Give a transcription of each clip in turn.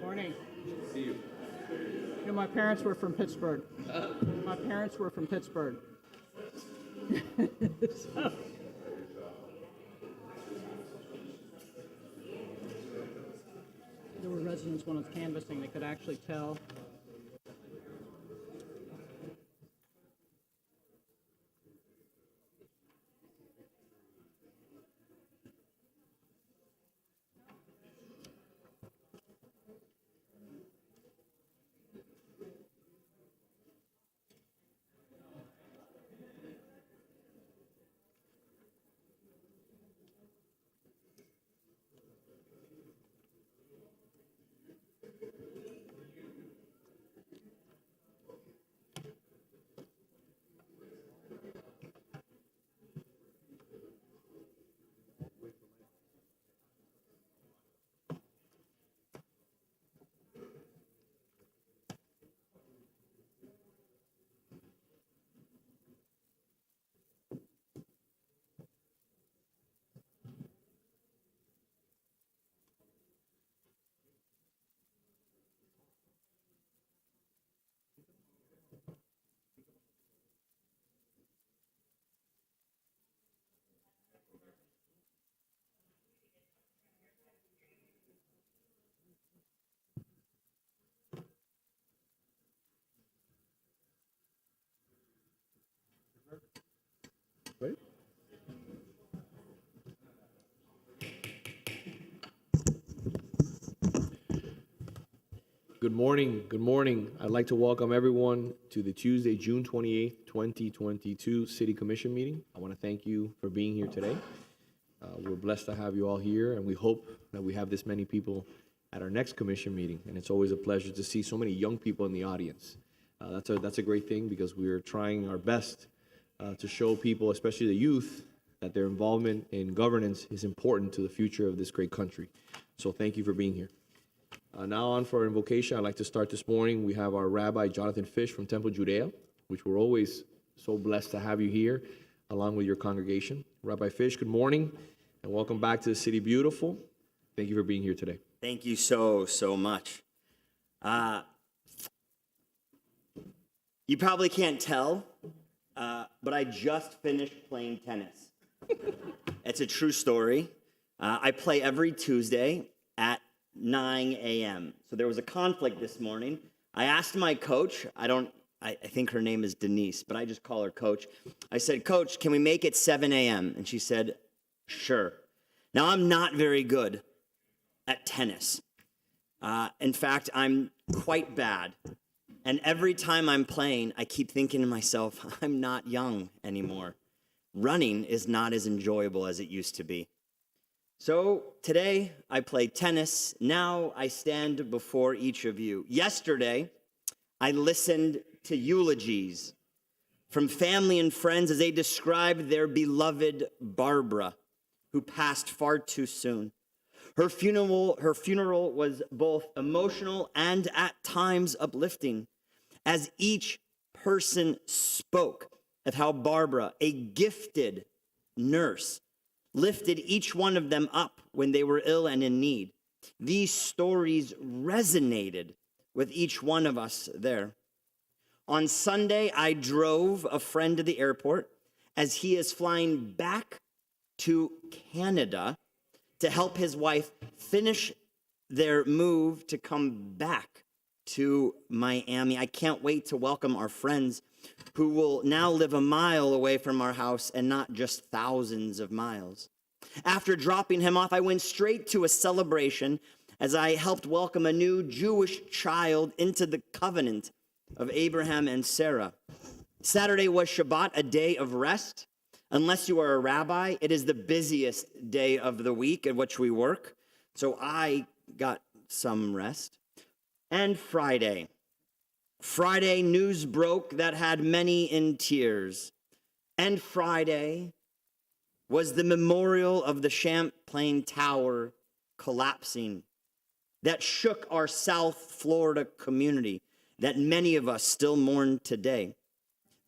Morning. See you. You know, my parents were from Pittsburgh. My parents were from Pittsburgh. So, there were residents when I was canvassing, they could actually tell. Right? Good morning. Good morning. I'd like to welcome everyone to the Tuesday, June 28th, 2022 City Commission meeting. I want to thank you for being here today. We're blessed to have you all here, and we hope that we have this many people at our next commission meeting. And it's always a pleasure to see so many young people in the audience. That's a great thing, because we're trying our best to show people, especially the youth, that their involvement in governance is important to the future of this great country. So thank you for being here. Now on for our invocation. I'd like to start this morning. We have our Rabbi Jonathan Fish from Temple Judea, which we're always so blessed to have you here, along with your congregation. Rabbi Fish, good morning, and welcome back to the City Beautiful. Thank you for being here today. Thank you so much. You probably can't tell, but I just finished playing tennis. It's a true story. I play every Tuesday at 9 a.m. So there was a conflict this morning. I asked my coach, I think her name is Denise, but I just call her Coach. I said, Coach, can we make it 7 a.m.? And she said, sure. Now, I'm not very good at tennis. In fact, I'm quite bad. And every time I'm playing, I keep thinking to myself, I'm not young anymore. Running is not as enjoyable as it used to be. So today I played tennis. Now I stand before each of you. Yesterday, I listened to eulogies from family and friends as they described their beloved Barbara, who passed far too soon. Her funeral was both emotional and at times uplifting, as each person spoke of how Barbara, a gifted nurse, lifted each one of them up when they were ill and in need. These stories resonated with each one of us there. On Sunday, I drove a friend to the airport as he is flying back to Canada to help his wife finish their move to come back to Miami. I can't wait to welcome our friends who will now live a mile away from our house and not just thousands of miles. After dropping him off, I went straight to a celebration as I helped welcome a new Jewish child into the covenant of Abraham and Sarah. Saturday was Shabbat, a day of rest. Unless you are a rabbi, it is the busiest day of the week in which we work. So I got some rest. And Friday, news broke that had many in tears. And Friday was the memorial of the Champlain Tower collapsing that shook our South Florida community that many of us still mourn today.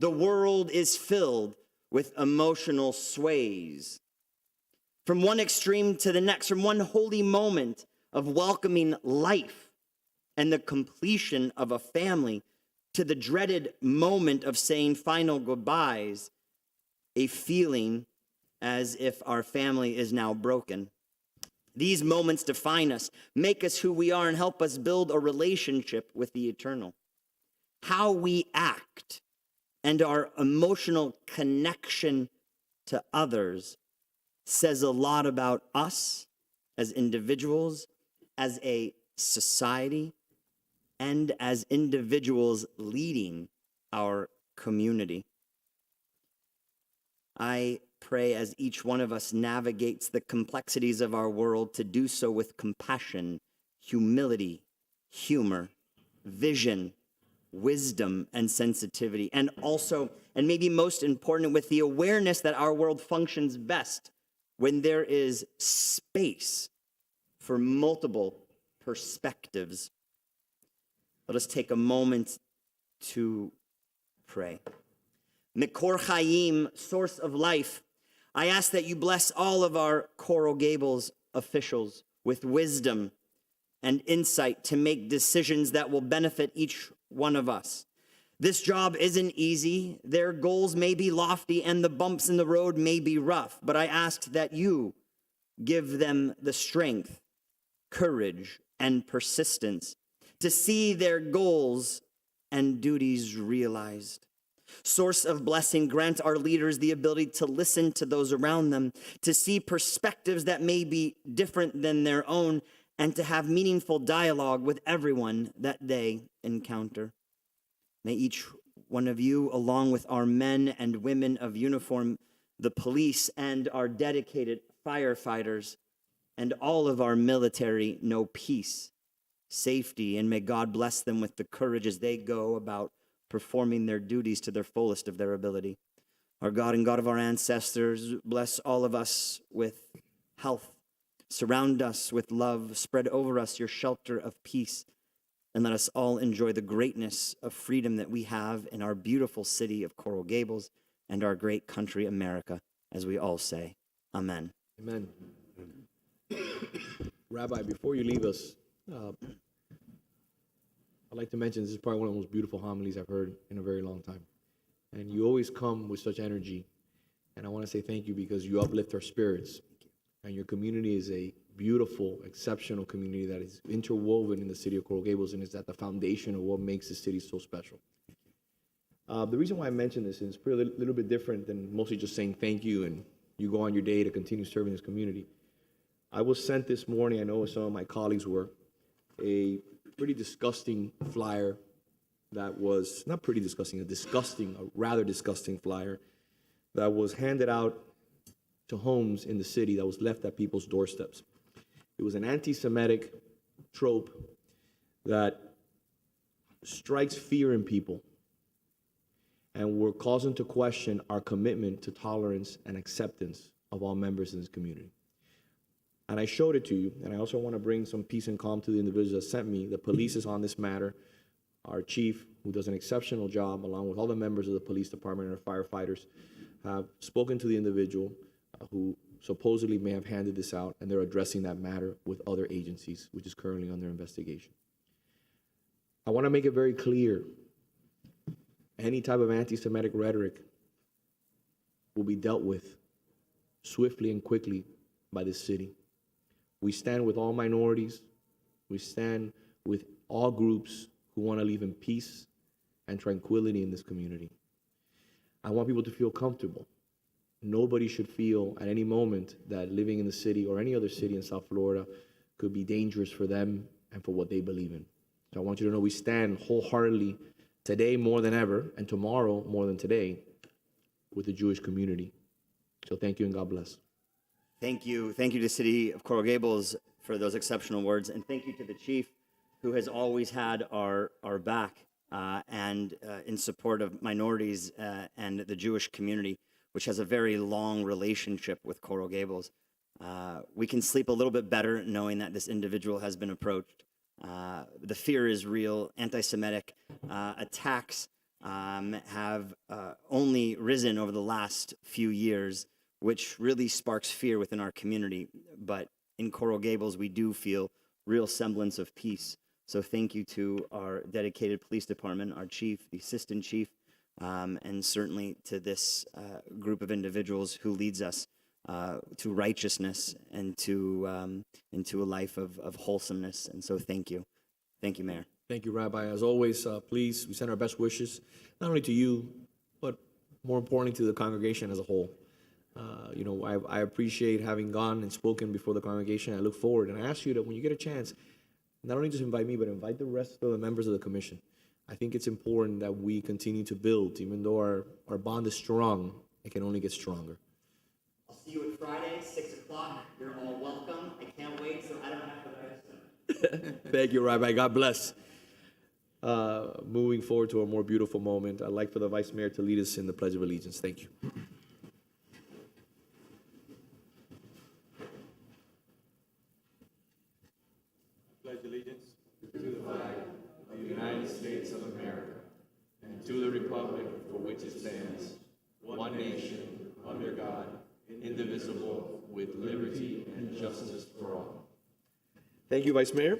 The world is filled with emotional sways. From one extreme to the next, from one holy moment of welcoming life and the completion of a family to the dreaded moment of saying final goodbyes, a feeling as if our family is now broken. These moments define us, make us who we are, and help us build a relationship with the eternal. How we act and our emotional connection to others says a lot about us as individuals, as a society, and as individuals leading our community. I pray as each one of us navigates the complexities of our world to do so with compassion, humility, humor, vision, wisdom, and sensitivity, and also, and maybe most important, with the awareness that our world functions best when there is space for multiple perspectives. Let us take a moment to pray. Mikor Chaim, source of life, I ask that you bless all of our Coral Gables officials with wisdom and insight to make decisions that will benefit each one of us. This job isn't easy. Their goals may be lofty and the bumps in the road may be rough, but I ask that you give them the strength, courage, and persistence to see their goals and duties realized. Source of blessing, grant our leaders the ability to listen to those around them, to see perspectives that may be different than their own, and to have meaningful dialogue with everyone that they encounter. May each one of you, along with our men and women of uniform, the police, and our dedicated firefighters, and all of our military, know peace, safety, and may God bless them with the courage as they go about performing their duties to their fullest of their ability. Our God and God of our ancestors, bless all of us with health. Surround us with love. Spread over us your shelter of peace. And let us all enjoy the greatness of freedom that we have in our beautiful city of Coral Gables and our great country, America, as we all say, Amen. Amen. Rabbi, before you leave us, I'd like to mention this is probably one of the most beautiful homilies I've heard in a very long time. And you always come with such energy. And I want to say thank you because you uplift our spirits. And your community is a beautiful, exceptional community that is interwoven in the city of Coral Gables and is at the foundation of what makes the city so special. The reason why I mention this is pretty a little bit different than mostly just saying thank you and you go on your day to continue serving this community. I was sent this morning, I know some of my colleagues were, a pretty disgusting flyer that was, not pretty disgusting, a rather disgusting flyer that was handed out to homes in the city that was left at people's doorsteps. It was an anti-Semitic trope that strikes fear in people, and we're causing to question our commitment to tolerance and acceptance of all members in this community. And I showed it to you, and I also want to bring some peace and calm to the individuals that sent me. The police is on this matter. Our chief, who does an exceptional job, along with all the members of the police department and our firefighters, have spoken to the individual who supposedly may have handed this out, and they're addressing that matter with other agencies, which is currently under investigation. I want to make it very clear, any type of anti-Semitic rhetoric will be dealt with swiftly and quickly by this city. We stand with all minorities. We stand with all groups who want to live in peace and tranquility in this community. I want people to feel comfortable. Nobody should feel at any moment that living in the city or any other city in South Florida could be dangerous for them and for what they believe in. So I want you to know we stand wholeheartedly today more than ever and tomorrow more than today with the Jewish community. So thank you and God bless. Thank you. Thank you to the city of Coral Gables for those exceptional words. And thank you to the chief who has always had our back and in support of minorities and the Jewish community, which has a very long relationship with Coral Gables. We can sleep a little bit better knowing that this individual has been approached. The fear is real. Anti-Semitic attacks have only risen over the last few years, which really sparks fear within our community. But in Coral Gables, we do feel real semblance of peace. So thank you to our dedicated police department, our chief, the assistant chief, and certainly to this group of individuals who leads us to righteousness and to into a life of wholesomeness. And so thank you. Thank you, Mayor. Thank you, Rabbi. As always, please, we send our best wishes, not only to you, but more importantly to the congregation as a whole. I appreciate having gone and spoken before the congregation. I look forward, and I ask you that when you get a chance, not only just invite me, but invite the rest of the members of the commission. I think it's important that we continue to build. Even though our bond is strong, it can only get stronger. I'll see you at Friday, 6 o'clock. You're all welcome. I can't wait, so I don't have to register. Thank you, Rabbi. God bless. Moving forward to a more beautiful moment, I'd like for the Vice Mayor to lead us in the Pledge of Allegiance. Thank you. Pledge allegiance to the flag of the United States of America and to the republic for which it stands, one nation, under God, indivisible, with liberty and justice for all. Thank you, Vice Mayor.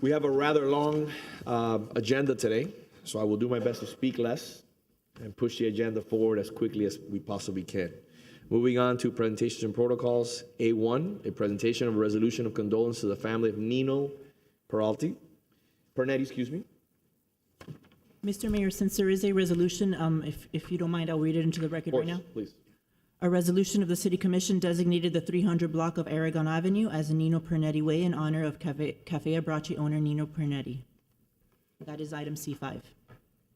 We have a rather long agenda today, so I will do my best to speak less and push the agenda forward as quickly as we possibly can. Moving on to presentations and protocols. A1, a presentation of a resolution of condolence to the family of Nino Pernetti. Mr. Mayor, since there is a resolution, if you don't mind, I'll read it into the record right now. Please. A resolution of the City Commission designated the 300 block of Aragon Avenue as a Nino Pernetti Way in honor of Cafe Abbracci owner Nino Pernetti. That is item C5.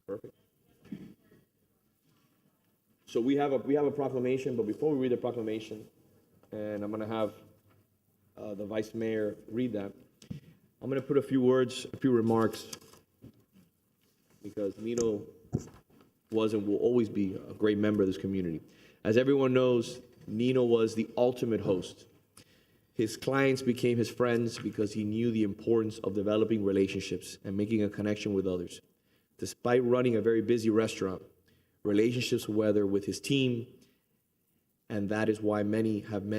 Perfect. So we have a proclamation, but before we read the proclamation, and I'm going to have the Vice Mayor read that, I'm going to put a few remarks, because Nino was and will always be a great member of this community. As everyone knows, Nino was the ultimate host. His clients became his friends because he knew the importance of developing relationships and making a connection with others. Despite running a very busy restaurant, relationships, whether with his team, and that is why many have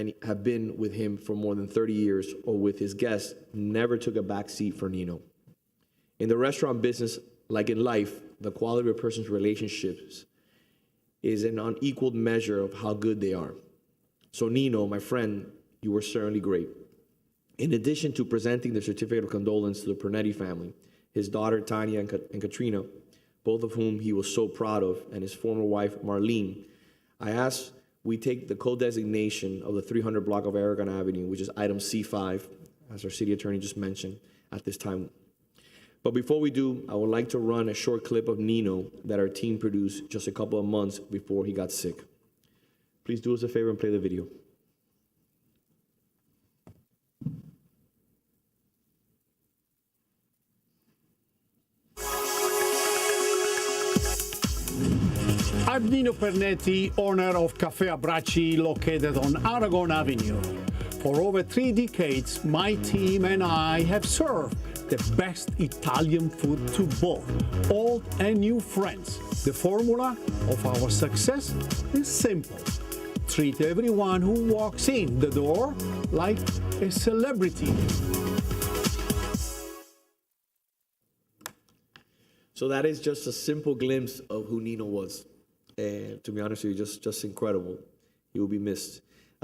been with him for more than 30 years, or with his guests, never took a back seat for Nino. In the restaurant business, like in life, the quality of a person's relationships is an unequaled measure of how good they are. So Nino, my friend, you were certainly great. In addition to presenting the certificate of condolence to the Pernetti family, his daughter Tanya and Katrina, both of whom he was so proud of, and his former wife Marlene, I ask we take the co-designation of the 300 block of Aragon Avenue, which is item C5, as our city attorney just mentioned, at this time. But before we do, I would like to run a short clip of Nino that our team produced just a couple of months before he got sick. Please do us a favor and play the video. I'm Nino Pernetti, owner of Cafe Abbracci, located on Aragon Avenue. For over 3 decades, my team and I have served the best Italian food to both old and new friends. The formula of our success is simple. Treat everyone who walks in the door like a celebrity. So that is just a simple glimpse of who Nino was. And to be honest with you, just incredible. He will be missed.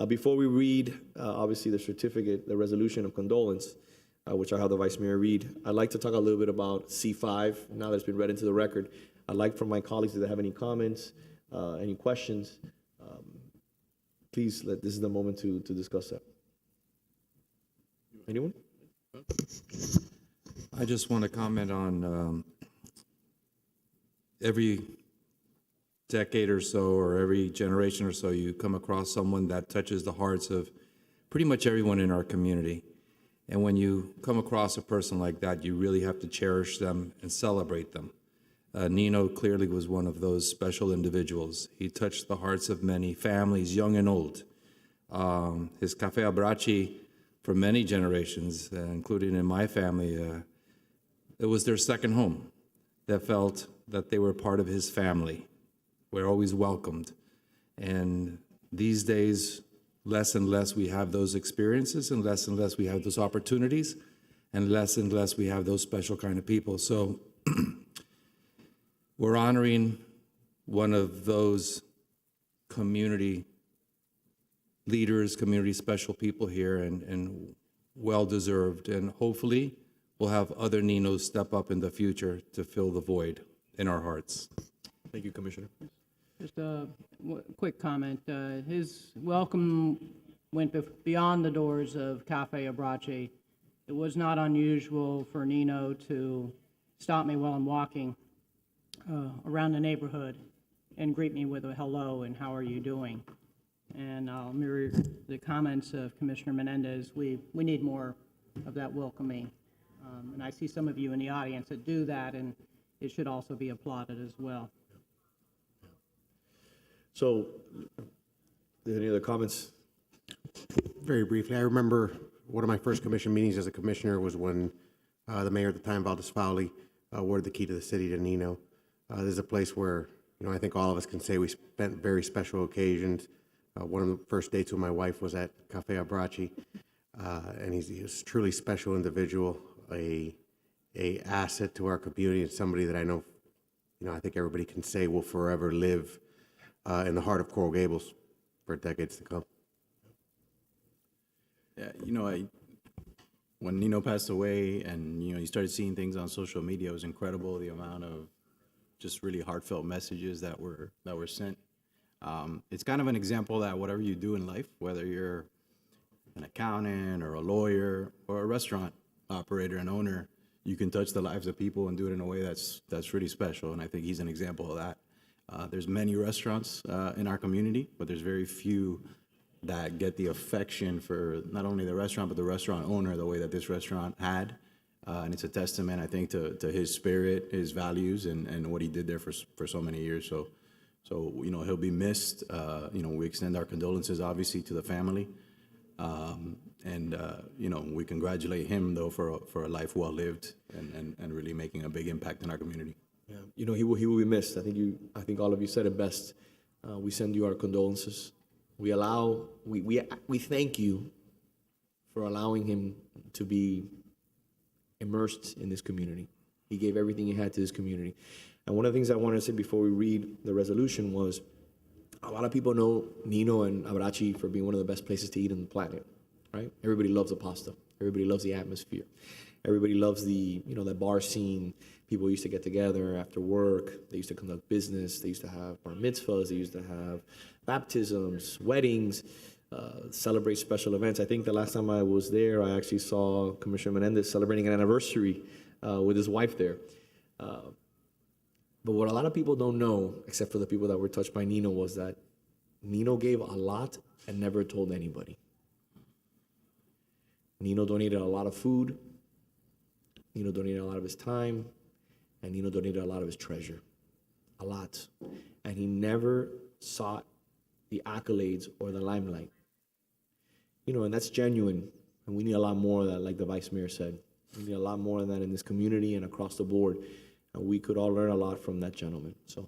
Before we read, obviously, the certificate, the resolution of condolence, which I have the Vice Mayor read, I'd like to talk a little bit about C5, now that it's been read into the record. I'd like for my colleagues if they have any comments, any questions, please, this is the moment to discuss that. Anyone? I just want to comment on every decade or so, or every generation or so, you come across someone that touches the hearts of pretty much everyone in our community. And when you come across a person like that, you really have to cherish them and celebrate them. Nino clearly was one of those special individuals. He touched the hearts of many families, young and old. His Cafe Abbracci, for many generations, including in my family, it was their second home. That felt that they were part of his family. We're always welcomed. And these days, less and less we have those experiences, and less we have those opportunities, and less we have those special kind of people. So we're honoring one of those community leaders, community special people here, and well-deserved. And hopefully we'll have other Ninos step up in the future to fill the void in our hearts. Thank you, Commissioner. Just a quick comment. His welcome went beyond the doors of Cafe Abrace. It was not unusual for Nino to stop me while I'm walking around the neighborhood and greet me with a hello and how are you doing. And I'll mirror the comments of Commissioner Menendez. We need more of that welcoming. And I see some of you in the audience that do that, and it should also be applauded as well. So, any other comments? Very briefly, I remember one of my first commission meetings as a commissioner was when the mayor at the time, Valdez Fowley, awarded the key to the city to Nino. This is a place where, I think all of us can say we spent very special occasions. One of the first dates with my wife was at Cafe Abrace, and he's a truly special individual, a asset to our community, and somebody that I know, I think everybody can say will forever live in the heart of Coral Gables for decades to come. Yeah, when Nino passed away and, you started seeing things on social media, it was incredible, the amount of just really heartfelt messages that were sent. It's kind of an example that whatever you do in life, whether you're an accountant or a lawyer or a restaurant operator and owner, you can touch the lives of people and do it in a way that's really special. And I think he's an example of that. There's many restaurants in our community, but there's very few that get the affection for not only the restaurant, but the restaurant owner, the way that this restaurant had. And it's a testament, I think, to his spirit, his values, and what he did there for so many years. So he'll be missed. We extend our condolences, obviously, to the family. We congratulate him, though, for a life well lived and really making a big impact in our community. Yeah, he will be missed. I think all of you said it best. We send you our condolences. We thank you for allowing him to be immersed in this community. He gave everything he had to this community. And one of the things I wanted to say before we read the resolution was, a lot of people know Nino and Abrace for being one of the best places to eat on the planet, right? Everybody loves the pasta. Everybody loves the atmosphere. Everybody loves the bar scene. People used to get together after work. They used to conduct business. They used to have bar mitzvahs. They used to have baptisms, weddings, celebrate special events. I think the last time I was there, I actually saw Commissioner Menendez celebrating an anniversary with his wife there. But what a lot of people don't know, except for the people that were touched by Nino, was that Nino gave a lot and never told anybody. Nino donated a lot of food. Nino donated a lot of his time. And Nino donated a lot of his treasure. A lot. And he never sought the accolades or the limelight. And that's genuine. And we need a lot more of that, like the Vice Mayor said. We need a lot more of that in this community and across the board. And we could all learn a lot from that gentleman. So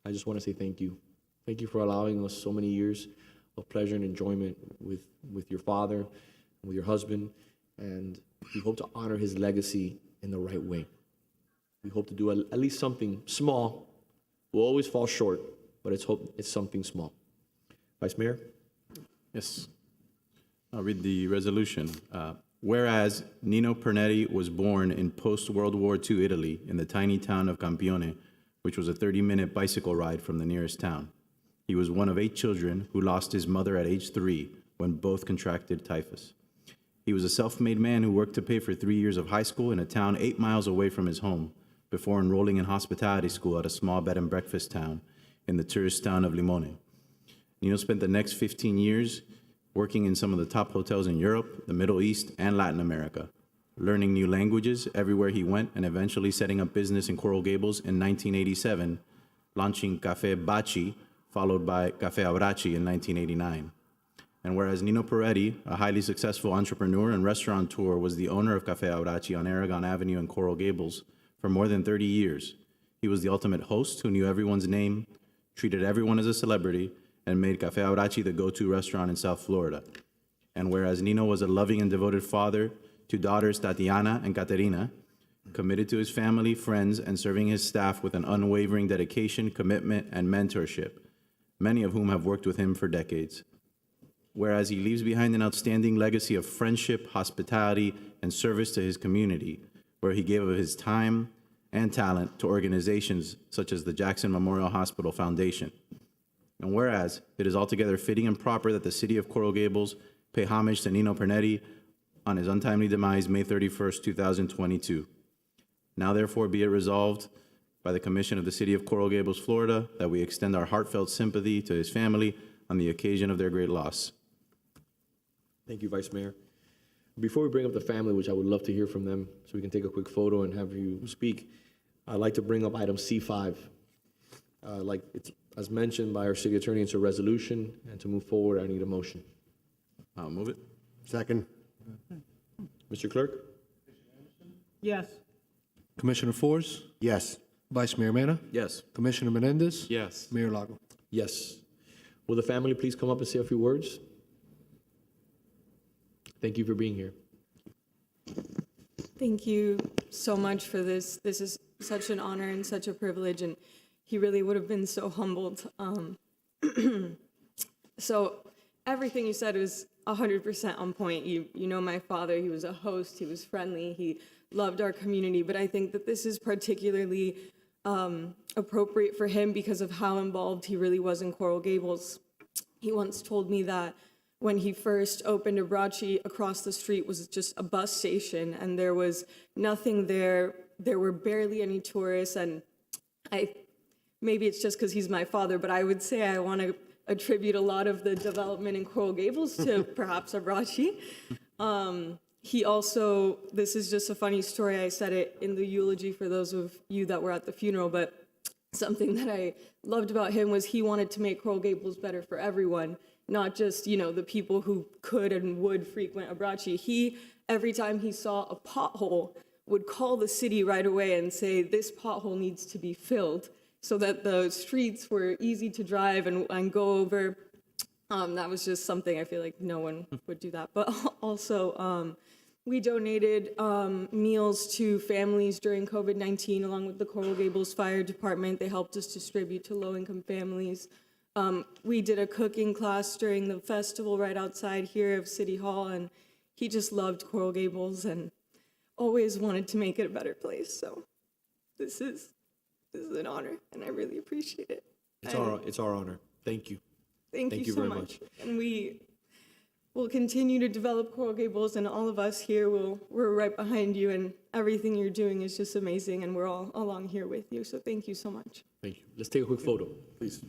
I just want to say thank you. Thank you for allowing us so many years of pleasure and enjoyment with your father, with your husband. And we hope to honor his legacy in the right way. We hope to do at least something small. We'll always fall short, but it's something small. Vice Mayor? Yes. I'll read the resolution. Whereas Nino Pernetti was born in post-World War II Italy in the tiny town of Campione, which was a 30-minute bicycle ride from the nearest town. He was one of 8 children who lost his mother at age 3 when both contracted typhus. He was a self-made man who worked to pay for 3 years of high school in a town 8 miles away from his home before enrolling in hospitality school at a small bed and breakfast town in the tourist town of Limone. Nino spent the next 15 years working in some of the top hotels in Europe, the Middle East, and Latin America, learning new languages everywhere he went, and eventually setting up business in Coral Gables in 1987, launching Cafe Baci, followed by Cafe Abrace in 1989. And whereas Nino Pernetti, a highly successful entrepreneur and restaurateur, was the owner of Cafe Abrace on Aragon Avenue in Coral Gables for more than 30 years, he was the ultimate host who knew everyone's name, treated everyone as a celebrity, and made Cafe Abrachi the go-to restaurant in South Florida. And whereas Nino was a loving and devoted father to daughters Tatiana and Caterina, committed to his family, friends, and serving his staff with an unwavering dedication, commitment, and mentorship, many of whom have worked with him for decades. Whereas he leaves behind an outstanding legacy of friendship, hospitality, and service to his community, where he gave of his time and talent to organizations such as the Jackson Memorial Hospital Foundation. And whereas it is altogether fitting and proper that the city of Coral Gables pay homage to Nino Pernetti on his untimely demise, May 31st, 2022. Now therefore be it resolved by the Commission of the City of Coral Gables, Florida, that we extend our heartfelt sympathy to his family on the occasion of their great loss. Thank you, Vice Mayor. Before we bring up the family, which I would love to hear from them, so we can take a quick photo and have you speak, I'd like to bring up item C5. Like it's, as mentioned by our city attorney, it's a resolution, and to move forward, I need a motion. I'll move it. Second. Mr. Clerk? Yes. Commissioner Force, Yes. Vice Mayor Mena, Yes. Commissioner Menendez, Yes. Mayor Lago. Yes. Will the family please come up and say a few words? Thank you for being here. Thank you so much for this. This is such an honor and such a privilege, and he really would have been so humbled. So everything you said was 100% on point. You know my father, he was a host, he was friendly, he loved our community, but I think that this is particularly appropriate for him because of how involved he really was in Coral Gables. He once told me that when he first opened Abrachi, across the street was just a bus station, and there was nothing there. There were barely any tourists, and maybe it's just because he's my father, but I would say I want to attribute a lot of the development in Coral Gables to perhaps Abrachi. He also, this is just a funny story, I said it in the eulogy for those of you that were at the funeral, but something that I loved about him was he wanted to make Coral Gables better for everyone, not just, the people who could and would frequent Abrachi. He, every time he saw a pothole, would call the city right away and say, this pothole needs to be filled, so that the streets were easy to drive and go over. That was just something I feel like no one would do that. But also, we donated meals to families during COVID-19 along with the Coral Gables Fire Department. They helped us distribute to low-income families. We did a cooking class during the festival right outside here of City Hall, and he just loved Coral Gables and always wanted to make it a better place. So this is an honor, and I really appreciate it. It's our honor. Thank you. Thank you so very much. And we will continue to develop Coral Gables, and all of us here we're right behind you, and everything you're doing is just amazing, and we're all along here with you. So thank you so much. Thank you. Let's take a quick photo, please.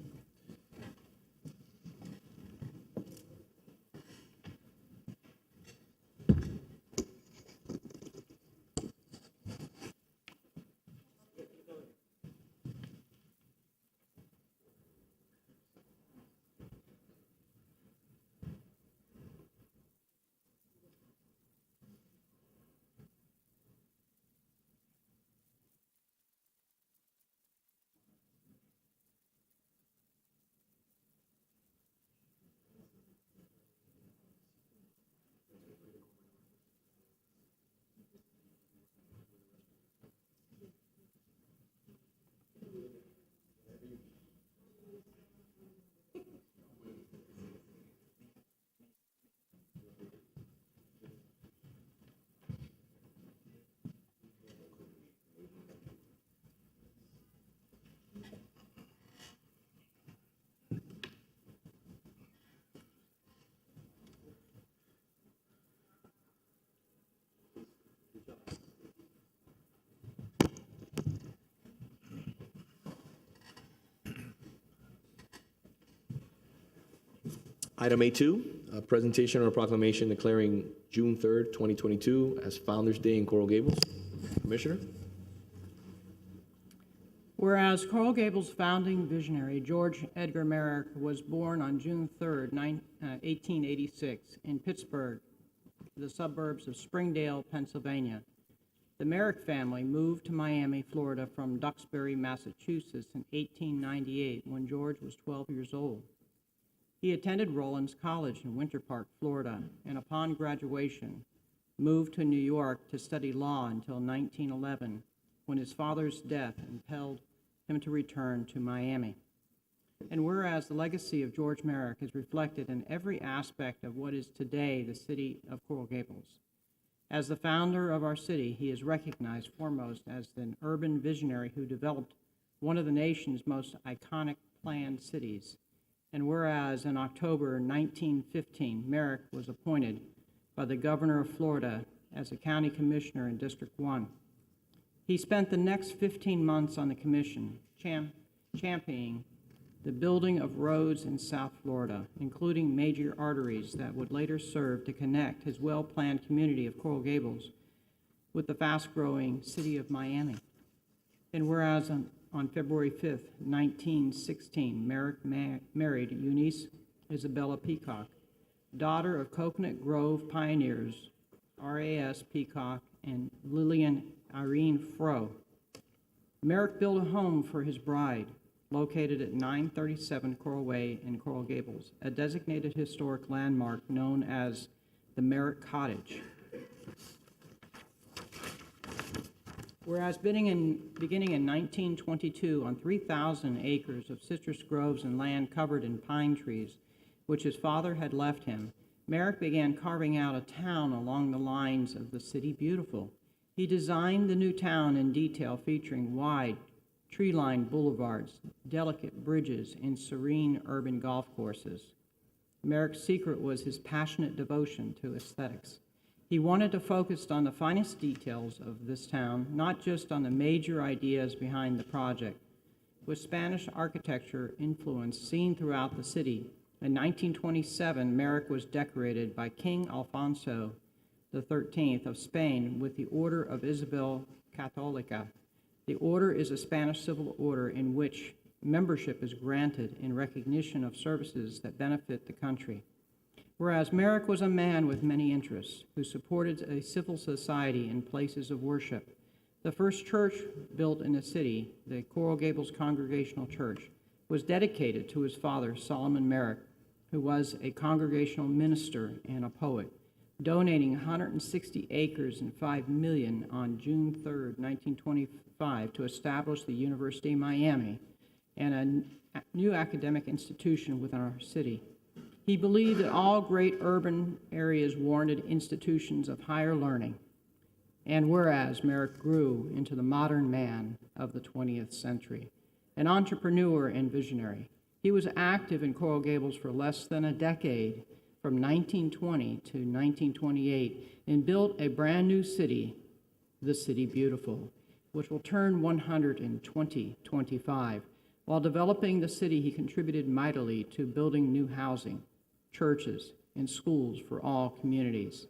Item A2, a presentation or a proclamation declaring June 3rd, 2022 as Founders Day in Coral Gables. Commissioner? Whereas Coral Gables founding visionary George Edgar Merrick was born on June 3rd, 1886 in Pittsburgh, the suburbs of Springdale, Pennsylvania. The Merrick family moved to Miami, Florida from Duxbury, Massachusetts in 1898 when George was 12 years old. He attended Rollins College in Winter Park, Florida, and upon graduation, moved to New York to study law until 1911, when his father's death impelled him to return to Miami. And whereas the legacy of George Merrick is reflected in every aspect of what is today the city of Coral Gables. As the founder of our city, he is recognized foremost as an urban visionary who developed one of the nation's most iconic planned cities. And whereas in October 1915, Merrick was appointed by the governor of Florida as a county commissioner in District 1. He spent the next 15 months on the commission championing the building of roads in South Florida, including major arteries that would later serve to connect his well-planned community of Coral Gables with the fast-growing city of Miami. And whereas on February 5th, 1916, Merrick married Eunice Isabella Peacock, daughter of Coconut Grove pioneers R.A.S. Peacock and Lillian Irene Froh. Merrick built a home for his bride, located at 937 Coral Way in Coral Gables, a designated historic landmark known as the Merrick Cottage. Whereas beginning in 1922, on 3,000 acres of citrus groves and land covered in pine trees, which his father had left him, Merrick began carving out a town along the lines of the City Beautiful. He designed the new town in detail, featuring wide, tree-lined boulevards, delicate bridges, and serene urban golf courses. Merrick's secret was his passionate devotion to aesthetics. He wanted to focus on the finest details of this town, not just on the major ideas behind the project. With Spanish architecture influence seen throughout the city, in 1927, Merrick was decorated by King Alfonso XIII of Spain with the Order of Isabel Católica. The order is a Spanish civil order in which membership is granted in recognition of services that benefit the country. Whereas Merrick was a man with many interests who supported a civil society and places of worship. The first church built in the city, the Coral Gables Congregational Church, was dedicated to his father, Solomon Merrick, who was a congregational minister and a poet, donating 160 acres and $5 million on June 3rd, 1925, to establish the University of Miami and a new academic institution within our city. He believed that all great urban areas warranted institutions of higher learning. And whereas Merrick grew into the modern man of the 20th century, an entrepreneur and visionary, he was active in Coral Gables for less than a decade, from 1920 to 1928, and built a brand new city, the City Beautiful, which will turn 100 in 2025. While developing the city, he contributed mightily to building new housing, churches, and schools for all communities.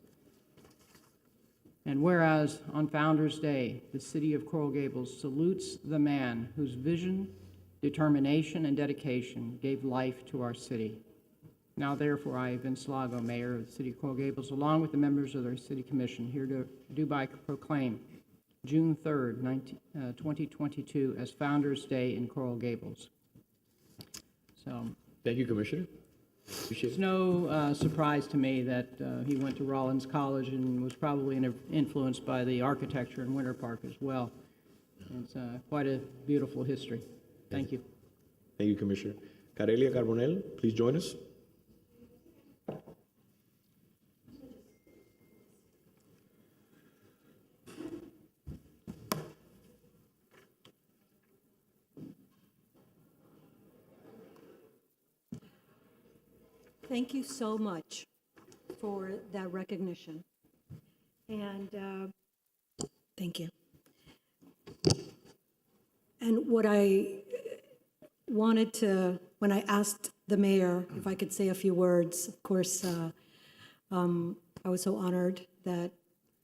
And whereas on Founders Day, the city of Coral Gables salutes the man whose vision, determination, and dedication gave life to our city. Now, therefore, I, Vince Lago, Mayor of the City of Coral Gables, along with the members of their City Commission, do by proclaim June 3rd, 2022 as Founders Day in Coral Gables. So, Thank you, Commissioner. Appreciate it's it. no surprise to me that he went to Rollins College and was probably influenced by the architecture in Winter Park as well. It's quite a beautiful history. Thank you. Thank you, Commissioner. Carelia Carbonell, please join us. Thank you so much for that recognition. And thank you. And what I wanted to, when I asked the mayor if I could say a few words, of course, I was so honored that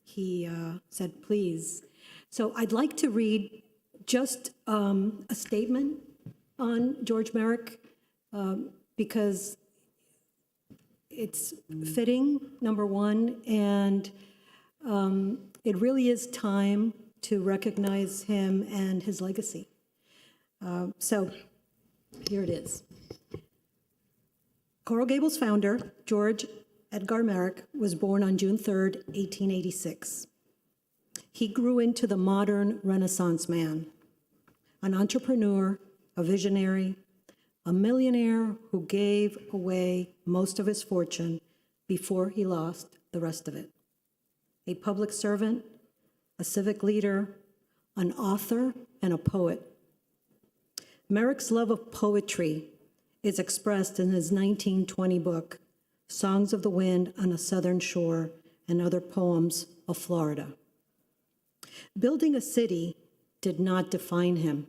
he said please. So I'd like to read just a statement on George Merrick because it's fitting, number one, and it really is time to recognize him and his legacy. So here it is. Coral Gables founder, George Edgar Merrick, was born on June 3rd, 1886. He grew into the modern Renaissance man, an entrepreneur, a visionary, a millionaire who gave away most of his fortune before he lost the rest of it. A public servant, a civic leader, an author, and a poet. Merrick's love of poetry is expressed in his 1920 book, Songs of the Wind on a Southern Shore and Other Poems of Florida. Building a city did not define him.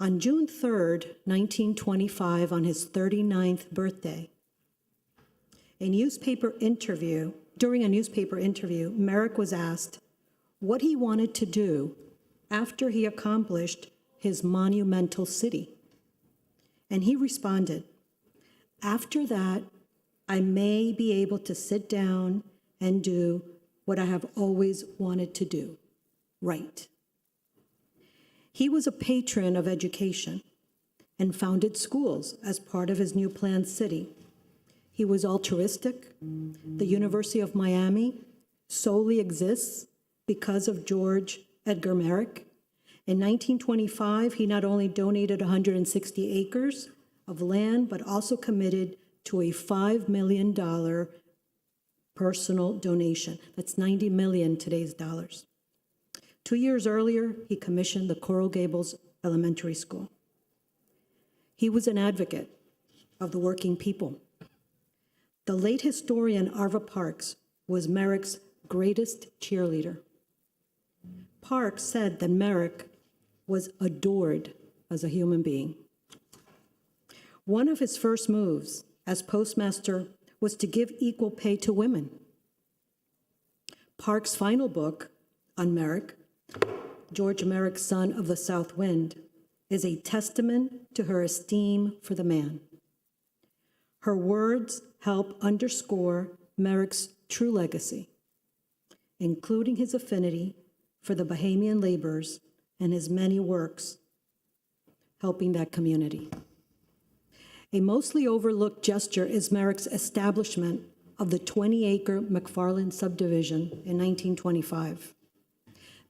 On June 3rd, 1925, on his 39th birthday, during a newspaper interview, Merrick was asked what he wanted to do after he accomplished his monumental city. And he responded, "After that, I may be able to sit down and do what I have always wanted to do, write." He was a patron of education and founded schools as part of his new planned city. He was altruistic. The University of Miami solely exists because of George Edgar Merrick. In 1925, he not only donated 160 acres of land, but also committed to a $5 million personal donation. That's 90 million today's dollars. 2 years earlier, he commissioned the Coral Gables Elementary School. He was an advocate of the working people. The late historian Arva Parks was Merrick's greatest cheerleader. Parks said that Merrick was adored as a human being. One of his first moves as postmaster was to give equal pay to women. Parks' final book on Merrick, George Merrick, Son of the South Wind, is a testament to her esteem for the man. Her words help underscore Merrick's true legacy, including his affinity for the Bahamian laborers and his many works helping that community. A mostly overlooked gesture is Merrick's establishment of the 20-acre McFarland subdivision in 1925.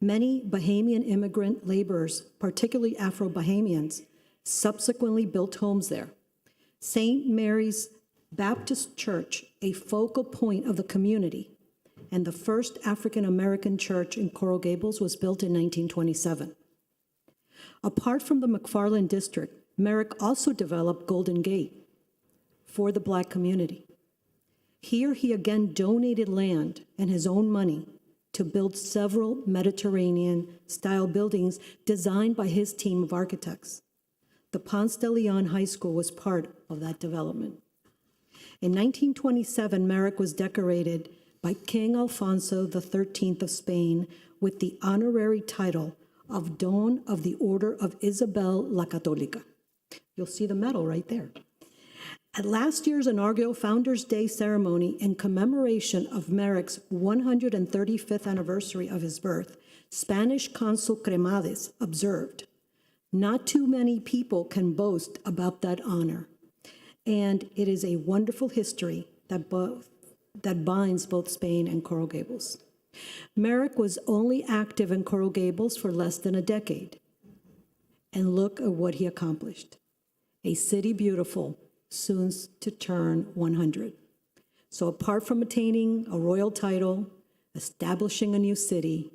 Many Bahamian immigrant laborers, particularly Afro-Bahamians, subsequently built homes there. St. Mary's Baptist Church, a focal point of the community, and the first African-American church in Coral Gables was built in 1927. Apart from the McFarland district, Merrick also developed Golden Gate for the Black community. Here he again donated land and his own money to build several Mediterranean-style buildings designed by his team of architects. The Ponce de Leon High School was part of that development. In 1927, Merrick was decorated by King Alfonso XIII of Spain with the honorary title of Don of the Order of Isabel la Católica. You'll see the medal right there. At last year's inaugural Founders' Day ceremony in commemoration of Merrick's 135th anniversary of his birth, Spanish Consul Cremades observed, "Not too many people can boast about that honor, and it is a wonderful history that binds both Spain and Coral Gables." Merrick was only active in Coral Gables for less than a decade, and look at what he accomplished. A city beautiful, soon to turn 100. So apart from attaining a royal title, establishing a new city,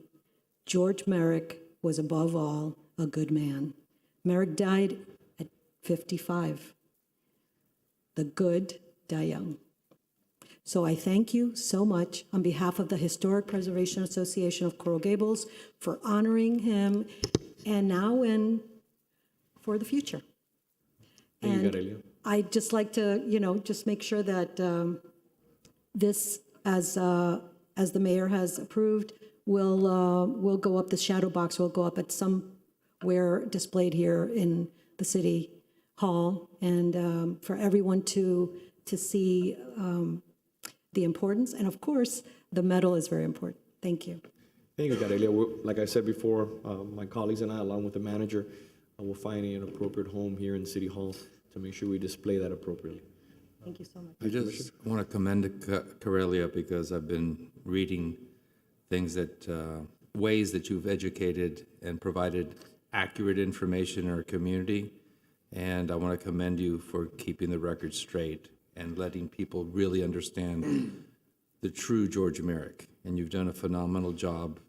George Merrick was above all a good man. Merrick died at 55. The good die young. So I thank you so much on behalf of the Historic Preservation Association of Coral Gables for honoring him and now and for the future. Thank you, And Garelia. I'd just like to, just make sure that this, as the mayor has approved, will go up, the shadow box will go up at somewhere displayed here in the city hall, and for everyone to see the importance. And of course, the medal is very important. Thank you. Thank you, Garelia. Like I said before, my colleagues and I, along with the manager, will find an appropriate home here in City Hall to make sure we display that appropriately. Thank you so much. I just want to commend Corellia because I've been reading things that, ways that you've educated and provided accurate information in our community. And I want to commend you for keeping the record straight and letting people really understand the true George Merrick. And you've done a phenomenal job.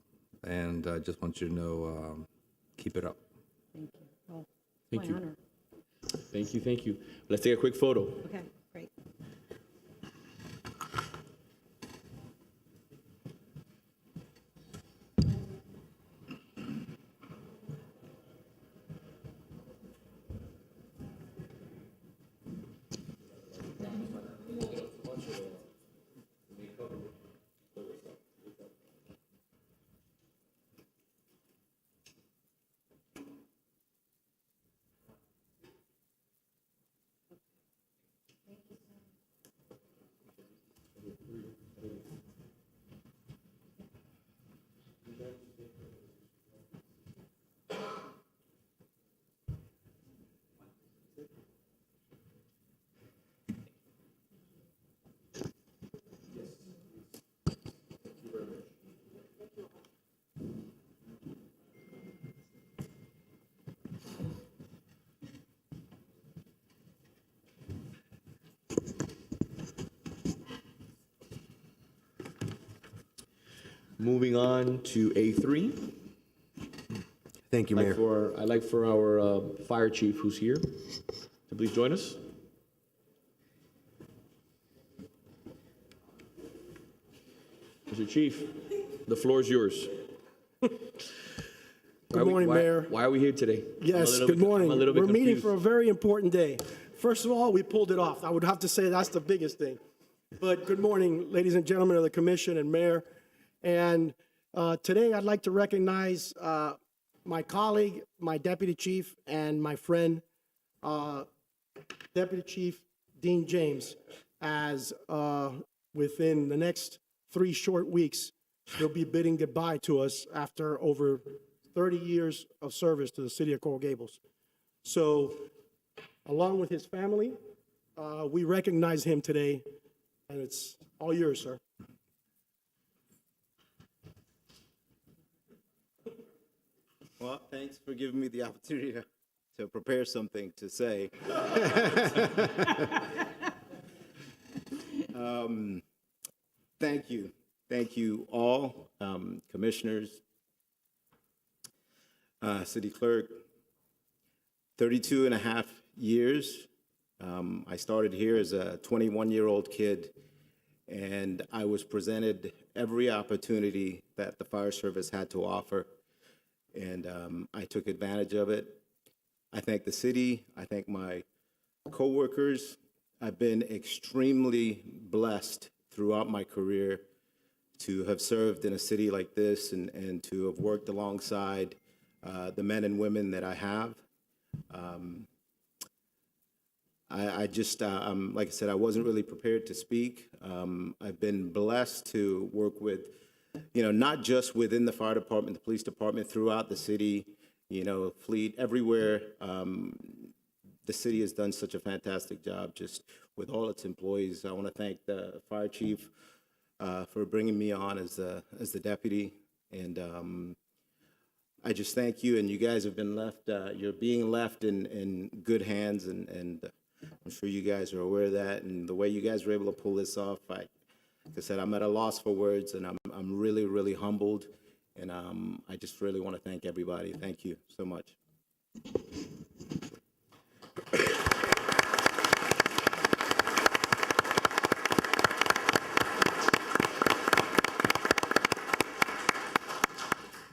And I just want you to know, keep it up. Thank you. Well, Thank my you. honor. Thank you, thank you. Let's take a quick photo. Okay, great. Moving on to A3. Thank you, Mayor. I'd like for our fire chief who's here to please join us. Mr. Chief, the floor is yours. Good morning, Mayor. Why are we here today? Yes, good morning. We're meeting for a very important day. First of all, we pulled it off. I would have to say that's the biggest thing. But good morning, ladies and gentlemen of the commission and mayor. And today I'd like to recognize my colleague, my deputy chief, and my friend, Deputy Chief Dean James, as within the next 3 short weeks, he'll be bidding goodbye to us after over 30 years of service to the city of Coral Gables. So, along with his family, we recognize him today, and it's all yours, sir. Well, thanks for giving me the opportunity to prepare something to say. Thank you. Thank you all, commissioners, city clerk. 32 and a half years. I started here as a 21-year-old kid, and I was presented every opportunity that the fire service had to offer. And I took advantage of it. I thank the city. I thank my coworkers. I've been extremely blessed throughout my career to have served in a city like this and to have worked alongside the men and women that I have. I just, like I said, I wasn't really prepared to speak. I've been blessed to work with, not just within the fire department, the police department, throughout the city, fleet, everywhere. The city has done such a fantastic job just with all its employees. I want to thank the fire chief for bringing me on as the deputy. And I just thank you. And you guys have been left, you're being left in good hands. And I'm sure you guys are aware of that. And the way you guys were able to pull this off, like I said, I'm at a loss for words, and I'm really, really humbled, and I just really want to thank everybody. Thank you so much.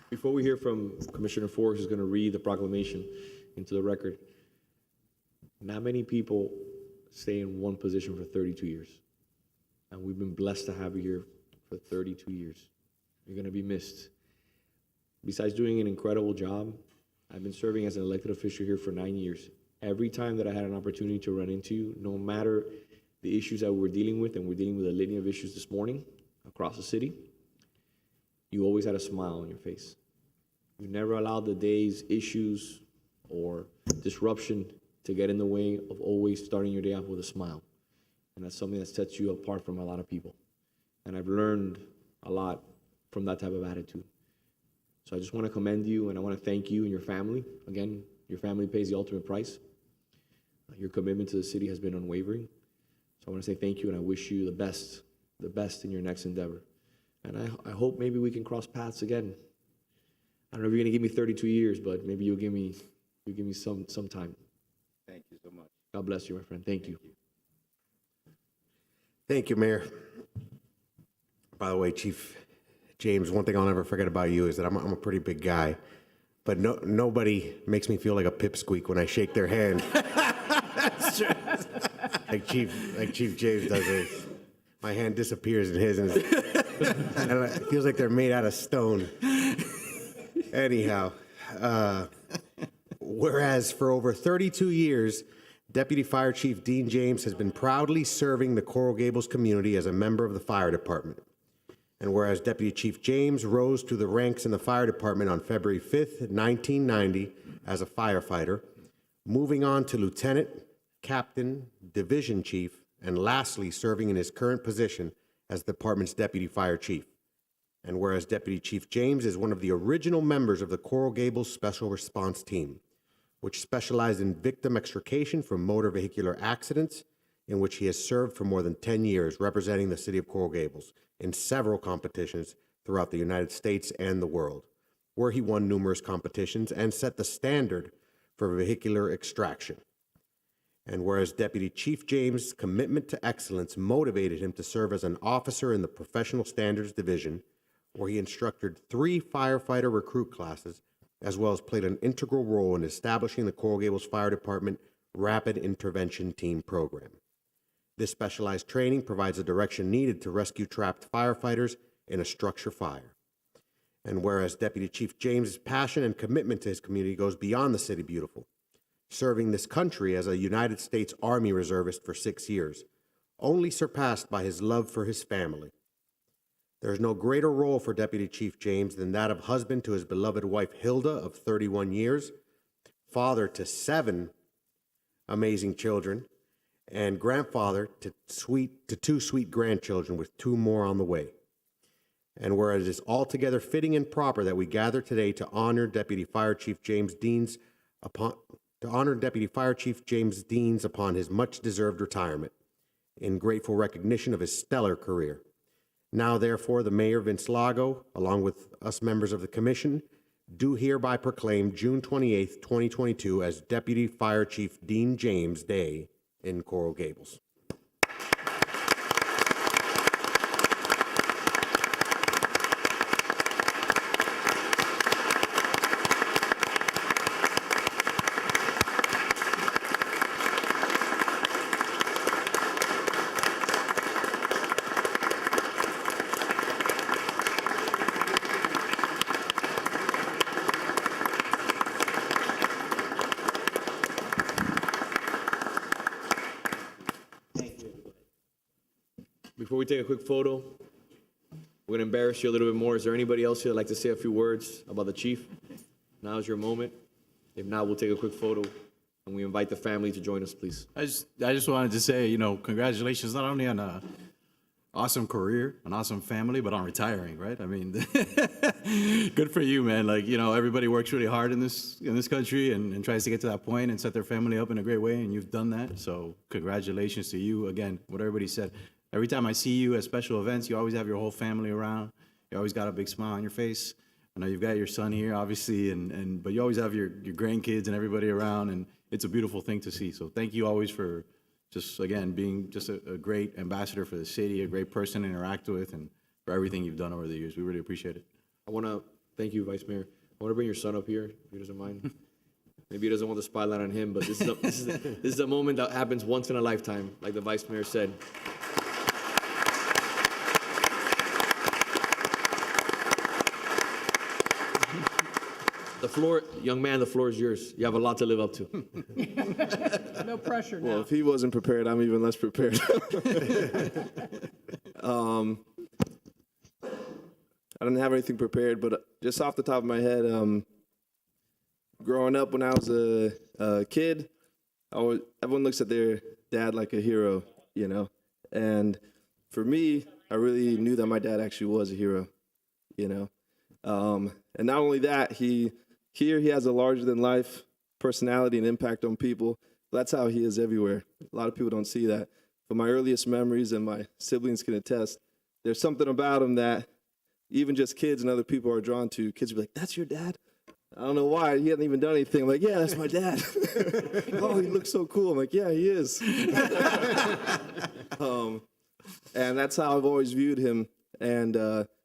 Before we hear from Commissioner Forrest, who's going to read the proclamation into the record, not many people stay in one position for 32 years. And we've been blessed to have you here for 32 years. You're going to be missed. Besides doing an incredible job, I've been serving as an elected official here for 9 years. Every time that I had an opportunity to run into you, no matter the issues that we're dealing with, and we're dealing with a litany of issues this morning across the city, you always had a smile on your face. You never allowed the day's issues or disruption to get in the way of always starting your day off with a smile. And that's something that sets you apart from a lot of people. And I've learned a lot from that type of attitude. So I just want to commend you, and I want to thank you and your family. Again, your family pays the ultimate price. Your commitment to the city has been unwavering. So I want to say thank you, and I wish you the best in your next endeavor. And I hope maybe we can cross paths again. I don't know if you're going to give me 32 years, but maybe you'll give me some time. Thank you so much. God bless you, my friend. Thank you. Thank you, Mayor. By the way, Chief James, one thing I'll never forget about you is that I'm a pretty big guy, but nobody makes me feel like a pipsqueak when I shake their hand. That's true. like Chief James does it. My hand disappears in his, and it feels like they're made out of stone. Anyhow, whereas for over 32 years, Deputy Fire Chief Dean James has been proudly serving the Coral Gables community as a member of the fire department. And whereas Deputy Chief James rose to the ranks in the fire department on February 5th, 1990 as a firefighter, moving on to lieutenant, captain, division chief, and lastly serving in his current position as the department's deputy fire chief. And whereas Deputy Chief James is one of the original members of the Coral Gables Special Response Team, which specialized in victim extrication from motor vehicular accidents, in which he has served for more than 10 years, representing the city of Coral Gables in several competitions throughout the United States and the world, where he won numerous competitions and set the standard for vehicular extraction. And whereas Deputy Chief James' commitment to excellence motivated him to serve as an officer in the Professional Standards Division, where he instructed 3 firefighter recruit classes, as well as played an integral role in establishing the Coral Gables Fire Department Rapid Intervention Team program. This specialized training provides the direction needed to rescue trapped firefighters in a structure fire. And whereas Deputy Chief James' passion and commitment to his community goes beyond the City Beautiful, serving this country as a United States Army reservist for 6 years, only surpassed by his love for his family. There is no greater role for Deputy Chief James than that of husband to his beloved wife Hilda of 31 years, father to 7 amazing children, and grandfather to 2 sweet grandchildren with 2 more on the way. And whereas it is altogether fitting and proper that we gather today to honor Deputy Fire Chief James Deans upon his much-deserved retirement, in grateful recognition of his stellar career. Now, therefore, the Mayor, Vince Lago, along with us members of the Commission, do hereby proclaim June 28th, 2022 as Deputy Fire Chief Dean James Day in Coral Gables. Before we take a quick photo, we're going to embarrass you a little bit more. Is there anybody else here that'd like to say a few words about the chief? Now is your moment. If not, we'll take a quick photo, and we invite the family to join us, please. I just wanted to say, congratulations not only on an awesome career, an awesome family, but on retiring, right? I mean, good for you, man. Everybody works really hard in this country and tries to get to that point and set their family up in a great way, and you've done that. So congratulations to you. Again, what everybody said. Every time I see you at special events, you always have your whole family around. You always got a big smile on your face. I know you've got your son here, obviously, but you always have your grandkids and everybody around, and it's a beautiful thing to see. So thank you always for just, again, being just a great ambassador for the city, a great person to interact with, and for everything you've done over the years. We really appreciate it. I want to thank you, Vice Mayor. I want to bring your son up here, if he doesn't mind. Maybe he doesn't want the spotlight on him, but this is a moment that happens once in a lifetime, like the Vice Mayor said. The floor, young man, the floor is yours. You have a lot to live up to. No pressure now. Well, if he wasn't prepared, I'm even less prepared. I didn't have anything prepared, but just off the top of my head, growing up when I was a kid, everyone looks at their dad like a hero, you know? And for me, I really knew that my dad actually was a hero, you know? And not only that, he has a larger than life personality and impact on people. That's how he is everywhere. A lot of people don't see that. But my earliest memories, and my siblings can attest, there's something about him that even just kids and other people are drawn to. Kids will be like, "That's your dad?" I don't know why. He hasn't even done anything. I'm like, "Yeah, that's my dad." "Oh, he looks so cool." I'm like, "Yeah, he is." And that's how I've always viewed him. And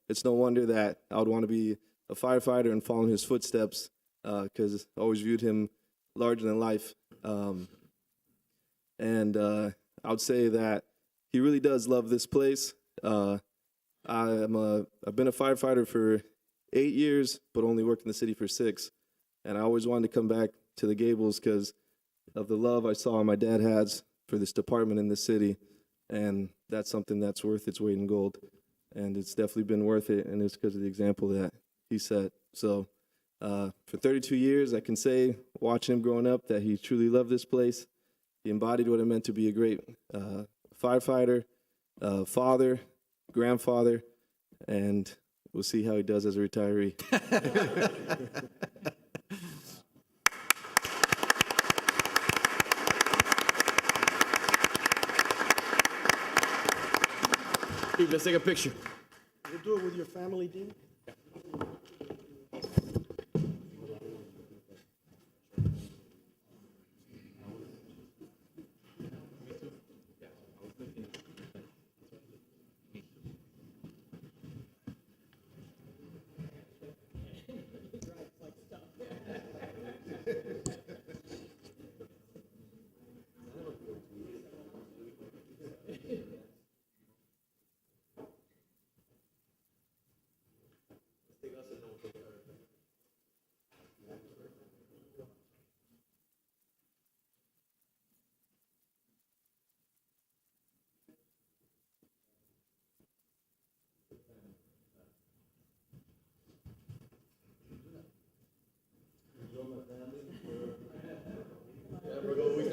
it's no wonder that I would want to be a firefighter and follow in his footsteps, because I always viewed him larger than life. And I would say that he really does love this place. I've been a firefighter for 8 years, but only worked in the city for 6. And I always wanted to come back to the Gables because of the love I saw my dad has for this department in this city. And that's something that's worth its weight in gold. And it's definitely been worth it, and it's because of the example that he set. So for 32 years, I can say, watching him growing up, that he truly loved this place. He embodied what it meant to be a great firefighter, father, grandfather, and we'll see how he does as a retiree. Let's take a picture. We'll do it with your family, Dean.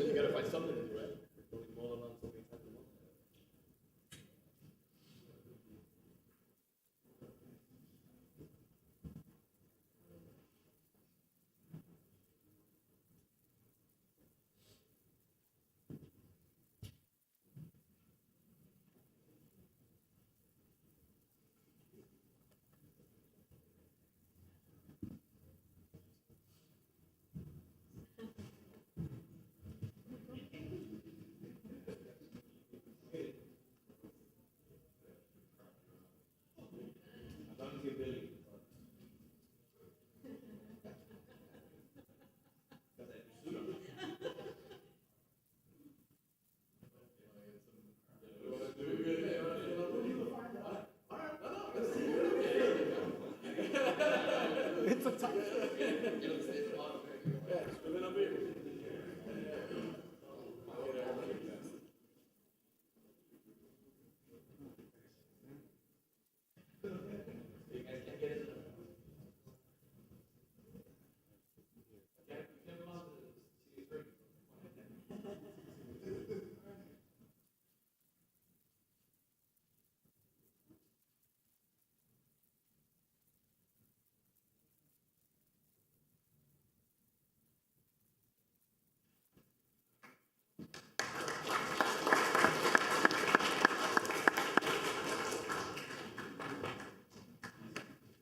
You gotta find something to do, right?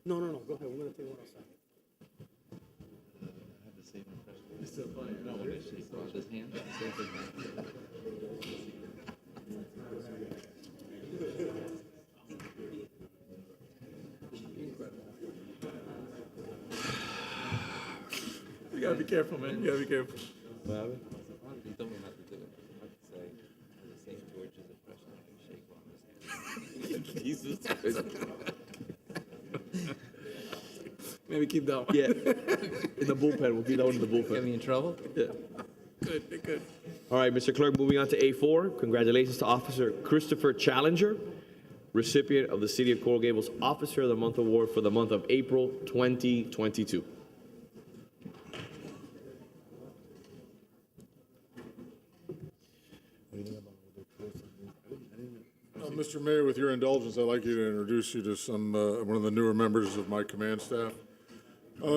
No, go ahead. We're gonna take one outside. It's so funny. No, when they shake his hand, You gotta be careful, man. You gotta be careful. He told me not to do it. I have to say, the St. George's impression, I can shake on his hand. Jesus. Maybe keep that one. Yeah. In the bullpen. We'll keep that one in the bullpen. Get me in trouble? Yeah. Good. All right, Mr. Clerk, moving on to A4. Congratulations to Officer Christopher Challenger, recipient of the City of Coral Gables Officer of the Month Award for the month of April 2022. Mr. Mayor, with your indulgence, I'd like you to introduce you to one of the newer members of my command staff.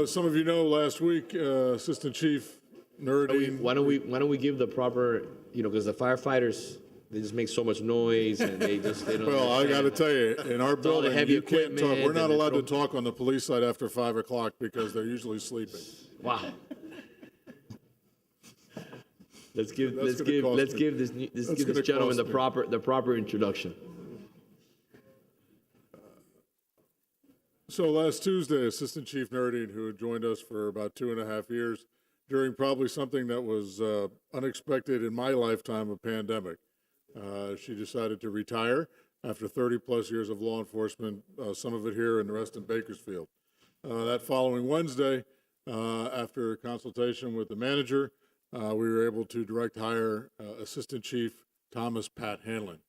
Some of you know, last week, Assistant Chief Nuruddin. Why don't we give the proper, because the firefighters, they just make so much noise and they don't. Well, I got to tell you, in our Throw the building, heavy you can't talk. equipment We're not and allowed to throw- talk on the police side after 5 o'clock because they're usually sleeping. Wow. Let's give That's gonna cost me. this gentleman the proper introduction. So last Tuesday, Assistant Chief Nuruddin, who had joined us for about 2.5 years, during probably something that was unexpected in my lifetime, a pandemic, she decided to retire after 30-plus years of law enforcement, some of it here and the rest in Bakersfield. That following Wednesday, after consultation with the manager, we were able to direct hire Assistant Chief Thomas Pat Hanlon.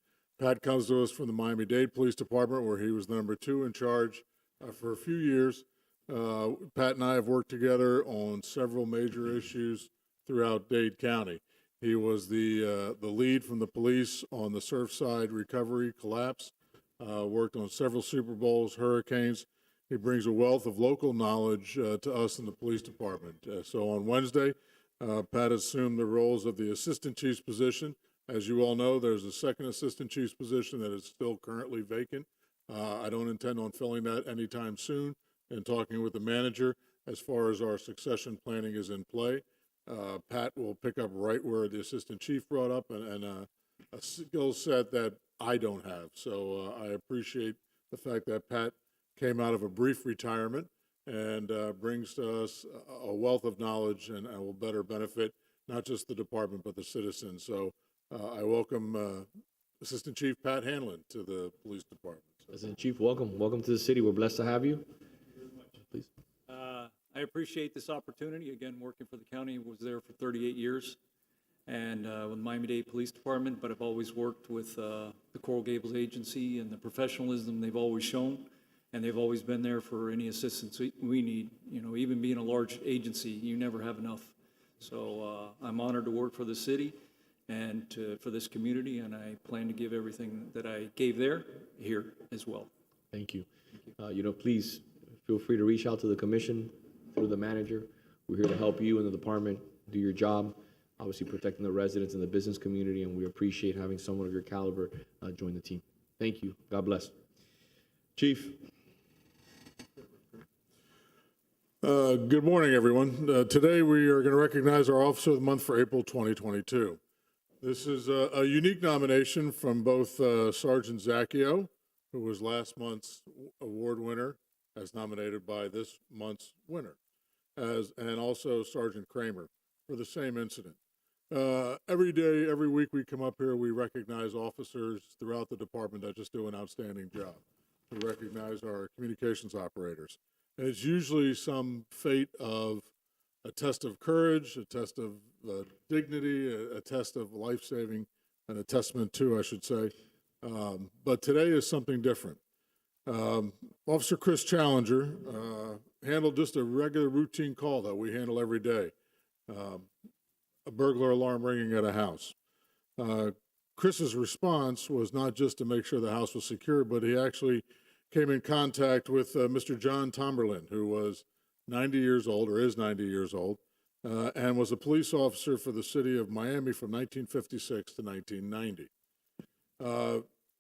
Pat comes to us from the Miami-Dade Police Department, where he was the number 2 in charge for a few years. Pat and I have worked together on several major issues throughout Dade County. He was the lead from the police on the Surfside recovery collapse, worked on several Super Bowls, hurricanes. He brings a wealth of local knowledge to us in the police department. So on Wednesday, Pat assumed the roles of the assistant chief's position. As you all know, there's a second assistant chief's position that is still currently vacant. I don't intend on filling that anytime soon. And talking with the manager, as far as our succession planning is in play, Pat will pick up right where the assistant chief brought up and a skill set that I don't have. So I appreciate the fact that Pat came out of a brief retirement and brings to us a wealth of knowledge and will better benefit not just the department but the citizens. So I welcome Assistant Chief Pat Hanlon to the police department. Assistant Chief, welcome to the city. We're blessed to have you. Please. I appreciate this opportunity. Again, working for the county, was there for 38 years, and with the Miami-Dade Police Department, but I've always worked with the Coral Gables agency and the professionalism they've always shown, and they've always been there for any assistance we need. Even being a large agency, you never have enough. So I'm honored to work for the city and for this community, and I plan to give everything that I gave there here as well. Thank you. Please feel free to reach out to the commission through the manager. We're here to help you in the department do your job, obviously protecting the residents and the business community, and we appreciate having someone of your caliber join the team. Thank you. God bless. Chief. Good morning, everyone. Today we are going to recognize our Officer of the Month for April 2022. This is a unique nomination from both Sergeant Zacchio, who was last month's award winner, as nominated by this month's winner, and also Sergeant Kramer for the same incident. Every day, every week we come up here, we recognize officers throughout the department that just do an outstanding job. We recognize our communications operators. And it's usually some fate of a test of courage, a test of dignity, a test of life-saving, and a testament to, I should say. But today is something different. Officer Chris Challenger handled just a regular routine call that we handle every day, a burglar alarm ringing at a house. Chris's response was not just to make sure the house was secure, but he actually came in contact with Mr. John Tomberlin, who was 90 years old, or is 90 years old, and was a police officer for the city of Miami from 1956 to 1990.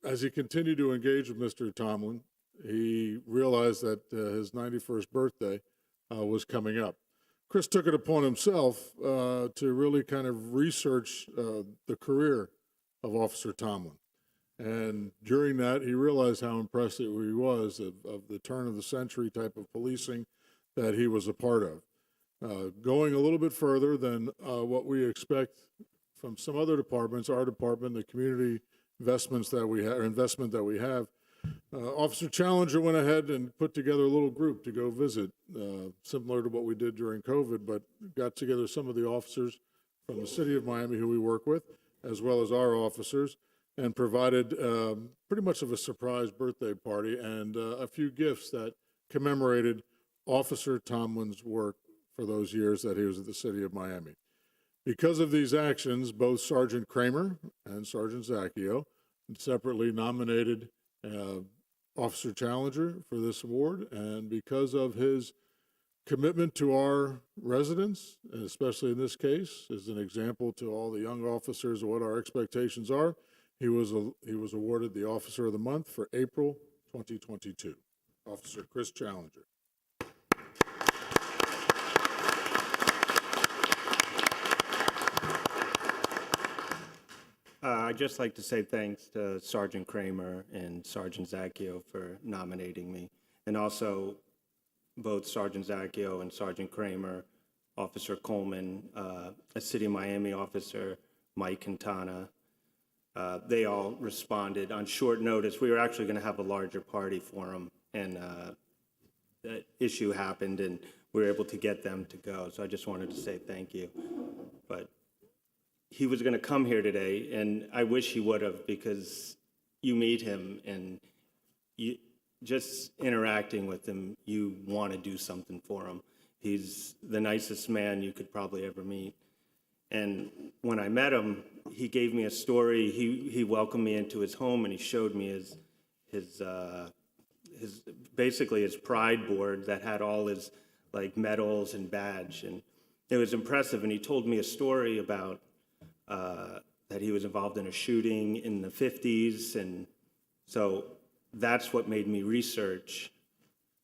As he continued to engage with Mr. Tomlin, he realized that his 91st birthday was coming up. Chris took it upon himself to really kind of research the career of Officer Tomlin. And during that, he realized how impressive he was of the turn of the century type of policing that he was a part of. Going a little bit further than what we expect from some other departments, our department, the community investment that we have, Officer Challenger went ahead and put together a little group to go visit, similar to what we did during COVID, but got together some of the officers from the city of Miami who we work with, as well as our officers, and provided pretty much of a surprise birthday party and a few gifts that commemorated Officer Tomlin's work for those years that he was at the city of Miami. Because of these actions, both Sergeant Kramer and Sergeant Zacchio and separately nominated Officer Challenger for this award. And because of his commitment to our residents, and especially in this case, as an example to all the young officers of what our expectations are, he was awarded the Officer of the Month for April 2022. Officer Chris Challenger. I'd just like to say thanks to Sergeant Kramer and Sergeant Zacchio for nominating me, and also both Sergeant Zacchio and Sergeant Kramer, Officer Coleman, a City of Miami officer, Mike Quintana. They all responded on short notice. We were actually going to have a larger party for them, and the issue happened, and we were able to get them to go. So I just wanted to say thank you. But he was going to come here today, and I wish he would have, because you meet him and you just interacting with him, you want to do something for him. He's the nicest man you could probably ever meet. And when I met him, he gave me a story. He welcomed me into his home, and he showed me his basically his pride board that had all his like medals and badge, and it was impressive. And he told me a story about that he was involved in a shooting in the 50s, and so that's what made me research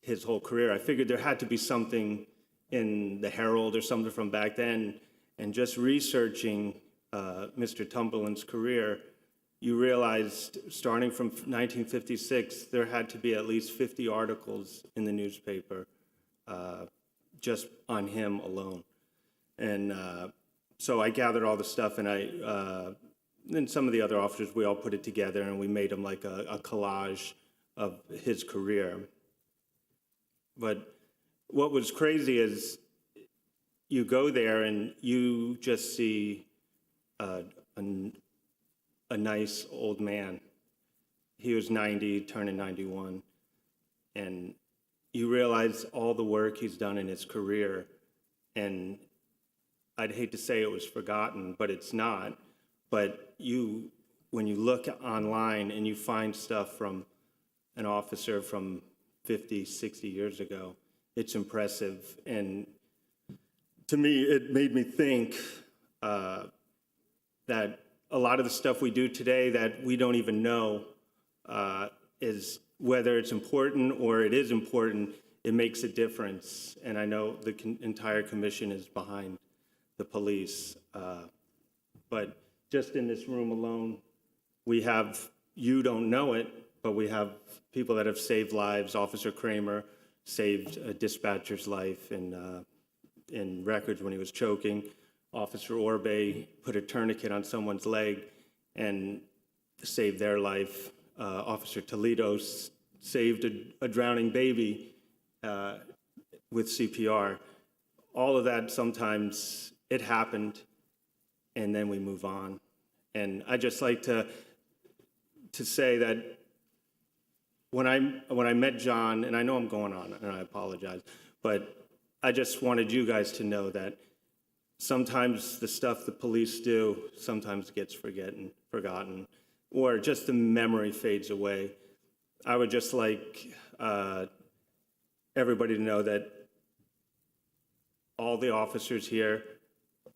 his whole career. I figured there had to be something in the Herald or something from back then, and just researching Mr. Tumberland's career, you realized starting from 1956, there had to be at least 50 articles in the newspaper just on him alone. And so I gathered all the stuff, and and some of the other officers, we all put it together, and we made him like a collage of his career. But what was crazy is you go there and you just see a nice old man. He was 90, turning 91, and you realize all the work he's done in his career, and I'd hate to say it was forgotten, but it's not. But when you look online and you find stuff from an officer from 50, 60 years ago, it's impressive. And to me, it made me think that a lot of the stuff we do today that we don't even know is, whether it's important or it is important, it makes a difference. And I know the entire commission is behind the police. But just in this room alone, we have, you don't know it, but we have people that have saved lives. Officer Kramer saved a dispatcher's life in Records when he was choking. Officer Orbe put a tourniquet on someone's leg and saved their life. Officer Toledo saved a drowning baby with CPR. All of that, sometimes it happened, and then we move on. And I just like to say that when I met John, and I know I'm going on, and I apologize, but I just wanted you guys to know that sometimes the stuff the police do sometimes gets forgotten, or just the memory fades away. I would just like everybody to know that all the officers here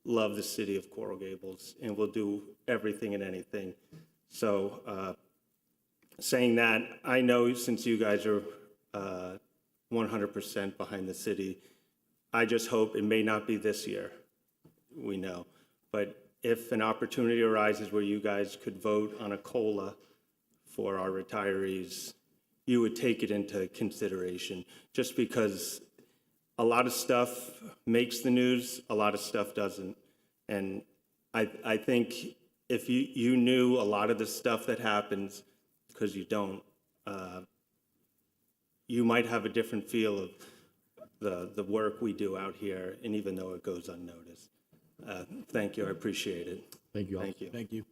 love the city of Coral Gables and will do everything and anything. So saying that, I know since you guys are 100% behind the city, I just hope it may not be this year, we know, but if an opportunity arises where you guys could vote on a COLA for our retirees, you would take it into consideration, just because a lot of stuff makes the news, a lot of stuff doesn't. And I think if you knew a lot of the stuff that happens, because you don't, you might have a different feel of the work we do out here, and even though it goes unnoticed. Thank you, I appreciate it. Thank you all. Thank you. Thank you.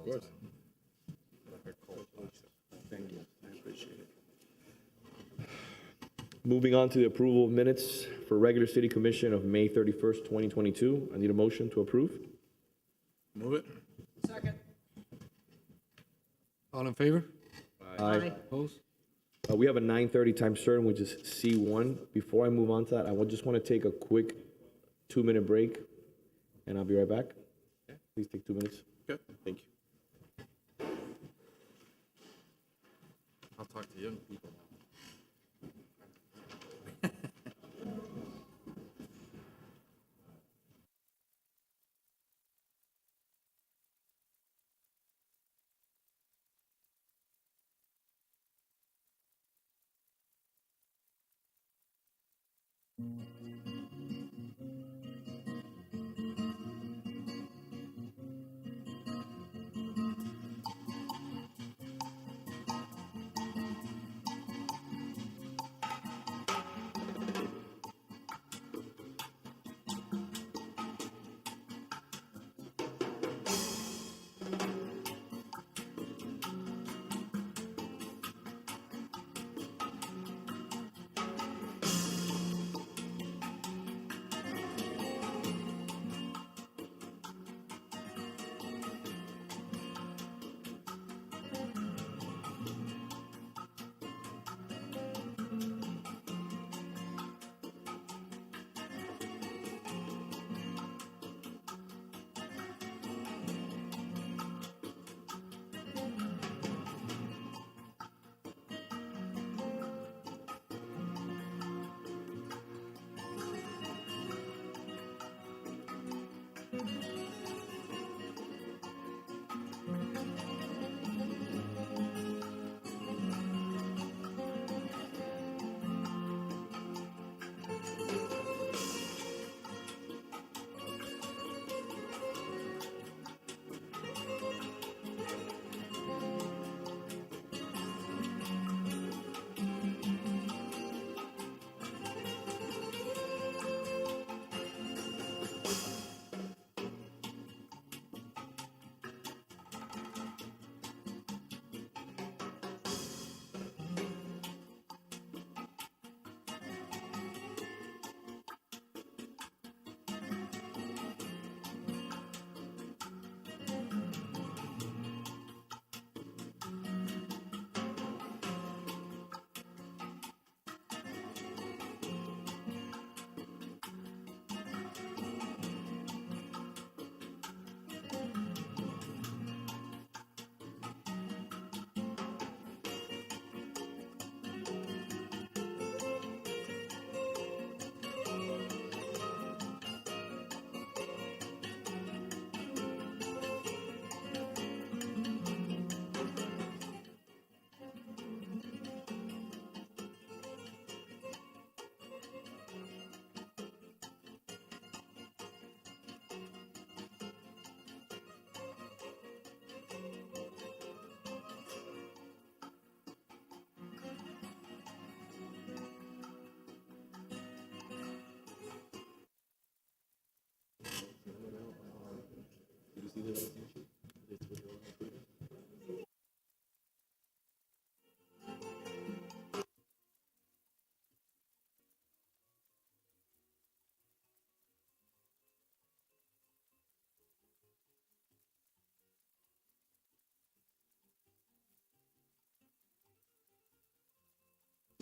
course. Thank you. I appreciate it. Moving on to the approval of minutes for regular city commission of May 31st, 2022. I need a motion to approve. Move it. All in favor? Aye. Opposed? We have a 9:30 time certain, which is C1. Before I move on to that, just want to take a quick 2-minute break, and I'll be right back. Please take 2 minutes. Okay. Thank you. I'll talk to young people now.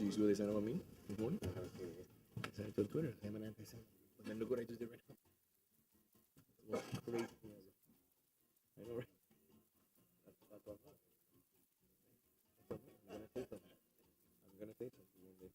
Do you see what they sent about me this morning? I sent it to Twitter. Him and anti-semitic. But then look what I just did right now. It was crazy. I know, right? That's what I'm not. I'm gonna say something. I'm gonna say something one day.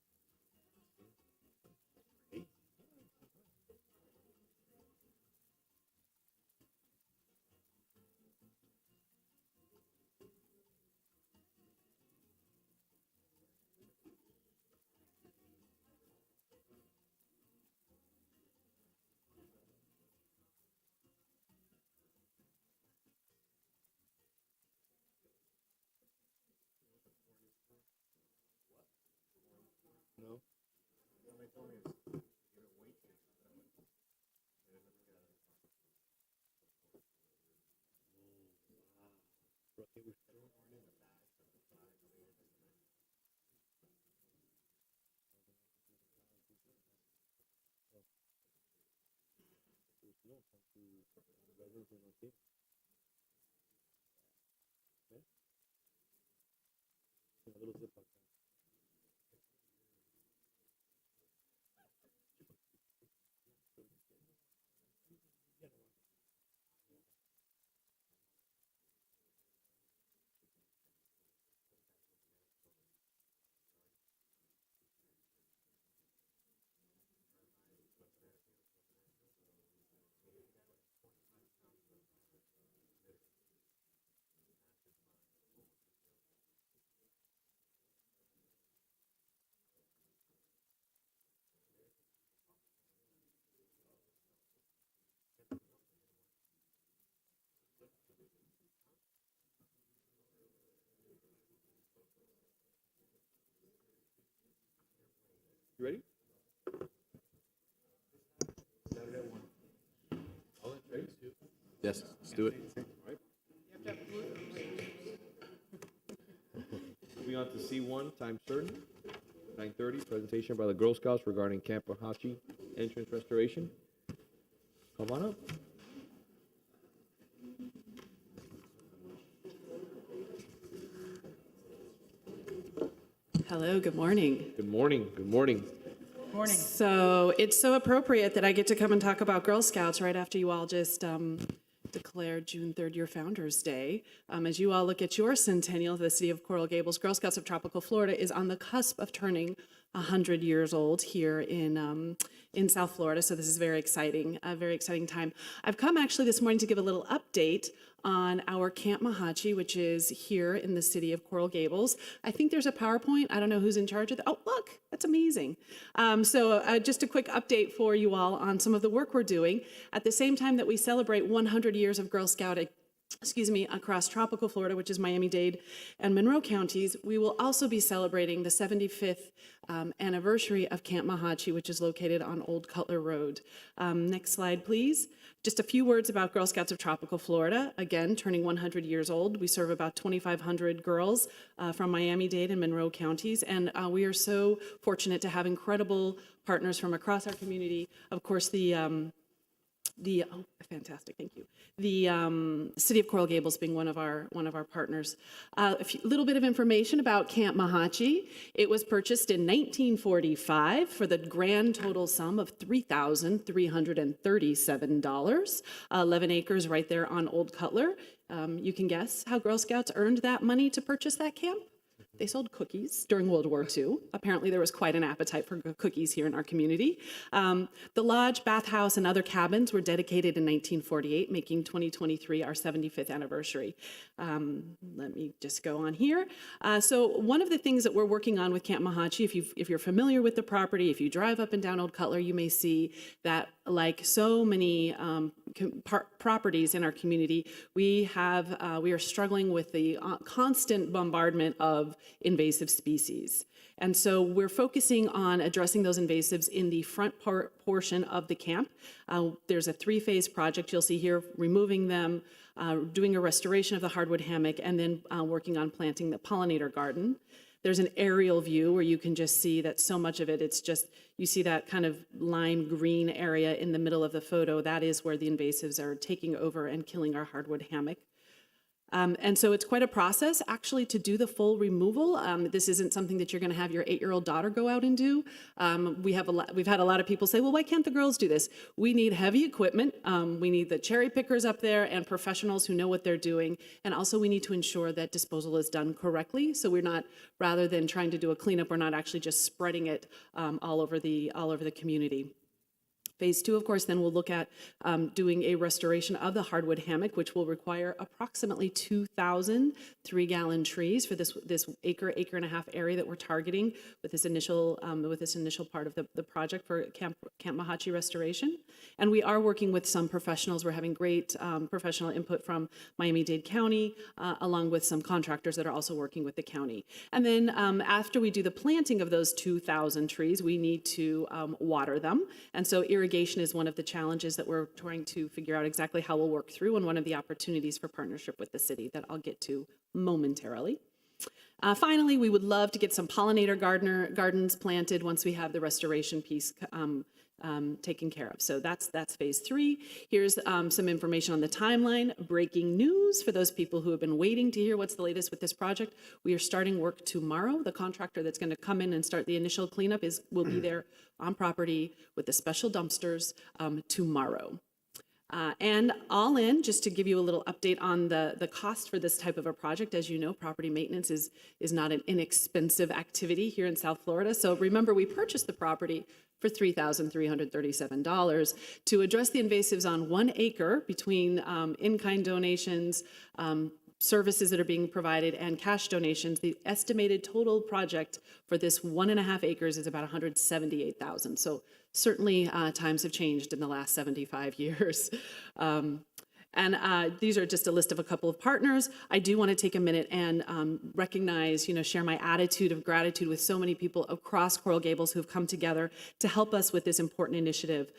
No. You ready? Yes, let's do it. Moving on to C1, time certain, 9:30, presentation by the Girl Scouts regarding Camp Mahachi entrance restoration. Come on up. Hello, good morning. Good morning, good morning. Morning. So it's so appropriate that I get to come and talk about Girl Scouts right after you all just declared June 3rd your Founders Day. As you all look at your centennial of the city of Coral Gables, Girl Scouts of Tropical Florida is on the cusp of turning 100 years old here in South Florida. So this is very exciting, a very exciting time. I've come actually this morning to give a little update on our Camp Mahachi, which is here in the city of Coral Gables. I think there's a PowerPoint. I don't know who's in charge of that. Oh, look, that's amazing. Just a quick update for you all on some of the work we're doing. At the same time that we celebrate 100 years of Girl Scouting, across tropical Florida, which is Miami-Dade and Monroe counties, we will also be celebrating the 75th anniversary of Camp Mahachi, which is located on Old Cutler Road. Next slide, please. Just a few words about Girl Scouts of Tropical Florida. Again, turning 100 years old. We serve about 2,500 girls from Miami-Dade and Monroe counties, and we are so fortunate to have incredible partners from across our community. Of course, fantastic, thank you. The City of Coral Gables being one of our partners. Little bit of information about Camp Mahachi. It was purchased in 1945 for the grand total sum of $3,337. 11 acres right there on Old Cutler. You can guess how Girl Scouts earned that money to purchase that camp? They sold cookies during World War II. Apparently there was quite an appetite for cookies here in our community. The lodge, bathhouse, and other cabins were dedicated in 1948, making 2023 our 75th anniversary. Let me just go on here. So one of the things that we're working on with Camp Mahachi, if you're familiar with the property, if you drive up and down Old Cutler, you may see that like so many properties in our community, we are struggling with the constant bombardment of invasive species. And so we're focusing on addressing those invasives in the front portion of the camp. There's a 3-phase project you'll see here, removing them, doing a restoration of the hardwood hammock, and then working on planting the pollinator garden. There's an aerial view where you can just see that so much of it, it's just, you see that kind of lime green area in the middle of the photo. That is where the invasives are taking over and killing our hardwood hammock. And so it's quite a process actually to do the full removal. This isn't something that you're going to have your 8-year-old daughter go out and do. We've had a lot of people say, well, why can't the girls do this? We need heavy equipment. We need the cherry pickers up there and professionals who know what they're doing. And also we need to ensure that disposal is done correctly. So we're not, rather than trying to do a cleanup, we're not actually just spreading it all over the community. Phase 2, of course, then we'll look at doing a restoration of the hardwood hammock, which will require approximately 2,000 3-gallon trees for this acre and a half area that we're targeting with this initial part of the project for Camp Mahachi restoration. And we are working with some professionals. We're having great professional input from Miami-Dade County, along with some contractors that are also working with the county. And then after we do the planting of those 2,000 trees, we need to water them. And so irrigation irrigation is one of the challenges that we're trying to figure out exactly how we'll work through, and one of the opportunities for partnership with the city that I'll get to momentarily. Finally, we would love to get some pollinator gardens planted once we have the restoration piece taken care of. So that's phase 3. Here's some information on the timeline. Breaking news for those people who have been waiting to hear what's the latest with this project. We are starting work tomorrow. The contractor that's going to come in and start the initial cleanup will be there on property with the special dumpsters tomorrow. And all in, just to give you a little update on the cost for this type of a project, as you know, property maintenance is not an inexpensive activity here in South Florida. So remember, we purchased the property for $3,337 to address the invasives on 1 acre between in-kind donations, services that are being provided, and cash donations. The estimated total project for this 1.5 acres is about $178,000. So certainly times have changed in the last 75 years. These are just a list of a couple of partners. I do want to take a minute and recognize, share my attitude of gratitude with so many people across Coral Gables who've come together to help us with this important initiative,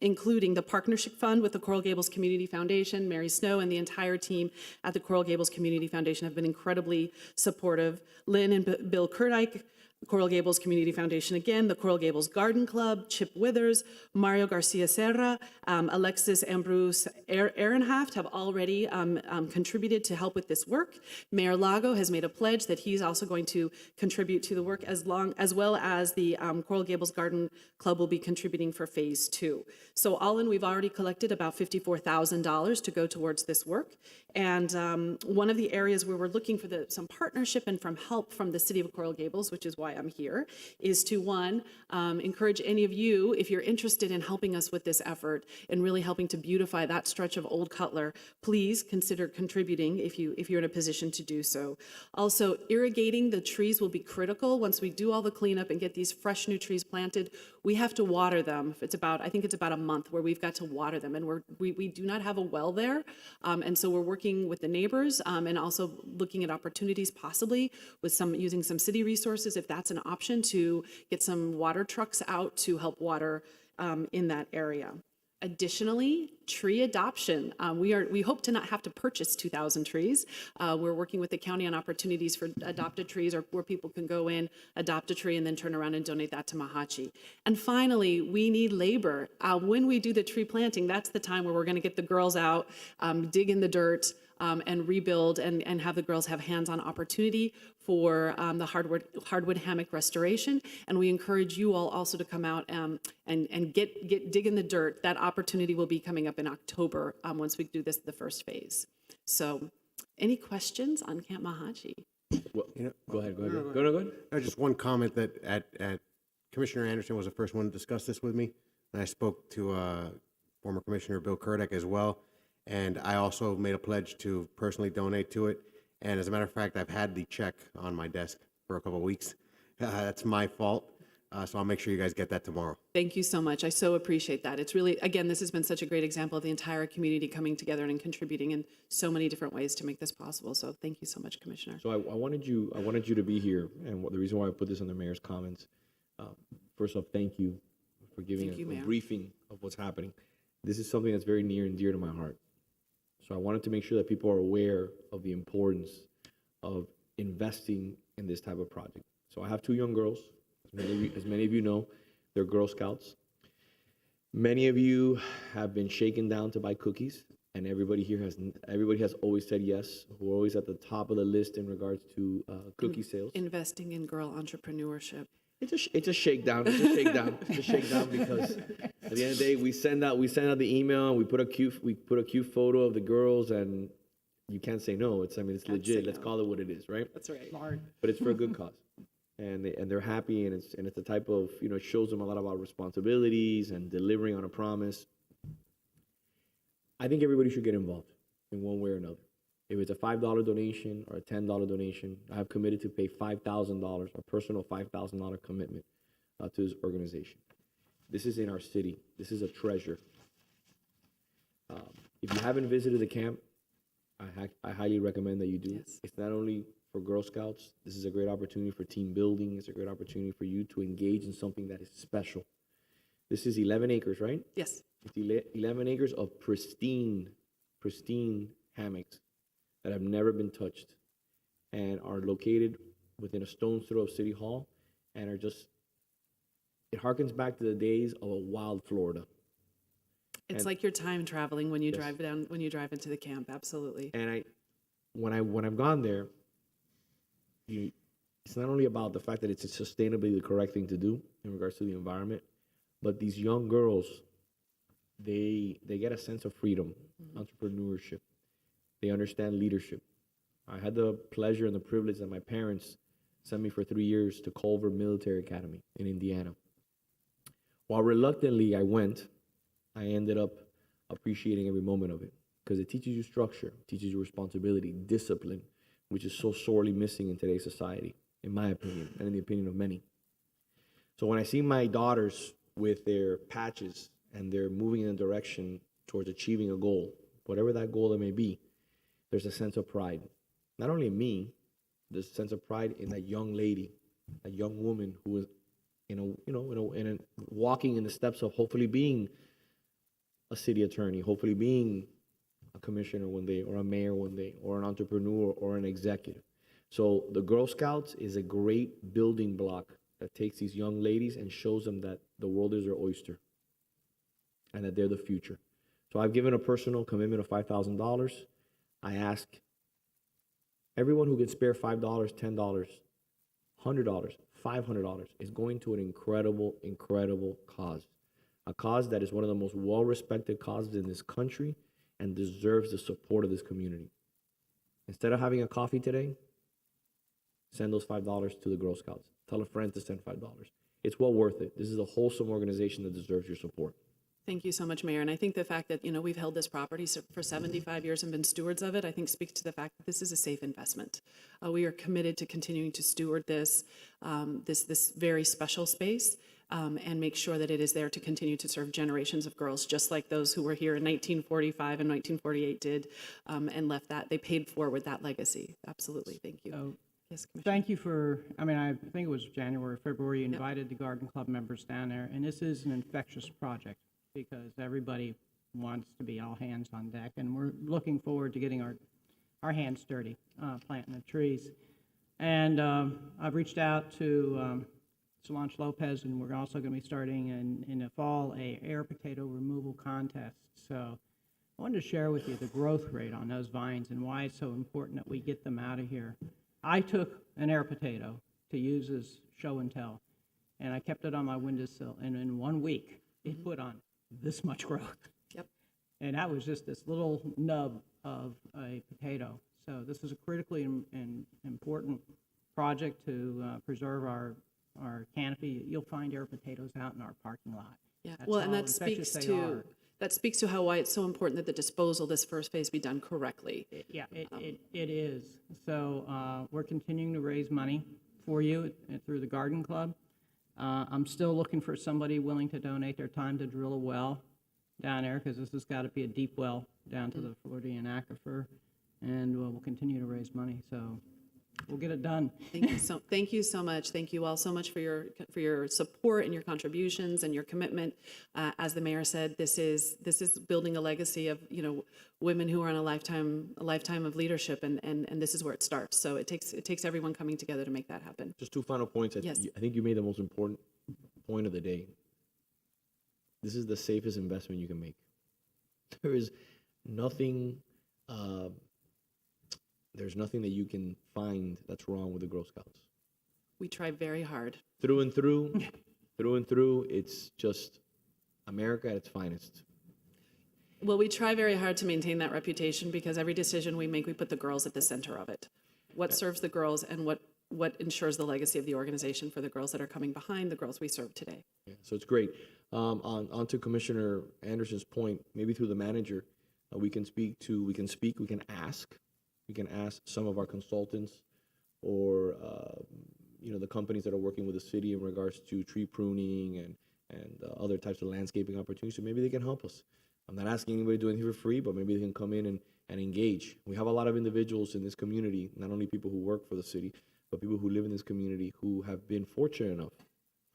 including the Partnership Fund with the Coral Gables Community Foundation. Mary Snow and the entire team at the Coral Gables Community Foundation have been incredibly supportive. Lynn and Bill Kurdyke, Coral Gables Community Foundation again, the Coral Gables Garden Club, Chip Withers, Mario Garcia Serra, Alexis and Bruce Ehrenhaft have already contributed to help with this work. Mayor Lago has made a pledge that he's also going to contribute to the work, as well as the Coral Gables Garden Club will be contributing for phase 2. So all in, we've already collected about $54,000 to go towards this work. And one of the areas where we're looking for some partnership and from help from the City of Coral Gables, which is why I'm here, is to, one, encourage any of you, if you're interested in helping us with this effort and really helping to beautify that stretch of Old Cutler, please consider contributing if you're in a position to do so. Also, irrigating the trees will be critical. Once we do all the cleanup and get these fresh new trees planted, we have to water them. I think it's about a month where we've got to water them, and we do not have a well there, and so we're working with the neighbors and also looking at opportunities possibly with using some city resources, if that's an option, to get some water trucks out to help water in that area. Additionally, tree adoption. We hope to not have to purchase 2,000 trees. We're working with the county on opportunities for adopted trees, or where people can go in, adopt a tree, and then turn around and donate that to Mahachi. And finally, we need labor. When we do the tree planting, that's the time where we're going to get the girls out, dig in the dirt, and rebuild and have the girls have hands-on opportunity for the hardwood hammock restoration. And we encourage you all also to come out and dig in the dirt. That opportunity will be coming up in October once we do the first phase. So any questions on Camp Mahachi? Well, go ahead. Just one comment that at Commissioner Anderson was the first one to discuss this with me. And I spoke to former Commissioner Bill Kurdyke as well. And I also made a pledge to personally donate to it. And as a matter of fact, I've had the check on my desk for a couple of weeks. That's my fault. So I'll make sure you guys get that tomorrow. Thank you so much. I so appreciate that. It's really, again, this has been such a great example of the entire community coming together and contributing in so many different ways to make this possible. So thank you so much, Commissioner. So I wanted you to be here, and the reason why I put this in the mayor's comments. First off, thank you for giving a briefing of what's happening. This is something that's very near and dear to my heart. So I wanted to make sure that people are aware of the importance of investing in this type of project. So I have 2 young girls. As many of you know, they're Girl Scouts. Many of you have been shaken down to buy cookies, and everybody has always said yes. We're always at the top of the list in regards to cookie sales. Investing in girl entrepreneurship. It's a shakedown. It's a shakedown because at the end of the day, we send out the email and we put a cute photo of the girls, and you can't say no. It's legit. Let's call it what it is, right? That's right. But it's for a good cause, and they're happy, and it's the type of, it shows them a lot about responsibilities and delivering on a promise. I think everybody should get involved in one way or another. If it's a $5 donation or a $10 donation, I have committed to pay $5,000, a personal $5,000 commitment to this organization. This is in our city. This is a treasure. If you haven't visited the camp, I highly recommend that you do. Yes. It's not only for Girl Scouts. This is a great opportunity for team building. It's a great opportunity for you to engage in something that is special. This is 11 acres, right? Yes. It's 11 acres of pristine hammocks that have never been touched and are located within a stone's throw of City Hall and are just, it harkens back to the days of a wild Florida. It's And- like you're time traveling when you Yes. drive into the camp. Absolutely. And when I've gone there, it's not only about the fact that it's sustainably the correct thing to do in regards to the environment, but these young girls, they get a sense of freedom, entrepreneurship. They understand leadership. I had the pleasure and the privilege that my parents sent me for 3 years to Culver Military Academy in Indiana. While reluctantly I went, I ended up appreciating every moment of it because it teaches you structure, teaches you responsibility, discipline, which is so sorely missing in today's society, in my opinion, and in the opinion of many. So when I see my daughters with their patches and they're moving in a direction towards achieving a goal, whatever that goal it may be, there's a sense of pride. Not only in me, there's a sense of pride in that young lady, that young woman who is walking in the steps of hopefully being a city attorney, hopefully being a commissioner one day, or a mayor one day, or an entrepreneur, or an executive. So the Girl Scouts is a great building block that takes these young ladies and shows them that the world is their oyster and that they're the future. So I've given a personal commitment of $5,000. I ask everyone who can spare $5, $10, $100, $500 is going to an incredible, incredible cause. A cause that is one of the most well-respected causes in this country and deserves the support of this community. Instead of having a coffee today, send those $5 to the Girl Scouts. Tell a friend to send $5. It's well worth it. This is a wholesome organization that deserves your support. Thank you so much, Mayor. And I think the fact that, we've held this property for 75 years and been stewards of it, I think speaks to the fact that this is a safe investment. We are committed to continuing to steward this very special space and make sure that it is there to continue to serve generations of girls, just like those who were here in 1945 and 1948 did and left that. They paid forward that legacy. Absolutely. Thank you. So, yes, Commissioner. thank you for, I think it was January, February, you invited the Garden Club members down there, and this is an infectious project because everybody wants to be all hands on deck, and we're looking forward to getting our hands dirty, planting the trees. And I've reached out to Solange Lopez, and we're also going to be starting in the fall a air potato removal contest. So I wanted to share with you the growth rate on those vines and why it's so important that we get them out of here. I took an air potato to use as show and tell, and I kept it on my windowsill, and in 1 week, it put on this much growth. Yep. And that was just this little nub of a potato. So this is a critically important project to preserve our canopy. You'll find air potatoes out in our parking lot. Yeah, That's well, and how that infectious speaks they to are. why it's so important that the disposal, this first phase, be done correctly. It is. So we're continuing to raise money for you through the Garden Club. I'm still looking for somebody willing to donate their time to drill a well down there because this has got to be a deep well down to the Floridian aquifer, and we'll continue to raise money. So we'll get it done. Thank you so much. Thank you all so much for your support and your contributions and your commitment. As the mayor said, this is building a legacy of women who are on a lifetime of leadership, and this is where it starts. So it takes everyone coming together to make that happen. Just 2 final points. Yes. I think you made the most important point of the day. This is the safest investment you can make. There is nothing there's nothing that you can find that's wrong with the Girl Scouts. We try very hard. Through and through, it's just America at its finest. Well, we try very hard to maintain that reputation because every decision we make, we put the girls at the center of it. What serves the girls and what ensures the legacy of the organization for the girls that are coming behind the girls we serve today. Yeah, so it's great. On to Commissioner Anderson's point, maybe through the manager, we can ask some of our consultants or the companies that are working with the city in regards to tree pruning and other types of landscaping opportunities. So maybe they can help us. I'm not asking anybody to do anything for free, but maybe they can come in and engage. We have a lot of individuals in this community, not only people who work for the city, but people who live in this community who have been fortunate enough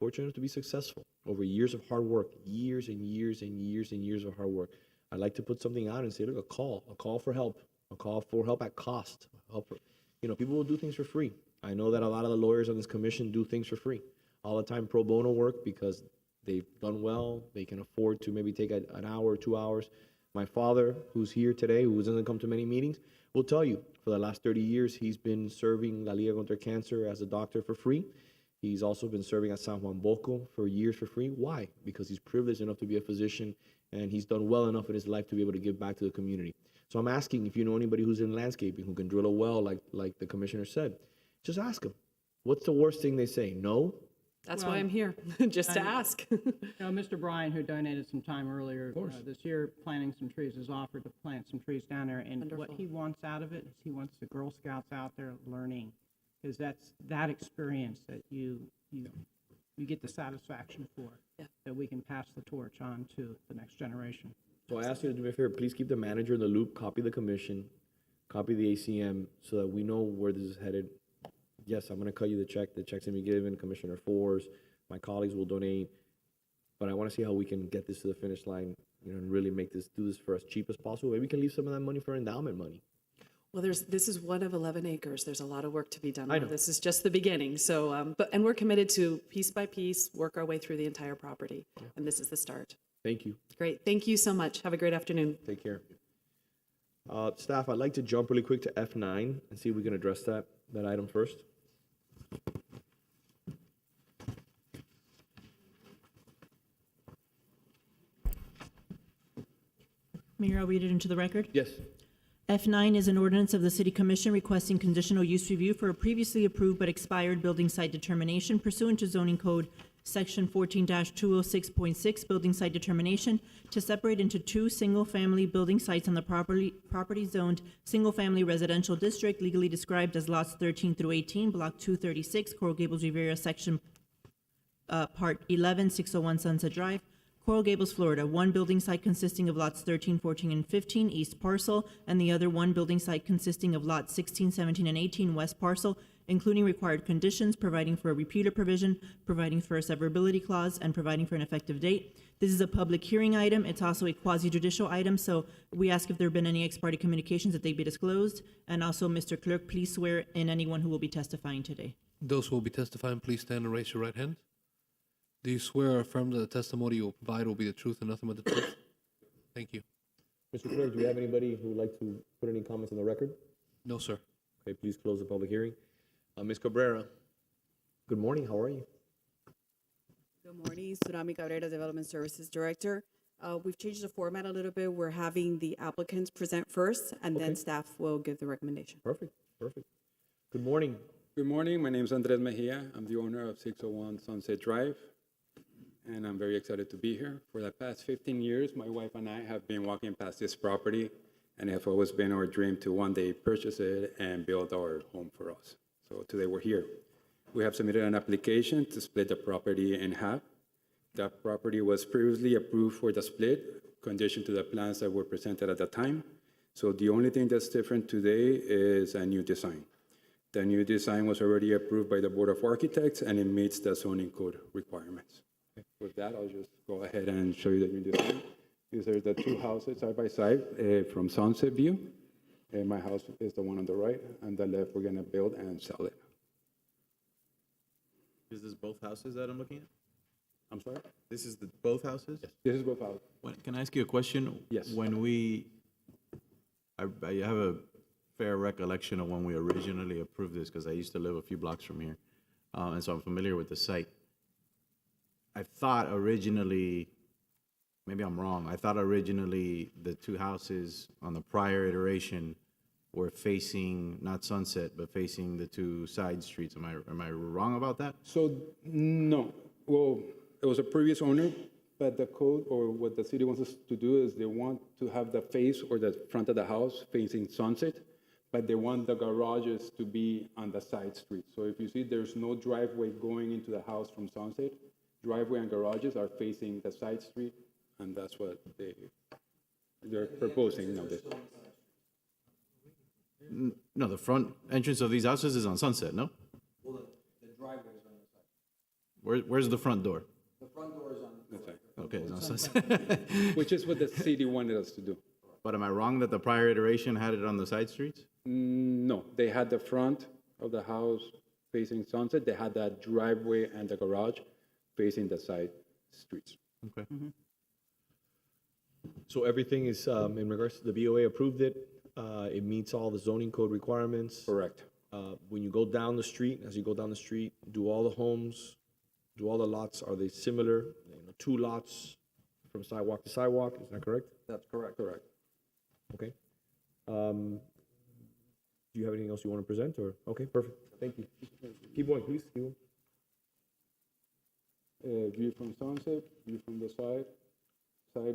fortunate enough to be successful over years of hard work, years and years and years and years of hard work. I'd like to put something out and say, look, a call for help at cost. People will do things for free. I know that a lot of the lawyers on this commission do things for free all the time, pro bono work, because they've done well. They can afford to maybe take an hour or 2 hours. My father, who's here today, who doesn't come to many meetings, will tell you for the last 30 years, he's been serving La Liga contra Cancer as a doctor for free. He's also been serving at San Juan Bosco for years for free. Why? Because he's privileged enough to be a physician, and he's done well enough in his life to be able to give back to the community. So I'm asking if you know anybody who's in landscaping who can drill a well like the commissioner said, just ask them. What's the worst thing they say? No? That's why I'm here, just to ask. Mr. Bryan, who donated some time earlier this year, planting some trees, has offered to plant some trees down there. And Wonderful. what he wants out of it is he wants the Girl Scouts out there learning, because that's that experience that you get the satisfaction for, that we can pass the torch on to the next generation. So I ask you to do me a favor, please keep the manager in the loop, copy the commission, copy the ACM, so that we know where this is headed. Yes, I'm going to cut you the check. The check's going to be given. Commissioner Force, my colleagues will donate. But I want to see how we can get this to the finish line, and really do this for as cheap as possible. Maybe we can leave some of that money for endowment money. Well, this is one of 11 acres. There's a lot of work to be done. I know. This is just the beginning. So, and we're committed to piece by piece work our way through the entire property, and this is the start. Thank you. Great. Thank you so much. Have a great afternoon. Take care. Staff, I'd like to jump really quick to F9 and see if we can address that item first. Mayor, I'll read it into the record. Yes. F9 is an ordinance of the City Commission requesting conditional use review for a previously approved but expired building site determination pursuant to zoning code section 14-206.6 building site determination to separate into two single-family building sites on the property zoned single-family residential district legally described as lots 13 through 18, block 236, Coral Gables Rivera, section part 11, 601 Sunset Drive, Coral Gables, Florida. One building site consisting of lots 13, 14, and 15, east parcel, and the other one building site consisting of lots 16, 17, and 18, west parcel, including required conditions, providing for a repeater provision, providing for a severability clause, and providing for an effective date. This is a public hearing item. It's also a quasi-judicial item, so we ask if there have been any ex-parte communications that they be disclosed. And also, Mr. Clerk, please swear in anyone who will be testifying today. Those who will be testifying, please stand and raise your right hand. Do you swear or affirm that the testimony you will provide will be the truth and nothing but the truth? Thank you. Mr. Clerk, do we have anybody who would like to put any comments on the record? No, sir. Okay, please close the public hearing. Ms. Cabrera, good morning. How are you? Good morning, Tsunami Cabrera, Development Services Director. We've changed the format a little bit. We're having the applicants present first, and then staff will give the recommendation. Perfect. Good morning. Good morning. My name is Andres Mejia. I'm the owner of 601 Sunset Drive, and I'm very excited to be here. For the past 15 years, my wife and I have been walking past this property, and it has always been our dream to one day purchase it and build our home for us. So today we're here. We have submitted an application to split the property in half. That property was previously approved for the split, conditioned to the plans that were presented at the time. So the only thing that's different today is a new design. The new design was already approved by the Board of Architects, and it meets the zoning code requirements. With that, I'll just go ahead and show you the new design. These are the two houses side by side from Sunset View. And my house is the one on the right, and the left we're gonna build and sell it. Is this both houses that I'm looking at? I'm sorry? This is both houses? Yes, this is both houses. Can I ask you a question? Yes. When I have a fair recollection of when we originally approved this, because I used to live a few blocks from here, and so I'm familiar with the site. I thought originally, maybe I'm wrong, I thought originally the two houses on the prior iteration were facing, not Sunset, but facing the two side streets. Am I wrong about that? So, no. Well, it was a previous owner, but the code or what the city wants us to do is they want to have the face or the front of the house facing Sunset, but they want the garages to be on the side street. So if you see, there's no driveway going into the house from Sunset. Driveway and garages are facing the side street, and that's what they're proposing nowadays. No, the front entrance of these houses is on Sunset, no? Well, the driveway is on the side. Where's the front door? The front door is on. Okay, it's on Sunset. Which is what the city wanted us to do. But am I wrong that the prior iteration had it on the side streets? No, they had the front of the house facing Sunset. They had that driveway and the garage facing the side streets. Okay. So everything is, in regards to the BOA approved it, it meets all the zoning code requirements. Correct. When you go down the street, as you go down the street, do all the homes, do all the lots, are they similar? You know, 2 lots from sidewalk to sidewalk, is that correct? That's correct. Correct. Okay. Do you have anything else you want to present, or? Okay, perfect, thank you. Keep going, please, keep going. View from Sunset, view from the side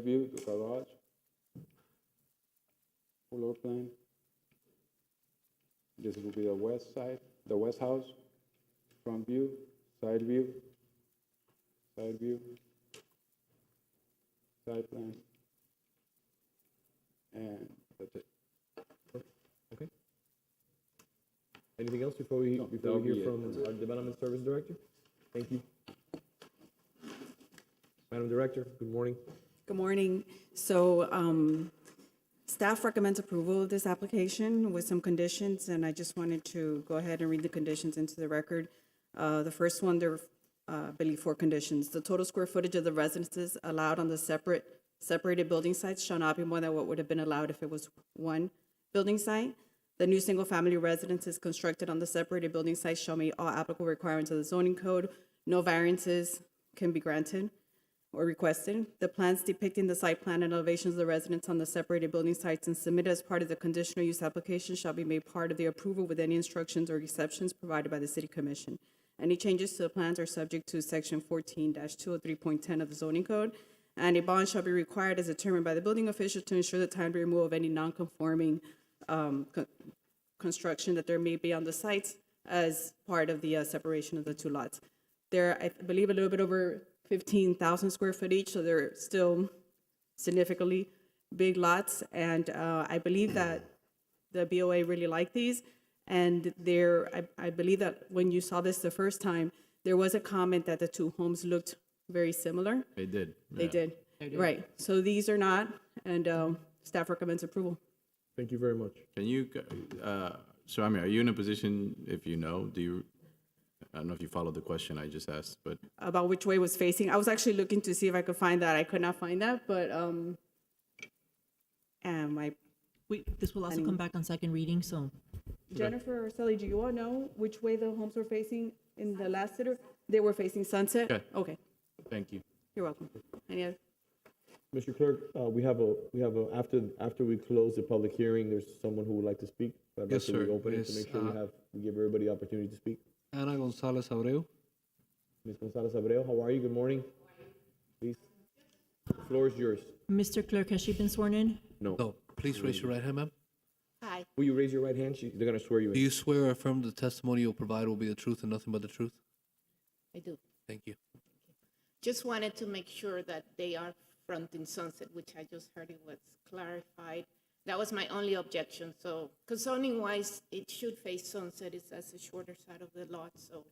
view, the garage, floor plan. This will be the west side, the west house, front view, side view, side plan, and that's it. Okay. Anything else before we that'll hear be it. from our Development Service Director? Thank you. Madam Director, good morning. Good morning. So staff recommends approval of this application with some conditions, and I just wanted to go ahead and read the conditions into the record. The first one, there are, I believe, 4 conditions. The total square footage of the residences allowed on the separated building sites shall not be more than what would have been allowed if it was one building site. The new single-family residences constructed on the separated building sites shall meet all applicable requirements of the zoning code. No variances can be granted or requested. The plans depicting the site plan and elevations of the residents on the separated building sites and submitted as part of the conditional use application shall be made part of the approval with any instructions or exceptions provided by the City Commission. Any changes to the plans are subject to Section 14-203.10 of the zoning code, and a bond shall be required as determined by the building official to ensure the timely removal of any non-conforming construction that there may be on the sites as part of the separation of the 2 lots. They're, I believe, a little bit over 15,000 square foot each, so they're still significantly big lots. And I believe that the BOA really liked these. And I believe that when you saw this the first time, there was a comment that the 2 homes looked very similar. They did. They did. Right. So these are not, and staff recommends approval. Thank you very much. Can you, so I mean, are you in a position, if you know, I don't know if you followed the question I just asked, but. About which way was facing. I was actually looking to see if I could find that. I could not find that, but This will also come back on second reading, so. Jennifer or Sally, do you all know which way the homes were facing in the last sitter? They were facing Sunset? Okay. Okay, Thank you. you're welcome. Any other? Mr. Clerk, we have after we close the public hearing, there's someone who would like to speak. I'd like Yes, to sir. reopen it to Yes, make sure we give everybody the opportunity to speak. Ana González Abreu. Ms. Gonzalez Abreu, how are you? Good morning. Please, the floor is yours. Mr. Clerk, has she been sworn in? No. No, please raise your right hand, ma'am. Hi. Will you raise your right hand? They're going to swear you Do in. you swear or affirm the testimony you'll provide will be the truth and nothing but the truth? I do. Thank you. Just wanted to make sure that they are fronting Sunset, which I just heard it was clarified. That was my only objection. So, because zoning-wise, it should face Sunset. It's as the shorter side of the lot. So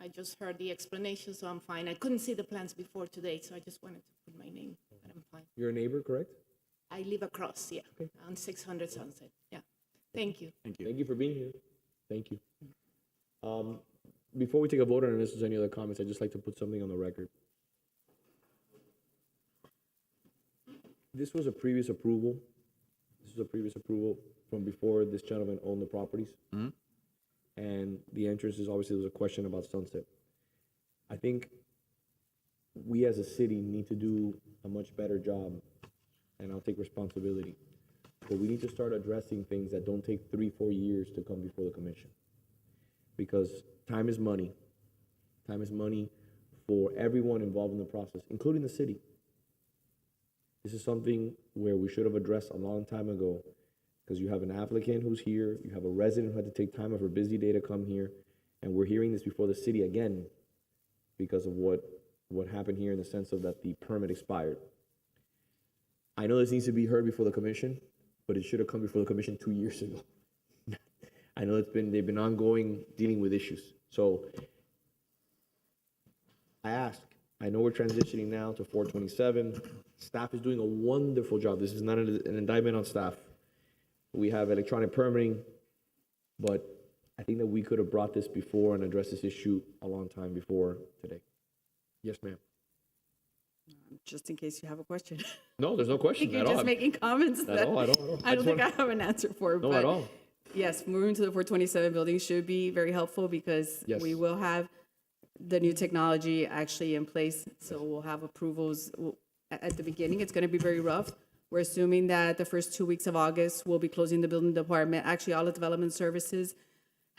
I just heard the explanation, so I'm fine. I couldn't see the plans before today, so I just wanted to put my name, but I'm fine. You're a neighbor, correct? I live across, yeah, on 600 Sunset. Yeah. Thank you. Thank you. Thank you for being here. Thank you. Before we take a vote on it, if there's any other comments, I'd just like to put something on the record. This was a previous approval. This was a previous approval from before this gentleman owned the properties. Mm-hmm. And the entrance is obviously, there was a question about Sunset. I think we as a city need to do a much better job, and I'll take responsibility. But we need to start addressing things that don't take 3-4 years to come before the commission. Because time is money. Time is money for everyone involved in the process, including the city. This is something where we should have addressed a long time ago, because you have an applicant who's here, you have a resident who had to take time of her busy day to come here, and we're hearing this before the city again because of what happened here in the sense of that the permit expired. I know this needs to be heard before the commission, but it should have come before the commission 2 years ago. I know they've been ongoing dealing with issues. So I ask, I know we're transitioning now to 427. Staff is doing a wonderful job. This is not an indictment on staff. We have electronic permitting, but I think that we could have brought this before and addressed this issue a long time before today. Yes, ma'am. Just in case you have a question. No, there's no question You're at all. just making comments At that all, at all, at all. I don't think I have an answer for. No, but at all. Yes, moving to the 427 building should be very helpful because Yes. we will have the new technology actually in place. So we'll have approvals at the beginning. It's going to be very rough. We're assuming that the first 2 weeks of August, we'll be closing the building department, actually all the development services,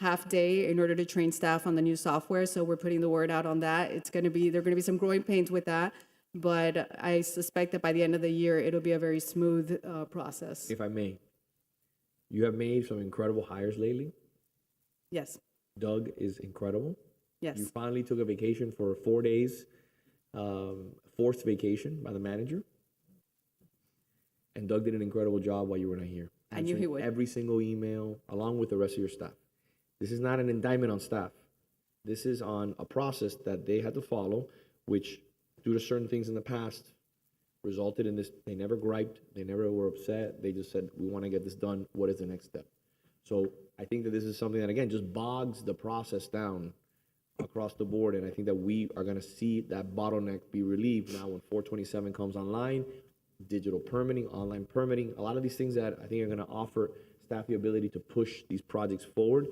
half day in order to train staff on the new software. So we're putting the word out on that. There are going to be some growing pains with that, but I suspect that by the end of the year, it'll be a very smooth process. If I may, you have made some incredible hires lately. Yes, Doug is incredible. yes. You finally took a vacation for 4 days, forced vacation by the manager. And Doug did an incredible job while you were not here. I knew he Answering would. Every single email, along with the rest of your staff. This is not an indictment on staff. This is on a process that they had to follow, which, due to certain things in the past, resulted in this. They never griped. They never were upset. They just said, we want to get this done. What is the next step? So I think that this is something that, again, just bogs the process down across the board. And I think that we are going to see that bottleneck be relieved now when 427 comes online. Digital permitting, online permitting, a lot of these things that I think are going to offer staff the ability to push these projects forward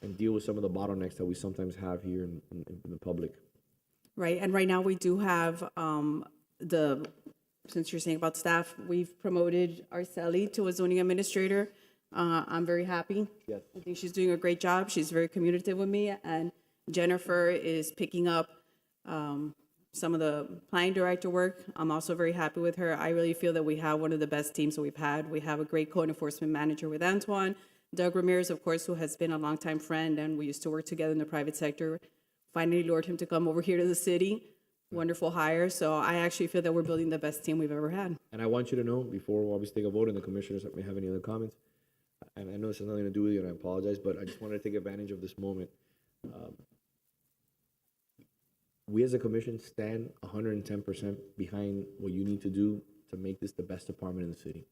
and deal with some of the bottlenecks that we sometimes have here in the public. Right, and right now we do have since you're saying about staff, we've promoted Arceli to a zoning administrator. I'm very happy. Yes. I think she's doing a great job. She's very communicative with me, and Jennifer is picking up some of the planning director work. I'm also very happy with her. I really feel that we have one of the best teams that we've had. We have a great code enforcement manager with Antoine. Doug Ramirez, of course, who has been a longtime friend, and we used to work together in the private sector. Finally lured him to come over here to the city. Wonderful hire. So I actually feel that we're building the best team we've ever had. And I want you to know, before we obviously take a vote and the commissioners may have any other comments, and I know this has nothing to do with you, and I apologize, but I just wanted to take advantage of this moment. We as a commission stand 110% behind what you need to do to make this the best department in the city.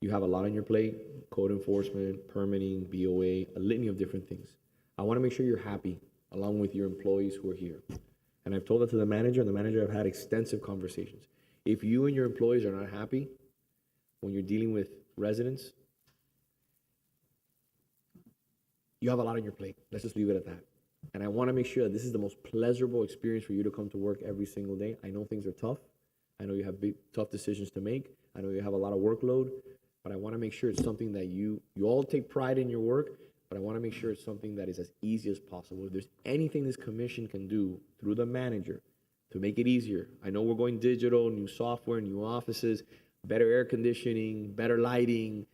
You have a lot on your plate: code enforcement, permitting, BOA, a litany of different things. I want to make sure you're happy along with your employees who are here. And I've told that to the manager, and the manager have had extensive conversations. If you and your employees are not happy when you're dealing with residents, you have a lot on your plate. Let's just leave it at that. And I want to make sure that this is the most pleasurable experience for you to come to work every single day. I know things are tough. I know you have big, tough decisions to make. I know you have a lot of workload, but I want to make sure it's something that you all take pride in your work, but I want to make sure it's something that is as easy as possible. If there's anything this commission can do through the manager to make it easier, I know we're going digital, new software, new offices, better air conditioning, better lighting,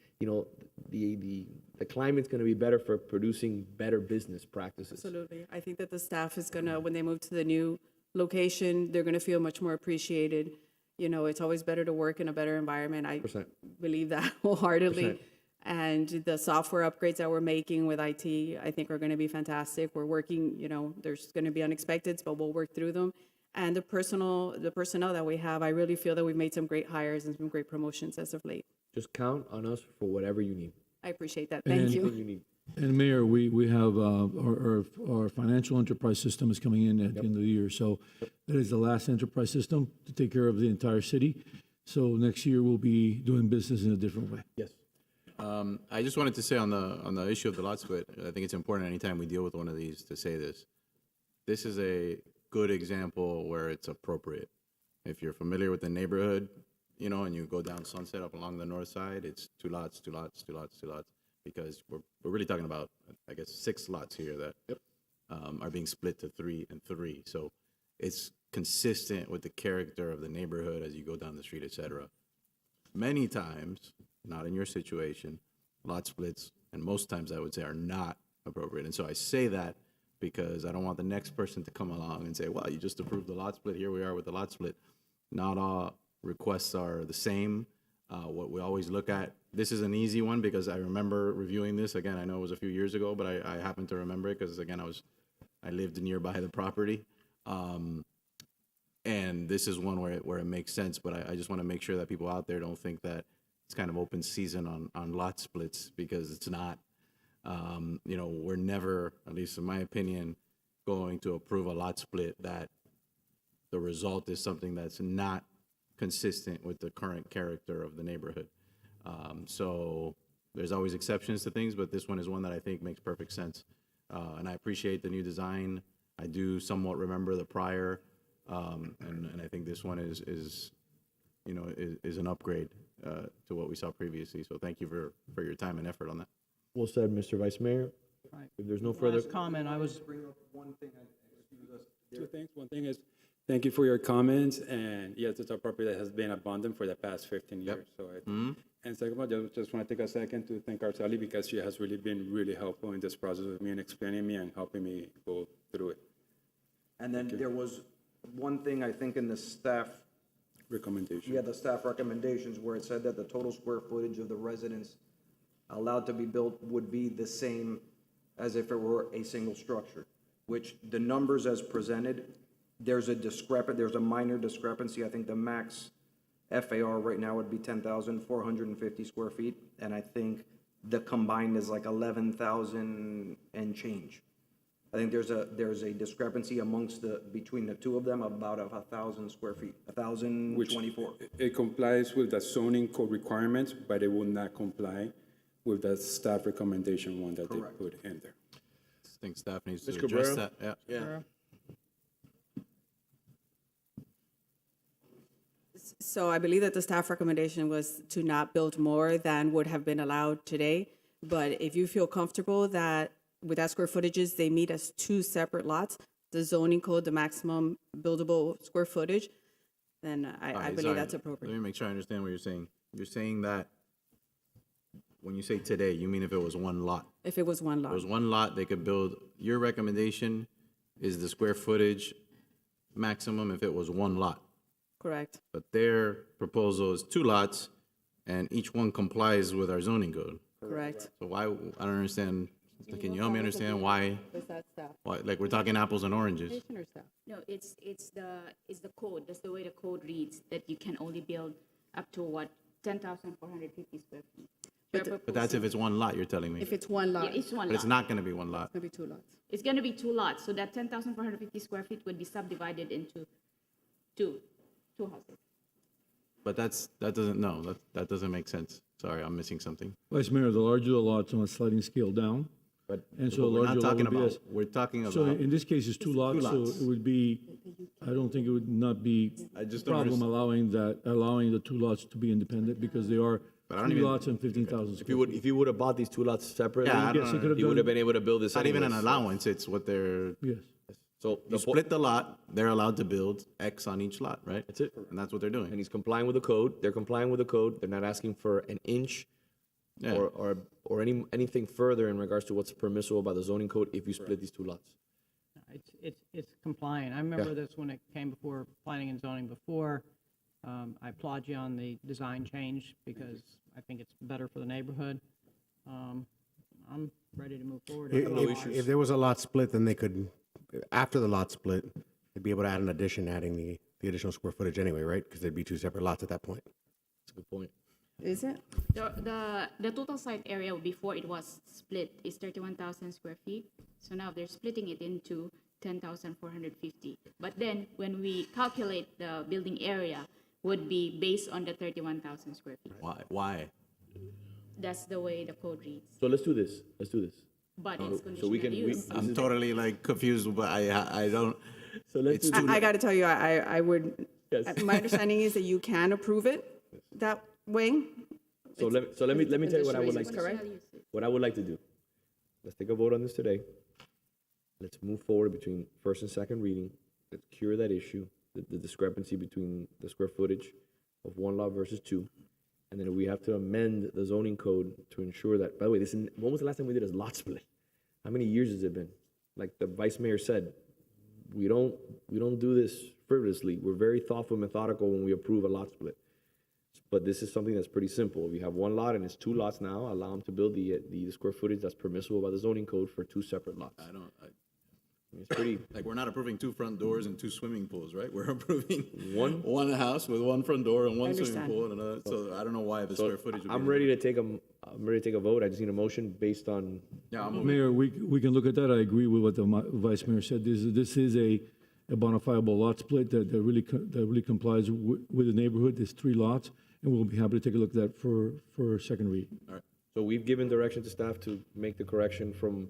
the climate's going to be better for producing better business practices. Absolutely. I think that the staff is going to, when they move to the new location, they're going to feel much more appreciated. It's always better to work in a better environment. I believe that wholeheartedly. 100%. And the software upgrades that we're making with IT, I think are going to be fantastic. We're working, there's going to be unexpecteds, but we'll work through them. And the personnel that we have, I really feel that we've made some great hires and some great promotions as of late. Just count on us for whatever you need. I appreciate that. Thank you. Anything you need. And Mayor, we have our financial enterprise system is coming in at the end of the year. So that is the last enterprise system to take care of the entire city. So next year we'll be doing business in a different way. Yes. I just wanted to say on the issue of the lot split, I think it's important anytime we deal with one of these to say this. This is a good example where it's appropriate. If you're familiar with the neighborhood, and you go down Sunset up along the north side, it's 2 lots, 2 lots, 2 lots, 2 lots, because we're really talking about, I guess, 6 lots here that are being split to 3 and 3. So it's consistent with the character of the neighborhood as you go down the street, et cetera. Many times, not in your situation, lot splits, and most times I would say, are not appropriate. And so I say that because I don't want the next person to come along and say, well, you just approved the lot split. Here we are with the lot split. Not all requests are the same. What we always look at, this is an easy one because I remember reviewing this. Again, I know it was a few years ago, but I happen to remember it because, again, I lived nearby the property. And this is one where it makes sense, but I just want to make sure that people out there don't think that it's kind of open season on lot splits, because it's not. You know, we're never, at least in my opinion, going to approve a lot split that the result is something that's not consistent with the current character of the neighborhood. So there's always exceptions to things, but this one is one that I think makes perfect sense. And I appreciate the new design. I do somewhat remember the prior, and I think this one is an upgrade to what we saw previously. So thank you for your time and effort on that. Well said, Mr. Vice Mayor. Right. If there's no further Last comment, I was, Bring up one thing, two things. One thing is, thank you for your comments, and yes, it's a property that has been abandoned for the past 15 years. So, and second of all, just want to take a second to thank our Sally, because she has really been really helpful in this process with me and explaining me and helping me go through it. And then there was one thing, I think, in the staff recommendation. Yeah, the staff recommendations, where it said that the total square footage of the residence allowed to be built would be the same as if it were a single structure, which the numbers as presented, there's a minor discrepancy. I think the max FAR right now would be 10,450 square feet, and I think the combined is like 11,000 and change. I think there's a discrepancy between the two of them of about 1,000 square feet, 1,024. It complies with the zoning code requirements, but it will not comply with the staff recommendation one that they put in there. I think staff needs to Ms. address Cabrera? that. Yeah. So I believe that the staff recommendation was to not build more than would have been allowed today. But if you feel comfortable that with that square footages, they meet as two separate lots, the zoning code, the maximum buildable square footage, then I believe that's appropriate. Let me make sure I understand what you're saying. You're saying that when you say today, you mean if it was one lot? If it was one If lot. it was one lot, they could build, your recommendation is the square footage maximum if it was one lot. Correct. But their proposal is two lots, and each one complies with our zoning code. Correct. So why, I don't understand, can you help me understand why, like, we're talking apples and oranges? No, it's the code. That's the way the code reads, that you can only build up to 10,450 square feet. But that's if it's one lot, you're telling me. If it's one lot. Yeah, it's one But it's lot. not gonna be one lot. It's going to be two lots. It's going to be two lots, so that 10,450 square feet would be subdivided into two houses. But that doesn't make sense. Sorry, I'm missing something. Vice Mayor, the larger the lots on a sliding scale down. But And so we're larger not lot talking would be about, as- we're talking So about. in this case, it's two lots, so lots. it would be, I don't think it would not be I just a don't problem allowing the two lots to be independent, because they are But I don't three even- lots and 15,000 If you would have bought these two lots separately, Yeah, I don't Yes, it could have you would have done, been able to build this. It's not even an anyways. allowance, it's what they're, yes. So you split the lot, they're allowed to build X on each lot, right? That's it. And that's what they're doing. And he's complying with the code. They're complying with the code. They're not asking for an inch Yeah. or anything further in regards to what's permissible by the zoning code if you split these two lots. it's compliant. I remember this when it came before planning and zoning before. I applaud you on the design change because I think it's better for the neighborhood. I'm ready to move forward. If there was a lot split, then they could, after the lot split, they'd be able to add an addition, adding the additional square footage anyway, right? Because there'd be two separate lots at that point. That's a good point. Is it? The total site area before it was split is 31,000 square feet. So now they're splitting it into 10,450. But then when we calculate the building area, would be based on the 31,000 square feet. Why? That's the way the code reads. So let's do this. But it's So we conditional can. use. I'm totally like confused, but I don't. So let's. It's too I got to tell you, I would, Yes. my understanding is that you can approve it that way. So let me tell you what I would like. Conditional use, correct? What I would like to do. Let's take a vote on this today. Let's move forward between first and second reading. Let's cure that issue, the discrepancy between the square footage of one lot versus two. And then we have to amend the zoning code to ensure that, by the way, when was the last time we did a lot split? How many years has it been? Like the vice mayor said, we don't do this frivolously. We're very thoughtful and methodical when we approve a lot split. But this is something that's pretty simple. If you have one lot and it's two lots now, allow them to build the square footage that's permissible by the zoning code for two separate lots. It's pretty. Like, we're not approving 2 front doors and 2 swimming pools, right? We're approving One? one house with 1 front door and 1 swimming Understand. pool and another. So I don't know why the square footage would be. I'm ready to take a vote. I just need a motion based on. Yeah, I'm moving. Mayor, we can look at that. I agree with what the Vice Mayor said. This is a bona fide lot split that really complies with the neighborhood. There's 3 lots, and we'll be happy to take a look at that for a second read. All right. So we've given direction to staff to make the correction from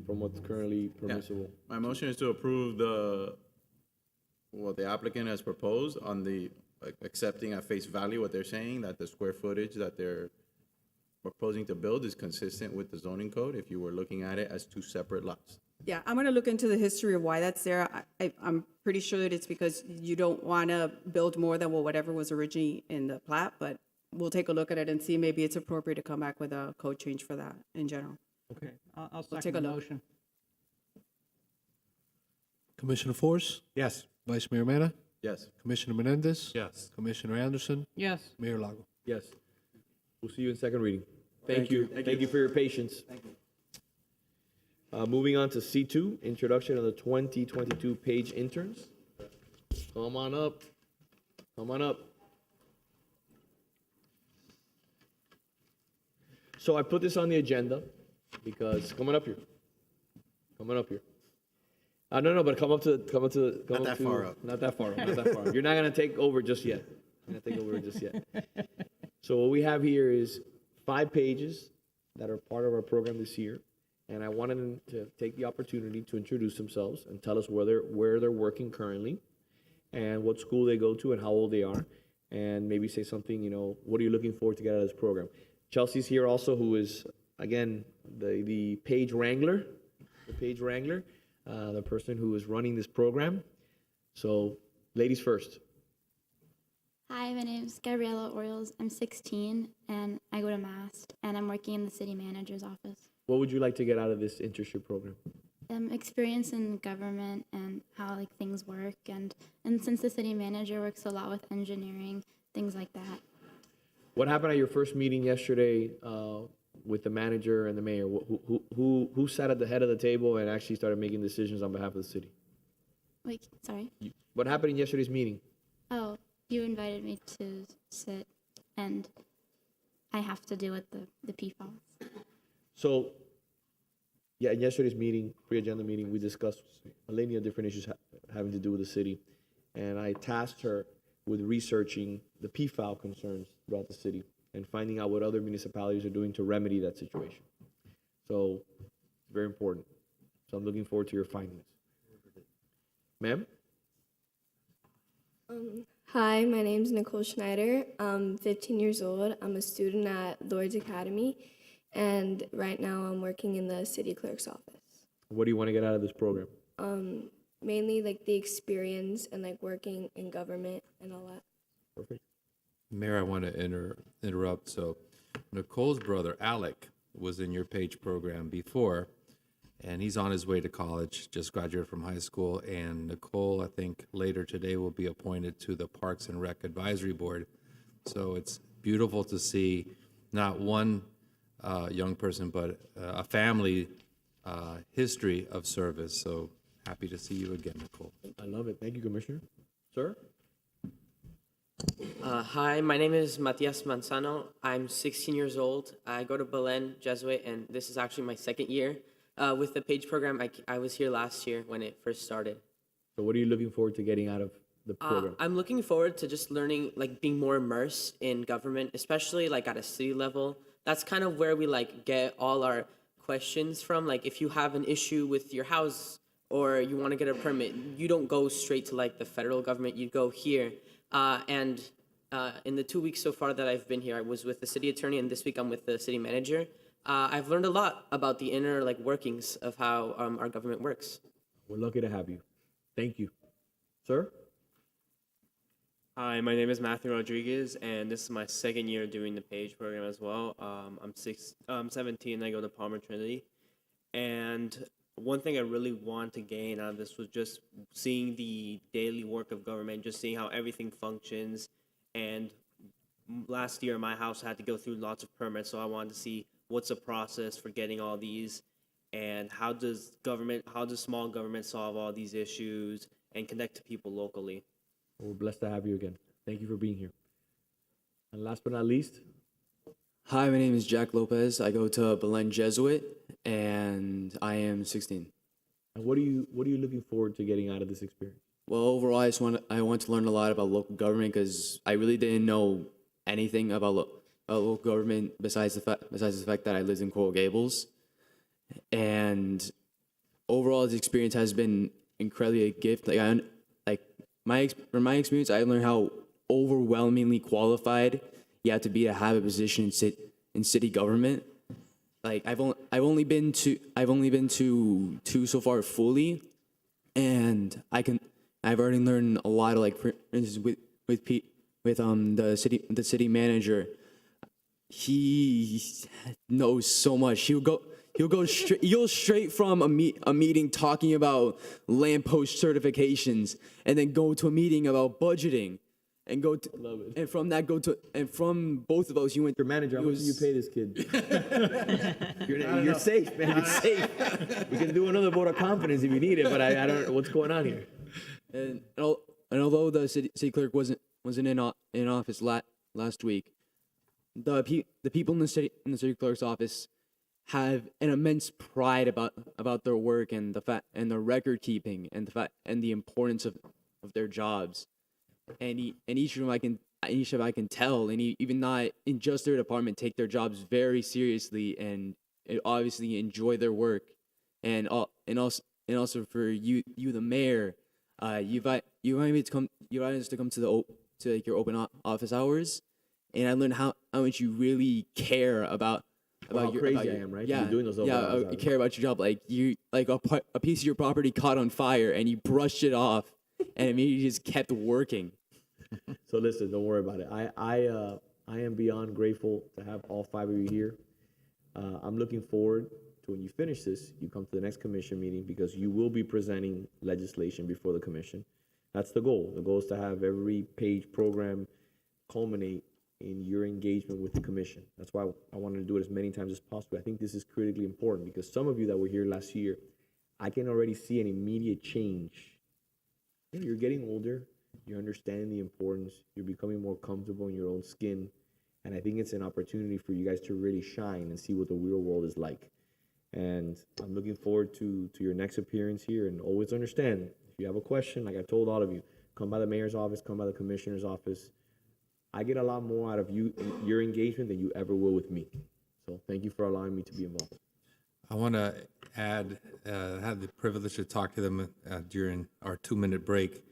what's currently permissible. My motion is to approve what the applicant has proposed on the, accepting at face value what they're saying, that the square footage that they're proposing to build is consistent with the zoning code if you were looking at it as 2 separate lots. Yeah, I'm gonna look into the history of why that's there. I'm pretty sure that it's because you don't wanna build more than whatever was originally in the plat, but we'll take a look at it and see, maybe it's appropriate to come back with a code change for that in general. Okay, I'll take second a the look. motion. Commissioner Force? Yes. Vice Mayor Mena? Yes. Commissioner Menendez? Yes. Commissioner Anderson? Yes. Mayor Lago? Yes. We'll see you in second reading. Thank you. Thank you for your patience. Thank you. Moving on to C2, introduction of the 2022 page interns. Come on up. Come on up. So I put this on the agenda because, come on up here. Come on up here. No, but come up to. Not that far up. Not that far up. Not that far up. You're not gonna take over just yet. You're not gonna take over just yet. So what we have here is 5 pages that are part of our program this year, and I wanted them to take the opportunity to introduce themselves and tell us where they're working currently, and what school they go to and how old they are, and maybe say something. What are you looking forward to get out of this program? Chelsea's here also, who is again the page wrangler, the person who is running this program. So, ladies first. Hi, my name is Gabriela Orioles. I'm 16, and I go to MAST, and I'm working in the city manager's office. What would you like to get out of this internship program? Experience in government and how things work, and since the city manager works a lot with engineering, things like that. What happened at your first meeting yesterday with the manager and the mayor? Who sat at the head of the table and actually started making decisions on behalf of the city? Wait, sorry? What happened in yesterday's meeting? Oh, you invited me to sit, and I have to deal with the PFAS. So, yeah, in yesterday's meeting, pre-agenda meeting, we discussed a litany of different issues having to do with the city. And I tasked her with researching the PFAL concerns throughout the city and finding out what other municipalities are doing to remedy that situation. So, it's very important. So I'm looking forward to your findings. Ma'am? Hi, my name is Nicole Schneider. I'm 15 years old. I'm a student at Lord's Academy, and right now I'm working in the city clerk's office. What do you want to get out of this program? Mainly the experience and working in government and all that. Perfect. Mayor, I want to interrupt. So Nicole's brother, Alec, was in your page program before, and he's on his way to college, just graduated from high school. And Nicole, I think later today, will be appointed to the Parks and Rec Advisory Board. So it's beautiful to see not one young person, but a family history of service. So happy to see you again, Nicole. I love it. Thank you, Commissioner. Sir? Hi, my name is Matias Manzano. I'm 16 years old. I go to Belen Jesuit, and this is actually my second year with the PAGE program. I was here last year when it first started. So what are you looking forward to getting out of the program? I'm looking forward to just learning, being more immersed in government, especially at a city level. That's kind of where we get all our questions from. If you have an issue with your house or you want to get a permit, you don't go straight to the federal government. You go here. And in the 2 weeks so far that I've been here, I was with the city attorney, and this week I'm with the city manager. I've learned a lot about the inner workings of how our government works. We're lucky to have you. Thank you. Sir? Hi, my name is Matthew Rodriguez, and this is my second year doing the PAGE program as well. I'm 17, I go to Palmer Trinity, and one thing I really want to gain out of this was just seeing the daily work of government, just seeing how everything functions. And last year, my house had to go through lots of permits, so I wanted to see what's the process for getting all these. and how does small government solve all these issues and connect to people locally? We're blessed to have you again. Thank you for being here. And last but not least, Hi, my name is Jack Lopez. I go to Belen Jesuit, and I am 16. and what are you looking forward to getting out of this experience? Well, overall, I want to learn a lot about local government because I really didn't know anything about local government besides the fact that I lived in Coral Gables, and overall, this experience has been incredibly a gift. From my experience, I learned how overwhelmingly qualified you have to be to have a position in city government. Like I've only been to two so far fully, and I've already learned a lot of, like, for instance, with the city manager. He knows so much. He'll go straight from a meeting talking about lamppost certifications, and then go to a meeting about budgeting, and from both of those you went. Your manager, how much do you pay this kid? You're safe, man. You're safe. We can do another vote of confidence if you need it, but I don't know what's going on here. And although the city clerk wasn't in office last week, the people in the city clerk's office have an immense pride about their work and the record keeping and the importance of their jobs. And each of them I can tell, and even not in just their department, take their jobs very seriously and obviously enjoy their work. And also for you the mayor, you invite us to come to your open office hours, and I learned how much you really care about How crazy I am, right? Yeah, You're doing those open hours. you care about your job. Like a piece of your property caught on fire, and you brushed it off, and I mean, you just kept working. So listen, don't worry about it. I am beyond grateful to have all 5 of you here. I'm looking forward to when you finish this, you come to the next commission meeting, because you will be presenting legislation before the commission. That's the goal. The goal is to have every page program culminate in your engagement with the commission. That's why I wanted to do it as many times as possible. I think this is critically important because some of you that were here last year, I can already see an immediate change. You're getting older. You're understanding the importance. You're becoming more comfortable in your own skin. And I think it's an opportunity for you guys to really shine and see what the real world is like. And I'm looking forward to your next appearance here. And always understand, if you have a question, like I told all of you, come by the mayor's office, come by the commissioner's office. I get a lot more out of your engagement than you ever will with me. So thank you for allowing me to be involved. I want to add, had the privilege to talk to them during our 2-minute break,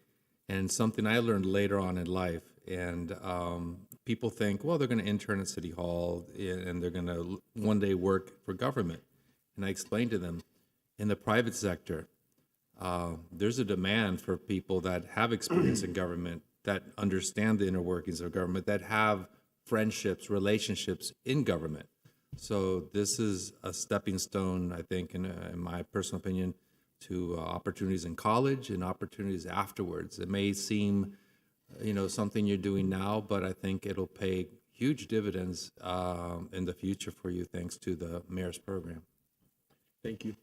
and something I learned later on in life. And people think, well, they're going to intern at City Hall and they're going to one day work for government. And I explained to them, in the private sector, there's a demand for people that have experience in government, that understand the inner workings of government, that have friendships, relationships in government. So this is a stepping stone, I think, in my personal opinion, to opportunities in college and opportunities afterwards. It may seem, something you're doing now, but I think it'll pay huge dividends in the future for you, thanks to the mayor's program. Thank you.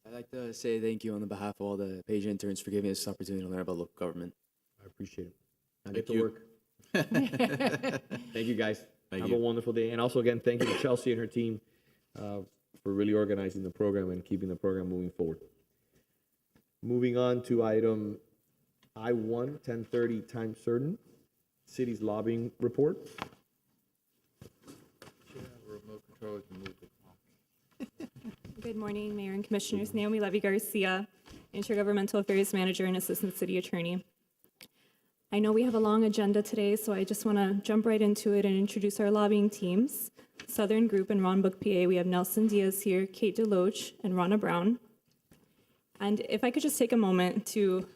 I'd like to say thank you on the behalf of all the page interns for giving us this opportunity to learn about local government. I appreciate it. Now get to work. Thank you, guys. Have a wonderful day. And also, again, thank you to Chelsea and her team for really organizing the program and keeping the program moving forward. Moving on to item I-1, 10:30 time certain, city's lobbying report. Good morning, Mayor and Commissioners. Naomi Levy-Garcia, Intergovernmental Affairs Manager and Assistant City Attorney. I know we have a long agenda today, so I just want to jump right into it and introduce our lobbying teams. Southern Group and Ronbrook, PA, we have Nelson Diaz here, Kate DeLoach, and Ronna Brown. And if I could just take a moment to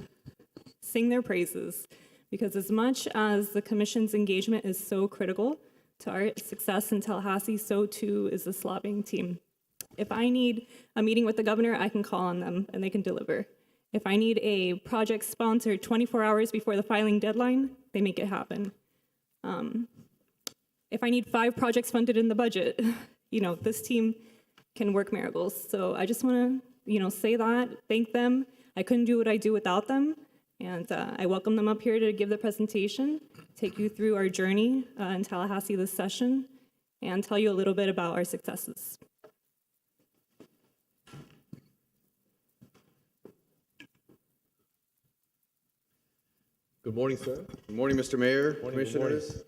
sing their praises, because as much as the Commission's engagement is so critical to our success in Tallahassee, so too is this lobbying team. If I need a meeting with the governor, I can call on them and they can deliver. If I need a project sponsored 24 hours before the filing deadline, they make it happen. If I need 5 projects funded in the budget, this team can work miracles. So I just want to, say that, thank them. I couldn't do what I do without them. And I welcome them up here to give the presentation, take you through our journey in Tallahassee this session, and tell you a little bit about our successes. Good morning, sir. Good morning, Mr. Mayor, Morning, good commissioners.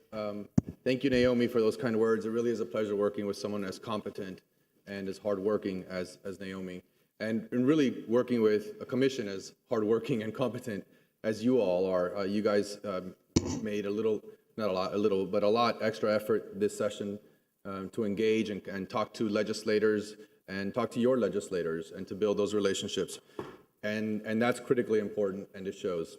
Thank you, Naomi, for those kind words. It really is a pleasure working with someone as competent and as hardworking as Naomi, and really working with a commission as hardworking and competent as you all are. You guys made a lot extra effort this session to engage and talk to legislators and talk to your legislators and to build those relationships. And that's critically important, and it shows.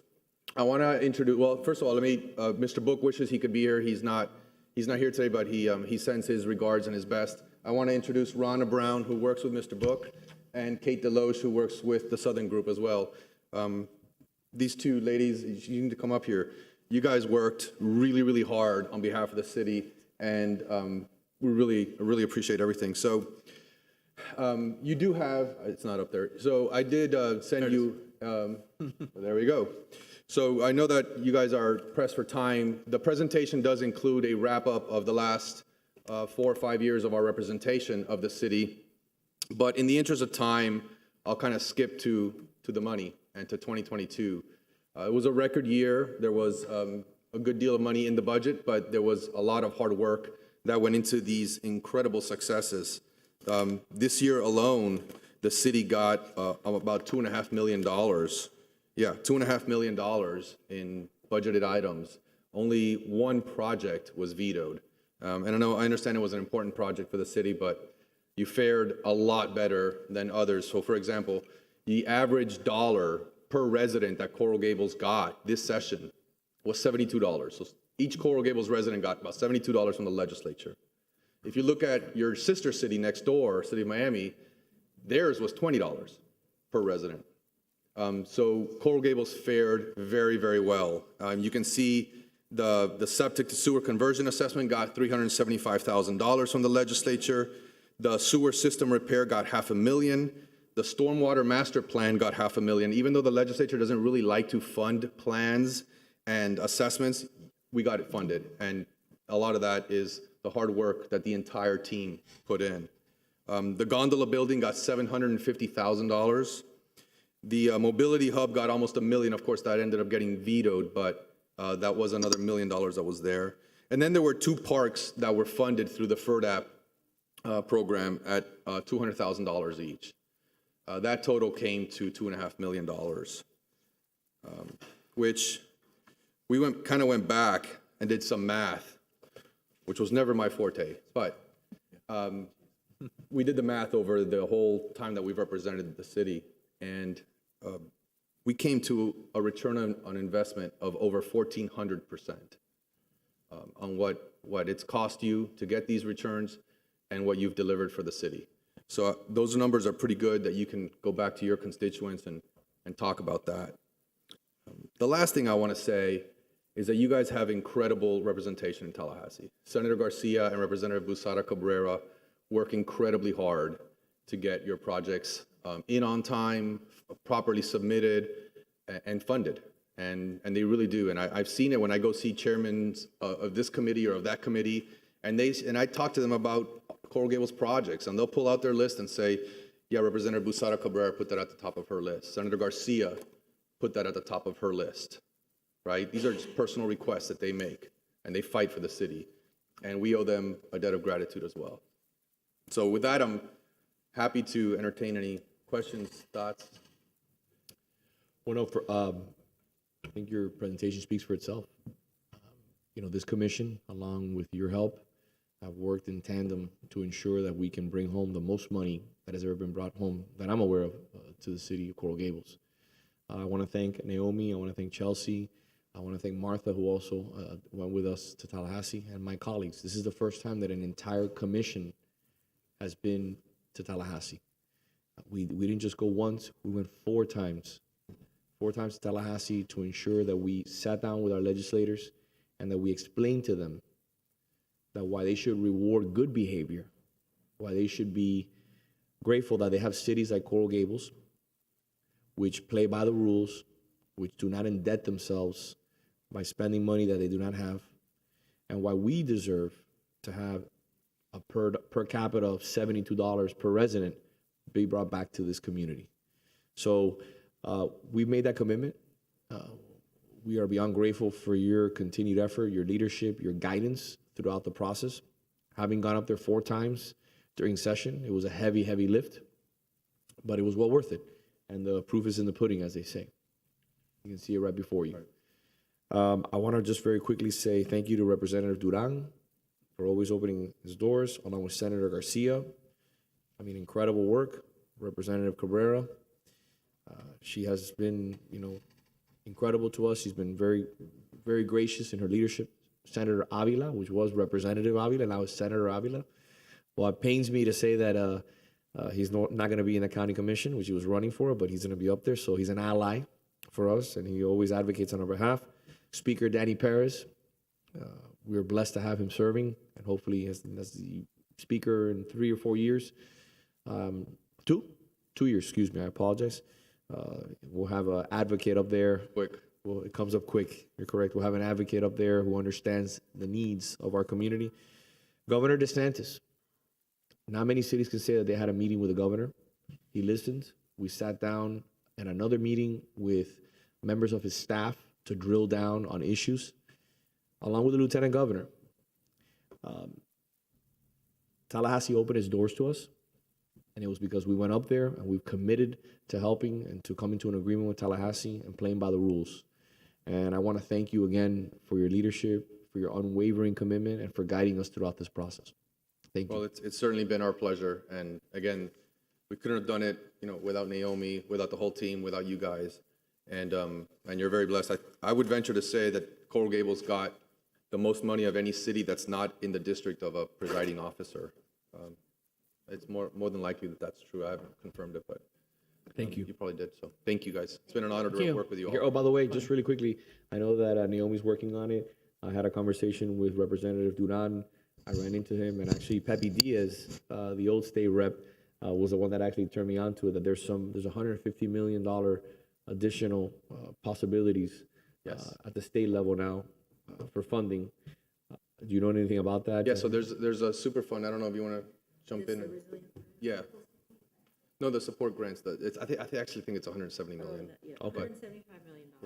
I want to introduce, well, first of all, Mr. Book wishes he could be here. He's not here today, but he sends his regards and his best. I want to introduce Rhonda Brown, who works with Mr. Book, and Kate Deloche, who works with the Southern Group as well. These two ladies, you need to come up here. You guys worked really, really hard on behalf of the city, and we really appreciate everything. So you do have, it's not up there. So I did send you, there we go. So I know that you guys are pressed for time. The presentation does include a wrap-up of the last 4 or 5 years of our representation of the city. But in the interest of time, I'll kind of skip to the money and to 2022. It was a record year. There was a good deal of money in the budget, but there was a lot of hard work that went into these incredible successes. This year alone, the city got about $2.5 million. Yeah, $2.5 million in budgeted items. Only one project was vetoed. And I understand it was an important project for the city, but you fared a lot better than others. So for example, the average dollar per resident that Coral Gables got this session was $72. So each Coral Gables resident got about $72 from the legislature. If you look at your sister city next door, City of Miami, theirs was $20 per resident. So Coral Gables fared very, very well. You can see the septic to sewer conversion assessment got $375,000 from the legislature. The sewer system repair got $500,000. The stormwater master plan got $500,000. Even though the legislature doesn't really like to fund plans and assessments, we got it funded. And a lot of that is the hard work that the entire team put in. The gondola building got $750,000. The mobility hub got almost $1 million. Of course, that ended up getting vetoed, but that was another $1 million that was there. And then there were 2 parks that were funded through the FERDAP program at $200,000 each. That total came to $2.5 million, which we went back and did some math, which was never my forte, but we did the math over the whole time that we've represented the city, and we came to a return on investment of over 1,400% on what it's cost you to get these returns and what you've delivered for the city. So those numbers are pretty good that you can go back to your constituents and talk about that. The last thing I want to say is that you guys have incredible representation in Tallahassee. Senator Garcia and Representative Busara Cabrera work incredibly hard to get your projects in on time, properly submitted, and funded. And they really do. And I've seen it when I go see chairmen of this committee or of that committee, and I talk to them about Coral Gables projects, and they'll pull out their list and say, yeah, Representative Busara Cabrera put that at the top of her list. Senator Garcia put that at the top of her list, right? These are just personal requests that they make, and they fight for the city. And we owe them a debt of gratitude as well. So with that, I'm happy to entertain any questions, thoughts. Well, no, I think your presentation speaks for itself. This commission, along with your help, have worked in tandem to ensure that we can bring home the most money that has ever been brought home that I'm aware of to the city of Coral Gables. I want to thank Naomi. I want to thank Chelsea. I want to thank Martha, who also went with us to Tallahassee, and my colleagues. This is the first time that an entire commission has been to Tallahassee. We didn't just go once, we went 4 times. 4 times to Tallahassee to ensure that we sat down with our legislators and that we explained to them that why they should reward good behavior, why they should be grateful that they have cities like Coral Gables, which play by the rules, which do not indebt themselves by spending money that they do not have, and why we deserve to have a per capita of $72 per resident be brought back to this community. So we've made that commitment. We are beyond grateful for your continued effort, your leadership, your guidance throughout the process. Having gone up there 4 times during session, it was a heavy, heavy lift, but it was well worth it. And the proof is in the pudding, as they say. You can see it right before you. I want to just very quickly say thank you to Representative Duran for always opening his doors, along with Senator Garcia. I mean, incredible work. Representative Cabrera, she has been, incredible to us. She's been very, very gracious in her leadership. Senator Avila, which was Representative Avila, now is Senator Avila. Well, it pains me to say that he's not going to be in the county commission, which he was running for, but he's going to be up there. So he's an ally for us, and he always advocates on our behalf. Speaker Danny Perez, we are blessed to have him serving, and hopefully as the speaker in 3 or 4 years. 2 years, excuse me, I apologize. We'll have an advocate up there. Quick. Well, it comes up quick. You're correct. We'll have an advocate up there who understands the needs of our community. Governor DeSantis. Not many cities can say that they had a meeting with the governor. He listened. We sat down at another meeting with members of his staff to drill down on issues, along with the lieutenant governor. Tallahassee opened its doors to us, and it was because we went up there and we've committed to helping and to coming to an agreement with Tallahassee and playing by the rules. And I want to thank you again for your leadership, for your unwavering commitment, and for guiding us throughout this process. Thank you. Well, it's certainly been our pleasure. And again, we couldn't have done it, without Naomi, without the whole team, without you guys. And you're very blessed. I would venture to say that Coral Gables got the most money of any city that's not in the district of a presiding officer. It's more than likely that that's true. I haven't confirmed it, but thank you. You probably did. So thank you, guys. It's been an honor to work with you all. Here, oh, by the way, just really quickly, I know that Naomi's working on it. I had a conversation with Representative Duran. I ran into him, and actually Pepe Diaz, the old state rep, was the one that actually turned me on to it, that there's $150 million additional possibilities at the state level now for funding. Do you know anything about that? Yeah, so there's a super fund. I don't know if you want to jump in. Yeah. No, the support grants. I actually think it's 170 million. Okay. $175 million.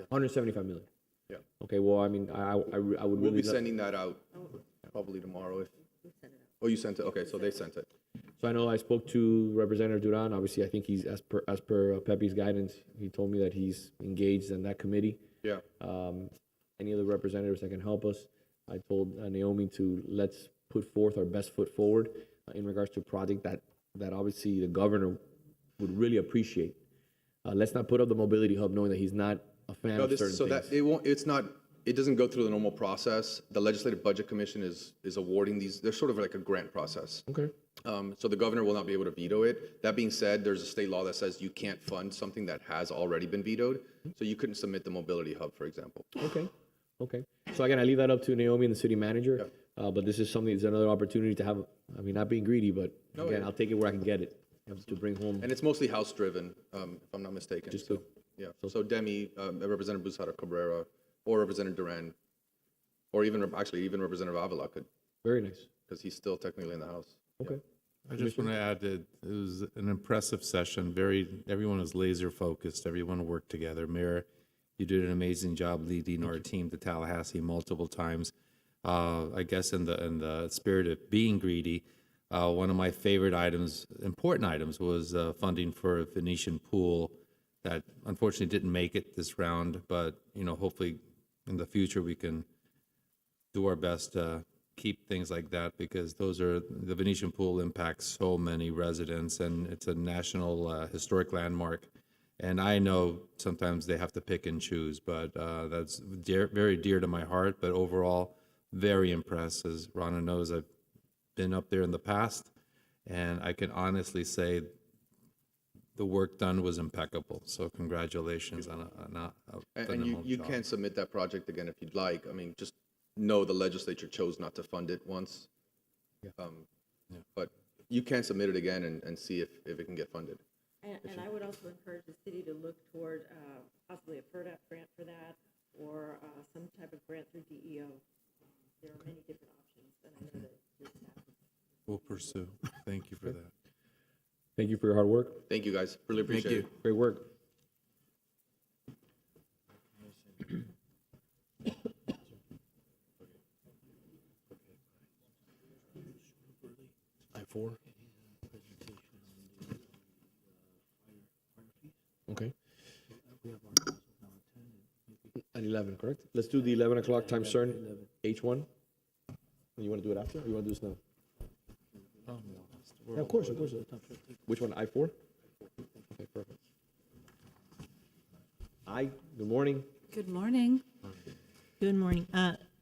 175 million. Yeah. Okay. Well, I mean, I would. We'll be sending that out probably tomorrow. Oh, you sent it. Okay, so they sent it. So I know I spoke to Representative Duran. Obviously, I think he's as per Pepe's guidance. He told me that he's engaged in that committee. Yeah. Any other representatives that can help us? I told Naomi to let's put forth our best foot forward in regards to a project that obviously the governor would really appreciate. Let's not put up the mobility hub knowing that he's not a fan of certain things. That it won't. It's not. It doesn't go through the normal process. The Legislative Budget Commission is awarding these. They're sort of like a grant process. Okay. So the governor will not be able to veto it. That being said, there's a state law that says you can't fund something that has already been vetoed. So you couldn't submit the mobility hub, for example. Okay. Okay. So again, I leave that up to Naomi and the city manager. Yeah. But this is something. It's another opportunity to have. I mean, not being greedy, but again, I'll take it where I can get it to bring home. And it's mostly house driven, if I'm not mistaken. Just yeah. So Demi, Representative Busara Cabrera, or Representative Duran, or even Representative Avila could. Very nice. Because he's still technically in the House. Okay. I just want to add that it was an impressive session. Everyone was laser focused. Everyone worked together. Mayor, you did an amazing job leading our team to Tallahassee multiple times. I guess in the spirit of being greedy, one of my favorite important items, was funding for a Venetian pool that unfortunately didn't make it this round. But hopefully in the future we can do our best to keep things like that, because the Venetian pool impacts so many residents, and it's a national historic landmark. And I know sometimes they have to pick and choose, but that's very dear to my heart. But overall, very impressed. As Rana knows, I've been up there in the past, and I can honestly say the work done was impeccable. So congratulations on a phenomenal you job. can submit that project again if you'd like. I mean, just know the legislature chose not to fund it once. Yeah. But you can submit it again and see if it can get funded. And I would also encourage the city to look toward possibly a FERDAP grant for that, or some type of grant through DEO. There are many different options, and I know that your staff. We'll pursue. Thank you for that. Thank you for your hard work. Thank you, guys. Really appreciate it. Great work. I-4. Okay. At 11, correct? Let's do the 11 o'clock time certain, H1. You want to do it after, or you want to do this now? Yeah, of course, of course. Which one, I-4? Okay, perfect. Good morning. Good morning. Good morning.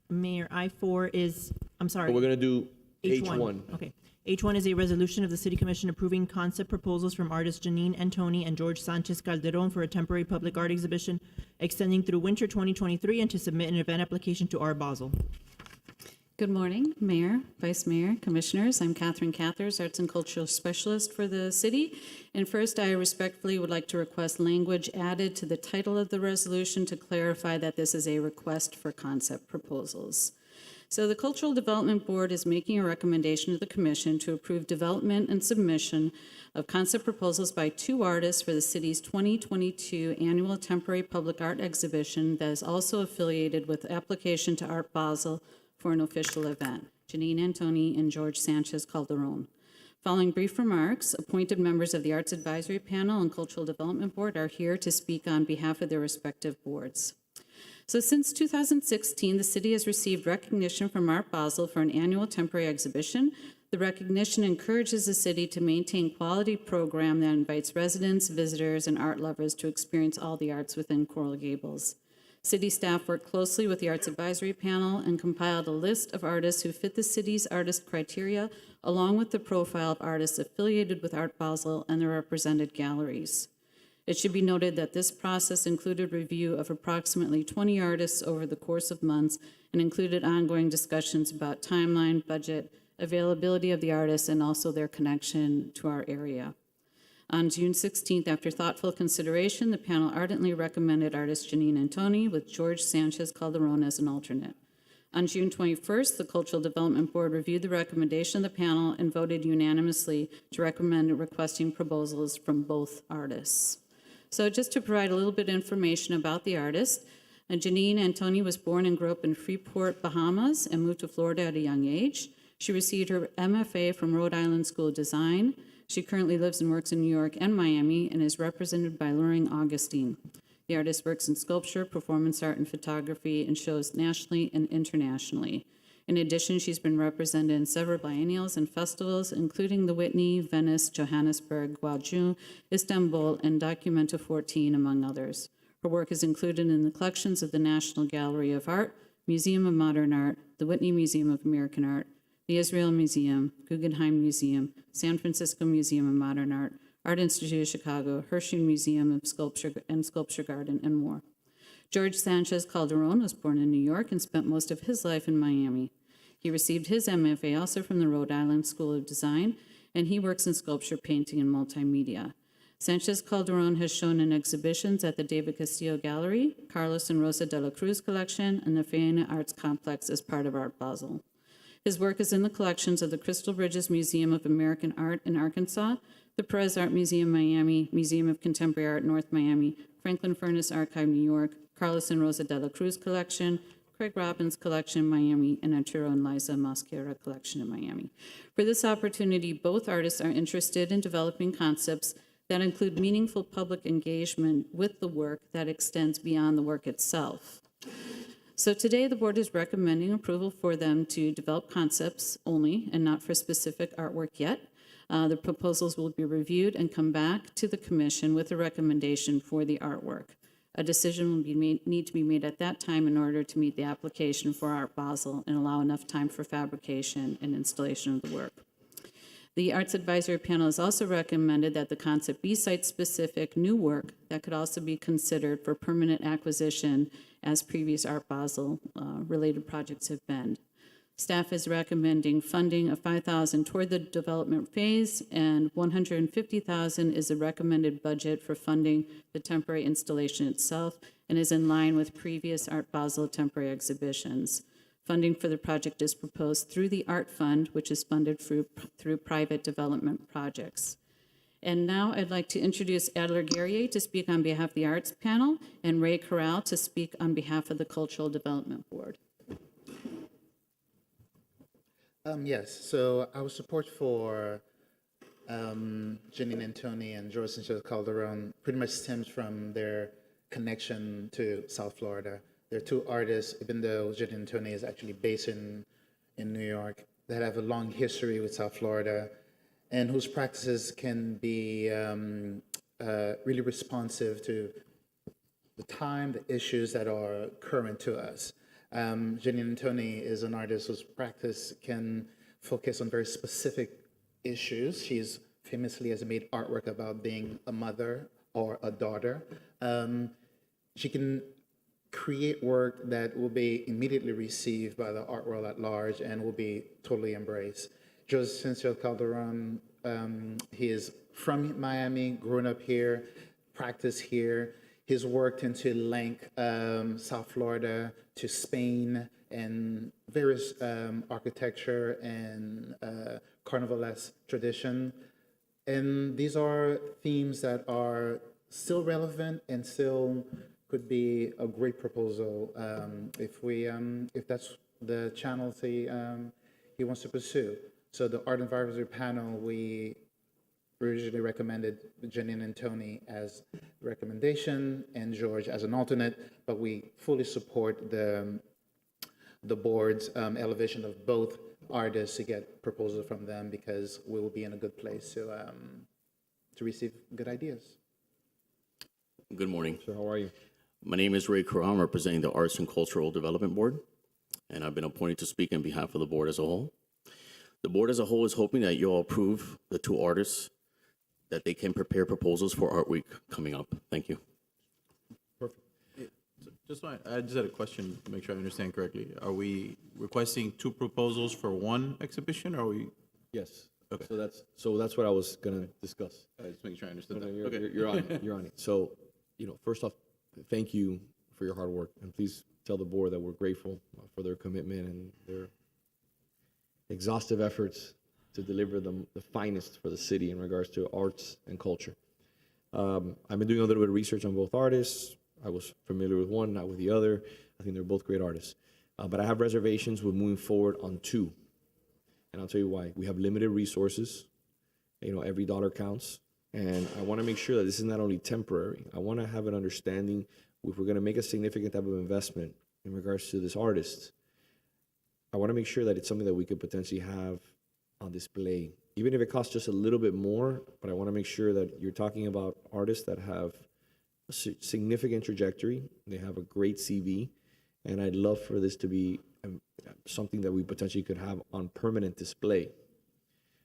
Mayor, I-4 is, I'm sorry. We're going to do H1. Okay. H1 is a resolution of the City Commission approving concept proposals from artists Janine Antoni and George Sanchez Calderon for a temporary public art exhibition extending through winter 2023 and to submit an event application to Art Basel. Good morning, Mayor, Vice Mayor, Commissioners. I'm Catherine Cathers, Arts and Cultural Specialist for the city. And first, I respectfully would like to request language added to the title of the resolution to clarify that this is a request for concept proposals. So the Cultural Development Board is making a recommendation to the Commission to approve development and submission of concept proposals by 2 artists for the city's 2022 annual temporary public art exhibition that is also affiliated with application to Art Basel for an official event, Janine Antoni and George Sanchez Calderon. Following brief remarks, appointed members of the Arts Advisory Panel and Cultural Development Board are here to speak on behalf of their respective boards. So since 2016, the city has received recognition from Art Basel for an annual temporary exhibition. The recognition encourages the city to maintain quality program that invites residents, visitors, and art lovers to experience all the arts within Coral Gables. City staff worked closely with the Arts Advisory Panel and compiled a list of artists who fit the city's artist criteria, along with the profile of artists affiliated with Art Basel and their represented galleries. It should be noted that this process included review of approximately 20 artists over the course of months and included ongoing discussions about timeline, budget, availability of the artists, and also their connection to our area. On June 16th, after thoughtful consideration, the panel ardently recommended artist Janine Antoni with George Sanchez Calderon as an alternate. On June 21st, the Cultural Development Board reviewed the recommendation of the panel and voted unanimously to recommend requesting proposals from both artists. So just to provide a little bit of information about the artist, Janine Antoni was born and grew up in Freeport, Bahamas, and moved to Florida at a young age. She received her MFA from Rhode Island School of Design. She currently lives and works in New York and Miami and is represented by Luring Augustine. The artist works in sculpture, performance art, and photography and shows nationally and internationally. In addition, she's been represented in several biennials and festivals, including the Whitney, Venice, Johannesburg, Gwangju, Istanbul, and Documenta 14, among others. Her work is included in the collections of the National Gallery of Art, Museum of Modern Art, the Whitney Museum of American Art, the Israel Museum, Guggenheim Museum, San Francisco Museum of Modern Art, Art Institute of Chicago, Hershey Museum of Sculpture and Sculpture Garden, and more. George Sanchez Calderon was born in New York and spent most of his life in Miami. He received his MFA also from the Rhode Island School of Design, and he works in sculpture, painting, and multimedia. Sanchez Calderon has shown in exhibitions at the David Castillo Gallery, Carlos and Rosa de la Cruz Collection, and the Faena Arts Complex as part of Art Basel. His work is in the collections of the Crystal Bridges Museum of American Art in Arkansas, the Perez Art Museum Miami, Museum of Contemporary Art North Miami, Franklin Furnace Archive New York, Carlos and Rosa de la Cruz Collection, Craig Robbins Collection in Miami, and Arturo and Liza Mosquera Collection in Miami. For this opportunity, both artists are interested in developing concepts that include meaningful public engagement with the work that extends beyond the work itself. So today, the board is recommending approval for them to develop concepts only and not for specific artwork yet. The proposals will be reviewed and come back to the commission with a recommendation for the artwork. A decision will need to be made at that time in order to meet the application for Art Basel and allow enough time for fabrication and installation of the work. The Arts Advisory Panel has also recommended that the concept be site-specific new work that could also be considered for permanent acquisition as previous Art Basel related projects have been. Staff is recommending funding of $5,000 toward the development phase, and $150,000 is the recommended budget for funding the temporary installation itself, and is in line with previous Art Basel temporary exhibitions. Funding for the project is proposed through the Art Fund, which is funded through private development projects. And now I'd like to introduce Adler Guerrier to speak on behalf of the Arts Panel, and Ray Corral to speak on behalf of the Cultural Development Board. Yes, so our support for Janine and Tony and George Sanchez Calderon pretty much stems from their connection to South Florida. They're two artists, even though Janine and Tony is actually based in New York, that have a long history with South Florida and whose practices can be really responsive to the time, the issues that are current to us. Janine and Tony is an artist whose practice can focus on very specific issues. She's famously has made artwork about being a mother or a daughter. She can create work that will be immediately received by the art world at large and will be totally embraced. Joseph Sanchez Calderon, he is from Miami, grown up here, practiced here. He's worked into link South Florida to Spain and various architecture and carnivalesque tradition. And these are themes that are still relevant and still could be a great proposal if that's the channel he wants to pursue. So the Art Advisory Panel, we originally recommended Janine and Tony as recommendation and George as an alternate, but we fully support the board's elevation of both artists to get proposals from them because we will be in a good place to receive good ideas. Good morning. Sir, how are you? My name is Ray Corral. I'm representing the Arts and Cultural Development Board, and I've been appointed to speak on behalf of the board as a whole. The board as a whole is hoping that you'll approve the two artists, that they can prepare proposals for Art Week coming up. Thank you. Perfect. I just had a question to make sure I understand correctly. Are we requesting two proposals for one exhibition, or are we? Yes. Okay. So that's what I was gonna discuss. Just making sure I understood that. You're on it. You're on it. So, first off, thank you for your hard work, and please tell the board that we're grateful for their commitment and their exhaustive efforts to deliver the finest for the city in regards to arts and culture. I've been doing a little bit of research on both artists. I was familiar with one, not with the other. I think they're both great artists. But I have reservations with moving forward on two. And I'll tell you why. We have limited resources. Every dollar counts. And I want to make sure that this is not only temporary. I want to have an understanding if we're going to make a significant type of investment in regards to this artist. I want to make sure that it's something that we could potentially have on display, even if it costs just a little bit more. But I want to make sure that you're talking about artists that have a significant trajectory. They have a great CV. And I'd love for this to be something that we potentially could have on permanent display.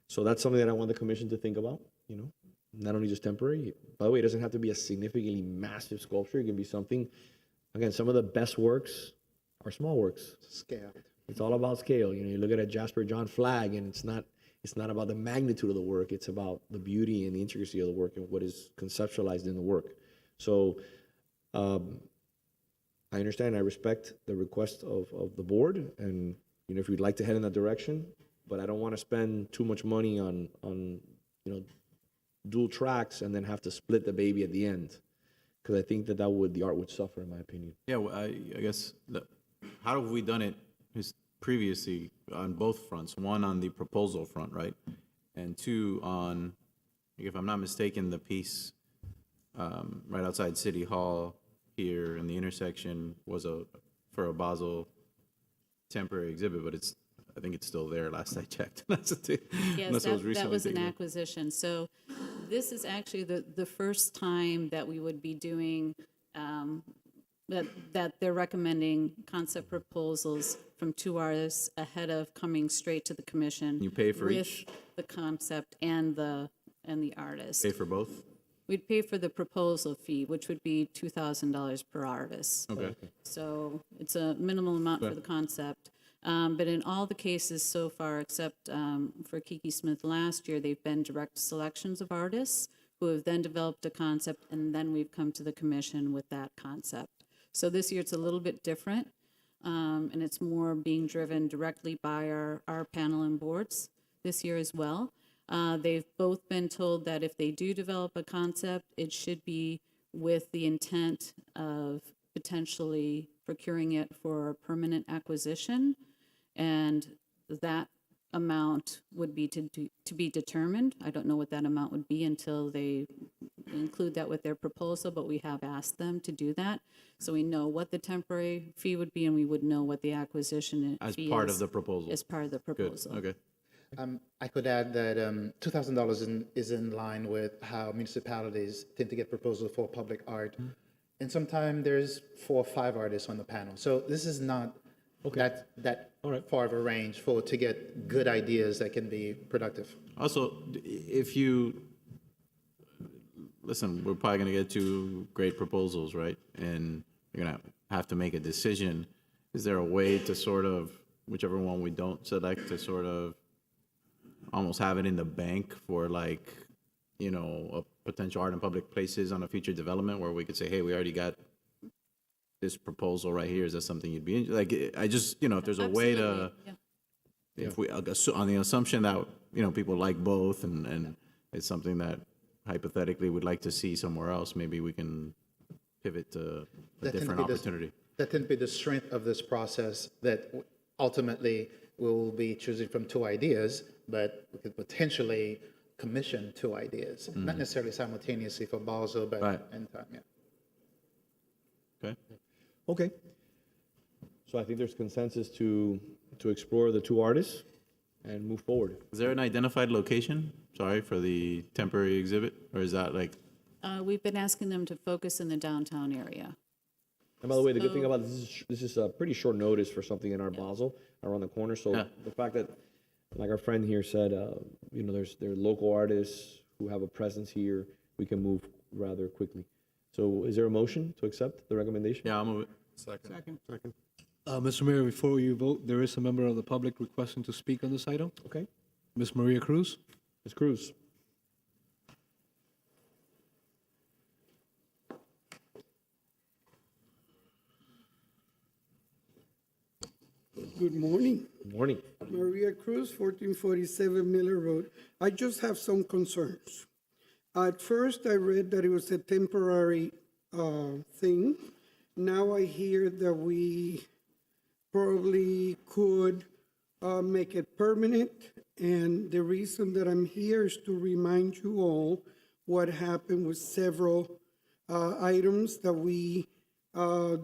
So that's something that I want the commission to think about, not only just temporary. By the way, it doesn't have to be a significantly massive sculpture. It can be something, again, some of the best works are small works. Scale. It's all about scale. You look at a Jasper John flag, and it's not about the magnitude of the work. It's about the beauty and the intricacy of the work and what is conceptualized in the work. So I understand, I respect the request of the board, and if you'd like to head in that direction, but I don't want to spend too much money on dual tracks and then have to split the baby at the end, because I think that the art would suffer, in my opinion. Yeah, well, I guess, how have we done it previously on both fronts? One, on the proposal front, right? And two, on, if I'm not mistaken, the piece right outside City Hall here in the intersection was for a Basel temporary exhibit, but I think it's still there, last I checked. Yes, that was an acquisition. So this is actually the first time that we would be doing, that they're recommending concept proposals from two artists ahead of coming straight to the commission. You pay for each? With the concept and the artist. Pay for both? We'd pay for the proposal fee, which would be $2,000 per artist. Okay. So it's a minimal amount for the concept. But in all the cases so far, except for Kiki Smith last year, they've been direct selections of artists who have then developed a concept, and then we've come to the commission with that concept. So this year it's a little bit different, and it's more being driven directly by our panel and boards this year as well. They've both been told that if they do develop a concept, it should be with the intent of potentially procuring it for permanent acquisition, and that amount would be to be determined. I don't know what that amount would be until they include that with their proposal, but we have asked them to do that, so we know what the temporary fee would be, and we would know what the acquisition As fee part is of the proposal. As part of the proposal. Good, okay. I could add that $2,000 is in line with how municipalities tend to get proposals for public art. And sometimes there's 4 or 5 artists on the panel. So this is not that far of a range to get good ideas that can be productive. Also, if you, listen, we're probably going to get 2 great proposals, right? And you're going to have to make a decision. Is there a way to sort of, whichever one we don't select, to sort of almost have it in the bank for like, you know, a potential art in public places on a future development where we could say, hey, we already got this proposal right here. Is that something you'd be like? I just, you know, if there's a way to, if we, on the assumption that, you know, people like both and it's something that hypothetically would like to see somewhere else, maybe we can pivot to a different opportunity. That tends to be the strength of this process, that ultimately we'll be choosing from 2 ideas, but we could potentially commission 2 ideas, not necessarily simultaneously for Basel, but in time, Okay. Okay. So I think there's consensus to explore the 2 artists and move forward. Is there an identified location, sorry, for the temporary exhibit? Or is that like? We've been asking them to focus in the downtown area. And by the way, the good thing about this is a pretty short notice for something in our Basel around the corner. So the fact that, like our friend here said, you know, there are local artists who have a presence here, we can move rather quickly. So is there a motion to accept the recommendation? Yeah, I'll move it. Second. Mr. Mayor, before you vote, there is a member of the public requesting to speak on this item. Okay. Ms. Maria Cruz? Ms. Cruz. Good morning. Good morning. Maria Cruz, 1447 Miller Road. I just have some concerns. At first, I read that it was a temporary thing. Now I hear that we probably could make it permanent. And the reason that I'm here is to remind you all what happened with several items that we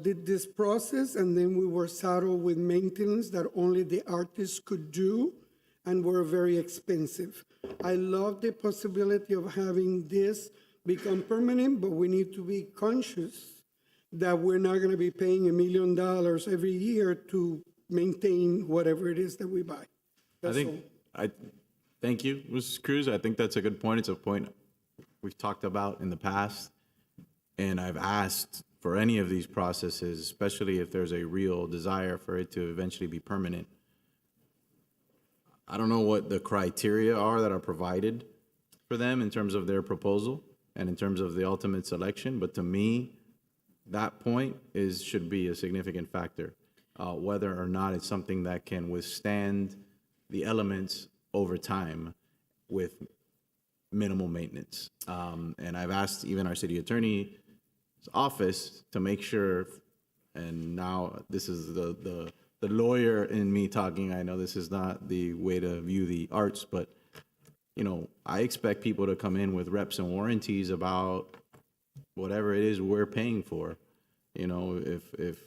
did this process, and then we were saddled with maintenance that only the artists could do and were very expensive. I love the possibility of having this become permanent, but we need to be conscious that we're not going to be paying $1 million every year to maintain whatever it is that we buy. That's Thank you, Mrs. Cruz. I think that's a good point. It's a point we've talked about in the past, and I've asked for any of these processes, especially if there's a real desire for it to eventually be permanent. I don't know what the criteria are that are provided for them in terms of their proposal and in terms of the ultimate selection, but to me, that point should be a significant factor, whether or not it's something that can withstand the elements over time with minimal maintenance. And I've asked even our city attorney's office to make sure, and now this is the lawyer in me talking. I know this is not the way to view the arts, but you know, I expect people to come in with reps and warranties about whatever it is we're paying for. You know, if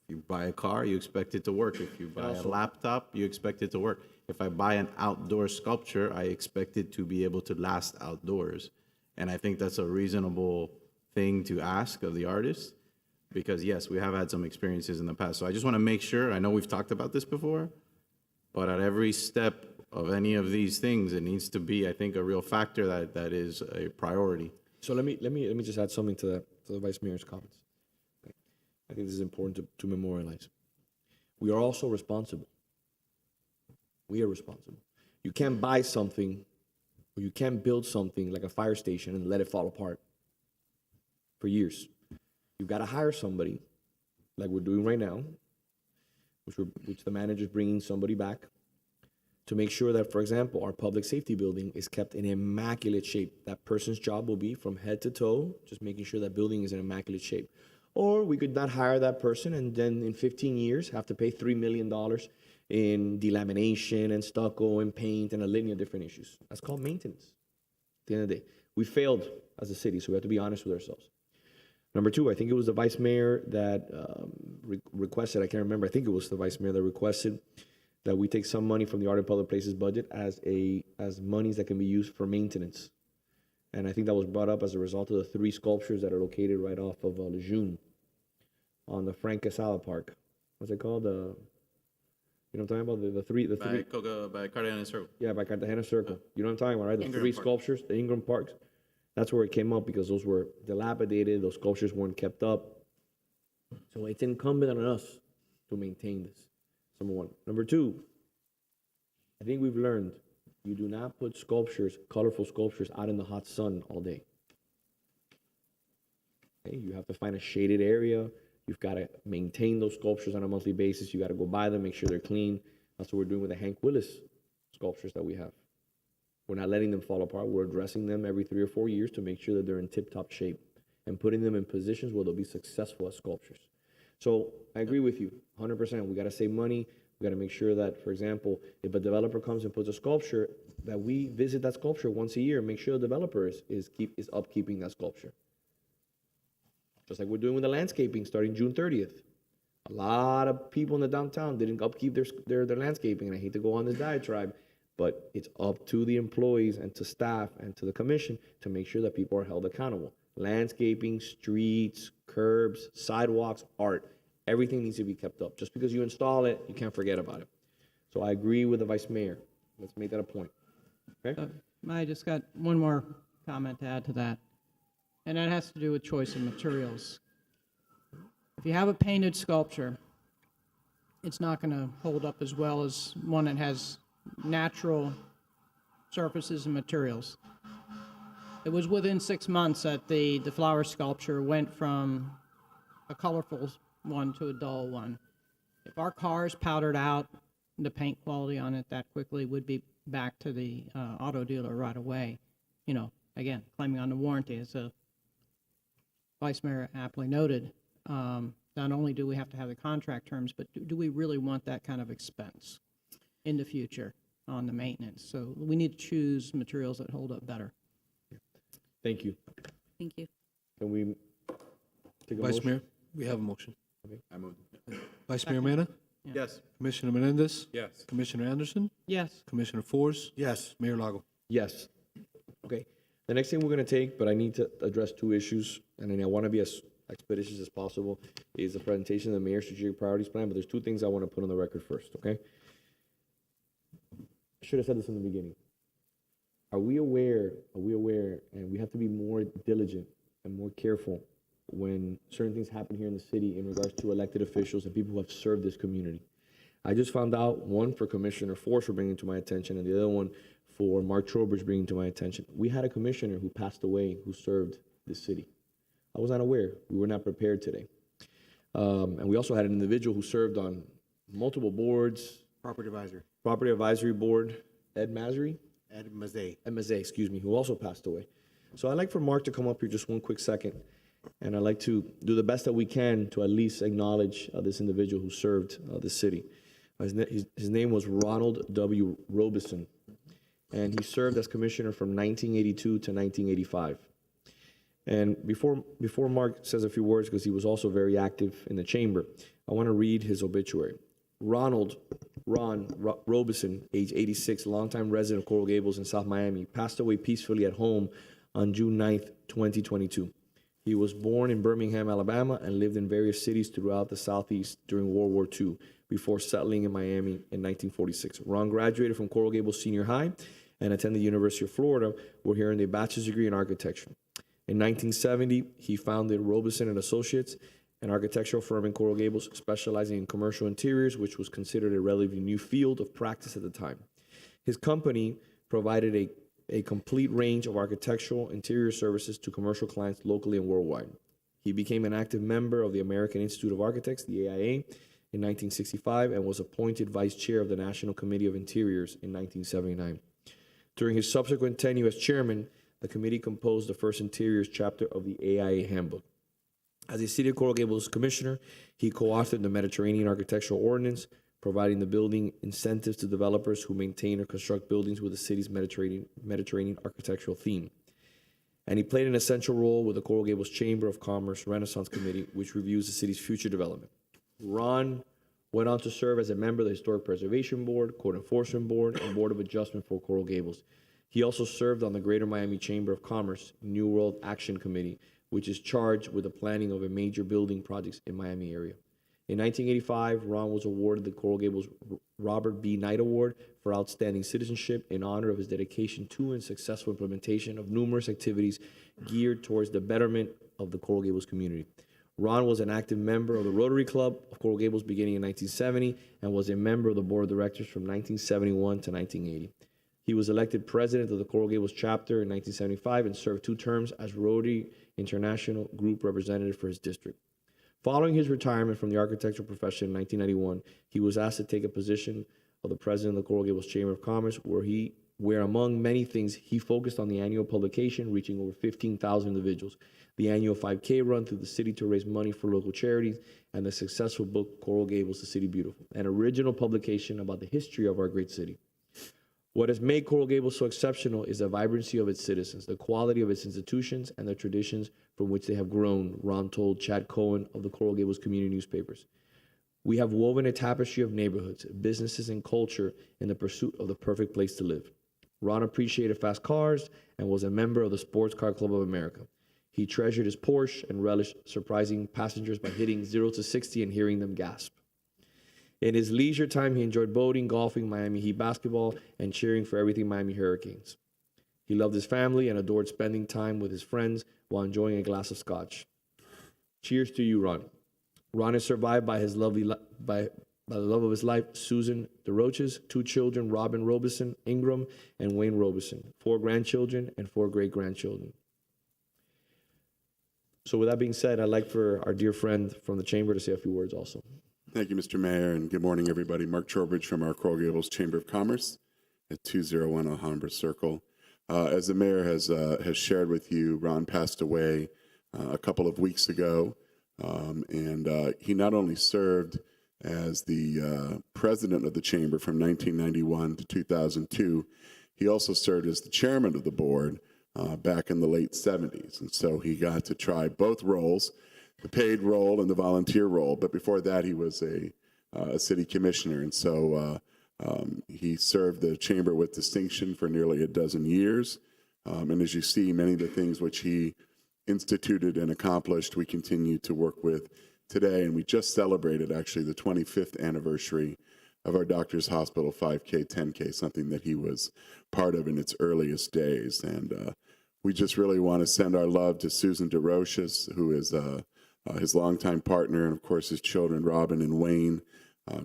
you buy a car, you expect it to work. If you buy a laptop, you expect it to work. If I buy an outdoor sculpture, I expect it to be able to last outdoors. And I think that's a reasonable thing to ask of the artist, because yes, we have had some experiences in the past. So I just want to make sure, I know we've talked about this before, but at every step of any of these things, it needs to be, I think, a real factor that is a priority. So let me just add something to the Vice Mayor's comments. Okay. I think this is important to memorialize. We are also responsible We are responsible. You can't buy something, or you can't build something like a fire station and let it fall apart for years. You've got to hire somebody, like we're doing right now, which the manager's bringing somebody back, to make sure that, for example, our public safety building is kept in immaculate shape. That person's job will be from head to toe, just making sure that building is in immaculate shape. Or we could not hire that person and then in 15 years have to pay $3 million in delamination and stucco and paint and a litany of different issues. That's called maintenance. At the end of the day, we failed as a city, so we have to be honest with ourselves. Number two, I think it was the vice mayor that requested, I can't remember, I think it was the vice mayor that requested that we take some money from the Art and Public Places budget as monies that can be used for maintenance. And I think that was brought up as a result of the 3 sculptures that are located right off of Lejeune on the Frank Casala Park. What's it called? You know what I'm talking about? The three. By Cartagena Circle. Yeah, by Cartagena Circle. You know what I'm talking about, right? The Ingram 3 Park. sculptures, the Ingram Parks. That's where it came up because those were dilapidated. Those sculptures weren't kept up. So it's incumbent on us to maintain this. Number one. Number two, I think we've learned you do not put sculptures, colorful sculptures, out in the hot sun all day. Okay? You have to find a shaded area. You've got to maintain those sculptures on a monthly basis. You got to go by them, make sure they're clean. That's what we're doing with the Hank Willis sculptures that we have. We're not letting them fall apart. We're addressing them every 3 or 4 years to make sure that they're in tip-top shape and putting them in positions where they'll be successful as sculptures. So I agree with you 100%. We got to save money. We got to make sure that, for example, if a developer comes and puts a sculpture, that we visit that sculpture once a year and make sure the developer is upkeeping that sculpture. Just like we're doing with the landscaping starting June 30th. A lot of people in the downtown didn't upkeep their landscaping, and I hate to go on this diatribe, but it's up to the employees and to staff and to the commission to make sure that people are held accountable. Landscaping, streets, curbs, sidewalks, art, everything needs to be kept up. Just because you install it, you can't forget about it. So I agree with the vice mayor. Let's make that a point. Okay? I just got one more comment to add to that, and that has to do with choice of materials. If you have a painted sculpture, it's not going to hold up as well as one that has natural surfaces and materials. It was within 6 months that the flower sculpture went from a colorful one to a dull one. If our cars powdered out the paint quality on it that quickly, would be back to the auto dealer right away. You know, again, claiming on the warranty, as the Vice Mayor aptly noted. Not only do we have to have the contract terms, but do we really want that kind of expense in the future on the maintenance? So we need to choose materials that hold up better. Thank you. Thank you. Can we take a Vice motion? Mayor, we have a motion. I moved. Vice Mayor Mena? Yes. Commissioner Menendez? Yes. Commissioner Anderson? Yes. Commissioner Force? Yes. Mayor Lago? Yes. Okay. The next thing we're going to take, but I need to address 2 issues, and I want to be as expeditious as possible, is the presentation of the Mayor's Strategic Priorities Plan, but there's 2 things I want to put on the record first, okay? I should have said this in the beginning. Are we aware, and we have to be more diligent and more careful when certain things happen here in the city in regards to elected officials and people who have served this community. I just found out, one for Commissioner Force for bringing to my attention, and the other one for Mark Trowbridge bringing to my attention. We had a commissioner who passed away who served this city. I was not aware. We were not prepared today. And we also had an individual who served on multiple boards. Property advisor. Property Advisory Board, Ed Mazary? Ed Mazay. Ed Mazay, excuse me, who also passed away. So I'd like for Mark to come up here just one quick second. And I'd like to do the best that we can to at least acknowledge this individual who served the city. His name was Ronald W. Robeson, and he served as commissioner from 1982 to 1985. And before Mark says a few words, because he was also very active in the chamber, I want to read his obituary. Ron Robeson, age 86, longtime resident of Coral Gables in South Miami, passed away peacefully at home on June 9th, 2022. He was born in Birmingham, Alabama, and lived in various cities throughout the Southeast during World War II before settling in Miami in 1946. Ron graduated from Coral Gables Senior High and attended the University of Florida, where he earned a bachelor's degree in architecture. In 1970, he founded Robeson and Associates, an architectural firm in Coral Gables specializing in commercial interiors, which was considered a relatively new field of practice at the time. His company provided a complete range of architectural interior services to commercial clients locally and worldwide. He became an active member of the American Institute of Architects, the AIA, in 1965 and was appointed vice chair of the National Committee of Interiors in 1979. During his subsequent tenure as chairman, the committee composed the first interiors chapter of the AIA handbook. As a City of Coral Gables commissioner, he co-authored the Mediterranean Architectural Ordinance, providing the building incentives to developers who maintain or construct buildings with the city's Mediterranean architectural theme. And he played an essential role with the Coral Gables Chamber of Commerce Renaissance Committee, which reviews the city's future development. Ron went on to serve as a member of the Historic Preservation Board, Code Enforcement Board, and Board of Adjustment for Coral Gables. He also served on the Greater Miami Chamber of Commerce New World Action Committee, which is charged with the planning of a major building projects in Miami area. In 1985, Ron was awarded the Coral Gables Robert B. Knight Award for Outstanding Citizenship in honor of his dedication to and successful implementation of numerous activities geared towards the betterment of the Coral Gables community. Ron was an active member of the Rotary Club of Coral Gables beginning in 1970 and was a member of the Board of Directors from 1971 to 1980. He was elected president of the Coral Gables chapter in 1975 and served 2 terms as Rotary International Group representative for his district. Following his retirement from the architectural profession in 1991, he was asked to take a position of the president of the Coral Gables Chamber of Commerce, where among many things, he focused on the annual publication reaching over 15,000 individuals, the annual 5K run through the city to raise money for local charities, and the successful book, Coral Gables, The City Beautiful, an original publication about the history of our great city. What has made Coral Gables so exceptional is the vibrancy of its citizens, the quality of its institutions, and the traditions from which they have grown, Ron told Chad Cohen of the Coral Gables community newspapers. We have woven a tapestry of neighborhoods, businesses, and culture in the pursuit of the perfect place to live. Ron appreciated fast cars and was a member of the Sports Car Club of America. He treasured his Porsche and relished surprising passengers by hitting 0 to 60 and hearing them gasp. In his leisure time, he enjoyed boating, golfing, Miami Heat basketball, and cheering for everything Miami Hurricanes. He loved his family and adored spending time with his friends while enjoying a glass of scotch. Cheers to you, Ron. Ron is survived by his by the love of his life, Susan DeRoches, 2 children, Robin Robeson Ingram and Wayne Robeson, 4 grandchildren and 4 great-grandchildren. So with that being said, I'd like for our dear friend from the chamber to say a few words also. Thank you, Mr. Mayor, and good morning, everybody. Mark Trowbridge from our Coral Gables Chamber of Commerce at 201 Alhambra Circle. As the mayor has shared with you, Ron passed away a couple of weeks ago, and he not only served as the president of the chamber from 1991 to 2002, he also served as the chairman of the board back in the late 70s. And so he got to try both roles, the paid role and the volunteer role. But before that, he was a city commissioner. And so he served the chamber with distinction for nearly a dozen years. And as you see, many of the things which he instituted and accomplished, we continue to work with today. And we just celebrated actually the 25th anniversary of our Doctors Hospital 5K, 10K, something that he was part of in its earliest days. And we just really want to send our love to Susan DeRoches, who is his longtime partner, and of course his children, Robin and Wayne,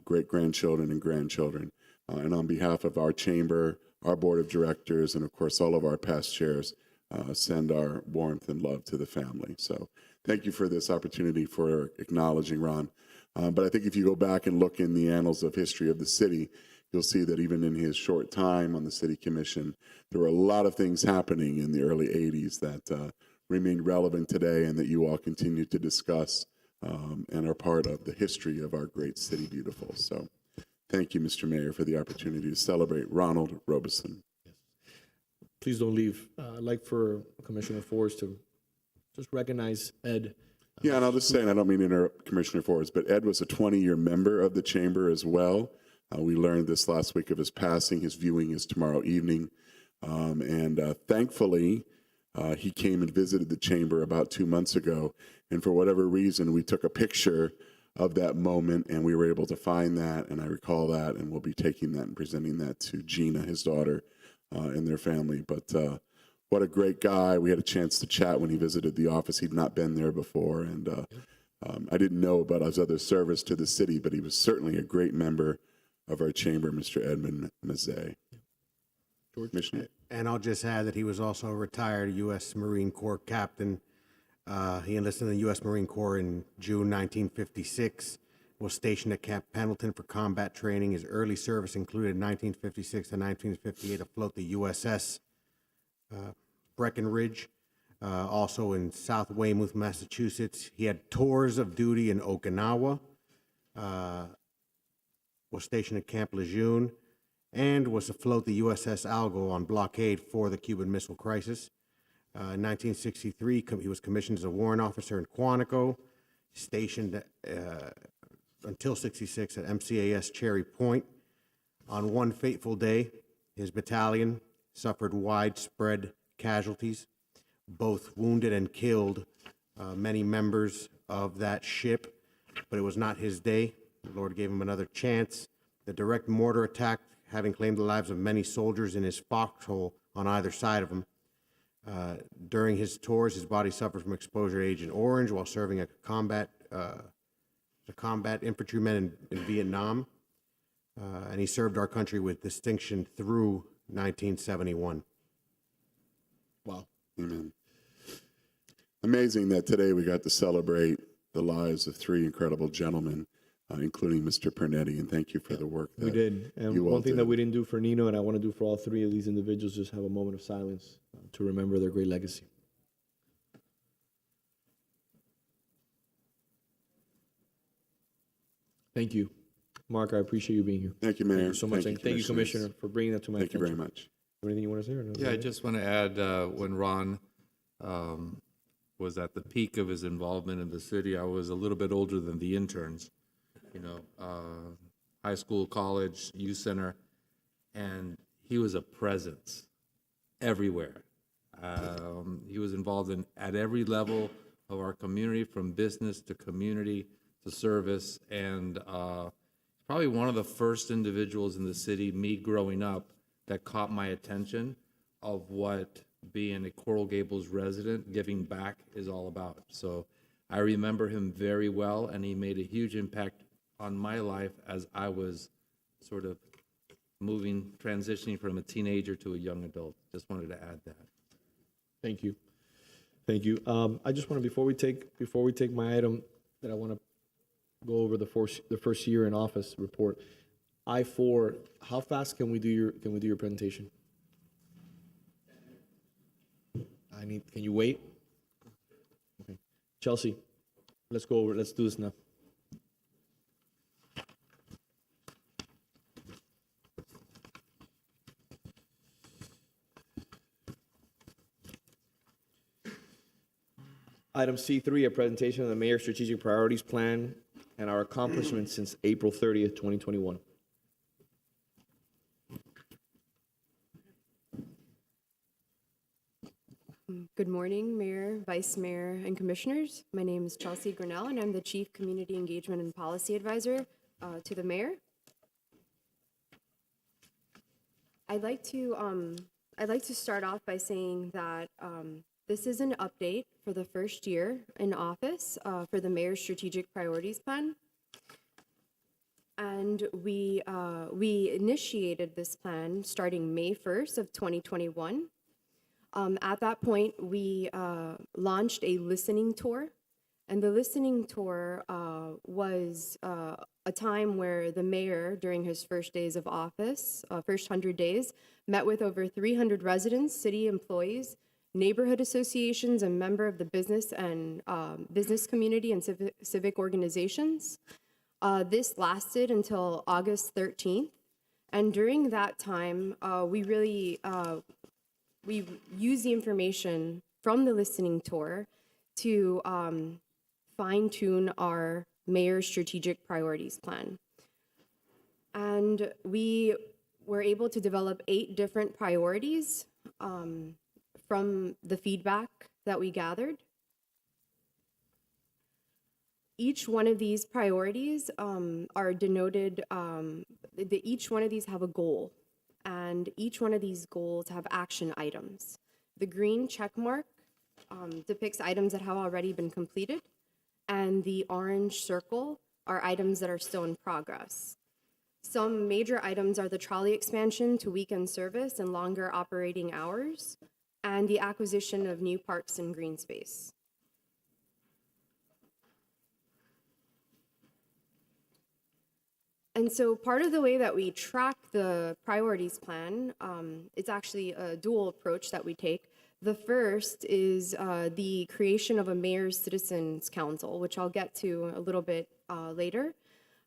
great-grandchildren and grandchildren. And on behalf of our chamber, our board of directors, and of course all of our past chairs, send our warmth and love to the family. So thank you for this opportunity for acknowledging Ron. But I think if you go back and look in the annals of history of the city, you'll see that even in his short time on the city commission, there were a lot of things happening in the early 80s that remain relevant today and that you all continue to discuss and are part of the history of our great city beautiful. So thank you, Mr. Mayor, for the opportunity to celebrate Ronald Robeson. Yes. Please don't leave. I'd like for Commissioner Forrest to just recognize Ed. Yeah, and I'll just say, and I don't mean to interrupt Commissioner Forrest, but Ed was a 20-year member of the chamber as well. We learned this last week of his passing. His viewing is tomorrow evening. And thankfully, he came and visited the chamber about 2 months ago. And for whatever reason, we took a picture of that moment, and we were able to find that. And I recall that, and we'll be taking that and presenting that to Gina, his daughter, and their family. But what a great guy. We had a chance to chat when he visited the office. He'd not been there before. And I didn't know about his other service to the city, but he was certainly a great member of our chamber, Mr. Edmund Mazzei. Commissioner? And I'll just add that he was also a retired U.S. Marine Corps captain. He enlisted in the U.S. Marine Corps in June 1956, was stationed at Camp Pendleton for combat training. His early service included 1956 to 1958 afloat the USS Breckenridge, also in South Weymouth, Massachusetts. He had tours of duty in Okinawa, was stationed at Camp Lejeune, and was afloat the USS Algo on blockade for the Cuban Missile Crisis. In 1963, he was commissioned as a warrant officer in Quantico, stationed until 66 at MCAS Cherry Point. On one fateful day, his battalion suffered widespread casualties, both wounded and killed many members of that ship, but it was not his day. The Lord gave him another chance. The direct mortar attack, having claimed the lives of many soldiers in his foxhole on either side of him. During his tours, his body suffered from exposure to Agent Orange while serving as a combat infantryman in Vietnam, and he served our country with distinction through 1971. Wow. Amen. Amazing that today we got to celebrate the lives of three incredible gentlemen, including Mr. Pernetti, and thank you for the work that We did. And you all one thing did. that we didn't do for Nino, and I want to do for all three of these individuals, just have a moment of silence to remember their great legacy. Thank you. Mark, I appreciate you being here. Thank you, Mayor. Thank you so much. Thank you, And thank you, Commissioners. Commissioner, for bringing that to my Thank you attention. very much. Anything you want to say? Or no? Yeah, I just want to add, when Ron was at the peak of his involvement in the city, I was a little bit older than the interns, high school, college, youth center, and he was a presence everywhere. He was involved at every level of our community, from business to community to service, and probably one of the first individuals in the city, me growing up, that caught my attention of what being a Coral Gables resident, giving back, is all about. So I remember him very well, and he made a huge impact on my life as I was sort of transitioning from a teenager to a young adult. Just wanted to add that. Thank you. Thank you. I just want to, before we take my item, that I want to go over the first year in office report. I-4, how fast can we do your presentation? Can you wait? Okay. Chelsea, let's do this now. Item C3, a presentation of the Mayor's Strategic Priorities Plan and our accomplishments since April 30th, 2021. Good morning, Mayor, Vice Mayor, and Commissioners. My name is Chelsea Grinnell, and I'm the Chief Community Engagement and Policy Advisor to the Mayor. I'd like to start off by saying that this is an update for the first year in office for the Mayor's Strategic Priorities Plan. And we initiated this plan starting May 1st of 2021. At that point, we launched a listening tour, and the listening tour was a time where the mayor, during his first days of office, first 100 days, met with over 300 residents, city employees, neighborhood associations, and member of the business and business community and civic organizations. This lasted until August 13th, and during that time, we used the information from the listening tour to fine-tune our Mayor's Strategic Priorities Plan. And we were able to develop 8 different priorities from the feedback that we gathered. Each one of these priorities are denoted, each one of these have a goal, and each one of these goals have action items. The green check mark depicts items that have already been completed, and the orange circle are items that are still in progress. Some major items are the trolley expansion to weekend service and longer operating hours, and the acquisition of new parks and green space. And so part of the way that we track the priorities plan, it's actually a dual approach that we take. The first is the creation of a mayor's citizens council, which I'll get to a little bit later.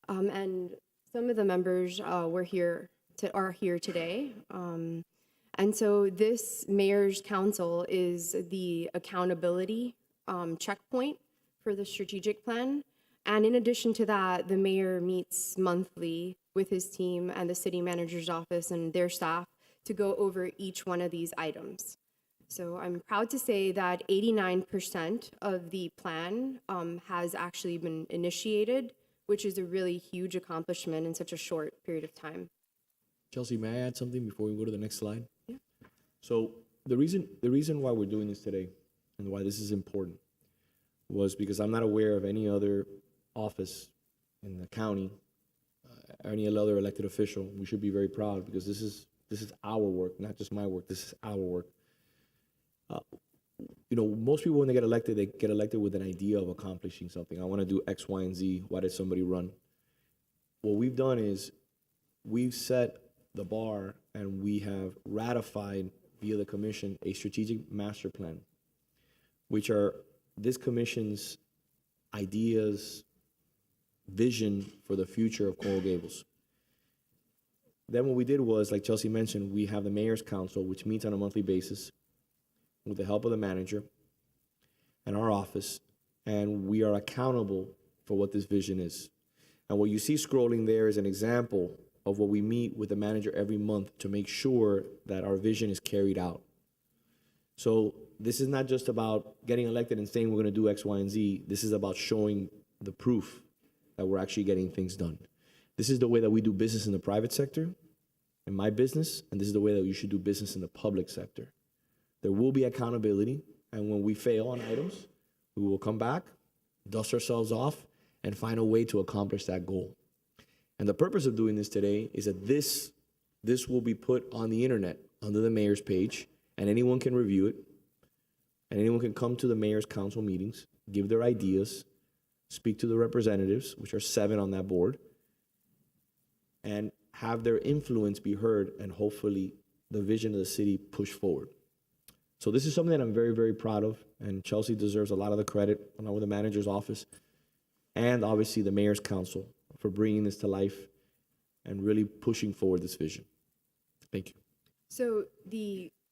And some of the members are here today. And so this mayor's council is the accountability checkpoint for the strategic plan. And in addition to that, the mayor meets monthly with his team and the city manager's office and their staff to go over each one of these items. So I'm proud to say that 89% of the plan has actually been initiated, which is a really huge accomplishment in such a short period of time. Chelsea, may I add something before we go to the next slide? Yeah. So the reason why we're doing this today and why this is important was because I'm not aware of any other office in the county or any other elected official. We should be very proud because this is our work, not just my work. This is our work. You know, most people when they get elected with an idea of accomplishing something. I want to do X, Y, and Z. Why did somebody run? What we've done is we've set the bar and we have ratified via the commission a strategic master plan, which are this commission's ideas, vision for the future of Coral Gables. Then what we did was, like Chelsea mentioned, we have the Mayor's Council, which meets on a monthly basis with the help of the manager and our office, and we are accountable for what this vision is. And what you see scrolling there is an example of what we meet with the manager every month to make sure that our vision is carried out. So this is not just about getting elected and saying we're going to do X, Y, and Z. This is about showing the proof that we're actually getting things done. This is the way that we do business in the private sector, in my business, and this is the way that you should do business in the public sector. There will be accountability, and when we fail on items, we will come back, dust ourselves off, and find a way to accomplish that goal. And the purpose of doing this today is that this will be put on the internet under the mayor's page, and anyone can review it, and anyone can come to the mayor's council meetings, give their ideas, speak to the representatives, which are 7 on that board, and have their influence be heard, and hopefully the vision of the city push forward. So this is something that I'm very, very proud of, and Chelsea deserves a lot of the credit, along with the manager's office, and obviously the mayor's council for bringing this to life and really pushing forward this vision. Thank you. So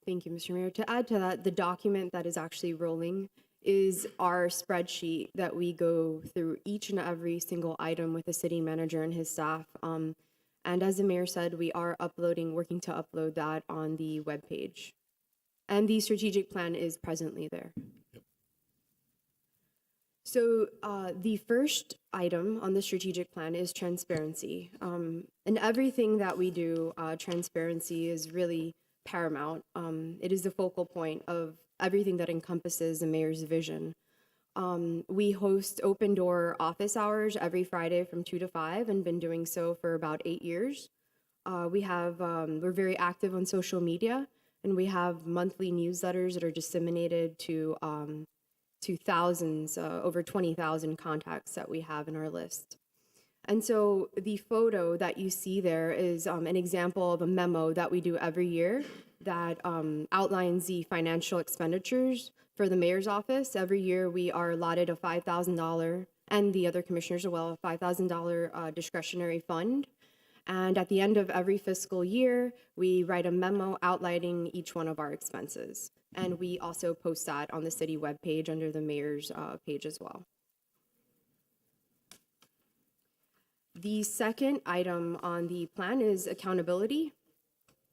thank you, Mr. Mayor. To add to that, the document that is actually rolling is our spreadsheet that we go through each and every single item with the city manager and his staff. And as the mayor said, we are working to upload that on the webpage. And the strategic plan is presently there. Yep. So the first item on the strategic plan is transparency. In everything that we do, transparency is really paramount. It is the focal point of everything that encompasses the mayor's vision. We host open door office hours every Friday from 2 to 5 and been doing so for about 8 years. We're very active on social media, and we have monthly newsletters that are disseminated to thousands, over 20,000 contacts that we have in our list. And so the photo that you see there is an example of a memo that we do every year that outlines the financial expenditures for the mayor's office. Every year we are allotted a $5,000, and the other commissioners as well, a $5,000 discretionary fund. And at the end of every fiscal year, we write a memo outlining each one of our expenses. And we also post that on the city webpage under the mayor's page as well. The second item on the plan is accountability.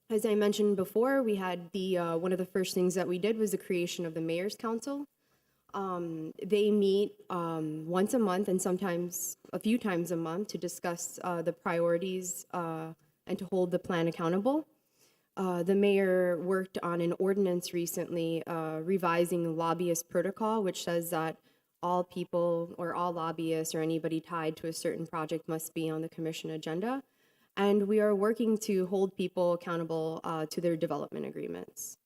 As I mentioned before, we had one of the first things that we did was the creation of the Mayor's Council. They meet once a month and sometimes a few times a month to discuss the priorities and to hold the plan accountable. The mayor worked on an ordinance recently revising lobbyist protocol, which says that all people or all lobbyists or anybody tied to a certain project must be on the commission agenda. And we are working to hold people accountable to their development agreements.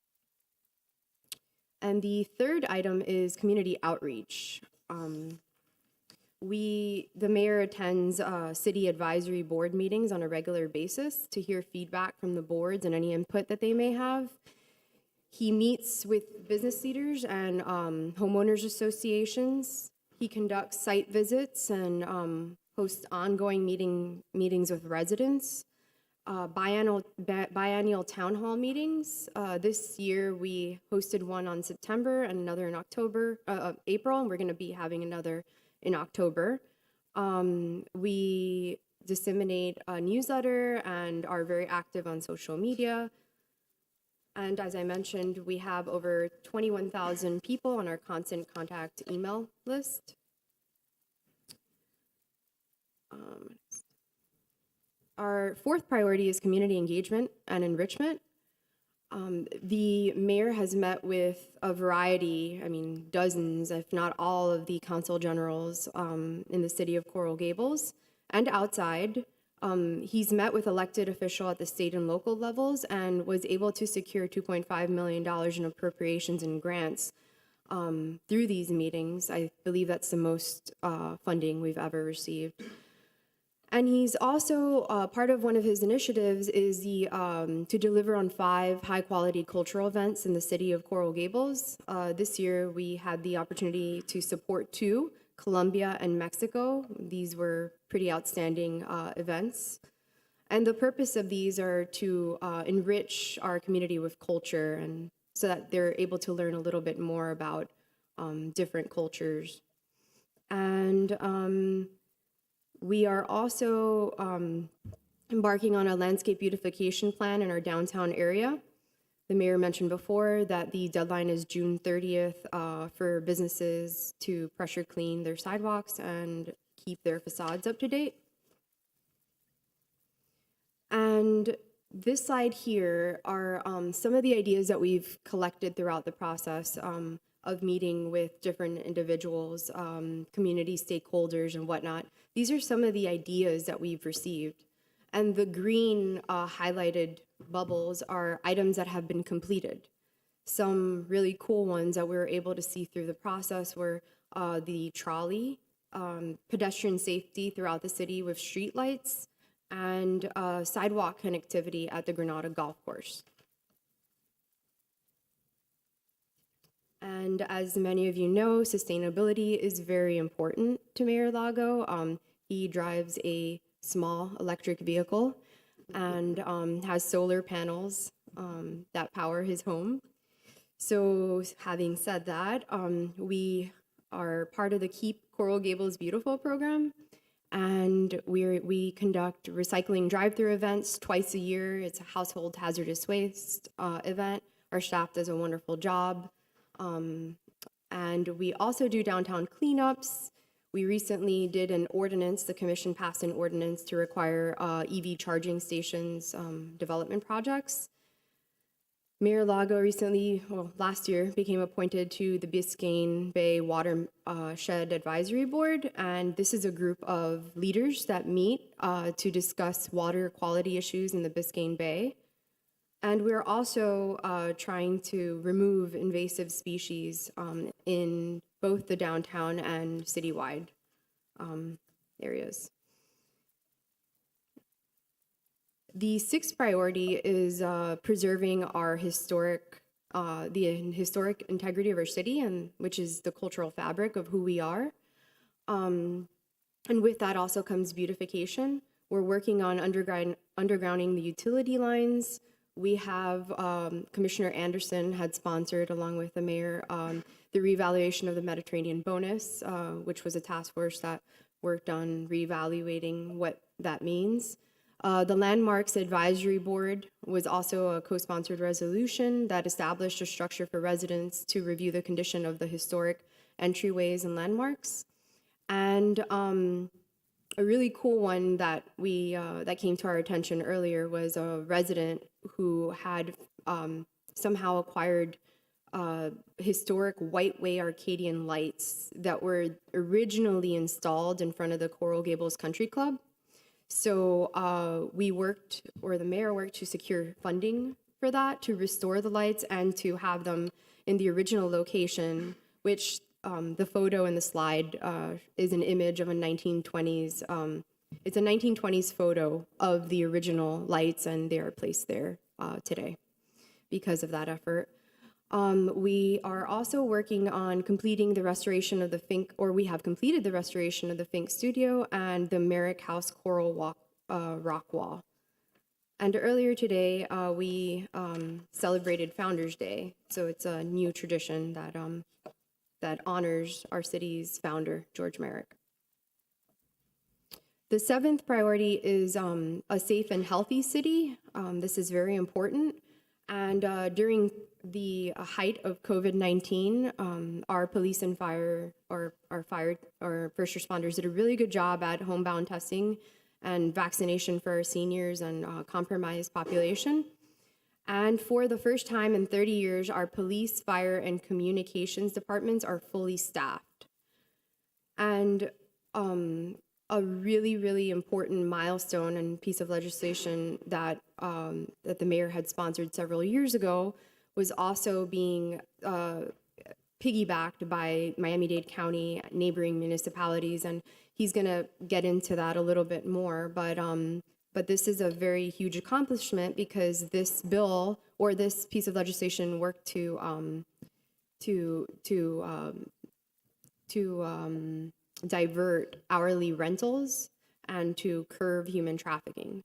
And the third item is community outreach. The mayor attends city advisory board meetings on a regular basis to hear feedback from the boards and any input that they may have. He meets with business leaders and homeowners associations. He conducts site visits and hosts ongoing meetings with residents. Biannual town hall meetings. This year we hosted one on September and another in April, and we're going to be having another in October. We disseminate a newsletter and are very active on social media. And as I mentioned, we have over 21,000 people on our constant contact email list. Our fourth priority is community engagement and enrichment. The mayor has met with a variety, dozens, if not all, of the consul generals in the city of Coral Gables and outside. He's met with elected officials at the state and local levels and was able to secure $2.5 million in appropriations and grants through these meetings. I believe that's the most funding we've ever received. And he's also, part of one of his initiatives is to deliver on 5 high-quality cultural events in the city of Coral Gables. This year, we had the opportunity to support 2, Colombia and Mexico. These were pretty outstanding events. And the purpose of these are to enrich our community with culture, and so that they're able to learn a little bit more about different cultures. And we are also embarking on a landscape beautification plan in our downtown area. The mayor mentioned before that the deadline is June 30th for businesses to pressure clean their sidewalks and keep their facades up to date. And this slide here are some of the ideas that we've collected throughout the process of meeting with different individuals, community stakeholders and whatnot. These are some of the ideas that we've received. And the green highlighted bubbles are items that have been completed. Some really cool ones that we were able to see through the process were the trolley, pedestrian safety throughout the city with street lights, and sidewalk connectivity at the Granada Golf Course. And as many of you know, sustainability is very important to Mayor Lago. He drives a small electric vehicle and has solar panels that power his home. So having said that, we are part of the Keep Coral Gables Beautiful program, and we conduct recycling drive-through events twice a year. It's a household hazardous waste event. Our staff does a wonderful job. And we also do downtown cleanups. We recently did an ordinance, the commission passed an ordinance to require EV charging stations development projects. Mayor Lago last year, became appointed to the Biscayne Bay Watershed Advisory Board, and this is a group of leaders that meet to discuss water quality issues in the Biscayne Bay. And we're also trying to remove invasive species in both the downtown and citywide areas. The sixth priority is preserving our the historic integrity of our city, and which is the cultural fabric of who we are. And with that also comes beautification. We're working on undergrounding the utility lines. We have, Commissioner Anderson had sponsored, along with the mayor, the reevaluation of the Mediterranean bonus, which was a task force that worked on reevaluating what that means. The Landmarks Advisory Board was also a co-sponsored resolution that established a structure for residents to review the condition of the historic entryways and landmarks. And a really cool one that that came to our attention earlier was a resident who had somehow acquired historic White Way Arcadian lights that were originally installed in front of the Coral Gables Country Club. So we worked, or the mayor worked, to secure funding for that, to restore the lights and to have them in the original location, which the photo in the slide is an image of a 1920s, it's a 1920s photo of the original lights, and they are placed there today because of that effort. We are also working on completing the restoration of the Fink, or we have completed the restoration of the Fink Studio and the Merrick House Coral Rock Wall. And earlier today, we celebrated Founders Day, so it's a new tradition that that honors our city's founder, George Merrick. The seventh priority is a safe and healthy city. This is very important. And during the height of COVID-19, our police and fire, or our first responders did a really good job at homebound testing and vaccination for our seniors and compromised population. And for the first time in 30 years, our police, fire, and communications departments are fully staffed. And a really, really important milestone and piece of legislation that that the mayor had sponsored several years ago was also being piggybacked by Miami-Dade County, neighboring municipalities, and he's going to get into that a little bit more. But this is a very huge accomplishment because this bill, or this piece of legislation, worked to divert hourly rentals and to curb human trafficking,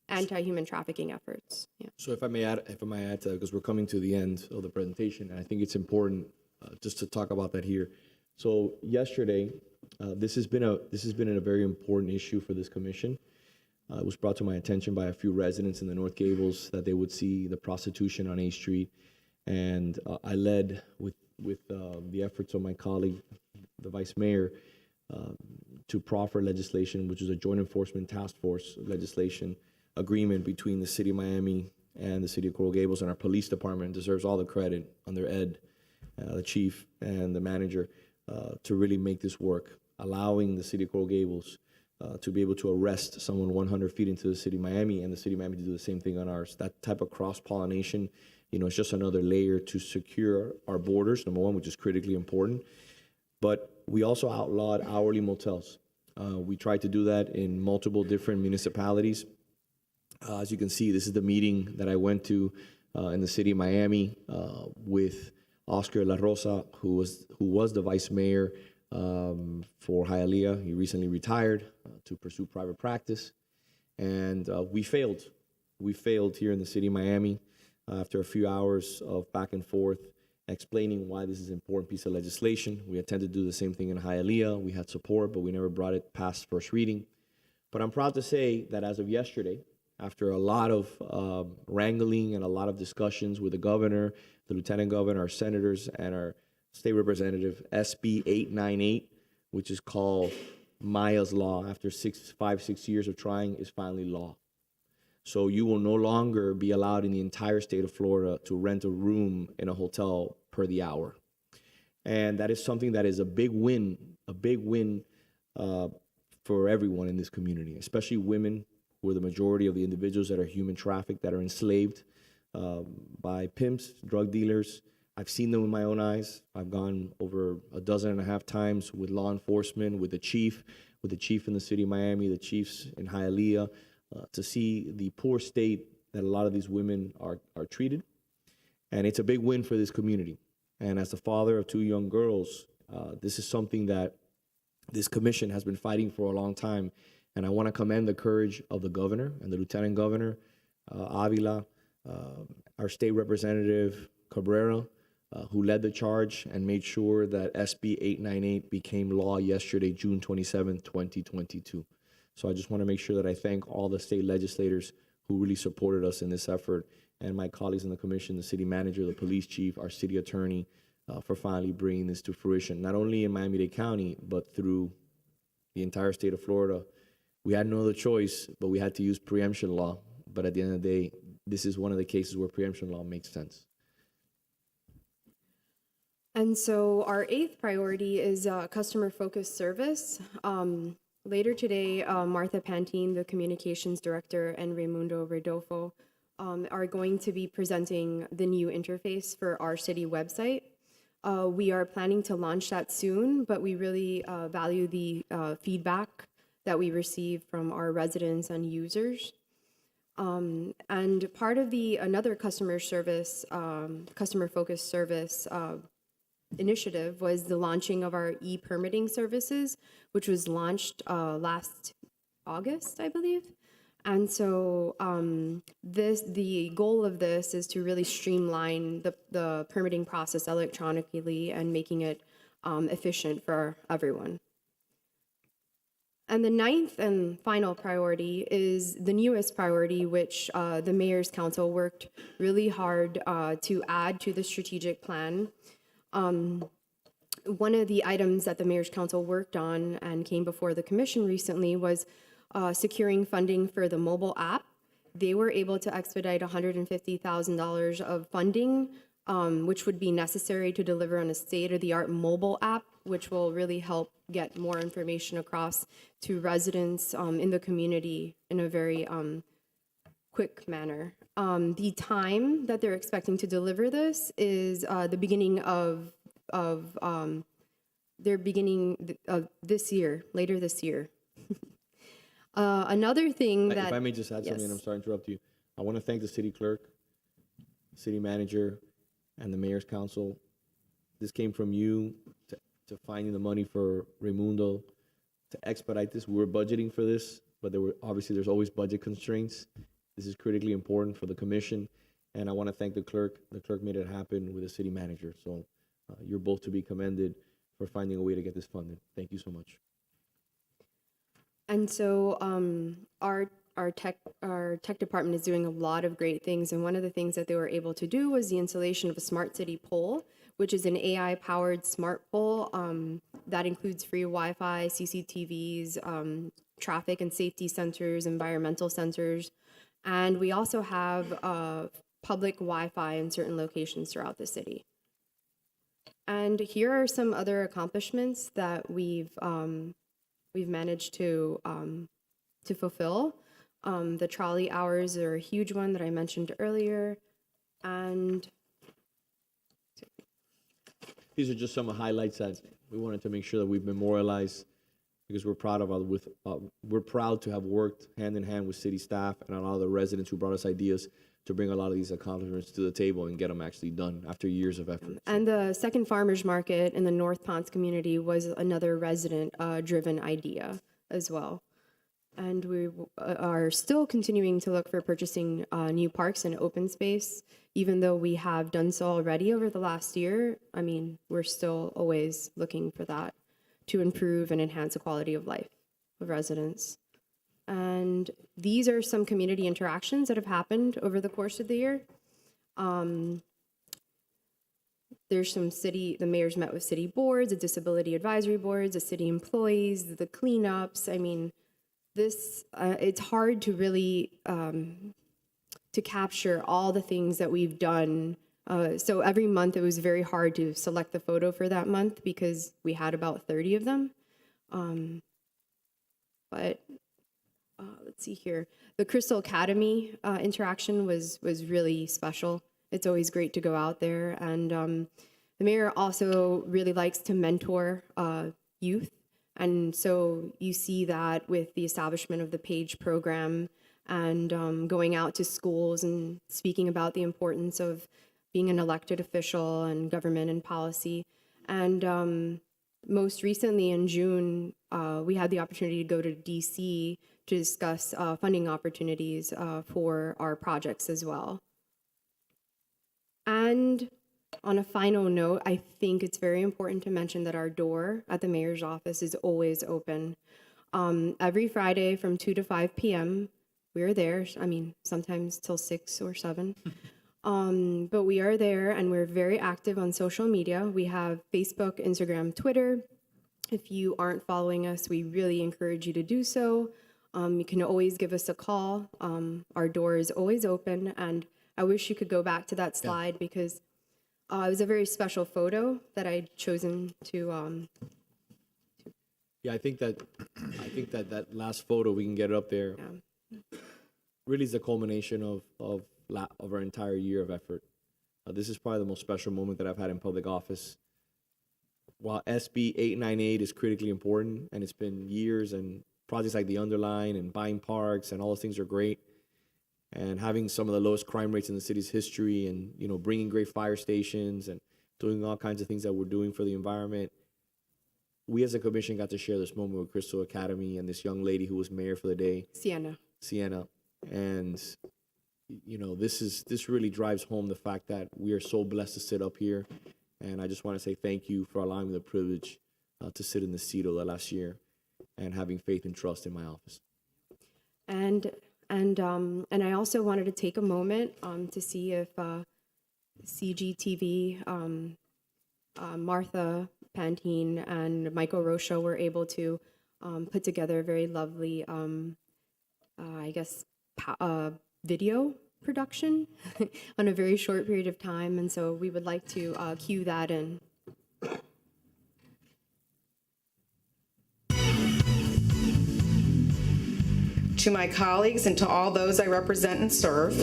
anti-human trafficking efforts. Yeah. So if I may add to that, because we're coming to the end of the presentation, and I think it's important just to talk about that here. So yesterday, this has been a very important issue for this commission. It was brought to my attention by a few residents in the North Gables that they would see the prostitution on A Street, and I led with the efforts of my colleague, the vice mayor, to proffer legislation, which is a joint enforcement task force legislation agreement between the city of Miami and the city of Coral Gables, and our police department deserves all the credit under Ed, the chief and the manager, to really make this work, allowing the city of Coral Gables to be able to arrest someone 100 feet into the city of Miami, and the city of Miami to do the same thing on ours. That type of cross-pollination, it's just another layer to secure our borders, number one, which is critically important. But we also outlawed hourly motels. We tried to do that in multiple different municipalities. As you can see, this is the meeting that I went to in the city of Miami with Oscar La Rosa, who was the vice mayor for Hialeah. He recently retired to pursue private practice. And we failed. We failed here in the city of Miami after a few hours of back and forth explaining why this is an important piece of legislation. We attempted to do the same thing in Hialeah. We had support, but we never brought it past first reading. But I'm proud to say that as of yesterday, after a lot of wrangling and a lot of discussions with the governor, the lieutenant governor, our senators, and our state representative, SB 898, which is called Maya's Law, after 5-6 years of trying, is finally law. So you will no longer be allowed in the entire state of Florida to rent a room in a hotel per the hour. And that is something that is a big win for everyone in this community, especially women, who are the majority of the individuals that are human trafficked, that are enslaved by pimps, drug dealers. I've seen them with my own eyes. I've gone over 12.5 times with law enforcement, with the chief in the city of Miami, the chiefs in Hialeah, to see the poor state that a lot of these women are treated. And it's a big win for this community. And as the father of 2 young girls, this is something that this commission has been fighting for a long time. And I want to commend the courage of the governor and the lieutenant governor, Avila, our state representative, Cabrera, who led the charge and made sure that SB 898 became law yesterday, June 27, 2022. So I just want to make sure that I thank all the state legislators who really supported us in this effort, and my colleagues in the commission, the city manager, the police chief, our city attorney, for finally bringing this to fruition, not only in Miami-Dade County, but through the entire state of Florida. We had no other choice, but we had to use preemption law. But at the end of the day, this is one of the cases where preemption law makes sense. And so our eighth priority is customer-focused service. Later today, Martha Pantine, the communications director, and Raimundo Rodolfo are going to be presenting the new interface for our city website. We are planning to launch that soon, but we really value the feedback that we receive from our residents and users. And part of another customer-focused service initiative was the launching of our e-permitting services, which was launched last August, I believe. And so the goal of this is to really streamline the permitting process electronically and making it efficient for everyone. And the ninth and final priority is the newest priority, which the Mayor's Council worked really hard to add to the strategic plan. One of the items that the Mayor's Council worked on and came before the Commission recently was securing funding for the mobile app. They were able to expedite $150,000 of funding, which would be necessary to deliver on a state-of-the-art mobile app, which will really help get more information across to residents in the community in a very quick manner. The time that they're expecting to deliver this is the beginning of this year, later this year. Another thing that— If I may just add something, and I'm sorry to interrupt you. I want to thank the city clerk, city manager, and the mayor's council. This came from you to finding the money for Raimundo to expedite this. We were budgeting for this, but there's always budget constraints. This is critically important for the commission, and I want to thank the clerk. The clerk made it happen with the city manager. So you're both to be commended for finding a way to get this funded. Thank you so much. And so our tech department is doing a lot of great things, and one of the things that they were able to do was the installation of a smart city pole, which is an AI-powered smart pole that includes free Wi-Fi, CCTVs, traffic and safety sensors, environmental sensors, and we also have public Wi-Fi in certain locations throughout the city. And here are some other accomplishments that we've managed to fulfill. The trolley hours are a huge one that I mentioned earlier, and These are just some highlights that we wanted to make sure that we've memorialized, because we're proud we're proud to have worked hand in hand with city staff and a lot of the residents who brought us ideas to bring a lot of these accomplishments to the table and get them actually done after years of effort. And the second farmers market in the North Ponce community was another resident driven idea as well. And we are still continuing to look for purchasing new parks and open space, even though we have done so already over the last year. I mean, we're still always looking for that to improve and enhance the quality of life of residents. And these are some community interactions that have happened over the course of the year. There's the mayor's met with city boards, the disability advisory boards, the city employees, the cleanups. I mean, it's hard to really to capture all the things that we've done. So every month it was very hard to select the photo for that month because we had about 30 of them. But let's see here. The Crystal Academy interaction was really special. It's always great to go out there. And the mayor also really likes to mentor youth. And so you see that with the establishment of the PAGE program and going out to schools and speaking about the importance of being an elected official and government and policy. And most recently in June, we had the opportunity to go to DC to discuss funding opportunities for our projects as well. And on a final note, I think it's very important to mention that our door at the mayor's office is always open. Every Friday from 2 to 5 p.m., we're there. I mean, sometimes till 6 or 7. But we are there, and we're very active on social media. We have Facebook, Instagram, Twitter. If you aren't following us, we really encourage you to do so. You can always give us a call. Our door is always open, and I wish you could go back to that slide because it was a very special photo that I'd chosen to. Yeah, I think that that last photo, we can get it up there, really is the culmination of our entire year of effort. This is probably the most special moment that I've had in public office. While SB 898 is critically important, and it's been years, and projects like the Underline and buying parks and all those things are great, and having some of the lowest crime rates in the city's history, and bringing great fire stations and doing all kinds of things that we're doing for the environment. We as a commission got to share this moment with Crystal Academy and this young lady who was mayor for the day, Sienna. And this really drives home the fact that we are so blessed to sit up here. And I just want to say thank you for allowing me the privilege to sit in the seat of the last year and having faith and trust in my office. And I also wanted to take a moment to see if CGTV, Martha Pantine, and Michael Rocha were able to put together a very lovely, video production on a very short period of time. And so we would like to cue that in. To my colleagues and to all those I represent and serve.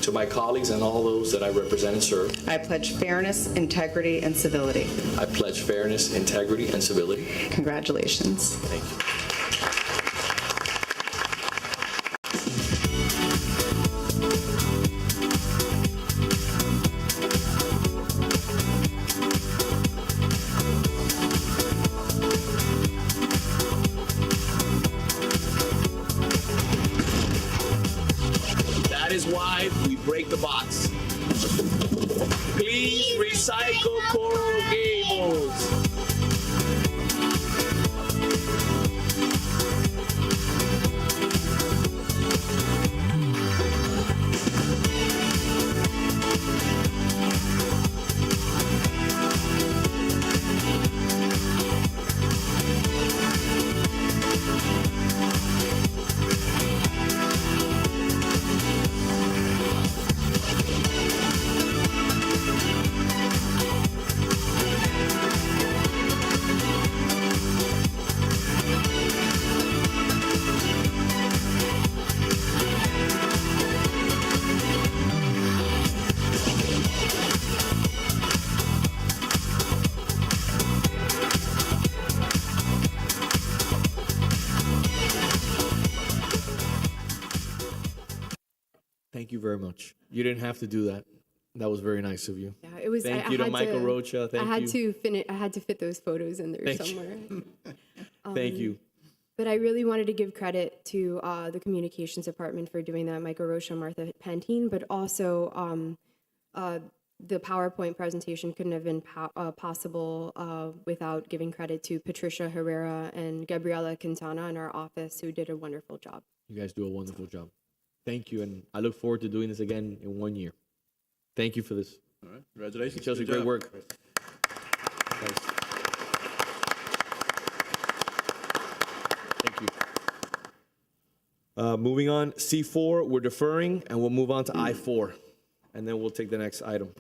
To my colleagues and all those that I represent and serve. I pledge fairness, integrity, and civility. I pledge fairness, integrity, and civility. Congratulations. Thank you. That is why we break the box. Please recycle Coral Gables. Thank you very much. You didn't have to do that. That was very nice of you. Yeah, it was. Thank you to Michael Rocha. Thank you. I had to fit those photos in there Thank somewhere. Thank you. But I really wanted to give credit to the communications department for doing that, Michael Rocha and Martha Pantine, but also the PowerPoint presentation couldn't have been possible without giving credit to Patricia Herrera and Gabriela Quintana in our office, who did a wonderful job. You guys do a wonderful job. Thank you, and I look forward to doing this again in 1 year. Thank you for this. All right, congratulations. Chelsea, Good great job. work. Thanks. Thank you. Moving on, C4, we're deferring, and we'll move on to I4, and then we'll take the next item.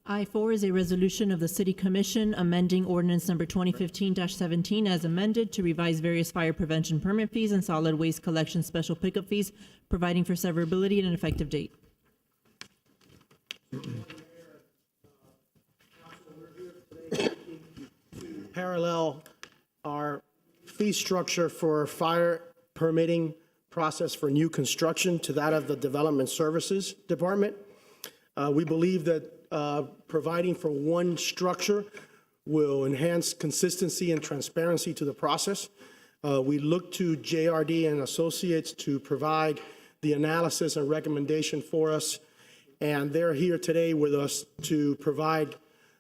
I4 is a resolution of the City Commission amending ordinance number 2015-17 as amended to revise various fire prevention permit fees and solid waste collection special pickup fees, providing for severability and an effective date. Parallel our fee structure for fire permitting process for new construction to that of the Development Services Department. We believe that providing for one structure will enhance consistency and transparency to the process. We look to JRD and Associates to provide the analysis and recommendation for us, and they're here today with us to provide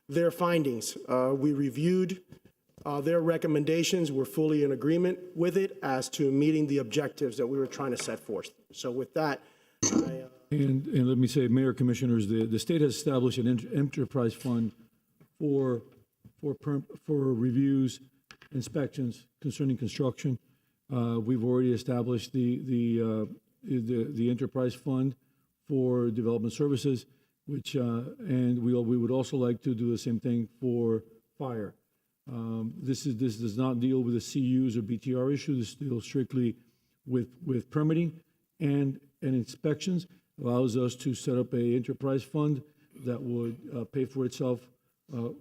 their findings. We reviewed their recommendations. We're fully in agreement with it as to meeting the objectives that we were trying to set forth. So with that, And let me say, Mayor, Commissioners, the state has established an enterprise fund for reviews, inspections concerning construction. We've already established the enterprise fund for development services. which, and we would also like to do the same thing for fire. This does not deal with the CUs or BTR issue. This deals strictly with permitting and inspections. Allows us to set up a enterprise fund that would pay for itself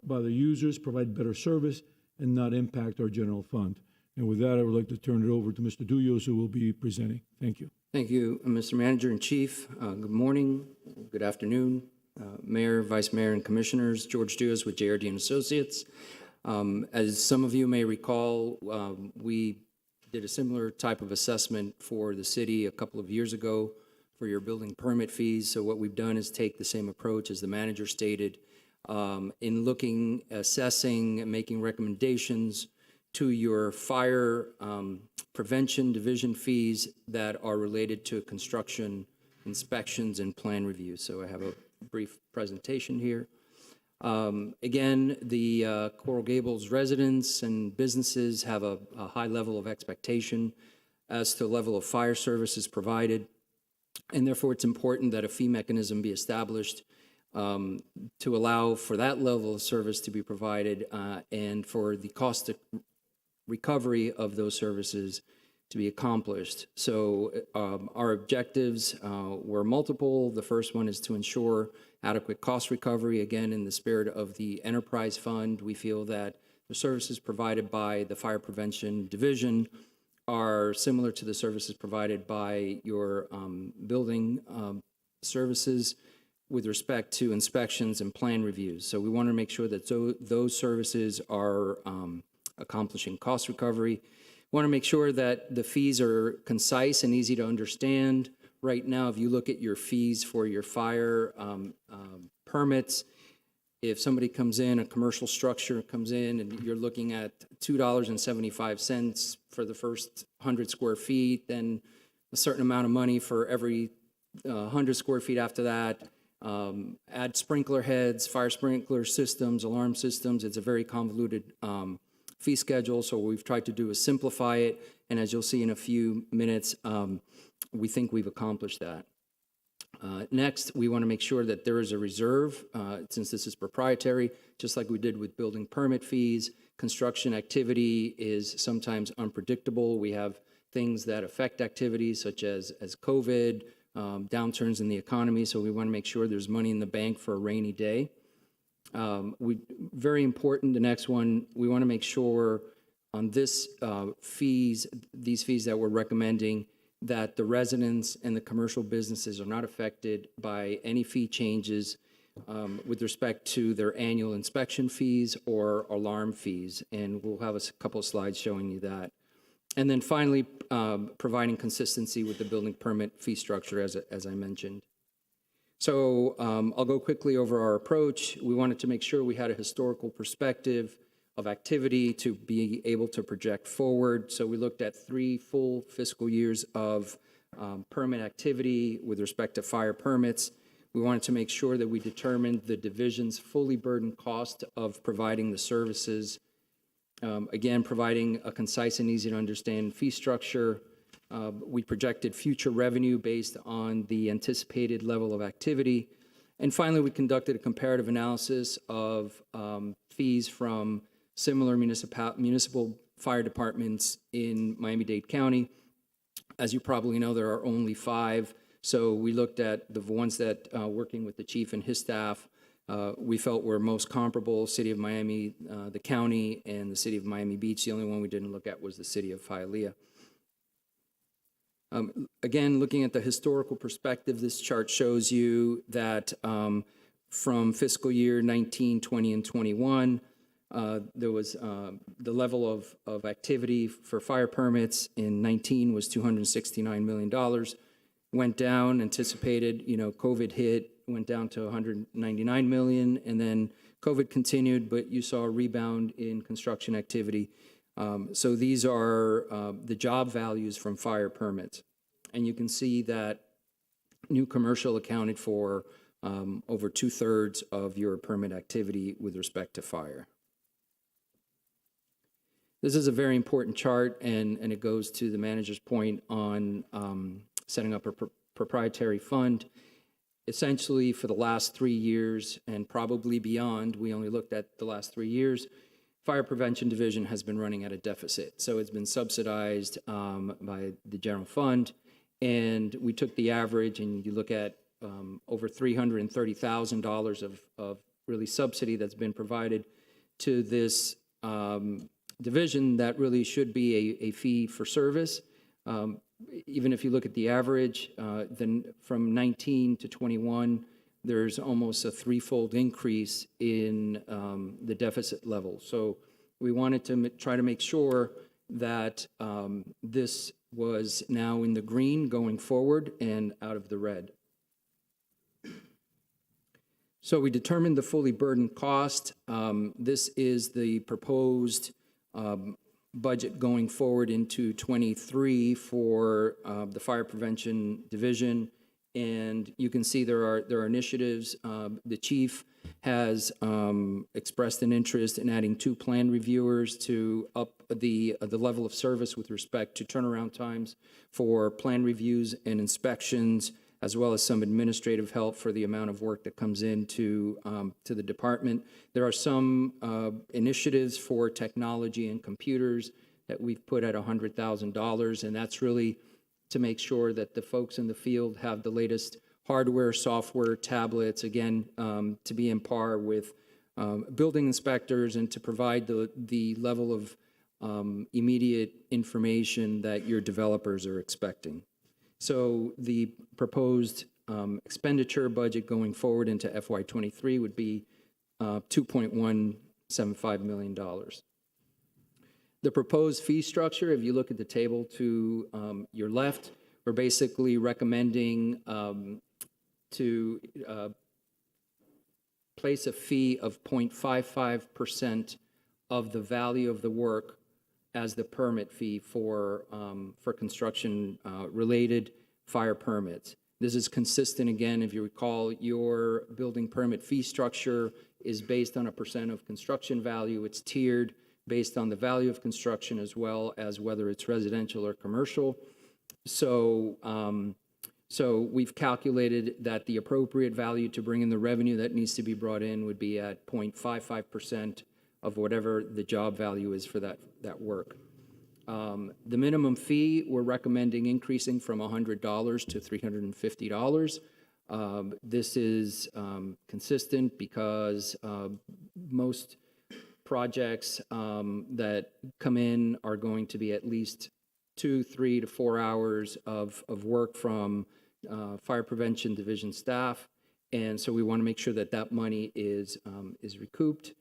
by the users, provide better service, and not impact our general fund. And with that, I would like to turn it over to Mr. Duyos, who will be presenting. Thank you. Thank you, Mr. Manager and Chief. Good morning, good afternoon, Mayor, Vice Mayor, and Commissioners. George Duyos with JRD and Associates. As some of you may recall, we did a similar type of assessment for the city a couple of years ago for your building permit fees. So what we've done is take the same approach as the manager stated in looking, assessing, and making recommendations to your fire prevention division fees that are related to construction inspections and plan reviews. So I have a brief presentation here. Again, the Coral Gables residents and businesses have a high level of expectation as to the level of fire services provided, and therefore it's important that a fee mechanism be established to allow for that level of service to be provided and for the cost recovery of those services to be accomplished. So our objectives were multiple. The first one is to ensure adequate cost recovery. Again, in the spirit of the enterprise fund, we feel that the services provided by the Fire Prevention Division are similar to the services provided by your building services with respect to inspections and plan reviews. So we want to make sure that those services are accomplishing cost recovery. We want to make sure that the fees are concise and easy to understand. Right now, if you look at your fees for your fire permits, if somebody comes in, a commercial structure comes in, and you're looking at $2.75 for the first 100 square feet, then a certain amount of money for every 100 square feet after that. Add sprinkler heads, fire sprinkler systems, alarm systems. It's a very convoluted fee schedule, so what we've tried to do is simplify it, and as you'll see in a few minutes, we think we've accomplished that. Next, we want to make sure that there is a reserve, since this is proprietary, just like we did with building permit fees. Construction activity is sometimes unpredictable. We have things that affect activities, such as COVID, downturns in the economy, so we want to make sure there's money in the bank for a rainy day. Very important, the next one, we want to make sure on this these fees that we're recommending, that the residents and the commercial businesses are not affected by any fee changes with respect to their annual inspection fees or alarm fees. And we'll have a couple of slides showing you that. And then finally, providing consistency with the building permit fee structure, as I mentioned. So I'll go quickly over our approach. We wanted to make sure we had a historical perspective of activity to be able to project forward. So we looked at 3 full fiscal years of permit activity with respect to fire permits. We wanted to make sure that we determined the division's fully burdened cost of providing the services. Again, providing a concise and easy to understand fee structure. We projected future revenue based on the anticipated level of activity. And finally, we conducted a comparative analysis of fees from similar municipal fire departments in Miami-Dade County. As you probably know, there are only 5. So we looked at the ones that, working with the chief and his staff, we felt were most comparable: City of Miami, the county, and the City of Miami Beach. The only one we didn't look at was the City of Hialeah. Again, looking at the historical perspective, this chart shows you that from fiscal year 19, 20, and 21, there was the level of activity for fire permits in 19 was $269 million. Went down, anticipated, COVID hit, went down to 199 million, and then COVID continued, but you saw a rebound in construction activity. So these are the job values from fire permits. And you can see that new commercial accounted for over 2/3 of your permit activity with respect to fire. This is a very important chart, and it goes to the manager's point on setting up a proprietary fund. essentially for the last 3 years and probably beyond, we only looked at the last 3 years, Fire Prevention Division has been running at a deficit. So it's been subsidized by the general fund. And we took the average, and you look at over $330,000 of really subsidy that's been provided to this division that really should be a fee for service. Even if you look at the average, then from 19 to 21, there's almost a threefold increase in the deficit level. So we wanted to try to make sure that this was now in the green going forward and out of the red. So we determined the fully burdened cost. This is the proposed budget going forward into 23 for the Fire Prevention Division. And you can see there are initiatives. The chief has expressed an interest in adding 2 plan reviewers to up the level of service with respect to turnaround times for plan reviews and inspections, as well as some administrative help for the amount of work that comes into to the department. There are some initiatives for technology and computers that we've put at $100,000, and that's really to make sure that the folks in the field have the latest hardware, software, tablets, again, to be in par with building inspectors and to provide the level of immediate information that your developers are expecting. So the proposed expenditure budget going forward into FY23 would be $2.175 million. The proposed fee structure, if you look at the table to your left, we're basically recommending to place a fee of 0.55% of the value of the work as the permit fee for construction related fire permits. This is consistent, again, if you recall, your building permit fee structure is based on a percent of construction value. It's tiered based on the value of construction as well as whether it's residential or commercial. So, so we've calculated that the appropriate value to bring in the revenue that needs to be brought in would be at 0.55% of whatever the job value is for that work. The minimum fee, we're recommending increasing from $100 to $350. This is consistent because most projects that come in are going to be at least 2, 3 to 4 hours of work from Fire Prevention Division staff, and so we want to make sure that that money is recouped.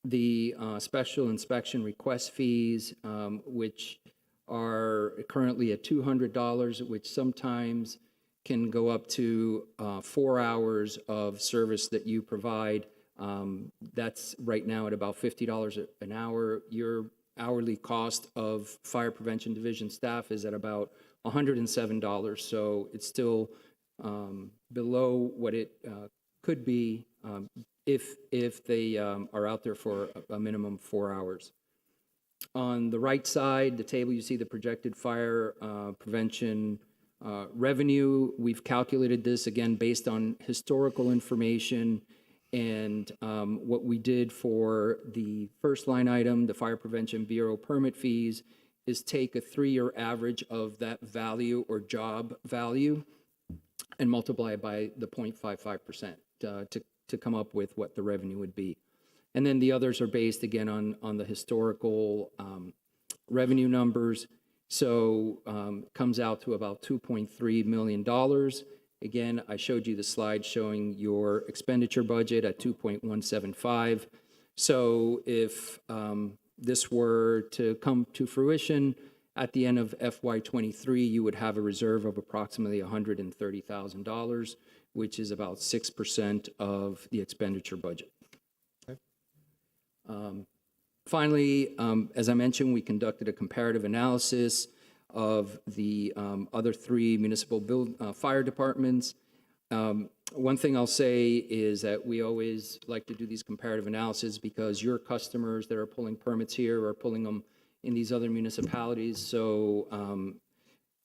The special inspection request fees, which are currently at $200, which sometimes can go up to 4 hours of service that you provide. That's right now at about $50 an hour. Your hourly cost of Fire Prevention Division staff is at about $107, so it's still below what it could be if they are out there for a minimum of 4 hours. On the right side, the table, you see the projected fire prevention revenue. We've calculated this, again, based on historical information. And what we did for the first line item, the Fire Prevention Bureau permit fees, is take a 3-year average of that value or job value and multiply it by the 0.55% to come up with what the revenue would be. And then the others are based, again, on the historical revenue numbers. So it comes out to about $2.3 million. Again, I showed you the slide showing your expenditure budget at 2.175. So if this were to come to fruition at the end of FY23, you would have a reserve of approximately $130,000, which is about 6% of the expenditure budget. Okay. Finally, as I mentioned, we conducted a comparative analysis of the other 3 municipal fire departments. One thing I'll say is that we always like to do these comparative analyses because your customers that are pulling permits here are pulling them in these other municipalities. So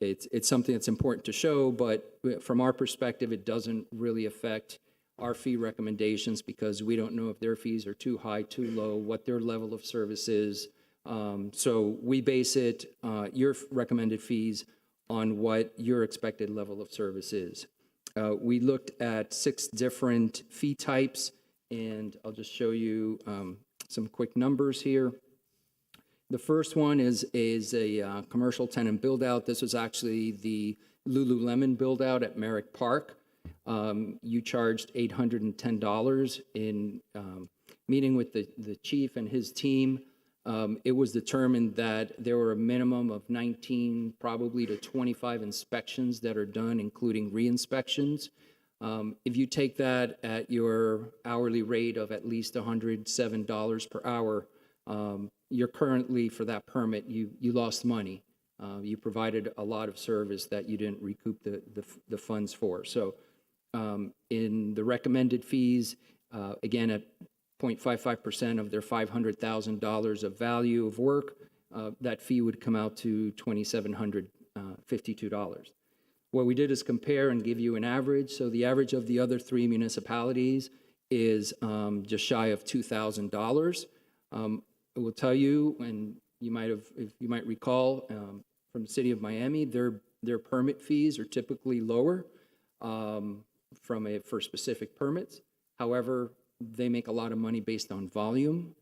it's something that's important to show, but from our perspective, it doesn't really affect our fee recommendations because we don't know if their fees are too high, too low, what their level of service is. So we base it, your recommended fees, on what your expected level of service is. We looked at 6 different fee types, and I'll just show you some quick numbers here. The first one is a commercial tenant build-out. This was actually the Lululemon build-out at Merrick Park. You charged $810 in meeting with the chief and his team. It was determined that there were a minimum of 19, probably to 25 inspections that are done, including re-inspections. If you take that at your hourly rate of at least $107 per hour, you're currently, for that permit, you lost money. You provided a lot of service that you didn't recoup the funds for. So in the recommended fees, again, at 0.55% of their $500,000 of value of work, that fee would come out to $2,752. What we did is compare and give you an average. So the average of the other 3 municipalities is just shy of $2,000. I will tell you, and you might recall from the city of Miami, their permit fees are typically lower for specific permits. However, they make a lot of money based on volume.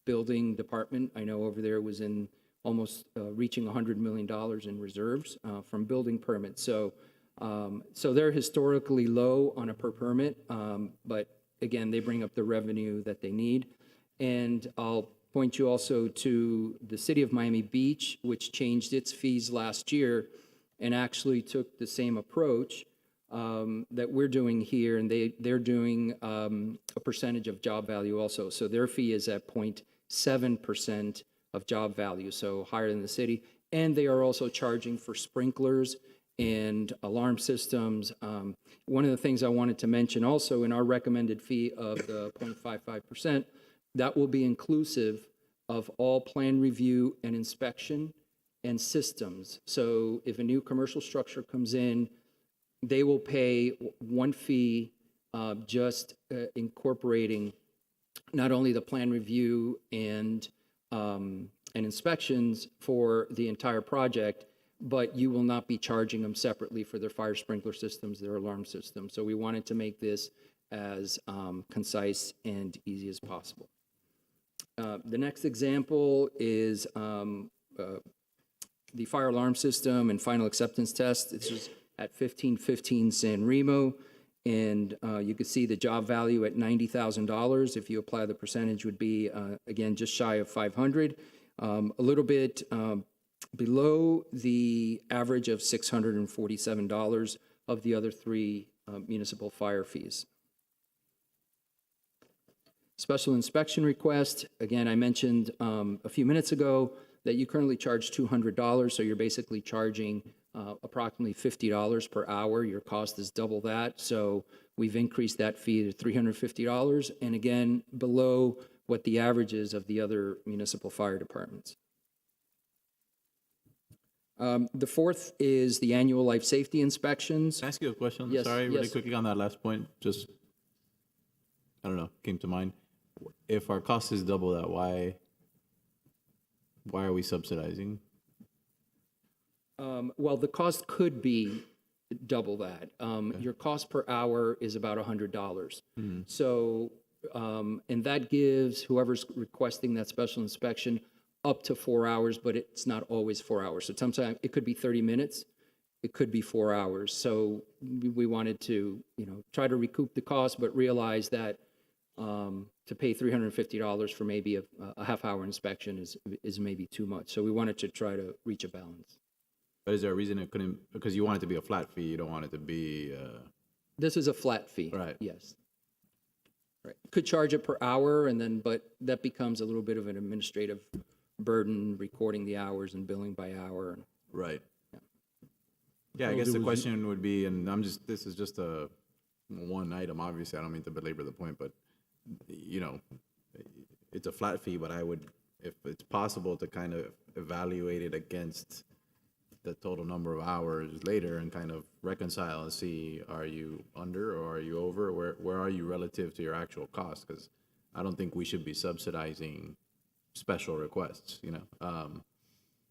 Building department, I know over there was in almost reaching $100 million in reserves from building permits. So they're historically low on a per permit, but again, they bring up the revenue that they need. And I'll point you also to the city of Miami Beach, which changed its fees last year and actually took the same approach that we're doing here, and they're doing a percentage of job value also. So their fee is at 0.7% of job value, so higher than the city. And they are also charging for sprinklers and alarm systems. One of the things I wanted to mention also, in our recommended fee of the 0.55%, that will be inclusive of all plan review and inspection and systems. So if a new commercial structure comes in, they will pay one fee just incorporating not only the plan review and inspections for the entire project, but you will not be charging them separately for their fire sprinkler systems, their alarm systems. So we wanted to make this as concise and easy as possible. The next example is the fire alarm system and final acceptance test. This is at 1515 San Remo, and you can see the job value at $90,000. If you apply the percentage, would be again just shy of 500, a little bit below the average of $647 of the other 3 municipal fire fees. Special inspection request, again, I mentioned a few minutes ago that you currently charge $200, so you're basically charging approximately $50 per hour. Your cost is double that, so we've increased that fee to $350, and again, below what the average is of the other municipal fire departments. The fourth is the annual life safety inspections. Can I ask you a question? Yes, Sorry, really yes. quickly on that last point. Just, I don't know, came to mind. If our cost is double that, why are we subsidizing? Well, the cost could be double that. Your cost per hour is about $100. So, and that gives whoever's requesting that special inspection up to 4 hours, but it's not always 4 hours. So sometimes it could be 30 minutes, it could be 4 hours. So we wanted to, try to recoup the cost, but realize that to pay $350 for maybe a half-hour inspection is maybe too much. So we wanted to try to reach a balance. But is there a reason it couldn't, because you want it to be a flat fee, you don't want it to be... This is a flat fee. Right. Yes. Right. Could charge it per hour, but that becomes a little bit of an administrative burden, recording the hours and billing by hour. Right. Yeah, I guess the question would be, and this is just a one item, obviously, I don't mean to belabor the point, but, it's a flat fee, but I would, if it's possible, to kind of evaluate it against the total number of hours later and kind of reconcile and see, are you under or are you over? Where are you relative to your actual cost? Because I don't think we should be subsidizing special requests, you know?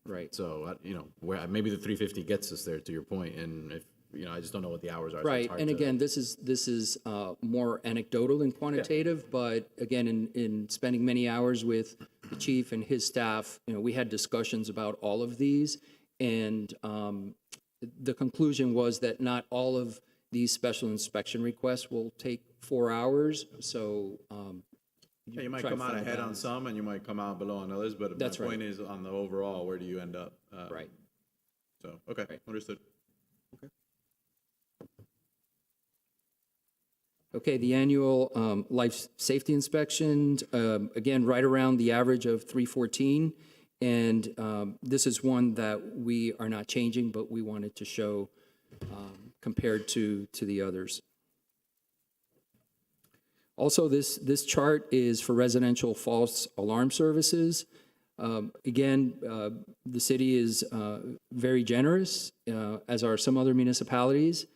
Right. So, you know, where maybe the 350 gets us there, to your point, and if, you know, I just don't know what the hours are. so it's Right, hard and to- again, this is more anecdotal than quantitative, but again, in spending many hours with the chief and his staff, you know, we had discussions about all of these, and the conclusion was that not all of these special inspection requests will take 4 hours, so. Yeah, you might try to come out find a ahead on balance. some and you might come out below on others, but That's my right. point is on the overall, where do you end up? Right. So, okay, understood. Okay, the annual life safety inspections, again, right around the average of 314. And this is one that we are not changing, but we wanted to show compared to the others. Also, this chart is for residential false alarm services. Again, the city is very generous, as are some other municipalities,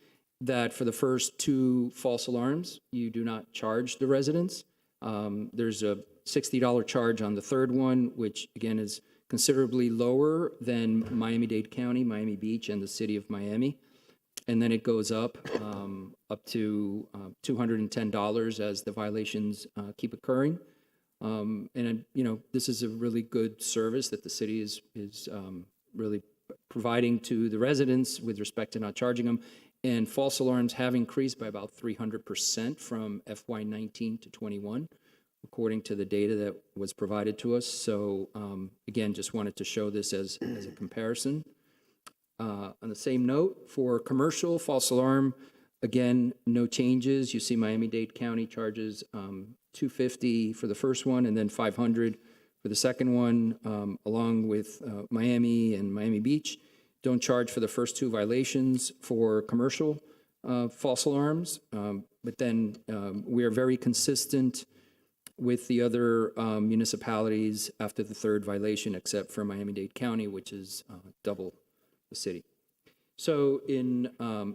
that for the first 2 false alarms, you do not charge the residents. There's a $60 charge on the third one, which again is considerably lower than Miami-Dade County, Miami Beach, and the city of Miami. And then it goes up to $210 as the violations keep occurring. And you know, this is a really good service that the city is really providing to the residents with respect to not charging them. And false alarms have increased by about 300% from FY19 to 21, according to the data that was provided to us. So again, just wanted to show this as a comparison. On the same note, for commercial false alarm, again, no changes. You see Miami-Dade County charges $250 for the first one and then $500 for the second one, along with Miami and Miami Beach. Don't charge for the first 2 violations for commercial false alarms, but then we are very consistent with the other municipalities after the 3rd violation, except for Miami-Dade County, which is double the city. So in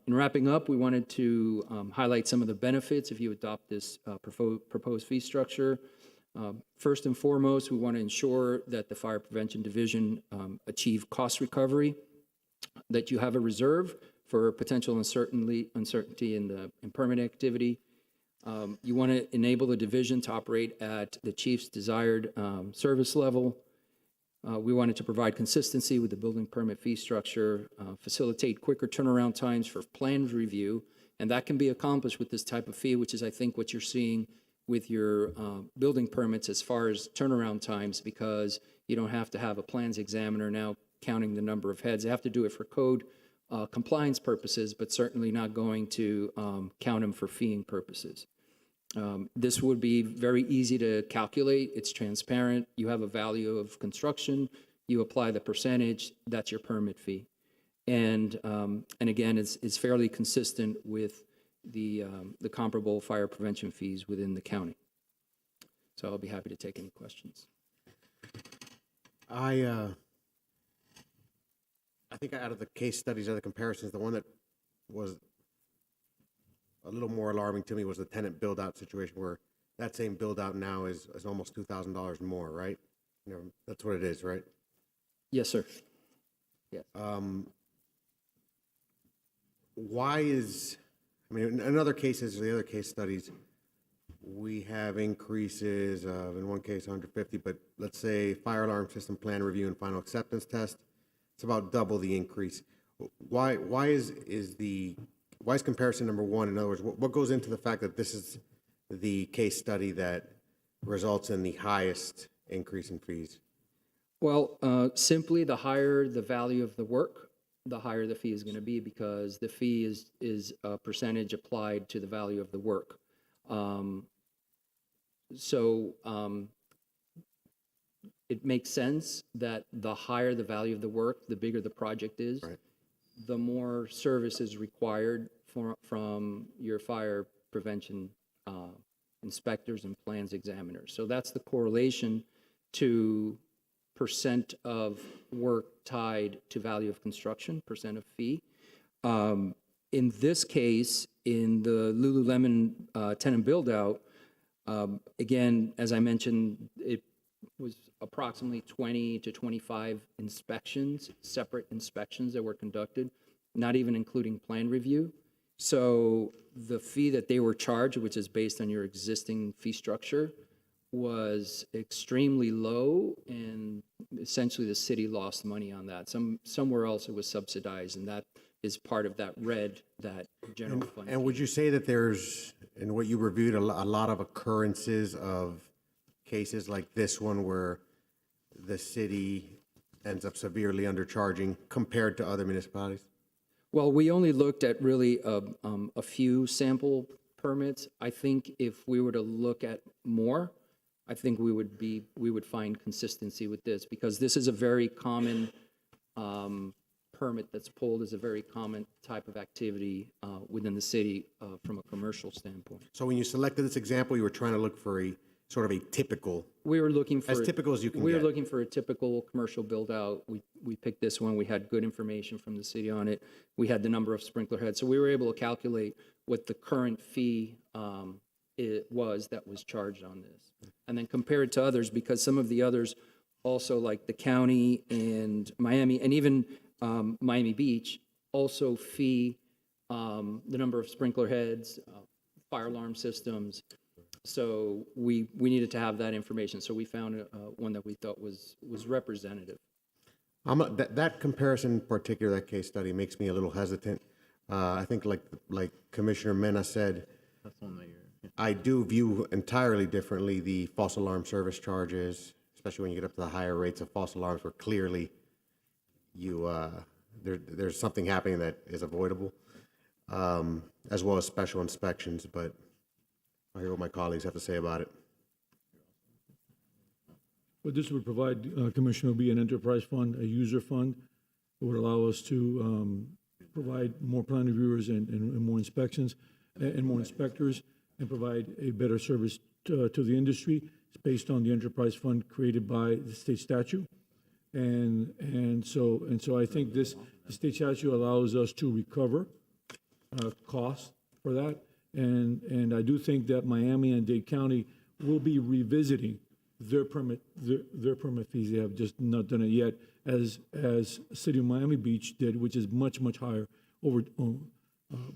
wrapping up, we wanted to highlight some of the benefits if you adopt this proposed fee structure. First and foremost, we want to ensure that the Fire Prevention Division achieve cost recovery, that you have a reserve for potential uncertainty in permit activity. You want to enable the division to operate at the chief's desired service level. We wanted to provide consistency with the building permit fee structure, facilitate quicker turnaround times for plans review, and that can be accomplished with this type of fee, which is, I think, what you're seeing with your building permits as far as turnaround times, because you don't have to have a plans examiner now counting the number of heads. They have to do it for code compliance purposes, but certainly not going to count them for feeing purposes. This would be very easy to calculate. It's transparent. You have a value of construction. You apply the percentage. That's your permit fee. And again, it's fairly consistent with the comparable fire prevention fees within the county. So I'll be happy to take any questions. I think out of the case studies or the comparisons, the one that was a little more alarming to me was the tenant build-out situation, where that same build-out now is almost $2,000 more, right? You know, that's what it is, right? Yes, sir. Yes. Why is, I mean, in other cases, the other case studies, we have increases of, in one case, 150, but let's say fire alarm system plan review and final acceptance test, it's about double the increase. Why is comparison number one? In other words, what goes into the fact that this is the case study that results in the highest increase in fees? Well, simply the higher the value of the work, the higher the fee is going to be, because the fee is a percentage applied to the value of the work. It makes sense that the higher the value of the work, the bigger the project is, right, the more service is required from your fire prevention inspectors and plans examiners. So that's the correlation to percent of work tied to value of construction, percent of fee. In this case, in the Lululemon tenant build-out, again, as I mentioned, it was approximately 20 to 25 inspections, separate inspections that were conducted, not even including plan review. So the fee that they were charged, which is based on your existing fee structure, was extremely low, and essentially the city lost money on that. Somewhere else it was subsidized, and that is part of that that general fund. And would you say that there's, in what you reviewed, a lot of occurrences of cases like this one where the city ends up severely undercharging compared to other municipalities? Well, we only looked at really a few sample permits. I think if we were to look at more, I think we would find consistency with this, because this is a very common permit that's pulled, is a very common type of activity within the city from a commercial standpoint. So when you selected this example, you were trying to look for a sort of a typical. We were looking for as typical as you can We get. were looking for a typical commercial build out. We picked this one. We had good information from the city on it. We had the number of sprinkler heads, so we were able to calculate what the current fee it was that was charged on this, and then compare it to others, because some of the others also, like the county and Miami and even Miami Beach, also fee the number of sprinkler heads, fire alarm systems. So we needed to have that information. So we found one that we thought was representative. That comparison in particular, that case study, makes me a little hesitant. I think like Commissioner Mena said, I do view entirely differently the false alarm service charges, especially when you get up to the higher rates of false alarms where clearly there's something happening that is avoidable, as well as special inspections, but I hear what my colleagues have to say about it. What this would provide, Commissioner, would be an enterprise fund, a user fund. It would allow us to provide more plan reviewers and more inspections and more inspectors, and provide a better service to the industry. It's based on the enterprise fund created by the state statute. And so I think the state statute allows us to recover costs for that. And I do think that Miami and Dade County will be revisiting their permit fees. They have just not done it yet, as City of Miami Beach did, which is much higher,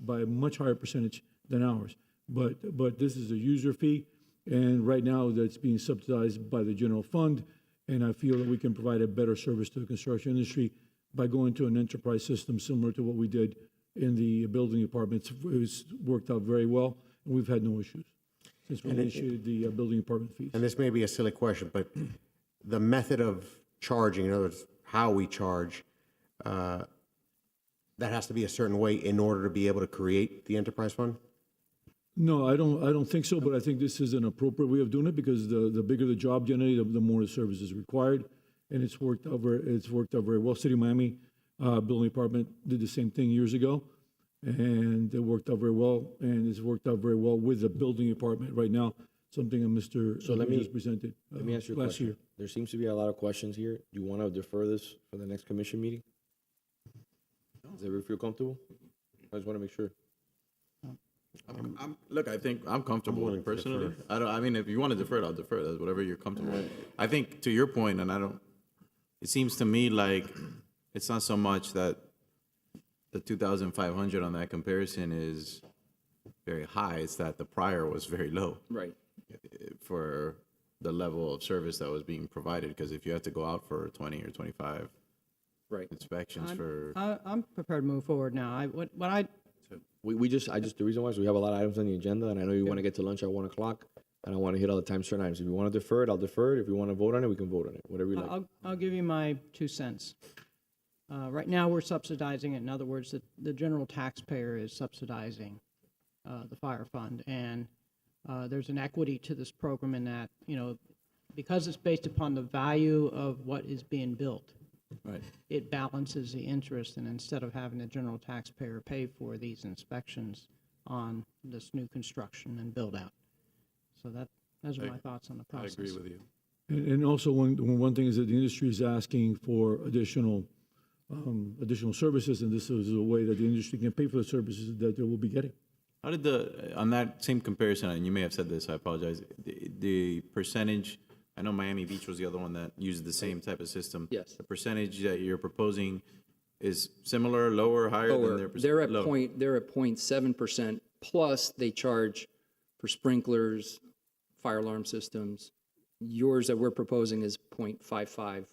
by a much higher percentage than ours. But this is a user fee, and right now that's being subsidized by the general fund. And I feel that we can provide a better service to the construction industry by going to an enterprise system similar to what we did in the building department. It's worked out very well, and we've had no issues since we initiated the building department fees. And this may be a silly question, but the method of charging, in other words, how we charge, that has to be a certain way in order to be able to create the enterprise fund? No, I don't think so, but I think this is an appropriate way of doing it, because the bigger the job generally, the more the service is required, and it's worked out very well. City of Miami Building Department did the same thing years ago, and it worked out very well, and it's worked out very well with the building department right now, something that Mr. just presented Let me ask you a last question. year. There seems to be a lot of questions here. Do you want to defer this for the next commission meeting? Does everybody feel comfortable? I just want to make sure. Look, I think I'm comfortable personally. I mean, if you want to defer it, I'll defer it. That's whatever you're comfortable with. I think to your point, and it seems to me like it's not so much that the 2,500 on that comparison is very high. It's that the prior was very low. Right. For the level of service that was being provided. Because if you had to go out for 20 or 25 inspections I'm prepared to move forward now. The reason why is we have a lot of items on the agenda, and I know you want to get to lunch at 1 o'clock, and I want to hit all the time certain items. If you want to defer it, I'll defer it. If you want to vote on it, we can vote on it, whatever you like. I'll give you my 2 cents. Right now, we're subsidizing it. In other words, the general taxpayer is subsidizing the fire fund, and there's an equity to this program in that, because it's based upon the value of what is being built. Right. It balances the interest, and instead of having the general taxpayer pay for these inspections on this new construction and build out. So those are my thoughts on the process. I agree with you. And also, one thing is that the industry is asking for additional services, and this is a way that the industry can pay for the services that they will be getting. How did on that same comparison, and you may have said this, I apologize, the percentage, I know Miami Beach was the other one that used the same type of system. Yes. The percentage that you're proposing is similar, lower, higher than their percentage? They're at 0.7%, plus they charge for sprinklers, fire alarm systems. Yours that we're proposing is 0.55%,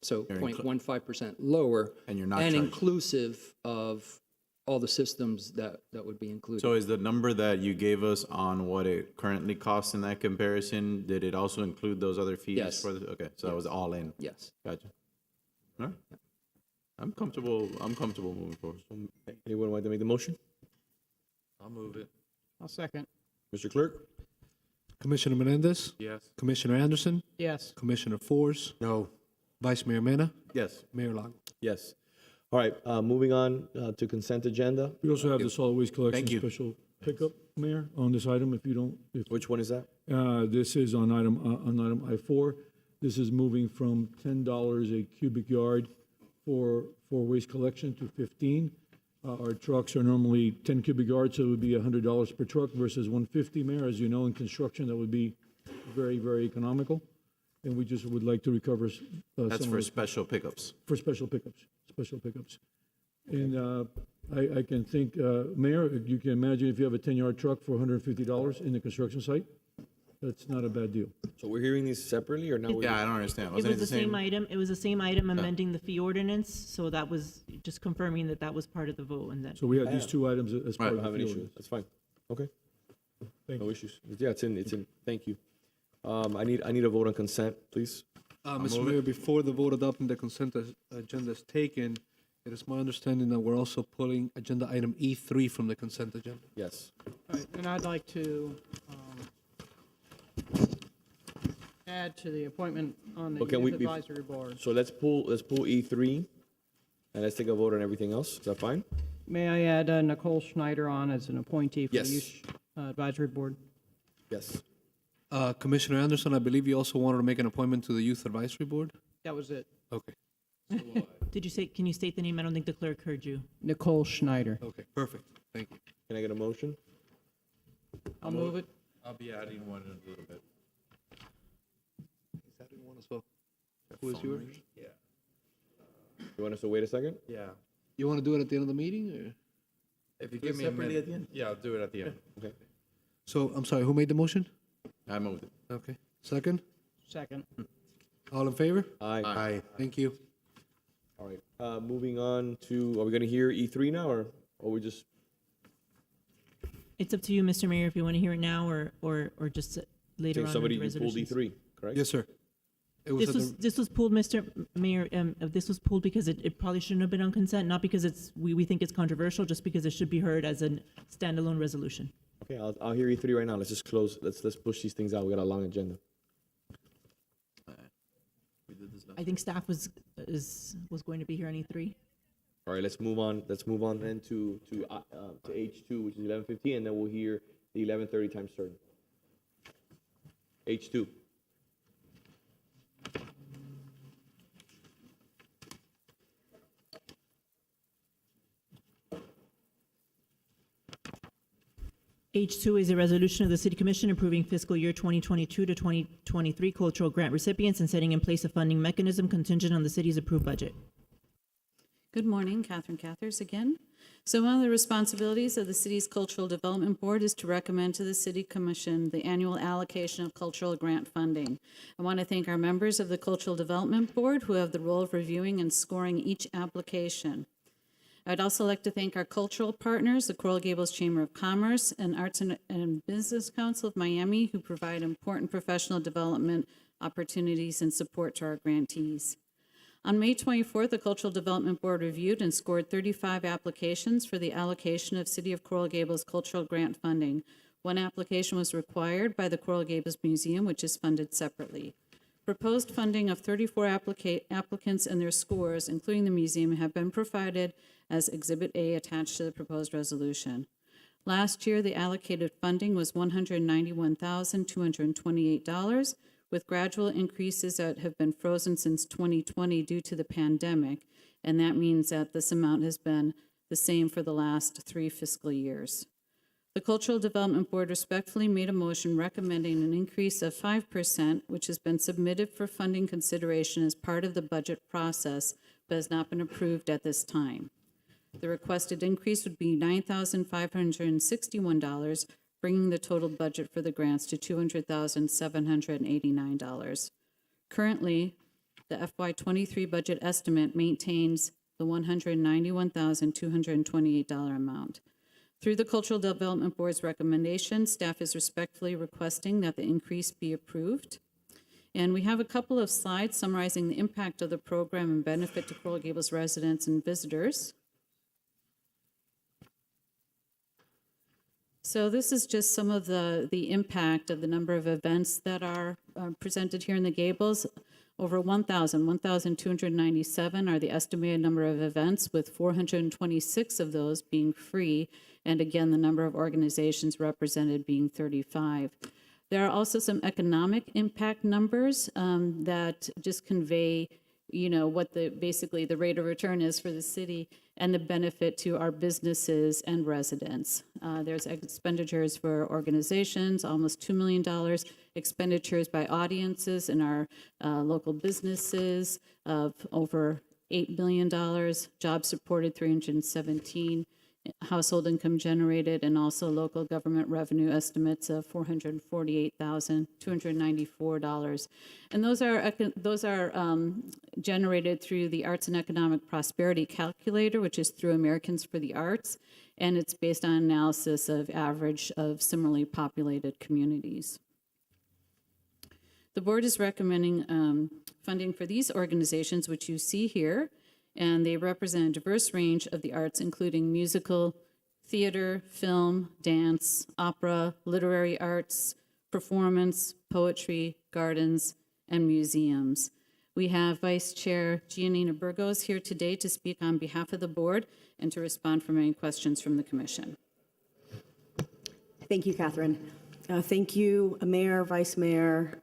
so 0.15% lower. And you're not and charging. inclusive of all the systems that would be included. So is the number that you gave us on what it currently costs in that comparison, did it also include those other fees? Yes. Okay, so that was all in? Yes. Gotcha. All right. I'm comfortable moving forward. Anyone want to make the motion? I'll move it. I'll second. Mr. Clerk? Commissioner Menendez? Yes. Commissioner Anderson? Yes. Commissioner Force? No. Vice Mayor Mena? Yes. Mayor Lago? Yes. All right, moving on to consent agenda. We also have the solid waste collection Thank you. special pickup, Mayor, on this item, if you don't, Which one is that? this is on item I-4. This is moving from $10 a cubic yard for waste collection to 15. Our trucks are normally 10 cubic yards, so it would be $100 per truck versus 150, Mayor. As you know, in construction, that would be very, very economical. And we just would like to recover That's some of for the- special pickups. for special pickups. And I can think, Mayor, you can imagine if you have a 10-yard truck for $150 in the construction site, that's not a bad deal. So we're hearing these separately, or now? Yeah, I don't understand. It Wasn't was the same item, amending the fee ordinance, so that was just confirming that that was part of the vote, and that. So we have these two items as I part don't of have the an fee issue. ordinance. That's fine. Okay. Thank No you. issues. Yeah, it's in. Thank you. I need a vote on consent, please. Mr. Mayor, before the vote adopting the consent agenda is taken, it is my understanding that we're also pulling agenda item E3 from the consent agenda. Yes. All right, and I'd like to add to the appointment on the But can we Youth be- Advisory Board. So let's pull E3, and let's take a vote on everything else. Is that fine? May I add Nicole Schneider on as an appointee for the Yes. Youth Advisory Board? Yes. Commissioner Anderson, I believe you also wanted to make an appointment to the Youth Advisory Board? That was it. Okay. Can you state the name? I don't think the clerk heard you. Nicole Schneider. Okay, perfect. Thank you. Can I get a motion? I'll move it. I'll be adding one in a little bit. Is that one as well? Who is yours? Yeah. You want us to wait a second? Yeah. You want to do it at the end of the meeting, or? If you Do it give me a separately minute. at the end? Yeah, I'll do it at the end. Okay. So, I'm sorry, who made the motion? I moved it. Okay. Second? Second. All in favor? Aye. Aye. Thank you. All right. Moving on to, are we going to hear E3 now, or we just? It's up to you, Mr. Mayor, if you want to hear it now or just later on in Somebody the you pulled resolutions. E3, correct? Yes, sir. It was This was pulled, Mr. Mayor, this was pulled because it probably shouldn't have been on consent, not because we think it's controversial, just because it should be heard as a standalone resolution. Okay, I'll hear E3 right now. Let's just close. Let's push these things out. We got a long agenda. I think staff was going to be here on E3. All right, let's move on. Let's move on then to H2, which is 11:15, and then we'll hear the 11:30 time certain. H2. H2 is a resolution of the City Commission approving fiscal year 2022 to 2023 cultural grant recipients and setting in place a funding mechanism contingent on the city's approved budget. Good morning, Catherine Cathers again. So one of the responsibilities of the city's Cultural Development Board is to recommend to the City Commission the annual allocation of cultural grant funding. I want to thank our members of the Cultural Development Board who have the role of reviewing and scoring each application. I'd also like to thank our cultural partners, the Coral Gables Chamber of Commerce and Arts and Business Council of Miami, who provide important professional development opportunities and support to our grantees. On May 24th, the Cultural Development Board reviewed and scored 35 applications for the allocation of City of Coral Gables cultural grant funding. One application was required by the Coral Gables Museum, which is funded separately. Proposed funding of 34 applicants and their scores, including the museum, have been provided as Exhibit A attached to the proposed resolution. Last year, the allocated funding was $191,228, with gradual increases that have been frozen since 2020 due to the pandemic, and that means that this amount has been the same for the last 3 fiscal years. The Cultural Development Board respectfully made a motion recommending an increase of 5%, which has been submitted for funding consideration as part of the budget process, but has not been approved at this time. The requested increase would be $9,561, bringing the total budget for the grants to $200,789. Currently, the FY23 budget estimate maintains the $191,228 amount. Through the Cultural Development Board's recommendation, staff is respectfully requesting that the increase be approved. And we have a couple of slides summarizing the impact of the program and benefit to Coral Gables residents and visitors. So this is just some of the impact of the number of events that are presented here in the Gables. Over 1,297 are the estimated number of events, with 426 of those being free, and again, the number of organizations represented being 35. There are also some economic impact numbers that just convey, what basically the rate of return is for the city and the benefit to our businesses and residents. There's expenditures for organizations, almost $2 million, expenditures by audiences in our local businesses of over $8 million, jobs supported 317, household income generated, and also local government revenue estimates of $448,294. And those are generated through the Arts and Economic Prosperity Calculator, which is through Americans for the Arts, and it's based on analysis of average of similarly populated communities. The board is recommending funding for these organizations, which you see here, and they represent a diverse range of the arts, including musical, theater, film, dance, opera, literary arts, performance, poetry, gardens, and museums. We have Vice Chair Giannina Burgos here today to speak on behalf of the board and to respond from any questions from the commission. Thank you, Catherine. Thank you, Mayor, Vice Mayor,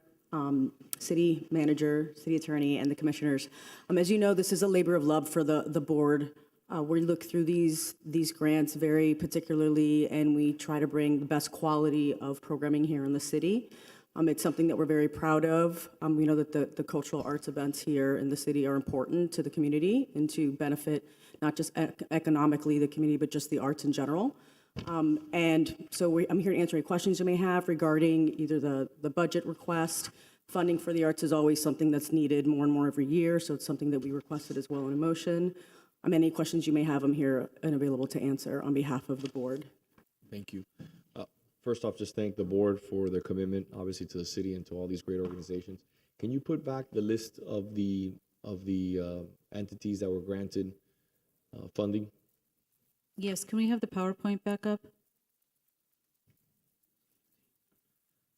City Manager, City Attorney, and the Commissioners. As you know, this is a labor of love for the board. We look through these grants very particularly, and we try to bring the best quality of programming here in the city. It's something that we're very proud of. We know that the cultural arts events here in the city are important to the community and to benefit not just economically the community, but just the arts in general. And so I'm here to answer any questions you may have regarding either the budget request. Funding for the arts is always something that's needed more and more every year, so it's something that we requested as well in a motion. Any questions you may have, I'm here and available to answer on behalf of the board. Thank you. First off, just thank the board for their commitment, obviously, to the city and to all these great organizations. Can you put back the list of the entities that were granted funding? Yes, can we have the PowerPoint back up?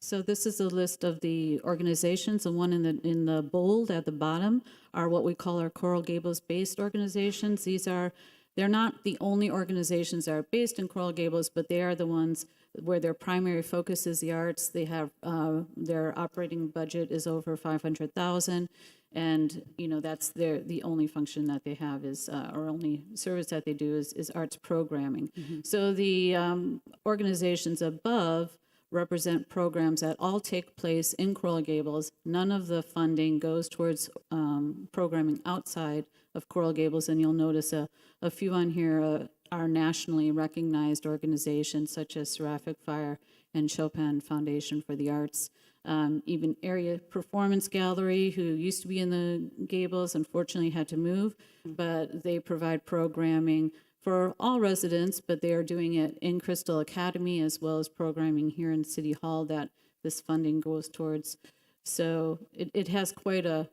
So this is a list of the organizations. The one in the bold at the bottom are what we call our Coral Gables-based organizations. They're not the only organizations that are based in Coral Gables, but they are the ones where their primary focus is the arts. They have their operating budget is over $500,000, and that's the only function that they have is or only service that they do is arts programming. So the organizations above represent programs that all take place in Coral Gables. None of the funding goes towards programming outside of Coral Gables, and you'll notice a few on here are nationally recognized organizations such as Seraphic Fire and Chopin Foundation for the Arts. Even Area Performance Gallery, who used to be in the Gables, unfortunately had to move, but they provide programming for all residents, but they are doing it in Crystal Academy as well as programming here in City Hall that this funding goes towards. So it has quite a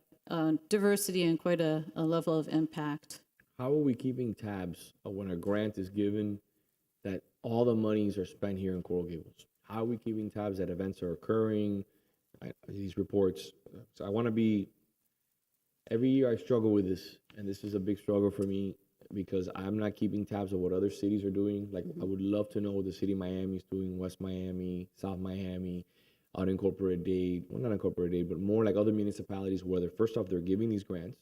diversity and quite a level of impact. How are we keeping tabs of when a grant is given that all the monies are spent here in Coral Gables? How are we keeping tabs that events are occurring, these reports? So I want to be, every year I struggle with this, and this is a big struggle for me because I'm not keeping tabs of what other cities are doing. Like, I would love to know what the city of Miami is doing, West Miami, South Miami, unincorporated aid, well, not unincorporated aid, but more like other municipalities where they're, first off, they're giving these grants.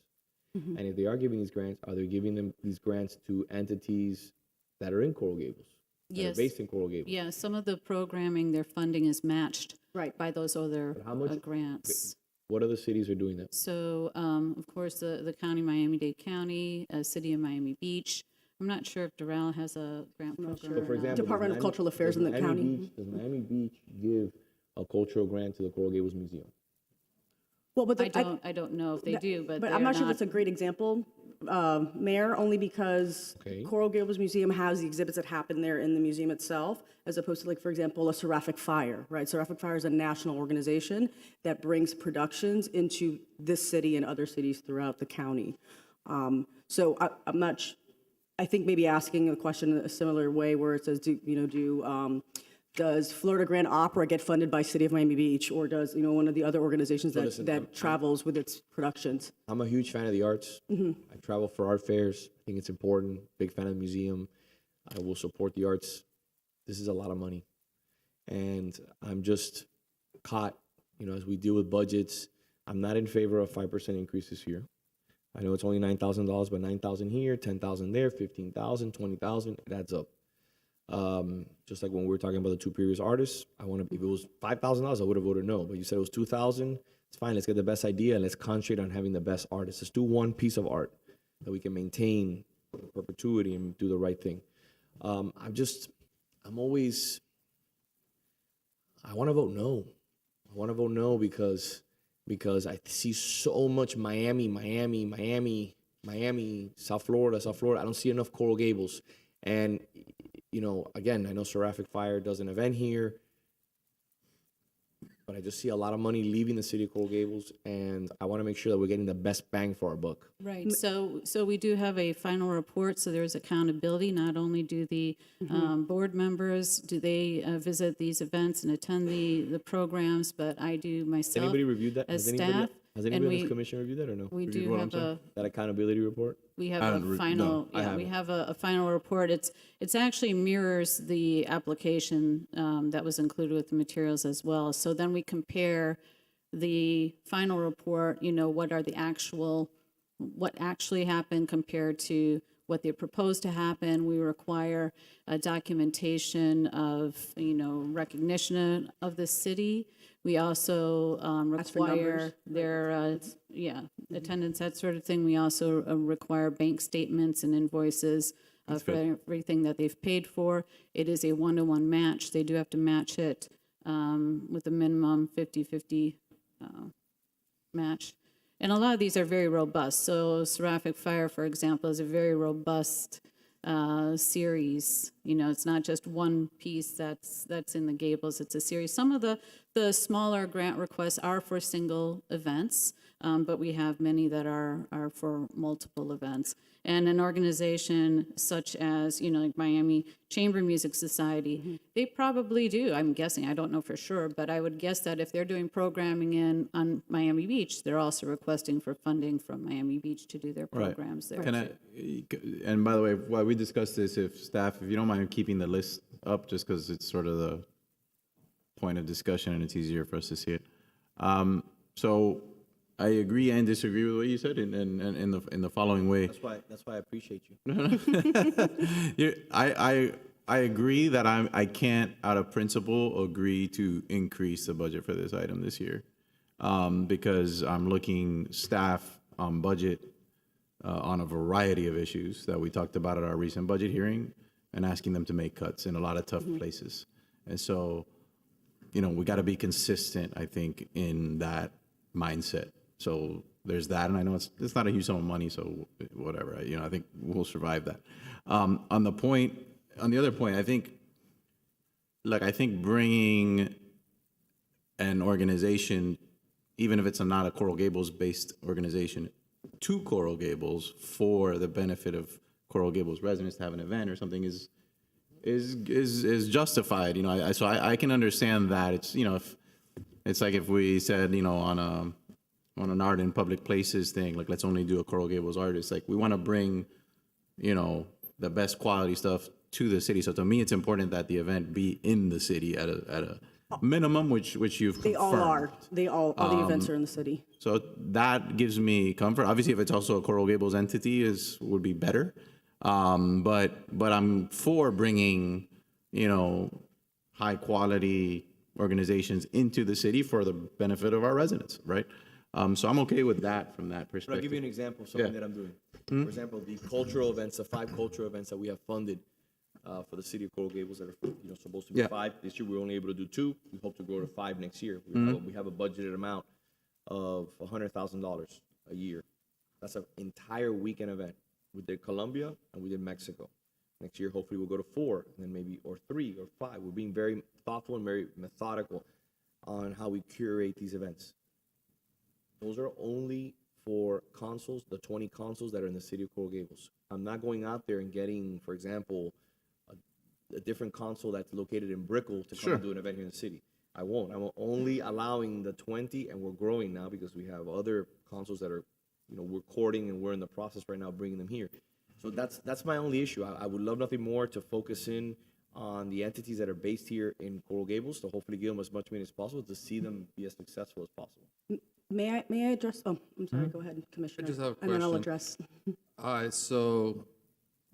Mhm. And if they are giving these grants, are they giving them these grants to entities that are in Coral Gables? That are Yes. based in Coral Gables? Yeah, some of the programming, their funding is matched Right. by those other But how much- grants. What other cities are doing that? So, of course, the county, Miami-Dade County, City of Miami Beach. I'm not sure if Doral has a grant program So or for not. example, Department of Cultural Affairs in the county. Does Miami Beach give a cultural grant to the Coral Gables Museum? Well, but I don't know if they that- do, but I'm they're not sure that's a great example, Mayor, only because Okay. Coral Gables Museum has the exhibits that happen there in the museum itself, as opposed to, like, for example, a Seraphic Fire, right? Seraphic Fire is a national organization that brings productions into this city and other cities throughout the county. So I'm not, I think maybe asking a question a similar way where it says, does Florida Grand Opera get funded by City of Miami Beach, or does, one of the other organizations So that, listen, that travels with its productions? I'm a huge fan of the arts. I travel for art fairs. I think it's important. Big fan of the museum. I will support the arts. This is a lot of money. And I'm just caught, as we deal with budgets. I'm not in favor of 5% increase this year. I know it's only $9,000, but 9,000 here, 10,000 there, 15,000, 20,000, it adds up. Just like when we were talking about the two previous artists, if it was $5,000, I would have voted no. But you said it was 2,000. It's fine. Let's get the best idea and let's concentrate on having the best artists. Let's do one piece of art that we can maintain in perpetuity and do the right thing. I want to vote no. I want to vote no because I see so much Miami, South Florida. I don't see enough Coral Gables. And, again, I know Seraphic Fire does an event here, but I just see a lot of money leaving the city of Coral Gables, and I want to make sure that we're getting the best bang for our buck. Right, so we do have a final report, so there's accountability. Not only do the board members, do they visit these events and attend the programs, but I do myself. Anybody reviewed that? As Has staff. anybody and on this we- commission reviewed that or no? We Reviewed do what, I'm have sorry? That accountability report? We have I a haven't final, no, I we haven't. have a final report. It's actually mirrors the application that was included with the materials as well. So then we compare the final report, what actually happened compared to what they proposed to happen. We require a documentation of, recognition of the city. We also Ask for numbers. require their, attendance, that sort of thing. We also require bank statements and invoices for everything that they've paid for. It is a one-to-one match. They do have to match it with a minimum 50-50 match. And a lot of these are very robust. So Seraphic Fire, for example, is a very robust series. It's not just one piece that's in the Gables. It's a series. Some of the smaller grant requests are for single events, but we have many that are for multiple events. And an organization such as, like Miami Chamber Music Society, they probably do, I'm guessing, I don't know for sure, but I would guess that if they're doing programming on Miami Beach, they're also requesting for funding from Miami Beach to do their programs there. And by the way, while we discuss this, if you don't mind keeping the list up, just because it's sort of the point of discussion and it's easier for us to see it. So I agree and disagree with what you said in the following way. That's why I appreciate you. I agree that I can't, out of principle, agree to increase the budget for this item this year, because I'm looking staff on budget on a variety of issues that we talked about at our recent budget hearing, and asking them to make cuts in a lot of tough places. And so, we got to be consistent, I think, in that mindset. So there's that, and I know it's not a huge sum of money, so whatever. I think we'll survive that. On the other point, I think bringing an organization, even if it's not a Coral Gables-based organization, to Coral Gables for the benefit of Coral Gables residents to have an event or something is justified. So I can understand that. It's if it's like if we said on an art in public places thing, like let's only do a Coral Gables artist. Like we want to bring, the best quality stuff to the city. So to me, it's important that the event be in the city at minimum, which you've They confirmed. all are. They all the events are in the city. So that gives me comfort. Obviously, if it's also a Coral Gables entity, would be better. But I'm for bringing, high quality organizations into the city for the benefit of our residents, right? So I'm okay with that from that But I'll perspective. give you an example of something that I'm doing. For example, the cultural events, the 5 cultural events that we have funded for the city of Coral Gables that are supposed to be 5. This year, we were only able to do 2. We hope to grow to 5 next year. We have a budgeted amount of $100,000 a year. That's an entire weekend event. We did Colombia and we did Mexico. Next year, hopefully, we'll go to 4, and then maybe or 3 or 5. We're being very thoughtful and very methodical on how we curate these events. Those are only for consuls, the 20 consuls that are in the city of Coral Gables. I'm not going out there and getting, for example, a different consul that's located in Brickell to come and do an event here in the city. I won't. I'm only allowing the 20, and we're growing now because we have other consuls that are, we're courting, and we're in the process right now of bringing them here. So that's my only issue. I would love nothing more to focus in on the entities that are based here in Coral Gables to hopefully give them as much money as possible to see them be as successful as possible. May I address? Oh, I'm sorry. Go ahead, Commissioner. I just have a And then I'll question. address. So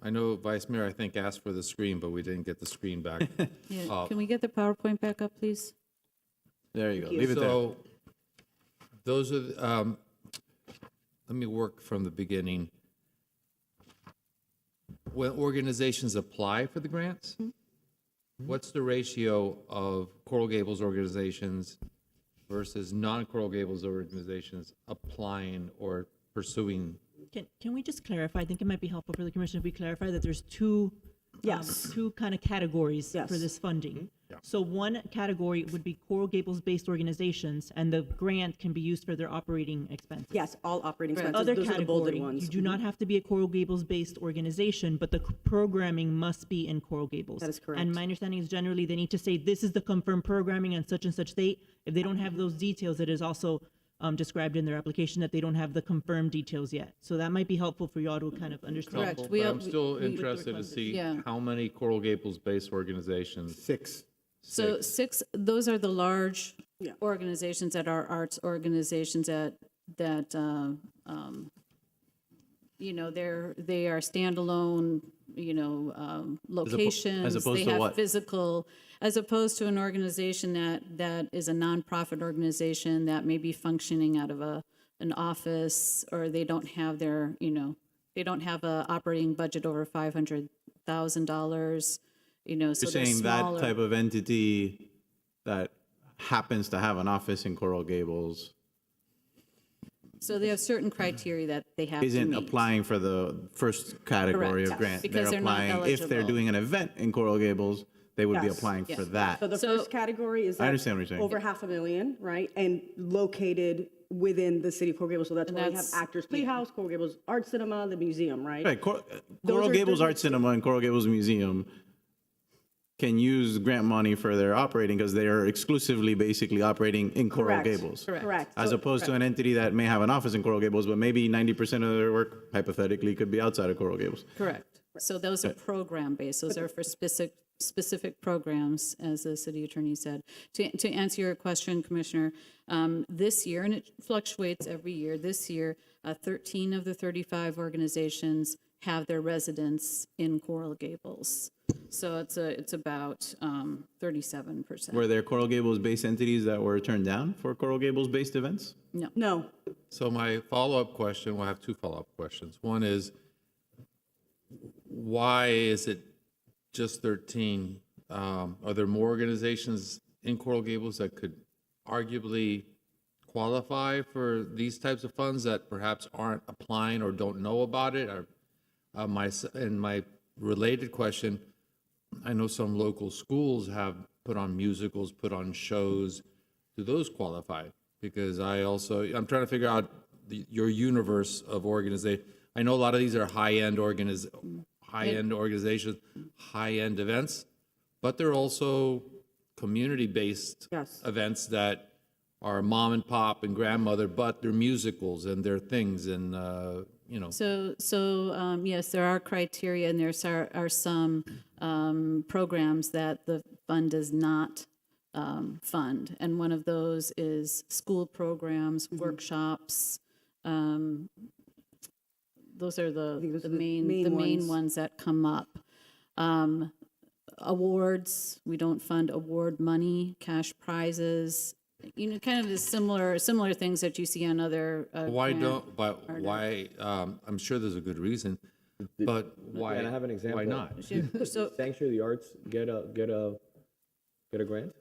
I know Vice Mayor, I think, asked for the screen, but we didn't get the screen back. Yeah, can we get the PowerPoint back up, please? There you go. Thank you. Leave it there. So those are, let me work from the beginning. When organizations apply for the grants, what's the ratio of Coral Gables organizations versus non-Coral Gables organizations applying or pursuing? Can we just clarify? I think it might be helpful for the commission if we clarify that there's two kind of categories for this funding. So one category would be Coral Gables-based organizations, and the grant can be used for their operating expenses. Yes, all operating expenses. Other Those are the bolded category, ones. you do not have to be a Coral Gables-based organization, but the programming must be in Coral Gables. That is correct. And my understanding is generally they need to say, this is the confirmed programming on such and such date. If they don't have those details, it is also described in their application that they don't have the confirmed details yet. So that might be helpful for y'all to kind of understand. Correct. But I'm still interested to see how many Coral Gables-based organizations. 6. So 6, those are the large organizations that are arts organizations that they are standalone, locations. As opposed they to have what? physical, as opposed to an organization that is a nonprofit organization that may be functioning out of an office, or they don't have their, they don't have a operating budget over $500,000. So You're they're saying smaller. that type of entity that happens to have an office in Coral Gables So they have certain criteria that they have to isn't meet. applying for the first category Correct. of grant. Because they're not applying, if they're eligible. doing an event in Coral Gables, they would be Yes. applying Yes. for that. So the first category is I understand what you're saying. over $500,000, right? And located within the city of Coral Gables. So that's And why we have that's- Actors Playhouse, Coral Gables Art Cinema, the museum, right? Right, Those Coral are Gables the- Art Cinema and Coral Gables Museum can use grant money for their operating because they are exclusively basically operating in Coral Correct. Gables. Correct. As So- opposed to an entity that may have an office in Coral Gables, but maybe 90% of their work hypothetically could be outside of Coral Gables. Correct. So those are program-based. Those are for specific programs, as the city attorney said. To answer your question, Commissioner, this year, and it fluctuates every year, this year, 13 of the 35 organizations have their residence in Coral Gables. So it's about 37%. Were there Coral Gables-based entities that were turned down for Coral Gables-based events? No. No. So my follow-up question, well, I have two follow-up questions. One is, why is it just 13? Are there more organizations in Coral Gables that could arguably qualify for these types of funds that perhaps aren't applying or don't know about it? Or, my related question, I know some local schools have put on musicals, put on shows. Do those qualify? Because I'm trying to figure out your universe of organizations. I know a lot of these are high-end organizations, high-end events, but they're also community-based events that are mom and pop and grandmother, but they're musicals and they're things and, So yes, there are criteria, and there are some programs that the fund does not fund. And one of those is school programs, workshops. Those are the main ones that come up. Awards, we don't fund award money, cash prizes, kind of the similar things that you see on other. I'm sure there's a good reason, but why? And I have an example. Why not? So, Sanctuary of the Arts get a grant?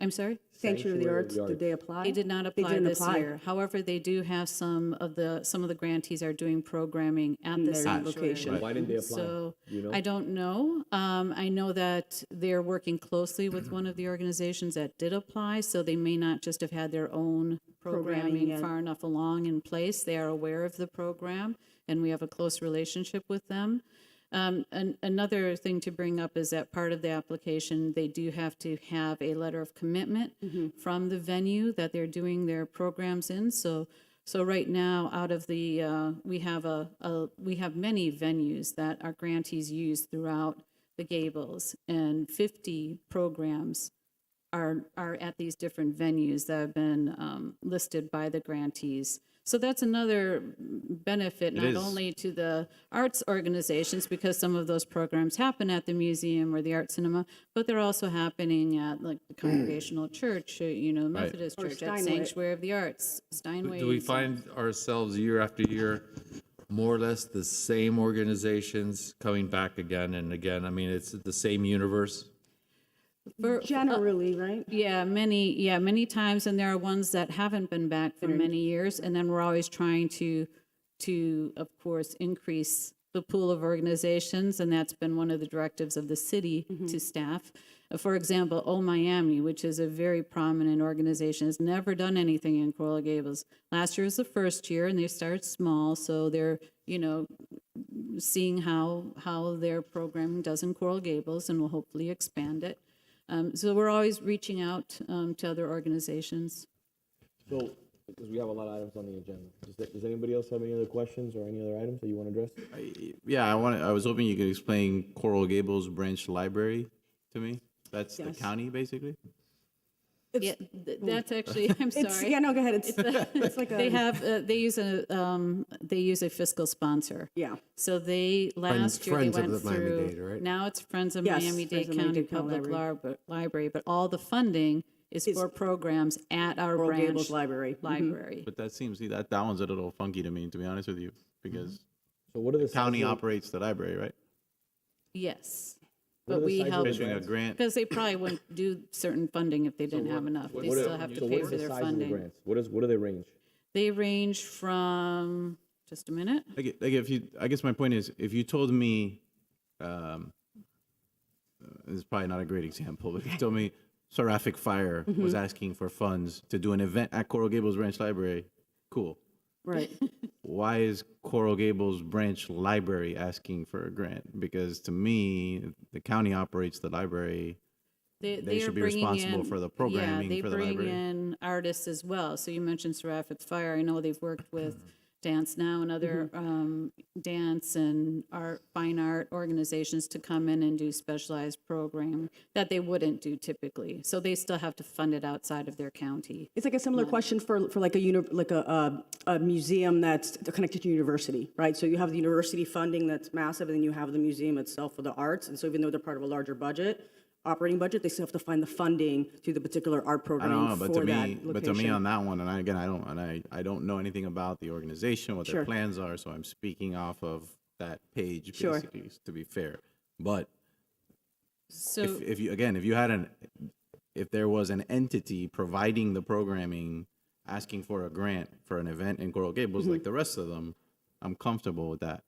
I'm sorry? Sanctuary of the Arts, did they apply? They did not apply didn't this apply. year. However, they do have some of the grantees are doing programming at the their sanctuary. location. Why didn't they apply? So Do you know? I don't know. I know that they're working closely with one of the organizations that did apply, so they may not just have had their own programming yet. far enough along in place. They are aware of the program, and we have a close relationship with them. And another thing to bring up is that part of the application, they do have to have a letter of commitment from the venue that they're doing their programs in. So right now, out of the we have many venues that our grantees use throughout the Gables, and 50 programs are at these different venues that have been listed by the grantees. So that's another benefit, not only to the arts organizations, because some of those programs happen at the museum or the art cinema, but they're also happening at like the Congregational Church, Methodist Or Church, at Steinway. Sanctuary of the Arts, Steinway. Do we and so- find ourselves year after year, more or less the same organizations coming back again and again? I mean, it's the same universe. Generally, right? Many times, and there are ones that haven't been back for many years, and then we're always trying to of course increase the pool of organizations, and that's been one of the directives of the city to staff. For example, Miami, which is a very prominent organization, has never done anything in Coral Gables. Last year was the first year, and they started small, so they're seeing how their programming does in Coral Gables, and will hopefully expand it. So we're always reaching out to other organizations. So, because we have a lot of items on the agenda, does anybody else have any other questions or any other items that you want to address? I was hoping you could explain Coral Gables Branch Library to me. That's the county, basically? That's actually, I'm sorry. Yeah, no, go ahead. It's like they use a fiscal sponsor. Yeah. So last year Friends they of went the Miami-Dade, through, right? now it's Friends of Yes, Miami-Dade Friends of County Miami-Dade County Public Library, but all the funding is for programs at our Coral branch Gables Library. library. But that seems, that one's a little funky to me, to be honest with you, because So what are the county size of- operates the library, right? Yes. What are But the we size of help, the Issuing a grant. because they probably wouldn't do certain funding if they didn't have enough. They still have to so pay what is for the their size of the funding. grants? What do they range? They range from, just a minute. I guess my point is, if you told me, this is probably not a great example, but if you told me Seraphic Fire was asking for funds to do an event at Coral Gables Branch Library, cool. Right. Why is Coral Gables Branch Library asking for a grant? Because to me, the county operates the library. They are should be bringing responsible for the programming for the Yeah, they library. bring in artists as well. So you mentioned Seraphic Fire. I know they've worked with Dance Now and other dance and fine art organizations to come in and do specialized programming that they wouldn't do typically. So they still have to fund it outside of their county. It's like a similar question for like a museum that's connected to university, right? So you have the university funding that's massive, and then you have the museum itself for the arts. And so even though they're part of a larger operating budget, they still have to find the funding to the particular art I programming don't know, for but to that me, location. on that one, and I don't know anything about the organization, what their Sure. plans are, so I'm speaking off of that page, Sure. basically, to be fair. But So if there was an entity providing the programming, asking for a grant for an event in Coral Gables, like the rest of them, I'm comfortable with that.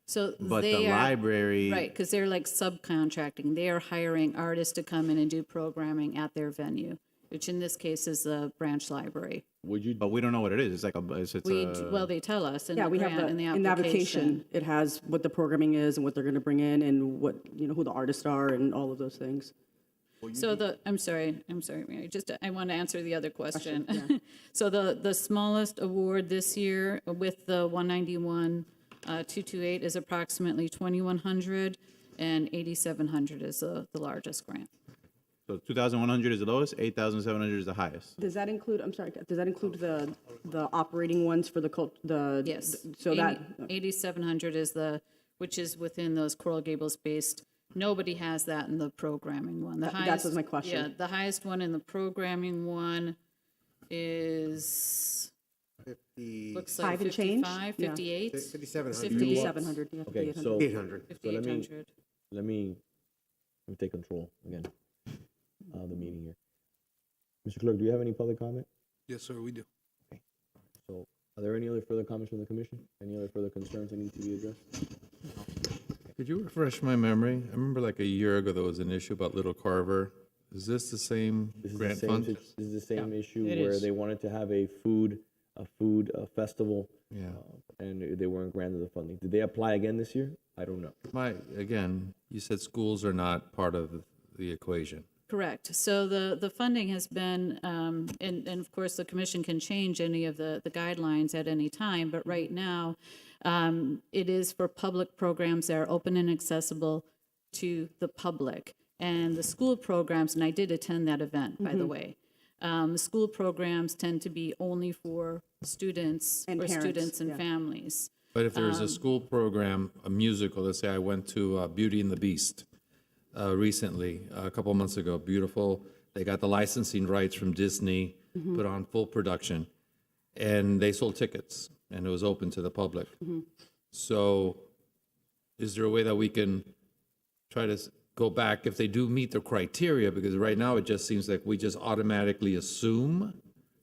So But they the are, library, right, because they're like subcontracting. They are hiring artists to come in and do programming at their venue, which in this case is the branch library. But we don't know what it is. Well, they tell us in Yeah, the we have grant, in the in the application. application, it has what the programming is and what they're going to bring in and what, who the artists are and all of those things. So I'm sorry, Mary, I want to answer the other question. So the smallest award this year with the 191,228 is approximately 2,100, and 8,700 is the largest grant. So 2,100 is the lowest, 8,700 is the highest. Does that include, I'm sorry, does that include the operating ones for Yes. so that, 8,700 is which is within those Coral Gables based. Nobody has that in the programming one. The That highest, was my question. Yeah, the highest one in the programming one is, looks like 5 and change? 55, Yeah. 58? 5,700. 5,700, yeah, Okay, 5,800. so 800. so let me take control again of the meeting here. Mr. Clerk, do you have any public comment? Yes, sir, we do. So are there any other further comments from the commission? Any other further concerns that need to be addressed? Could you refresh my memory? I remember like a year ago, there was an issue about Little Carver. Is this the same This is grant the same, fund? This is the same issue it where is. they wanted to have a food festival. Yeah. And they weren't granted the funding. Did they apply again this year? I don't know. Again, you said schools are not part of the equation. Correct. So the funding has been, and of course, the commission can change any of the guidelines at any time, but right now, it is for public programs that are open and accessible to the public. And the school programs, and I did attend that event, by the way, the school programs tend to be only for students And or parents, students and yeah. families. But if there's a school program, a musical, let's say I went to Beauty and the Beast recently, a couple of months ago, beautiful. They got the licensing rights from Disney, put on full production, and they sold tickets, and it was open to the public. So is there a way that we can try to go back if they do meet the criteria? Because right now, it just seems like we just automatically assume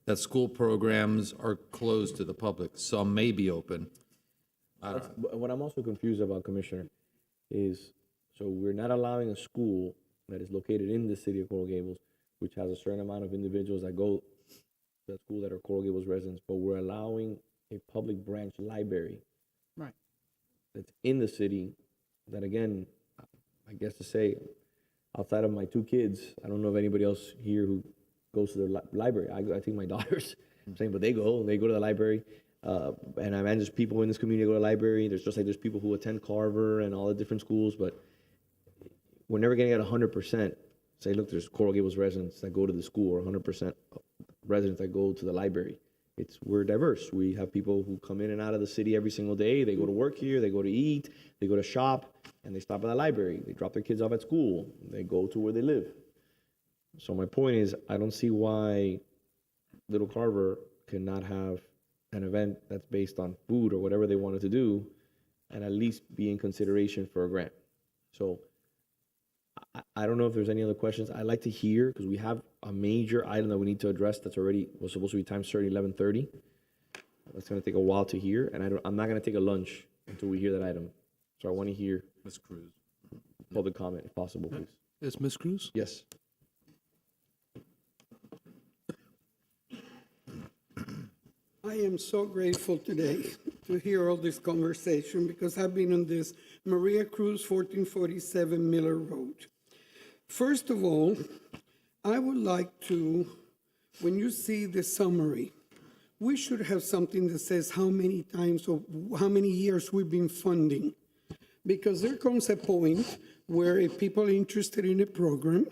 that school programs are closed to the public. Some may be open. But what I'm also confused about, Commissioner, is so we're not allowing a school that is located in the city of Coral Gables, which has a certain amount of individuals that go to that school that are Coral Gables residents, but we're allowing a public branch library. Right. That's in the city, that again, I guess to say, outside of my two kids, I don't know of anybody else here who goes to the library. I think my daughters, I'm saying, but they go to the library. And I manage people in this community that go to the library. There's just like there's people who attend Carver and all the different schools, but we're never getting at 100%. Say, look, there's Coral Gables residents that go to the school, or 100% residents that go to the library. We're diverse. We have people who come in and out of the city every single day. They go to work here, they go to eat, they go to shop, and they stop at the library. They drop their kids off at school. They go to where they live. So my point is, I don't see why Little Carver cannot have an event that's based on food or whatever they wanted to do, and at least be in consideration for a grant. So I don't know if there's any other questions. I'd like to hear, because we have a major item that we need to address that's was supposed to be time certain 11:30. That's going to take a while to hear, and I'm not going to take a lunch until we hear that item. So I want to hear Ms. Cruz. public comment, if possible, please. Is Ms. Cruz? Yes. I am so grateful today to hear all this conversation, because I've been on this Maria Cruz 1447 Miller Road. First of all, I would like to, when you see the summary, we should have something that says how many times or how many years we've been funding. Because there comes a point where if people are interested in a program,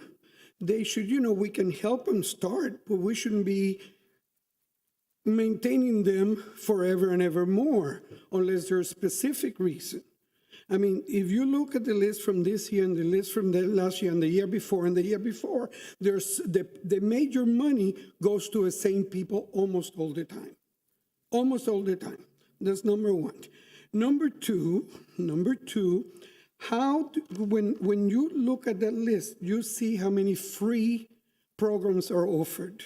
they should, we can help them start, but we shouldn't be maintaining them forever and ever more, unless there's a specific reason. I mean, if you look at the list from this year and the list from the last year and the year before and the year before, there's the major money goes to the same people almost all the time. Almost all the time. That's number one. Number two, when you look at that list, you see how many free programs are offered.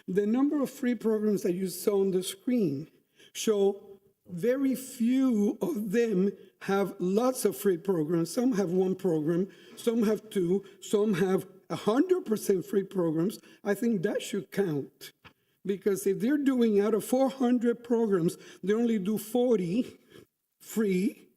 The number of free programs that you saw on the screen show very few of them have lots of free programs. Some have one program, some have two, some have 100% free programs. I think that should count. Because if they're doing out of 400 programs, they only do 40 free,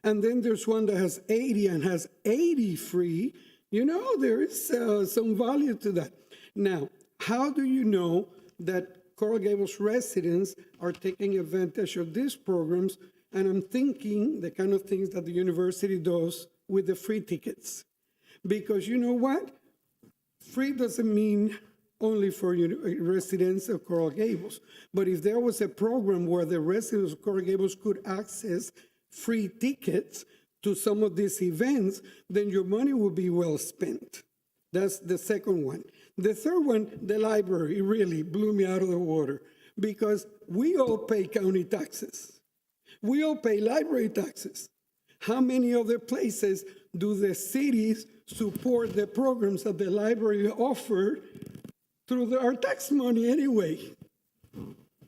and then there's one that has 80 and has 80 free, there is some value to that. Now, how do you know that Coral Gables residents are taking advantage of these programs? And I'm thinking the kind of things that the university does with the free tickets. Because you know what? free doesn't mean only for residents of Coral Gables. But if there was a program where the residents of Coral Gables could access free tickets to some of these events, then your money would be well spent. That's the second one. The third one, the library, really blew me out of the water because we all pay county taxes. We all pay library taxes. How many other places do the cities support the programs that the library offer through our tax money anyway?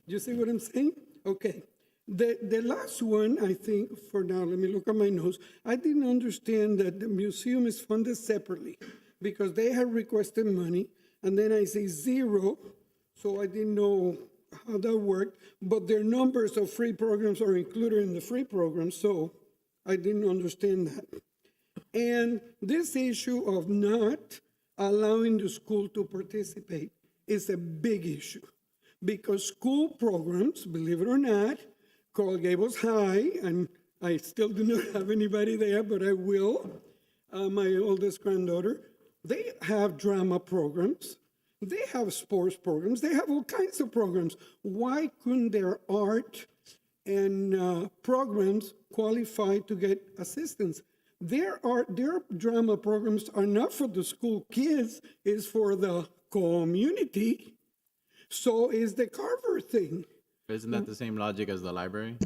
You see what I'm saying? Okay. The last one, I think, for now, let me look at my notes. I didn't understand that the museum is funded separately because they had requested money, and then I say zero, so I didn't know how that worked, but their numbers of free programs are included in the free program, so I didn't understand that. And this issue of not allowing the school to participate is a big issue because school programs, believe it or not, Coral Gables High, and I still do not have anybody there, but I will, my oldest granddaughter, they have drama programs, they have sports programs, they have all kinds of programs. Why couldn't their art and programs qualify to get assistance? Their drama programs are not for the school kids, it's for the community. So is the Carver thing. Isn't that the same logic as the library?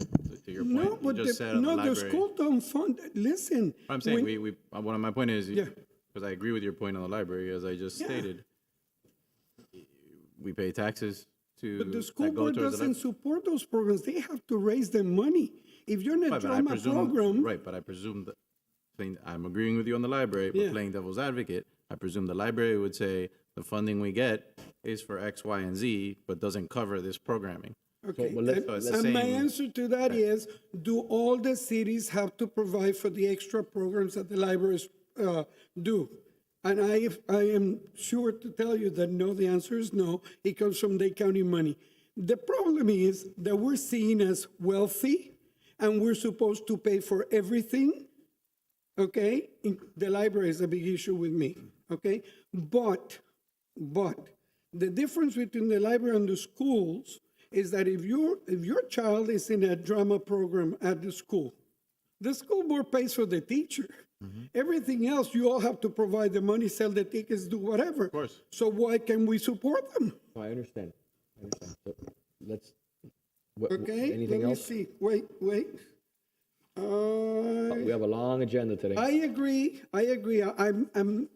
To your point, No, but you just said the library. the school don't fund. Listen, I'm saying one of my point is, because I agree with your point on the library, as I just stated, we pay taxes to. But the school board doesn't support those programs. They have to raise the money. If you're in a drama program, right? But I presume that I'm agreeing with you on the library, but playing devil's advocate, I presume the library would say the funding we get is for X, Y, and Z, but doesn't cover this programming. okay. And my answer to that is, do all the cities have to provide for the extra programs that the libraries do? And I am sure to tell you that no, the answer is no. It comes from Dade County money. The problem is that we're seen as wealthy and we're supposed to pay for everything, okay? The library is a big issue with me, okay? But the difference between the library and the schools is that if your child is in a drama program at the school board pays for the teacher. Everything else, you all have to provide the money, sell the tickets, do whatever. Of course. So why can we support them? Oh, I understand. So let's. Okay, Anything let me else? see. Wait. We have a long agenda today. I agree. I'm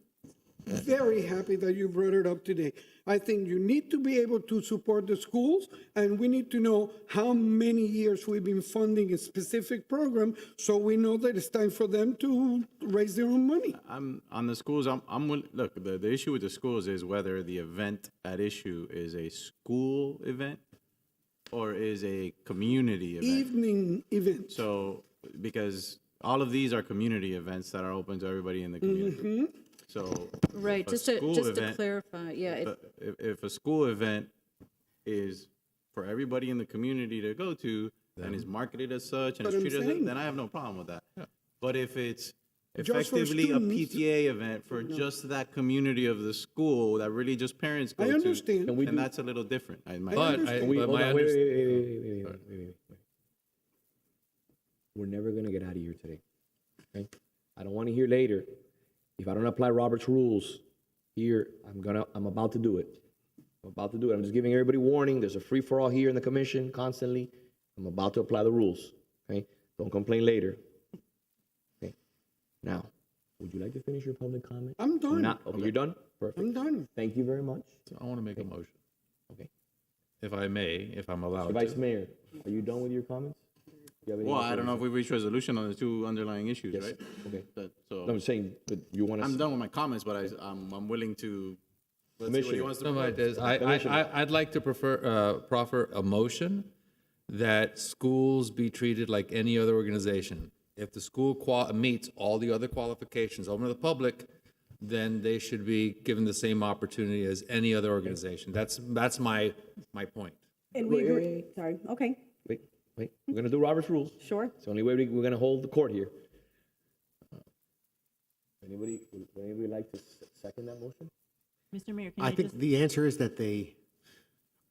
very happy that you brought it up today. I think you need to be able to support the schools, and we need to know how many years we've been funding a specific program, so we know that it's time for them to raise their own money. I'm on the schools. Look, the issue with the schools is whether the event at issue is a school event or is a community event. Evening event. So, because all of these are community events that are open to everybody in the community. So, Right, if a just to school event- clarify, yeah. if a school event is for everybody in the community to go to and is marketed as such and But is I'm treated as saying- then I have no problem with that. But if it's Just for effectively a students- PTA event for just that community of the school that really just parents go I to, understand. then that's a little different. But Wait. We're never gonna get out of here today. Okay? I don't want to hear later. If I don't apply Robert's rules here, I'm about to do it. I'm just giving everybody warning. There's a free-for-all here in the commission constantly. I'm about to apply the rules. Okay? Don't complain later. Okay? Now, would you like to finish your public comment? I'm done. Okay, you're done? Perfect. I'm done. Thank you very much. I want to make a motion. Okay. If I may, if I'm allowed Vice to. Mayor, are you done with your comments? Do you have any Well, more I don't know if comments? we reach resolution on the two underlying issues, Yes. right? Okay. So No, I'm saying, but you want to. I'm done with my comments, but I'm willing to. Let's see what he Commissioner. wants to Something like propose. this. I'd like to proffer a motion that schools be treated like any other organization. If the school meets all the other qualifications open to the public, then they should be given the same opportunity as any other organization. That's my point. And we agree, sorry, okay, Wait, we're gonna do Robert's rules. sure. It's the only way we're gonna hold the court here. Would anybody like to second that motion? Mr. Mayor, can I I think just? the answer is that they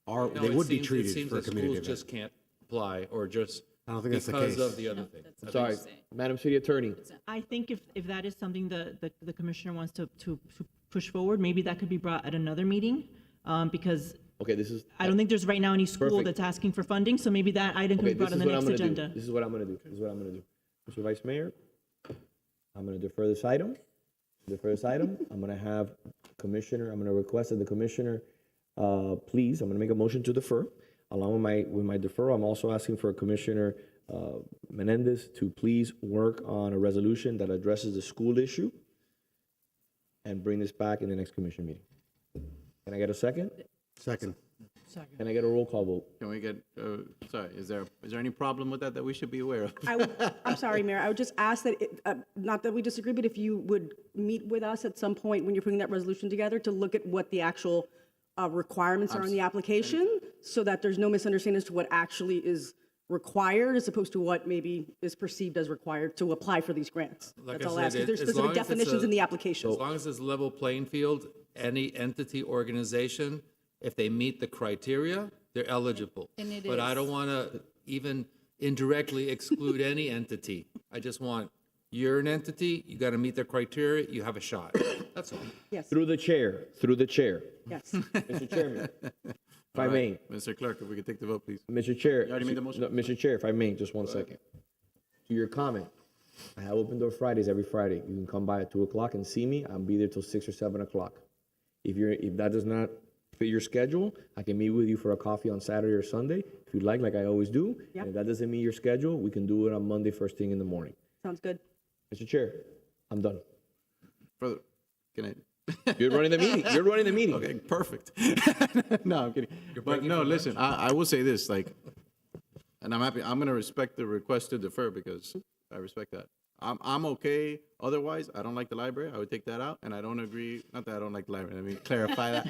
No, they it would be seems- treated It seems for a that community schools event. just can't apply, or just I don't think that's the because case. of the other thing. I'm sorry, Madam City Attorney. I think if that is something the commissioner wants to push forward, maybe that could be brought at another meeting, because Okay, this is. I don't think there's right now any school Perfect. that's asking for funding, so maybe that item can Okay, be brought this on is the what I'm next gonna do. agenda. This is what I'm gonna do. This is what I'm gonna do. Mr. Vice Mayor, I'm gonna defer this item. I'm gonna have Commissioner, I'm gonna request that the Commissioner, please, I'm gonna make a motion to defer. Along with my deferral, I'm also asking for Commissioner Menendez to please work on a resolution that addresses the school issue and bring this back in the next commission meeting. Can I get a second? Second. Can I get a roll call vote? Can we get, sorry, is there any problem with that we should be aware of? I'm sorry, Mayor, I would just ask that, not that we disagree, but if you would meet with us at some point when you're putting that resolution together to look at what the actual requirements are in the application, so that there's no misunderstanding as to what actually is required as opposed to what maybe is perceived as required to apply for these grants. Like That's I all said, I ask, 'cause there's as specific long as it's definitions a- in the application. As long as it's level playing field, any entity, organization, if they meet the criteria, they're eligible. And it But I is. don't want to even indirectly exclude any entity. I just want, you're an entity, you got to meet the criteria, you have a shot. That's all. Yes, Through the chair, yes. Mr. Chairman, if I All may. right, Mr. Clerk, if we could take the vote, please. Mr. Chair. You already made the motion? No, Mr. Chair, if I may, just one second. To your comment, I have open door Fridays every Friday. You can come by at 2 o'clock and see me. I'll be there till 6 or 7 o'clock. If that does not fit your schedule, I can meet with you for a coffee on Saturday or Sunday, if you'd like I always do. Yeah. And if that doesn't meet your schedule, we can do it on Monday first thing in the morning. Sounds good. Mr. Chair, I'm done. Further, can I? You're running the meeting. You're running the meeting. Okay, perfect. No, I'm kidding. But no, listen, I will say this, like, and I'm happy, I'm gonna respect the request to defer because I respect that. I'm okay. Otherwise, I don't like the library. I would take that out, and I don't agree. Not that I don't like the library. Let me clarify that.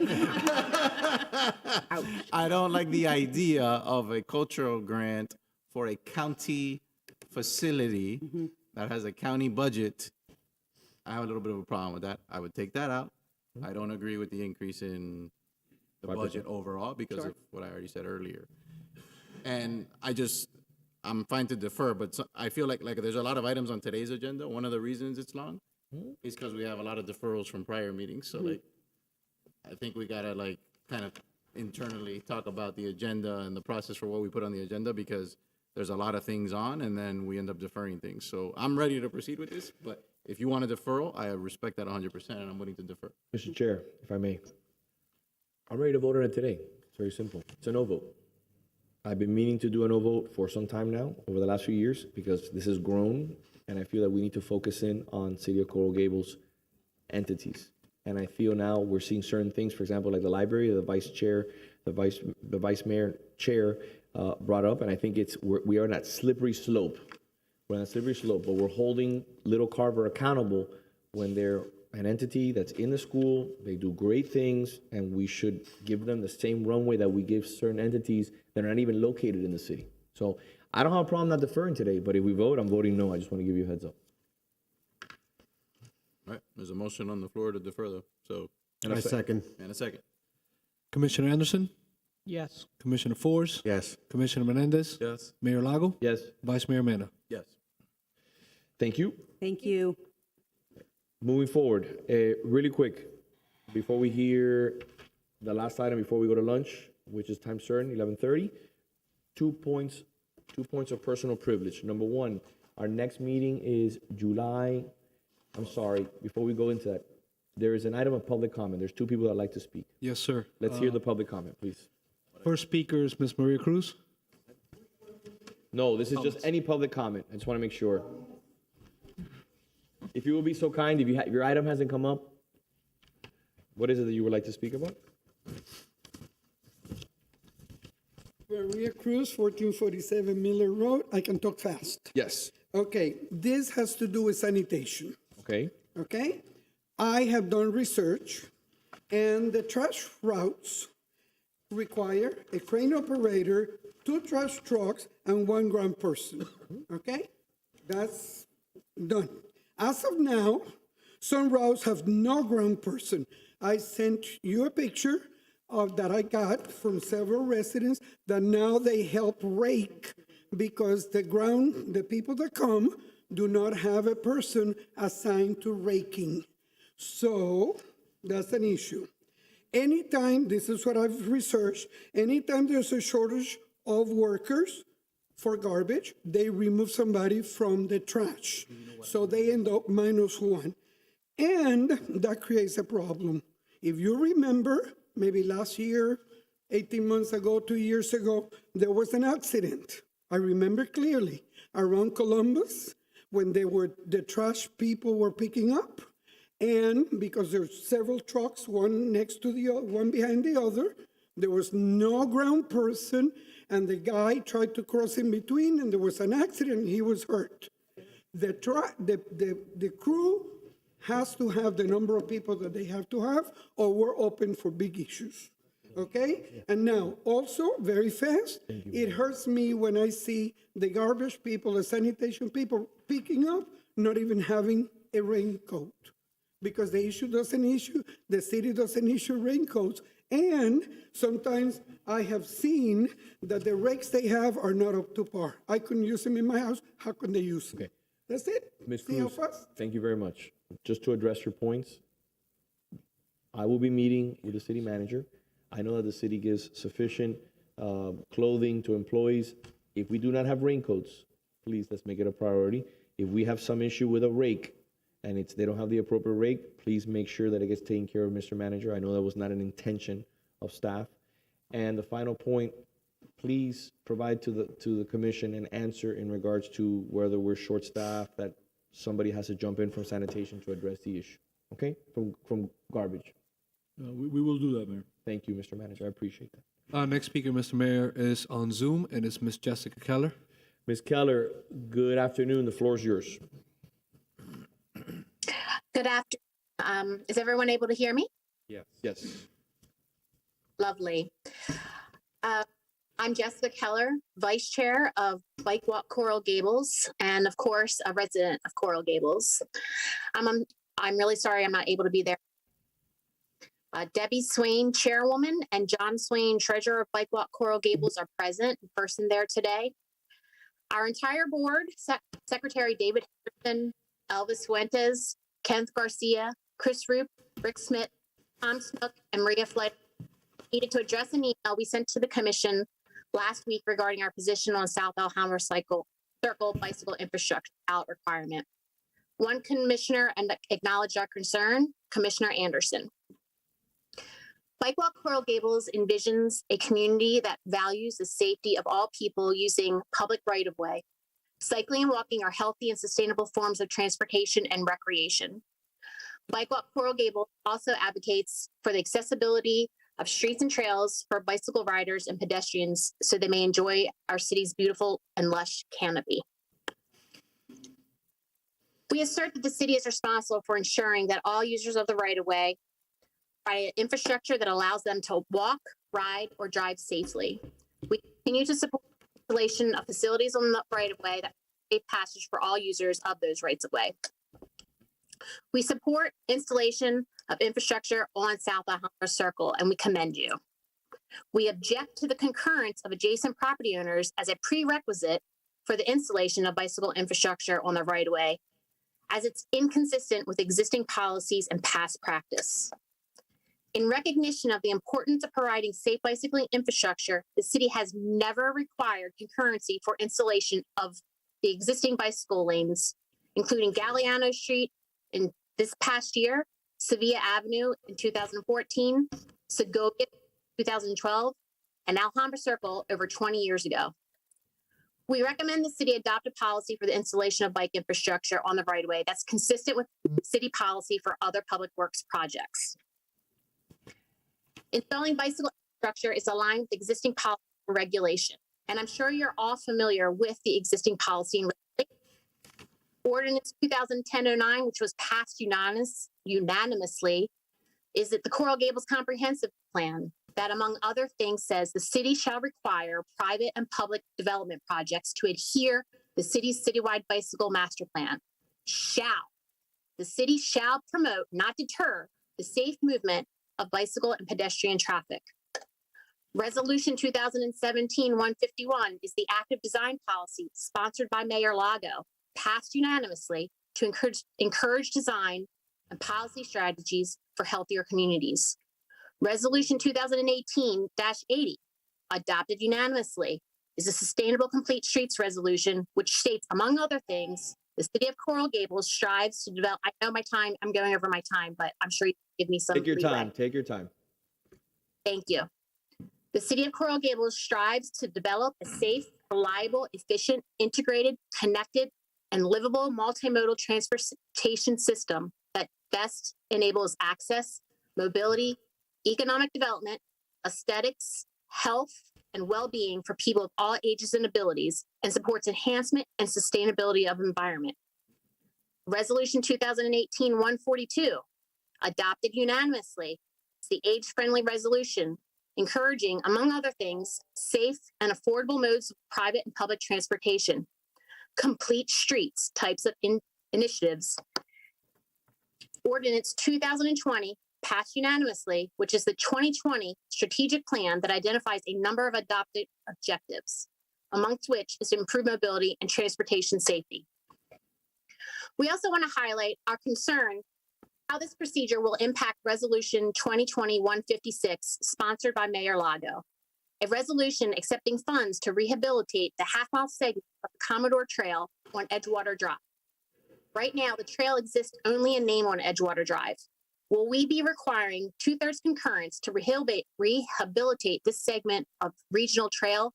I don't like the idea of a cultural grant for a county facility that has a county budget. I have a little bit of a problem with that. I would take that out. I don't agree with the increase in the 5%. budget overall because of what I already said earlier. And I'm fine to defer, but I feel like there's a lot of items on today's agenda. One of the reasons it's long is because we have a lot of deferrals from prior meetings. So I think we gotta kind of internally talk about the agenda and the process for what we put on the agenda because there's a lot of things on and then we end up deferring things. So I'm ready to proceed with this, but if you want a deferral, I respect that 100% and I'm willing to defer. Mr. Chair, if I may. I'm ready to vote on it today. It's very simple. It's a no vote. I've been meaning to do a no vote for some time now, over the last few years, because this has grown, and I feel that we need to focus in on City of Coral Gables entities. And I feel now we're seeing certain things, for example, like the library, the vice chair, the vice mayor chair brought up, and I think we are on that slippery slope. We're on that slippery slope, but we're holding Little Carver accountable when they're an entity that's in the school, they do great things, and we should give them the same runway that we give certain entities that are not even located in the city. So I don't have a problem not deferring today, but if we vote, I'm voting no. I just want to give you a heads up. All right, there's a motion on the floor to defer though, so. I second. And a second. Commissioner Anderson, Yes. Commissioner Forrest, Yes. Commissioner Menendez, Yes. Mayor Lago, Yes. Vice Mayor Mena. Yes. Thank you. Thank you. Moving forward, really quick, before we hear the last item, before we go to lunch, which is time certain, 11:30, 2 points of personal privilege. Number one, our next meeting is before we go into that, there is an item of public comment. There's 2 people that like to speak. Yes, sir. Let's hear the public comment, please. First speaker is Ms. Maria Cruz. No, this is just any public comment. I just want to make sure. If you will be so kind, if your item hasn't come up, what is it that you would like to speak about? Maria Cruz, 1447 Miller Road. I can talk fast. Yes. Okay, this has to do with sanitation. Okay. Okay? I have done research, and the trash routes require a crane operator, 2 trash trucks, and 1 ground person. Okay? That's done. As of now, some routes have no ground person. I sent you a picture of that I got from several residents that now they help rake because the people that come do not have a person assigned to raking. So that's an issue. Anytime, this is what I've researched, anytime there's a shortage of workers for garbage, they remove somebody from the trash. So they end up -1. And that creates a problem. If you remember, maybe last year, 18 months ago, 2 years ago, there was an accident. I remember clearly around Columbus when the trash people were picking up. And because there's several trucks, one next to the one behind the other, there was no ground person, and the guy tried to cross in between, and there was an accident, and he was hurt. The crew has to have the number of people that they have to have, or we're open for big issues. Okay? And now, also, very fast, it hurts me when I see the garbage people, the sanitation people picking up, not even having a raincoat. Because the city doesn't issue raincoats. And sometimes I have seen that the rakes they have are not up to par. I couldn't use them in my house. How can they use them? Okay. That's it. Ms. See how Cruz, fast? thank you very much. Just to address your points, I will be meeting with the city manager. I know that the city gives sufficient clothing to employees. If we do not have raincoats, please, let's make it a priority. If we have some issue with a rake and they don't have the appropriate rake, please make sure that it gets taken care of, Mr. Manager. I know that was not an intention of staff. And the final point, please provide to the commission an answer in regards to whether we're short-staffed, that somebody has to jump in from sanitation to address the issue, okay? From garbage. We will do that, Mayor. Thank you, Mr. Manager. I appreciate that. Next speaker, Mr. Mayor, is on Zoom, and it's Ms. Jessica Keller. Ms. Keller, good afternoon. The floor is yours. Good afternoon. Is everyone able to hear me? Yes. Yes. Lovely. I'm Jessica Keller, Vice Chair of Bike Walk Coral Gables, and of course, a resident of Coral Gables. I'm really sorry I'm not able to be there. Debbie Swain, Chairwoman, and John Swain, Treasurer of Bike Walk Coral Gables, are present in person there today. Our entire board, Secretary David Henderson, Elvis Fuentes, Kenneth Garcia, Chris Roop, Rick Smith, Tom Snook, and Maria Flight, needed to address an email we sent to the commission last week regarding our position on South Alhambra Circle bicycle infrastructure out requirement. One commissioner acknowledged our concern, Commissioner Anderson. Bike Walk Coral Gables envisions a community that values the safety of all people using public right-of-way. Cycling and walking are healthy and sustainable forms of transportation and recreation. Bike Walk Coral Gables also advocates for the accessibility of streets and trails for bicycle riders and pedestrians so they may enjoy our city's beautiful and lush canopy. We assert that the city is responsible for ensuring that all users of the right-of-way provide infrastructure that allows them to walk, ride, or drive safely. We continue to support the installation of facilities on the right-of-way that safe passage for all users of those rights-of-way. We support installation of infrastructure on South Alhambra Circle, and we commend you. We object to the concurrence of adjacent property owners as a prerequisite for the installation of bicycle infrastructure on the right-of-way, as it's inconsistent with existing policies and past practice. In recognition of the importance of providing safe bicycling infrastructure, the city has never required concurrency for installation of the existing bicycle lanes, including Galliano Street in this past year, Sevilla Avenue in 2014, Segovia 2012, and Alhambra Circle over 20 years ago. We recommend the city adopt a policy for the installation of bike infrastructure on the right-of-way that's consistent with city policy for other public works projects. Installing bicycle infrastructure is aligned with existing policy and regulation, and I'm sure you're all familiar with the existing policy and regulation. Ordinance 2010-09, which was passed unanimously, is that the Coral Gables Comprehensive Plan that, among other things, says the city shall require private and public development projects to adhere to the city's citywide bicycle master plan. The city shall promote, not deter, the safe movement of bicycle and pedestrian traffic. Resolution 2017-151 is the active design policy sponsored by Mayor Lago, passed unanimously to encourage design and policy strategies for healthier communities. Resolution 2018-80, adopted unanimously, is a Sustainable Complete Streets resolution, which states, among other things, the city of Coral Gables strives to develop, I know I'm going over my time, but I'm sure you can give me some Take your leeway. time, take your time. Thank you. The city of Coral Gables strives to develop a safe, reliable, efficient, integrated, connected, and livable multimodal transportation system that best enables access, mobility, economic development, aesthetics, health, and well-being for people of all ages and abilities, and supports enhancement and sustainability of environment. Resolution 2018-142, adopted unanimously, is the age-friendly resolution encouraging, among other things, safe and affordable modes of private and public transportation, complete streets types of initiatives. Ordinance 2020 passed unanimously, which is the 2020 strategic plan that identifies a number of adopted objectives, amongst which is to improve mobility and transportation safety. We also want to highlight our concern how this procedure will impact Resolution 2020-156, sponsored by Mayor Lago, a resolution accepting funds to rehabilitate the half-mile segment of the Commodore Trail on Edgewater Drive. Right now, the trail exists only in name on Edgewater Drive. Will we be requiring 2/3 concurrence to rehabilitate this segment of regional trail,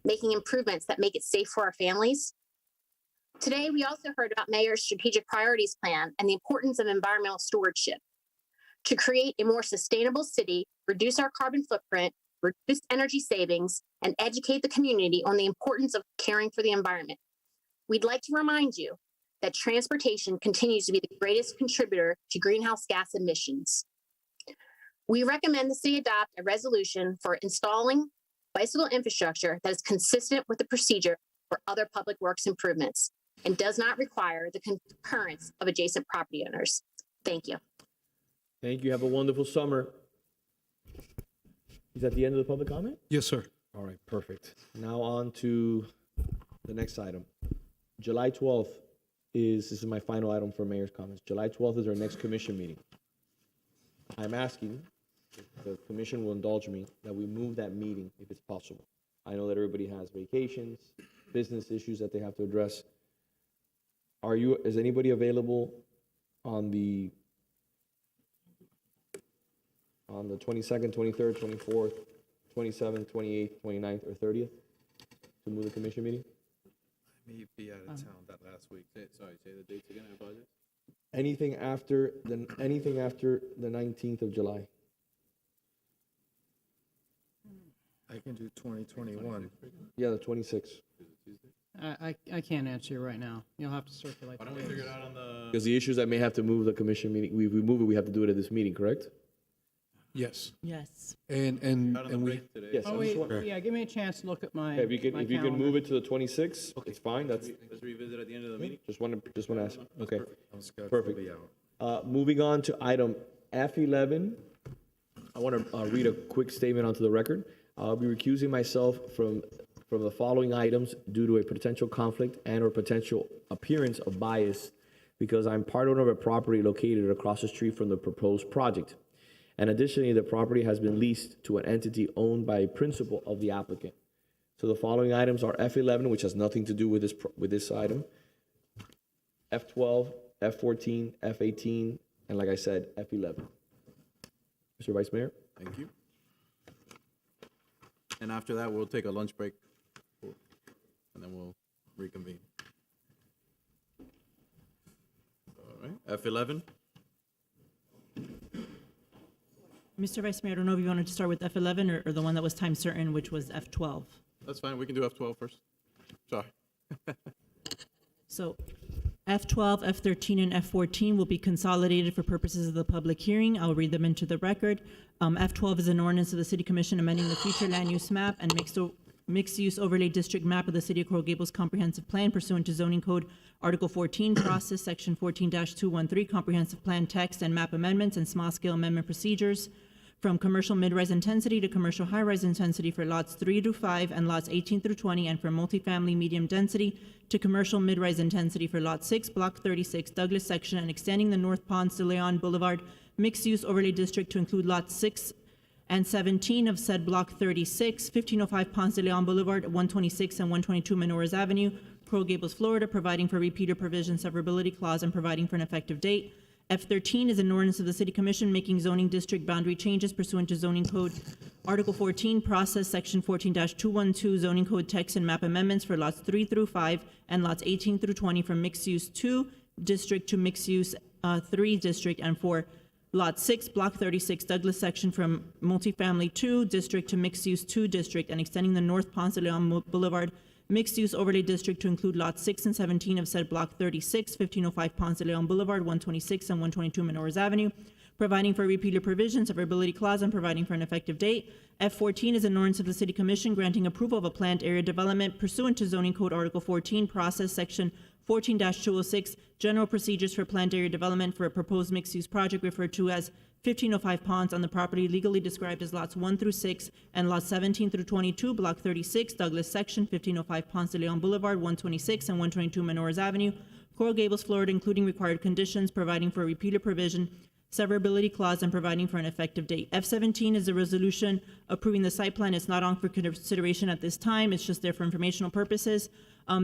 making improvements that make it safe for our families? Today, we also heard about Mayor's strategic priorities plan and the importance of environmental stewardship. To create a more sustainable city, reduce our carbon footprint, reduce energy savings, and educate the community on the importance of caring for the environment. We'd like to remind you that transportation continues to be the greatest contributor to greenhouse gas emissions. We recommend the city adopt a resolution for installing bicycle infrastructure that is consistent with the procedure for other public works improvements and does not require the concurrence of adjacent property owners. Thank you. Thank you. Have a wonderful summer. Is that the end of the public comment? Yes, sir. All right, perfect. Now on to the next item. July 12th this is my final item for mayor's comments. July 12th is our next commission meeting. I'm asking if the commission will indulge me that we move that meeting if it's possible. I know that everybody has vacations, business issues that they have to address. Is anybody available on the 22nd, 23rd, 24th, 27th, 28th, 29th, or 30th to move the commission meeting? I may be out of town that last week. Sorry, say the dates again, I apologize. Anything after the 19th of July. I can do 2021. Yeah, the 26th. I can't answer you right now. You'll have to circulate. Why don't we figure it out on the? Because the issues that may have to move the commission meeting, we move it, we have to do it at this meeting, correct? Yes. Yes. And we. Yes. Oh, wait, yeah, give me a chance to look at my Okay, if you can move it to the 26th, it's fine. Let's revisit at the end of the meeting. just want to ask. Okay, Perfect. perfect. Moving on to item F11, I want to read a quick statement onto the record. I'll be recusing myself from the following items due to a potential conflict and or potential appearance of bias because I'm part owner of a property located across the street from the proposed project. And additionally, the property has been leased to an entity owned by a principal of the applicant. So the following items are F11, which has nothing to do with this item, F12, F14, F18, and like I said, F11. Mr. Vice Mayor? Thank you. And after that, we'll take a lunch break, and then we'll reconvene. All right, F11. Mr. Vice Mayor, I don't know if you wanted to start with F11 or the one that was time certain, which was F12. That's fine, we can do F12 first. Sorry. So F12, F13, and F14 will be consolidated for purposes of the public hearing. I'll read them into the record. F12 is an ordinance of the City Commission amending the future land use map and mixed-use overlay district map of the City of Coral Gables Comprehensive Plan pursuant to Zoning Code Article 14, Process, Section 14-213, Comprehensive Plan Text and Map Amendments and Small-Scale Amendment Procedures, from commercial mid-rise intensity to commercial high-rise intensity for lots 3 through 5 and lots 18 through 20, and from multifamily medium density to commercial mid-rise intensity for lot 6, block 36, Douglas section, and extending the North Ponce de Leon Boulevard mixed-use overlay district to include lots 6 and 17 of said block 36, 1505 Ponce de Leon Boulevard, 126 and 122 Menorahs Avenue, Coral Gables, Florida, providing for repeater provision, severability clause, and providing for an effective date. F13 is an ordinance of the City Commission making zoning district boundary changes pursuant to Zoning Code Article 14, Process, Section 14-212, Zoning Code Text and Map Amendments for lots 3 through 5 and lots 18 through 20 from mixed-use 2 district to mixed-use 3 district, and for lot 6, block 36, Douglas section, from multifamily 2 district to mixed-use 2 district, and extending the North Ponce de Leon Boulevard mixed-use overlay district to include lots 6 and 17 of said block 36, 1505 Ponce de Leon Boulevard, 126 and 122 Menorahs Avenue, providing for repeater provisions, severability clause, and providing for an effective date. F14 is an ordinance of the City Commission granting approval of a planned area development pursuant to Zoning Code Article 14, Process, Section 14-206, General Procedures for Planned Area Development for a proposed mixed-use project referred to as 1505 Ponce on the property legally described as lots 1 through 6 and lots 17 through 22, block 36, Douglas section, 1505 Ponce de Leon Boulevard, 126 and 122 Menorahs Avenue, Coral Gables, Florida, including required conditions, providing for a repeater provision, severability clause, and providing for an effective date. F17 is a resolution approving the site plan. It's not on for consideration at this time. It's just there for informational purposes.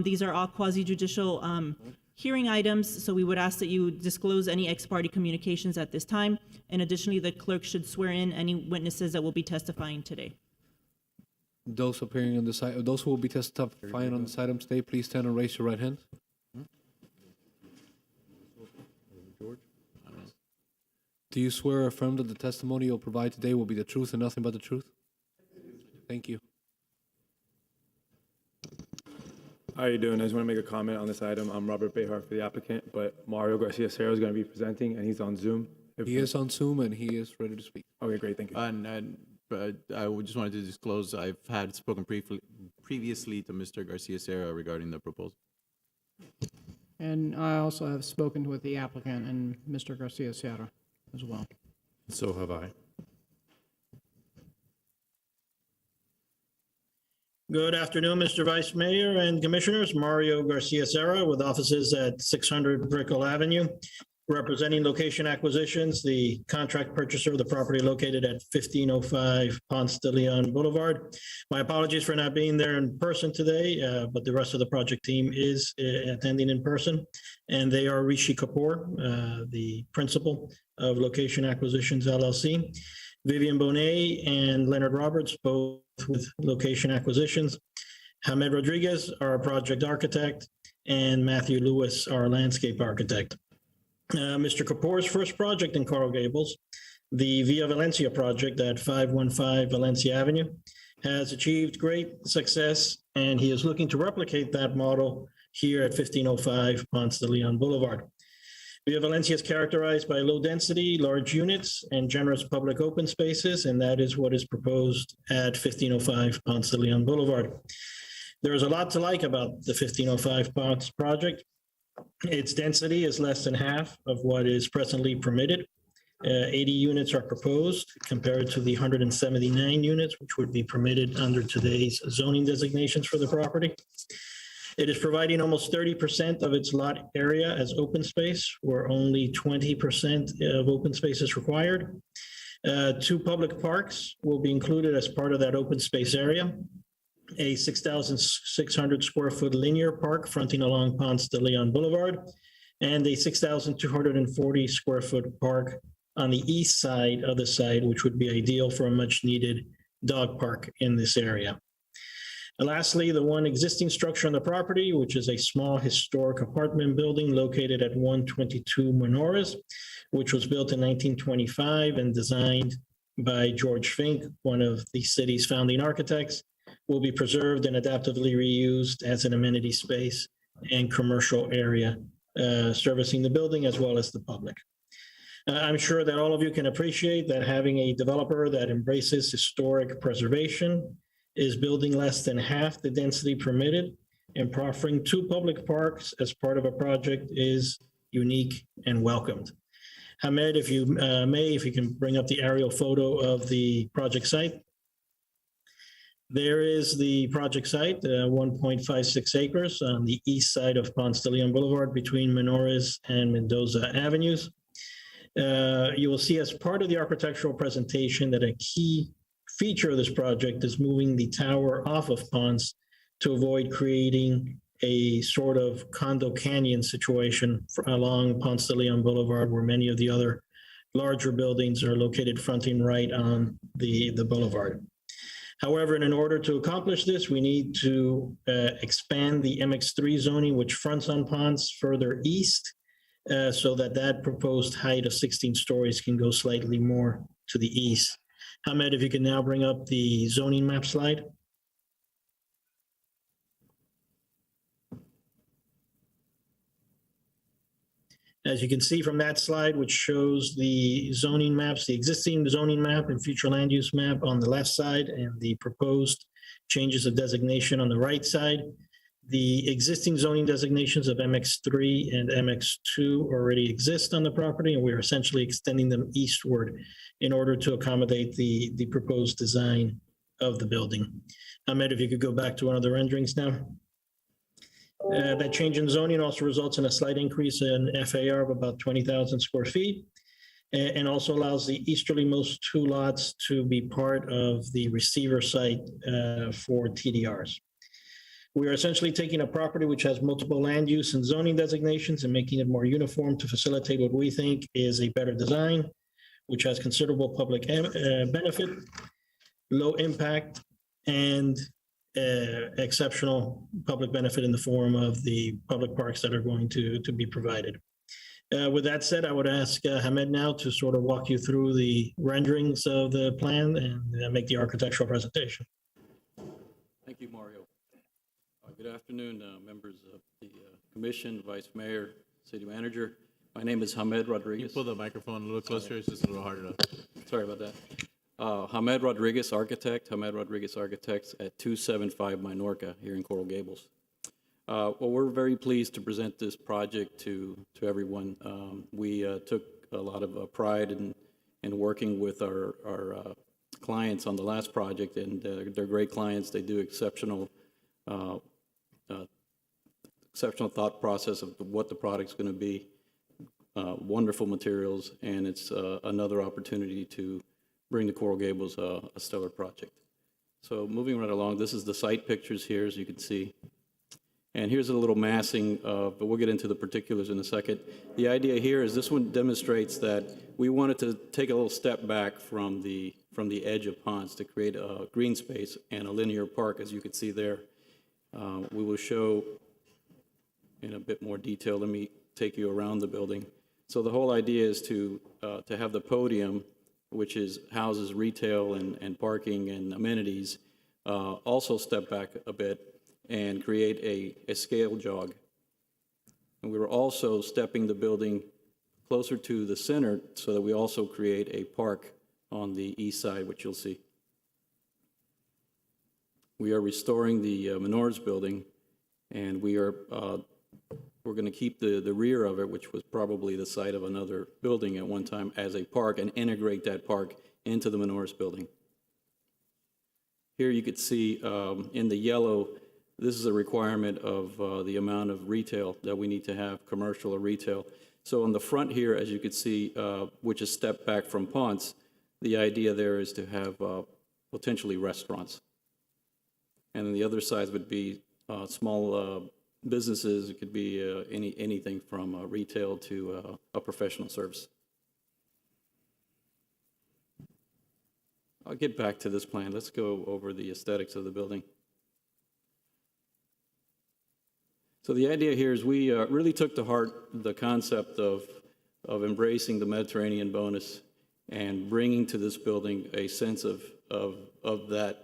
These are all quasi-judicial hearing items, so we would ask that you disclose any ex-parte communications at this time. And additionally, the clerk should swear in any witnesses that will be testifying today. Those appearing on the side, those who will be testifying on this item today, please stand and raise your right hand. Do you swear or affirm that the testimony you'll provide today will be the truth and nothing but the truth? Thank you. How are you doing? I just want to make a comment on this item. I'm Robert Behar for the applicant, but Mario Garcia Serra is going to be presenting, and he's on Zoom. He is on Zoom, and he is ready to speak. Okay, great. Thank you. But I just wanted to disclose, I've had spoken previously to Mr. Garcia Serra regarding the proposal. And I also have spoken with the applicant and Mr. Garcia Serra as well. So have I. Good afternoon, Mr. Vice Mayor and Commissioners. Mario Garcia Serra with offices at 600 Brickell Avenue, representing Location Acquisitions, the contract purchaser of the property located at 1505 Ponce de Leon Boulevard. My apologies for not being there in person today, but the rest of the project team is attending in person. And they are Rishi Kapoor, the principal of Location Acquisitions LLC, Vivian Bonet and Leonard Roberts, both with Location Acquisitions, Hamed Rodriguez, our project architect, and Matthew Lewis, our landscape architect. Mr. Kapoor's first project in Coral Gables, the Via Valencia project at 515 Valencia Avenue, has achieved great success, and he is looking to replicate that model here at 1505 Ponce de Leon Boulevard. Via Valencia is characterized by low density, large units, and generous public open spaces, and that is what is proposed at 1505 Ponce de Leon Boulevard. There is a lot to like about the 1505 Ponce project. Its density is less than half of what is presently permitted. 80 units are proposed compared to the 179 units, which would be permitted under today's zoning designations for the property. It is providing almost 30% of its lot area as open space, where only 20% of open space is required. 2 public parks will be included as part of that open space area. A 6,600 square foot linear park fronting along Ponce de Leon Boulevard, and a 6,240 square foot park on the east side of the site, which would be ideal for a much needed dog park in this area. And lastly, the one existing structure on the property, which is a small historic apartment building located at 122 Menorahs, which was built in 1925 and designed by George Fink, one of the city's founding architects, will be preserved and adaptively reused as an amenity space and commercial area, servicing the building as well as the public. I'm sure that all of you can appreciate that having a developer that embraces historic preservation is building less than half the density permitted, and proffering 2 public parks as part of a project is unique and welcomed. Hamed, if you may, if you can bring up the aerial photo of the project site. There is the project site, 1.56 acres on the east side of Ponce de Leon Boulevard between Menores and Mendoza Avenues. You will see as part of the architectural presentation that a key feature of this project is moving the tower off of Ponce to avoid creating a sort of condo canyon situation along Ponce de Leon Boulevard, where many of the other larger buildings are located fronting right on the boulevard. However, in order to accomplish this, we need to expand the MX3 zoning, which fronts on Ponce, further east, so that proposed height of 16 stories can go slightly more to the east. Hamed, if you can now bring up the zoning map slide. As you can see from that slide, which shows the zoning maps, the existing zoning map and future land use map on the left side, and the proposed changes of designation on the right side. The existing zoning designations of MX3 and MX2 already exist on the property, and we are essentially extending them eastward in order to accommodate the proposed design of the building. Ahmed, if you could go back to one of the renderings now. That change in zoning also results in a slight increase in FAR of about 20,000 square feet, and also allows the easterlymost 2 lots to be part of the receiver site for TDRs. We are essentially taking a property which has multiple land use and zoning designations and making it more uniform to facilitate what we think is a better design, which has considerable public benefit, low impact, and exceptional public benefit in the form of the public parks that are going to be provided. With that said, I would ask Hamed now to sort of walk you through the renderings of the plan and make the architectural presentation. Thank you, Mario. Good afternoon, members of the Commission, Vice Mayor, City Manager. My name is Hamed Rodriguez. Can you pull the microphone a little closer? It's just a little harder to... Sorry about that. Hamed Rodriguez, architect, Hamed Rodriguez Architects at 275 Minorca here in Coral Gables. Well, we're very pleased to present this project to everyone. We took a lot of pride in working with our clients on the last project, and they're great clients. They do exceptional thought process of what the product's going to be, wonderful materials, and it's another opportunity to bring to Coral Gables a stellar project. So moving right along, this is the site pictures here, as you can see. And here's a little massing, but we'll get into the particulars in a second. The idea here is this one demonstrates that we wanted to take a little step back from the edge of Ponce to create a green space and a linear park, as you can see there. We will show in a bit more detail. Let me take you around the building. So the whole idea is to have the podium, which houses retail and parking and amenities, also step back a bit and create a scale jog. And we were also stepping the building closer to the center so that we also create a park on the east side, which you'll see. We are restoring the Menores building, and we're going to keep the rear of it, which was probably the site of another building at one time, as a park and integrate that park into the Menores building. Here you could see in the yellow, this is a requirement of the amount of retail that we need to have, commercial or retail. So on the front here, as you could see, which is stepped back from Ponce, the idea there is to have potentially restaurants. And then the other side would be small businesses. It could be anything from retail to a professional service. I'll get back to this plan. Let's go over the aesthetics of the building. So the idea here is we really took to heart the concept of embracing the Mediterranean bonus and bringing to this building a sense of that.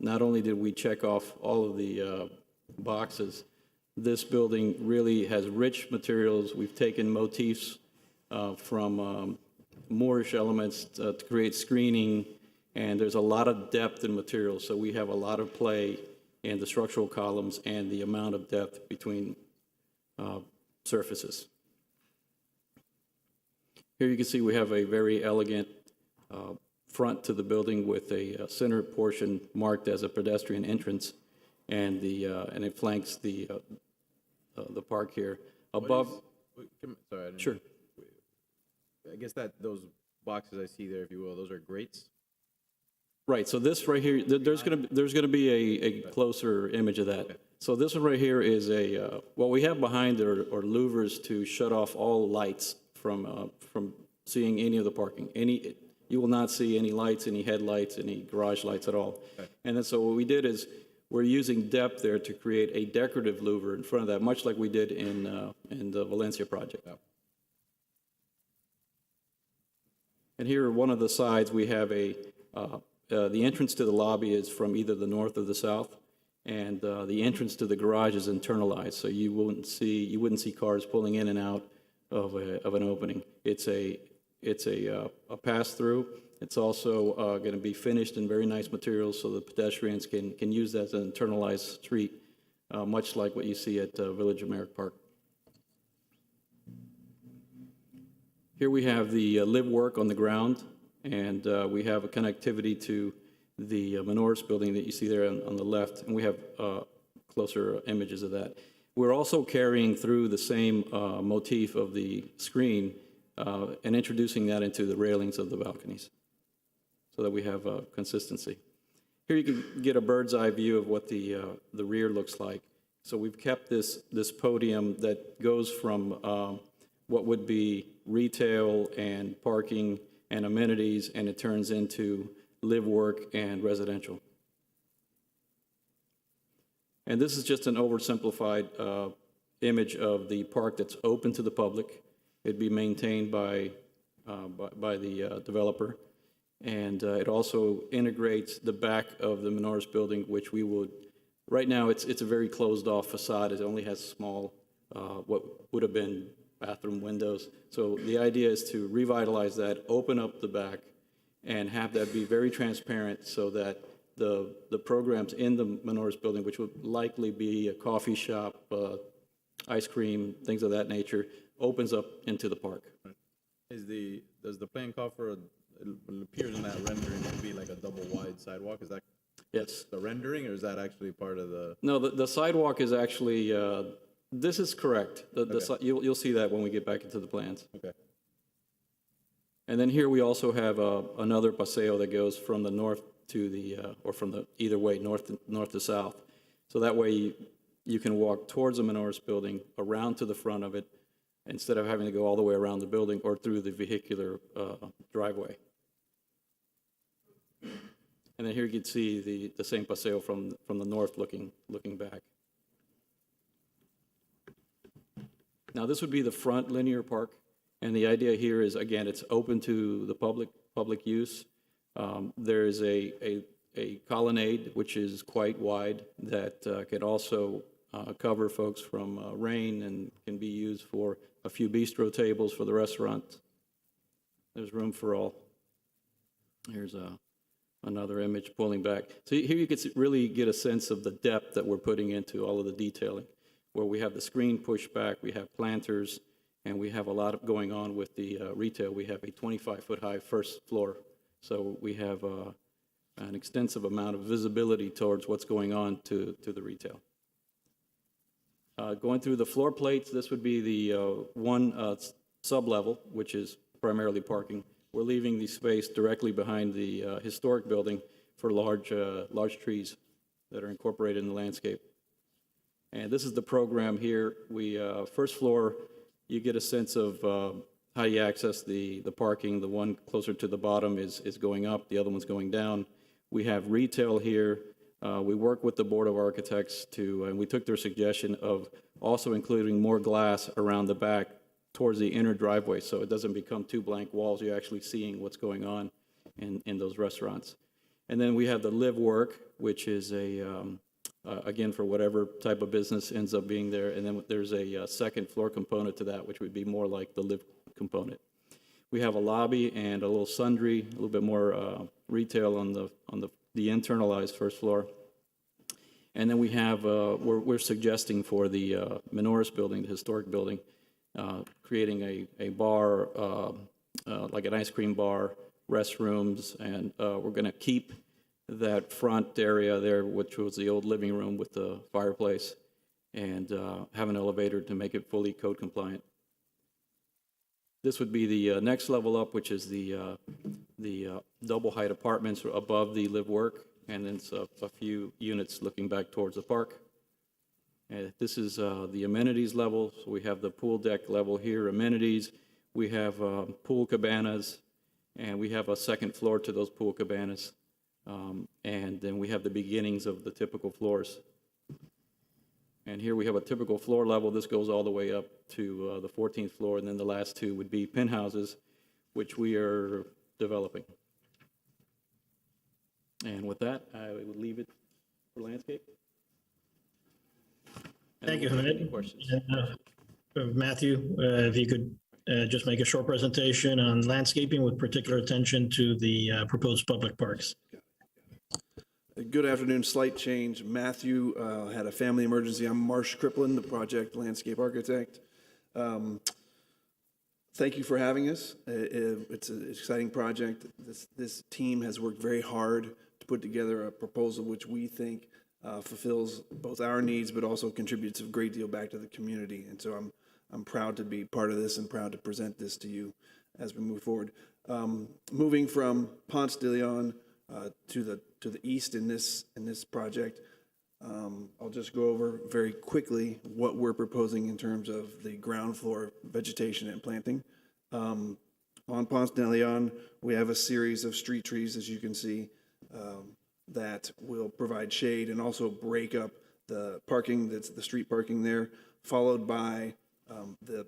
Not only did we check off all of the boxes, this building really has rich materials. We've taken motifs from Moorish elements to create screening And there's a lot of depth in materials, so we have a lot of play in the structural columns and the amount of depth between surfaces. Here you can see we have a very elegant front to the building with a center portion marked as a pedestrian entrance, and it flanks the park here. Above, Sorry, sure. I guess that those boxes I see there, if you will, those are grates. Right. So this right here, there's gonna be a closer image of that. So this one right here is what we have behind are louvers to shut off all lights from seeing any of the parking. You will not see any lights, any headlights, any garage lights at all. Okay. And then so what we did is we're using depth there to create a decorative louver in front of that, much like we did in the Valencia project. Yeah. And here, one of the sides, we have the entrance to the lobby is from either the north or the south, and the entrance to the garage is internalized, so you wouldn't see cars pulling in and out of an opening. It's a pass through. It's also going to be finished in very nice materials, so the pedestrians can use that as an internalized street, much like what you see at Village of Merrick Park. Here we have the live work on the ground, and we have a connectivity to the Menores building that you see there on the left, and we have closer images of that. We're also carrying through the same motif of the screen and introducing that into the railings of the balconies so that we have consistency. Here you can get a bird's eye view of what the rear looks like. So we've kept this podium that goes from what would be retail and parking and amenities, and it turns into live, work, and residential. And this is just an oversimplified image of the park that's open to the public. It'd be maintained by the developer. And it also integrates the back of the Menores building, which we would, right now it's a very closed off facade. It only has small, what would have been bathroom windows. So the idea is to revitalize that, open up the back, and have that be very transparent so that the programs in the Menores building, which would likely be a coffee shop, ice cream, things of that nature, opens up into the park. Does the plan call for, it appears in that rendering to be like a double wide sidewalk? Is that yes the rendering, or is that actually part of the? No, the sidewalk is actually, this is correct. You'll see that when we get back into the plans. Okay. And then here we also have another paseo that goes from the north to the, or from the, either way, north to south. So that way you can walk towards the Menores building, around to the front of it, instead of having to go all the way around the building or through the vehicular driveway. And then here you can see the same paseo from the north looking back. Now this would be the front linear park, and the idea here is, again, it's open to the public use. There is a colonnade which is quite wide that could also cover folks from rain and can be used for a few bistro tables for the restaurant. There's room for all. Here's another image pulling back. So here you can really get a sense of the depth that we're putting into all of the detailing, where we have the screen pushed back, we have planters, and we have a lot going on with the retail. We have a 25-foot high first floor, so we have an extensive amount of visibility towards what's going on to the retail. Going through the floor plates, this would be the one sub-level, which is primarily parking. We're leaving the space directly behind the historic building for large trees that are incorporated in the landscape. And this is the program here. We, first floor, you get a sense of how you access the parking. The one closer to the bottom is going up, the other one's going down. We have retail here. We work with the Board of Architects and we took their suggestion of also including more glass around the back towards the inner driveway, so it doesn't become two blank walls. You're actually seeing what's going on in those restaurants. And then we have the live work, which is again, for whatever type of business ends up being there. And then there's a second floor component to that, which would be more like the live component. We have a lobby and a little sundry, a little bit more retail on the internalized first floor. And then we have, we're suggesting for the Menoris building, the historic building, creating a bar, like an ice cream bar, restrooms, and we're going to keep that front area there, which was the old living room with the fireplace, and have an elevator to make it fully code compliant. This would be the next level up, which is the double height apartments above the live work, and then a few units looking back towards the park. And this is the amenities level. So we have the pool deck level here, amenities. We have pool cabanas, and we have a second floor to those pool cabanas. And then we have the beginnings of the typical floors. And here we have a typical floor level. This goes all the way up to the 14th floor, and then the last two would be penthouses, which we are developing. And with that, I would leave it for landscape. Thank you, Pernetti. Matthew, if you could just make a short presentation on landscaping with particular attention to the proposed public parks. Good afternoon. Slight change. Matthew had a family emergency. I'm Marsh Criplin, the project landscape architect. Thank you for having us. It's an exciting project. This team has worked very hard to put together a proposal which we think fulfills both our needs, but also contributes a great deal back to the community. And so I'm proud to be part of this and proud to present this to you as we move forward. Moving from Ponce de Leon to the east in this project, I'll just go over very quickly what we're proposing in terms of the ground floor vegetation and planting. On Ponce de Leon, we have a series of street trees, as you can see, that will provide shade and also break up the parking, that's the street parking there, followed by the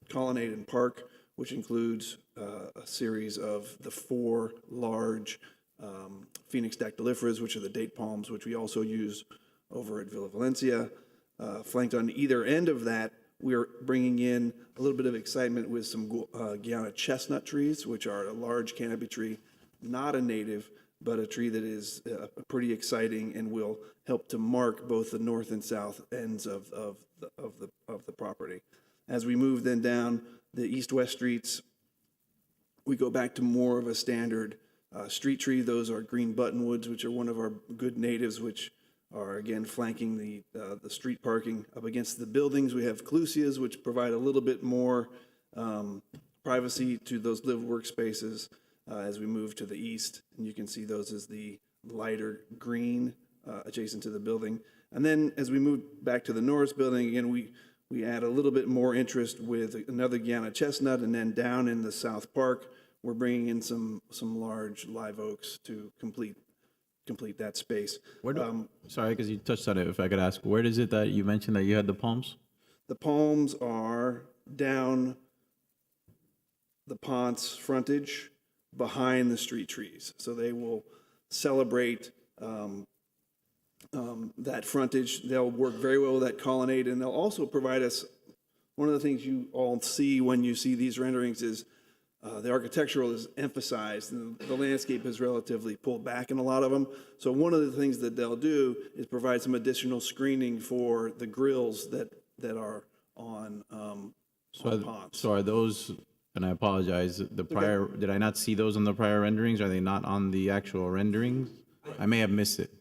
colonnade and park, which includes a series of the 4 large Phoenix dactyliferas, which are the date palms, which we also use over at Villa Valencia. Flanked on either end of that, we're bringing in a little bit of excitement with some Guyana chestnut trees, which are a large canopy tree, not a native, but a tree that is pretty exciting and will help to mark both the north and south ends of the property. As we move then down the east-west streets, we go back to more of a standard street tree. Those are green buttonwoods, which are one of our good natives, which are again flanking the street parking. Up against the buildings, we have clusias, which provide a little bit more privacy to those live workspaces as we move to the east. And you can see those as the lighter green adjacent to the building. And then as we move back to the Norris building, again, we add a little bit more interest with another Guyana chestnut, and then down in the South Park, we're bringing in some large live oaks to complete that space. Sorry, because you touched on it. If I could ask, where is it that you mentioned that you had the palms? The palms are down the Ponce frontage behind the street trees. So they will celebrate that frontage. They'll work very well with that colonnade, and they'll also provide us, one of the things you all see when you see these renderings is the architectural is emphasized, and the landscape is relatively pulled back in a lot of them. So one of the things that they'll do is provide some additional screening for the grills that are on Ponce. So are those, and I apologize, did I not see those on the prior renderings? Are they not on the actual renderings? I may have missed it.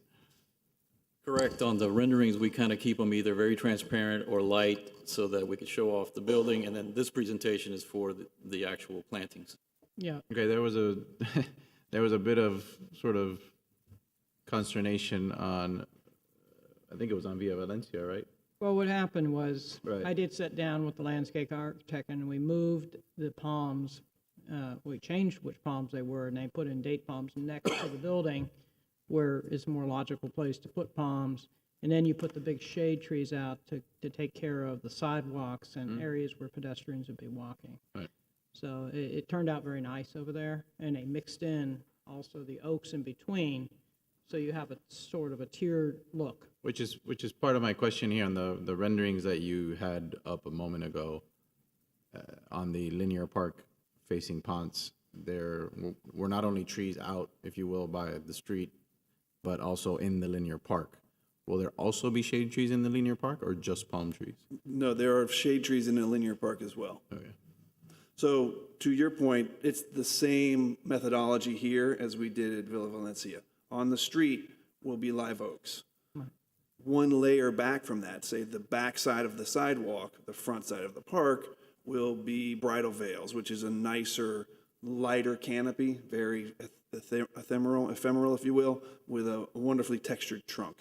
Correct. On the renderings, we kind of keep them either very transparent or light so that we could show off the building. And then this presentation is for the actual plantings. Yeah. Okay, there was a bit of sort of consternation on, I think it was on Villa Valencia, right? Well, what happened was, Right. I did sit down with the landscape architect, and we moved the palms, we changed which palms they were, and they put in date palms next to the building, where it's a more logical place to put palms. And then you put the big shade trees out to take care of the sidewalks and areas where pedestrians would be walking. Right. So it turned out very nice over there, and they mixed in also the oaks in between, so you have a sort of a tiered look. Which is part of my question here on the renderings that you had up a moment ago. on the linear park facing Ponce, there were not only trees out, if you will, by the street, but also in the linear park. Will there also be shade trees in the linear park or just palm trees? No, there are shade trees in the linear park as well. Okay. So to your point, it's the same methodology here as we did at Villa Valencia. On the street will be live oaks. One layer back from that, say the back side of the sidewalk, the front side of the park, will be bridal veils, which is a nicer, lighter canopy, very ephemeral, if you will, with a wonderfully textured trunk.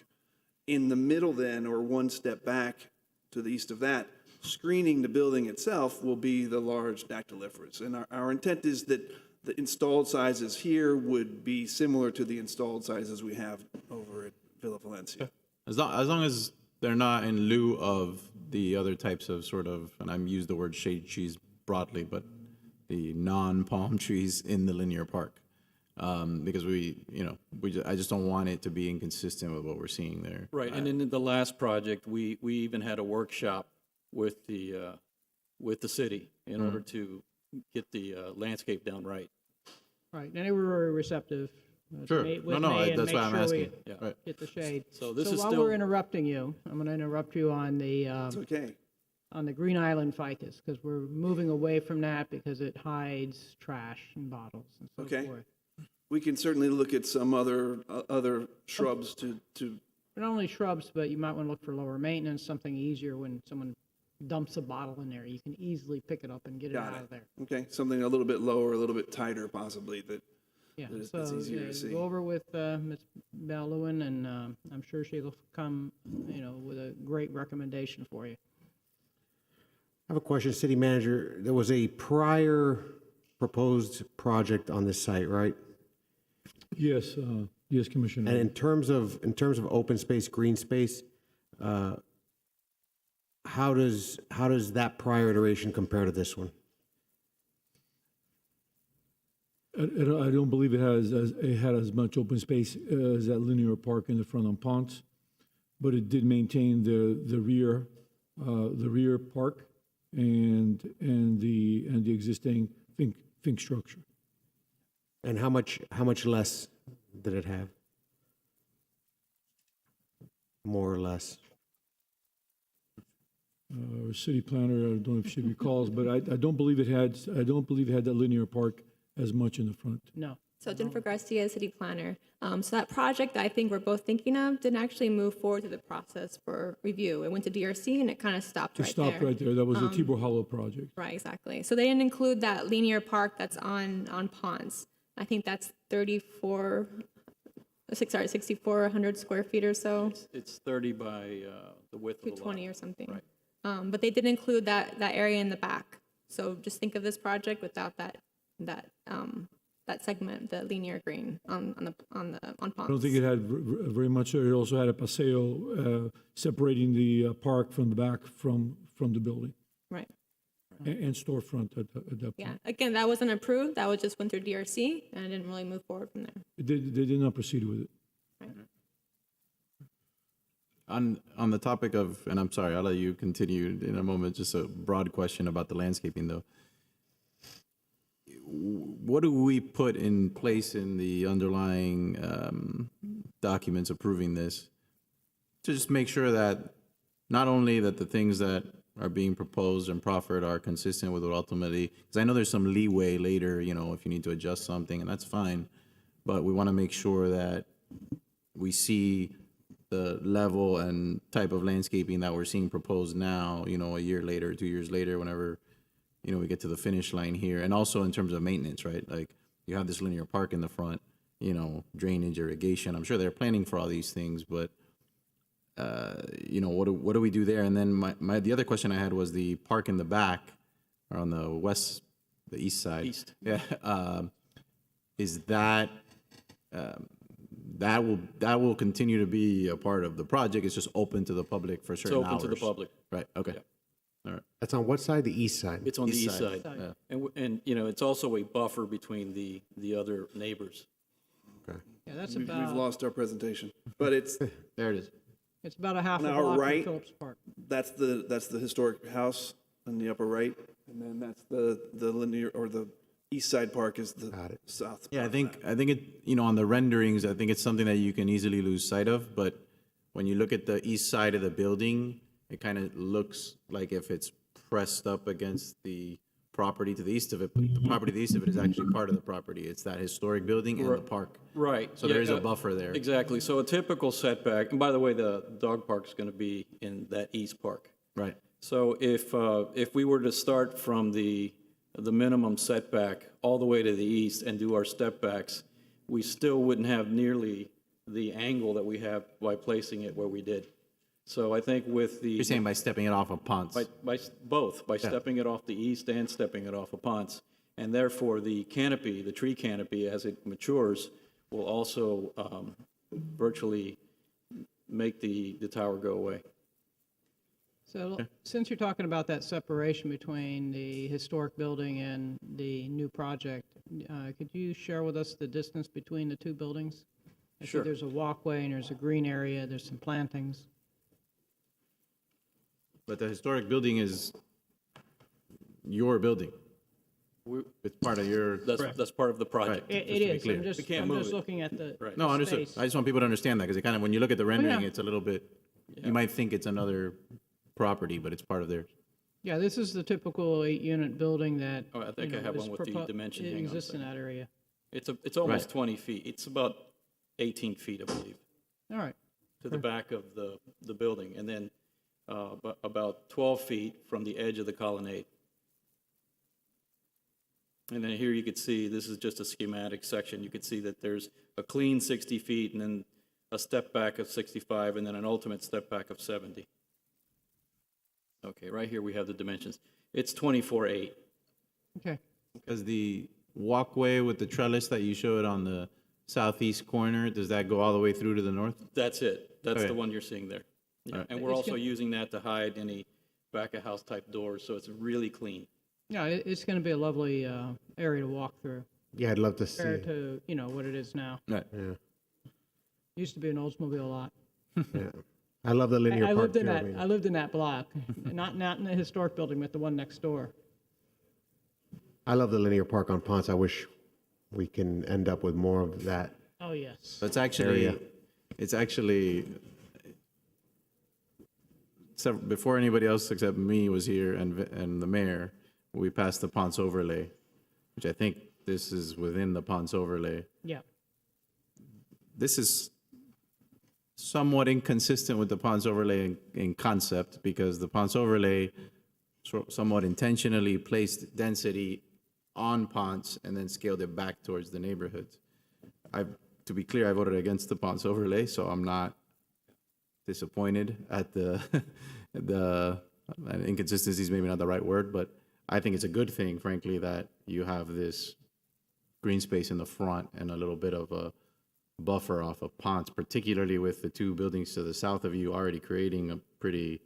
In the middle then, or one step back to the east of that, screening the building itself will be the large dactyliferous. And our intent is that the installed sizes here would be similar to the installed sizes we have over at Villa Valencia. As long as they're not in lieu of the other types of sort of, and I'm used the word shade trees broadly, but the non-palm trees in the linear park. Because I just don't want it to be inconsistent with what we're seeing there. Right, and in the last project, we even had a workshop with the city in order to get the landscape done right. Right, and they were very receptive. Sure. Meet No, with no, me and that's make why I'm sure asking. we Right. get the shade. So this is while still- we're interrupting you, I'm going to interrupt you on the It's okay. on the Green Island ficus, because we're moving away from that because it hides trash and bottles and so Okay. forth. We can certainly look at some other shrubs to Not only shrubs, but you might want to look for lower maintenance, something easier when someone dumps a bottle in there. You can easily pick it up and get it Got out it. of there. Okay, something a little bit lower, a little bit tighter possibly that Yeah, that is so that's easier to see. go over with Ms. Ballewin, and I'm sure she'll come, with a great recommendation for you. I have a question, City Manager. There was a prior proposed project on this site, right? Yes, yes, Commissioner. And in terms of open space, green space, how does that prior iteration compare to this one? I don't believe it had as much open space as that linear park in the front on Ponce, but it did maintain the rear park and the existing think structure. And how much less did it have? More or less? Our city planner, I don't know if she recalls, but I don't believe it had that linear park as much in the front. No. So Jennifer Garcia, city planner. So that project that I think we're both thinking of didn't actually move forward to the process for review. It went to DRC and it kind of stopped It right stopped there. right there. That was the Tibor Hollow project. Right, exactly. So they didn't include that linear park that's on Ponce. I think that's 6,400 square feet or so. It's 30 by the width of the lot. 220 or something. Right. But they did include that area in the back. So just think of this project without that segment, the linear green on Ponce. I don't think it had very much. It also had a paseo separating the park from the back from the building. Right. And storefront at that point. Yeah. Again, that wasn't approved. That was just went through DRC and it didn't really move forward from there. They did not proceed with it. Right. On the topic of, and I'm sorry, I'll let you continue in a moment, just a broad question about the landscaping though. What do we put in place in the underlying documents approving this to just make sure that not only that the things that are being proposed and proffered are consistent with what ultimately, because I know there's some leeway later, if you need to adjust something, and that's fine, but we want to make sure that we see the level and type of landscaping that we're seeing proposed now, a year later, 2 years later, whenever, we get to the finish line here. And also in terms of maintenance, right? Like you have this linear park in the front, drainage, irrigation. I'm sure they're planning for all these things, but what do we do there? And then the other question I had was the park in the back or on the east side. East. Yeah. Is that, that will continue to be a part of the project. It's just open to the public for certain hours. It's open to the public. Right. Okay. Yeah. All right. That's on what side? The east side? It's on the east side. Yeah. And it's also a buffer between the other neighbors. Okay. Yeah, that's We've about, lost our presentation, but it's There it is. it's about a half a on our block right. from Phillips Park. That's the historic house on the upper right. And then that's the linear, or the east side park is the south. Yeah, I think it, on the renderings, I think it's something that you can easily lose sight of, but when you look at the east side of the building, it kind of looks like if it's pressed up against the property to the east of it, but the property to the east of it is actually part of the property. It's that historic building and the park. Right. So there is a buffer there. Exactly. So a typical setback, and by the way, the dog park is going to be in that east park. Right. So if we were to start from the minimum setback all the way to the east and do our step backs, we still wouldn't have nearly the angle that we have by placing it where we did. So I think with the... You're saying by stepping it off of Ponce? By stepping it off the east and stepping it off of Ponce. And therefore, the canopy, the tree canopy, as it matures, will also virtually make the tower go away. So since you're talking about that separation between the historic building and the new project, could you share with us the distance between the two buildings? I see Sure. there's a walkway and there's a green area, there's some plantings. But the historic building is your building. It's part of your... That's part of the project. It is, I'm just looking at the No, understood. space. I just want people to understand that, because it kind of, when you look at the rendering, yeah. it's a little bit, you might think it's another property, but it's part of theirs. Yeah, this is the typical 8-unit building that, Oh, I think I have one with the dimension. Hang on a exists in second. that area. It's almost 20 feet. It's about 18 feet, I believe, All right. to the back of the building, and then about 12 feet from the edge of the colonnade. And then here you could see, this is just a schematic section. You could see that there's a clean 60 feet, and then a step back of 65, and then an ultimate step back of 70. Okay, right here we have the dimensions. It's 24.8. Okay. Because the walkway with the trellis that you showed on the southeast corner, does that go all the way through to the north? That's it. That's Okay. the one you're seeing there. Yeah. All right. And we're also using that to hide any back-of-house type doors, so it's really clean. Yeah, it's going to be a lovely area to walk through. Yeah, I'd love to see. Compared to, what it is now. Right. Yeah. Used to be an Oldsmobile lot. Yeah. I love the linear I park lived in too. that. I lived in that block, not in the historic building, but the one next door. I love the linear park on Ponce. I wish we can end up with more of that. Oh yes. So it's actually, so before anybody else except me was here and the mayor, we passed the Ponce overlay, which I think this is within the Ponce overlay. Yeah. This is somewhat inconsistent with the Ponce overlay in concept, because the Ponce overlay somewhat intentionally placed density on Ponce and then scaled it back towards the neighborhoods. To be clear, I voted against the Ponce overlay, so I'm not disappointed at the inconsistencies, maybe not the right word, but I think it's a good thing, frankly, that you have this green space in the front and a little bit of a buffer off of Ponce, particularly with the two buildings to the south of you already creating a pretty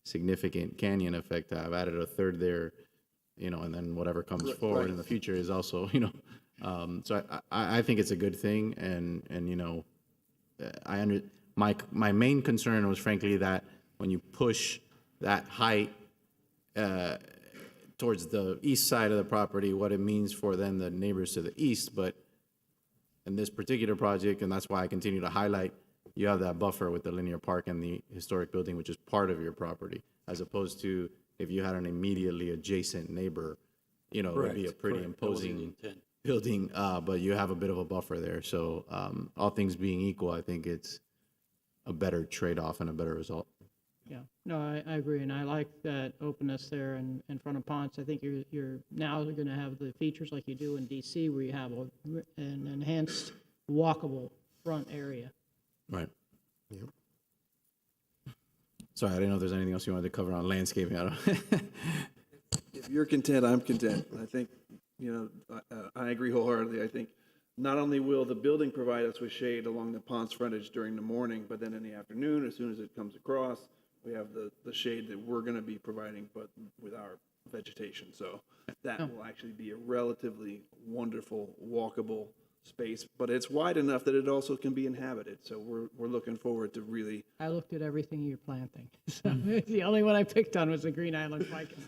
significant canyon effect. I've added a third there, and then whatever comes forward in the future is also, so I think it's a good thing, and my main concern was frankly that when you push that height towards the east side of the property, what it means for then the neighbors to the east, but in this particular project, and that's why I continue to highlight, you have that buffer with the linear park and the historic building, which is part of your property, as opposed to if you had an immediately adjacent neighbor, it would be a pretty imposing building, but you have a bit of a buffer there. So all things being equal, I think it's a better trade-off and a better result. Yeah. No, I agree, and I like that openness there in front of Ponce. I think you're now going to have the features like you do in DC, where you have an enhanced walkable front area. Right. Yeah. Sorry, I didn't know if there's anything else you wanted to cover on landscaping. If you're content, I'm content. I think, I agree wholeheartedly. I think not only will the building provide us with shade along the Ponce frontage during the morning, but then in the afternoon, as soon as it comes across, we have the shade that we're going to be providing, but with our vegetation. So that will actually be a relatively wonderful, walkable space, but it's wide enough that it also can be inhabited. So we're looking forward to really. I looked at everything you're planting. So the only one I picked on was the Green Island lichen.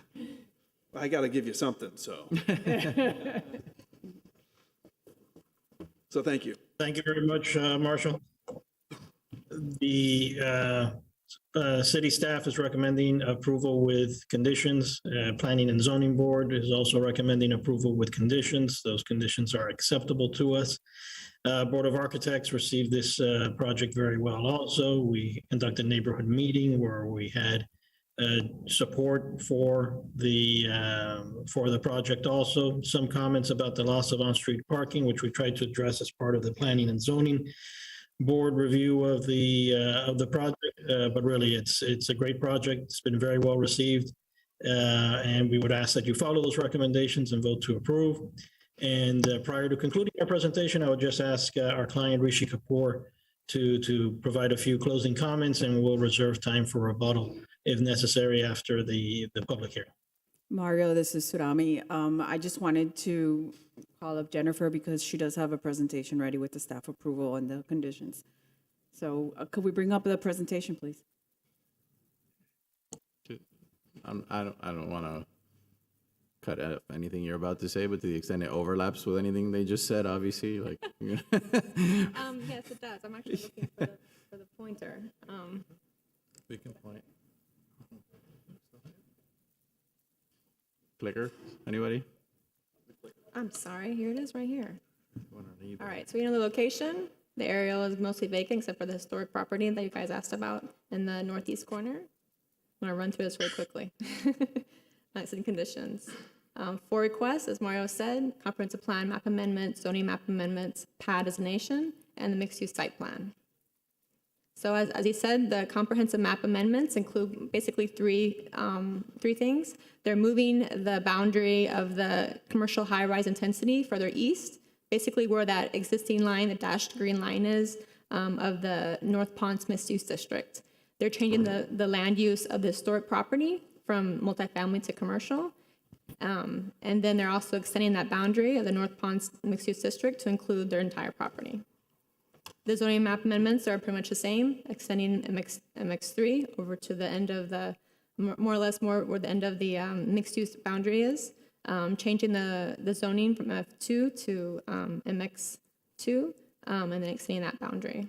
I got to give you something, so. So thank you. Thank you very much, Marshall. The city staff is recommending approval with conditions. Planning and Zoning Board is also recommending approval with conditions. Those conditions are acceptable to us. Board of Architects received this project very well also. We conducted a neighborhood meeting where we had support for the project also. Some comments about the loss of on-street parking, which we tried to address as part of the Planning and Zoning Board review of the project. But really, it's a great project. It's been very well received. And we would ask that you follow those recommendations and vote to approve. And prior to concluding our presentation, I would just ask our client, Rishi Kapoor, to provide a few closing comments, and we'll reserve time for rebuttal if necessary after the public hearing. Mario, this is Surami. I just wanted to call up Jennifer because she does have a presentation ready with the staff approval and the conditions. So could we bring up the presentation, please? I don't want to cut out anything you're about to say, but to the extent it overlaps with anything they just said, obviously, like. Yes, it does. I'm actually looking for the pointer. We can point. Clicker, anybody? I'm sorry, here it is right here. All right, so you know the location. The area is mostly vacant except for the historic property that you guys asked about in the northeast corner. I'm gonna run through this really quickly. Nice and conditions. 4 requests, as Mario said: comprehensive plan, map amendments, zoning map amendments, PAD designation, and the mixed-use site plan. So as he said, the comprehensive map amendments include basically three things. They're moving the boundary of the commercial high-rise intensity further east, basically where that existing line, the dashed green line is, of the North Ponce mixed-use district. They're changing the land use of the historic property from multifamily to commercial. And then they're also extending that boundary of the North Ponce mixed-use district to include their entire property. The zoning map amendments are pretty much the same, extending MX3 over to the end of the, more or less where the end of the mixed-use boundary is, changing the zoning from F2 to MX2, and then extending that boundary.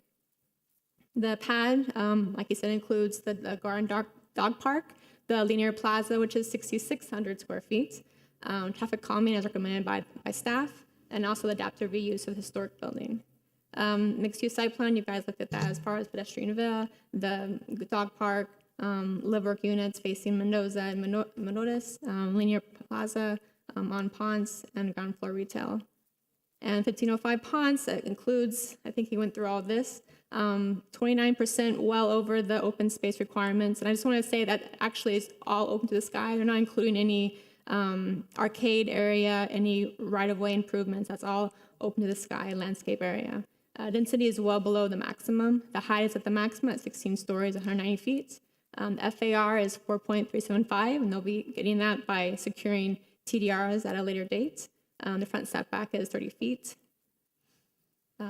The PAD, like you said, includes the garden dog park, the linear plaza, which is 6,600 square feet, traffic calming as recommended by staff, and also the adaptive reuse of the historic building. Mixed-use site plan, you guys looked at that as far as pedestrian villa, the dog park, live work units facing Mendoza and Menotis, linear plaza on Ponce, and ground floor retail. And 1505 Ponce includes, I think he went through all this, 29% well over the open space requirements. And I just want to say that actually is all open to the sky. They're not including any arcade area, any right-of-way improvements. That's all open to the sky landscape area. Density is well below the maximum. The height is at the maximum at 16 stories, 190 feet. The FAR is 4.375, and they'll be getting that by securing TDRs at a later date. The front setback is 30 feet.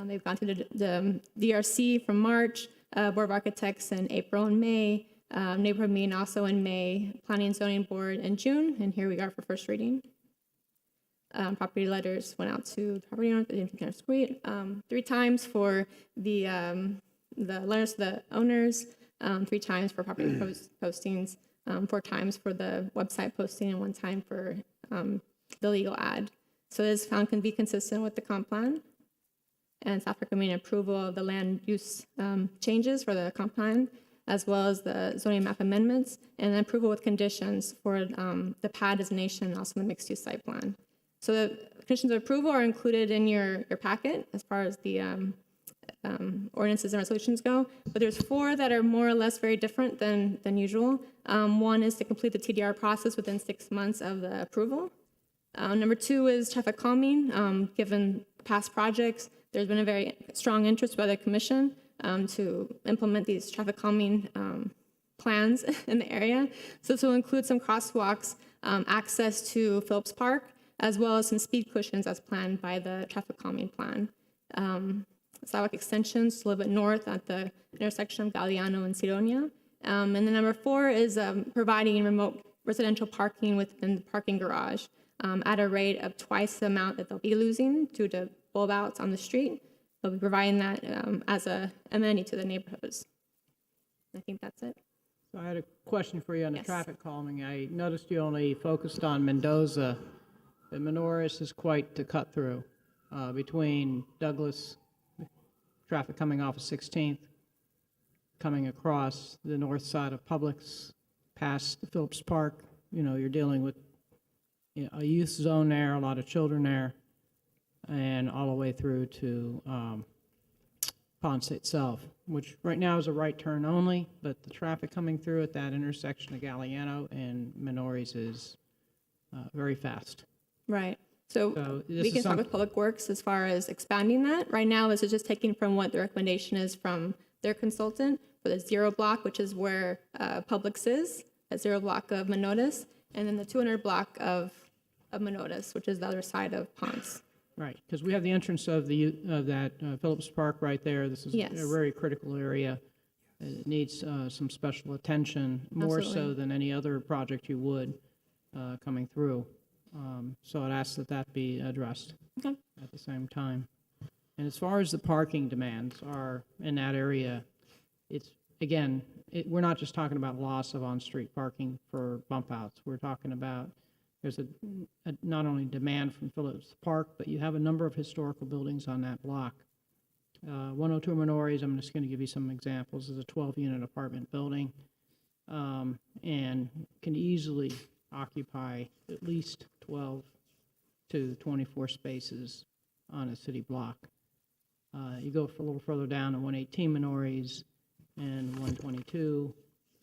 They've gone through the DRC from March, Board of Architects in April and May, neighborhood meeting also in May, Planning and Zoning Board in June, and here we are for first reading. Property letters went out to the property owner, 3 times for the letters to the owners, 3 times for property postings, 4 times for the website posting, and 1 time for the legal ad. So this found can be consistent with the comp plan, and staff recommending approval of the land use changes for the comp plan, as well as the zoning map amendments, and then approval with conditions for the PAD designation and also the mixed-use site plan. So the conditions of approval are included in your packet as far as the ordinances and resolutions go, but there's 4 that are more or less very different than usual. 1 is to complete the TDR process within 6 months of the approval. Number 2 is traffic calming. Given past projects, there's been a very strong interest by the commission to implement these traffic calming plans in the area. So this will include some crosswalks, access to Phillips Park, as well as some speed cushions as planned by the traffic calming plan. Sidewalk extensions a little bit north at the intersection of Galliano and Sidonia. And then number 4 is providing remote residential parking within the parking garage at a rate of twice the amount that they'll be losing due to bulb outs on the street. They'll be providing that as a amenity to the neighborhoods. I think that's it. So I had a question for you on the Yes. traffic calming. I noticed you only focused on Mendoza, but Menoris is quite the cut through between Douglas, traffic coming off of 16th, coming across the north side of Publix, past the Phillips Park. You know, you're dealing with a youth zone there, a lot of children there, and all the way through to Ponce itself, which right now is a right turn only, but the traffic coming through at that intersection of Galliano and Menoris is very fast. Right. So this we is can talk some- with Public Works as far as expanding that. Right now, this is just taking from what the recommendation is from their consultant for the 0 block, which is where Publix is, a 0 block of Menotis, and then the 200 block of Menotis, which is the other side of Ponce. Right, because we have the entrance of that Phillips Park right there. This is Yes. a very critical area. It needs some special attention, more so Absolutely. than any other project you would coming through. So I'd ask that that be addressed Okay. at the same time. And as far as the parking demands are in that area, it's, again, we're not just talking about loss of on-street parking for bump outs. We're talking about there's a not only demand from Phillips Park, but you have a number of historical buildings on that block. 102 Menoris, I'm just going to give you some examples, is a 12-unit apartment building and can easily occupy at least 12 to 24 spaces on a city block. You go a little further down to 118 Menoris and 122.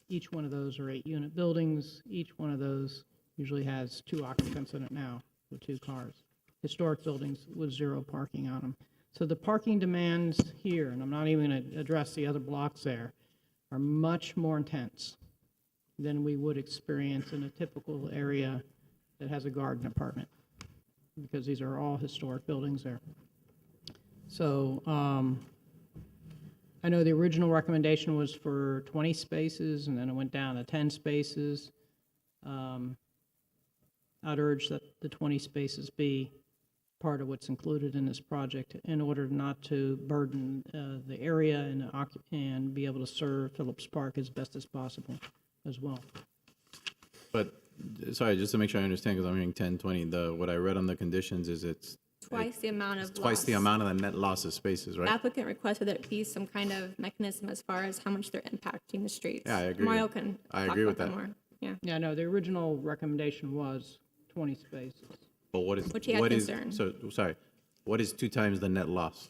Each one of those are 8-unit buildings. Each one of those usually has 2 occupants in it now with 2 cars. Historic buildings with 0 parking on them. So the parking demands here, and I'm not even going to address the other blocks there, are much more intense than we would experience in a typical area that has a garden apartment, because these are all historic buildings there. So I know the original recommendation was for 20 spaces, and then it went down to 10 spaces. I'd urge that the 20 spaces be part of what's included in this project in order not to burden the area and be able to serve Phillips Park as best as possible as well. But, sorry, just to make sure I understand, because I'm hearing 10, 20, what I read on the conditions is it's Twice the amount of twice the loss. amount of the net loss of spaces, right? Applicant requested that it be some kind of mechanism as far as how much they're impacting the streets. Yeah, I agree. Mario can I talk agree with about that. more. Yeah. Yeah, no, the original recommendation was 20 spaces. But what is, Which he had what is, concern. so, sorry, what is 2 times the net loss?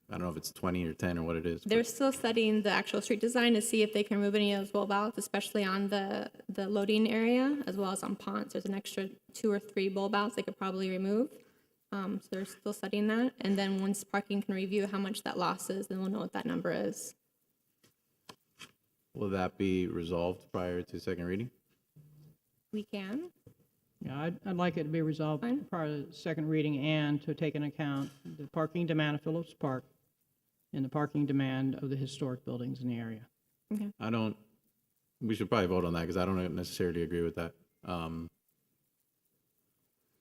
I don't know if it's 20 or 10 or what it is. They're still studying the actual street design to see if they can remove any of those bulb outs, especially on the loading area, as well as on Ponce. There's an extra 2 or 3 bulb outs they could probably remove. So they're still studying that. And then once parking can review how much that loss is, then we'll know what that number is. Will that be resolved prior to second reading? We can. Yeah, I'd like it to be resolved prior to the second reading and to take into account the parking demand of Phillips Park and the parking demand of the historic buildings in the area. Okay. We should probably vote on that because I don't necessarily agree with that.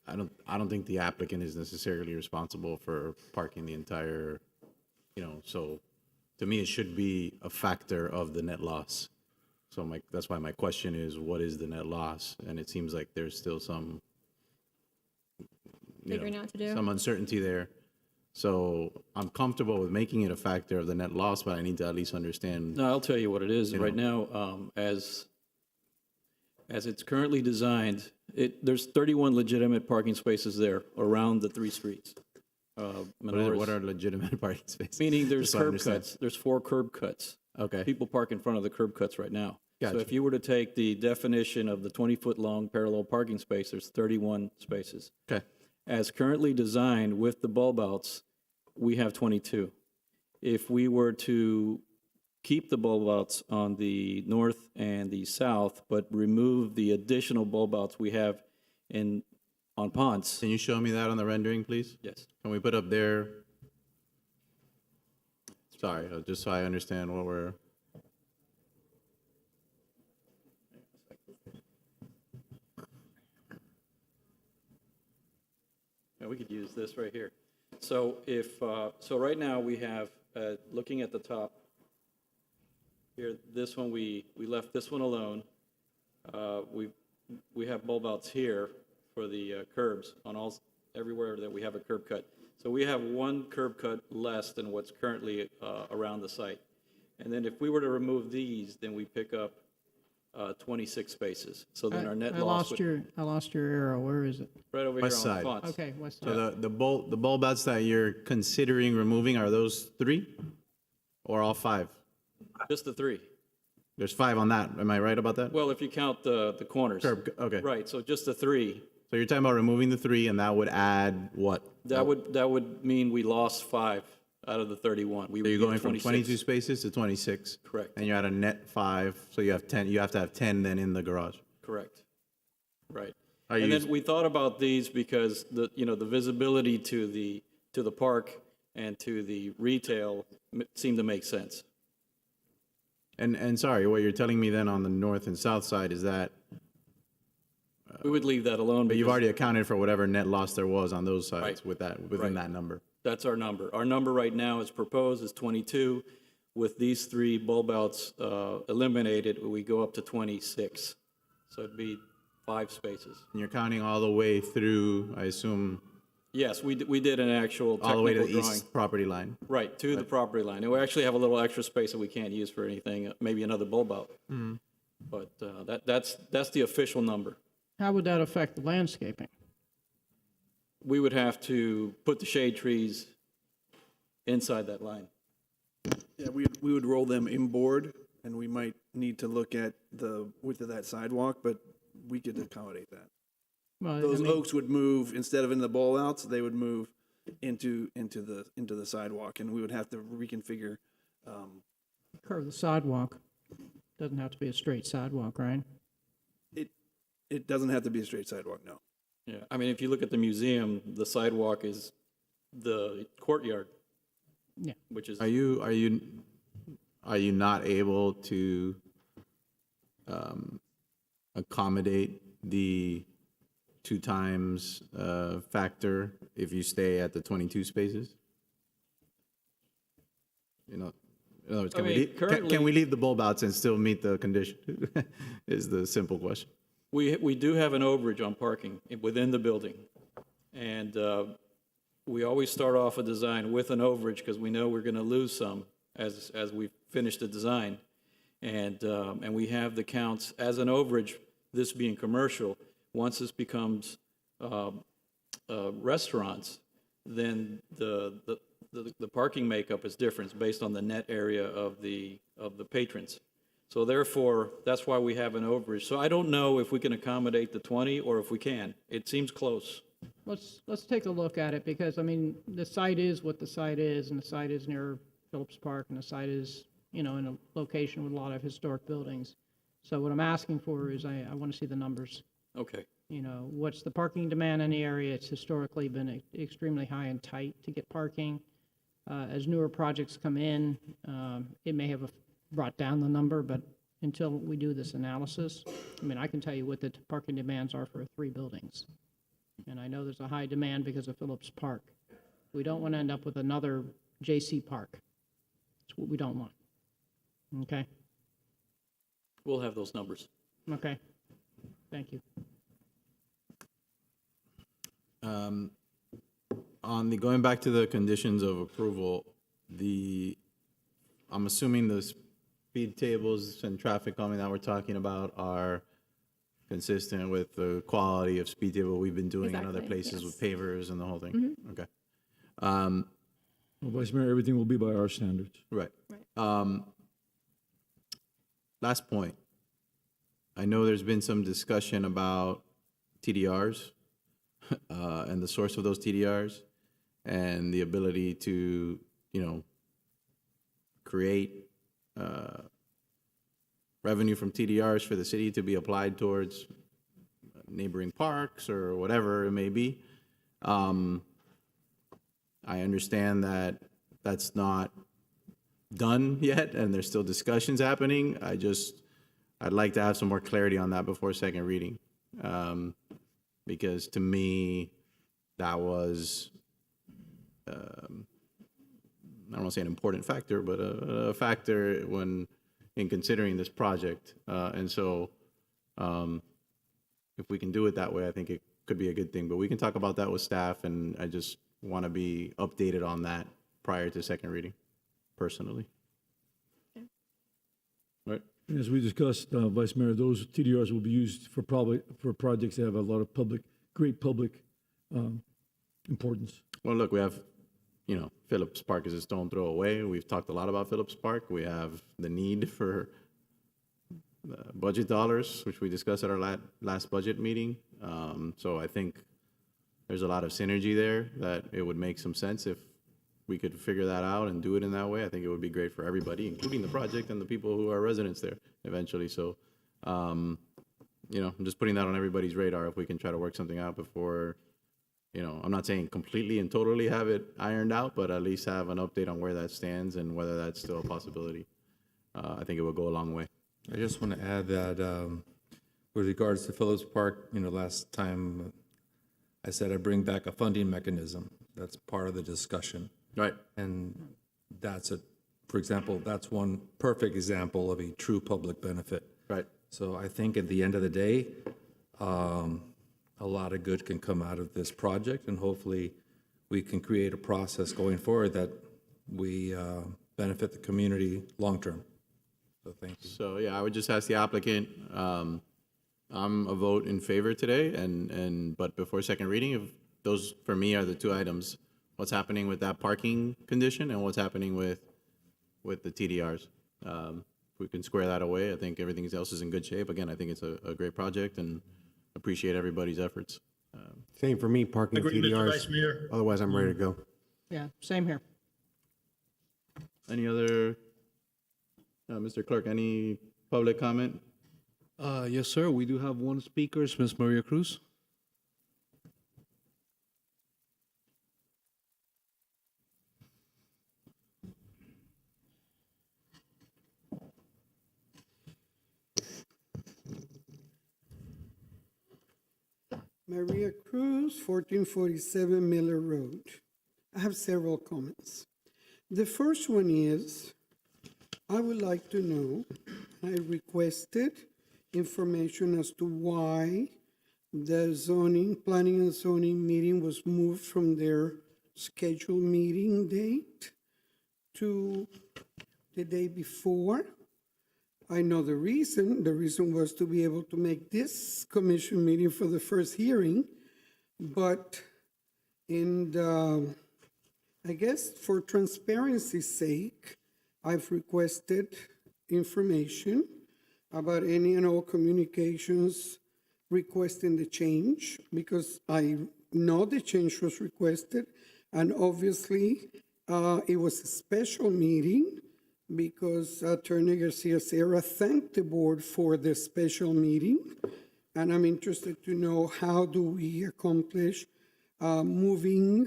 I don't think the applicant is necessarily responsible for parking the entire, so to me, it should be a factor of the net loss. So that's why my question is, what is the net loss? And it seems like there's still some, Figuring out to do. some uncertainty there. So I'm comfortable with making it a factor of the net loss, but I need to at least understand. No, I'll tell you what it is. Right now, as it's currently designed, there's 31 legitimate parking spaces there around the 3 streets. What are legitimate parking spaces? Meaning there's Just so I curb understand. cuts. There's 4 curb cuts. Okay. People park in front of the curb cuts right now. Gotcha. So if you were to take the definition of the 20-foot long parallel parking space, there's 31 spaces. Okay. As currently designed with the bulb outs, we have 22. If we were to keep the bulb outs on the north and the south, but remove the additional bulb outs we have on Ponce. Can you show me that on the rendering, please? Yes. Can we put up there? Sorry, just so I understand what we're. Yeah, we could use this right here. So if, so right now we have, looking at the top here, this one, we left this one alone. We have bulb outs here for the curbs on everywhere that we have a curb cut. So we have one curb cut less than what's currently around the site. And then if we were to remove these, then we pick up 26 spaces. So then our net loss would... I lost your arrow. Where is it? Right over West here on side. Ponce. Okay, west side. So the bulb outs that you're considering removing, are those 3 or all 5? Just the 3. There's 5 on that. Am I right about that? Well, if you count the corners. Okay. Right, so just the 3. So you're talking about removing the 3, and that would add what? That would mean we lost 5 out of the 31. We So would you're get going from 22 spaces to 26. Correct. And you're at a net 5, so you have 10. You have to have 10 then in the garage. Correct. Right. Are And you- then we thought about these because the visibility to the park and to the retail seemed to make sense. And sorry, what you're telling me then on the north and south side is that, We would leave that alone. but you've because already accounted for whatever net loss there was on those sides Right. within that number. That's our number. Our number right now is proposed is 22. With these 3 bulb outs eliminated, we go up to 26. So it'd be 5 spaces. And you're counting all the way through, I assume, Yes, we did an actual all the way to technical the drawing. east property line. Right, to the property line. And we actually have a little extra space that we can't use for anything, maybe another bulb out. But that's the official number. How would that affect the landscaping? We would have to put the shade trees inside that line. Yeah, we would roll them inboard, and we might need to look at the width of that sidewalk, but we could accommodate that. Well, I Those mean, oaks would move, instead of in the bowl outs, they would move into the sidewalk, and we would have to reconfigure. curve the sidewalk. Doesn't have to be a straight sidewalk, right? It doesn't have to be a straight sidewalk, no. Yeah, I mean, if you look at the museum, the sidewalk is the courtyard. Yeah. Which is. Are you not able to accommodate the 2 times factor if you stay at the 22 spaces? In other words, can we leave the bulb outs and still meet the condition? Is the simple question. We do have an overage on parking within the building. And we always start off a design with an overage because we know we're going to lose some as we finish the design. And we have the counts as an overage, this being commercial. Once this becomes restaurants, then the parking makeup is different based on the net area of the patrons. So therefore, that's why we have an overage. So I don't know if we can accommodate the 20 or if we can. It seems close. Let's take a look at it, because, I mean, the site is what the site is, and the site is near Phillips Park, and the site is, in a location with a lot of historic buildings. So what I'm asking for is I want to see the numbers. Okay. What's the parking demand in the area? It's historically been extremely high and tight to get parking. As newer projects come in, it may have brought down the number, but until we do this analysis, I mean, I can tell you what the parking demands are for 3 buildings. And I know there's a high demand because of Phillips Park. We don't want to end up with another J.C. Park. That's what we don't want. Okay? We'll have those numbers. Okay. Thank you. Going back to the conditions of approval, I'm assuming the speed tables and traffic calming that we're talking about are consistent with the quality of speed table we've been doing in other Exactly, places yes. with pavers and the whole thing? Okay. Well, Vice Mayor, everything will be by our standards. Right. Last point. I know there's been some discussion about TDRs and the source of those TDRs and the ability to, create revenue from TDRs for the city to be applied towards neighboring parks or whatever it may be. I understand that that's not done yet, and there's still discussions happening. I'd like to have some more clarity on that before second reading. Because to me, that was, I don't want to say an important factor, but a factor when in considering this project. And so if we can do it that way, I think it could be a good thing. But we can talk about that with staff, and I just want to be updated on that prior to second reading, personally. Right? And as we discussed, Vice Mayor, those TDRs will be used for projects that have a lot of great public importance. Well, look, we have, Phillips Park is a stone throw away. We've talked a lot about Phillips Park. We have the need for budget dollars, which we discussed at our last budget meeting. So I think there's a lot of synergy there that it would make some sense if we could figure that out and do it in that way. I think it would be great for everybody, including the project and the people who are residents there eventually. So, I'm just putting that on everybody's radar if we can try to work something out before, I'm not saying completely and totally have it ironed out, but at least have an update on where that stands and whether that's still a possibility. I think it would go a long way. I just want to add that with regards to Phillips Park, last time I said I'd bring back a funding mechanism. That's part of the discussion. Right. And for example, that's one perfect example of a true public benefit. Right. So I think at the end of the day, a lot of good can come out of this project, and hopefully we can create a process going forward that we benefit the community long-term. So thank you. So, yeah, I would just ask the applicant, I'm a vote in favor today, but before second reading, if those, for me, are the two items, what's happening with that parking condition and what's happening with the TDRs. If we can square that away, I think everything else is in good shape. Again, I think it's a great project and appreciate everybody's efforts. Same for me, parking Agree, Mr. TDRs. Vice Mayor. Otherwise, I'm ready to go. Yeah, same here. Any other, Mr. Clerk, any public comment? Yes, sir. We do have one speaker, Ms. Maria Cruz. Maria Cruz, 1447 Miller Road. I have several comments. The first one is, I would like to know, I requested information as to why the planning and zoning meeting was moved from their scheduled meeting date to the day before. I know the reason. The reason was to be able to make this commission meeting for the first hearing, but I guess for transparency's sake, I've requested information about any and all communications requesting the change, because I know the change was requested, and obviously it was a special meeting because Attorney Garcia-Serra thanked the board for the special meeting, and I'm interested to know how do we accomplish moving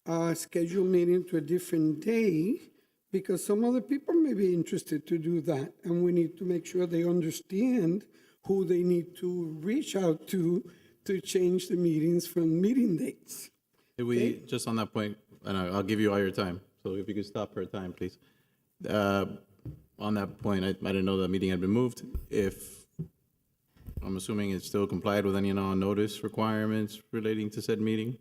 a scheduled meeting to a different day, because some other people may be interested to do that, and we need to make sure they understand who they need to reach out to change the meetings from meeting dates. Did we, just on that point, and I'll give you all your time, so if you could stop for a time, please. On that point, I didn't know the meeting had been moved. If, I'm assuming it still complied with any notice requirements relating to said meeting?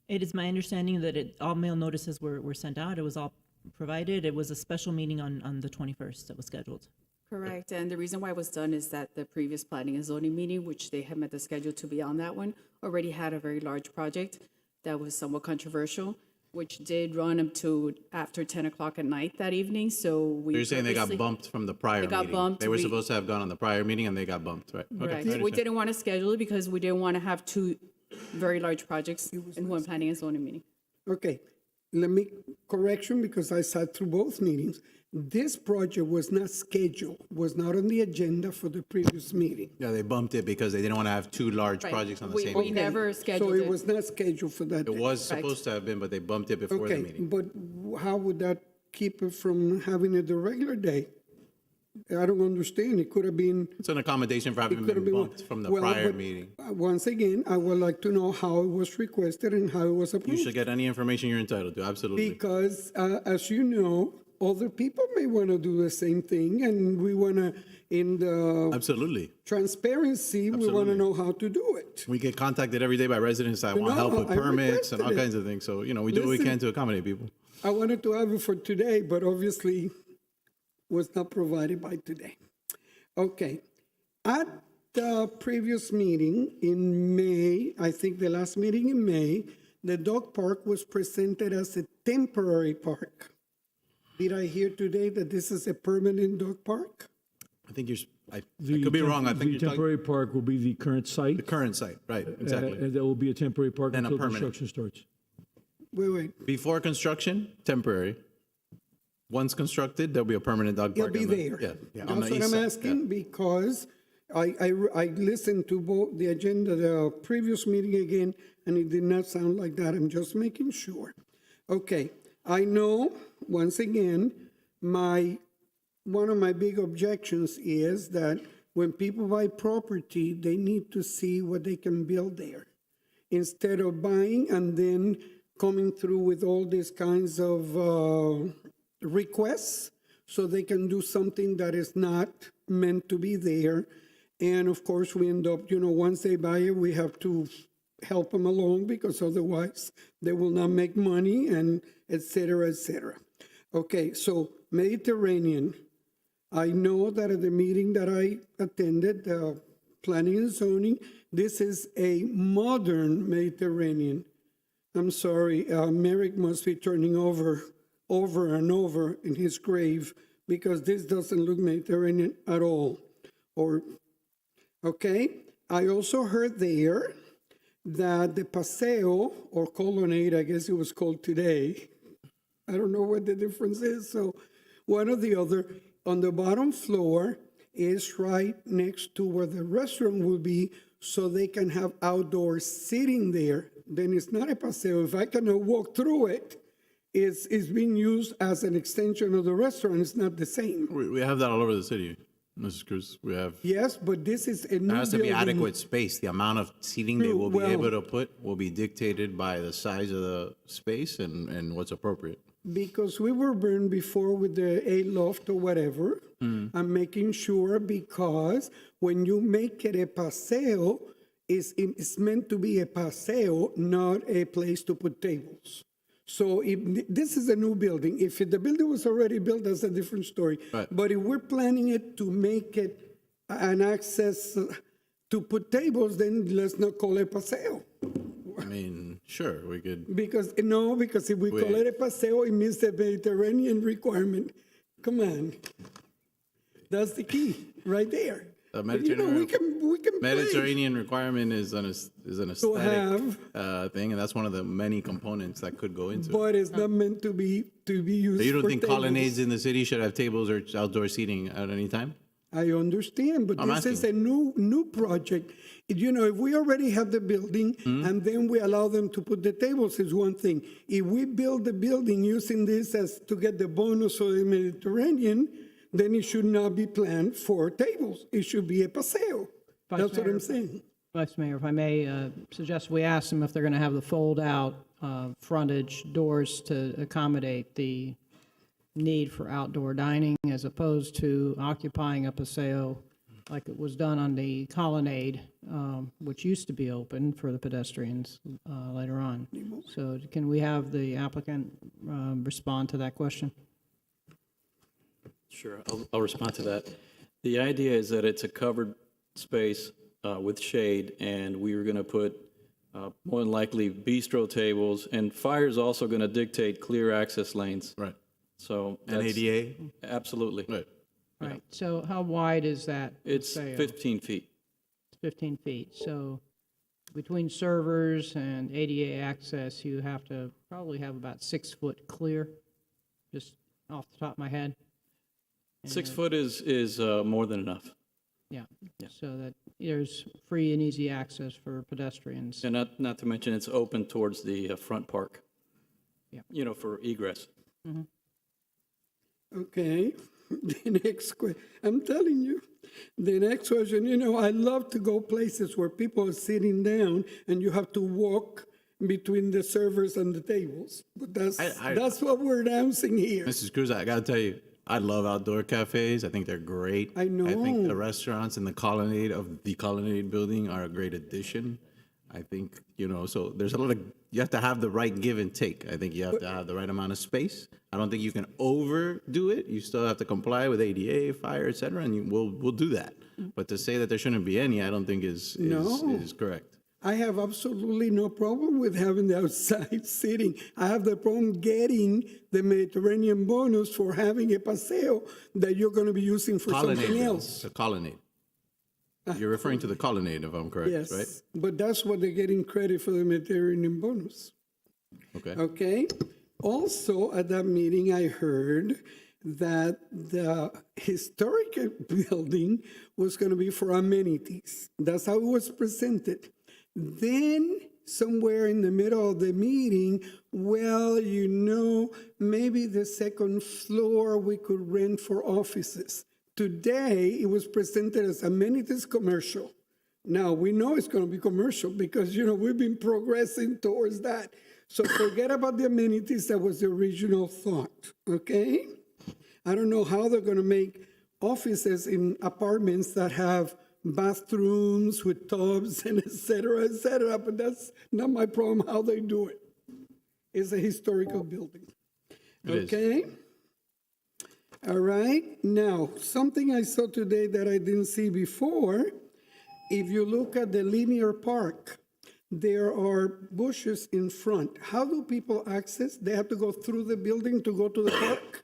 It is my understanding that all mail notices were sent out. It was all provided. It was a special meeting on the 21st that was scheduled. Correct, and the reason why it was done is that the previous planning and zoning meeting, which they had met the schedule to be on that one, already had a very large project that was somewhat controversial, which did run up to after 10 o'clock at night that evening, so we. So you're saying they got bumped from the prior meeting? They got bumped. They were supposed to have gone on the prior meeting and they got bumped, right? Right, Okay, we didn't want to schedule it because we didn't want to have two very large projects in one planning and zoning meeting. Okay, let me correction, because I sat through both meetings. This project was not scheduled, was not on the agenda for the previous meeting. Yeah, they bumped it because they didn't want to have two large Right. projects on the We- same we meeting. never scheduled So it. it was not scheduled for that It day. was supposed to have been, but they bumped it before the Okay, meeting. but how would that keep it from having it the regular day? I don't understand. It could have been. It's an accommodation for having It could have been been bumped from the well, prior but, meeting. Once again, I would like to know how it was requested and how it was You approved. should get any information you're entitled to, absolutely. Because, as you know, other people may want to do the same thing, and we want to, in the Absolutely. transparency, we want to know how to do it. We get contacted every day by residents that want help with I permits and all requested it. kinds of things. So, we do what we Listen, can to accommodate people. I wanted to have it for today, but obviously was not provided by today. Okay. At the previous meeting in May, I think the last meeting in May, the dog park was presented as a temporary park. Did I hear today that this is a permanent dog park? I think I could be wrong. I think The you're talking temporary park will be the current site. the current site, right, exactly. And that will be a temporary park Then a until permanent. construction starts. Wait. Before construction, temporary. Once constructed, there'll be a permanent dog It'll park. be on the- there. Yeah, on That's the what east I'm side, asking, because I listened to both the agenda, the previous meeting again, and it did not sound like that. I'm just making sure. Okay, I know, once again, one of my big objections is that when people buy property, they need to see what they can build there. Instead of buying and then coming through with all these kinds of requests, so they can do something that is not meant to be there. And of course, we end up, once they buy it, we have to help them along, because otherwise they will not make money, and et cetera, et cetera. Okay, so Mediterranean. I know that at the meeting that I attended, planning and zoning, this is a modern Mediterranean. I'm sorry, Merrick must be turning over and over in his grave, because this doesn't look Mediterranean at all. Okay, I also heard there that the Paseo, or Colonnade, I guess it was called today, I don't know what the difference is, so one or the other, on the bottom floor is right next to where the restaurant will be, so they can have outdoor seating there. Then it's not a Paseo. If I cannot walk through it, it's being used as an extension of the restaurant. It's not the same. We have that all over the city, Mrs. Cruz. We have. Yes, but this is a new There has to be building. adequate space. The amount of seating they True, will be well- able to put will be dictated by the size of the space and what's appropriate. Because we were burned before with the A loft or whatever. I'm making sure, because when you make it a paseo, it's meant to be a paseo, not a place to put tables. So this is a new building. If the building was already built, that's a different story. Right. But if we're planning it to make it an access to put tables, then let's not call it paseo. I mean, sure, we could. Because if we call it a paseo, it means the Mediterranean requirement. Come on. That's the key, right there. The But, we can play. Mediterranean requirement is an aesthetic have- thing, and that's one of the many components that could go into it. But it's not meant to be used So you don't for think tables. colonnades in the city should have tables or outdoor seating at any time? I understand, but I'm this is a new project. If we already have the building and then we allow them to put the tables, is one thing. If we build the building using this as to get the bonus of the Mediterranean, then it should not be planned for tables. It should be a paseo. Vice That's what Mayor. I'm saying. Vice Mayor, if I may suggest, we ask them if they're going to have the fold-out frontage doors to accommodate the need for outdoor dining, as opposed to occupying a paseo like it was done on the colonnade, which used to be open for the pedestrians later on. So can we have the applicant respond to that question? Sure, I'll respond to that. The idea is that it's a covered space with shade, and we were going to put more than likely bistro tables, and fire is also going to dictate clear access lanes. Right. So. And that's- ADA? Absolutely. Right. Right, so how wide is that? It's paseo? 15 feet. 15 feet. So between servers and ADA access, you have to probably have about 6 foot clear, just off the top of my head. 6 foot is more than enough. Yeah, so that there's free and easy access for pedestrians. And not to mention, it's open towards the front park. Yeah. For egress. Mhm. Okay, the I'm telling you, the next question, I love to go places where people are sitting down and you have to walk between the servers and the tables. But that's what we're announcing here. Mrs. Cruz, I gotta tell you, I love outdoor cafes. I think they're great. I know. I think the restaurants in the colonnade of the colonnade building are a great addition. I think, so there's a lot of, you have to have the right give and take. I think you have to have the right amount of space. I don't think you can overdo it. You still have to comply with ADA, fire, et cetera, and we'll do that. But to say that there shouldn't be any, I don't think is correct. I have absolutely no problem with having the outside seating. I have the problem getting the Mediterranean bonus for having a paseo that you're going to be using for something else. The colonnade. You're referring to the colonnade, if I'm correct, Yes, right? but that's what they're getting credit for the Mediterranean bonus. Okay. Okay. Also, at that meeting, I heard that the historic building was going to be for amenities. That's how it was presented. Then, somewhere in the middle of the meeting, well, maybe the second floor we could rent for offices. Today, it was presented as amenities commercial. Now, we know it's going to be commercial because, we've been progressing towards that. So forget about the amenities. That was the original thought, okay? I don't know how they're going to make offices in apartments that have bathrooms with tubs and et cetera, but that's not my problem how they do it. It's a historical building. Okay? All right. Now, something I saw today that I didn't see before, if you look at the linear park, there are bushes in front. How do people access? They have to go through the building to go to the park?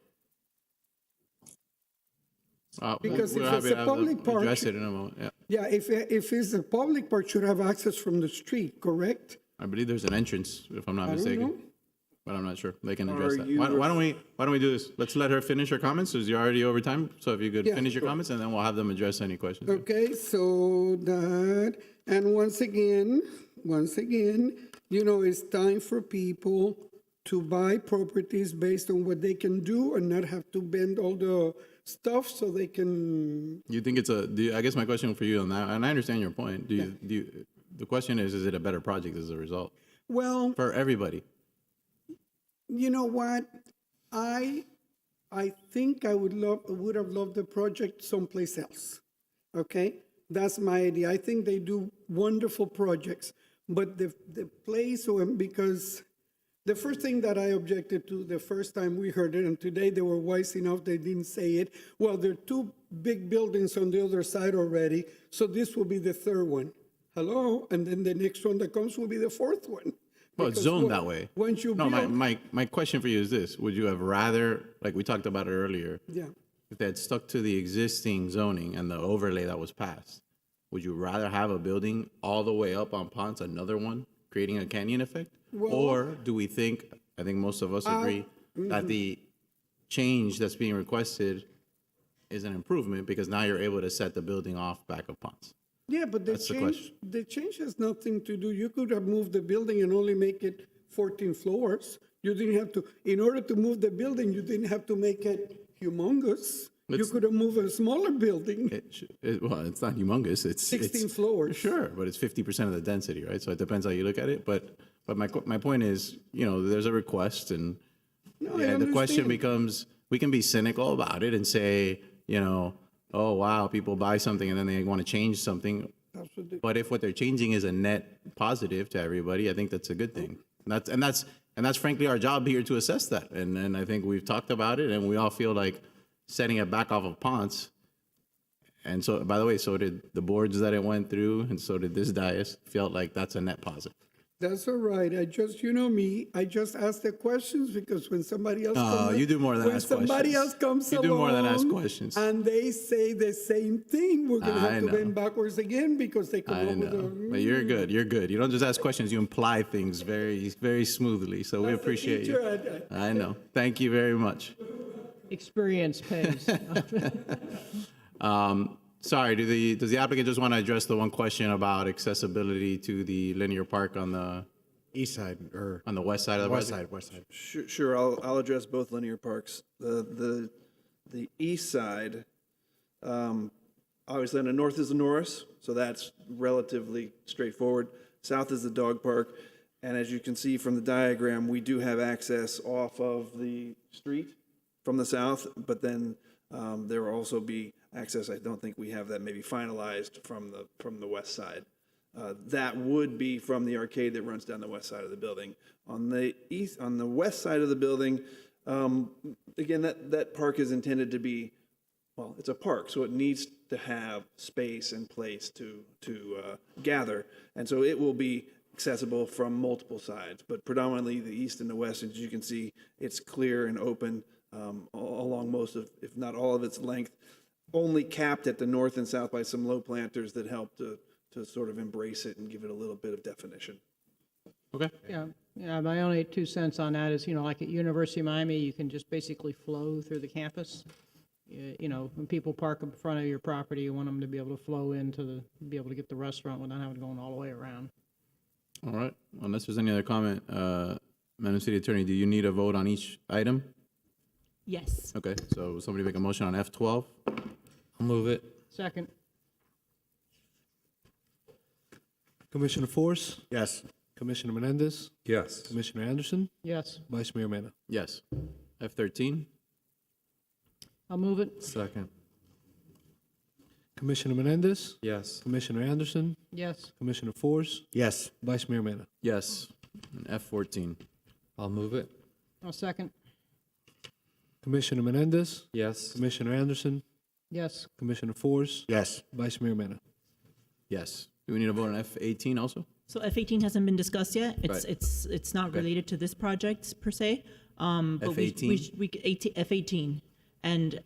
Because if it's a public park, address it in a moment. Yeah. Yeah, if it's a public park, should have access from the street, correct? I believe there's an entrance, if I'm not I don't mistaken. know. But I'm not sure. They can address Are that. you Why don't we do this? Let's let her finish her comments, because you're already over time. So if you could Yeah, finish your sure. comments, and then we'll have them address any questions. Okay, so that, and once again, it's time for people to buy properties based on what they can do and not have to bend all the stuff so they can. You think I guess my question for you on that, and I understand your point. The question is it a better project as a result? Well, for everybody. You know what? I think I would have loved the project someplace else. Okay? That's my idea. I think they do wonderful projects. But the place, because the first thing that I objected to the first time we heard it, and today they were wise enough, they didn't say it, well, there are two big buildings on the other side already, so this will be the third one. Hello? And then the next one that comes will be the fourth one. Well, it's zoned that way. Once you no, build, my question for you is this. Would you have rather, like we talked about it earlier, yeah. if they had stuck to the existing zoning and the overlay that was passed, would you rather have a building all the way up on Ponce, another one, creating a canyon effect? Well, or do we think, I think most of us agree, that the change that's being requested is an improvement because now you're able to set the building off back of Ponce? Yeah, but the change has nothing to do. You could have moved the building and only make it 14 floors. You didn't have to, in order to move the building, you didn't have to make it humongous. You could have moved a smaller building. Well, it's not humongous. It's 16 floors. Sure, but it's 50% of the density, right? So it depends how you look at it. But my point is, there's a request, and the question becomes, we can be cynical about it and say, oh wow, people buy something and then they want to change something. Absolutely. But if what they're changing is a net positive to everybody, I think that's a good thing. And that's frankly our job here to assess that. And I think we've talked about it, and we all feel like setting it back off of Ponce. And so, by the way, so did the boards that it went through, and so did this dais, felt like that's a net positive. That's all right. I just, me, I just ask the questions because when somebody else comes, you do more than ask questions. When somebody else comes along, you do more than ask questions. And they say the same thing, we're going to have to bend backwards again because they come up with a... But you're good. You're good. You don't just ask questions. You imply things very, very smoothly. So we appreciate you. I know. Thank you very much. Experience pays. Sorry, does the applicant just want to address the one question about accessibility to the linear park on the east side or on the west side of the west side? Sure, I'll address both linear parks. The the east side, obviously on the north is the Norris, so that's relatively straightforward. South is the dog park. And as you can see from the diagram, we do have access off of the street from the south, but then there will also be access, I don't think we have that maybe finalized from the west side. That would be from the arcade that runs down the west side of the building. On the west side of the building, again, that park is intended to be, well, it's a park, so it needs to have space and place to gather. And so it will be accessible from multiple sides, but predominantly the east and the west. As you can see, it's clear and open along most of, if not all of its length, only capped at the north and south by some low planters that help to sort of embrace it and give it a little bit of definition. Okay. Yeah, my only 2 cents on that is, like at University of Miami, you can just basically flow through the campus. When people park in front of your property, you want them to be able to flow be able to get the restaurant without having to go all the way around. All right. Unless there's any other comment, Madam City Attorney, do you need a vote on each item? Yes. Okay, so somebody make a motion on F12? I'll move it. Second. Commissioner Force? Yes. Commissioner Menendez? Yes. Commissioner Anderson? Yes. Vice Mayor Mena? Yes. F13? I'll move it. Second. Commissioner Menendez? Yes. Commissioner Anderson? Yes. Commissioner Force? Yes. Vice Mayor Mena? Yes. And F14? I'll move it. I'll second. Commissioner Menendez? Yes. Commissioner Anderson? Yes. Commissioner Force? Yes. Vice Mayor Mena? Yes. Do we need a vote on F18 also? So F18 hasn't been discussed yet. Right. It's not related to this project per se. But F18? F18. And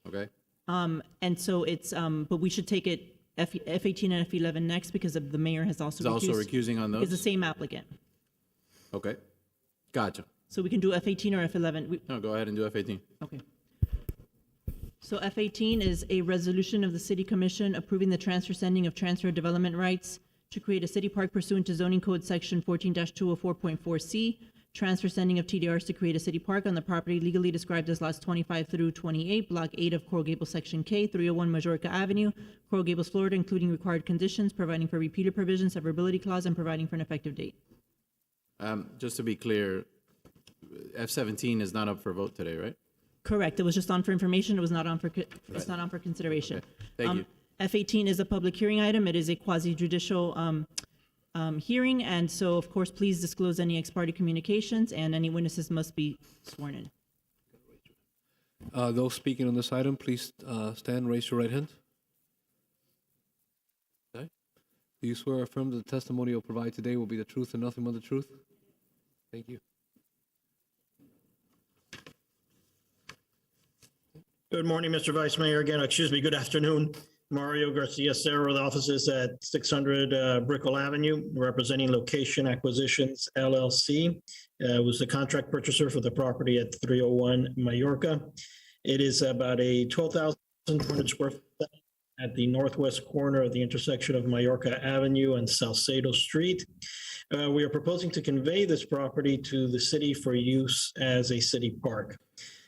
Okay. and so it's but we should take it F18 and F11 next because the mayor has also Is also recusing on those? It's the same applicant. Okay. Gotcha. So we can do F18 or F11. No, go ahead and do F18. Okay. So F18 is a resolution of the City Commission approving the transfer sending of transfer development rights to create a city park pursuant to zoning code section 14-204.4C. Transfer sending of TDRs to create a city park on the property legally described as lots 25 through 28, Block 8 of Coral Gables, Section K, 301 Majorca Avenue, Coral Gables, Florida, including required conditions, providing for repeated provision, severability clause, and providing for an effective date. Just to be clear, F17 is not up for vote today, right? Correct. It was just on for information. It was not on for, it's not on for consideration. Okay. Thank you. F18 is a public hearing item. It is a quasi-judicial hearing, and so, of course, please disclose any ex parte communications, and any witnesses must be sworn in. Those speaking on this item, please stand, raise your right hand. Okay. Do you swear or affirm that the testimony you'll provide today will be the truth and nothing but the truth? Thank you. Good morning, Mr. Vice Mayor. Again, excuse me, good afternoon. Mario Garcia Serra with offices at 600 Brickell Avenue, representing Location Acquisitions LLC. Was the contract purchaser for the property at 301 Majorca. It is about a 12,200 square foot at the northwest corner of the intersection of Majorca Avenue and Salcedo Street. We are proposing to convey this property to the city for use as a city park.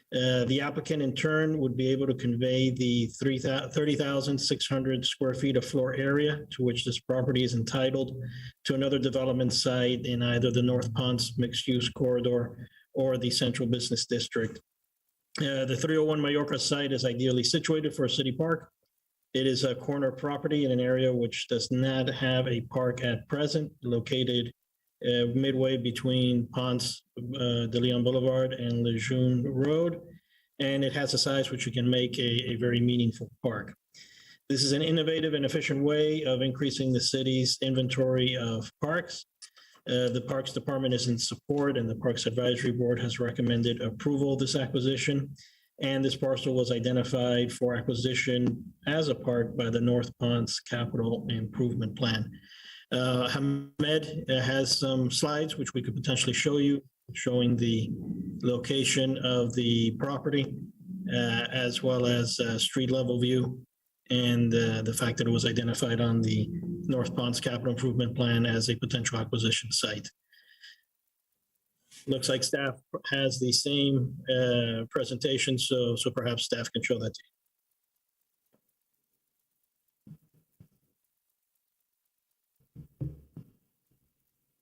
The applicant in turn would be able to convey the 30,600 square feet of floor area to which this property is entitled to another development site in either the North Ponce mixed-use corridor or the Central Business District. The 301 Majorca site is ideally situated for a city park. It is a corner property in an area which does not have a park at present, located midway between Ponce de Leon Boulevard and Lejeune Road, and it has a size which you can make a very meaningful park. This is an innovative and efficient way of increasing the city's inventory of parks. The Parks Department is in support, and the Parks Advisory Board has recommended approval of this acquisition. And this parcel was identified for acquisition as a park by the North Ponce Capital Improvement Plan. Hamed has some slides which we could potentially show you, showing the location of the property as well as street level view, and the fact that it was identified on the North Ponce Capital Improvement Plan as a potential acquisition site. Looks like staff has the same presentation, so perhaps staff can show that to you.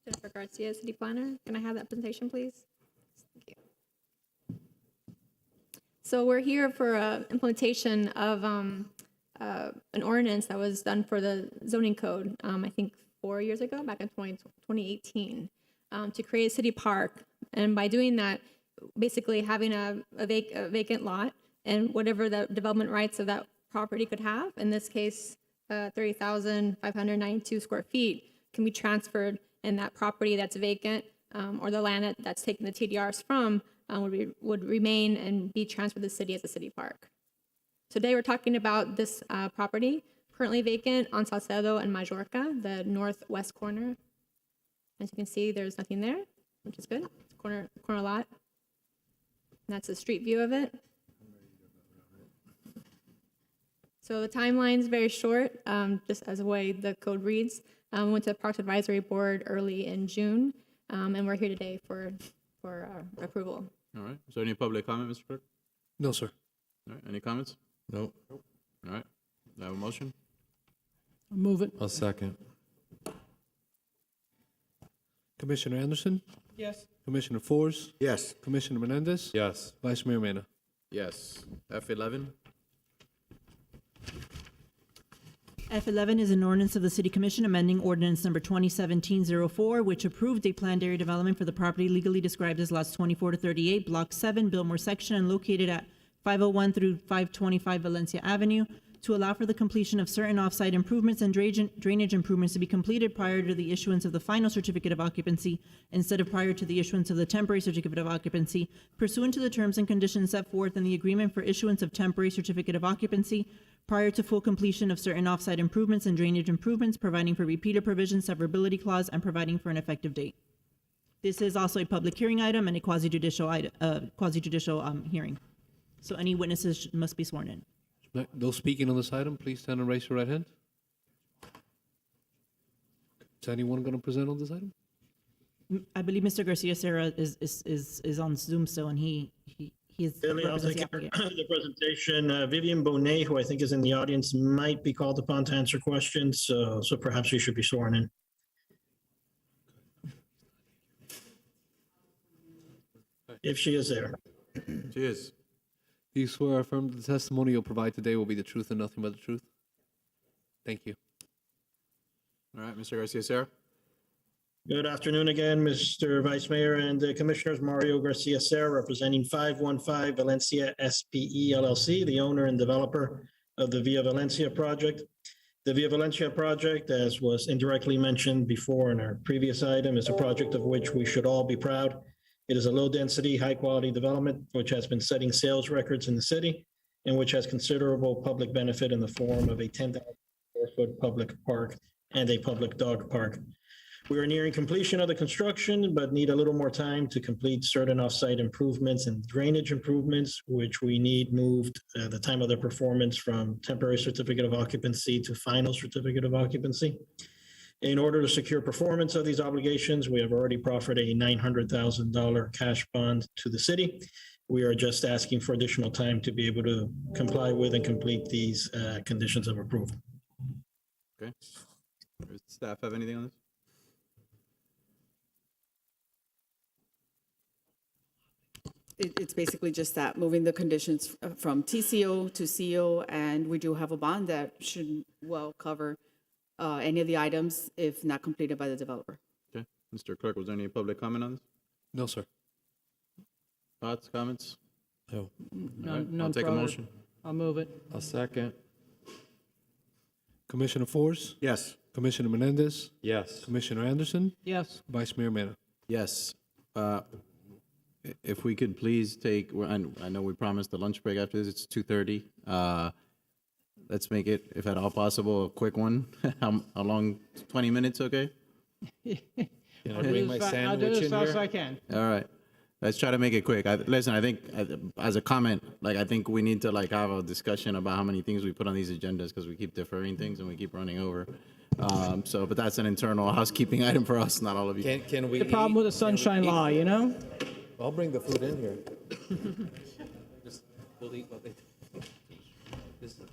Jennifer Garcia, City Planner. Can I have that presentation, please? Thank you. So we're here for implementation of an ordinance that was done for the zoning code, I think 4 years ago, back in 2018, to create a city park. And by doing that, basically having a vacant lot and whatever the development rights of that property could have, in this case, 30,592 square feet, can be transferred, and that property that's vacant or the land that's taken the TDRs from would remain and be transferred to the city as a city park. Today we're talking about this property currently vacant on Salcedo and Majorca, the northwest corner. As you can see, there's nothing there, which is good. It's a corner lot. And that's a street view of it. So the timeline is very short, just as the way the code reads. We went to the Parks Advisory Board early in June, and we're here today for approval. All right. Is there any public comment, Mr. Clerk? No, sir. All right. Any comments? No. All right. Do I have a motion? I'll move it. I'll second. Commissioner Anderson? Yes. Commissioner Force? Yes. Commissioner Menendez? Yes. Vice Mayor Mena? Yes. F11? F11 is an ordinance of the City Commission amending ordinance number 2017-04, which approved a planned area development for the property legally described as lots 24 to 38, Block 7, Biltmore Section, and located at 501 through 525 Valencia Avenue, to allow for the completion of certain off-site improvements and drainage improvements to be completed prior to the issuance of the final certificate of occupancy instead of prior to the issuance of the temporary certificate of occupancy, pursuant to the terms and conditions set forth in the agreement for issuance of temporary certificate of occupancy, prior to full completion of certain off-site improvements and drainage improvements, providing for repeater provision, severability clause, and providing for an effective date. This is also a public hearing item and a quasi-judicial hearing. So any witnesses must be sworn in. Those speaking on this item, please stand and raise your right hand. Is anyone going to present on this item? I believe Mr. Garcia Serra is on Zoom still, and he is. Billy, I'll take the presentation. Vivian Bonet, who I think is in the audience, might be called upon to answer questions, so perhaps she should be sworn in. If she is there. She is. Do you swear or affirm that the testimony you'll provide today will be the truth and nothing but the truth? Thank you. All right, Mr. Garcia Serra? Good afternoon again, Mr. Vice Mayor and Commissioners. Mario Garcia Serra, representing 515 Valencia SPE LLC, the owner and developer of the Via Valencia project. The Via Valencia project, as was indirectly mentioned before in our previous item, is a project of which we should all be proud. It is a low-density, high-quality development which has been setting sales records in the city and which has considerable public benefit in the form of a 10,000-square-foot public park and a public dog park. We are nearing completion of the construction, but need a little more time to complete certain off-site improvements and drainage improvements, which we need moved the time of their performance from temporary certificate of occupancy to final certificate of occupancy. In order to secure performance of these obligations, we have already proffered a $900,000 cash bond to the city. We are just asking for additional time to be able to comply with and complete these conditions of approval. Okay. Does staff have anything on this? It's basically just that, moving the conditions from TCO to CO, and we do have a bond that should well cover any of the items if not completed by the developer. Okay. Mr. Clerk, was there any public comment on this? No, sir. Thoughts, comments? No. None I'll take a further. motion. I'll move it. I'll second. Commissioner Force? Yes. Commissioner Menendez? Yes. Commissioner Anderson? Yes. Vice Mayor Mena? Yes. If we could please take, I know we promised the lunch break after this, it's 2:30. Let's make it, if at all possible, a quick one. How long? 20 minutes, okay? Can I bring my I'll do sandwich as in fast as here? I can. All right. let's try to make it quick. Listen, I think as a comment, like, I think we need to like have a discussion about how many things we put on these agendas because we keep deferring things and we keep running over. But that's an internal housekeeping item for us, not all of you. Can we The problem eat? with the sunshine law, you know? I'll bring the food in here. Just, we'll eat what they. This is gonna.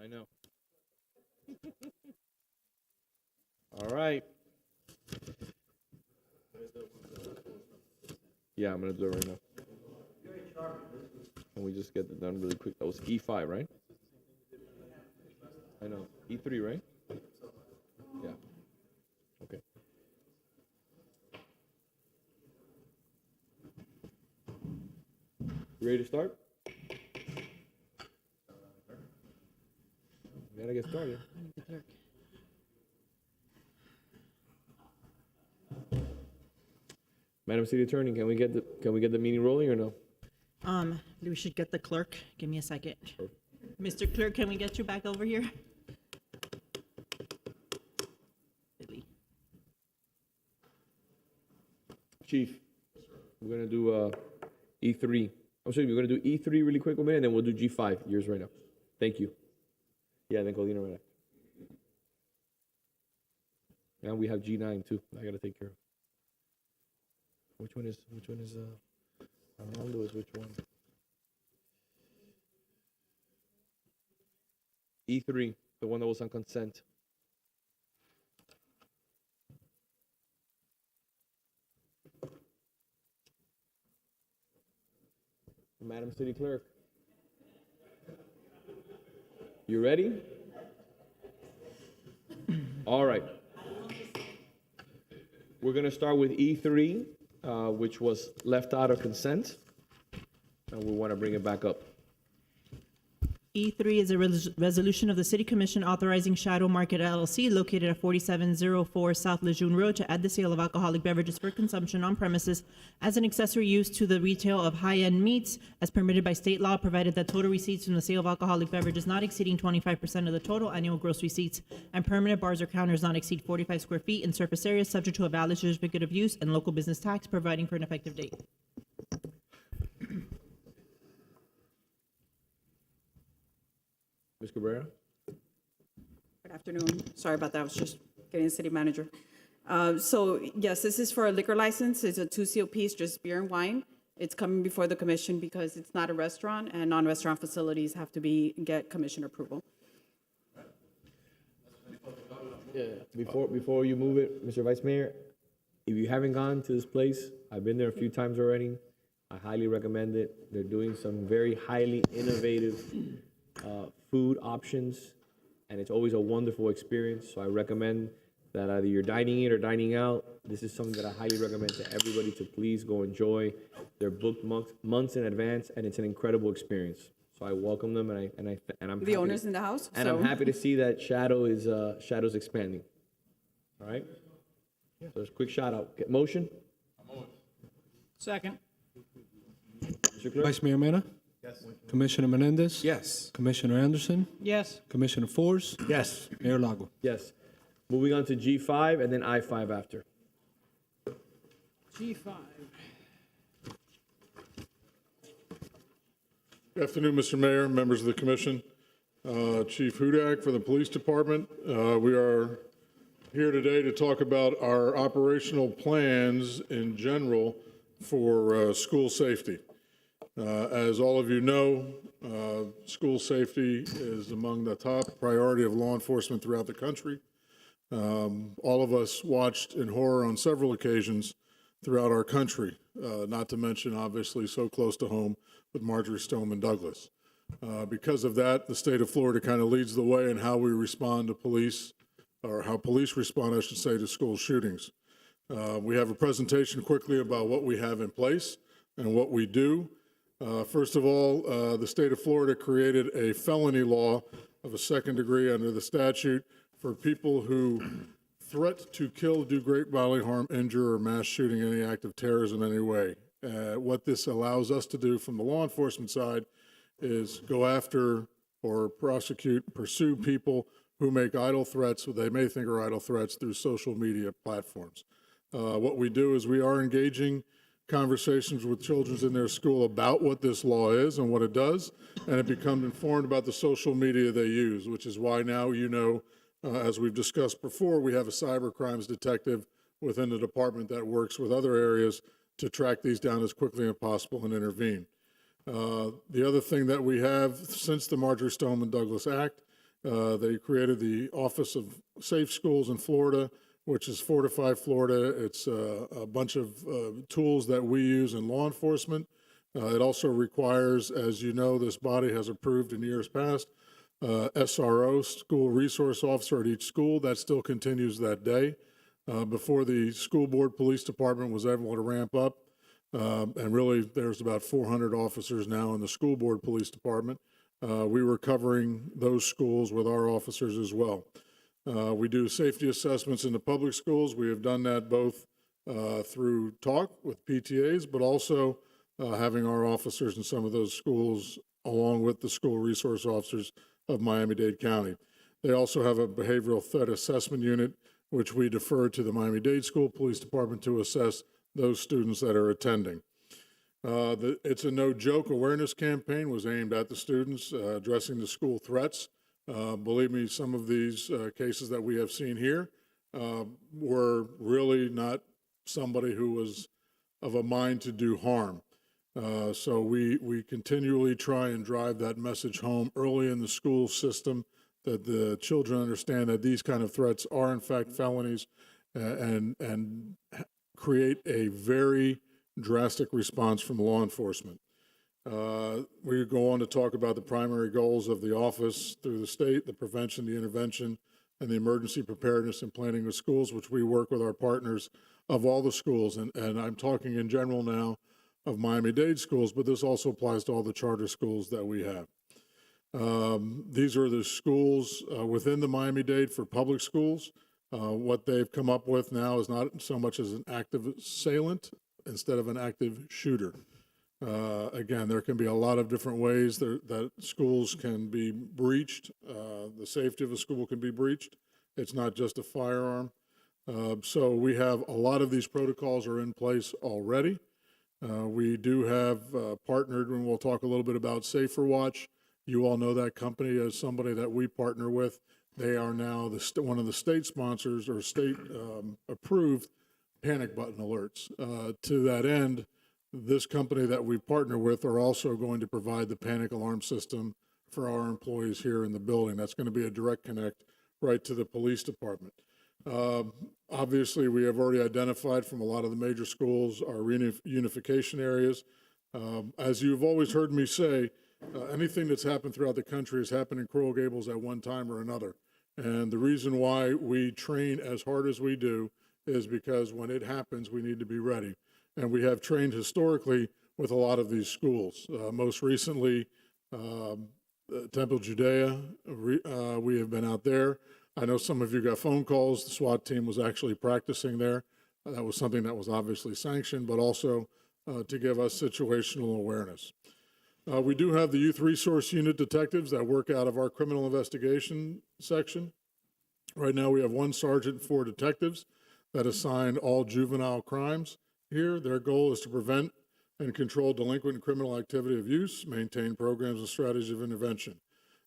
I know. All right. Yeah, I'm gonna do it right now. Can we just get it done really quick? That was E5, right? I know. E3, right? Yeah. Okay. You ready to start? We gotta get started. Madam City Attorney, can we get the meeting rolling or no? We should get the clerk. Give me a second. Mr. Clerk, can we get you back over here? Chief, we're gonna do E3. I'm sorry, we're gonna do E3 really quick a minute, and then we'll do G5, yours right now. Thank you. Yeah, then Colina right after. Now we have G9 too. I gotta take care of. Which one is Armando is which one? E3, the one that was on consent. Madam City Clerk. You ready? All right. We're going to start with E3, which was left out of consent, and we want to bring it back up. E3 is a resolution of the City Commission authorizing Shadow Market LLC located at 4704 South Lejeune Road to add the sale of alcoholic beverages for consumption on premises as an accessory use to the retail of high-end meats as permitted by state law, provided that total receipts from the sale of alcoholic beverages not exceeding 25% of the total annual gross receipts and permanent bars or counters not exceed 45 square feet in surface area subject to a valid certificate of use and local business tax, providing for an effective date. Ms. Cabrera? Good afternoon. Sorry about that. I was just getting the city manager. So yes, this is for a liquor license. It's a 2 COPs, just beer and wine. It's coming before the commission because it's not a restaurant, and non-restaurant facilities have to get commission approval. Yeah. Before you move it, Mr. Vice Mayor, if you haven't gone to this place, I've been there a few times already. I highly recommend it. They're doing some very highly innovative food options, and it's always a wonderful experience. So I recommend that either you're dining in or dining out, this is something that I highly recommend to everybody to please go enjoy. They're booked months in advance, and it's an incredible experience. So I welcome them, and I'm The owner's in the house. and I'm happy to see that Shadow's expanding. All right. So there's a quick shout out. Motion. Second. Mr. Clerk? Vice Mayor Mena? Yes. Commissioner Menendez? Yes. Commissioner Anderson? Yes. Commissioner Force? Yes. Mayor Lago? Yes. Moving on to G5 and then I5 after. G5. Good afternoon, Mr. Mayor, members of the commission. Chief Hudak for the Police Department. We are here today to talk about our operational plans in general for school safety. As all of you know, school safety is among the top priority of law enforcement throughout the country. All of us watched in horror on several occasions throughout our country, not to mention obviously so close to home with Marjorie Stoneman Douglas. Because of that, the state of Florida kind of leads the way in how we respond to police, or how police respond, I should say, to school shootings. We have a presentation quickly about what we have in place and what we do. First of all, the state of Florida created a felony law of a second degree under the statute for people who threat to kill, do great bodily harm, injure, or mass shooting any act of terrorism in any way. What this allows us to do from the law enforcement side is go after or prosecute, pursue people who make idle threats, what they may think are idle threats, through social media platforms. What we do is we are engaging conversations with children in their school about what this law is and what it does, and have become informed about the social media they use, which is why now, as we've discussed before, we have a cyber crimes detective within the department that works with other areas to track these down as quickly as possible and intervene. The other thing that we have since the Marjorie Stoneman Douglas Act, they created the Office of Safe Schools in Florida, which is Fortify Florida. It's a bunch of tools that we use in law enforcement. It also requires, as you know, this body has approved in years past, SRO, school resource officer at each school. That still continues that day. Before the school board police department was able to ramp up, and really there's about 400 officers now in the school board police department, we were covering those schools with our officers as well. We do safety assessments in the public schools. We have done that both through talk with PTAs, but also having our officers in some of those schools along with the school resource officers of Miami-Dade County. They also have a behavioral threat assessment unit, which we defer to the Miami-Dade School Police Department to assess those students that are attending. It's a No Joke awareness campaign was aimed at the students, addressing the school threats. Believe me, some of these cases that we have seen here were really not somebody who was of a mind to do harm. So we continually try and drive that message home early in the school system, that the children understand that these kind of threats are in fact felonies, and create a very drastic response from law enforcement. We go on to talk about the primary goals of the office through the state: the prevention, the intervention, and the emergency preparedness and planning of schools, which we work with our partners of all the schools. And I'm talking in general now of Miami-Dade schools, but this also applies to all the charter schools that we have. These are the schools within the Miami-Dade for public schools. What they've come up with now is not so much as an active assailant instead of an active shooter. Again, there can be a lot of different ways that schools can be breached. The safety of a school can be breached. It's not just a firearm. So we have a lot of these protocols are in place already. We do have partnered, and we'll talk a little bit about Safer Watch. You all know that company as somebody that we partner with. They are now one of the state sponsors or state approved panic button alerts. To that end, this company that we partner with are also going to provide the panic alarm system for our employees here in the building. That's going to be a direct connect right to the police department. Obviously, we have already identified from a lot of the major schools our reunification areas. As you've always heard me say, anything that's happened throughout the country has happened in Coral Gables at one time or another. And the reason why we train as hard as we do is because when it happens, we need to be ready. And we have trained historically with a lot of these schools. Most recently, Temple Judea, we have been out there. I know some of you got phone calls. The SWAT team was actually practicing there. That was something that was obviously sanctioned, but also to give us situational awareness. We do have the Youth Resource Unit detectives that work out of our criminal investigation section. Right now we have one sergeant and 4 detectives that assign all juvenile crimes here. Their goal is to prevent and control delinquent and criminal activity of use, maintain programs and strategies of intervention.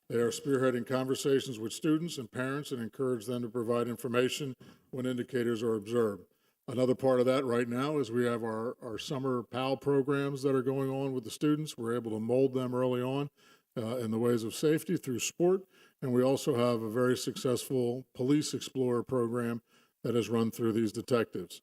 They are spearheading conversations with students and parents and encourage them to provide information when indicators are observed. Another part of that right now is we have our summer PAL programs that are going on with the students. We're able to mold them early on in the ways of safety through sport. And we also have a very successful Police Explorer program that is run through these detectives.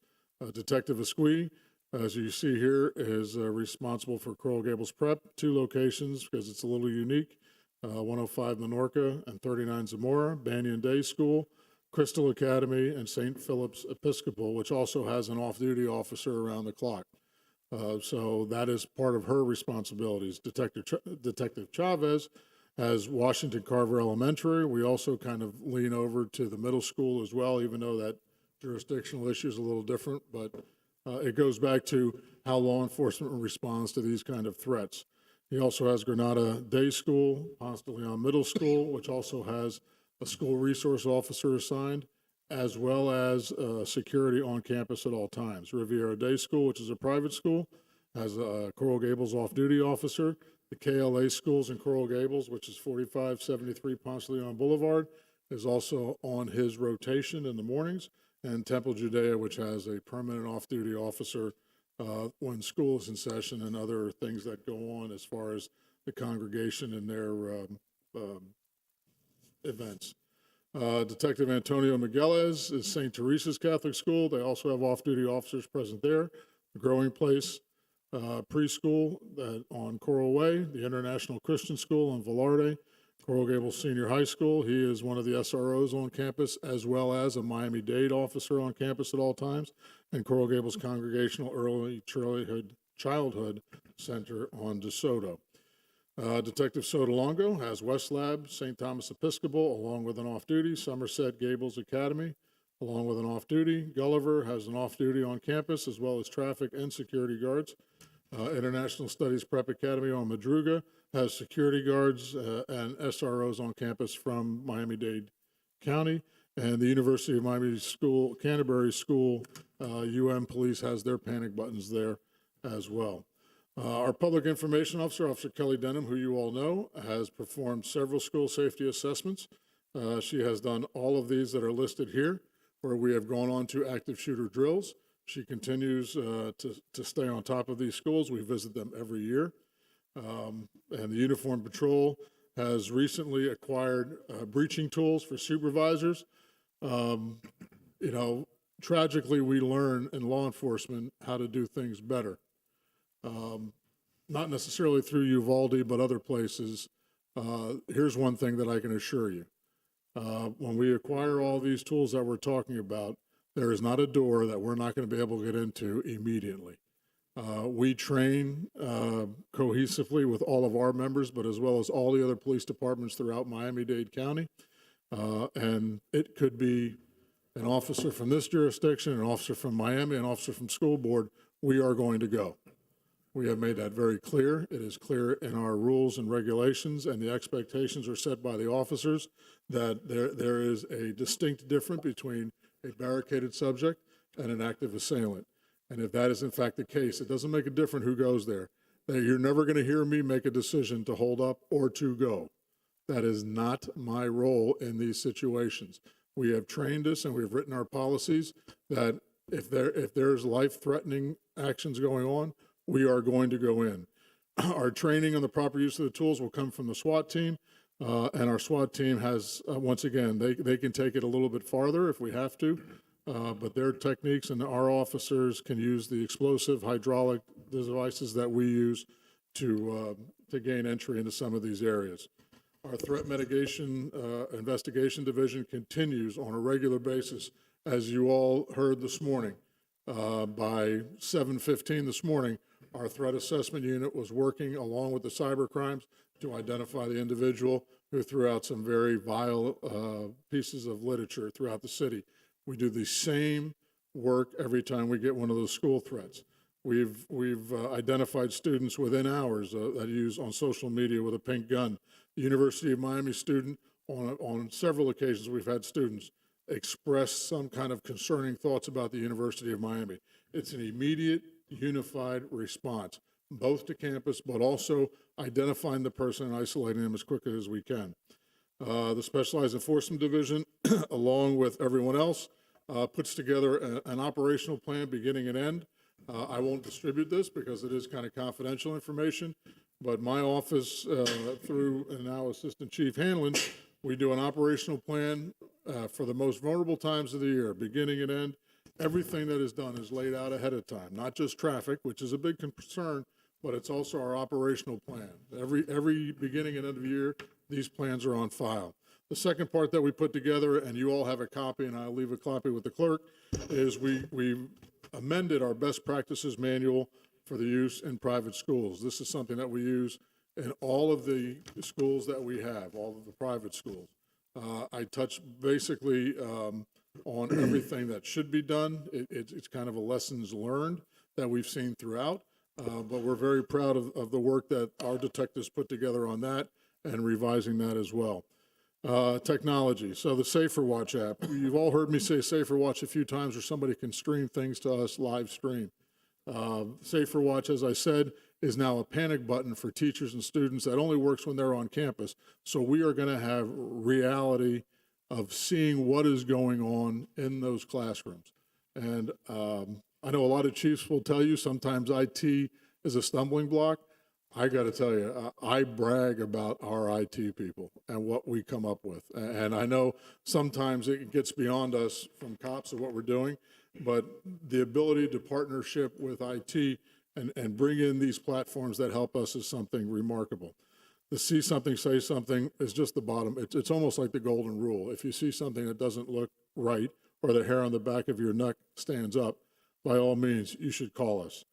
Detective Esqui, as you see here, is responsible for Coral Gables Prep, 2 locations because it's a little unique. 105 Minorca and 39 Zamora, Banyan Day School, Crystal Academy, and St. Philip's Episcopal, which also has an off-duty officer around the clock. So that is part of her responsibilities. Detective Chavez has Washington Carver Elementary. We also kind of lean over to the middle school as well, even though that jurisdictional issue is a little different, but it goes back to how law enforcement responds to these kind of threats. He also has Granada Day School, Ponce de Leon Middle School, which also has a school resource officer assigned, as well as security on campus at all times. Riviera Day School, which is a private school, has a Coral Gables off-duty officer. The KLA schools in Coral Gables, which is 4573 Ponce de Leon Boulevard, is also on his rotation in the mornings. And Temple Judea, which has a permanent off-duty officer when school is in session and other things that go on as far as the congregation and their events. Detective Antonio Migueles is St. Teresa's Catholic School. They also have off-duty officers present there. The Growing Place Preschool on Coral Way, the International Christian School on Velarde, Coral Gables Senior High School. He is one of the SROs on campus, as well as a Miami-Dade officer on campus at all times, and Coral Gables Congregational Early Childhood Center on DeSoto. Detective Sotolongo has West Lab, St. Thomas Episcopal, along with an off-duty, Somerset Gables Academy, along with an off-duty. Gulliver has an off-duty on campus, as well as traffic and security guards. International Studies Prep Academy on Madruga has security guards and SROs on campus from Miami-Dade County. And the University of Miami School, Canterbury School, Police has their panic buttons there as well. Our Public Information Officer, Officer Kelly Denham, who you all know, has performed several school safety assessments. She has done all of these that are listed here, where we have gone on to active shooter drills. She continues to stay on top of these schools. We visit them every year. And the Uniform Patrol has recently acquired breaching tools for supervisors. Tragically, we learn in law enforcement how to do things better. Not necessarily through Uvalde, but other places. Here's one thing that I can assure you. When we acquire all these tools that we're talking about, there is not a door that we're not going to be able to get into immediately. We train cohesively with all of our members, but as well as all the other police departments throughout Miami-Dade County. And it could be an officer from this jurisdiction, an officer from Miami, an officer from school board. We are going to go. We have made that very clear. It is clear in our rules and regulations, and the expectations are set by the officers that there is a distinct difference between a barricaded subject and an active assailant. And if that is in fact the case, it doesn't make a difference who goes there. You're never going to hear me make a decision to hold up or to go. That is not my role in these situations. We have trained us and we've written our policies that if there's life-threatening actions going on, we are going to go in. Our training on the proper use of the tools will come from the SWAT team, and our SWAT team has, once again, they can take it a little bit farther if we have to, but their techniques and our officers can use the explosive hydraulic devices that we use to gain entry into some of these areas. Our threat mitigation investigation division continues on a regular basis, as you all heard this morning. By 7:15 this morning, our threat assessment unit was working along with the cyber crimes to identify the individual who threw out some very vile pieces of literature throughout the city. We do the same work every time we get one of those school threats. We've identified students within hours that use on social media with a pink gun. The University of Miami student, on several occasions, we've had students express some kind of concerning thoughts about the University of Miami. It's an immediate, unified response, both to campus, but also identifying the person and isolating them as quickly as we can. The Specialized Enforcement Division, along with everyone else, puts together an operational plan beginning and end. I won't distribute this because it is kind of confidential information, but my office, through and now Assistant Chief Hanlon, we do an operational plan for the most vulnerable times of the year, beginning and end. Everything that is done is laid out ahead of time, not just traffic, which is a big concern, but it's also our operational plan. Every beginning and end of the year, these plans are on file. The second part that we put together, and you all have a copy, and I'll leave a copy with the clerk, is we amended our best practices manual for the use in private schools. This is something that we use in all of the schools that we have, all of the private schools. I touch basically on everything that should be done. It's kind of a lessons learned that we've seen throughout, but we're very proud of the work that our detectives put together on that and revising that as well. Technology. So the Safer Watch app. You've all heard me say Safer Watch a few times, where somebody can stream things to us live stream. Safer Watch, as I said, is now a panic button for teachers and students that only works when they're on campus. So we are going to have reality of seeing what is going on in those classrooms. And I know a lot of chiefs will tell you sometimes IT is a stumbling block. I got to tell you, I brag about our IT people and what we come up with. And I know sometimes it gets beyond us from cops of what we're doing, but the ability to partnership with IT and bring in these platforms that help us is something remarkable. The see something, say something is just the bottom. It's almost like the golden rule. If you see something that doesn't look right, or the hair on the back of your neck stands up, by all means, you should call us.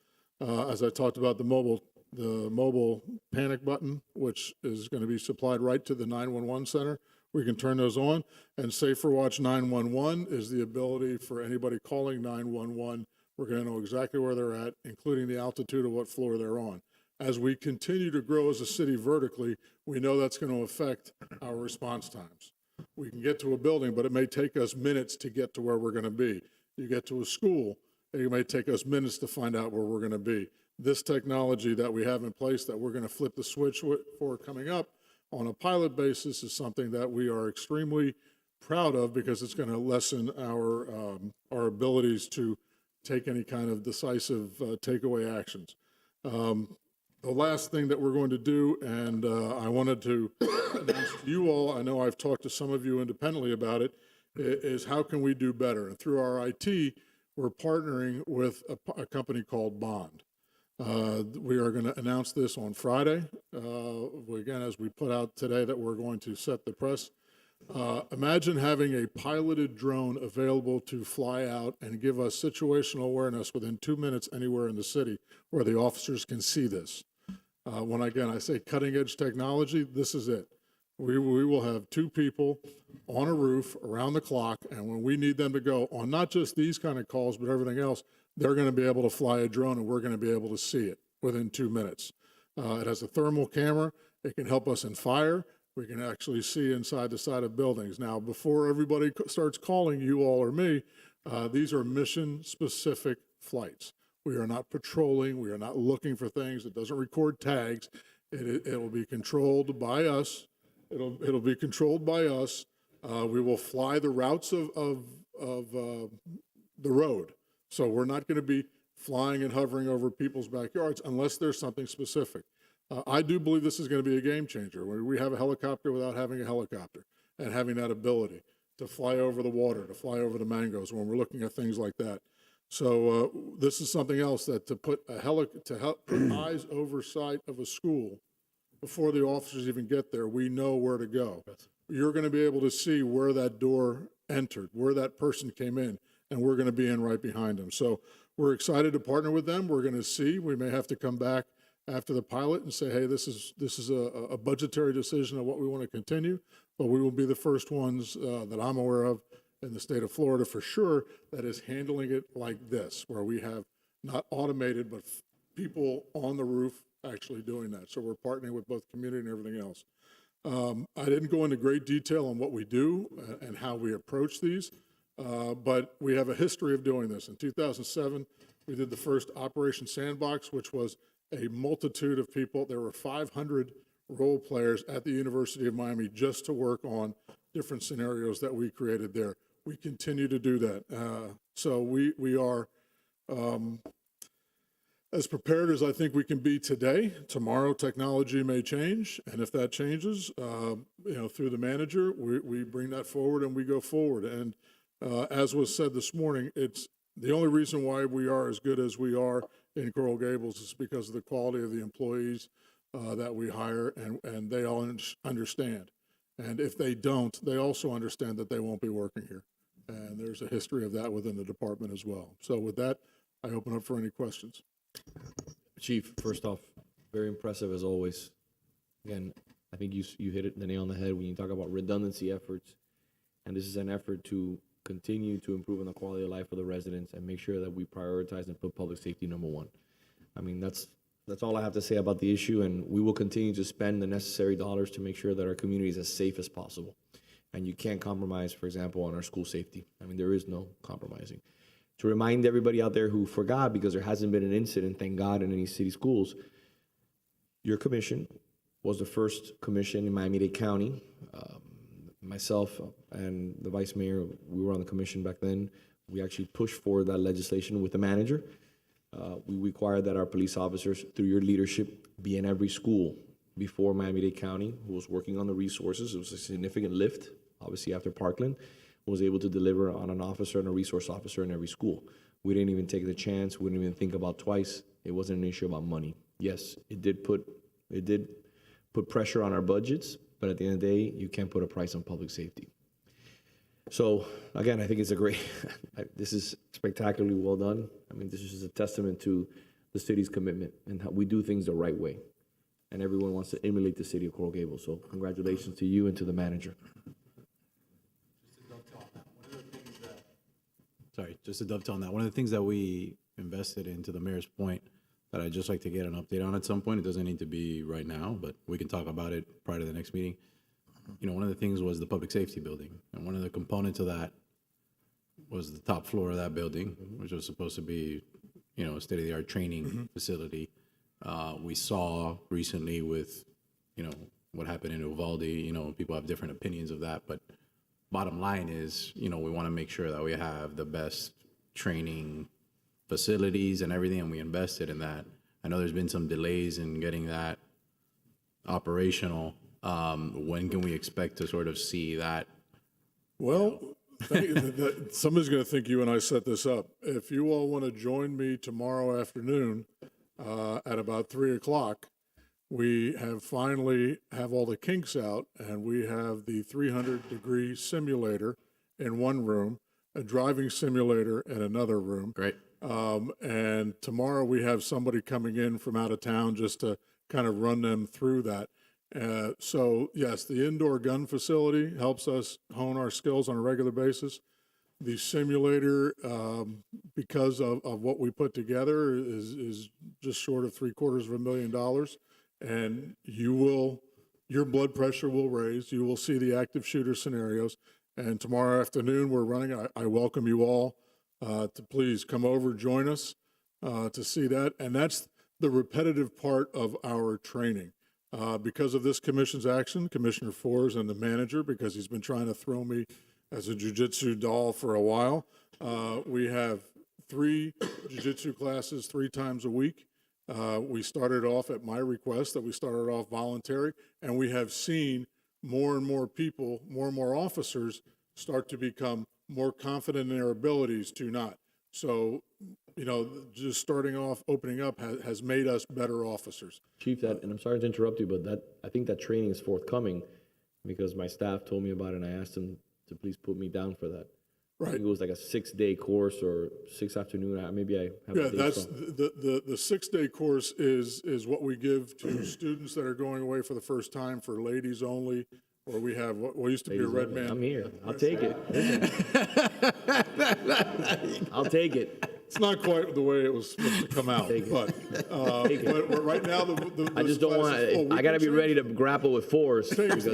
As I talked about the mobile panic button, which is going to be supplied right to the 911 center. We can turn those on. And Safer Watch 911 is the ability for anybody calling 911. We're going to know exactly where they're at, including the altitude of what floor they're on. As we continue to grow as a city vertically, we know that's going to affect our response times. We can get to a building, but it may take us minutes to get to where we're going to be. You get to a school, it may take us minutes to find out where we're going to be. This technology that we have in place that we're going to flip the switch for coming up on a pilot basis is something that we are extremely proud of, because it's going to lessen our abilities to take any kind of decisive takeaway actions. The last thing that we're going to do, and I wanted to announce to you all, I know I've talked to some of you independently about it, is how can we do better? And through our IT, we're partnering with a company called Bond. We are going to announce this on Friday. Again, as we put out today that we're going to set the press. Imagine having a piloted drone available to fly out and give us situational awareness within 2 minutes anywhere in the city where the officers can see this. When I say cutting edge technology, this is it. We will have 2 people on a roof around the clock, and when we need them to go on not just these kind of calls, but everything else, they're going to be able to fly a drone, and we're going to be able to see it within 2 minutes. It has a thermal camera. It can help us in fire. We can actually see inside the side of buildings. Now, before everybody starts calling you all or me, these are mission-specific flights. We are not patrolling. We are not looking for things. It doesn't record tags. It will be controlled by us. It'll be controlled by us. We will fly the routes of the road. So we're not going to be flying and hovering over people's backyards unless there's something specific. I do believe this is going to be a game changer, where we have a helicopter without having a helicopter, and having that ability to fly over the water, to fly over the mangoes when we're looking at things like that. So this is something else that to put eyes oversight of a school before the officers even get there, we know where to go. You're going to be able to see where that door entered, where that person came in, and we're going to be in right behind them. So we're excited to partner with them. We're going to see. We may have to come back after the pilot and say, hey, this is a budgetary decision of what we want to continue, but we will be the first ones that I'm aware of in the state of Florida for sure that is handling it like this, where we have not automated, but people on the roof actually doing that. So we're partnering with both community and everything else. I didn't go into great detail on what we do and how we approach these, but we have a history of doing this. In 2007, we did the first Operation Sandbox, which was a multitude of people. There were 500 role players at the University of Miami just to work on different scenarios that we created there. We continue to do that. So we are as prepared as I think we can be today. Tomorrow, technology may change, and if that changes, through the manager, we bring that forward and we go forward. And as was said this morning, it's the only reason why we are as good as we are in Coral Gables is because of the quality of the employees that we hire, and they all understand. And if they don't, they also understand that they won't be working here. And there's a history of that within the department as well. So with that, I open up for any questions. Chief, first off, very impressive as always. Again, I think you hit the nail on the head when you talk about redundancy efforts. And this is an effort to continue to improve on the quality of life of the residents and make sure that we prioritize and put public safety number one. I mean, that's all I have to say about the issue, and we will continue to spend the necessary dollars to make sure that our community is as safe as possible. And you can't compromise, for example, on our school safety. I mean, there is no compromising. To remind everybody out there who forgot, because there hasn't been an incident, thank God, in any city schools, your commission was the first commission in Miami-Dade County. Myself and the vice mayor, we were on the commission back then. We actually pushed for that legislation with the manager. We required that our police officers, through your leadership, be in every school before Miami-Dade County, who was working on the resources. It was a significant lift, obviously after Parkland, was able to deliver on an officer and a resource officer in every school. We didn't even take the chance. We didn't even think about twice. It wasn't an issue about money. Yes, it did put pressure on our budgets, but at the end of the day, you can't put a price on public safety. So again, I think it's a great, this is spectacularly well done. I mean, this is just a testament to the city's commitment and how we do things the right way. And everyone wants to emulate the city of Coral Gables. So congratulations to you and to the manager. Just to dovetail on that, one of the things that we invested in, to the mayor's point, that I'd just like to get an update on at some point. It doesn't need to be right now, but we can talk about it prior to the next meeting. You know, one of the things was the public safety building. And one of the components of that was the top floor of that building, which was supposed to be, you know, a state-of-the-art training facility. We saw recently with, you know, what happened in Uvalde, you know, people have different opinions of that, but bottom line is, you know, we want to make sure that we have the best training facilities and everything, and we invested in that. I know there's been some delays in getting that operational. When can we expect to sort of see that? Well, somebody's going to think you and I set this up. If you all want to join me tomorrow afternoon at about 3 o'clock, we have finally have all the kinks out, and we have the 300-degree simulator in one room, a driving simulator in another room. Great. And tomorrow we have somebody coming in from out of town just to kind of run them through that. So yes, the indoor gun facility helps us hone our skills on a regular basis. The simulator, because of what we put together, is just short of $750,000. And your blood pressure will raise. You will see the active shooter scenarios. And tomorrow afternoon we're running. I welcome you all to please come over, join us to see that. And that's the repetitive part of our training. Because of this commission's action, Commissioner Forres and the manager, because he's been trying to throw me as a jiu-jitsu doll for a while, we have 3 jiu-jitsu classes 3 times a week. We started off at my request that we started off voluntary, and we have seen more and more people, more and more officers start to become more confident in their abilities to not. So, you know, just starting off, opening up has made us better officers. Chief, and I'm sorry to interrupt you, but I think that training is forthcoming because my staff told me about it and I asked them to please put me down for that. Right. I think it was like a 6-day course or 6 afternoon. Maybe I have Yeah, the dates wrong. the 6-day course is what we give to students that are going away for the first time, for ladies only, or we have what used to be a red man. I'm here. I'll take it. I'll take it. It's not quite the way it was supposed to come out, but right now I just don't want. I got to be ready to grapple with force because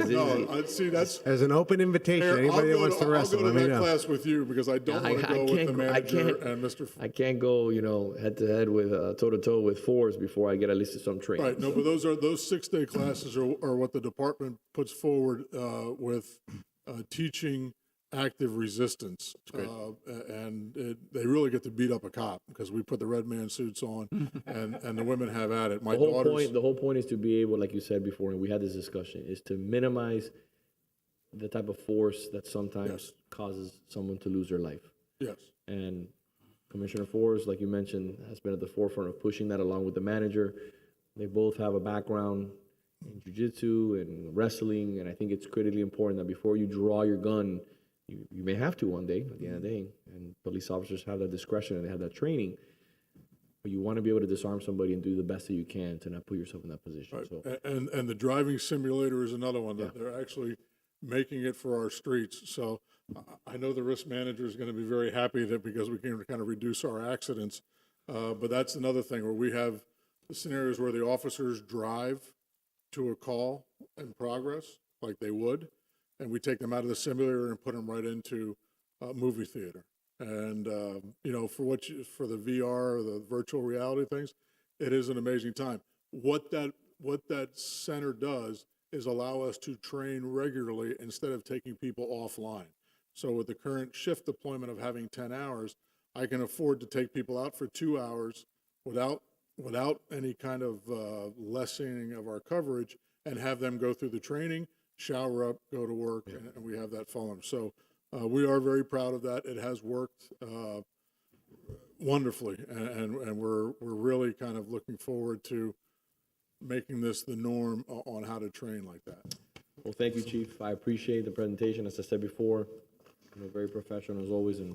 see that's as an open invitation. Anybody that wants to wrestle, I'll go to let me that know. class with you because I don't want to go with the manager and Mr. I can't go, you know, head to head with toe to toe with Force before I get at least some training. Right. No, but those 6-day classes are what the department puts forward with teaching active resistance, and they really get to beat up a cop because we put the red man suits on, and the women have at it. The whole point is to be able, like you said before, and we had this discussion, is to minimize the type of force that sometimes causes someone to lose their life. Yes. And Commissioner Forres, like you mentioned, has been at the forefront of pushing that along with the manager. They both have a background in jiu-jitsu and wrestling, and I think it's critically important that before you draw your gun, you may have to one day, at the end of the day, and police officers have that discretion and they have that training, but you want to be able to disarm somebody and do the best that you can to not put yourself in that position. Right. So. And the driving simulator is another one that they're actually making it for our streets. So I know the risk manager is going to be very happy that because we can kind of reduce our accidents, but that's another thing where we have the scenarios where the officers drive to a call in progress like they would. and we take them out of the simulator and put them right into a movie theater. And, you know, for the VR, the virtual reality things, it is an amazing time. What that center does is allow us to train regularly instead of taking people offline. So with the current shift deployment of having 10 hours, I can afford to take people out for 2 hours without any kind of lessening of our coverage and have them go through the training, shower up, go to work, and we have that follow them. So we are very proud of that. It has worked wonderfully, and we're really kind of looking forward to making this the norm on how to train like that. Well, thank you, Chief. I appreciate the presentation. As I said before, you know, very professional as always, and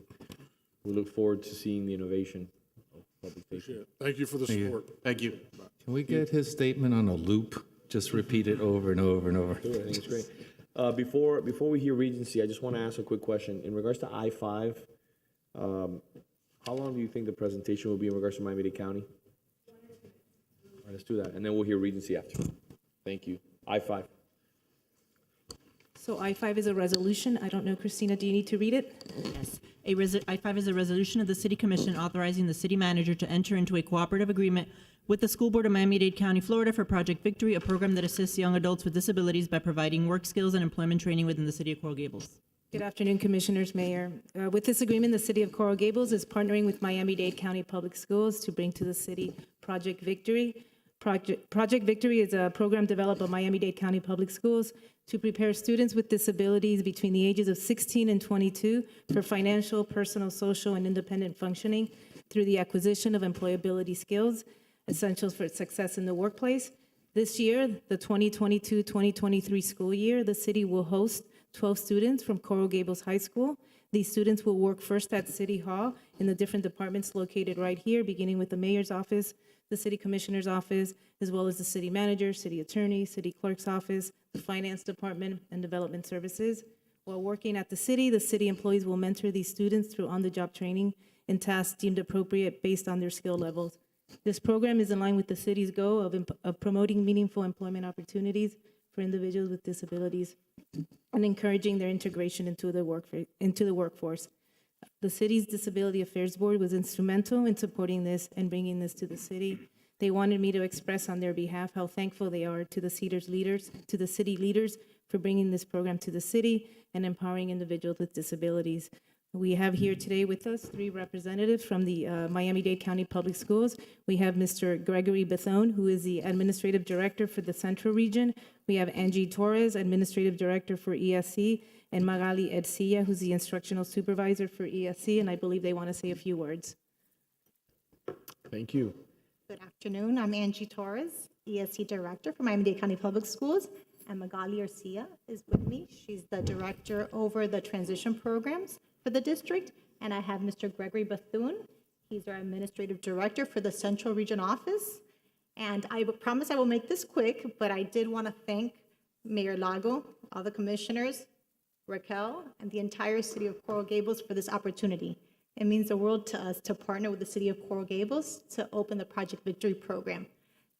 we look forward to seeing the innovation of public safety. Appreciate it. Thank you for the support. Thank you. Can we get his statement on a loop? Just repeat it over and over and over. I think it's great. Before we hear Regency, I just want to ask a quick question. In regards to I-5, how long do you think the presentation will be in regards to Miami-Dade County? All right, let's do that, and then we'll hear Regency after. Thank you. I-5. So I-5 is a resolution. I don't know, Christina, do you need to read it? Yes. I-5 is a resolution of the City Commission authorizing the city manager to enter into a cooperative agreement with the School Board of Miami-Dade County, Florida for Project Victory, a program that assists young adults with disabilities by providing work skills and employment training within the city of Coral Gables. Good afternoon, Commissioners, Mayor. With this agreement, the City of Coral Gables is partnering with Miami-Dade County Public Schools to bring to the city Project Victory. Project Victory is a program developed by Miami-Dade County Public Schools to prepare students with disabilities between the ages of 16 and 22 for financial, personal, social, and independent functioning through the acquisition of employability skills, essentials for success in the workplace. This year, the 2022-2023 school year, the city will host 12 students from Coral Gables High School. These students will work first at City Hall in the different departments located right here, beginning with the mayor's office, the city commissioner's office, as well as the city manager, city attorney, city clerk's office, the finance department, and development services. While working at the city employees will mentor these students through on-the-job training and tasks deemed appropriate based on their skill levels. This program is in line with the city's goal of promoting meaningful employment opportunities for individuals with disabilities and encouraging their integration into the workforce. The city's Disability Affairs Board was instrumental in supporting this and bringing this to the city. They wanted me to express on their behalf how thankful they are to the city leaders for bringing this program to the city and empowering individuals with disabilities. We have here today with us 3 representatives from the Miami-Dade County Public Schools. We have Mr. Gregory Bethune, who is the Administrative Director for the Central Region. We have Angie Torres, Administrative Director for ESC, and Magali Edcia, who's the Instructional Supervisor for ESC, and I believe they want to say a few words. Thank you. Good afternoon. I'm Angie Torres, ESC Director for Miami-Dade County Public Schools, and Magali Edcia is with me. She's the Director over the transition programs for the district, and I have Mr. Gregory Bethune. He's our Administrative Director for the Central Region Office. And I promise I will make this quick, but I did want to thank Mayor Lago, all the commissioners, Raquel, and the entire city of Coral Gables for this opportunity. It means the world to us to partner with the city of Coral Gables to open the Project Victory program.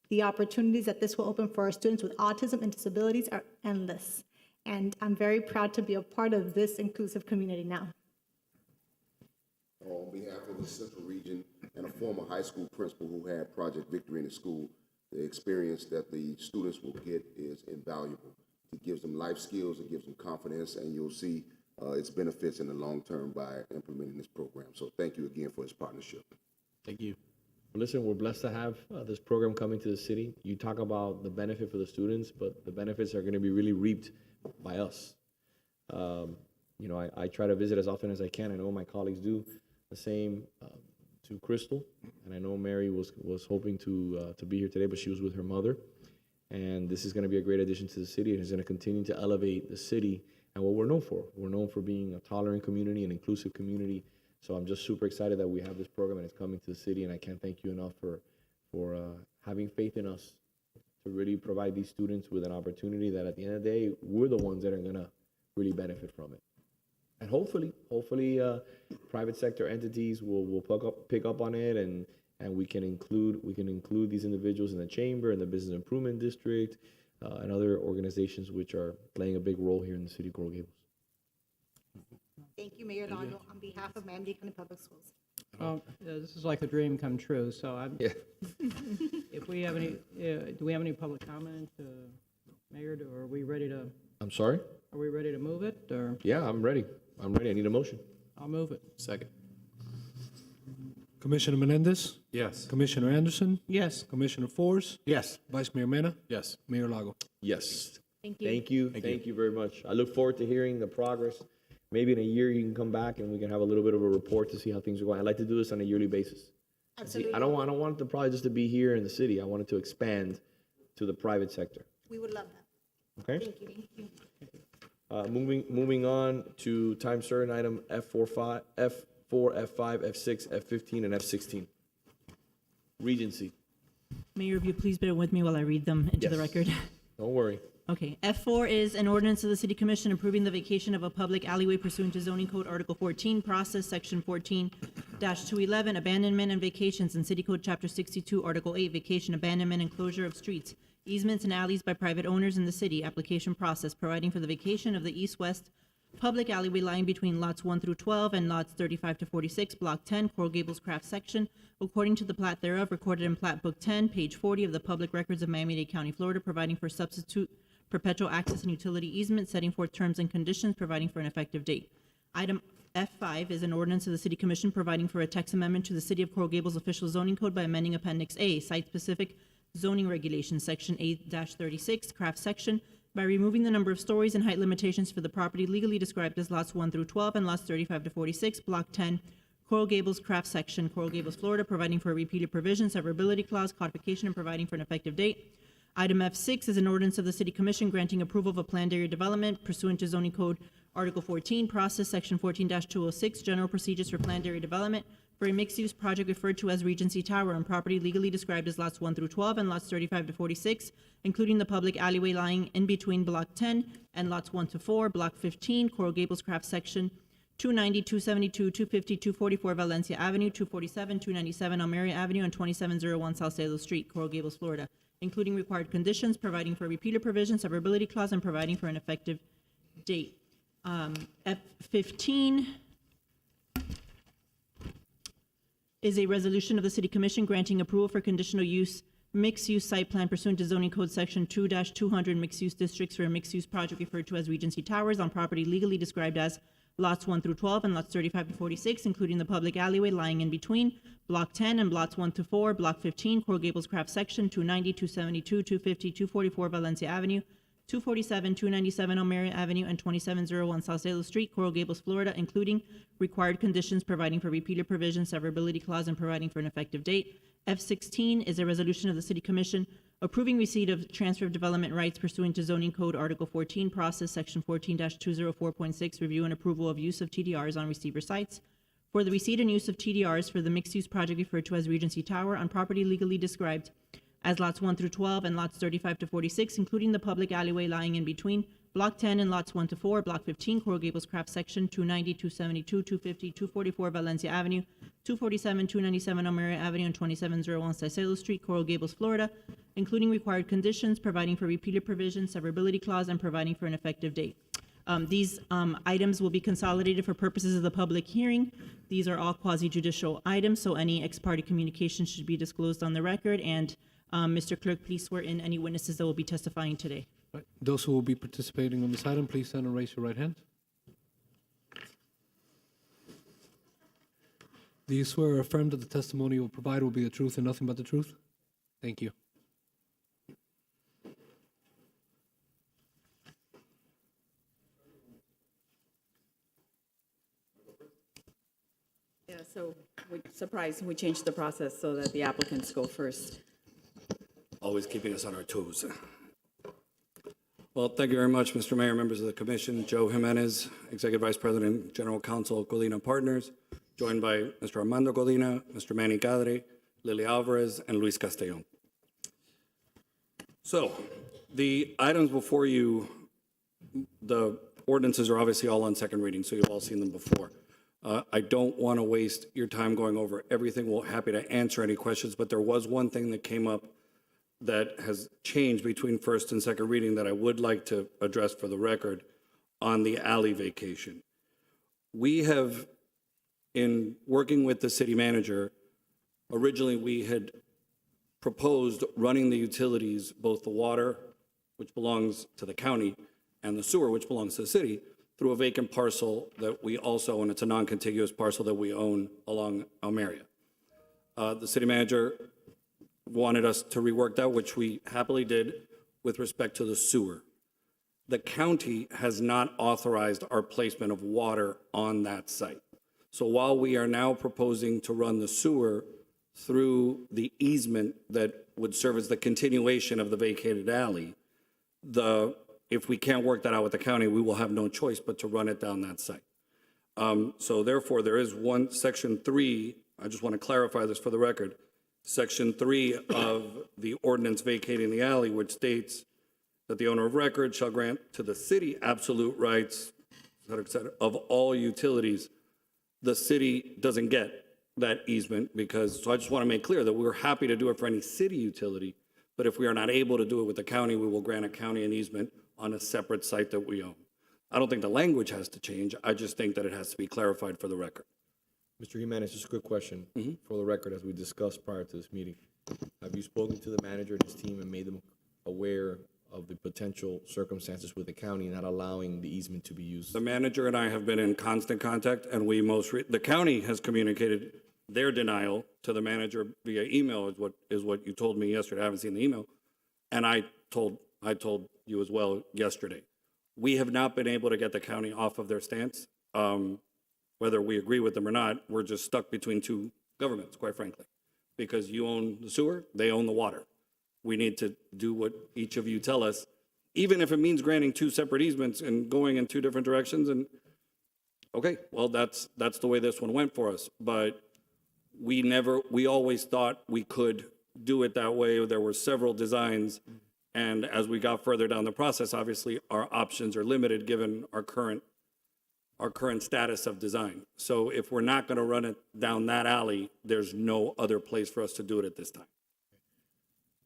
The opportunities that this will open for our students with autism and disabilities are endless. And I'm very proud to be a part of this inclusive community now. On behalf of the Central Region and a former high school principal who had Project Victory in the school, the experience that the students will get is invaluable. It gives them life skills, it gives them confidence, and you'll see its benefits in the long term by implementing this program. So thank you again for this partnership. Thank you. Well, listen, we're blessed to have this program coming to the city. You talk about the benefit for the students, but the benefits are going to be really reaped by us. You know, I try to visit as often as I can. I know my colleagues do the same to Crystal, and I know Mary was hoping to be here today, but she was with her mother. And this is going to be a great addition to the city, and it's going to continue to elevate the city and what we're known for. We're known for being a tolerant community, an inclusive community. So I'm just super excited that we have this program and it's coming to the city, and I can't thank you enough for having faith in us to really provide these students with an opportunity that at the end of the day, we're the ones that are going to really benefit from it. And hopefully, private sector entities will pick up on it, and we can include these individuals in the chamber, in the business improvement district, and other organizations which are playing a big role here in the city of Coral Gables. Thank you, Mayor Longo, on behalf of Miami-Dade County Public Schools. This is like a dream come true, so I'm, Yeah. if we have any, do we have any public comment, Mayor, or are we ready to, I'm sorry? are we ready to move it, or? Yeah, I'm ready. I'm ready. I need a motion. I'll move it. Second. Commissioner Menendez? Yes. Commissioner Anderson? Yes. Commissioner Forrest? Yes. Vice Mayor Mena? Yes. Mayor Lago? Yes. Thank you. Thank you. Thank you very much. I look forward to hearing the progress. Maybe in a year you can come back and we can have a little bit of a report to see how things are going. I'd like to do this on a yearly basis. Absolutely. I don't want the project just to be here in the city. I want it to expand to the private sector. We would love that. Okay? Thank you. Moving on to time certain item F4, F5, F6, F15, and F16. Regency. Mayor, if you please bear with me while I read them into the Yes. record. Don't worry. Okay, F4 is an ordinance of the City Commission approving the vacation of a public alleyway pursuant to zoning code Article 14, process section 14-211, abandonment and vacations, and City Code Chapter 62, Article 8, vacation, abandonment, and closure of streets, easements, and alleys by private owners in the city, application process, providing for the vacation of the east-west public alleyway lying between lots 1 through 12 and lots 35 to 46, Block 10, Coral Gables Craft Section, according to the plat thereof, recorded in Plat Book 10, page 40 of the Public Records of Miami-Dade County, Florida, providing for substitute perpetual access and utility easement, setting forth terms and conditions, providing for an effective date. Item F5 is an ordinance of the City Commission providing for a text amendment to the City of Coral Gables official zoning code by amending Appendix A, site-specific zoning regulations, Section 8-36, craft section, by removing the number of stories and height limitations for the property legally described as lots 1 through 12 and lots 35 to 46, Block 10, Coral Gables Craft Section, Coral Gables, Florida, providing for a repeated provision, severability clause, codification, and providing for an effective date. Item F6 is an ordinance of the City Commission granting approval of a planned area development pursuant to zoning code Article 14, process section 14-206, general procedures for planned area development for a mixed-use project referred to as Regency Tower on property legally described as lots 1 through 12 and lots 35 to 46, including the public alleyway lying in between Block 10 and lots 1 to 4, Block 15, Coral Gables Craft Section, 290, 272, 250, 244 Valencia Avenue, 247, 297 Almeria Avenue, and 2701 Salcedo Street, Coral Gables, Florida, including required conditions, providing for repeated provisions, severability clause, and providing for an effective date. F15 is a resolution of the City Commission granting approval for conditional use mixed-use site plan pursuant to zoning code section 2-200 mixed-use districts for a mixed-use project referred to as Regency Towers on property legally described as lots 1 through 12 and lots 35 to 46, including the public alleyway lying in between Block 10 and lots 1 to 4, Block 15, Coral Gables Craft Section, 290, 272, 250, 244 Valencia Avenue, 247, 297 Almeria Avenue, and 2701 Salcedo Street, Coral Gables, Florida, including required conditions, providing for repeated provisions, severability clause, and providing for an effective date. F16 is a resolution of the City Commission approving receipt of transfer of development rights pursuant to zoning code Article 14, process section 14-204.6, review and approval of use of TDRs on receiver sites for the receipt and use of TDRs for the mixed-use project referred to as Regency Tower on property legally described as lots 1 through 12 and lots 35 to 46, including the public alleyway lying in between Block 10 and lots 1 to 4, Block 15, Coral Gables Craft Section, 290, 272, 250, 244 Valencia Avenue, 247, 297 Almeria Avenue, and 2701 Salcedo Street, Coral Gables, Florida, including required conditions, providing for repeated provisions, severability clause, and providing for an effective date. These items will be consolidated for purposes of the public hearing. These are all quasi-judicial items, so any ex parte communication should be disclosed on the record. And Mr. Clerk, please swear in any witnesses that will be testifying today. Right. Those who will be participating on this item, please stand and raise your right hand. Do you swear or affirm that the testimony you will provide will be the truth and nothing but the truth? Thank you. Yeah, so surprised, we changed the process so that the applicants go first. Always keeping us on our toes. Well, thank you very much, Mr. Mayor, members of the commission. Joe Jimenez, Executive Vice President, General Counsel, Godina Partners, joined by Mr. Armando Godina, Mr. Manny Cadre, Lily Alvarez, and Luis Castellon. So, the items before you, the ordinances are obviously all on second reading, so you've all seen them before. I don't want to waste your time going over everything. We're happy to answer any questions, but there was one thing that came up that has changed between first and second reading that I would like to address for the record on the alley vacation. We have, in working with the city manager, originally we had proposed running the utilities, both the water, which belongs to the county, and the sewer, which belongs to the city, through a vacant parcel that we also own. It's a non-contiguous parcel that we own along Almeria. The city manager wanted us to rework that, which we happily did with respect to the sewer. The county has not authorized our placement of water on that site. So while we are now proposing to run the sewer through the easement that would serve as the continuation of the vacated alley, if we can't work that out with the county, we will have no choice but to run it down that site. So therefore, there is one, Section 3, I just want to clarify this for the record, Section 3 of the ordinance vacating the alley, which states that the owner of record shall grant to the city absolute rights, et cetera, of all utilities. The city doesn't get that easement because, so I just want to make clear that we're happy to do it for any city utility, but if we are not able to do it with the county, we will grant a county an easement on a separate site that we own. I don't think the language has to change. I just think that it has to be clarified for the record. Mr. Jimenez, just a quick question for the record, as we discussed prior to this meeting. Have you spoken to the manager and his team and made them aware of the potential circumstances with the county not allowing the easement to be used? The manager and I have been in constant contact, and the county has communicated their denial to the manager via email, is what you told me yesterday. I haven't seen the email, and I told you as well yesterday. We have not been able to get the county off of their stance. Whether we agree with them or not, we're just stuck between two governments, quite frankly, because you own the sewer, they own the water. We need to do what each of you tell us, even if it means granting two separate easements and going in two different directions. And okay, well, that's the way this one went for us. But we always thought we could do it that way. There were several designs. And as we got further down the process, obviously our options are limited given our current status of design. So if we're not going to run it down that alley, there's no other place for us to do it at this time.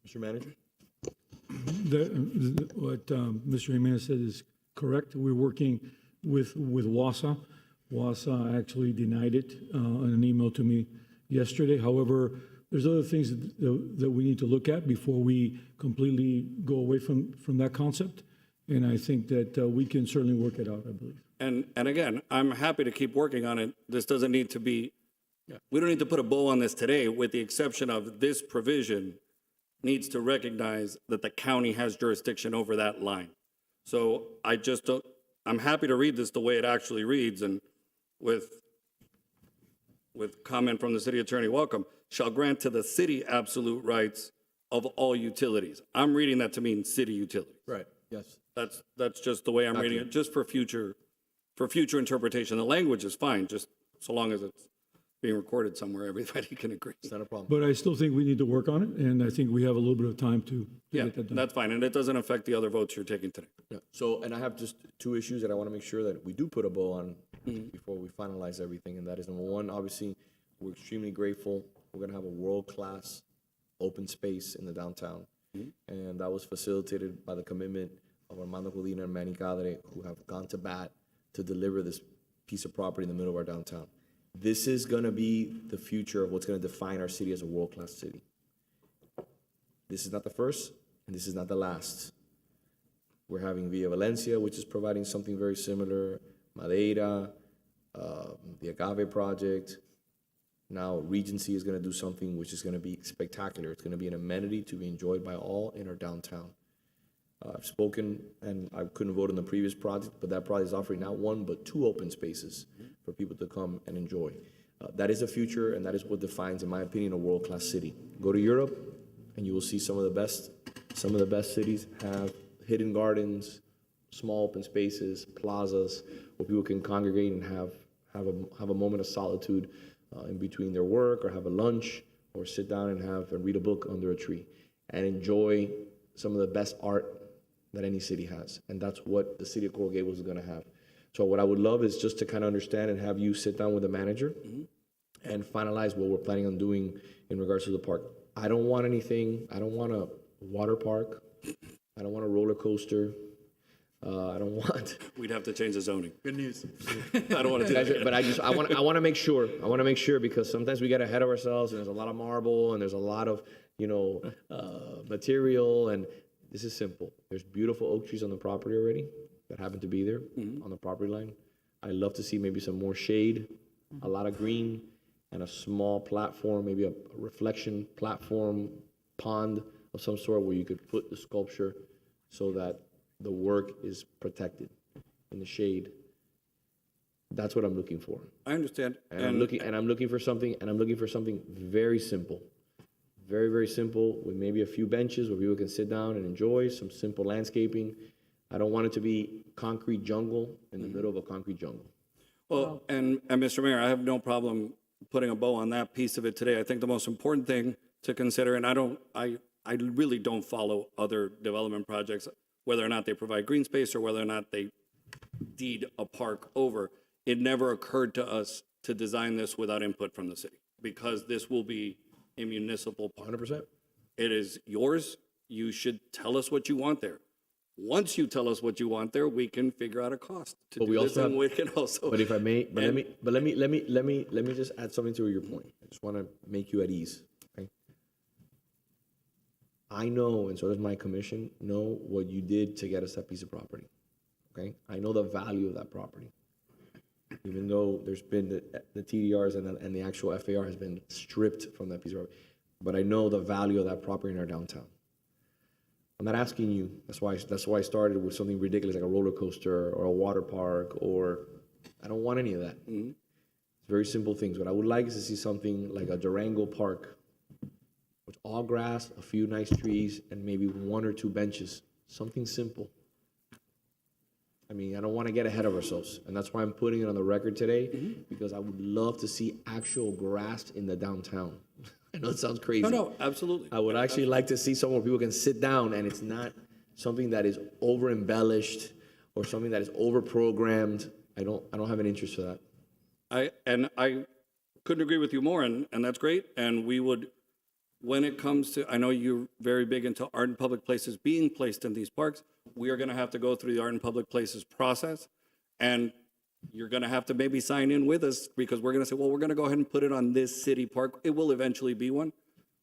Mr. Manager? What Mr. Jimenez said is correct. We're working with WASA. WASA actually denied it in an email to me yesterday. However, there's other things that we need to look at before we completely go away from that concept. And I think that we can certainly work it out, I believe. And again, I'm happy to keep working on it. This doesn't need to be, we don't need to put a bow on this today, with the exception of this provision needs to recognize that the county has jurisdiction over that line. So I'm happy to read this the way it actually reads, and with comment from the city attorney, welcome, shall grant to the city absolute rights of all utilities. I'm reading that to mean city utilities. Right, yes. That's just the way I'm reading it, just for future interpretation. The language is fine, just so long as it's being recorded somewhere, everybody can agree. It's not a problem. But I still think we need to work on it, and I think we have a little bit of time to get that done. That's fine, and it doesn't affect the other votes you're taking today. Yeah. So, and I have just two issues that I want to make sure that we do put a bow on before we finalize everything, and that is number one, obviously, we're extremely grateful. We're going to have a world-class open space in the downtown, and that was facilitated by the commitment of Armando Codina and Manny Cadre, who have gone to bat to deliver this piece of property in the middle of our downtown. This is going to be the future of what's going to define our city as a world-class city. This is not the first, and this is not the last. We're having Villa Valencia, which is providing something very similar, Madeira, the Agave project. Now Regency is going to do something which is going to be spectacular. It's going to be an amenity to be enjoyed by all in our downtown. I've spoken, and I couldn't vote on the previous project, but that project is offering not one, but two open spaces for people to come and enjoy. That is the future, and that is what defines, in my opinion, a world-class city. Go to Europe, and you will see some of the best cities have hidden gardens, small open spaces, plazas, where people can congregate and have a moment of solitude in between their work, or have a lunch, or sit down and read a book under a tree, and enjoy some of the best art that any city has. And that's what the city of Coral Gables is going to have. So what I would love is just to kind of understand and have you sit down with the manager and finalize what we're planning on doing in regards to the park. I don't want anything, I don't want to water park. I don't want a roller coaster. I don't want. We'd have to change the zoning. Good news. I don't want to do that. But I want to make sure. I want to make sure because sometimes we get ahead of ourselves and there's a lot of marble and there's a lot of, material, and this is simple. There's beautiful oak trees on the property already that happen to be there on the property line. I love to see maybe some more shade, a lot of green, and a small platform, maybe a reflection platform, pond of some sort where you could put the sculpture so that the work is protected in the shade. That's what I'm looking for. I understand. And I'm looking for something very simple. Very, very simple, with maybe a few benches where people can sit down and enjoy some simple landscaping. I don't want it to be concrete jungle in the middle of a concrete jungle. Well, and Mr. Mayor, I have no problem putting a bow on that piece of it today. I think the most important thing to consider, and I really don't follow other development projects, whether or not they provide green space or whether or not they deed a park over. It never occurred to us to design this without input from the city, because this will be a municipal park. 100%. It is yours. You should tell us what you want there. Once you tell us what you want there, we can figure out a cost to do this, and we can also. But if I may, let me just add something to your point. I just want to make you at ease. Okay. I know, and so does my commission, know what you did to get us that piece of property. Okay. I know the value of that property. Even though there's been the TDRs and the actual FAR has been stripped from that piece of property. But I know the value of that property in our downtown. I'm not asking you, that's why I started with something ridiculous like a roller coaster or a water park, or I don't want any of that. It's very simple things. What I would like is to see something like a Durango Park with all grass, a few nice trees, and maybe one or two benches. Something simple. I mean, I don't want to get ahead of ourselves, and that's why I'm putting it on the record today, because I would love to see actual grass in the downtown. I know it sounds crazy. No, absolutely. I would actually like to see somewhere people can sit down and it's not something that is over embellished or something that is over programmed. I don't have an interest for that. I couldn't agree with you more, and that's great. And we would, when it comes to, I know you're very big into art and public places being placed in these parks. We are going to have to go through the art and public places process, and you're going to have to maybe sign in with us, because we're going to say, well, we're going to go ahead and put it on this city park. It will eventually be one.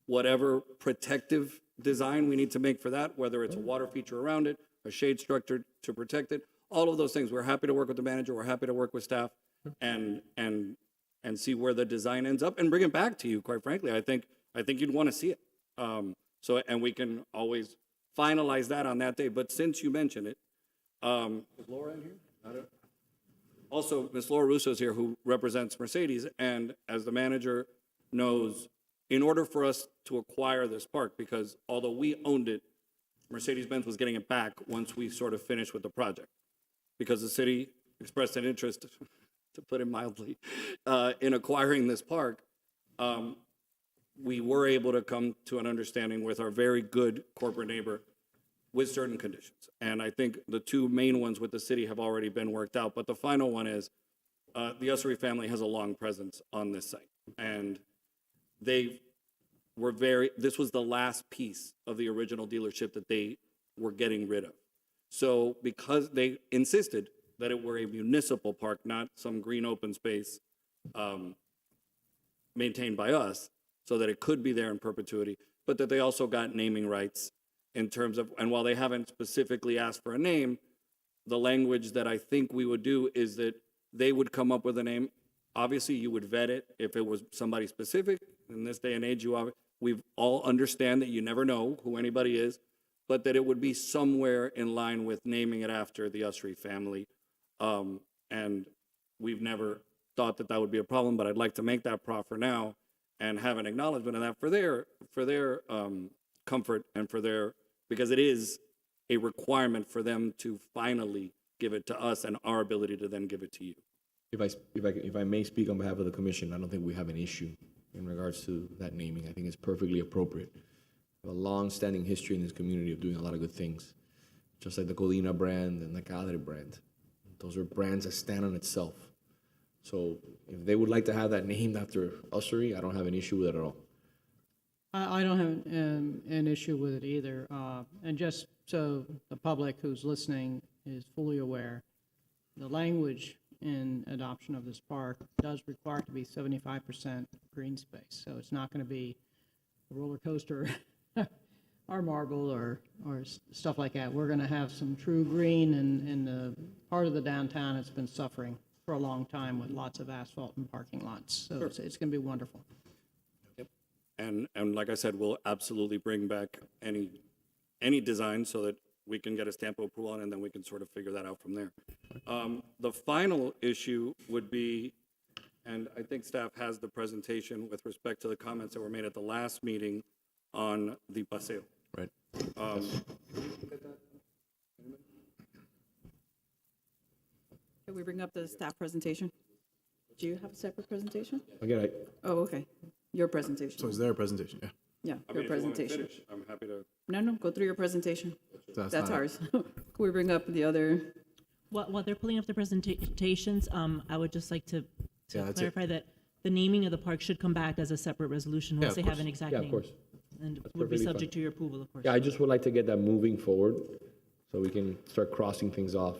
Whatever protective design we need to make for that, whether it's a water feature around it, a shade structure to protect it, all of those things. We're happy to work with the manager. We're happy to work with staff and see where the design ends up and bring it back to you, quite frankly. I think you'd want to see it. And we can always finalize that on that day. But since you mentioned it, is Laura in here? Also, Ms. Laura Russo is here, who represents Mercedes, and as the manager knows, in order for us to acquire this park, because although we owned it, Mercedes-Benz was getting it back once we sort of finished with the project, because the city expressed an interest, to put it mildly, in acquiring this park. We were able to come to an understanding with our very good corporate neighbor with certain conditions. And I think the two main ones with the city have already been worked out. But the final one is the Ussery family has a long presence on this site. And they were this was the last piece of the original dealership that they were getting rid of. So because they insisted that it were a municipal park, not some green open space maintained by us, so that it could be there in perpetuity, but that they also got naming rights in terms of, and while they haven't specifically asked for a name, the language that I think we would do is that they would come up with a name. Obviously, you would vet it if it was somebody specific. In this day and age, we all understand that you never know who anybody is, but that it would be somewhere in line with naming it after the Ussery family. And we've never thought that would be a problem, but I'd like to make that proffer now and have an acknowledgement of that for their comfort and for their, because it is a requirement for them to finally give it to us and our ability to then give it to you. If I may speak on behalf of the commission, I don't think we have an issue in regards to that naming. I think it's perfectly appropriate. We have a long-standing history in this community of doing a lot of good things, just like the Codina brand and the Cadre brand. Those are brands that stand on itself. So if they would like to have that named after Ussery, I don't have an issue with it at all. I don't have an issue with it either. And just so the public who's listening is fully aware, the language in adoption of this park does require it to be 75% green space. So it's not going to be a roller coaster or marble or stuff like that. We're going to have some true green in the part of the downtown that's been suffering for a long time with lots of asphalt and parking lots. So it's going to be wonderful. And like I said, we'll absolutely bring back any design so that we can get a stamp of approval on it, and then we can sort of figure that out from there. The final issue would be, and I think staff has the presentation with respect to the comments that were made at the last meeting on the Basel. Right. Can we bring up the staff presentation? Do you have a separate presentation? Again, Oh, okay. Your presentation. So is there a presentation? Yeah. Yeah, I your mean, if you wanna presentation. finish, I'm happy to. No, go through your presentation. That's That's not- ours. Can we bring up the other? While they're pulling up the presentations, I would just like to Yeah, that's it. clarify that the naming of the park should come back as a separate resolution Yeah, once of they have an course. exact Yeah, name. of course. And That's would be perfectly subject fine. to your approval, of course. Yeah, I just would like to get that moving forward so we can start crossing things off.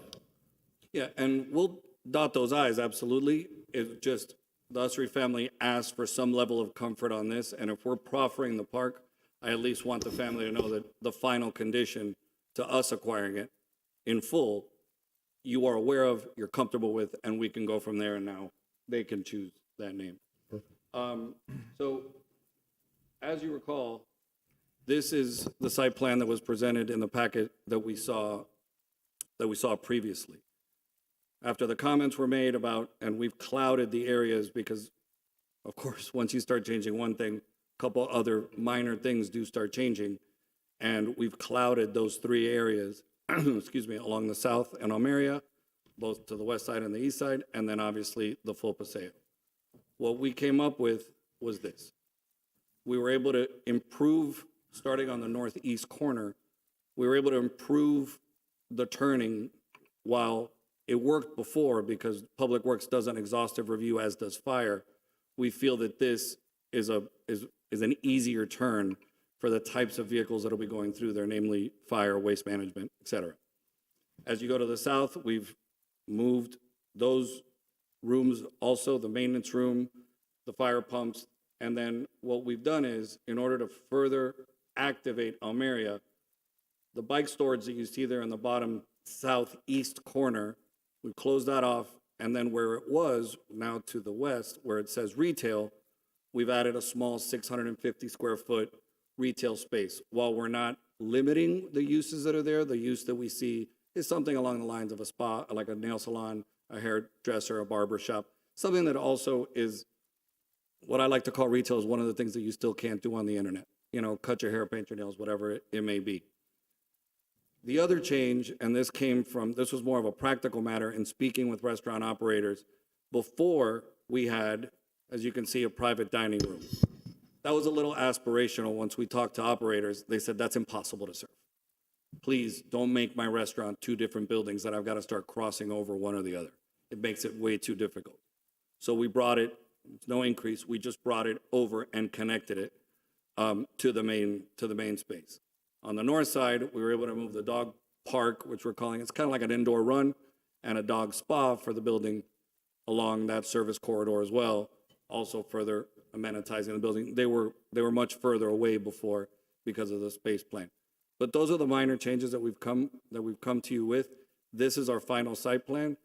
Yeah, and we'll dot those i's, absolutely. It's just the Usry family asked for some level of comfort on this, and if we're proffering the park, I at least want the family to know that the final condition to us acquiring it in full, you are aware of, you're comfortable with, and we can go from there, and now they can choose that name. So, as you recall, this is the site plan that was presented in the packet that we saw previously. After the comments were made about, and we've clouded the areas because, of course, once you start changing one thing, a couple other minor things do start changing. And we've clouded those three areas, excuse me, along the south and Almeria, both to the west side and the east side, and then obviously the full Paseo. What we came up with was this. We were able to improve, starting on the northeast corner, we were able to improve the turning while it worked before because Public Works does an exhaustive review, as does Fire. We feel that this is an easier turn for the types of vehicles that will be going through there, namely fire, waste management, et cetera. As you go to the south, we've moved those rooms also, the maintenance room, the fire pumps, and then what we've done is, in order to further activate Almeria, the bike storage that you see there in the bottom southeast corner, we closed that off, and then where it was, now to the west, where it says retail, we've added a small 650 square foot retail space. While we're not limiting the uses that are there, the use that we see is something along the lines of a spa, like a nail salon, a hairdresser, a barber shop, something that also is what I like to call retail is one of the things that you still can't do on the internet. You know, cut your hair, paint your nails, whatever it may be. The other change, and this was more of a practical matter in speaking with restaurant operators, before we had, as you can see, a private dining room. That was a little aspirational. Once we talked to operators, they said, that's impossible to serve. Please don't make my restaurant two different buildings that I've got to start crossing over one or the other. It makes it way too difficult. So we brought it, no increase, we just brought it over and connected it to the main space. On the north side, we were able to move the dog park, which we're calling, it's kind of like an indoor run, and a dog spa for the building along that service corridor as well, also further amenitizing the building. They were much further away before because of the space plan. But those are the minor changes that we've come to you with. This is our final site plan.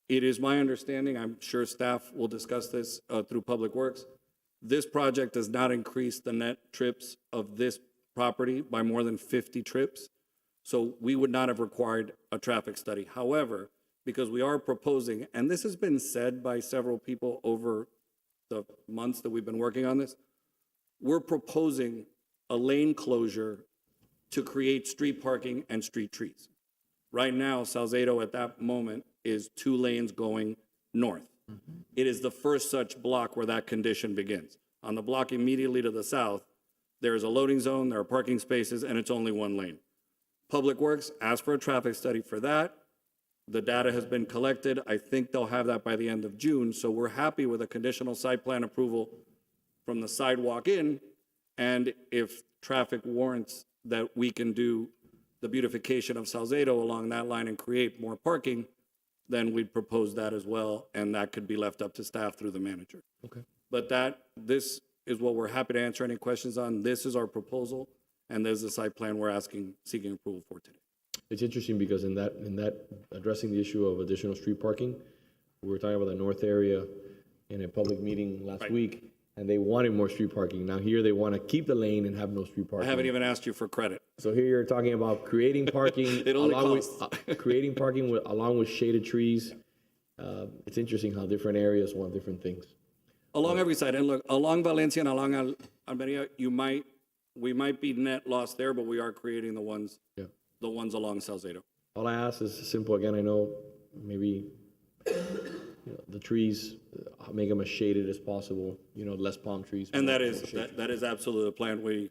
It is my understanding, I'm sure staff will discuss this through Public Works, this project does not increase the net trips of this property by more than 50 trips. So we would not have required a traffic study. However, because we are proposing, and this has been said by several people over the months that we've been working on this, we're proposing a lane closure to create street parking and street trees. Right now, Salcedo at that moment is 2 lanes going north. It is the first such block where that condition begins. On the block immediately to the south, there is a loading zone, there are parking spaces, and it's only 1 lane. Public Works asked for a traffic study for that. The data has been collected. I think they'll have that by the end of June, so we're happy with a conditional site plan approval from the sidewalk in, And if traffic warrants that we can do the beautification of Salcedo along that line and create more parking, then we'd propose that as well, and that could be left up to staff through the manager. Okay. But this is what we're happy to answer any questions on. This is our proposal, and there's the site plan we're seeking approval for today. It's interesting because in that addressing the issue of additional street parking, we were talking about the north area in a public meeting last week, and they wanted more street parking. Now here they want to keep the lane and have no street I parking. haven't even asked you for credit. So here you're talking about creating parking It only along costs. with creating parking along with shaded trees. It's interesting how different areas want different things. Along every side, and look, along Valencia and along Almeria, we might be net loss there, but we are creating the ones along Salcedo. All I ask is simple. Again, I know maybe the trees, make them as shaded as possible. Less palm trees. And more that is absolutely the plan.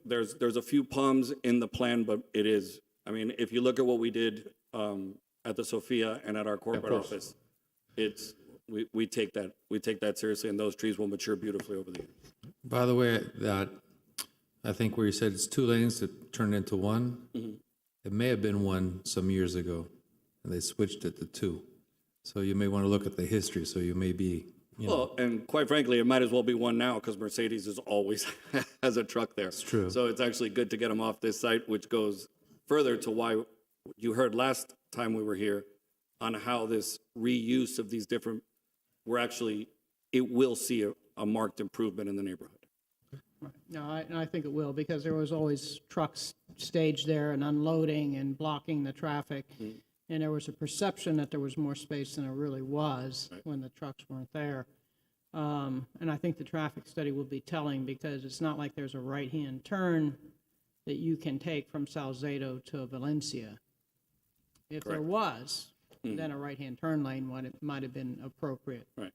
There's a few palms in the plan, but it is. I mean, if you look at what we did at the Sophia and at our corporate office, we take that seriously, and those trees will mature beautifully over the years. By the way, I think where you said it's 2 lanes to turn it into one, it may have been one some years ago, and they switched it to 2. So you may want to look at the history, so you may be, Well, and quite frankly, it might as well be one now, because Mercedes is always has a truck there. It's true. So it's actually good to get them off this site, which goes further to why you heard last time we were here on how this reuse of these different, it will see a marked improvement in the neighborhood. No, I think it will, because there was always trucks staged there and unloading and blocking the traffic. And there was a perception that there was more space than there really was when the trucks weren't there. And I think the traffic study will be telling, because it's not like there's a right-hand turn that you can take from Salcedo to Valencia. If there was, then a right-hand turn lane might have been appropriate. Right.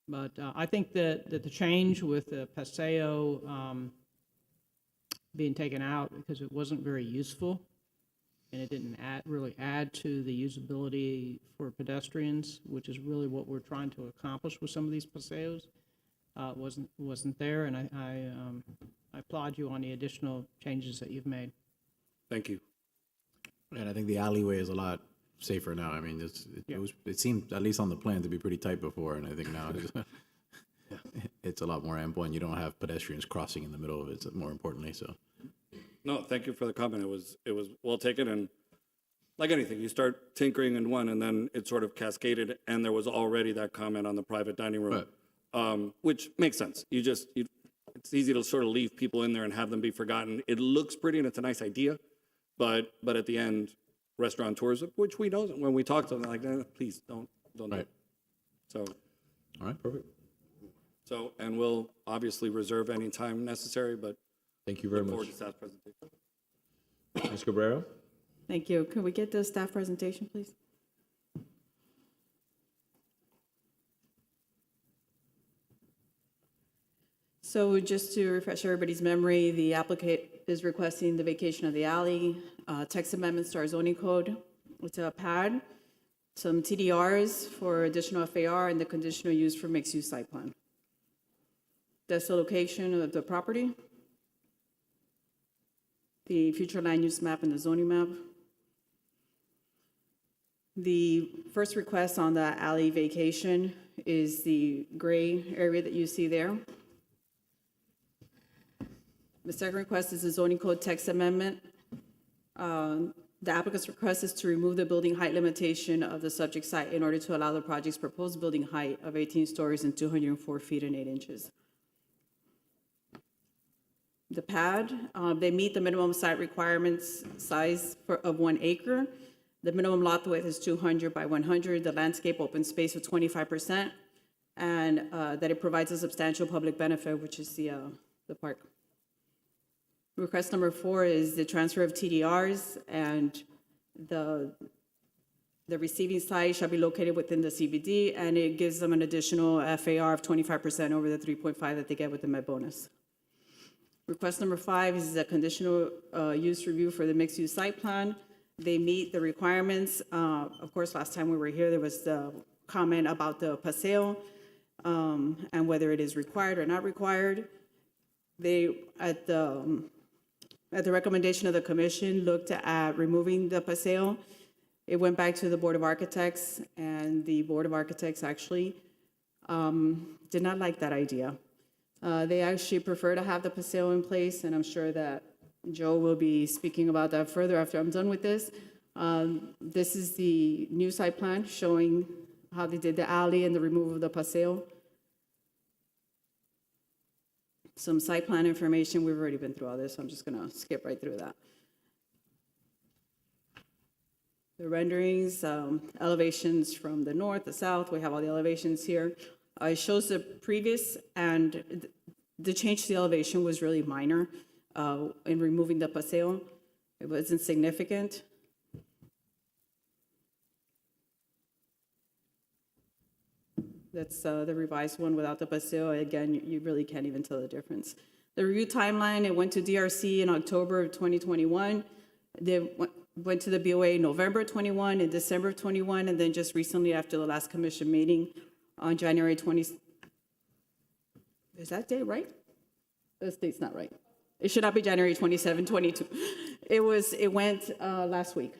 But I think that the change with the Paseo being taken out because it wasn't very useful, and it didn't really add to the usability for pedestrians, which is really what we're trying to accomplish with some of these paseos, wasn't there, and I applaud you on the additional changes that you've made. Thank you. And I think the alleyway is a lot safer now. I mean, it seemed, at least on the plan, to be pretty tight before, and I think now it's a lot more ample, and you don't have pedestrians crossing in the middle of it, more importantly, so. No, thank you for the comment. It was well taken, and like anything, you start tinkering in one, and then it sort of cascaded, and there was already that comment on the private dining room, which makes sense. It's easy to sort of leave people in there and have them be forgotten. It looks pretty, and it's a nice idea, but at the end, restaurateurs, which we know, when we talk to them, they're like, please don't do it. So, all right, perfect. So, and we'll obviously reserve any time necessary, but thank you very look much. forward to staff presentation. Ms. Cabrera? Thank you. Could we get the staff presentation, please? So just to refresh everybody's memory, the applicant is requesting the vacation of the alley, text amendments to our zoning code. It's a pad, some TDRs for additional FAR, and the conditional use for mixed-use site plan. That's the location of the property, the future land use map and the zoning map. The first request on the alley vacation is the gray area that you see there. The second request is a zoning code text amendment. The applicant's request is to remove the building height limitation of the subject site in order to allow the project's proposed building height of 18 stories and 204 feet and 8 inches. The pad, they meet the minimum site requirements size of 1 acre. The minimum lot width is 200 by 100, the landscape open space of 25%, and that it provides a substantial public benefit, which is the park. Request number 4 is the transfer of TDRs, and the receiving site shall be located within the CBD, and it gives them an additional FAR of 25% over the 3.5 that they get with the Met bonus. Request number 5 is a conditional use review for the mixed-use site plan. They meet the requirements. Of course, last time we were here, there was the comment about the paseo and whether it is required or not required. they, at the recommendation of the commission, looked at removing the paseo. It went back to the Board of Architects, and the Board of Architects actually did not like that idea. They actually prefer to have the paseo in place, and I'm sure that Joe will be speaking about that further after I'm done with this. This is the new site plan showing how they did the alley and the removal of the paseo. Some site plan information, we've already been through all this, so I'm just gonna skip right through that. The renderings, elevations from the north, the south, we have all the elevations here. It shows the previous, and the change to the elevation was really minor in removing the paseo. It wasn't significant. That's the revised one without the paseo. Again, you really can't even tell the difference. The review timeline, it went to DRC in October of 2021. They went to the BOA in November 21, in December of 21, and then just recently after the last commission meeting on January 20. Is that date right? This date's not right. It should not be January 27, 22. It went last week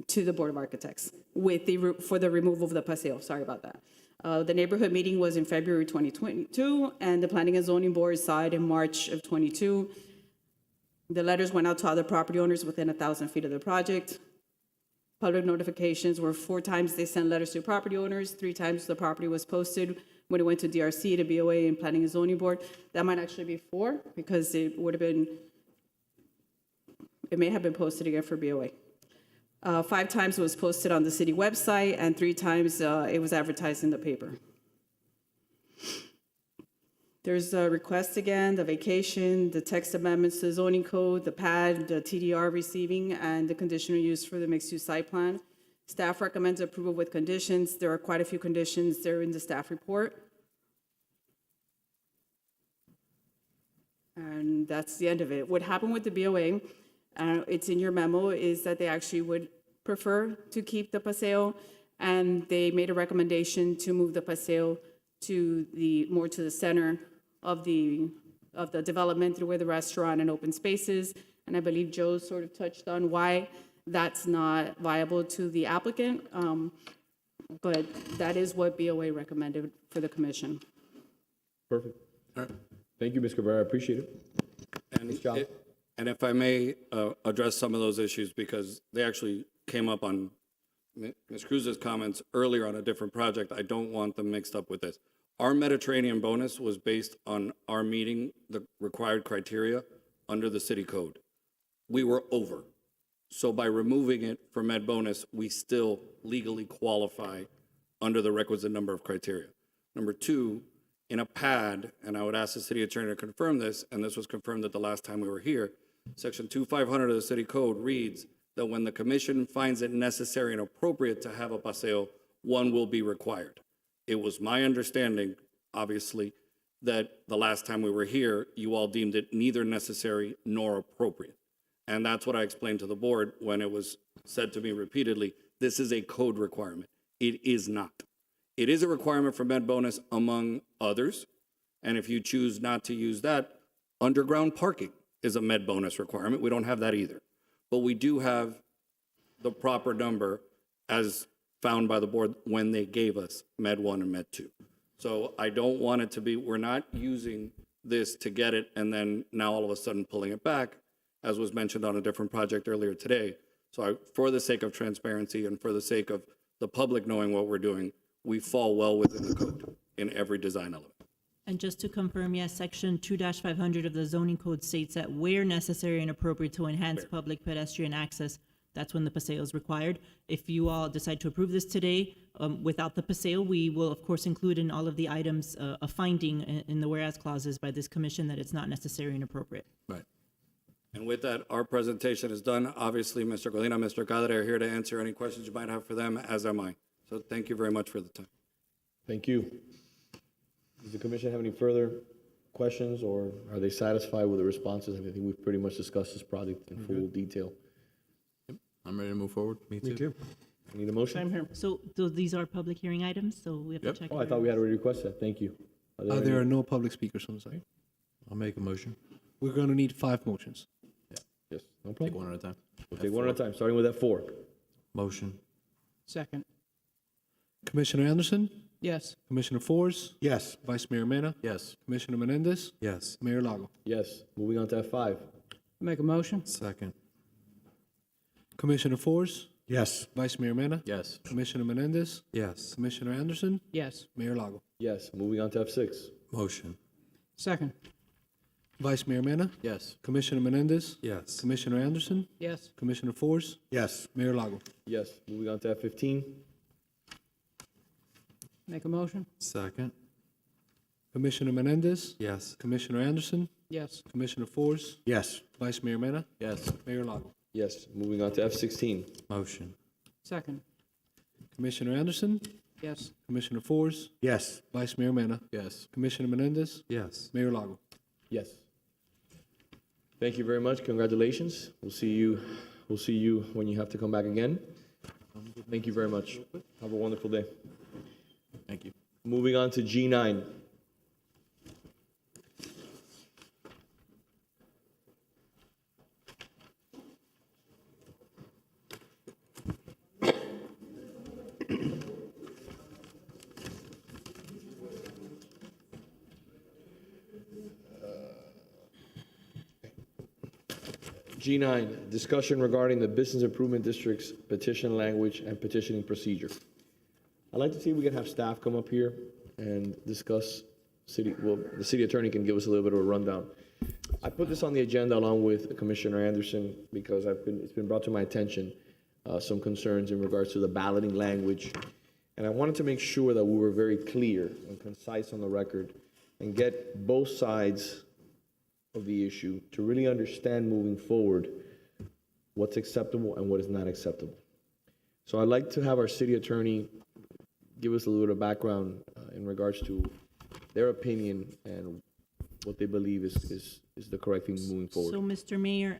to the Board of Architects for the removal of the paseo. Sorry about that. The neighborhood meeting was in February 2022, and the Planning and Zoning Board saw it in March of 22. The letters went out to other property owners within 1,000 feet of the project. Public notifications were 4 times they sent letters to property owners, 3 times the property was posted when it went to DRC, to BOA, and Planning and Zoning Board. That might actually be 4, because it may have been posted again for BOA. 5 times it was posted on the city website, and 3 times it was advertised in the paper. There's a request again, the vacation, the text amendments to the zoning code, the PAD, the TDR receiving, and the conditional use for the mixed-use site plan. Staff recommends approval with conditions. There are quite a few conditions. They're in the staff report. And that's the end of it. What happened with the BOA, it's in your memo, is that they actually would prefer to keep the paseo, and they made a recommendation to move the paseo to more to the center of the development, through where the restaurant and open spaces. And I believe Joe sort of touched on why that's not viable to the applicant, but that is what BOA recommended for the commission. Perfect. All right. Thank you, Ms. Cabrera. I appreciate it. And if I may address some of those issues, because they actually came up on Ms. Cruz's comments earlier on a different project. I don't want them mixed up with this. Our Mediterranean bonus was based on our meeting the required criteria under the city code. We were over. So by removing it for Med bonus, we still legally qualify under the requisite number of criteria. Number 2, in a PAD, and I would ask the city attorney to confirm this, and this was confirmed at the last time we were here, Section 2500 of the city code reads that when the commission finds it necessary and appropriate to have a paseo, one will be required. It was my understanding, obviously, that the last time we were here, you all deemed it neither necessary nor appropriate. And that's what I explained to the board when it was said to me repeatedly, this is a code requirement. It is not. It is a requirement for Med bonus among others. And if you choose not to use that, underground parking is a Med bonus requirement. We don't have that either. But we do have the proper number as found by the board when they gave us Med 1 and Med 2. So I don't want it to be, we're not using this to get it and then now all of a sudden pulling it back, as was mentioned on a different project earlier today. So for the sake of transparency and for the sake of the public knowing what we're doing, we fall well within the code in every design element. And just to confirm, yes, section 2-500 of the zoning code states that where necessary and appropriate to enhance public pedestrian access, that's when the paseo is required. If you all decide to approve this today, without the paseo, we will of course include in all of the items a finding in the whereas clauses by this commission that it's not necessary and appropriate. Right. And with that, our presentation is done. Obviously, Mr. Golina, Mr. Cadre are here to answer any questions you might have for them, as am I. So thank you very much for the time. Thank you. Does the commission have any further questions, or are they satisfied with the responses? I think we've pretty much discussed this project in full detail. I'm ready to move forward. Me too. I need a motion? Same here. So these are public hearing items, so we have to check. Oh, I thought we had already requested that. Thank you. There are no public speakers on the site. I'll make a motion. We're going to need 5 motions. Yes, no problem. Take one at a time. We'll take one at a time, starting with F4. Motion. Second. Commissioner Anderson? Yes. Commissioner Forrest? Yes. Vice Mayor Mena? Yes. Commissioner Menendez? Yes. Mayor Lago? Yes, moving on to F5. Make a motion? Second. Commissioner Forrest? Yes. Vice Mayor Mena? Yes. Commissioner Menendez? Yes. Commissioner Anderson? Yes. Mayor Lago? Yes, moving on to F6. Motion. Second. Vice Mayor Mena? Yes. Commissioner Menendez? Yes. Commissioner Anderson? Yes. Commissioner Forrest? Yes. Mayor Lago? Yes, moving on to F15. Make a motion? Second. Commissioner Menendez? Yes. Commissioner Anderson? Yes. Commissioner Forrest? Yes. Vice Mayor Mena? Yes. Mayor Lago? Yes, moving on to F16. Motion. Second. Commissioner Anderson? Yes. Commissioner Forrest? Yes. Vice Mayor Mena? Yes. Commissioner Menendez? Yes. Mayor Lago? Yes. Thank you very much. Congratulations. We'll see you when you have to come back again. Thank you very much. Have a wonderful day. Thank you. Moving on to G9. G9, discussion regarding the Business Improvement District's petition language and petitioning procedure. I'd like to see if we can have staff come up here and discuss the city attorney can give us a little bit of a rundown. I put this on the agenda along with Commissioner Anderson because it's been brought to my attention some concerns in regards to the balloting language. And I wanted to make sure that we were very clear and concise on the record and get both sides of the issue to really understand moving forward what's acceptable and what is not acceptable. So I'd like to have our city attorney give us a little bit of background in regards to their opinion and what they believe is the correct thing moving forward. So, Mr. Mayor,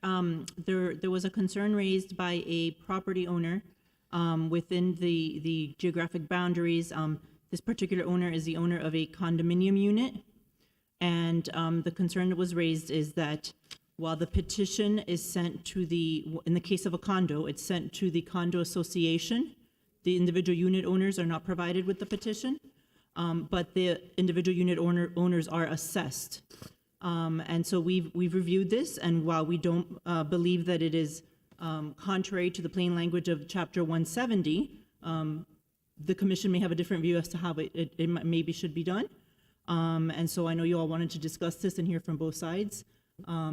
there was a concern raised by a property owner within the geographic boundaries. This particular owner is the owner of a condominium unit. And the concern that was raised is that while the petition is sent to in the case of a condo, it's sent to the condo association. The individual unit owners are not provided with the petition, but the individual unit owners are assessed. And so we've reviewed this, and while we don't believe that it is contrary to the plain language of Chapter 170, the commission may have a different view as to how it maybe should be done. And so I know you all wanted to discuss this and hear from both sides. I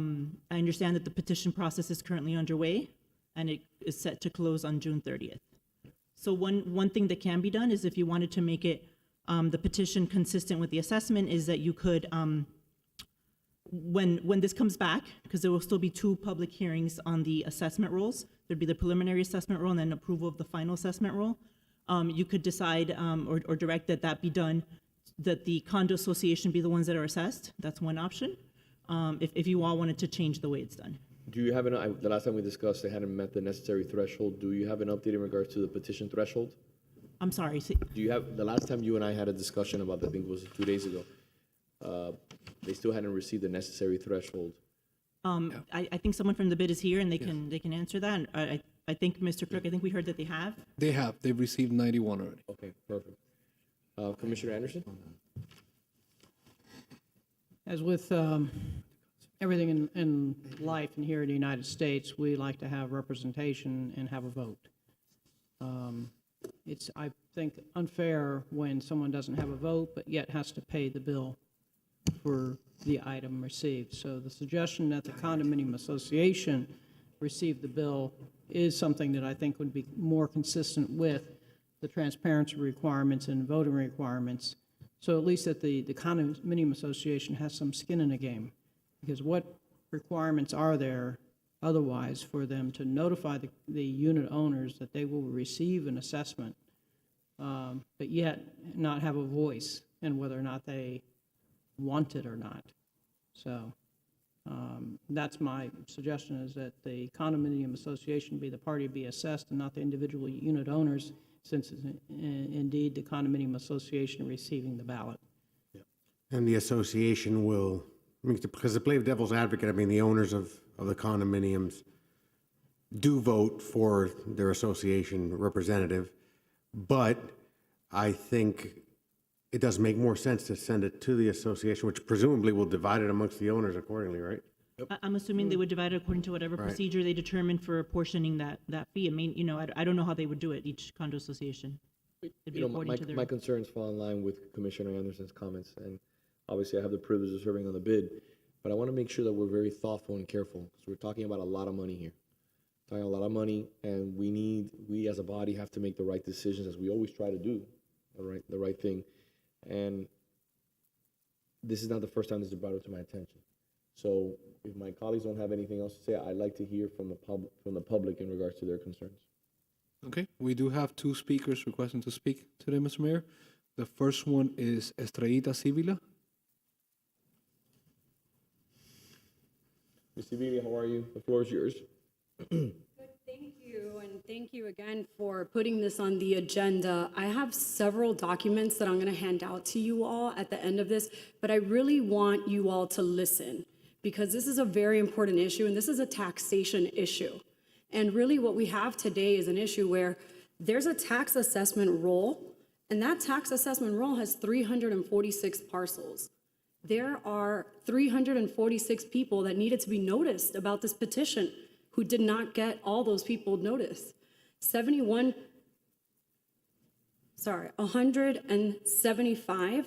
understand that the petition process is currently underway, and it is set to close on June 30th. So one thing that can be done is if you wanted to make it the petition consistent with the assessment, is that you could, when this comes back, because there will still be 2 public hearings on the assessment rolls, there'd be the preliminary assessment roll and then approval of the final assessment roll. You could decide or direct that be done, that the condo association be the ones that are assessed. That's one option, if you all wanted to change the way it's done. Do you have the last time we discussed, they hadn't met the necessary threshold. Do you have an update in regards to the petition threshold? I'm sorry. Do you have, the last time you and I had a discussion about that, I think it was 2 days ago, they still hadn't received the necessary threshold. I think someone from the bid is here, and they can answer that. And I think, Mr. Clerk, I think we heard that they have. They have. They've received 91 already. Okay, perfect. Commissioner Anderson? As with everything in life and here in the United States, we like to have representation and have a vote. It's, I think, unfair when someone doesn't have a vote but yet has to pay the bill for the item received. So the suggestion that the condominium association receive the bill is something that I think would be more consistent with the transparency requirements and voting requirements. So at least that the condominium association has some skin in the game. Because what requirements are there otherwise for them to notify the unit owners that they will receive an assessment, but yet not have a voice in whether or not they want it or not? So that's my suggestion, is that the condominium association be the party to be assessed and not the individual unit owners, since it's indeed the condominium association receiving the ballot. And the association will I mean, because to play devil's advocate, I mean, the owners of the condominiums do vote for their association representative, but I think it does make more sense to send it to the association, which presumably will divide it amongst the owners accordingly, right? I'm assuming they would divide it according to whatever Right. procedure they determine for apportioning that fee. I mean, I don't know how they would do it, each condo association. It'd be according to their. My concerns fall in line with Commissioner Anderson's comments, and obviously I have the privilege of serving on the bid, but I want to make sure that we're very thoughtful and careful, because we're talking about a lot of money here. Talking a lot of money, and we as a body have to make the right decisions, as we always try to do, the right thing. And this is not the first time this is brought up to my attention. So if my colleagues don't have anything else to say, I'd like to hear from the public in regards to their concerns. Okay, we do have two speakers requesting to speak today, Mr. Mayor. The first one is Estrellita Sibila. Ms. Sevilla, how are you? The floor is yours. Good, thank you, and thank you again for putting this on the agenda. I have several documents that I'm going to hand out to you all at the end of this, but I really want you all to listen, because this is a very important issue, and this is a taxation issue. And really what we have today is an issue where there's a tax assessment roll, and that tax assessment roll has 346 parcels. There are 346 people that needed to be noticed about this petition who did not get all those people noticed. 175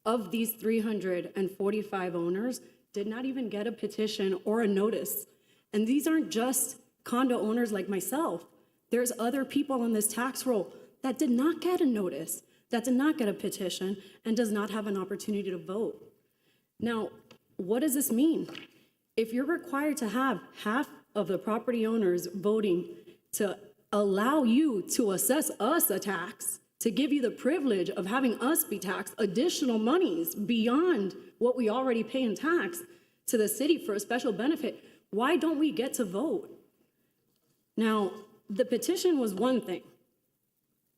of these 345 owners did not even get a petition or a notice. And these aren't just condo owners like myself. There's other people on this tax roll that did not get a notice, that did not get a petition, and does not have an opportunity to vote. Now, what does this mean? If you're required to have half of the property owners voting to allow you to assess us a tax, to give you the privilege of having us be taxed additional monies beyond what we already pay in tax to the city for a special benefit, why don't we get to vote? Now, the petition was one thing.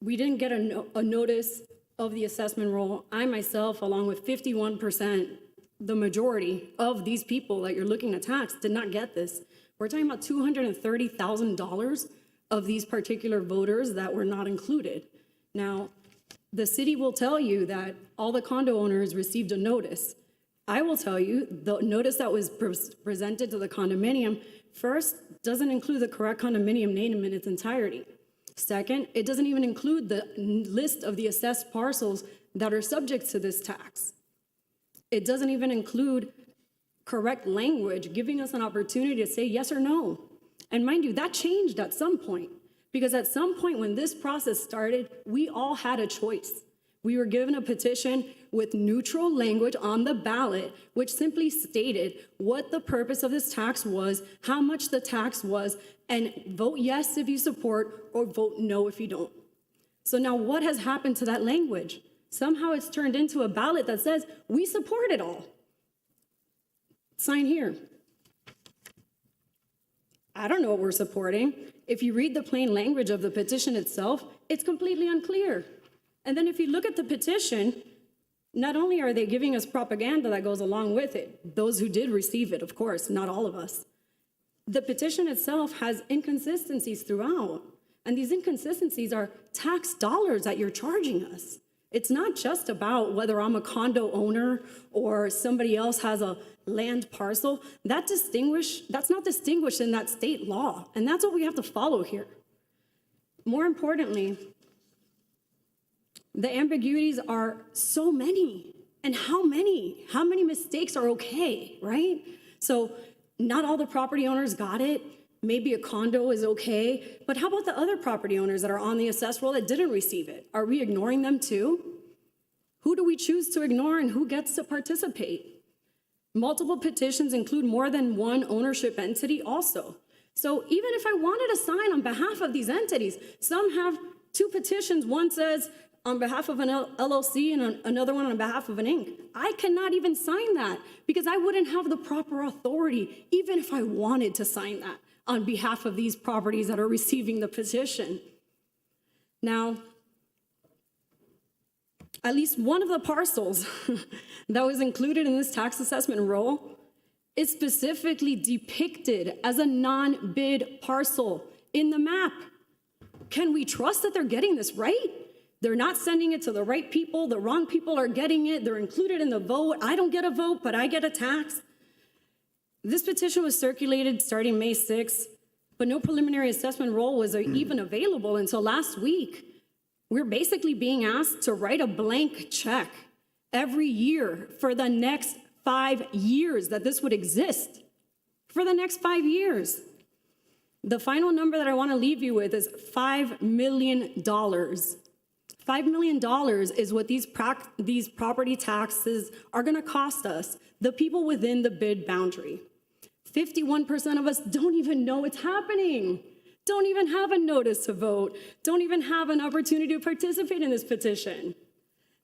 We didn't get a notice of the assessment roll. I myself, along with 51%, the majority of these people that you're looking to tax did not get this. We're talking about $230,000 of these particular voters that were not included. Now, the city will tell you that all the condo owners received a notice. I will tell you the notice that was presented to the condominium, first, doesn't include the correct condominium name in its entirety. Second, it doesn't even include the list of the assessed parcels that are subject to this tax. It doesn't even include correct language, giving us an opportunity to say yes or no. And mind you, that changed at some point, because at some point when this process started, we all had a choice. We were given a petition with neutral language on the ballot, which simply stated what the purpose of this tax was, how much the tax was, and vote yes if you support or vote no if you don't. So now what has happened to that language? Somehow it's turned into a ballot that says, we support it all. Sign here. I don't know what we're supporting. If you read the plain language of the petition itself, it's completely unclear. And then if you look at the petition, not only are they giving us propaganda that goes along with it, those who did receive it, of course, not all of us. The petition itself has inconsistencies throughout. And these inconsistencies are tax dollars that you're charging us. It's not just about whether I'm a condo owner or somebody else has a land parcel. That's not distinguished in that state law. And that's what we have to follow here. More importantly, the ambiguities are so many. And how many? How many mistakes are okay, right? So not all the property owners got it. Maybe a condo is okay, but how about the other property owners that are on the assessed roll that didn't receive it? Are we ignoring them too? Who do we choose to ignore and who gets to participate? Multiple petitions include more than one ownership entity also. So even if I wanted to sign on behalf of these entities, some have two petitions. One says on behalf of an LLC and another one on behalf of an Inc. I cannot even sign that because I wouldn't have the proper authority, even if I wanted to sign that on behalf of these properties that are receiving the petition. Now, at least one of the parcels that was included in this tax assessment roll is specifically depicted as a non-bid parcel in the map. Can we trust that they're getting this right? They're not sending it to the right people. The wrong people are getting it. They're included in the vote. I don't get a vote, but I get a tax. This petition was circulated starting May 6th, but no preliminary assessment roll was even available until last week. We're basically being asked to write a blank check every year for the next 5 years that this would exist. For the next 5 years. The final number that I want to leave you with is $5 million. $5 million is what these property taxes are going to cost us, the people within the bid boundary. 51% of us don't even know it's happening, don't even have a notice to vote, don't even have an opportunity to participate in this petition.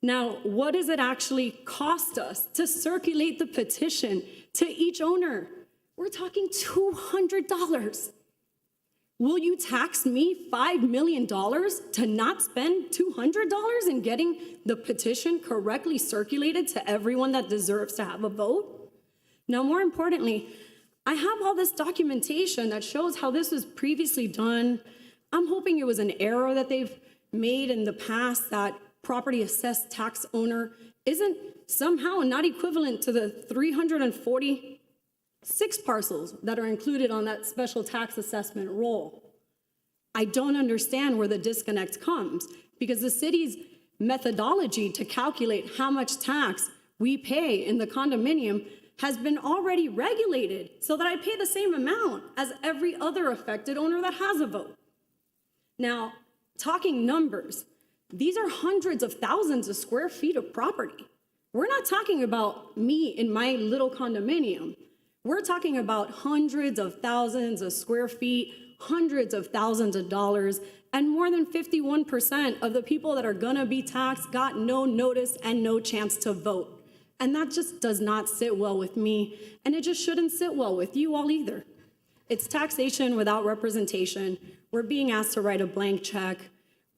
Now, what does it actually cost us to circulate the petition to each owner? We're talking $200. Will you tax me $5 million to not spend $200 in getting the petition correctly circulated to everyone that deserves to have a vote? Now, more importantly, I have all this documentation that shows how this was previously done. I'm hoping it was an error that they've made in the past, that property assessed tax owner isn't somehow not equivalent to the 346 parcels that are included on that special tax assessment roll. I don't understand where the disconnect comes, because the city's methodology to calculate how much tax we pay in the condominium has been already regulated so that I pay the same amount as every other affected owner that has a vote. Now, talking numbers, these are hundreds of thousands of square feet of property. We're not talking about me in my little condominium. We're talking about hundreds of thousands of square feet, hundreds of thousands of dollars, and more than 51% of the people that are gonna be taxed got no notice and no chance to vote. And that just does not sit well with me, and it just shouldn't sit well with you all either. It's taxation without representation. We're being asked to write a blank check.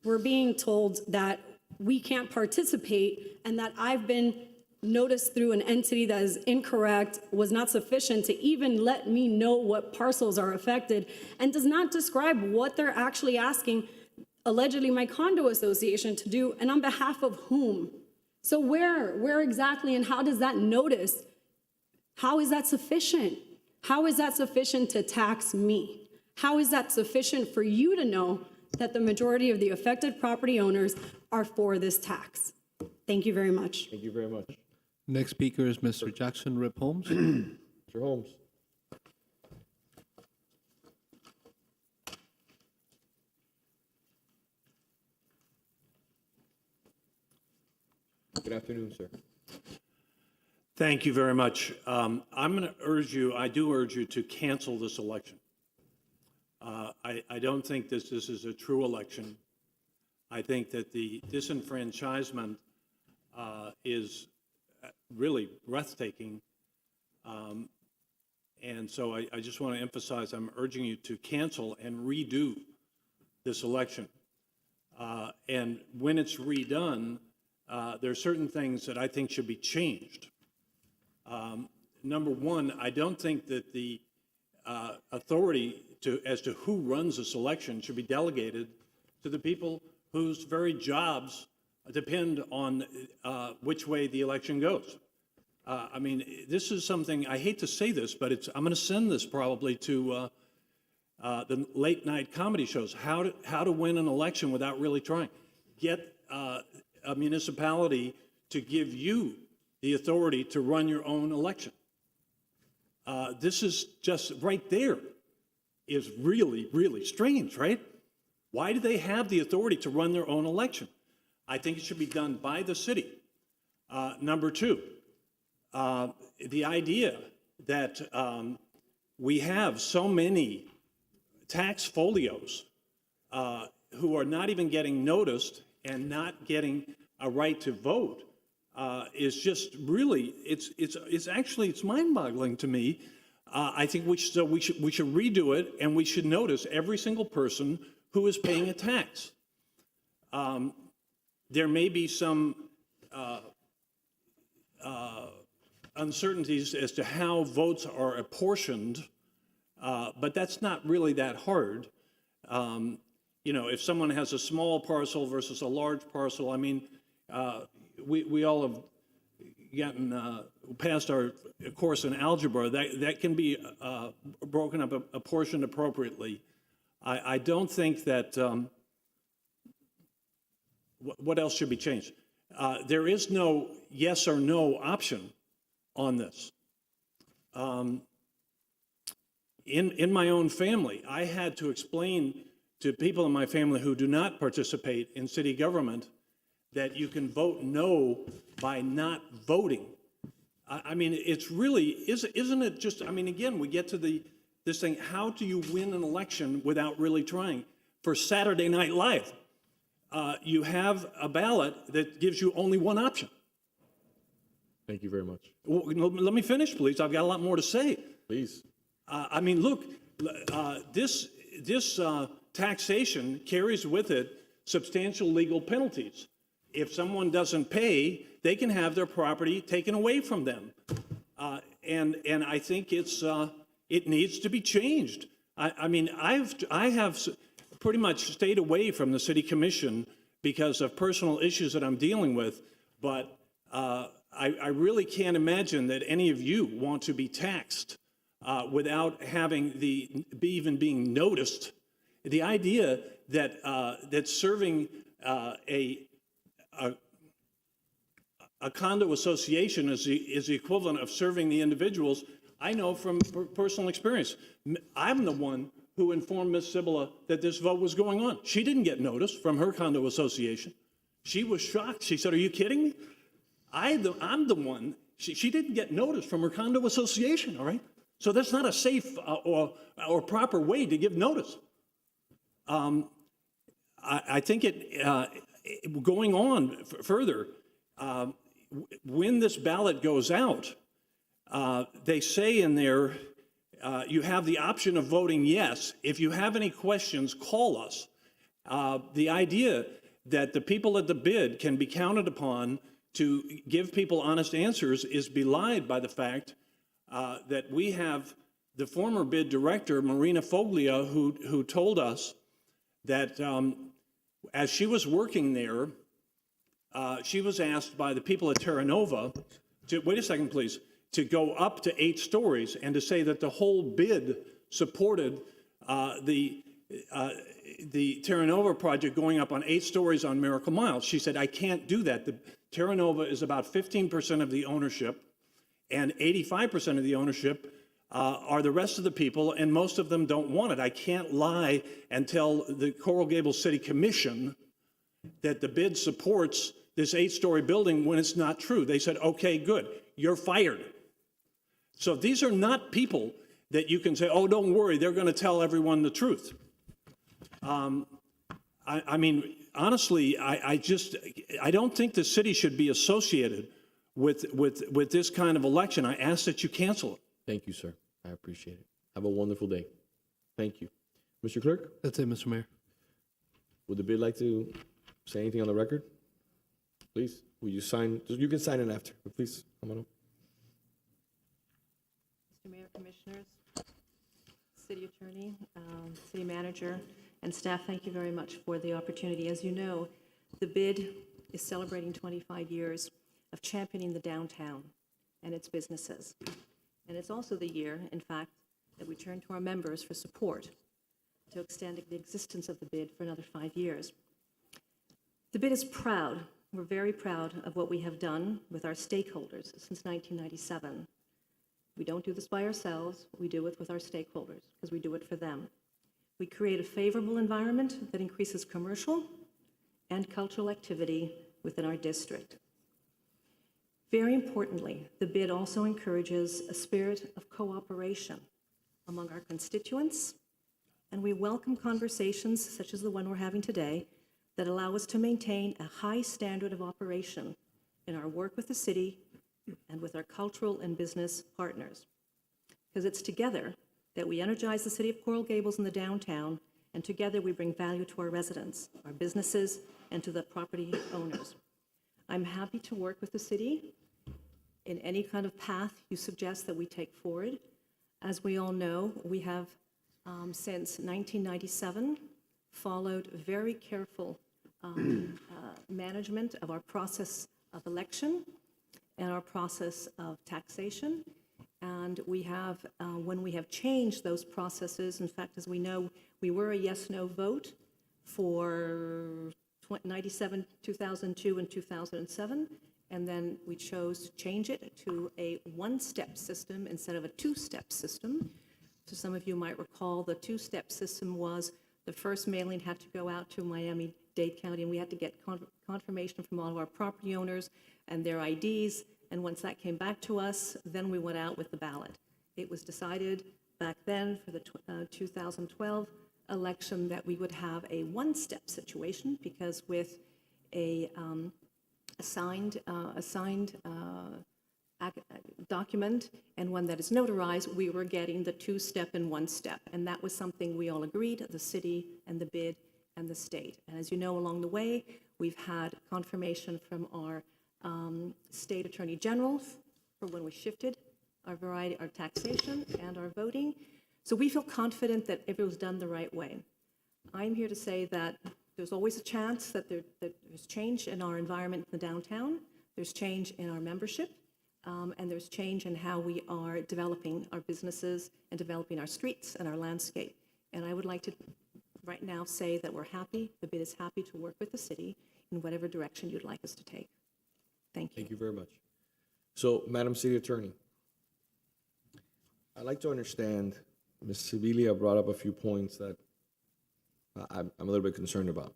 We're being told that we can't participate, and that I've been noticed through an entity that is incorrect, was not sufficient to even let me know what parcels are affected, and does not describe what they're actually asking, allegedly my condo association, to do, and on behalf of whom. So where exactly, and how does that notice, how is that sufficient? How is that sufficient to tax me? How is that sufficient for you to know that the majority of the affected property owners are for this tax? Thank you very much. Thank you very much. Next speaker is Mr. Jackson Rip Holmes. Mr. Holmes. Good afternoon, sir. Thank you very much. I'm going to urge you, I do urge you to cancel this election. I don't think this is a true election. I think that the disenfranchisement is really breathtaking. And so I just want to emphasize, I'm urging you to cancel and redo this election. And when it's redone, there are certain things that I think should be changed. Number one, I don't think that the authority as to who runs this election should be delegated to the people whose very jobs depend on which way the election goes. I mean, this is something, I hate to say this, but I'm going to send this probably to the late night comedy shows, how to win an election without really trying. Get a municipality to give you the authority to run your own election. This is just right there is really, really strange, right? Why do they have the authority to run their own election? I think it should be done by the city. Number two, the idea that we have so many tax folios who are not even getting noticed and not getting a right to vote is just really, it's mind-boggling to me. I think we should redo it, and we should notice every single person who is paying a tax. There may be some uncertainties as to how votes are apportioned, but that's not really that hard. You know, if someone has a small parcel versus a large parcel, I mean, we all have gotten past our course in algebra. That can be broken up, apportioned appropriately. I don't think that, what else should be changed? There is no yes or no option on this. In my own family, I had to explain to people in my family who do not participate in city government that you can vote no by not voting. I mean, it's really, isn't it just, I mean, again, we get to this thing, how do you win an election without really trying? For Saturday Night Live, you have a ballot that gives you only one option. Thank you very much. Well, let me finish, please. I've got a lot more to say. Please. I mean, look, this taxation carries with it substantial legal penalties. If someone doesn't pay, they can have their property taken away from them. And I think it needs to be changed. I mean, I have pretty much stayed away from the city commission because of personal issues that I'm dealing with, but I really can't imagine that any of you want to be taxed without having even being noticed. The idea that that serving a condo association is the equivalent of serving the individuals, I know from personal experience. I'm the one who informed Ms. Cibula that this vote was going on. She didn't get notice from her condo association. She was shocked. She said, "Are you kidding me?" I'm the one. She didn't get notice from her condo association, all right? So that's not a safe or proper way to give notice. I think going on further, when this ballot goes out, they say in there, you have the option of voting yes. If you have any questions, call us. The idea that the people at the bid can be counted upon to give people honest answers is belied by the fact that we have the former bid director, Marina Foglia, who told us that as she was working there, she was asked by the people at Terra Nova to, wait a second please, to go up to 8 stories and to say that the whole bid supported the Terra Nova project going up on 8 stories on Miracle Mile. She said, I can't do that. The Terra Nova is about 15% of the ownership, and 85% of the ownership are the rest of the people, and most of them don't want it. I can't lie and tell the Coral Gables City Commission that the bid supports this 8-story building when it's not true. They said, okay, good, you're fired. So these are not people that you can say, oh, don't worry, they're going to tell everyone the truth. I mean, honestly, I don't think the city should be associated with this kind of election. I ask that you cancel it. Thank you, sir. I appreciate it. Have a wonderful day. Thank you. Mr. Clerk? That's it, Mr. Mayor. Would the bid like to say anything on the record? Please, will you sign? You can sign it after, but please, come on up. Mr. Mayor, Commissioners, City Attorney, City Manager, and staff, thank you very much for the opportunity. As you know, the bid is celebrating 25 years of championing the downtown and its businesses. And it's also the year, in fact, that we turn to our members for support to extend the existence of the bid for another 5 years. The bid is proud. We're very proud of what we have done with our stakeholders since 1997. We don't do this by ourselves. We do it with our stakeholders because we do it for them. We create a favorable environment that increases commercial and cultural activity within our district. Very importantly, the bid also encourages a spirit of cooperation among our constituents, and we welcome conversations such as the one we're having today that allow us to maintain a high standard of operation in our work with the city and with our cultural and business partners. Because it's together that we energize the city of Coral Gables and the downtown, and together we bring value to our residents, our businesses, and to the property owners. I'm happy to work with the city in any kind of path you suggest that we take forward. As we all know, we have, since 1997, followed very careful management of our process of election and our process of taxation. And we have, when we have changed those processes, in fact, as we know, we were a yes-no vote for 97, 2002, and 2007, and then we chose to change it to a one-step system instead of a two-step system. So some of you might recall the two-step system was the first mailing had to go out to Miami-Dade County, and we had to get confirmation from all of our property owners and their IDs, and once that came back to us, then we went out with the ballot. It was decided back then for the 2012 election that we would have a one-step situation, because with a signed document and one that is notarized, we were getting the two-step and one-step. And that was something we all agreed, the city and the bid and the state. And as you know, along the way, we've had confirmation from our state attorney general for when we shifted our taxation and our voting. So we feel confident that it was done the right way. I'm here to say that there's always a chance that there's change in our environment in the downtown, there's change in our membership, and there's change in how we are developing our businesses and developing our streets and our landscape. And I would like to right now say that we're happy, the bid is happy to work with the city in whatever direction you'd like us to take. Thank you. Thank you very much. So, Madam City Attorney, I'd like to understand, Ms. Sevilla brought up a few points that I'm a little bit concerned about.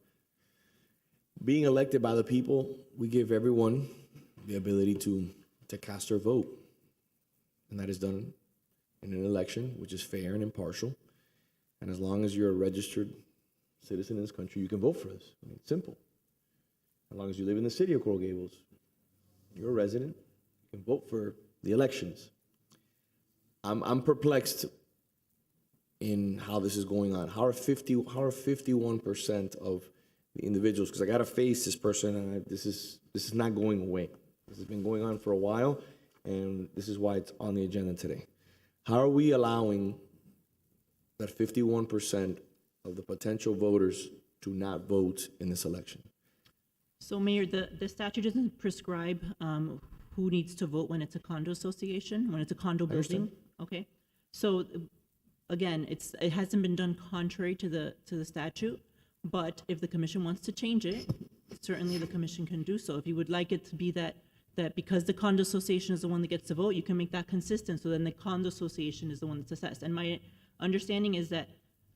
Being elected by the people, we give everyone the ability to cast their vote. And that is done in an election, which is fair and impartial. And as long as you're a registered citizen in this country, you can vote for this. I mean, it's simple. As long as you live in the city of Coral Gables, you're a resident, you can vote for the elections. I'm perplexed in how this is going on. How are 51% of the individuals, because I got to face this person, and this is not going away. This has been going on for a while, and this is why it's on the agenda today. How are we allowing that 51% of the potential voters to not vote in this election? So, Mayor, the statute doesn't prescribe who needs to vote when it's a condo association, when it's a condo building. Okay. So, again, it hasn't been done contrary to the statute, but if the commission wants to change it, certainly the commission can do so. If you would like it to be that because the condo association is the one that gets to vote, you can make that consistent, so then the condo association is the one that's assessed. And my understanding is that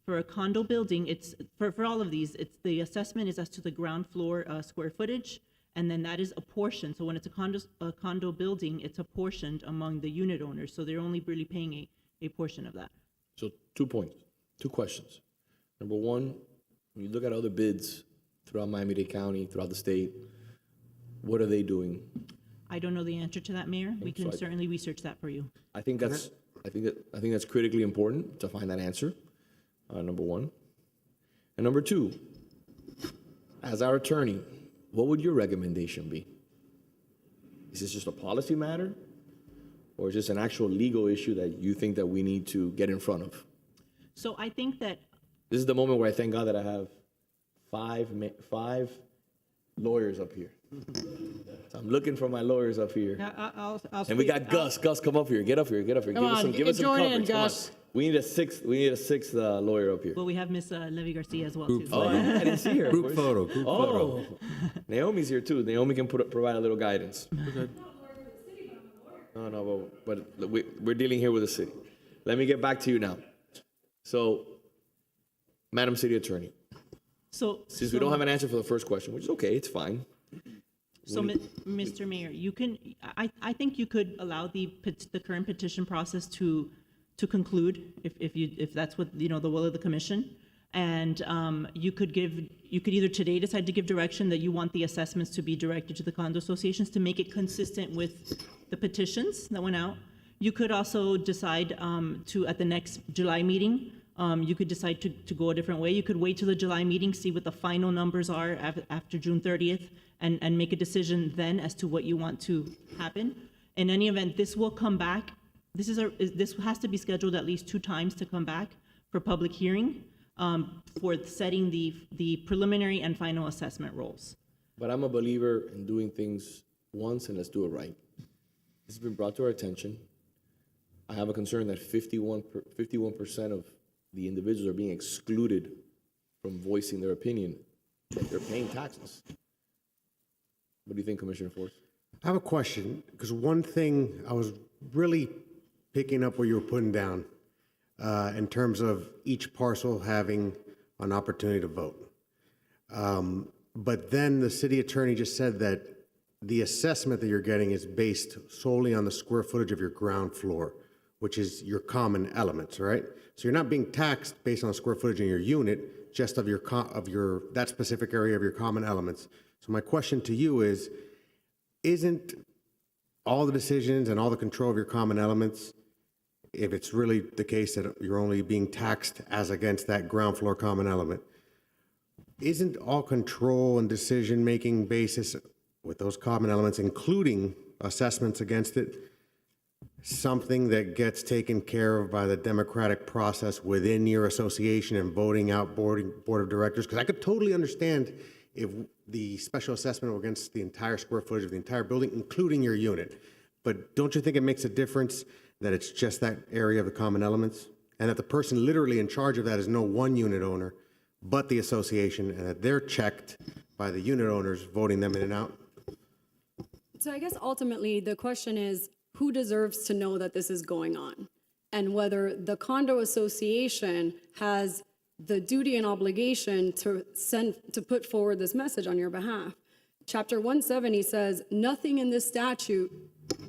for a condo building, it's for all of these, it's the assessment is as to the ground floor square footage, and then that is apportioned. So when it's a condo building, it's apportioned among the unit owners, so they're only really paying a portion of that. So 2 points, 2 questions. Number one, when you look at other bids throughout Miami-Dade County, throughout the state, what are they doing? I don't know the answer to that, Mayor. We can certainly research that for you. I think that's critically important to find that answer. Number one, and number two, as our attorney, what would your recommendation be? Is this just a policy matter, or is this an actual legal issue that you think that we need to get in front of? So I think that This is the moment where I thank God that I have five lawyers up here. So I'm looking for my lawyers up here. And we got Gus. Gus, come up here. Get up here. Give us some coverage. Come on. We need a sixth lawyer up here. well, we have Ms. Levy Garcia as well too. Oh, I didn't see her. Group photo. Naomi's here too. Naomi can provide a little guidance. No, but we're dealing here with the city. Let me get back to you now. So, Madam City Attorney, since we don't have an answer for the first question, which is okay, it's fine. So, Mr. Mayor, I think you could allow the current petition process to conclude if that's what the will of the commission, and you could either today decide to give direction that you want the assessments to be directed to the condo associations to make it consistent with the petitions that went out. You could also decide to at the next July meeting You could decide to go a different way. You could wait till the July meeting, see what the final numbers are after June 30th, and make a decision then as to what you want to happen. In any event, this will come back. This has to be scheduled at least 2 times to come back for public hearing, for setting the preliminary and final assessment roles. But I'm a believer in doing things once and let's do it right. This has been brought to our attention. I have a concern that 51% of the individuals are being excluded from voicing their opinion, that they're paying taxes. What do you think, Commissioner Force? I have a question, because one thing I was really picking up what you were putting down in terms of each parcel having an opportunity to vote. But then the city attorney just said that the assessment that you're getting is based solely on the square footage of your ground floor, which is your common elements, right? So you're not being taxed based on the square footage in your unit, just of your that specific area of your common elements. So my question to you is, isn't all the decisions and all the control of your common elements, if it's really the case that you're only being taxed as against that ground floor common element, isn't all control and decision-making basis with those common elements, including assessments against it, something that gets taken care of by the democratic process within your association and voting out board of directors? Because I could totally understand if the special assessment were against the entire square footage of the entire building, including your unit. But don't you think it makes a difference that it's just that area of the common elements? And that the person literally in charge of that is no one unit owner, but the association, and that they're checked by the unit owners voting them in and out? So I guess ultimately the question is, who deserves to know that this is going on? And whether the condo association has the duty and obligation to put forward this message on your behalf. Chapter 170 says nothing in this statute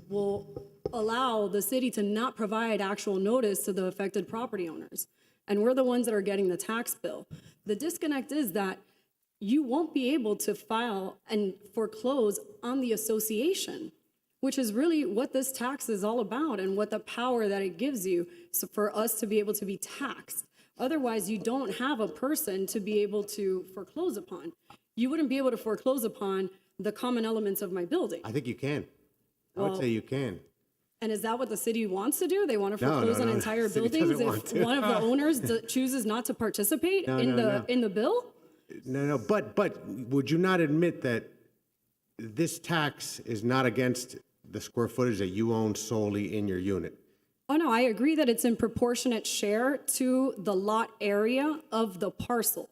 will allow the city to not provide actual notice to the affected property owners. And we're the ones that are getting the tax bill. The disconnect is that you won't be able to file and foreclose on the association, which is really what this tax is all about and what the power that it gives you for us to be able to be taxed. Otherwise, you don't have a person to be able to foreclose upon. You wouldn't be able to foreclose upon the common elements of my building. I think you can. I would say you can. And is that what the city wants to do? They want to foreclose on entire The city buildings doesn't want if to. one of the owners chooses not to participate in the bill? No, but would you not admit that this tax is not against the square footage that you own solely in your unit? Oh, no, I agree that it's in proportionate share to the lot area of the parcel.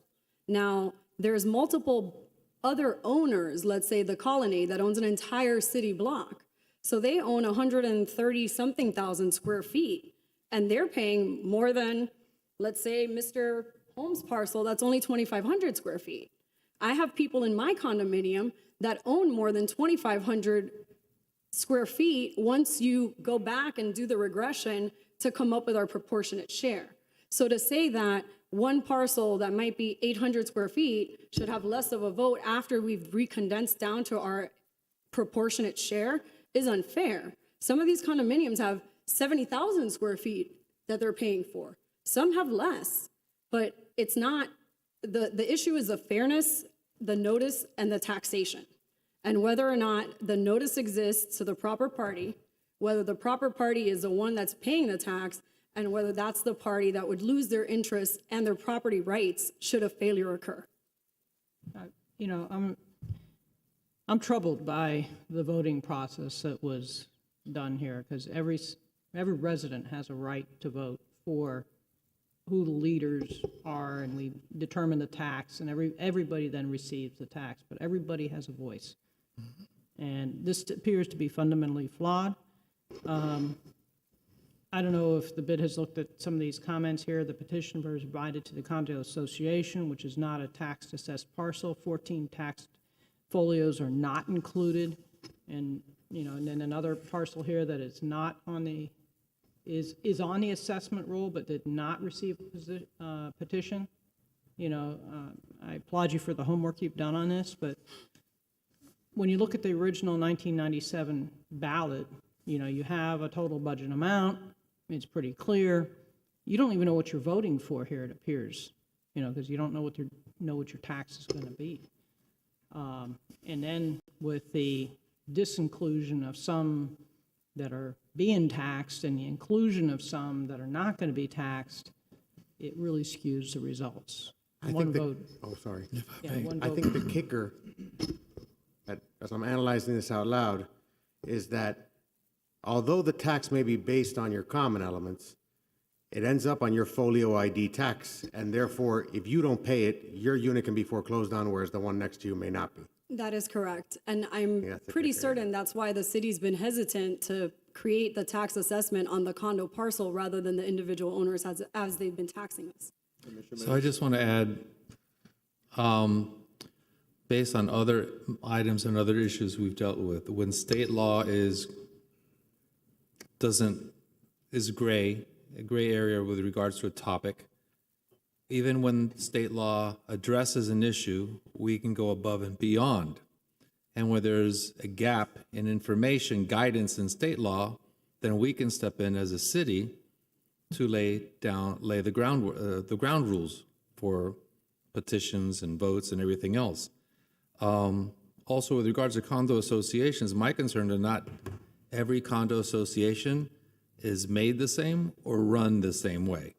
Now, there's multiple other owners, let's say the Colony, that owns an entire city block. So they own 130-something thousand square feet, and they're paying more than, let's say, Mr. Holmes' parcel that's only 2,500 square feet. I have people in my condominium that own more than 2,500 square feet once you go back and do the regression to come up with our proportionate share. So to say that one parcel that might be 800 square feet should have less of a vote after we've recondensed down to our proportionate share is unfair. Some of these condominiums have 70,000 square feet that they're paying for. Some have less, but it's not, the issue is the fairness, the notice, and the taxation. And whether or not the notice exists to the proper party, whether the proper party is the one that's paying the tax, and whether that's the party that would lose their interest and their property rights should a failure occur. You know, I'm troubled by the voting process that was done here, because every resident has a right to vote for who the leaders are, and we determine the tax, and everybody then receives the tax, but everybody has a voice. And this appears to be fundamentally flawed. I don't know if the BID has looked at some of these comments here. The petition was provided to the Condo Association, which is not a tax-assessed parcel. 14 tax folios are not included. And, you know, and then another parcel here that is not on the, is on the assessment roll but did not receive a petition. You know, I applaud you for the homework you've done on this, but when you look at the original 1997 ballot, you know, you have a total budget amount. It's pretty clear. you don't even know what you're voting for here, it appears, because you don't know what your tax is going to be. And then with the disinclusion of some that are being taxed and the inclusion of some that are not going to be taxed, it really skews the results. One vote. Oh, sorry. Yeah, one I vote. think the kicker, as I'm analyzing this out loud, is that although the tax may be based on your common elements, it ends up on your folio ID tax, and therefore, if you don't pay it, your unit can be foreclosed on, whereas the one next to you may not be. That is correct. And I'm that's the pretty kicker. certain that's why the city's been hesitant to create the tax assessment on the condo parcel rather than the individual owners as they've been taxing us. So I just want to add, based on other items and other issues we've dealt with, when state law is gray, a gray area with regards to a topic, even when state law addresses an issue, we can go above and beyond. And where there's a gap in information, guidance in state law, then we can step in as a city to lay the ground rules for petitions and votes and everything else. Also, with regards to condo associations, my concern is not every condo association is made the same or run the same way.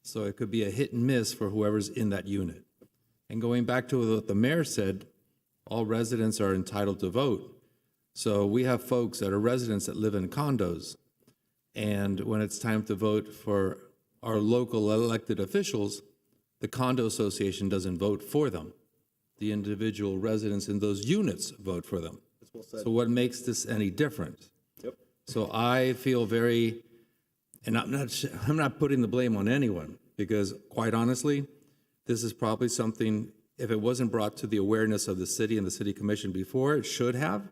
So it could be a hit and miss for whoever's in that unit. And going back to what the mayor said, all residents are entitled to vote. So we have folks that are residents that live in condos. And when it's time to vote for our local elected officials, the condo association doesn't vote for them. The individual residents in those units vote for them. So what makes this any different? Yep. So I feel and I'm not putting the blame on anyone, because quite honestly, this is probably something, if it wasn't brought to the awareness of the city and the city commission before, it should have,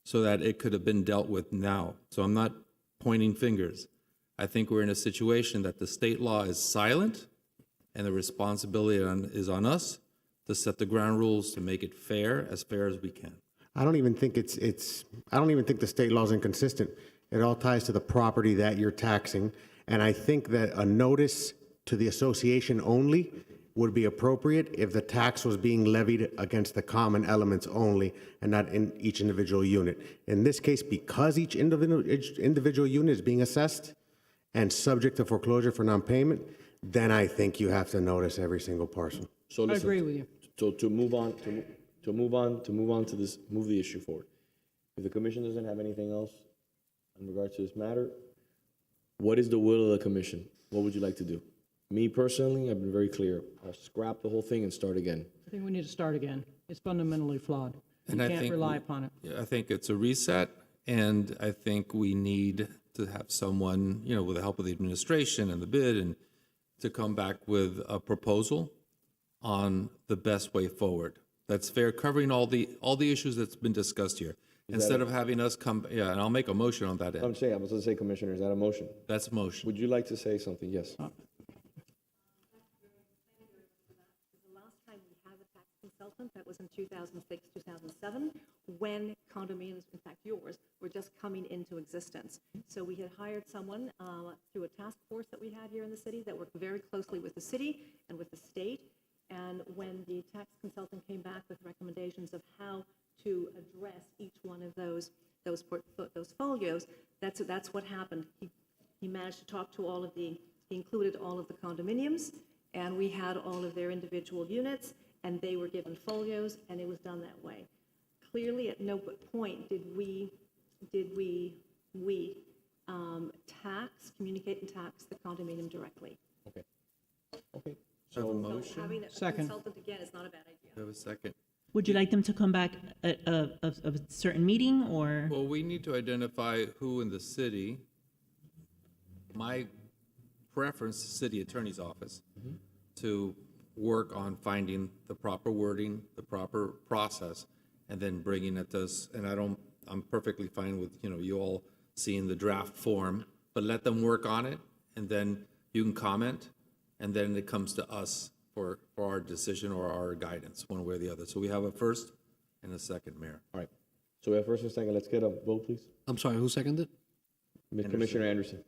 so that it could have been dealt with now. So I'm not pointing fingers. I think we're in a situation that the state law is silent, and the responsibility is on us to set the ground rules to make it fair as we can. I don't even think I don't even think the state law is inconsistent. It all ties to the property that you're taxing. And I think that a notice to the association only would be appropriate if the tax was being levied against the common elements only and not in each individual unit. In this case, because each individual unit is being assessed and subject to foreclosure for non-payment, then I think you have to notice every single parcel. So listen, I agree with you. So to move on to this, move the issue forward. If the commission doesn't have anything else in regards to this matter, what is the will of the commission? What would you like to do? Me personally, I've been very clear. I'll scrap the whole thing and start again. I think we need to start again. It's fundamentally flawed. And You I can't think rely upon it. I think it's a reset, and I think we need to have someone, with the help of the administration and the bid, and to come back with a proposal on the best way forward. That's fair, covering all the issues that's been discussed here. Instead of having us and I'll make a motion on that end. I was going to say, Commissioner, is that a motion? That's a motion. Would you like to say something? Yes. The last time we had a tax consultant, that was in 2006, 2007, when condominiums, in fact yours, were just coming into existence. So we had hired someone through a task force that we had here in the city that worked very closely with the city and with the state. And when the tax consultant came back with recommendations of how to address each one of those folios, that's what happened. He managed to talk to he included all of the condominiums, and we had all of their individual units, and they were given folios, and it was done that way. Clearly, at no point did we communicate and tax the condominium directly. Okay. So, So having a consultant again is not a bad idea. We have a second. Would you like them to come back at a certain meeting, or? Well, we need to identify who in the city. My preference, the city attorney's office, to work on finding the proper wording, the proper process, and then bringing it to us. And I'm perfectly fine with, you all seeing the draft form, but let them work on it, and then you can comment, and then it comes to us for our decision or our guidance, one way or the other. So we have a first and a second, Mayor. All right. So we have first and second. Let's get a vote, please. I'm sorry, who seconded? Commissioner Anderson.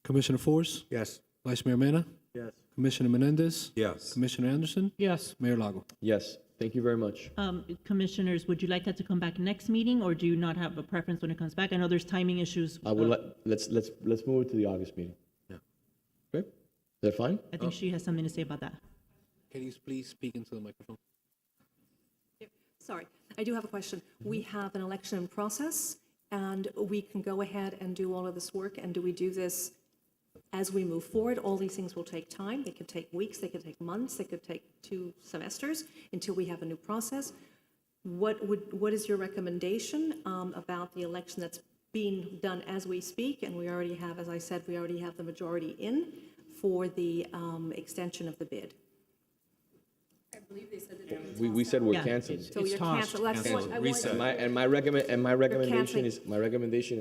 Commissioner Force? Yes. Vice Mayor Mena? Yes. Commissioner Menendez? Yes. Commissioner Anderson? Yes. Mayor Lago? Yes, thank you very much. Commissioners, would you like that to come back next meeting, or do you not have a preference when it comes back? I know there's timing issues. I would let's move it to the August meeting. Yeah. Okay, is that fine? I think she has something to say about that. Can you please speak into the microphone? Sorry, I do have a question. We have an election process, and we can go ahead and do all of this work, and do we do this as we move forward? All these things will take time. They could take weeks, they could take months, they could take 2 semesters until we have a new process. What is your recommendation about the election that's being done as we speak? And we already have, as I said, we already have the majority in for the extension of the bid. I believe they said that We said we're Yeah. canceling. So you're canceling. That's what I And wanted. my recommendation canceling. is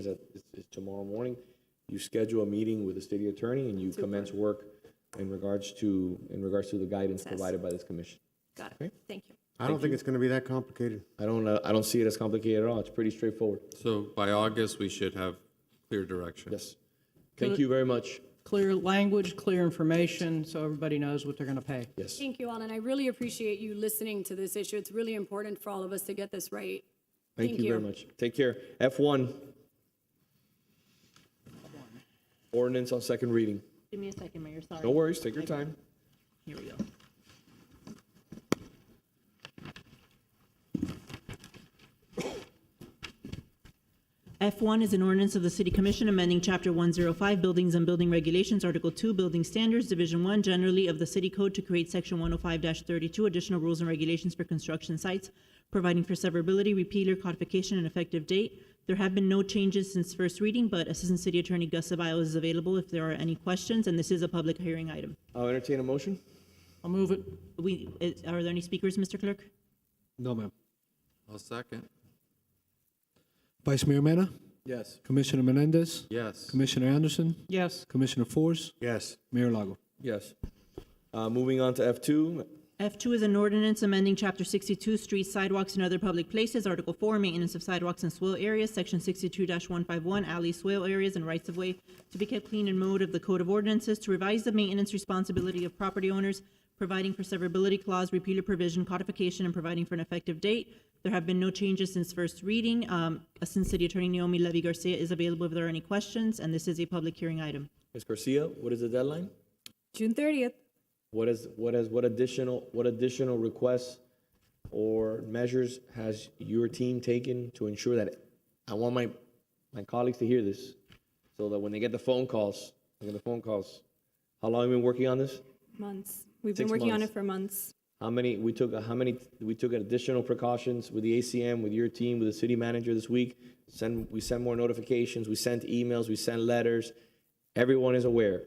that tomorrow morning, you schedule a meeting with the city attorney and you commence work in regards to the guidance provided by this commission. Got it. Okay. Thank you. I don't think it's going to be that complicated. I don't see it as complicated at all. It's pretty straightforward. So by August, we should have clear direction. Yes. Thank you very much. Clear language, clear information, so everybody knows what they're going to pay. Yes. Thank you all, and I really appreciate you listening to this issue. It's really important for all of us to get this right. Thank you very much. Take care. F1. Ordinance on second reading. Give me a second, Mayor, sorry. No worries. Take your time. Here we go. F1 is an ordinance of the City Commission amending Chapter 105, Buildings and Building Regulations, Article 2, Building Standards, Division 1, generally of the City Code to create Section 105-32, additional rules and regulations for construction sites, providing for severability, repealer, codification, and effective date. There have been no changes since first reading, but Assistant City Attorney Gus Ceballos is available if there are any questions, and this is a public hearing item. I'll entertain a motion. I'll move it. Are there any speakers, Mr. Clerk? No, ma'am. I'll second. Vice Mayor Mena? Yes. Commissioner Menendez? Yes. Commissioner Anderson? Yes. Commissioner Force? Yes. Mayor Lago? Yes. Moving on to F2. F2 is an ordinance amending Chapter 62, Streets, Sidewalks, and Other Public Places, Article 4, Maintenance of Sidewalks and Swale Areas, Section 62-151, Alley, Swale Areas, and Rights-of-Way to be kept clean and mowed of the Code of Ordinances, to revise the maintenance responsibility of property owners, providing for severability clause, repealer provision, codification, and providing for an effective date. There have been no changes since first reading. Assistant City Attorney Naomi Levy Garcia is available if there are any questions, and this is a public hearing item. Ms. Garcia, what is the deadline? June 30th. What additional requests or measures has your team taken to ensure that, I want my colleagues to hear this, so that when they get the phone calls, how long have you been working on this? Months. We've 6 been working on months. it for months. We took additional precautions with the ACM, with your team, with the city manager this week. We sent more notifications, we sent emails, we sent letters. Everyone is aware.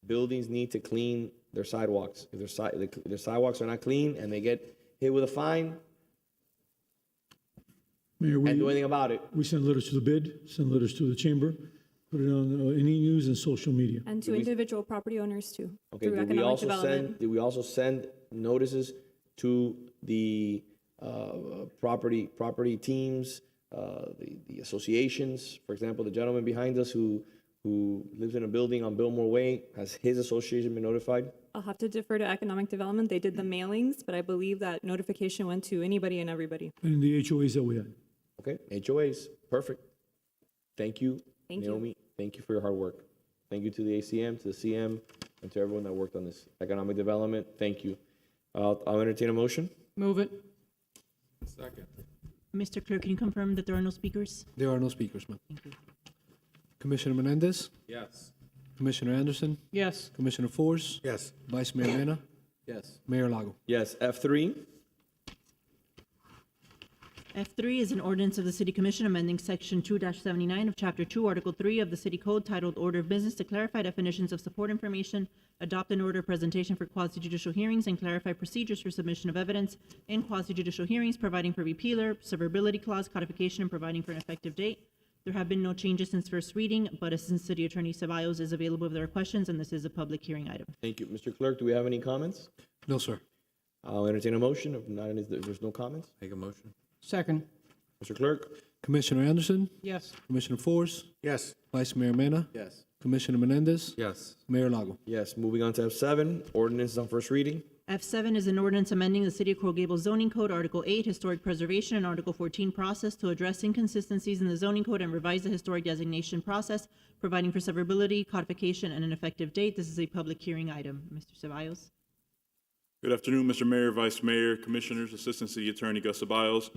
Buildings need to clean their sidewalks. If their sidewalks are not clean and they get hit with a fine, Mayor, can't do anything about it. we send letters to the bid, send letters to the chamber, put it on any news and social media. And to individual property owners too, Okay, through economic development. did we also send notices to the property teams, the associations? For example, the gentleman behind us who lives in a building on Billmore Way, has his association been notified? I'll have to defer to economic development. They did the mailings, but I believe that notification went to anybody and everybody. And the HOAs that we had. Okay, HOAs, perfect. Thank you, Thank you. Naomi. Thank you for your hard work. Thank you to the ACM, to the CM, and to everyone that worked on this. Economic development, thank you. I'll entertain a motion. Move it. Second. Mr. Clerk, can you confirm that there are no speakers? There are no speakers, ma'am. Thank you. Commissioner Menendez? Yes. Commissioner Anderson? Yes. Commissioner Force? Yes. Vice Mayor Mena? Yes. Mayor Lago? Yes, F3. F3 is an ordinance of the City Commission amending Section 2-79 of Chapter 2, Article 3 of the City Code titled Order of Business to clarify definitions of support information, adopt an order of presentation for quasi-judicial hearings, and clarify procedures for submission of evidence in quasi-judicial hearings, providing for repealer, severability clause, codification, and providing for an effective date. There have been no changes since first reading, but Assistant City Attorney Ceballos is available if there are questions, and this is a public hearing item. Thank you. Mr. Clerk, do we have any comments? No, sir. I'll entertain a motion. If not, if there's no comments. Make a motion. Second. Mr. Clerk? Commissioner Anderson? Yes. Commissioner Force? Yes. Vice Mayor Mena? Yes. Commissioner Menendez? Yes. Mayor Lago? Yes, moving on to F7, ordinances on first reading. F7 is an ordinance amending the City of Coral Gables zoning code, Article 8, Historic Preservation, and Article 14, Process, to address inconsistencies in the zoning code and revise the historic designation process, providing for severability, codification, and an effective date. This is a public hearing item. Mr. Ceballos? Good afternoon, Mr. Mayor, Vice Mayor, Commissioners, Assistant City Attorney Gus Ceballos.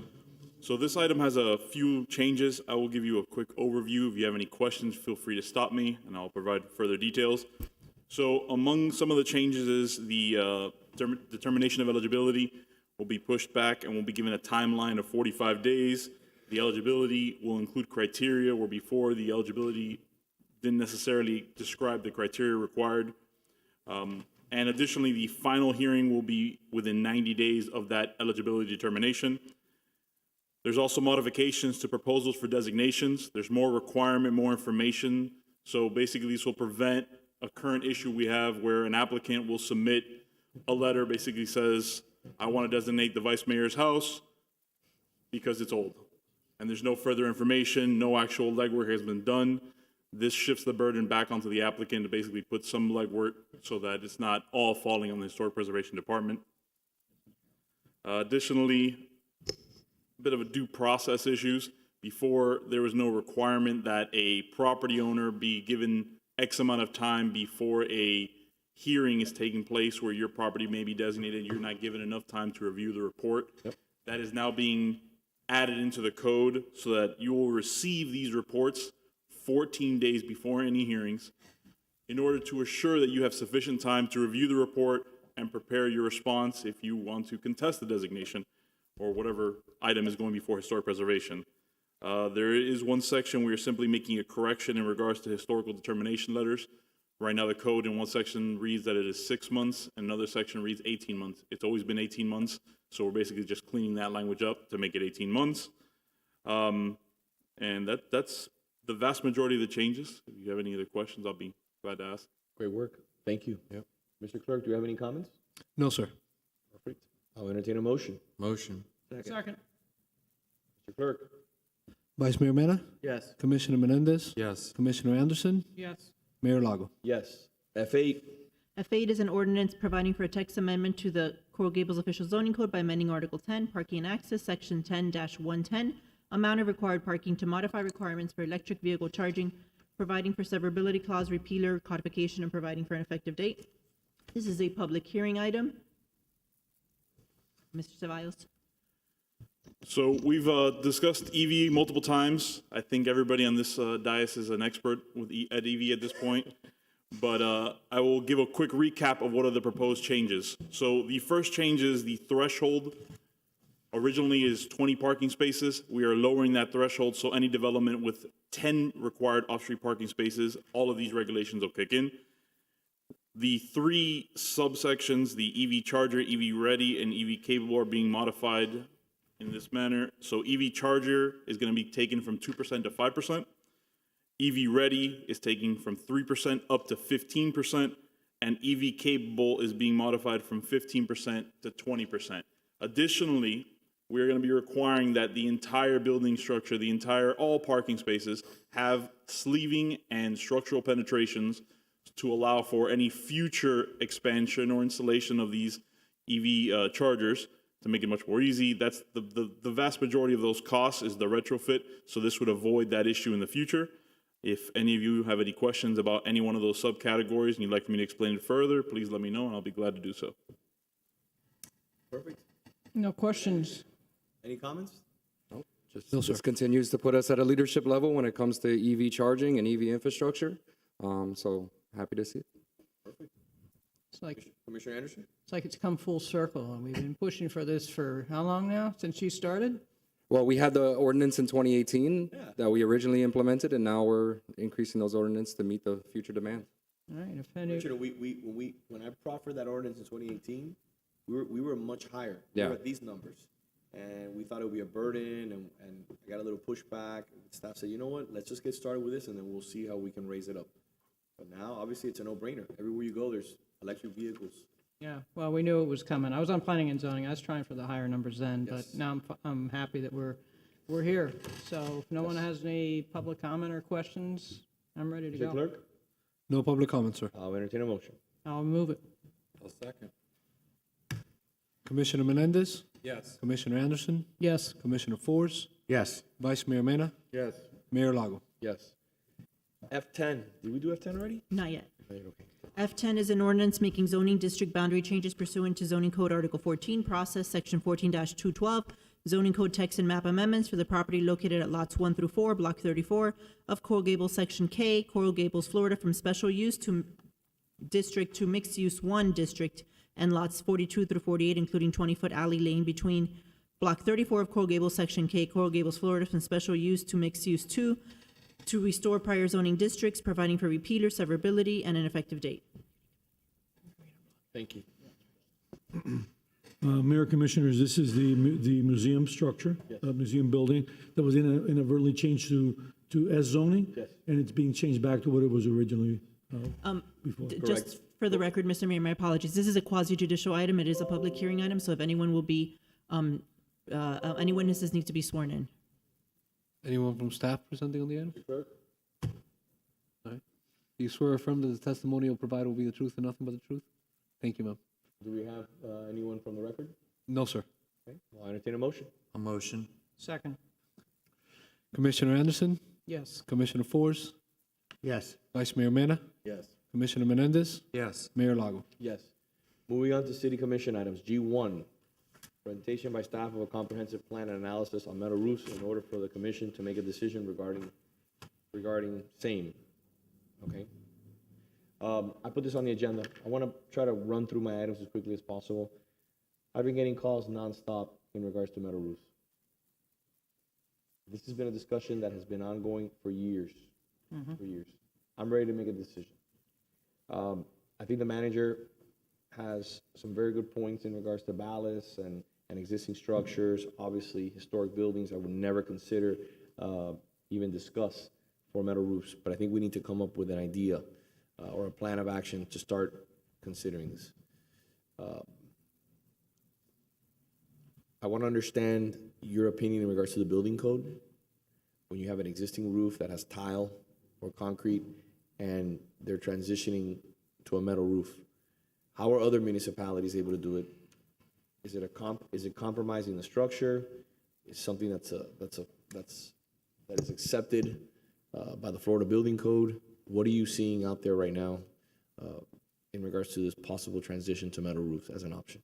So this item has a few changes. I will give you a quick overview. If you have any questions, feel free to stop me, and I'll provide further details. So among some of the changes is the determination of eligibility will be pushed back and will be given a timeline of 45 days. The eligibility will include criteria where before the eligibility didn't necessarily describe the criteria required. And additionally, the final hearing will be within 90 days of that eligibility determination. There's also modifications to proposals for designations. There's more requirement, more information. So basically, this will prevent a current issue we have where an applicant will submit a letter basically says, I want to designate the vice mayor's house because it's old. And there's no further information, no actual legwork has been done. This shifts the burden back onto the applicant to basically put some legwork so that it's not all falling on the Historic Preservation Department. Additionally, a bit of a due process issues. Before, there was no requirement that a property owner be given X amount of time before a hearing is taking place where your property may be designated, you're not given enough time to review the report. Yep. That is now being added into the code so that you will receive these reports 14 days before any hearings in order to assure that you have sufficient time to review the report and prepare your response if you want to contest the designation or whatever item is going before historic preservation. There is one section where you're simply making a correction in regards to historical determination letters. Right now, the code in one section reads that it is 6 months, and another section reads 18 months. It's always been 18 months, so we're basically just cleaning that language up to make it 18 months. And that's the vast majority of the changes. If you have any other questions, I'll be glad to ask. Great work. Thank you. Yep. Mr. Clerk, do you have any comments? No, sir. Perfect. I'll entertain a motion. Motion. Second. Mr. Clerk? Vice Mayor Mena? Yes. Commissioner Menendez? Yes. Commissioner Anderson? Yes. Mayor Lago? Yes. F8, F8 is an ordinance providing for a text amendment to the Coral Gables Official Zoning Code by amending Article 10, Parking and Access, Section 10-110, amount of required parking to modify requirements for electric vehicle charging, providing for severability clause repealer, codification, and providing for an effective date. This is a public hearing item. Mr. Ceballos? So we've discussed EV multiple times. I think everybody on this dais is an expert at EV at this point. But I will give a quick recap of what are the proposed changes. So the first change is the threshold. Originally is 20 parking spaces. We are lowering that threshold, so any development with 10 required off-street parking spaces, all of these regulations will kick in. The three subsections, the EV charger, EV ready, and EV capable are being modified in this manner. So EV charger is going to be taken from 2% to 5%. EV ready is taking from 3% up to 15%, and EV capable is being modified from 15% to 20%. Additionally, we're going to be requiring that the entire building structure, all parking spaces, have sleeving and structural penetrations to allow for any future expansion or installation of these EV chargers to make it much more easy. That's the vast majority of those costs is the retrofit, so this would avoid that issue in the future. If any of you have any questions about any one of those subcategories and you'd like for me to explain it further, please let me know and I'll be glad to do so. perfect. No questions. Any comments? No, This continues to put us at a leadership level when it comes to EV charging and EV infrastructure. So happy to see it. Perfect. It's like Commissioner Anderson? it's come full circle, and we've been pushing for this for how long now, since you started? Well, we had the ordinance in 2018 that we originally implemented, and now we're increasing those ordinances to meet the future demand. All right, if any, Commissioner, when I proffered that ordinance in 2018, we were much higher. Yeah. We were at these numbers. And we thought it would be a burden, and I got a little pushback. Staff said, you know what, let's just get started with this, and then we'll see how we can raise it up. But now, obviously, it's a no-brainer. Everywhere you go, there's electric vehicles. yeah, well, we knew it was coming. I was on planning and zoning. I was trying for the higher numbers then, but now I'm happy that we're here. So if no one has any public comment or questions, I'm ready to Mr. go. Clerk? No public comment, sir. I'll entertain a motion. I'll move it. I'll second. Commissioner Menendez? Yes. Commissioner Anderson? Yes. Commissioner Force? Yes. Vice Mayor Mena? Yes. Mayor Lago? Yes. F10, did we do F10 already? Not yet. Okay. F10 is an ordinance making zoning district boundary changes pursuant to zoning code Article 14, process section 14-212, zoning code text and map amendments for the property located at lots 1 through 4, block 34 of Coral Gables, section K, Coral Gables, Florida, from special use to district to mixed use 1 district, and lots 42 through 48, including 20-foot alley lane between block 34 of Coral Gables, section K, Coral Gables, Florida, from special use to mixed use 2, to restore prior zoning districts, providing for repeal or severability and an effective date. Thank you. Mayor, Commissioners, this is the museum structure, museum building that was inadvertently changed to S zoning. Yes. And it's being changed back to what it was originally before. Just for the record, Mr. Mayor, my apologies. This is a quasi judicial item. It is a public hearing item, so if anyone will be, any witnesses need to be sworn in. Anyone from staff presenting on the item? All right. Do you swear or affirm that the testimony you'll provide will be the truth and nothing but the truth? Thank you, ma'am. Do we have anyone from the record? No, sir. Okay, I'll entertain a motion. A motion. Second. Commissioner Anderson? Yes. Commissioner Force? Yes. Vice Mayor Mena? Yes. Commissioner Menendez? Yes. Mayor Lago? Yes. Moving on to city commission items. G1, presentation by staff of a comprehensive plan and analysis on metal roofs in order for the commission to make a decision regarding same. Okay. I put this on the agenda. I want to try to run through my items as quickly as possible. I've been getting calls nonstop in regards to metal roofs. This has been a discussion that has been ongoing for years. For years. I'm ready to make a decision. I think the manager has some very good points in regards to ballast and existing structures. Obviously, historic buildings I would never consider, even discuss for metal roofs. But I think we need to come up with an idea or a plan of action to start considering this. I want to understand your opinion in regards to the building code. When you have an existing roof that has tile or concrete and they're transitioning to a metal roof, how are other municipalities able to do it? Is it compromising the structure? Is something that is accepted by the Florida Building Code? What are you seeing out there right now in regards to this possible transition to metal roofs as an option?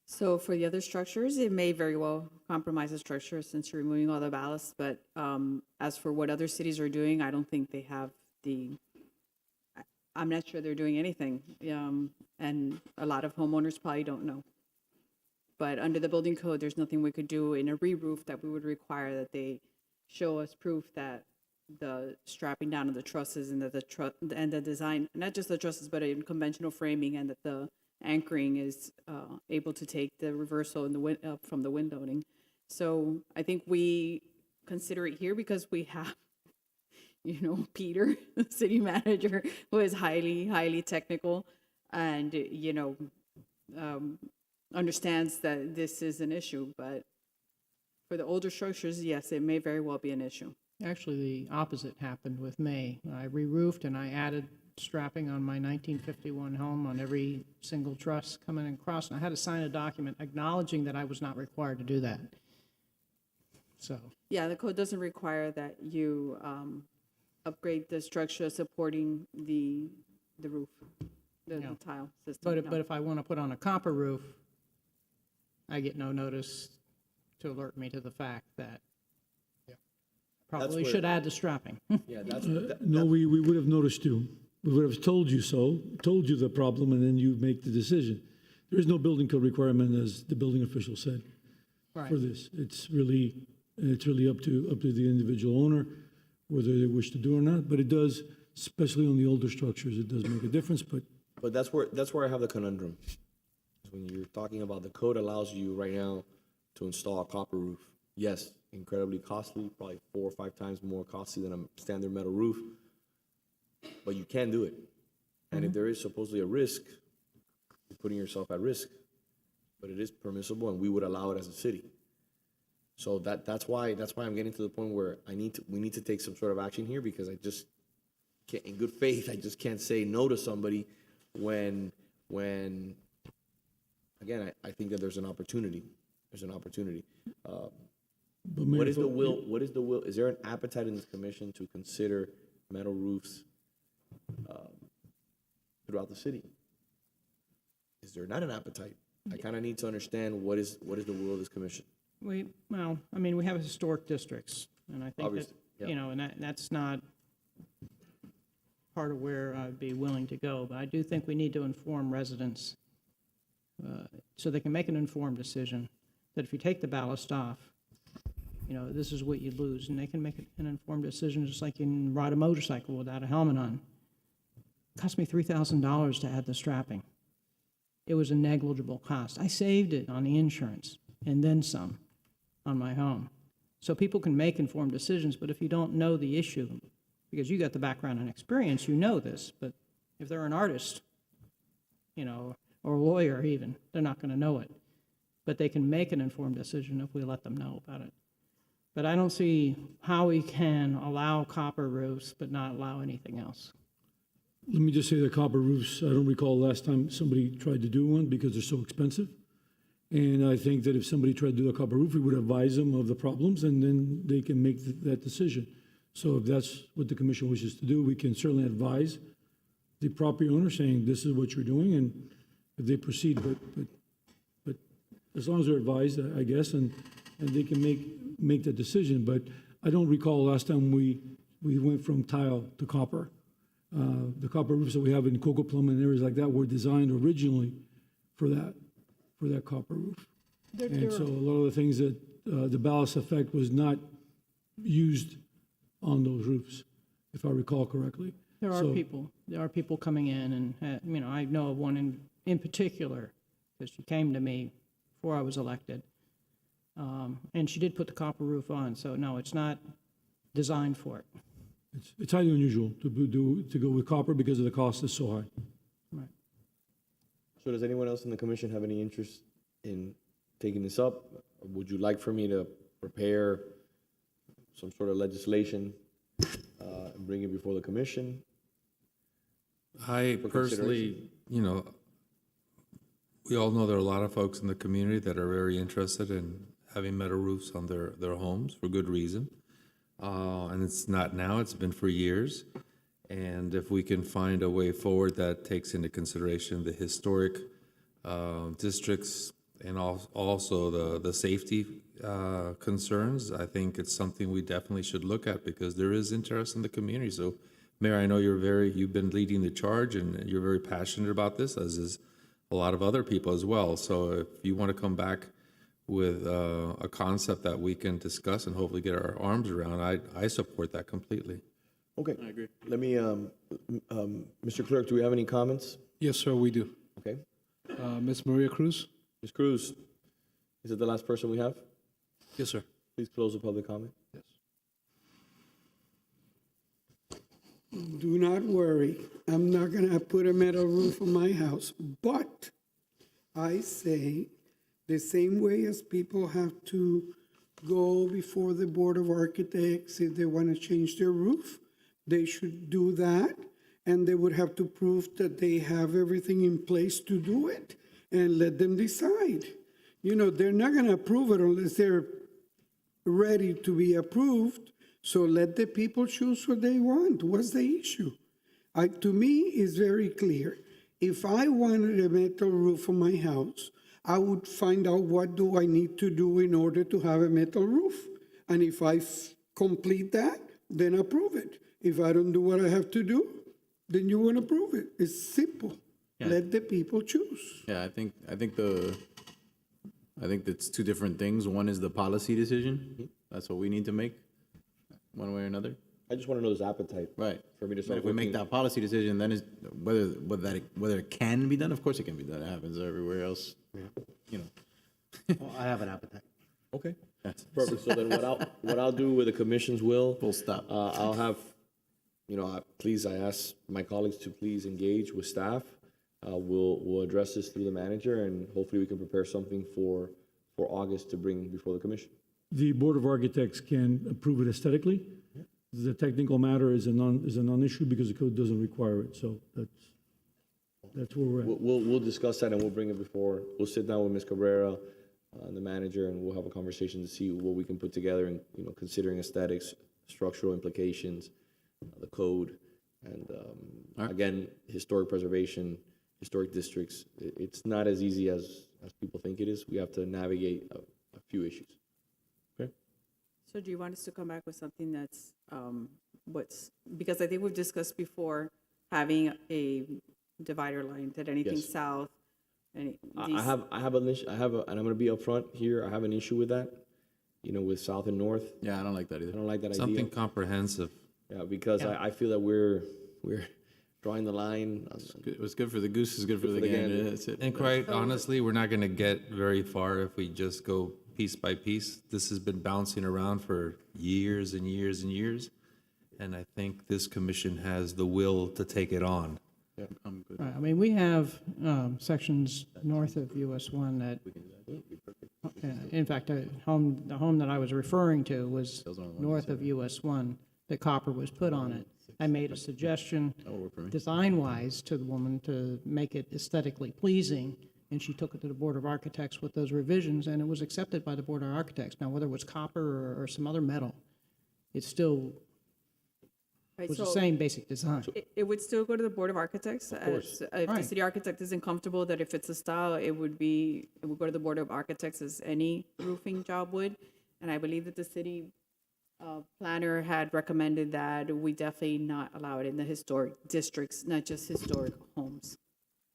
So for the other structures, it may very well compromise the structure since you're removing all the ballast. But as for what other cities are doing, I don't think they have I'm not sure they're doing anything. And a lot of homeowners probably don't know. But under the building code, there's nothing we could do in a re-roof that we would require that they show us proof that the strapping down of the trusses and that the design, not just the trusses, but in conventional framing, and that the anchoring is able to take the reversal in the from the wind loading. So I think we consider it here because we have, Peter, the city manager, who is highly, highly technical and, understands that this is an issue. But for the older structures, yes, it may very well be an issue. Actually, the opposite happened with May. I re-roofed and I added strapping on my 1951 home on every single truss coming across, and I had to sign a document acknowledging that I was not required to do that. So. Yeah, the code doesn't require that you upgrade the structure supporting the roof, the tile system. But if I want to put on a copper roof, I get no notice to alert me to the fact that probably should add the strapping. Yeah, No, we would have noticed you. We would have told you so, told you the problem, and then you make the decision. There is no building code requirement, as the building official said, for this. It's really up to the individual owner whether they wish to do or not. But it does, especially on the older structures, it does make a difference. But that's where I have the conundrum. When you're talking about the code allows you right now to install a copper roof. Yes, incredibly costly, probably 4 or 5 times more costly than a standard metal roof, but you can do it. And if there is supposedly a risk, you're putting yourself at risk, but it is permissible and we would allow it as a city. So that's why I'm getting to the point where we need to take some sort of action here, because I just in good faith, I just can't say no to somebody when, again, I think that there's an opportunity. There's an opportunity. But Mayor, What is the will, what is the will, is there an appetite in this commission to consider metal roofs throughout the city? Is there not an appetite? I kind of need to understand what is the will of this commission. Well, I mean, we have historic districts, and I think that, Obviously, yeah. you know, and that's not part of where I'd be willing to go, but I do think we need to inform residents so they can make an informed decision that if you take the ballast off, you know, this is what you lose, and they can make an informed decision just like you can ride a motorcycle without a helmet on. It cost me $3,000 to add the strapping. It was a negligible cost. I saved it on the insurance and then some on my home. So people can make informed decisions, but if you don't know the issue, because you got the background and experience, you know this, but if they're an artist, you know, or a lawyer even, they're not going to know it. But they can make an informed decision if we let them know about it. But I don't see how we can allow copper roofs but not allow anything else. let me just say that copper roofs, I don't recall last time somebody tried to do one because they're so expensive. And I think that if somebody tried to do a copper roof, we would advise them of the problems and then they can make that decision. So if that's what the commission wishes to do, we can certainly advise the property owner saying this is what you're doing, and if they proceed, but as long as they're advised, I guess, and they can make that decision. But I don't recall last time we went from tile to copper. The copper roofs that we have in Coco Plum and areas like that were designed originally for that copper roof. And so a lot of the things that the ballast effect was not used on those roofs, if I recall correctly. There are people coming in, and I know of one in particular, because she came to me before I was elected, and she did put the copper roof on. So no, it's not designed for it. It's highly unusual to go with copper because of the cost is so high. Right. So does anyone else in the commission have any interest in taking this up? Or would you like for me to prepare some sort of legislation and bring it before the commission? I personally, we all know there are a lot of folks in the community that are very interested in having metal roofs on their homes for good reason. And it's not now, it's been for years. And if we can find a way forward that takes into consideration the historic districts and also the safety concerns, I think it's something we definitely should look at because there is interest in the community. So, Mayor, I know you've been leading the charge and you're very passionate about this, as is a lot of other people as well. So if you want to come back with a concept that we can discuss and hopefully get our arms around, I support that completely. Okay. I agree. Let me, Mr. Clerk, do we have any comments? Yes, sir, we do. Okay. Ms. Maria Cruz? Ms. Cruz, is it the last person we have? Yes, sir. Please close the public comment. Yes. Do not worry. I'm not going to put a metal roof on my house, but I say the same way as people have to go before the Board of Architects if they want to change their roof, they should do that, and they would have to prove that they have everything in place to do it and let them decide. They're not going to approve it unless they're ready to be approved. So let the people choose what they want. What's the issue? To me, it's very clear. If I wanted a metal roof on my house, I would find out what do I need to do in order to have a metal roof. And if I complete that, then approve it. If I don't do what I have to do, then you won't approve it. It's simple. Yeah. Let the people choose. Yeah, I think that's two different things. One is the policy decision. That's what we need to make, one way or another. I just want to know this appetite. Right. For me to But start if we make looking- that policy decision, then it's whether it can be done. Of course, it can be done. It happens everywhere else. Yeah. Well, I have an appetite. Okay. Perfect. So then what I'll do with the commission's will, full stop. I'll have, I ask my colleagues to please engage with staff. We'll address this through the manager, and hopefully we can prepare something for August to bring before the commission. The Board of Architects can approve it aesthetically, The technical matter is a non-issue because the code doesn't require it, so that's where we're at. We'll discuss that and we'll bring it before, we'll sit down with Ms. Cabrera, the manager, and we'll have a conversation to see what we can put together and, considering aesthetics, structural implications, the code, and, again, historic preservation, historic districts. It's not as easy as people think it is. We have to navigate a few issues. Okay? So do you want us to come back with something that's, because I think we've discussed before, having a divider line, that anything Yes. south, I have an issue, and I'm gonna be upfront here, I have an issue with that, with south and north. Yeah, I don't like that either. I don't like that idea. Something comprehensive. Yeah, because I feel that we're drawing the line. It was good for the goose, is good for the gander. That's it. And quite honestly, we're not going to get very far if we just go piece by piece. This has been bouncing around for years and years and years, and I think this commission has the will to take it on. Yeah, I'm good. Right, I mean, we have sections north of US 1 that, in fact, the home that I was referring to was north of US 1, that copper was put on it. I made a suggestion, design-wise, to the woman to make it aesthetically pleasing, and she took it to the Board of Architects with those revisions, and it was accepted by the Board of Architects. Now, whether it was copper or some other metal, it still was the same basic design. It would still go to the Board of Architects? Of course. If the city architect isn't comfortable that if it's a style, it would go to the Board of Architects as any roofing job would. And I believe that the city planner had recommended that we definitely not allow it in the historic districts, not just historic homes.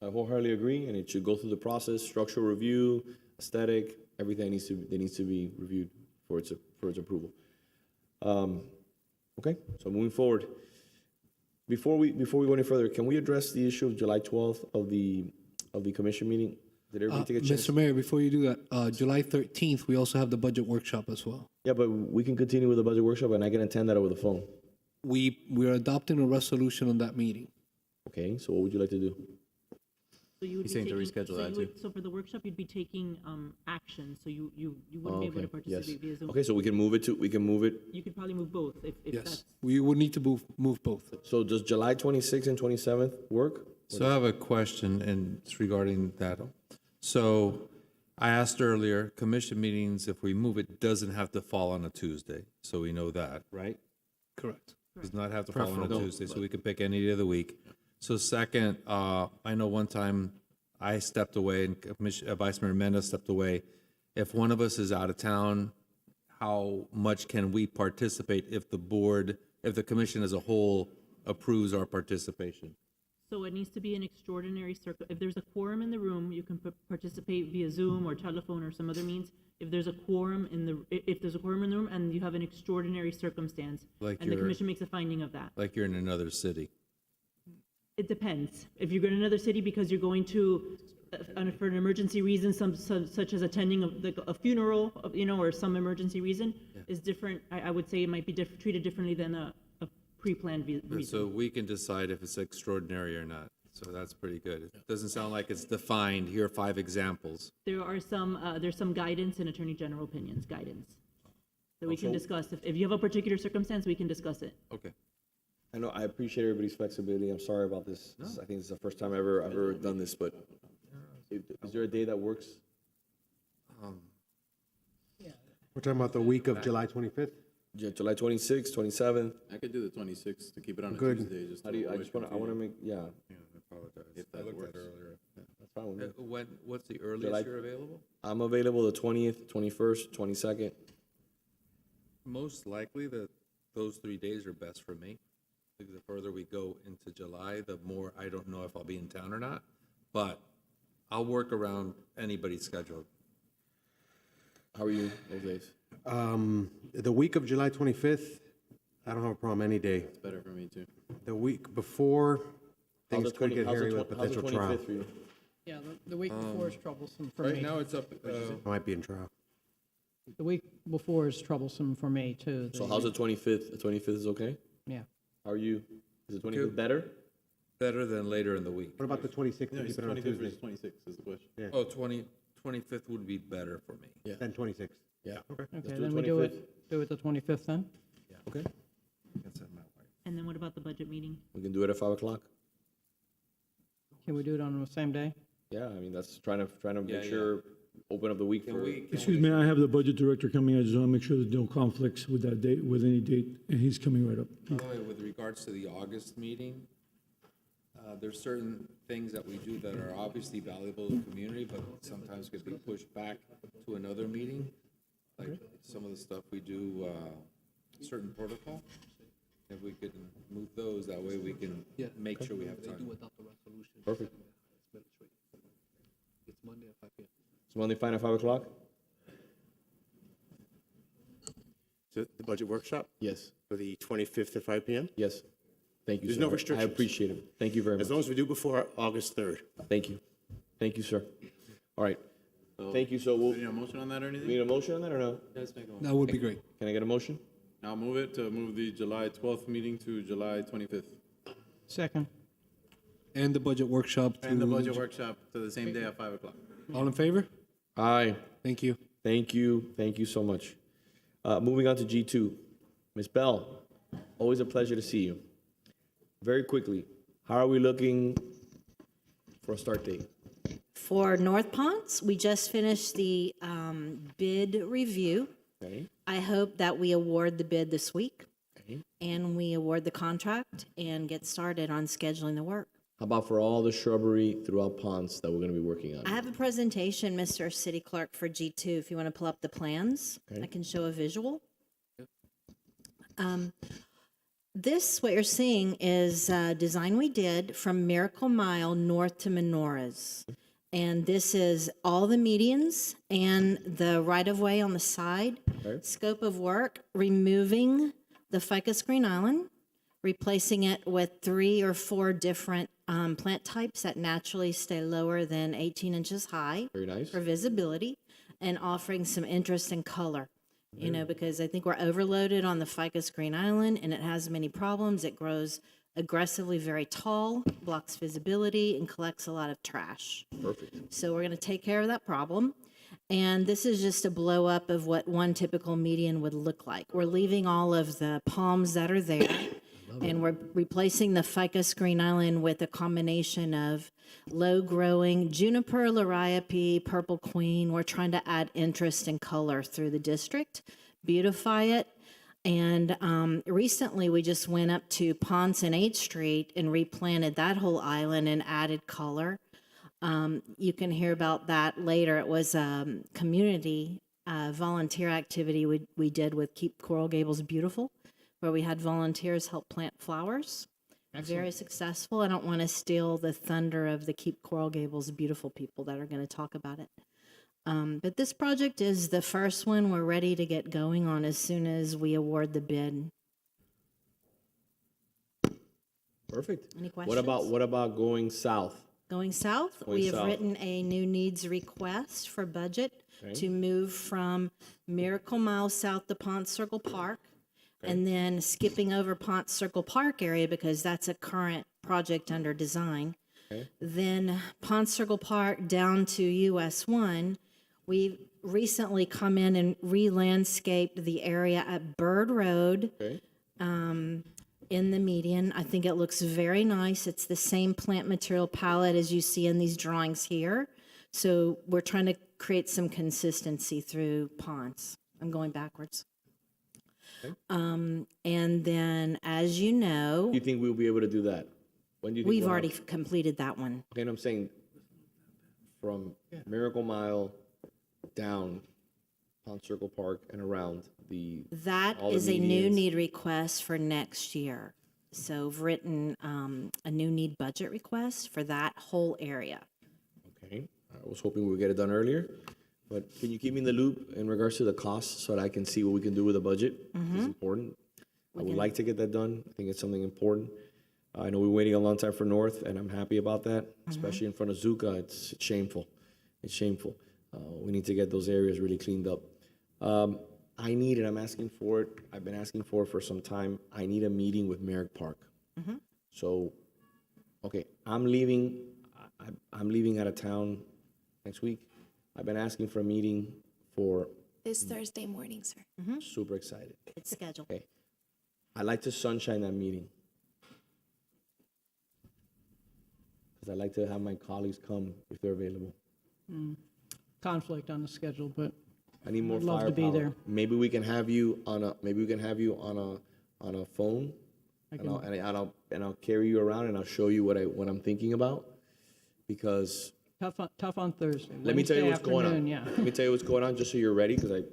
I wholeheartedly agree, and it should go through the process, structural review, aesthetic, everything needs to be reviewed for its approval. Okay, so moving forward, before we go any further, can we address the issue of July 12th of the commission meeting? Did everybody take a chance? Mr. Mayor, before you do that, July 13th, we also have the budget workshop as well. Yeah, but we can continue with the budget workshop, and I can attend that over the phone. We're adopting a resolution on that meeting. Okay, so what would you like to do? So you would He's be saying to taking- reschedule so that you too. would- So for the workshop, you'd be taking action, so you wouldn't be able to participate via Zoom. Okay, so we can move it. You could probably move both if Yes, that's. we would need to move both. So does July 26th and 27th work? So I have a question, and it's regarding that. So I asked earlier, commission meetings, if we move it, doesn't have to fall on a Tuesday, so we know that, right? Correct. Does not have to fall on a Preferable, Tuesday, so we can pick any day of the week. So second, I know one time I stepped away and Vice Mayor Mendez stepped away. If one of us is out of town, how much can we participate if the commission as a whole approves our participation? So it needs to be an extraordinary if there's a quorum in the room, you can participate via Zoom or telephone or some other means. If there's a quorum in the room and you have an extraordinary circumstance, Like and the commission makes a finding of that. Like you're in another city. It depends. If you're going to another city because you're going to, for an emergency reason, such as attending a funeral, or some emergency reason, is different. I would say it might be treated differently than a pre-planned reason. So we can decide if it's extraordinary or not. So that's pretty good. It doesn't sound like it's defined. Here are 5 examples. There's some guidance in Attorney General opinions, guidance. that we can discuss. If you have a particular circumstance, we can discuss it. Okay. I know, I appreciate everybody's flexibility. I'm sorry about this. I think it's the first time I've ever done this, but is there a day that works? We're talking about the week of July 25th? July 26th, 27th? I could do the 26th to keep it on a Good. Tuesday. Just How do you, I just want to, I want to make, yeah. I apologize. If that works. Earlier. That's fine with me. What's the earliest you're available? I'm available the 20th, 21st, 22nd. Most likely that those 3 days are best for me. Because the further we go into July, the more I don't know if I'll be in town or not. But I'll work around anybody's schedule. How are you those days? The week of July 25th, I don't have a problem any day. It's better for me too. The week before, things could get hairy with how's the potential trial. 25th for you? Yeah, the week before is troublesome for me. Right now it's up, I might be in trial. The week before is troublesome for me, too. So how's the 25th? The 25th is okay? Yeah. How are you? Is the 25th better? better than later in the week. What about the 26th? Yeah, Keep it's it on a 25th Tuesday. versus 26th is the question. Yeah. Oh, 25th would be better for me. Then 26th. Yeah. Okay. Okay, do then the we do 25th. it the 25th then? Okay. And then what about the budget meeting? We can do it at 5 o'clock. Can we do it on the same day? Yeah, I mean, that's trying to make sure, open up the week for. Excuse me, I have the budget director coming. I just want to make sure there's no conflicts with that date, with any date, and he's coming right up. By the way, with regards to the August meeting, there's certain things that we do that are obviously valuable to the community, but sometimes could be pushed back to another meeting. Like some of the stuff we do, certain protocol. If we could move those, that way we can make sure we have time. without the resolution. Perfect. It's Monday at 5 p.m. Is Monday fine at 5 o'clock? The budget workshop Yes. for the 25th at 5 p.m.? Yes. Thank you, There's sir. no restrictions. I appreciate it. Thank you very much. As long as we do before August 3rd. Thank you. Thank you, sir. All right. Thank you. So we'll. Do you need a motion on that or anything? We need a motion on that or no? That would be great. Can I get a motion? I'll move it to move the July 12th meeting to July 25th. Second. And the budget workshop. And the budget workshop to the same day at 5 o'clock. All in favor? Aye. Thank you. Thank you. Thank you so much. Moving on to G2. Ms. Bell, always a pleasure to see you. Very quickly, how are we looking for a start date? For North Ponce, we just finished the bid review. Okay. I hope that we award the bid this week Okay. and we award the contract and get started on scheduling the work. How about for all the shrubbery throughout Ponce that we're going to be working on? I have a presentation, Mr. City Clerk, for G2. If you want to pull up the plans, Okay. I can show a visual. This, what you're seeing, is a design we did from Miracle Mile north to Menorahs. And this is all the medians and the right-of-way on the side. Okay. Scope of work, removing the ficus green island, replacing it with 3 or 4 different plant types that naturally stay lower than 18 inches high. Very nice. For visibility, and offering some interest and color. You know, because I think we're overloaded on the ficus green island and it has many problems. It grows aggressively very tall, blocks visibility, and collects a lot of trash. Perfect. So we're going to take care of that problem. And this is just a blow up of what one typical median would look like. We're leaving all of the palms that are there, and we're replacing the ficus green island with a combination of low-growing juniper, liriope, purple queen. We're trying to add interest and color through the district, beautify it. And recently, we just went up to Ponce and 8th Street and replanted that whole island and added color. You can hear about that later. It was a community volunteer activity we did with Keep Coral Gables Beautiful, where we had volunteers help plant flowers. Very successful. I don't want to steal the thunder of the Keep Coral Gables Beautiful people that are going to talk about it. But this project is the first one we're ready to get going on as soon as we award the bid. Perfect. Any questions? What about going south? Going south, Going we have south. written a new needs request for budget Okay. to move from Miracle Mile south to Ponce Circle Park, and then skipping over Ponce Circle Park area because that's a current project under design. Okay. Then Ponce Circle Park down to US 1. We recently come in and re-landscaped the area at Bird Road. Okay. In the median. I think it looks very nice. It's the same plant material palette as you see in these drawings here. So we're trying to create some consistency through Ponce. I'm going backwards. Okay. And then, as you know, Do you think we'll be able to do that? When do you think we've we'll already have- completed that one. Okay, and I'm saying from Miracle Mile down Ponce Circle Park and around That all the is a new medians. need request for next year. So I've written a new need budget request for that whole area. Okay, I was hoping we would get it done earlier, but can you keep me in the loop in regards to the costs so that I can see what we can do with the budget? It's important. I would like to get that done. I think it's something important. I know we're waiting a long time for North, and I'm happy about that, especially in front of Zuka. It's shameful. It's shameful. We need to get those areas really cleaned up. I need, and I'm asking for it, I've been asking for it for some time, I need a meeting with Merrick Park. So, okay, I'm leaving out of town next week. I've been asking for a meeting for, This Thursday morning, sir. super excited. It's scheduled. Okay. I like to sunshine that meeting. Because I like to have my colleagues come if they're available. Conflict on the schedule, but I need more I'd love to firepower. be there. Maybe we can have you on a phone, and I'll carry you around and I'll show you what I'm thinking about. Because Tough on Thursday. let me tell you Wednesday what's going on. afternoon, Yeah. Let me tell you what's going on, just so you're ready, because I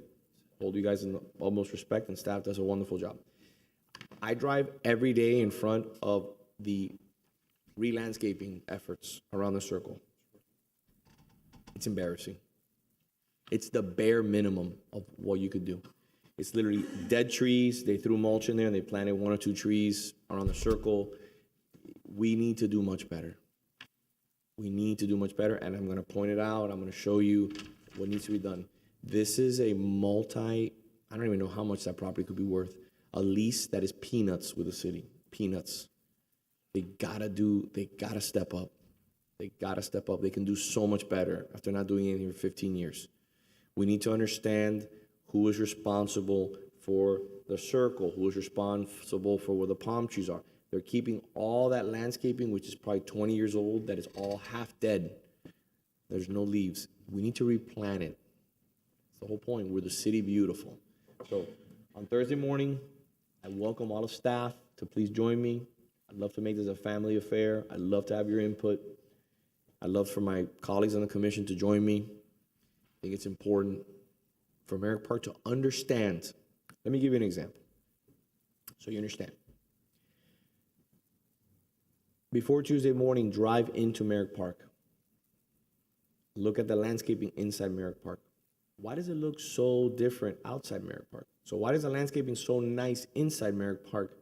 hold you guys in the utmost respect, and staff does a wonderful job. I drive every day in front of the re-landscaping efforts around the circle. It's embarrassing. It's the bare minimum of what you could do. It's literally dead trees. They threw mulch in there and they planted 1 or 2 trees around the circle. We need to do much better. We need to do much better, and I'm going to point it out. I'm going to show you what needs to be done. This is a I don't even know how much that property could be worth. A lease that is peanuts with the city. Peanuts. They gotta step up. They gotta step up. They can do so much better after not doing anything for 15 years. We need to understand who is responsible for the circle, who is responsible for where the palm trees are. They're keeping all that landscaping, which is probably 20 years old, that is all half dead. There's no leaves. We need to replant it. That's the whole point. We're the city beautiful. So on Thursday morning, I welcome all the staff to please join me. I'd love to make this a family affair. I'd love to have your input. I'd love for my colleagues on the commission to join me. I think it's important for Merrick Park to understand. Let me give you an example so you understand. Before Tuesday morning, drive into Merrick Park. Look at the landscaping inside Merrick Park. Why does it look so different outside Merrick Park? So why is the landscaping so nice inside Merrick Park,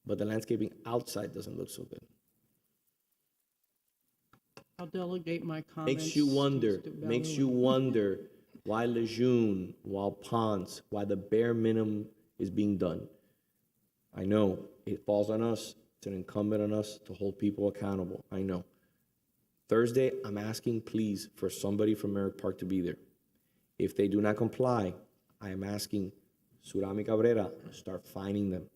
but the landscaping outside doesn't look so good? I'll delegate my comments. Makes you wonder why Lejeune, why Ponce, why the bare minimum is being done. I know it falls on us. It's an incumbent on us to hold people accountable. I know. Thursday, I'm asking, please, for somebody from Merrick Park to be there. If they do not comply, I am asking Surami Cabrera, start fining them.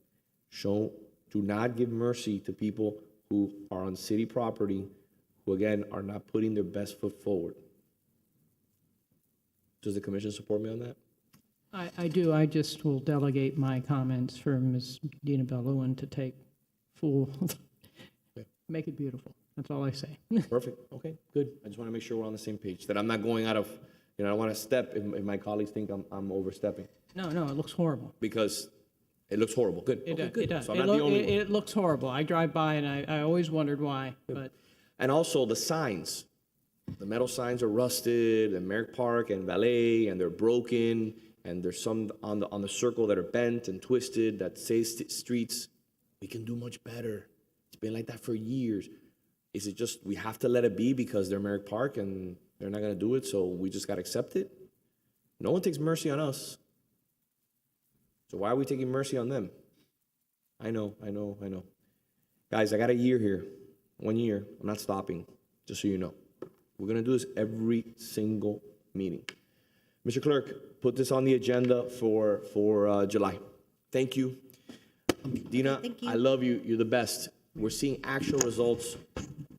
Do not give mercy to people who are on city property, who again are not putting their best foot forward. Does the commission support me on that? I do. I just will delegate my comments for Ms. Dina Bellewin to take full, make it beautiful. That's all I say. Perfect. Okay, good. I just want to make sure we're on the same page, that I'm not going out of, I don't want to step if my colleagues think I'm overstepping. No, it looks horrible. Because it looks horrible. Good. Okay, good. It does. So I'm not the only one. It looks horrible. I drive by and I always wondered why, but. And also the signs. The metal signs are rusted in Merrick Park and Valet, and they're broken, and there's some on the circle that are bent and twisted that say streets. We can do much better. It's been like that for years. Is it just we have to let it be because they're Merrick Park and they're not going to do it, so we just got to accept it? No one takes mercy on us. So why are we taking mercy on them? I know. Guys, I got a year here. 1 year. I'm not stopping, just so you know. We're going to do this every single meeting. Mr. Clerk, put this on the agenda for July. Thank you. Dina, I love you. You're the best. We're seeing actual results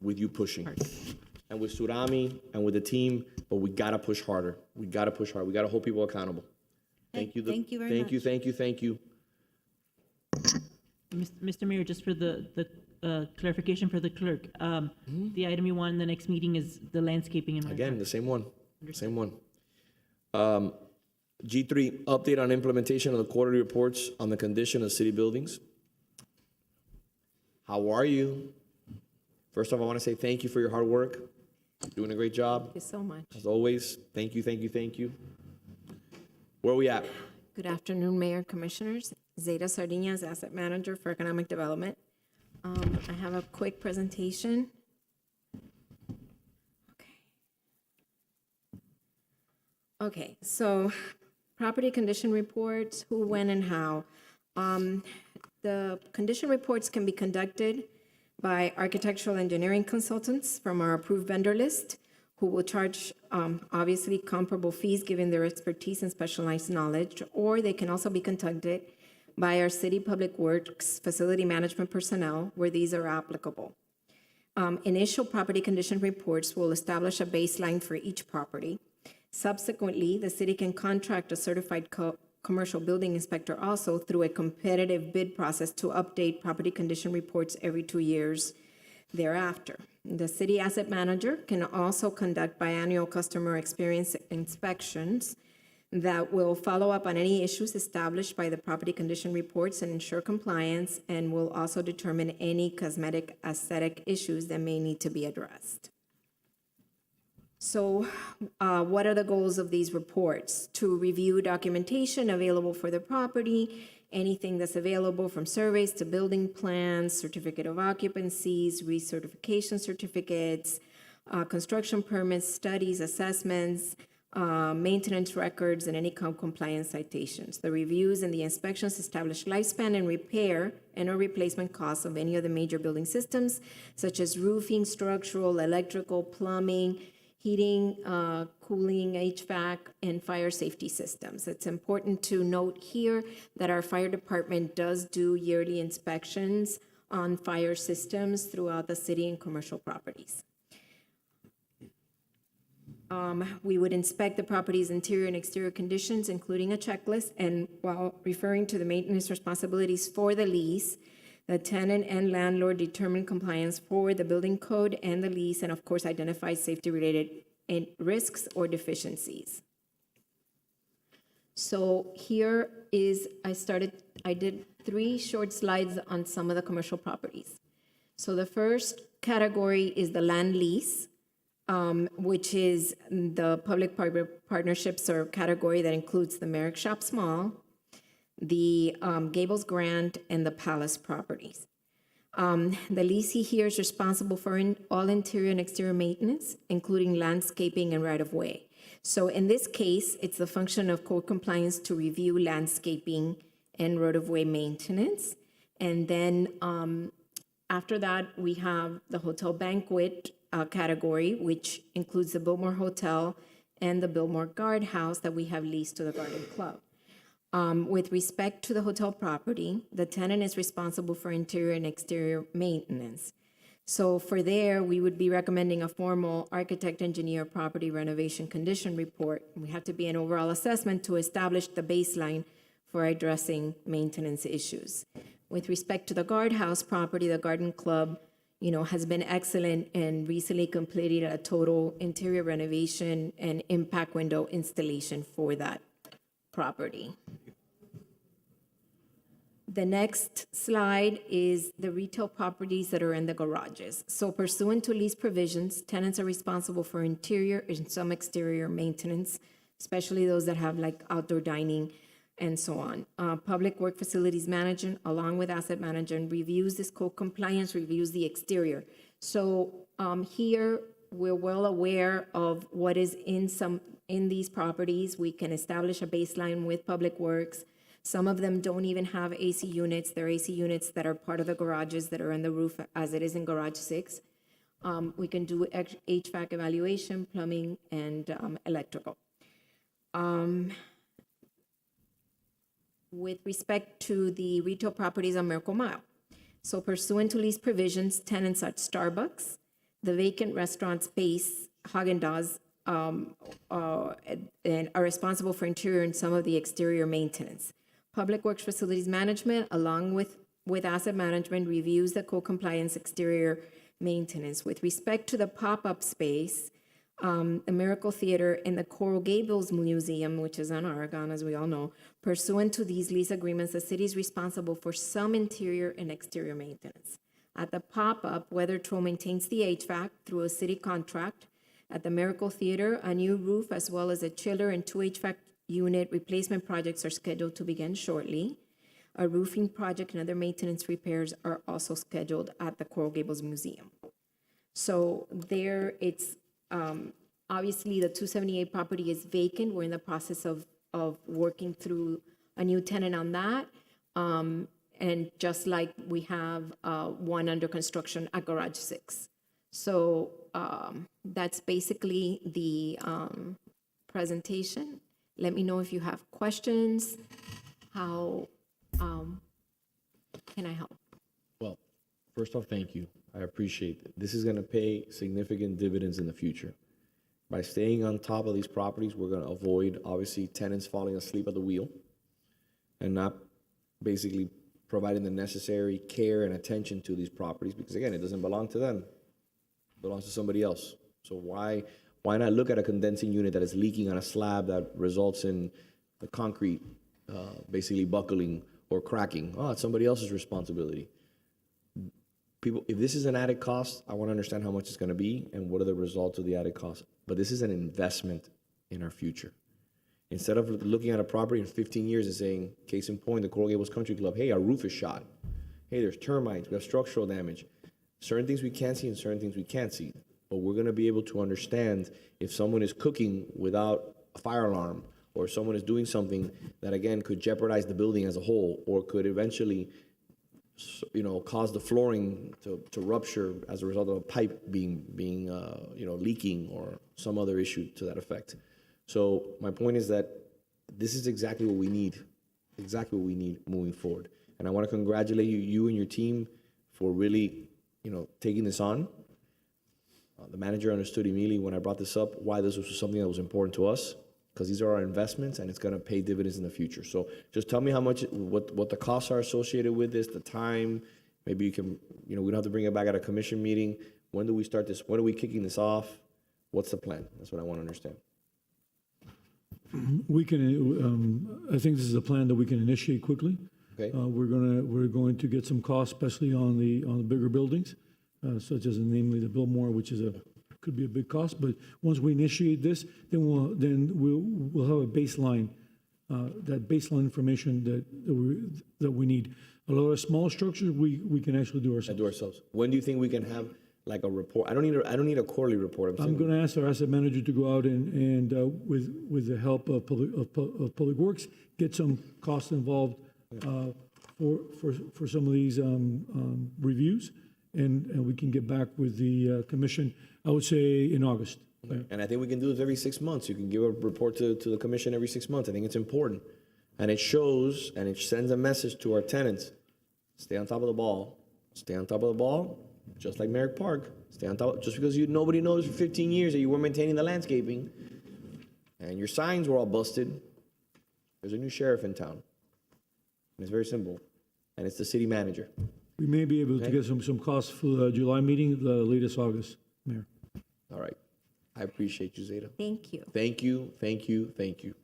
with you pushing. And with Surami and with the team, but we got to push harder. We got to push hard. We got to hold people accountable. Thank you. Thank you very much. Thank you. Mr. Mayor, just for the clarification for the clerk, the item you want in the next meeting is the landscaping and. Again, the same one. G3, update on implementation of the quarterly reports on the condition of city buildings. How are you? First off, I want to say thank you for your hard work. Doing a great job. Thank you so much. As always, thank you. Where are we at? Good afternoon, Mayor, Commissioners. Zeta Sardinas, Asset Manager for Economic Development. I have a quick presentation. Okay, so property condition reports, who, when, and how. The condition reports can be conducted by architectural engineering consultants from our approved vendor list, who will charge obviously comparable fees given their expertise and specialized knowledge, or they can also be conducted by our city public works facility management personnel where these are applicable. Initial property condition reports will establish a baseline for each property. Subsequently, the city can contract a certified commercial building inspector also through a competitive bid process to update property condition reports every 2 years thereafter. The city asset manager can also conduct biannual customer experience inspections that will follow up on any issues established by the property condition reports and ensure compliance, and will also determine any cosmetic aesthetic issues that may need to be addressed. So what are the goals of these reports? To review documentation available for the property, anything that's available from surveys to building plans, certificate of occupancies, recertification certificates, construction permits, studies, assessments, maintenance records, and any compliance citations. The reviews and the inspections establish lifespan and repair and or replacement costs of any of the major building systems, such as roofing, structural, electrical, plumbing, heating, cooling, HVAC, and fire safety systems. It's important to note here that our fire department does do yearly inspections on fire systems throughout the city and commercial properties. We would inspect the property's interior and exterior conditions, including a checklist, and while referring to the maintenance responsibilities for the lease, the tenant and landlord determine compliance for the building code and the lease, and of course, identify safety-related risks or deficiencies. So here is, I did 3 short slides on some of the commercial properties. So the first category is the land lease, which is the public-private partnerships or category that includes the Merrick Shops Mall, the Gables Grand, and the Palace properties. The leasee here is responsible for all interior and exterior maintenance, including landscaping and right-of-way. So in this case, it's the function of code compliance to review landscaping and right-of-way maintenance. And then after that, we have the hotel banquet category, which includes the Biltmore Hotel and the Biltmore Guard House that we have leased to the Garden Club. With respect to the hotel property, the tenant is responsible for interior and exterior maintenance. So for there, we would be recommending a formal architect, engineer, property renovation condition report. We have to be an overall assessment to establish the baseline for addressing maintenance issues. With respect to the guardhouse property, the Garden Club, has been excellent and recently completed a total interior renovation and impact window installation for that property. The next slide is the retail properties that are in the garages. So pursuant to lease provisions, tenants are responsible for interior and some exterior maintenance, especially those that have like outdoor dining and so on. Public Work Facilities Management, along with Asset Management, reviews this code compliance, reviews the exterior. So here, we're well aware of what is in these properties. We can establish a baseline with Public Works. Some of them don't even have AC units. They're AC units that are part of the garages that are on the roof, as it is in Garage 6. We can do HVAC evaluation, plumbing, and electrical. With respect to the retail properties on Miracle Mile. So pursuant to lease provisions, tenants at Starbucks, the vacant restaurant space, Haagen-Dazs, and are responsible for interior and some of the exterior maintenance. Public Works Facilities Management, along with Asset Management, reviews the code compliance exterior maintenance. With respect to the pop-up space, the Miracle Theater and the Coral Gables Museum, which is on Oregon, as we all know, pursuant to these lease agreements, the city is responsible for some interior and exterior maintenance. At the pop-up, Weathertrol maintains the HVAC through a city contract. At the Miracle Theater, a new roof as well as a chiller and 2 HVAC unit replacement projects are scheduled to begin shortly. A roofing project and other maintenance repairs are also scheduled at the Coral Gables Museum. So there it's obviously the 278 property is vacant. We're in the process of working through a new tenant on that. And just like we have one under construction at Garage 6. So that's basically the presentation. Let me know if you have questions, how can I help? Well, first off, thank you. I appreciate it. This is going to pay significant dividends in the future. By staying on top of these properties, we're going to avoid, obviously, tenants falling asleep at the wheel and not basically providing the necessary care and attention to these properties, because again, it doesn't belong to them. It belongs to somebody else. So why not look at a condensing unit that is leaking on a slab that results in the concrete basically buckling or cracking? Oh, it's somebody else's responsibility. People, if this is an added cost, I want to understand how much it's going to be and what are the results of the added cost. But this is an investment in our future. Instead of looking at a property in 15 years and saying, case in point, the Coral Gables Country Club, hey, our roof is shot. Hey, there's termites, we have structural damage. Certain things we can see and certain things we can't see. But we're going to be able to understand if someone is cooking without a fire alarm, or someone is doing something that, again, could jeopardize the building as a whole, or could eventually, cause the flooring to rupture as a result of a pipe being leaking, or some other issue to that effect. So my point is that this is exactly what we need moving forward. And I want to congratulate you and your team for really, taking this on. The manager understood immediately when I brought this up why this was something that was important to us, because these are our investments and it's going to pay dividends in the future. So just tell me how much, what the costs are associated with this, the time. Maybe you can, we don't have to bring it back at a commission meeting. When do we start this? When are we kicking this off? What's the plan? That's what I want to understand. We can, I think this is a plan that we can initiate quickly. Okay. We're going to get some costs, especially on the bigger buildings, such as namely the Billmore, which could be a big cost. But once we initiate this, then we'll have a baseline, that baseline information that we need. A lot of small structures we can actually do ourselves. When do you think we can have like a report? I don't need a quarterly report. I'm going to ask our asset manager to go out and with the help of Public Works, get some costs involved for some of these reviews, and we can get back with the commission, I would say in August. And I think we can do this every 6 months. You can give a report to the commission every 6 months. I think it's important. And it shows and it sends a message to our tenants. Stay on top of the ball. Stay on top of the ball. Just like Merrick Park, stay on top. Just because nobody knows for 15 years that you were maintaining the landscaping and your signs were all busted, there's a new sheriff in town. And it's very simple. And it's the city manager. We may be able to get some costs for the July meeting, the latest August, Mayor. All right. I appreciate you, Zeta. Thank you. Thank you, thank you, thank you.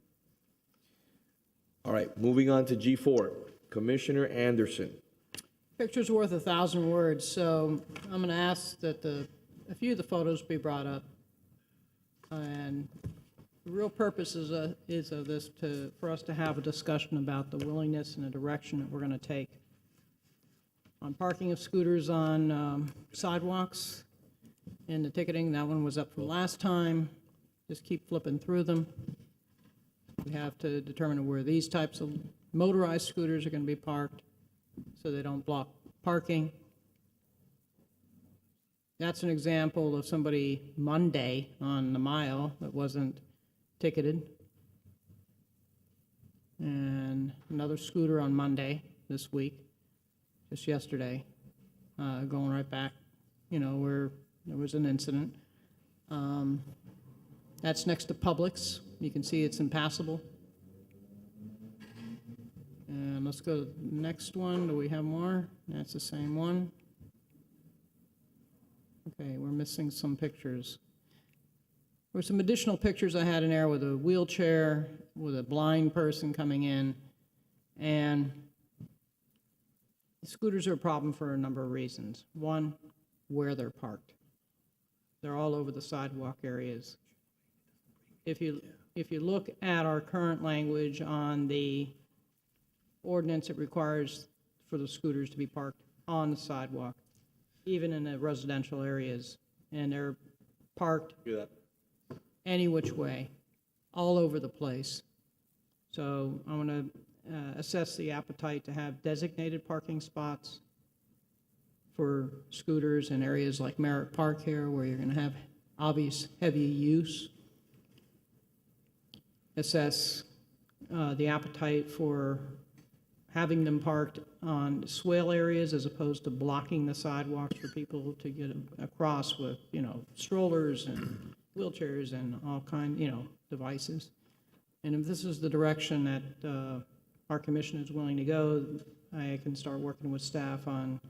All right, moving on to G4, Commissioner Anderson. Picture's worth 1,000 words, so I'm going to ask that a few of the photos be brought up. And the real purpose is of this for us to have a discussion about the willingness and the direction that we're going to take. On parking of scooters on sidewalks and the ticketing, that one was up from last time. Just keep flipping through them. We have to determine where these types of motorized scooters are going to be parked, so they don't block parking. That's an example of somebody Monday on the mile that wasn't ticketed. And another scooter on Monday this week, just yesterday, going right back, where there was an incident. That's next to Publix. You can see it's impassable. And let's go to the next one. Do we have more? That's the same one. Okay, we're missing some pictures. There were some additional pictures I had in there with a wheelchair, with a blind person coming in. And scooters are a problem for a number of reasons. One, where they're parked. They're all over the sidewalk areas. If you look at our current language on the ordinance, it requires for the scooters to be parked on the sidewalk, even in the residential areas. And they're parked any which way, all over the place. So I want to assess the appetite to have designated parking spots for scooters in areas like Merritt Park here, where you're going to have obvious heavy use. Assess the appetite for having them parked on swale areas as opposed to blocking the sidewalks for people to get across with, strollers and wheelchairs and all devices. And if this is the direction that our commission is willing to go, I can start working with staff in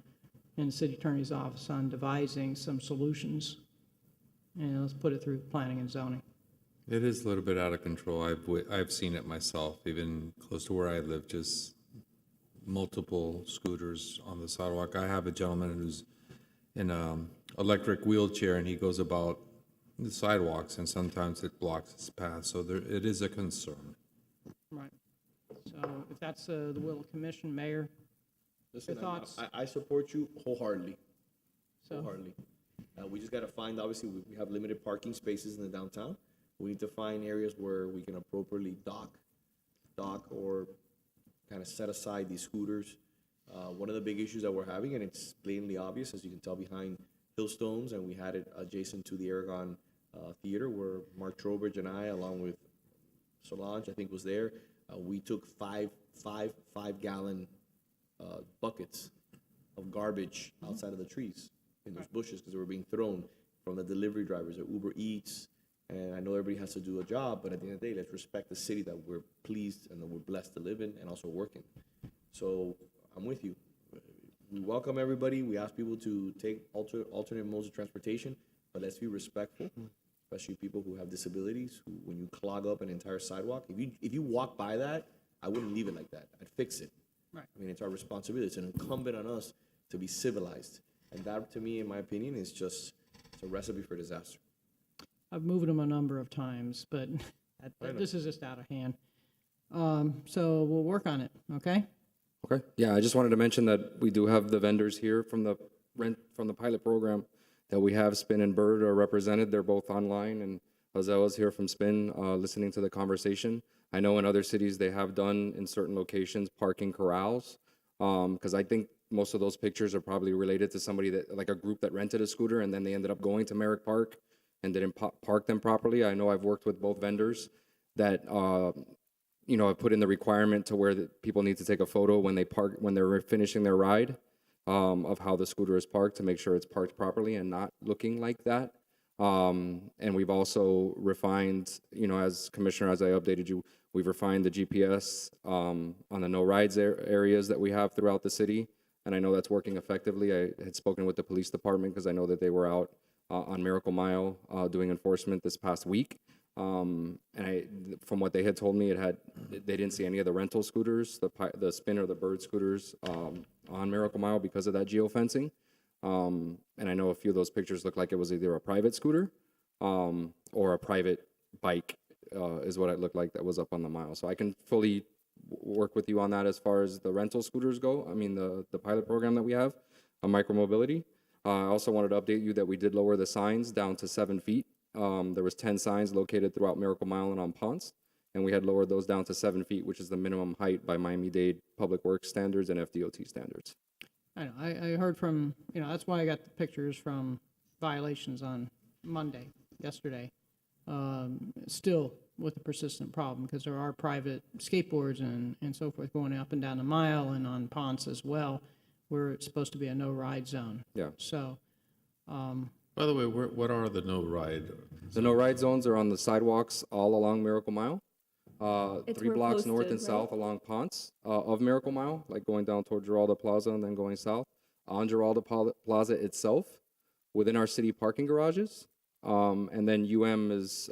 the city attorney's office on devising some solutions. And let's put it through planning and zoning. It is a little bit out of control. I've seen it myself, even close to where I live, just multiple scooters on the sidewalk. I have a gentleman who's in an electric wheelchair, and he goes about the sidewalks, and sometimes it blocks his path. So it is a concern. Right. So if that's the will of commission, Mayor, Listen, your thoughts? I support you wholeheartedly. So- Wholeheartedly. We just got to find, obviously, we have limited parking spaces in the downtown. We need to find areas where we can appropriately dock or kind of set aside these scooters. One of the big issues that we're having, and it's blatantly obvious, as you can tell behind Hillstones, and we had it adjacent to the Aragon Theater, where Mark Trowbridge and I, along with Solange, I think was there, we took five-gallon buckets of garbage outside of the trees in those bushes because they were being thrown from the delivery drivers at Uber Eats. And I know everybody has to do a job, but at the end of the day, let's respect the city that we're pleased and that we're blessed to live in and also work in. So I'm with you. We welcome everybody. We ask people to take alternate modes of transportation, but let's be respectful, especially people who have disabilities, who, when you clog up an entire sidewalk, if you walk by that, I wouldn't leave it like that. I'd fix it. Right. I mean, it's our responsibility. It's an incumbent on us to be civilized. And that, to me, in my opinion, is just it's a recipe for disaster. I've moved them a number of times, but this is just out of hand. So we'll work on it, okay? Okay, yeah, I just wanted to mention that we do have the vendors here from the pilot program that we have. Spin and Bird are represented. They're both online, and Hazel is here from Spin, listening to the conversation. I know in other cities they have done in certain locations parking corrals, because I think most of those pictures are probably related to somebody that, like a group that rented a scooter and then they ended up going to Merrick Park and didn't park them properly. I know I've worked with both vendors that, have put in the requirement to where people need to take a photo when they're finishing their ride, of how the scooter is parked to make sure it's parked properly and not looking like that. And we've also refined, as Commissioner, as I updated you, we've refined the GPS on the no rides areas that we have throughout the city. And I know that's working effectively. I had spoken with the police department because I know that they were out on Miracle Mile doing enforcement this past week. And from what they had told me, they didn't see any of the rental scooters, the Spin or the Bird scooters on Miracle Mile because of that geofencing. And I know a few of those pictures look like it was either a private scooter or a private bike is what it looked like that was up on the mile. So I can fully work with you on that as far as the rental scooters go. I mean, the pilot program that we have on micromobility. I also wanted to update you that we did lower the signs down to 7 feet. There was 10 signs located throughout Miracle Mile and on Ponce, and we had lowered those down to 7 feet, which is the minimum height by Miami-Dade Public Works standards and FDOT standards. I know, I heard from, that's why I got the pictures from violations on yesterday. Still with a persistent problem because there are private skateboards and so forth going up and down the mile and on Ponce as well, where it's supposed to be a no-ride zone. Yeah. So, By the way, what are the no-ride? The no-ride zones are on the sidewalks all along Miracle Mile, It's 3 where blocks north posted, and south right? along Ponce of Miracle Mile, like going down toward Giralda Plaza and then going south. On Giralda Plaza itself, within our city parking garages. And then is,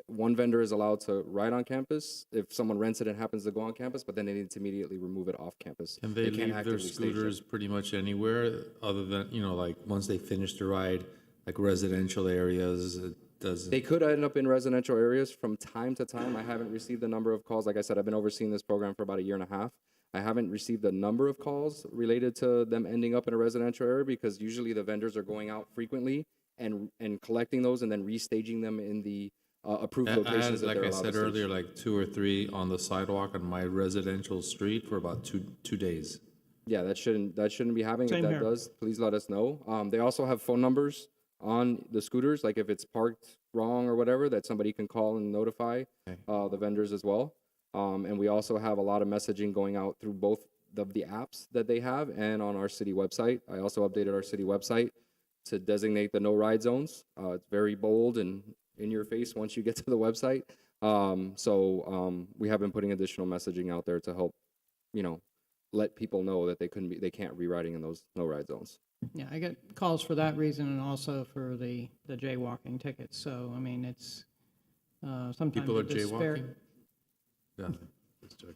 one vendor is allowed to ride on campus if someone rents it and happens to go on campus, but then they need to immediately remove it off campus. And they can't leave their actively station. scooters pretty much anywhere other than, like once they finish the ride, like residential areas, it doesn't. They could end up in residential areas from time to time. I haven't received the number of calls. Like I said, I've been overseeing this program for about a year and a half. I haven't received the number of calls related to them ending up in a residential area because usually the vendors are going out frequently and collecting those and then restaging them in the approved locations that like they're I allowed said to earlier, stage. like 2 or 3 on the sidewalk on my residential street for about two days. Yeah, that shouldn't be happening. Same If that here. does, please let us know. They also have phone numbers on the scooters, like if it's parked wrong or whatever, that somebody can call and notify the vendors as well. And we also have a lot of messaging going out through both of the apps that they have and on our city website. I also updated our city website to designate the no ride zones. It's very bold and in your face once you get to the website. We have been putting additional messaging out there to help, let people know that they can't be riding in those no ride zones. Yeah, I get calls for that reason and also for the jaywalking tickets. So, I mean, it's sometimes People are the despair- jaywalking? Yeah. That's true.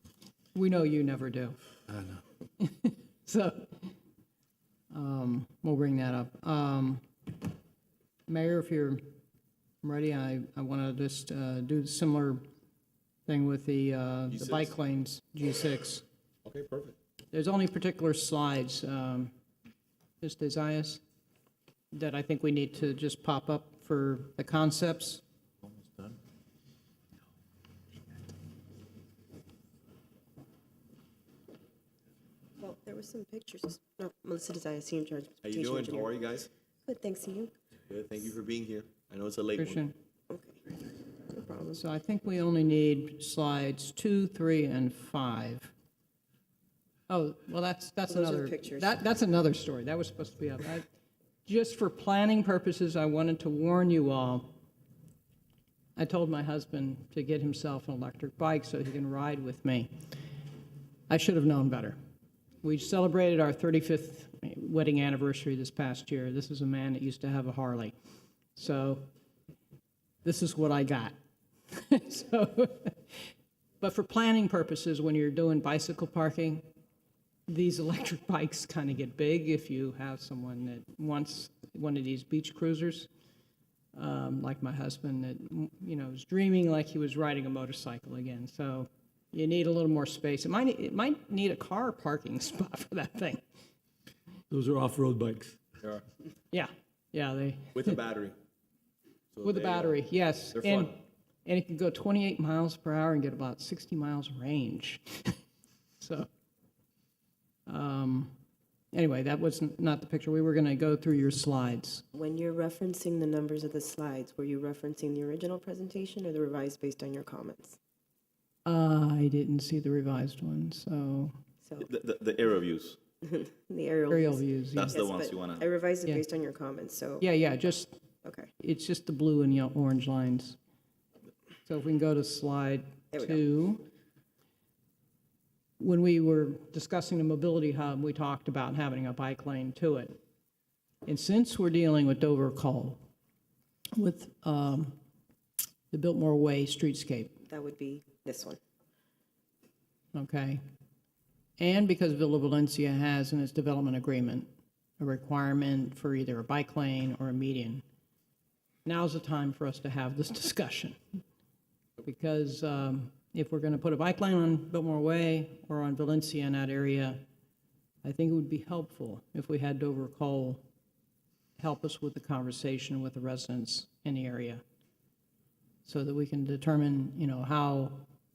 We know you never do. I know. So, we'll bring that up. Mayor, if you're ready, I want to just do a similar thing with the bike lanes, G6. Okay, perfect. There's only particular slides, Mr. Zayas, that I think we need to just pop up for the concepts. Almost done. Well, there were some pictures. No, Melissa Desai, Senior Judge. How you doing? How are you guys? Good, thanks to you. Good, thank you for being here. I know it's a late Christian. one. Okay, no problem. So I think we only need slides 2, 3, and 5. Oh, well, that's Those are another, pictures. that's another story. That was supposed to be up. Just for planning purposes, I wanted to warn you all. I told my husband to get himself an electric bike so he can ride with me. I should have known better. We celebrated our 35th wedding anniversary this past year. This is a man that used to have a Harley. So this is what I got. But for planning purposes, when you're doing bicycle parking, these electric bikes kind of get big if you have someone that wants one of these beach cruisers, like my husband that, is dreaming like he was riding a motorcycle again. So you need a little more space. It might need a car parking spot for that thing. Those are off-road bikes. Yeah, they. With a battery. So With a battery, yes. They're fun. And it can go 28 miles per hour and get about 60 miles range. So, anyway, that was not the picture. We were going to go through your slides. When you're referencing the numbers of the slides, were you referencing the original presentation or the revised based on your comments? I didn't see the revised one, so. The aerial views. The aerial Aerial views, That's Yes, the ones but you want I to. revised it Yeah. based on your comments, so. Yeah, just, Okay. it's just the blue and yellow, orange lines. So if we can go to slide There we go. 2. When we were discussing the mobility hub, we talked about having a bike lane to it. And since we're dealing with Dover Call, with the Biltmore Way streetscape, That would be this one. okay? And because Villa Valencia has in its development agreement a requirement for either a bike lane or a median, now's the time for us to have this discussion. Because if we're going to put a bike lane on Biltmore Way or on Valencia in that area, I think it would be helpful if we had Dover Cole help us with the conversation with the residents in the area so that we can determine, how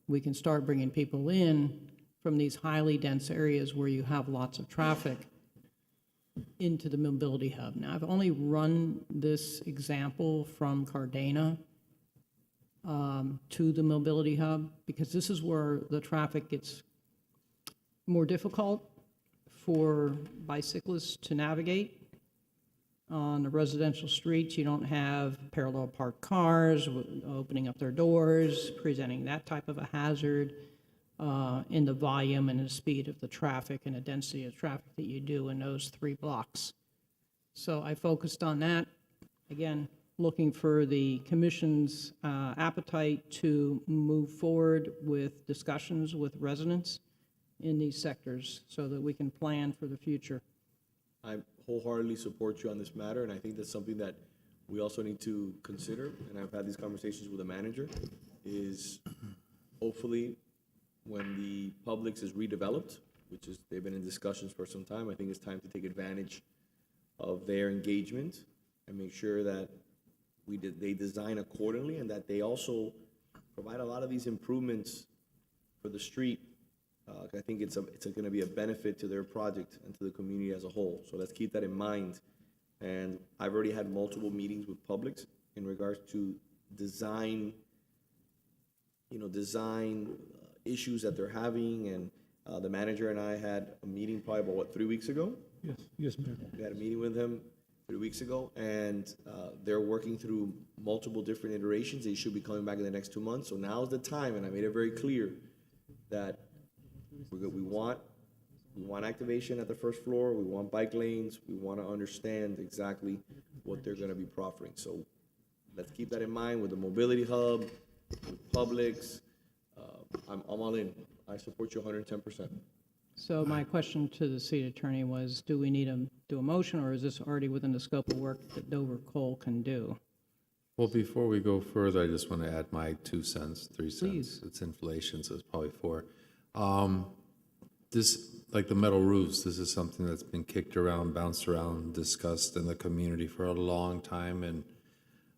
we can start bringing people in from these highly dense areas where you have lots of traffic into the mobility hub. Now, I've only run this example from Cardena to the mobility hub because this is where the traffic gets more difficult for bicyclists to navigate. On the residential streets, you don't have parallel parked cars opening up their doors, presenting that type of a hazard in the volume and the speed of the traffic and the density of traffic that you do in those 3 blocks. So I focused on that. Again, looking for the commission's appetite to move forward with discussions with residents in these sectors so that we can plan for the future. I wholeheartedly support you on this matter, and I think that's something that we also need to consider, and I've had these conversations with the manager, is hopefully when the Publix is redeveloped, which is, they've been in discussions for some time, I think it's time to take advantage of their engagement and make sure that they design accordingly and that they also provide a lot of these improvements for the street. I think it's going to be a benefit to their project and to the community as a whole. So let's keep that in mind. And I've already had multiple meetings with Publix in regards to design issues that they're having, and the manager and I had a meeting probably about, what, 3 weeks ago? Yes, Mayor. We had a meeting with him 3 weeks ago, and they're working through multiple different iterations. They should be coming back in the next 2 months. So now's the time, and I made it very clear that we want activation at the first floor. We want bike lanes. We want to understand exactly what they're going to be proffering. So let's keep that in mind with the mobility hub, with Publix. I'm all in. I support you 110%. So my question to the city attorney was, do we need to do a motion, or is this already within the scope of work that Dover Coal can do? Well, before we go further, I just want to add my 2 cents, 3 cents. Please. It's inflation, so it's probably 4. This, like the metal roofs, this is something that's been kicked around, bounced around, discussed in the community for a long time, and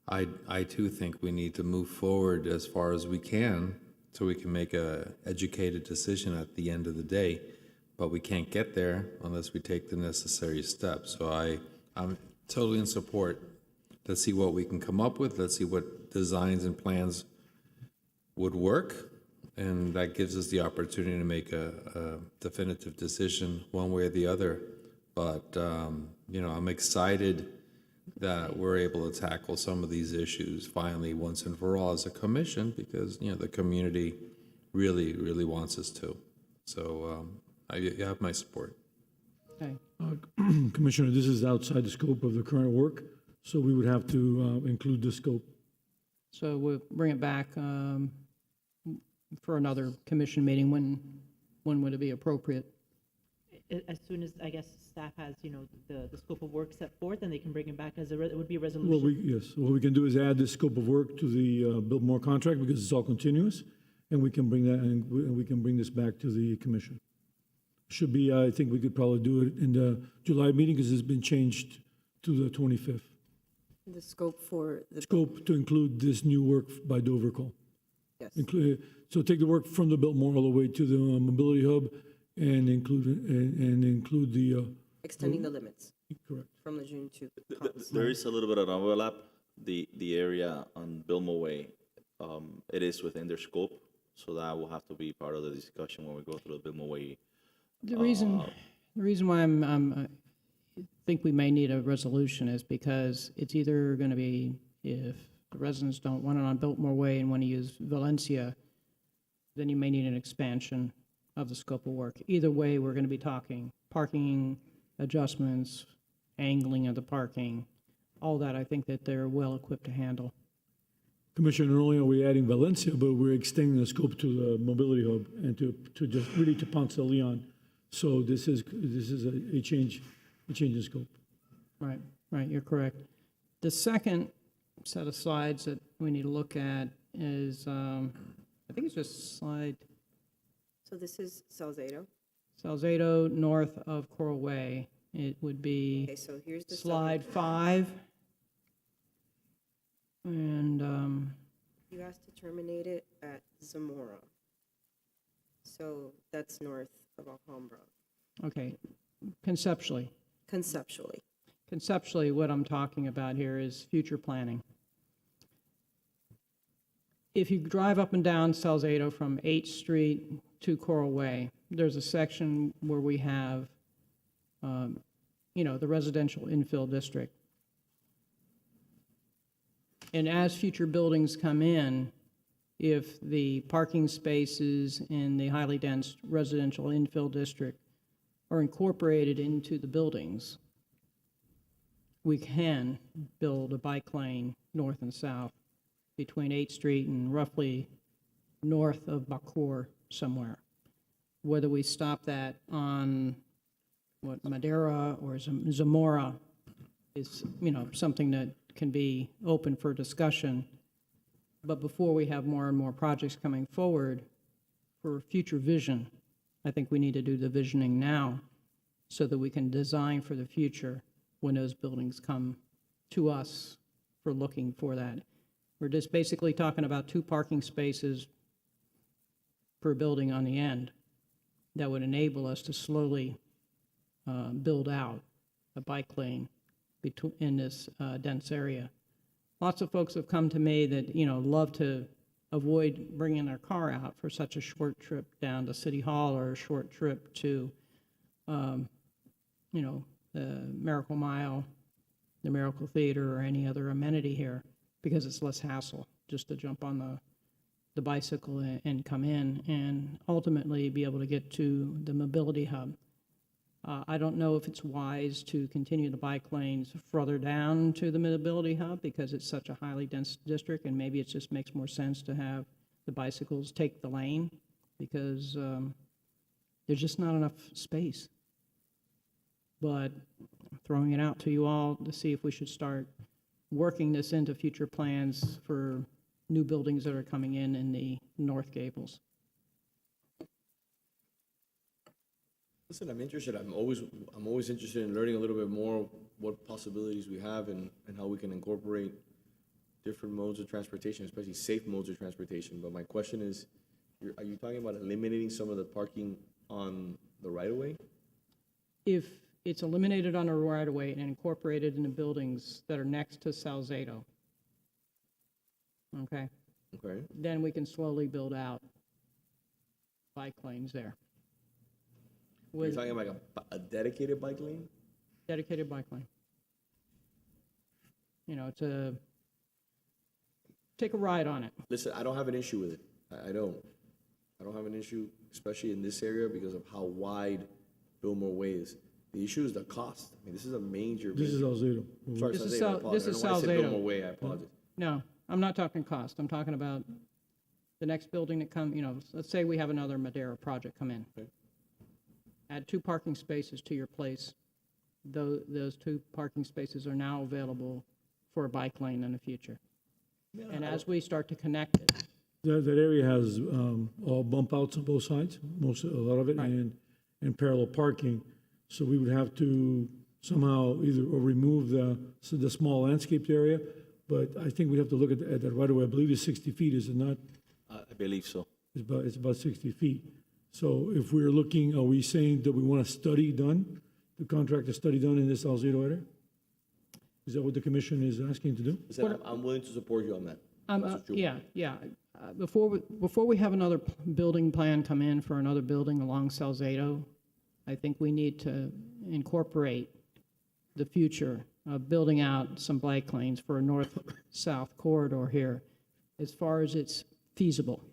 I too think we need to move forward as far as we can so we can make a educated decision at the end of the day. But we can't get there unless we take the necessary steps. So I'm totally in support. Let's see what we can come up with. Let's see what designs and plans would work. And that gives us the opportunity to make a definitive decision one way or the other. But, I'm excited that we're able to tackle some of these issues finally once and for all as a commission, because, the community really, really wants us to. So you have my support. Okay. Commissioner, this is outside the scope of the current work, so we would have to include the scope. So we'll bring it back for another commission meeting. When would it be appropriate? As soon as, I guess, staff has, the scope of work set forth, and they can bring it back as it would be a resolution. Well, what we can do is add this scope of work to the Biltmore contract, because it's all continuous, and we can bring that, and we can bring this back to the commission. Should be, I think we could probably do it in the July meeting, because it's been changed to the 25th. The scope for the. Scope to include this new work by Dover Coal. Yes. So take the work from the Biltmore all the way to the mobility hub, and include the. Extending the limits. Correct. From Lejeune to. There is a little bit of overlap. The area on Biltmore Way, it is within their scope, so that will have to be part of the discussion when we go through the Biltmore Way. The reason why I think we may need a resolution is because it's either going to be, if the residents don't want it on Biltmore Way and want to use Valencia, then you may need an expansion of the scope of work. Either way, we're going to be talking parking adjustments, angling of the parking, all that. I think that they're well equipped to handle. Commissioner, not only are we adding Valencia, but we're extending the scope to the mobility hub and to just really to Ponce de Leon. So this is a change in scope. Right, you're correct. The second set of slides that we need to look at is, I think it's just slide So this is Salcedo. Salcedo north of Coral Way. It would be Okay, so here's the slide 5. And You asked to terminate it at Zamora. So that's north of Alhambra. okay, conceptually, what I'm talking about here is future planning. If you drive up and down Salcedo from 8th Street to Coral Way, there's a section where we have, the residential infill district. And as future buildings come in, if the parking spaces in the highly dense residential infill district are incorporated into the buildings, we can build a bike lane north and south between 8th Street and roughly north of Bacour somewhere. Whether we stop that on Madera or Zamora is, something that can be open for discussion. But before we have more and more projects coming forward for future vision, I think we need to do the visioning now so that we can design for the future when those buildings come to us for looking for that. We're just basically talking about 2 parking spaces per building on the end that would enable us to slowly build out a bike lane in this dense area. Lots of folks have come to me that, love to avoid bringing their car out for such a short trip down to City Hall or a short trip to, you know, the Miracle Mile, the Miracle Theater, or any other amenity here, because it's less hassle just to jump on the bicycle and come in and ultimately be able to get to the mobility hub. I don't know if it's wise to continue the bike lanes further down to the mobility hub because it's such a highly dense district, and maybe it just makes more sense to have the bicycles take the lane because there's just not enough space. But throwing it out to you all to see if we should start working this into future plans for new buildings that are coming in the North Gables. Listen, I'm interested. I'm always interested in learning a little bit more what possibilities we have and how we can incorporate different modes of transportation, especially safe modes of transportation. But my question is, are you talking about eliminating some of the parking on the right-of-way? If it's eliminated on a right-of-way and incorporated in the buildings that are next to Salzedo, okay? Okay. Then we can slowly build out bike lanes there. You're talking about a dedicated bike lane? Dedicated bike lane. You know, to take a ride on it. Listen, I don't have an issue with it. I don't have an issue, especially in this area because of how wide Billmore Way is. The issue is the cost. I mean, this is a major. This is Salzedo. Sorry, This is Salzedo, I apologize. this is I don't know why I said Salzedo. Billmore Way, I apologize. No, I'm not talking cost. I'm talking about the next building that come, you know, let's say we have another Madera project come in. Okay. Add 2 parking spaces to your place. Those 2 parking spaces are now available for a bike lane in the future. And as we start to connect it, That area has all bump outs on both sides, a lot of it, Right. and parallel parking. So we would have to somehow either or remove the small landscaped area, but I think we have to look at that right away. I believe it's 60 feet, is it not? I believe so. It's about 60 feet. So if we're looking, are we saying that we want a study done, the contract a study done in this Salzedo area? Is that what the commission is asking to do? Listen, I'm willing to support you on that. That's what you want. yeah. Before we have another building plan come in for another building along Salzedo, I think we need to incorporate the future of building out some bike lanes for a north-south corridor here as far as it's feasible.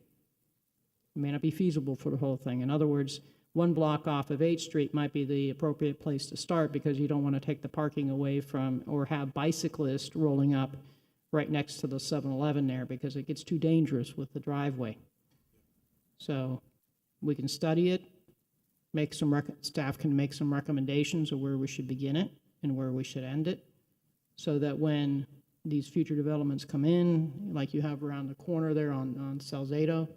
It may not be feasible for the whole thing. In other words, 1 block off of 8th Street might be the appropriate place to start because you don't want to take the parking away from or have bicyclists rolling up right next to the 7-Eleven there because it gets too dangerous with the driveway. So we can study it, staff can make some recommendations of where we should begin it and where we should end it, so that when these future developments come in, like you have around the corner there on Salzedo,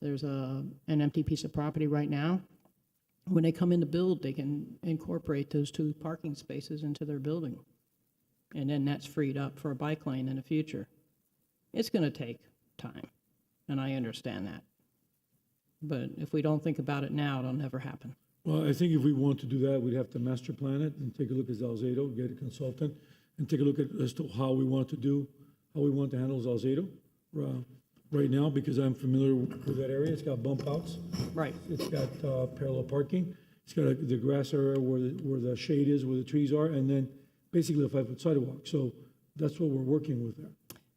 there's an empty piece of property right now. When they come in to build, they can incorporate those 2 parking spaces into their building. And then that's freed up for a bike lane in the future. It's going to take time, and I understand that. But if we don't think about it now, it'll never happen. Well, I think if we want to do that, we'd have to master plan it and take a look at Salzedo, get a consultant, and take a look at as to how we want to handle Salzedo right now, because I'm familiar with that area. It's got bump outs. Right. It's got parallel parking. It's got the grass area where the shade is, where the trees are, and then basically a 5-foot sidewalk. So that's what we're working with there.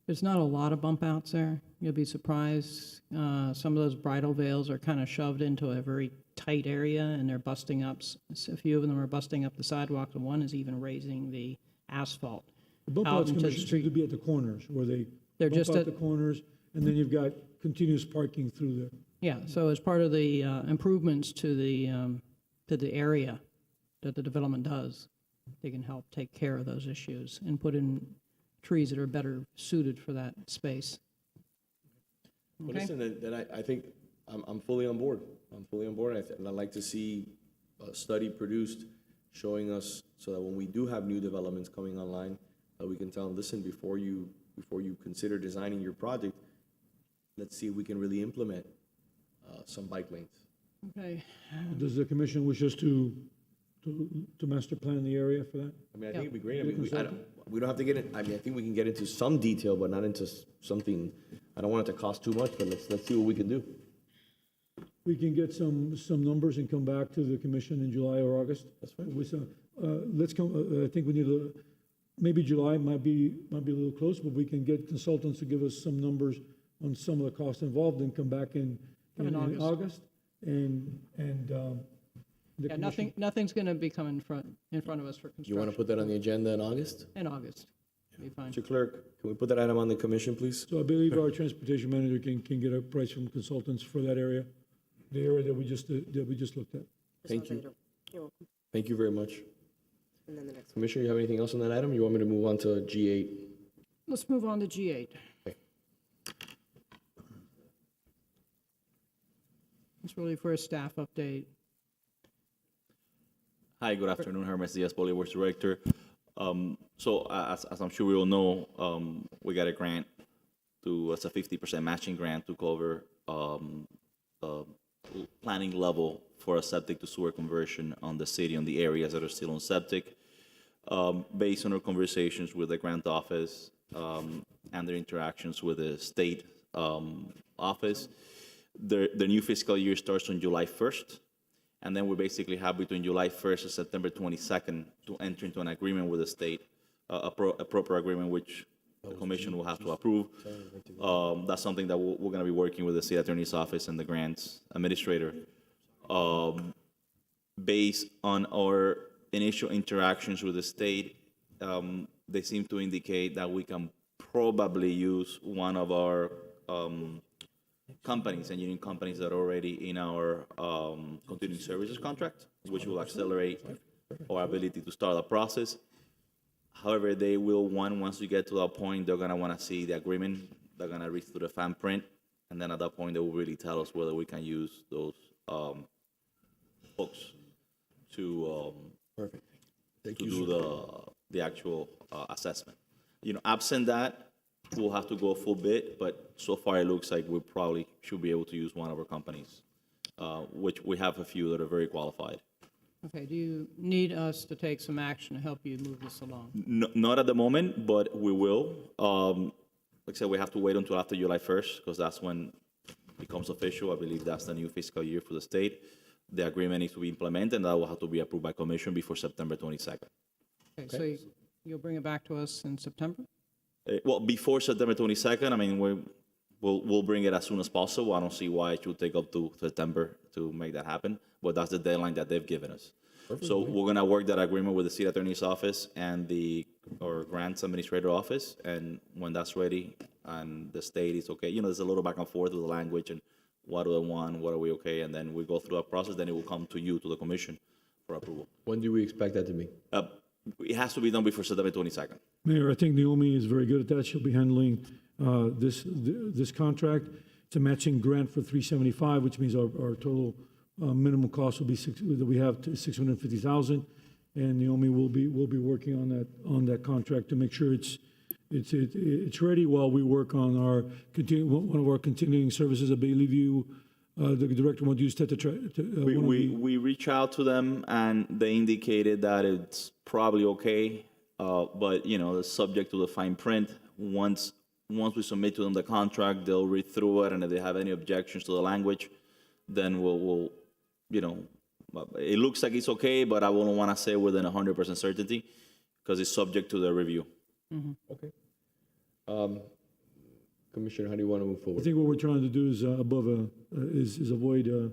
There's not a lot of bump outs there. You'll be surprised. Some of those bridal veils are kind of shoved into a very tight area, and they're busting up. A few of them are busting up the sidewalk, and one is even raising the asphalt The bump out outs into the commission street. seem to be at the corners where They're bump just out at- the corners, and then you've got continuous parking through there. Yeah, so as part of the improvements to the area that the development does, they can help take care of those issues and put in trees that are better suited for that space. Well, Okay. listen, then I think I'm fully on board. I'm fully on board, and I'd like to see a study produced showing us so that when we do have new developments coming online, that we can tell them, listen, before you consider designing your project, let's see if we can really implement some bike lanes. Okay. Does the commission wish us to master plan the area for that? I mean, I think it'd be great. I mean, we don't have to get in, I mean, I think we can get into some detail, but not into something I don't want it to cost too much, but let's see what we can do. We can get some numbers and come back to the commission in July or August. That's fine. With some, let's come, I think we need maybe July might be a little close, but we can get consultants to give us some numbers on some of the costs involved and come back in August. And the Yeah, commission. nothing's going to be coming in front of us for construction. You want to put that on the agenda in August? In August, be fine. Mr. Clerk, can we put that item on the commission, please? So I believe our transportation manager can get a price from consultants for that area, the area that we just looked at. Thank you. You're welcome. Thank you very much. And then the next one. Commissioner, you have anything else on that item? You want me to move on to G8? Let's move on to G8. Okay. It's really for a staff update. Hi, good afternoon. Hermes Diaz, Public Works Director. So as I'm sure we all know, we got a grant it's a 50% matching grant to cover planning level for a septic to sewer conversion on the city, on the areas that are still on septic. Based on our conversations with the grant office and their interactions with the state office, the new fiscal year starts on July 1st. And then we basically have between July 1st and September 22nd to enter into an agreement with the state, a proper agreement which the commission will have to approve. That's something that we're going to be working with the state attorney's office and the grants administrator. Based on our initial interactions with the state, they seem to indicate that we can probably use one of our companies, engineering companies that are already in our continuing services contract, which will accelerate our ability to start the process. However, they will once we get to that point, they're gonna wanna see the agreement, they're gonna read through the fine print, and then at that point, they will really tell us whether we can use those books to Perfect. Thank to you, do the actual assessment. You know, absent that, we'll have to go full bid, but so far it looks like we probably should be able to use one of our companies, which we have a few that are very qualified. Okay, do you need us to take some action to help you move this along? Not at the moment, but we will. Like I said, we have to wait until after July 1st, because that's when it becomes official. I believe that's the new fiscal year for the state. The agreement needs to be implemented, and that will have to be approved by commission before September 22nd. Okay, so you'll bring it back to us in September? Well, before September 22nd, I mean, we'll bring it as soon as possible. I don't see why it should take up to September to make that happen, but that's the deadline that they've given us. Perfect. So we're gonna work that agreement with the state attorney's office and our grants administrator office, and when that's ready and the state is okay, there's a little back and forth with the language and what do they want, what are we okay, and then we go through that process, then it will come to you, to the commission, for approval. When do we expect that to be? It has to be done before September 22nd. Mayor, I think Naomi is very good at that. She'll be handling this contract. It's a matching grant for 375, which means our total minimum cost will be that we have to 650,000, and Naomi will be working on that contract to make sure it's ready while we work on one of our continuing services. I believe you, the director, want to use We reach out to them and they indicated that it's probably okay, but it's subject to the fine print. Once we submit to them the contract, they'll read through it, and if they have any objections to the language, then we'll it looks like it's okay, but I wouldn't want to say within 100% certainty because it's subject to their review. Okay. Commissioner, how do you want to move I forward? think what we're trying to do is avoid a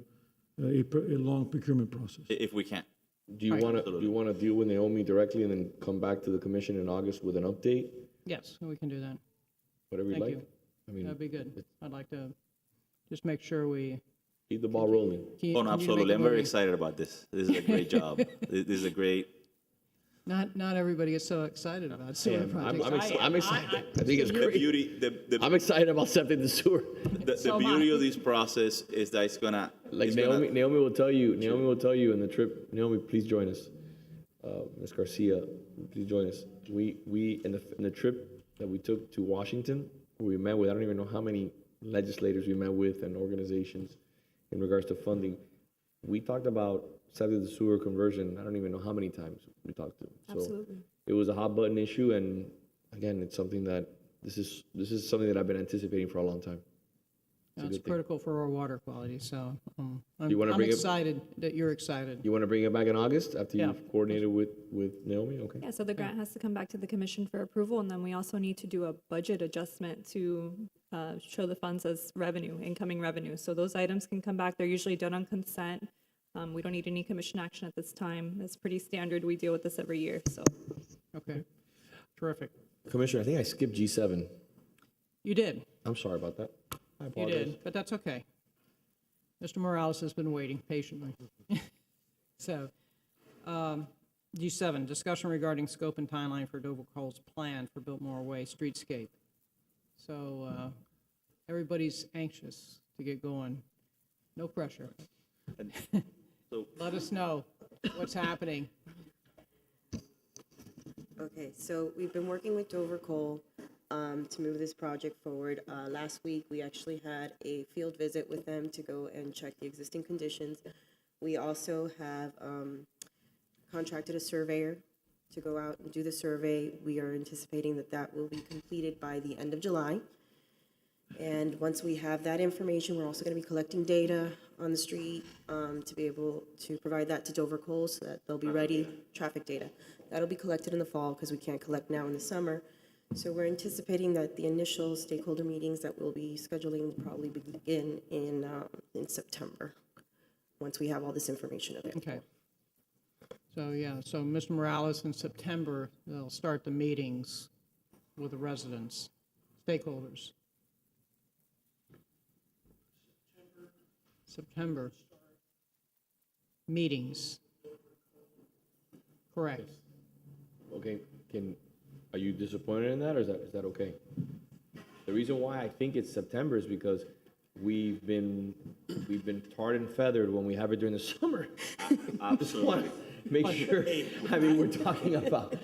long procurement process. If we can. Do you want to deal with Naomi directly and then come back to the commission in August with an update? Yes, we can do that. Whatever you Thank like. you. I mean, That'd be good. I'd like to just make sure we keep the ball rolling. Oh, no, absolutely. I'm very excited about this. This is a great job. This is a great. Not everybody is so excited about sewer projects. I'm excited. I think it's great. The I'm excited about septic and sewer. The beauty of this process is that it's gonna Naomi will tell you. Naomi will tell you in the trip. Naomi, please join us. Ms. Garcia, please join us. We in the trip that we took to Washington, we met with, I don't even know how many legislators we met with and organizations in regards to funding. We talked about septic to sewer conversion. I don't even know how many times we talked to. So Absolutely. it was a hot button issue, and again, it's something that This is something that I've been anticipating for a long time. It's a It's good thing. critical for our water quality, so You wanna I'm bring it- excited that you're excited. You want to bring it back in August after Yeah. you've coordinated with Naomi? Okay. Yeah, so the grant has to come back to the commission for approval, and then we also need to do a budget adjustment to show the funds as revenue, incoming revenue. So those items can come back. They're usually done on consent. We don't need any commission action at this time. It's pretty standard. We deal with this every year, so. Okay, terrific. Commissioner, I think I skipped G7. You did, I'm sorry about that. I you apologize. did, but that's okay. Mr. Morales has been waiting patiently. So, G7, discussion regarding scope and timeline for Dover Coal's plan for Biltmore Way streetscape. So, everybody's anxious to get going. No pressure. So, Let us know what's happening. Okay, so we've been working with Dover Coal to move this project forward. Last week, we actually had a field visit with them to go and check the existing conditions. We also have contracted a surveyor to go out and do the survey. We are anticipating that that will be completed by the end of July. And once we have that information, we're also going to be collecting data on the street to be able to provide that to Dover Coal so that they'll be ready, traffic data. That'll be collected in the fall because we can't collect now in the summer. So we're anticipating that the initial stakeholder meetings that we'll be scheduling will probably begin in September, once we have all this information available. Okay. So, yeah, so Mr. Morales, in September, they'll start the meetings with the residents, stakeholders. September. Meetings. Correct. Okay, are you disappointed in that, or is that okay? The reason why I think it's September is because we've been tarred and feathered when we have it during the summer. I just want to make sure, I mean, we're talking about,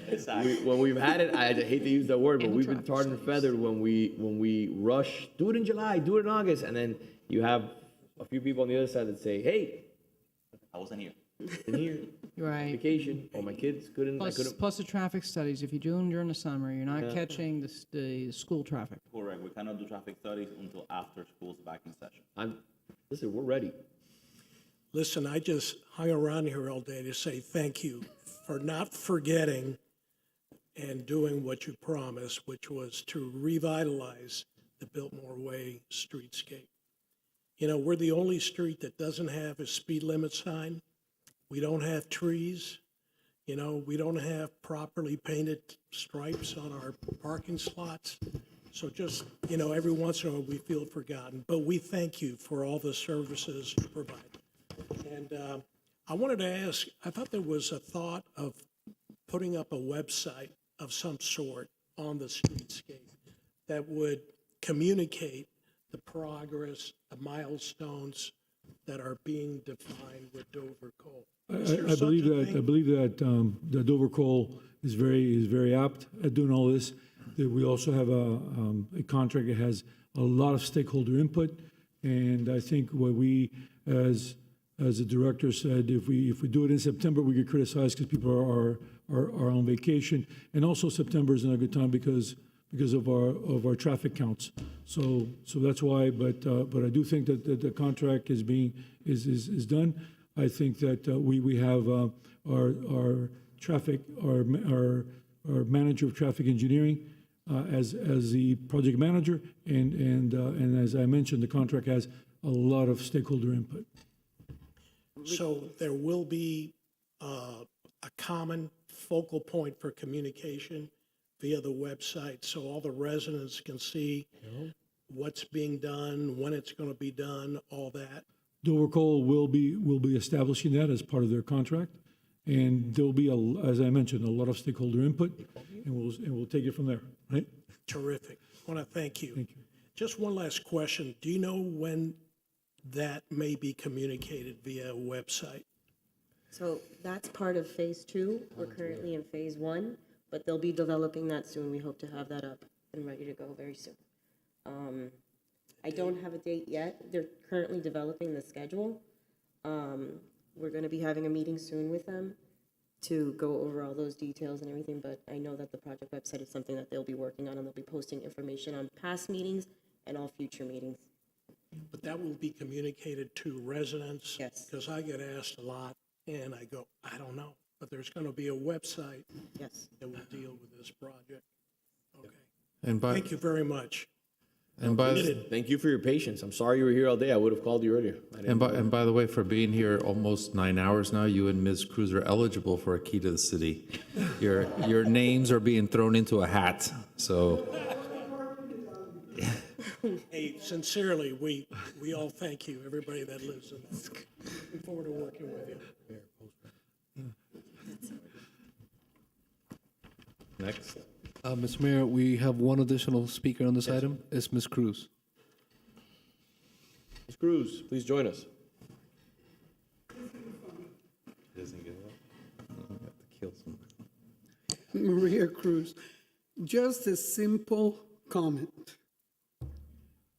when we've had it, I hate to use that word, but we've been tarred and feathered when we rush, do it in July, do it in August, and then you have a few people on the other side that say, hey, I wasn't here. in here, Right. vacation, or my kids couldn't, I couldn't. Plus the traffic studies, if you do them during the summer, you're not Yeah. catching the school traffic. Correct. We cannot do traffic studies until after school's back in session. Listen, we're ready. Listen, I just hung around here all day to say thank you for not forgetting and doing what you promised, which was to revitalize the Biltmore Way streetscape. You know, we're the only street that doesn't have a speed limit sign. We don't have trees. You know, we don't have properly painted stripes on our parking slots. So just, you know, every once in a while we feel forgotten. But we thank you for all the services you provide. And I wanted to ask, I thought there was a thought of putting up a website of some sort on the streetscape that would communicate the progress, the milestones that are being defined with Dover Coal. Is there I believe such a that, thing? that Dover Coal is very apt at doing all this. That we also have a contract that has a lot of stakeholder input. And I think what we, as the director said, if we do it in September, we get criticized because people are on vacation. And also September is not a good time because of our traffic counts. So that's why, but I do think that the contract is done. I think that we have our traffic, our manager of traffic engineering as the project manager, and as I mentioned, the contract has a lot of stakeholder input. So there will be a common focal point for communication via the website, so all the residents can see what's being done, when it's going to be done, all that. Dover Coal will be establishing that as part of their contract, and there'll be, as I mentioned, a lot of stakeholder input, and we'll take it from there, right? Terrific. I want to thank you. Thank you. Just one last question. Do you know when that may be communicated via a website? So that's part of phase 2. We're currently in phase 1, but they'll be developing that soon. We hope to have that up and ready to go very soon. I don't have a date yet. They're currently developing the schedule. We're going to be having a meeting soon with them to go over all those details and everything, but I know that the project website is something that they'll be working on, and they'll be posting information on past meetings and all future meetings. But that will be communicated to residents? Yes. Because I get asked a lot, and I go, I don't know. But there's going to be a website Yes. that will deal with this project. Okay. And Thank you very much. And by, Thank you for your patience. I'm sorry you were here all day. I would have called you earlier. and by the way, for being here almost 9 hours now, you and Ms. Cruz are eligible for a key to the city. Your names are being thrown into a hat, so. Hey, sincerely, we all thank you, everybody that lives in this. Looking forward to working with you. Next. Mr. Mayor, we have one additional speaker on this item. It's Ms. Cruz. Ms. Cruz, please join us. Maria Cruz. Just a simple comment.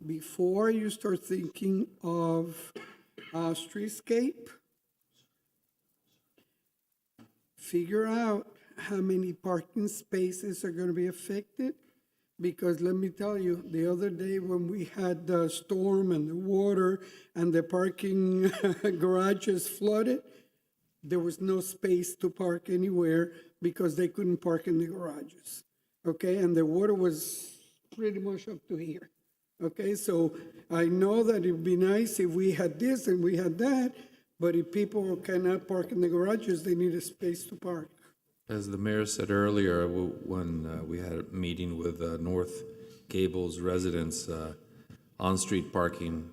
Before you start thinking of streetscape, figure out how many parking spaces are going to be affected. Because let me tell you, the other day when we had the storm and the water and the parking garages flooded, there was no space to park anywhere because they couldn't park in the garages. Okay, and the water was pretty much up to here. Okay, so I know that it'd be nice if we had this and we had that, but if people cannot park in the garages, they need a space to park. As the mayor said earlier, when we had a meeting with North Gables residents, on-street parking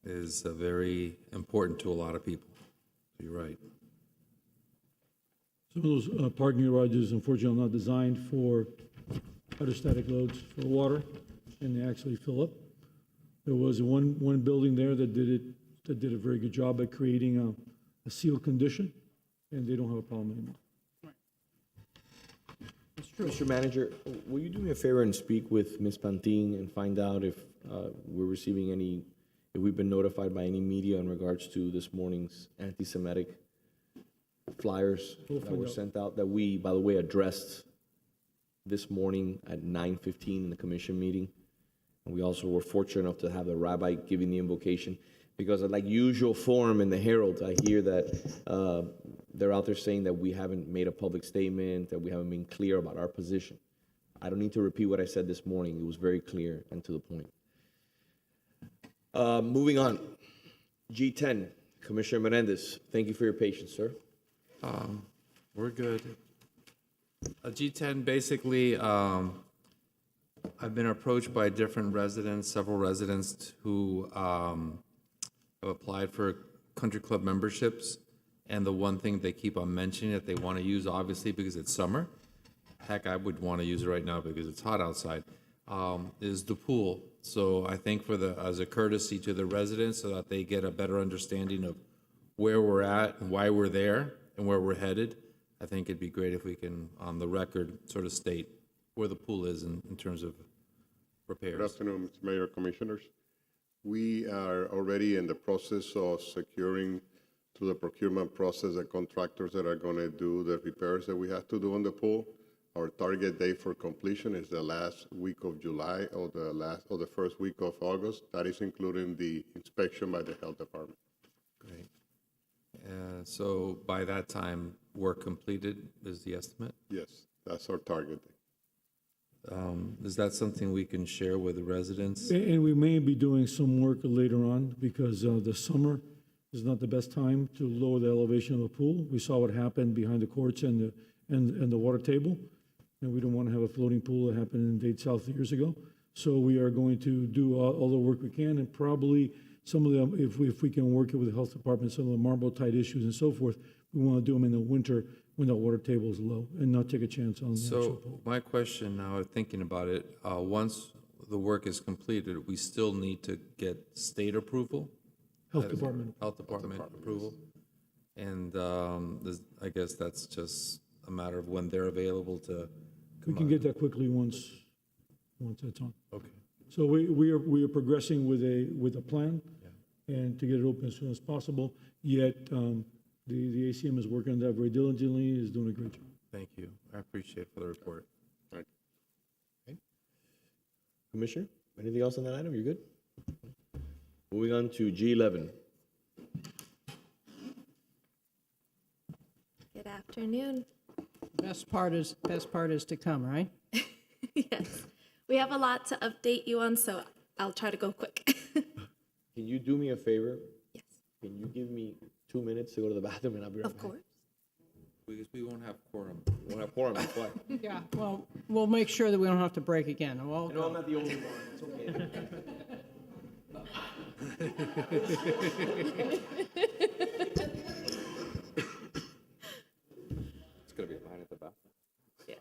is very important to a lot of people. You're right. Some of those parking garages, unfortunately, are not designed for hydrostatic loads for water, and they actually fill up. There was one building there that did a very good job at creating a sealed condition, and they don't have a problem anymore. Mr. Manager, will you do me a favor and speak with Ms. Pantin and find out if we're receiving if we've been notified by any media in regards to this morning's anti-Semitic flyers that were sent out, that we, by the way, addressed this morning at 9:15 in the commission meeting. And we also were fortunate enough to have the rabbi giving the invocation, because like usual form in the Herald, I hear that they're out there saying that we haven't made a public statement, that we haven't been clear about our position. I don't need to repeat what I said this morning. It was very clear and to the point. Moving on. G10, Commissioner Menendez, thank you for your patience, sir. We're good. G10, basically, I've been approached by several residents who have applied for country club memberships. And the one thing they keep on mentioning that they want to use, obviously, because it's summer, heck, I would want to use it right now because it's hot outside, is the pool. So I think as a courtesy to the residents, so that they get a better understanding of where we're at and why we're there and where we're headed, I think it'd be great if we can, on the record, sort of state where the pool is in terms of repairs. Good afternoon, Mr. Mayor, Commissioners. We are already in the process of securing through the procurement process the contractors that are going to do the repairs that we have to do on the pool. Our target date for completion is the last week of July or the first week of August. That is including the inspection by the health department. Great. So by that time, work completed is the estimate? Yes, that's our target date. Is that something we can share with the residents? And we may be doing some work later on, because the summer is not the best time to lower the elevation of the pool. We saw what happened behind the courts and the water table, and we don't want to have a floating pool that happened in Dade South years ago. So we are going to do all the work we can, and probably some of them, if we can work it with the health department, some of the marble tide issues and so forth, we want to do them in the winter when the water table is low and not take a chance on the actual pool. So my question now, thinking about it, once the work is completed, we still need to get state approval? Health department approval. And I guess that's just a matter of when they're available to We can get that quickly once that's on. Okay. So we are progressing with a plan, and to get it open as soon as possible. Yet The ACM is working on that very diligently, is doing a great job. Thank you. I appreciate for the report. Commissioner, anything else on that item? You're good? Moving on to G11. Good afternoon. Best part is to come, right? Yes, we have a lot to update you on, so I'll try to go quick. Can you do me a favor? Yes. Can you give me 2 minutes to go to the bathroom and I'll be right back? Of course. Because we won't have quorum. We won't have quorum, that's why. Yeah, well, we'll make sure that we don't have to break again. Well, I know I'm not the only one, it's okay. It's gonna be a line at the bathroom. Yeah.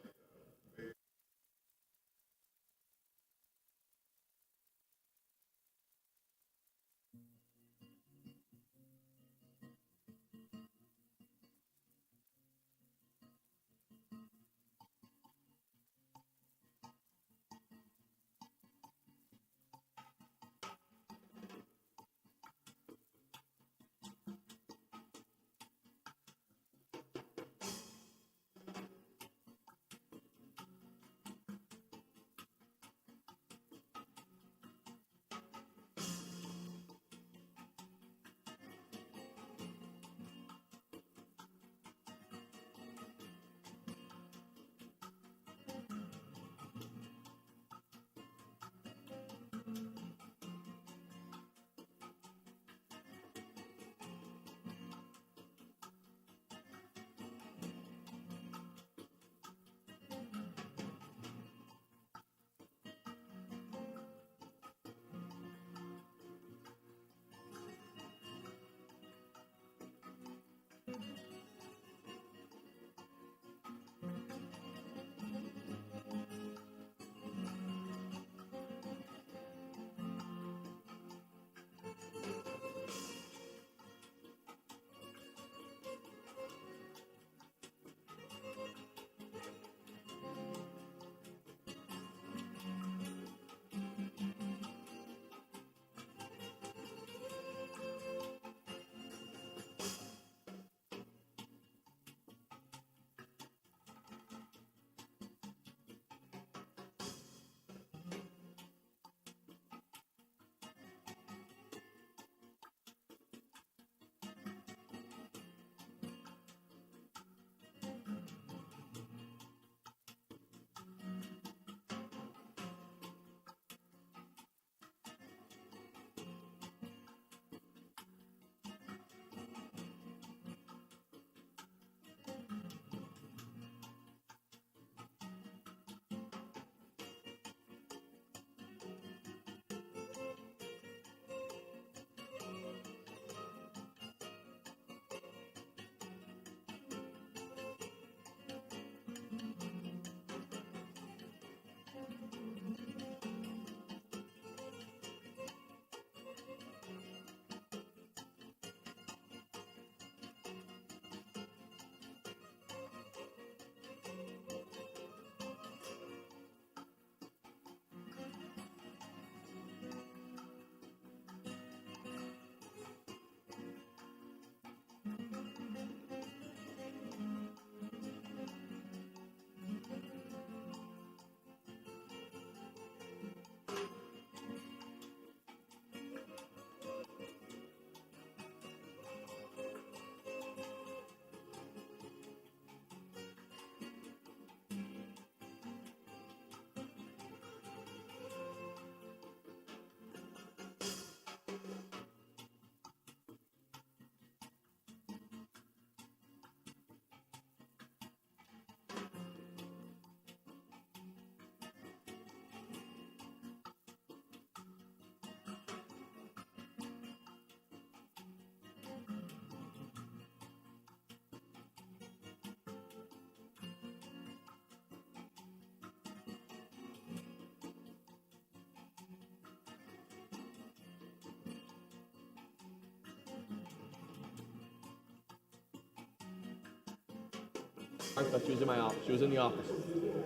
I thought she was in my office. She was in the office.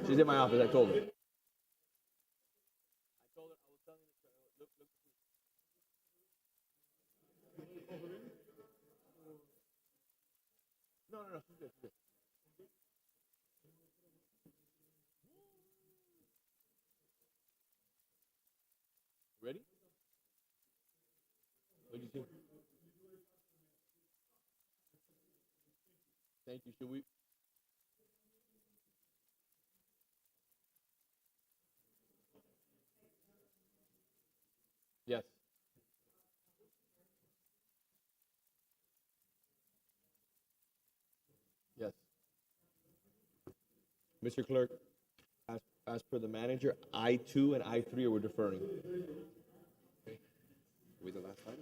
She's in my office, I told her. Ready? What do you think? Thank you. Should we? Yes. Yes. Mr. Clerk, as per the manager, I2 and I3 are deferring. We the last item?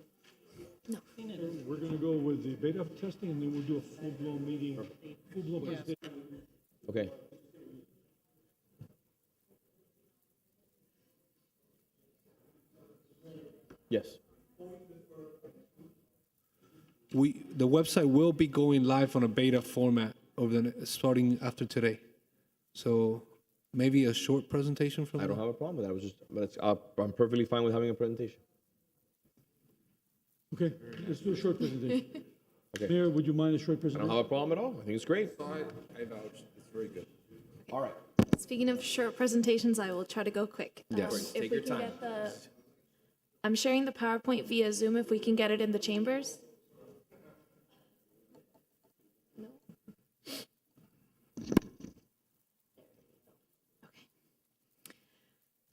We're gonna go with the beta testing, and then we'll do a full-blown meeting, full-blown presentation. Okay. Yes. The website will be going live on a beta format starting after today. So maybe a short presentation from I don't have a problem with that. I was just, I'm perfectly fine with having a presentation. Okay, let's do a short presentation. Okay. Mayor, would you mind a short I presentation? don't have a problem at all. I think it's great. I vouch, it's very good. All right. Speaking of short presentations, I will try to go quick. Yes. If Take we your can time. get I'm sharing the PowerPoint via Zoom, if we can get it in the chambers. No? Okay.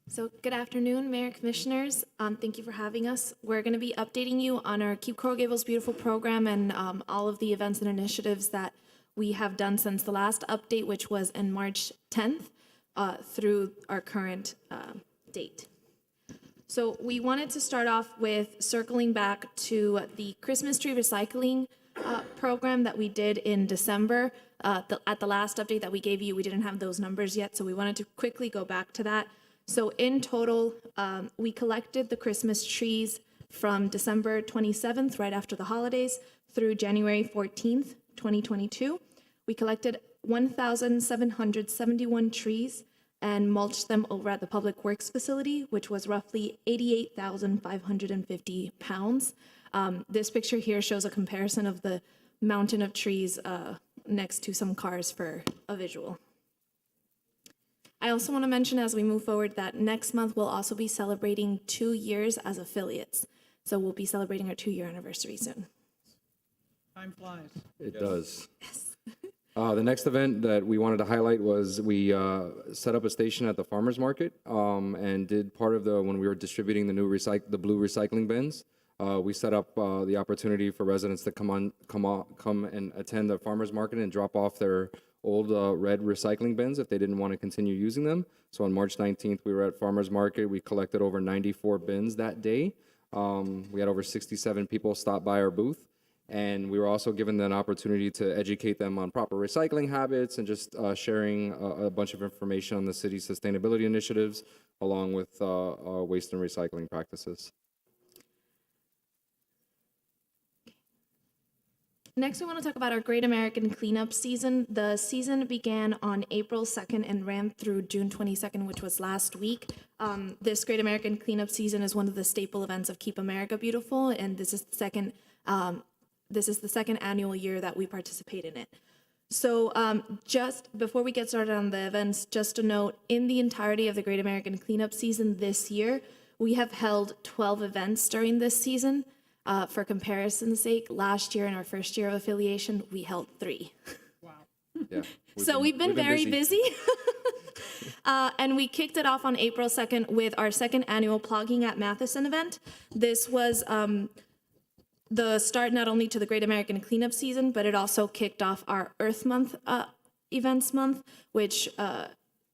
So good afternoon, Mayor, Commissioners. Thank you for having us. We're going to be updating you on our Keep Coral Gables Beautiful program and all of the events and initiatives that we have done since the last update, which was in March 10th, through our current date. So we wanted to start off with circling back to the Christmas tree recycling program that we did in December. At the last update that we gave you, we didn't have those numbers yet, so we wanted to quickly go back to that. So in total, we collected the Christmas trees from December 27th, right after the holidays, through January 14th, 2022. We collected 1,771 trees and mulched them over at the Public Works facility, which was roughly 88,550 pounds. This picture here shows a comparison of the mountain of trees next to some cars for a visual. I also want to mention as we move forward that next month we'll also be celebrating 2 years as affiliates. So we'll be celebrating our 2-year anniversary soon. Time flies. It does. Yes. The next event that we wanted to highlight was we set up a station at the farmers market and did part of when we were distributing the new blue recycling bins. We set up the opportunity for residents to come and attend the farmers market and drop off their old red recycling bins if they didn't want to continue using them. So on March 19th, we were at farmers market. We collected over 94 bins that day. We had over 67 people stop by our booth. And we were also given an opportunity to educate them on proper recycling habits and just sharing a bunch of information on the city's sustainability initiatives, along with waste and recycling practices. Next, we want to talk about our Great American Cleanup Season. The season began on April 2nd and ran through June 22nd, which was last week. This Great American Cleanup Season is one of the staple events of Keep America Beautiful, and this is the second annual year that we participate in it. So just before we get started on the events, just a note, in the entirety of the Great American Cleanup Season this year, we have held 12 events during this season. For comparison's sake, last year in our first year of affiliation, we held 3. Wow. Yeah. We've been very busy. And we kicked it off on April 2nd with our second annual Plogging at Matheson event. This was the start not only to the Great American Cleanup Season, but it also kicked off our Earth Month events month, which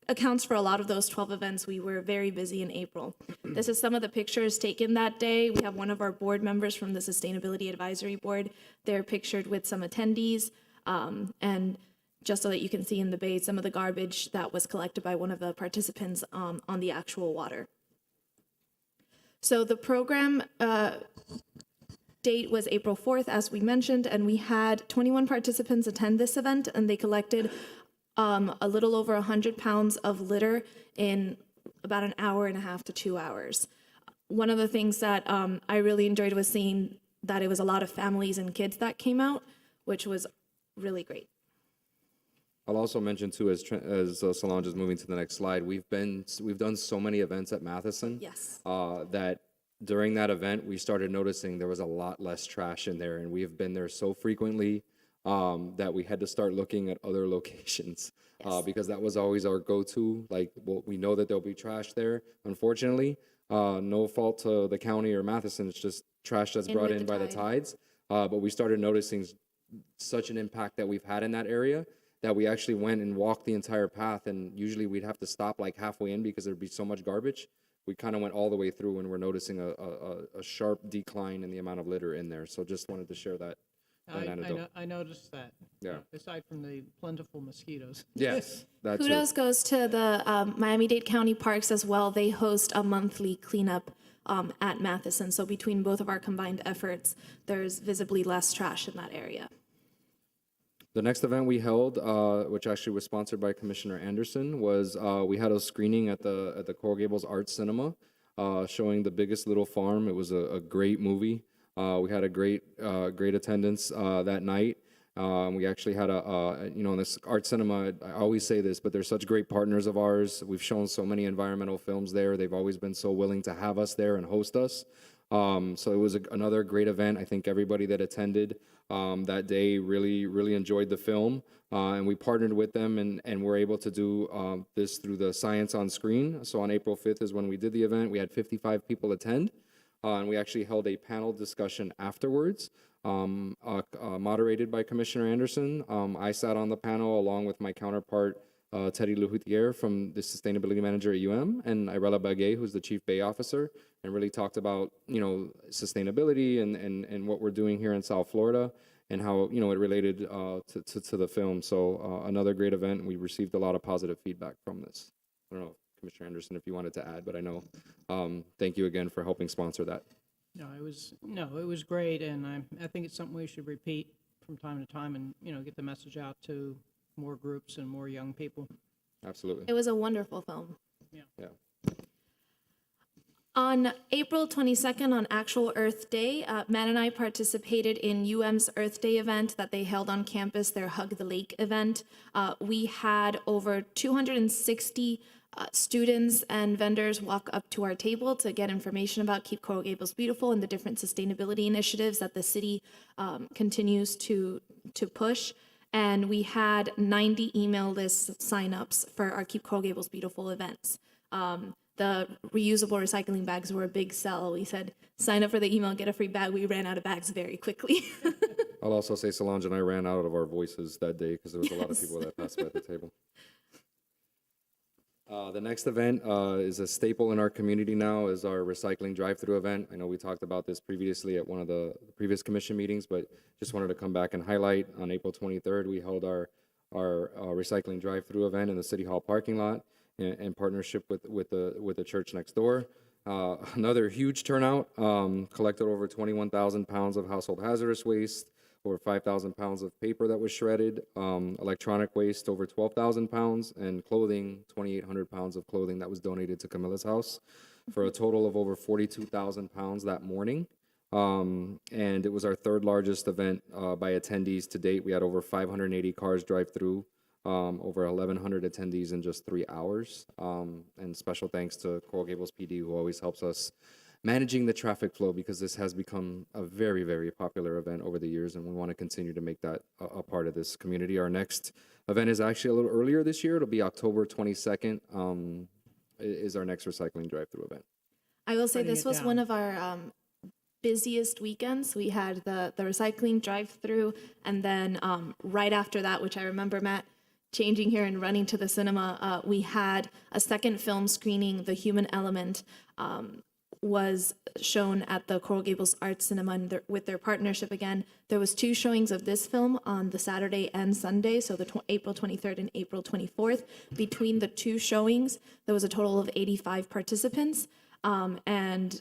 accounts for a lot of those 12 events. We were very busy in April. This is some of the pictures taken that day. We have one of our board members from the Sustainability Advisory Board. They're pictured with some attendees. And just so that you can see in the bay some of the garbage that was collected by one of the participants on the actual water. So the program date was April 4th, as we mentioned, and we had 21 participants attend this event, and they collected a little over 100 pounds of litter in about an hour and a half to 2 hours. One of the things that I really enjoyed was seeing that it was a lot of families and kids that came out, which was really great. I'll also mention too, as Solange is moving to the next slide, we've done so many events at Matheson. Yes. That during that event, we started noticing there was a lot less trash in there, and we have been there so frequently that we had to start looking at other locations because that was always our go-to. Like, well, we know that there'll be trash there. Unfortunately, no fault to the county or Matheson, it's just trash that's brought in by the tides. But we started noticing such an impact that we've had in that area that we actually went and walked the entire path, and usually we'd have to stop like halfway in because there'd be so much garbage. We kind of went all the way through, and we're noticing a sharp decline in the amount of litter in there. So just wanted to share that anecdote. I noticed that. Yeah. Aside from the plentiful mosquitoes. Yes, that's Kudos it. goes to the Miami-Dade County Parks as well. They host a monthly cleanup at Matheson. So between both of our combined efforts, there's visibly less trash in that area. The next event we held, which actually was sponsored by Commissioner Anderson, was we had a screening at the Coral Gables Arts Cinema showing The Biggest Little Farm. It was a great movie. We had a great attendance that night. We actually had in this art cinema, I always say this, but they're such great partners of ours. We've shown so many environmental films there. They've always been so willing to have us there and host us. So it was another great event. I think everybody that attended that day really enjoyed the film. And we partnered with them and were able to do this through the Science on Screen. So on April 5th is when we did the event. We had 55 people attend. And we actually held a panel discussion afterwards, moderated by Commissioner Anderson. I sat on the panel along with my counterpart, Teddy Lehutier from the Sustainability Manager at UM, and Irela Baguet, who's the Chief Bay Officer, and really talked about, sustainability and what we're doing here in South Florida and how, it related to the film. So another great event. We received a lot of positive feedback from this. I don't know, Commissioner Anderson, if you wanted to add, but I know. Thank you again for helping sponsor that. It was great, and I think it's something we should repeat from time to time and, get the message out to more groups and more young people. Absolutely. It was a wonderful film. Yeah. On April 22nd, on Actual Earth Day, Matt and I participated in UM's Earth Day event that they held on campus, their Hug the Lake event. We had over 260 students and vendors walk up to our table to get information about Keep Coral Gables Beautiful and the different sustainability initiatives that the city continues to push. And we had 90 email list signups for our Keep Coral Gables Beautiful events. The reusable recycling bags were a big sell. We said, sign up for the email, get a free bag. We ran out of bags very quickly. I'll also say Solange and I ran out of our voices that day because there was a lot of people that passed by the table. The next event is a staple in our community now, is our recycling drive-through event. I know we talked about this previously at one of the previous commission meetings, but just wanted to come back and highlight. On April 23rd, we held our recycling drive-through event in the City Hall parking lot in partnership with the church next door. Another huge turnout, collected over 21,000 pounds of household hazardous waste, over 5,000 pounds of paper that was shredded, electronic waste over 12,000 pounds, and clothing, 2,800 pounds of clothing that was donated to Camilla's house, for a total of over 42,000 pounds that morning. And it was our third largest event by attendees to date. We had over 580 cars drive through, over 1,100 attendees in just 3 hours. And special thanks to Coral Gables PD, who always helps us managing the traffic flow, because this has become a very, very popular event over the years, and we want to continue to make that a part of this community. Our next event is actually a little earlier this year. It'll be October 22nd, is our next recycling drive-through event. I will say this was one of our busiest weekends. We had the recycling drive-through, and then right after that, which I remember Matt changing here and running to the cinema, we had a second film screening, The Human Element, was shown at the Coral Gables Arts Cinema, and with their partnership again. There was 2 showings of this film on the Saturday and Sunday, so the April 23rd and April 24th. Between the 2 showings, there was a total of 85 participants, and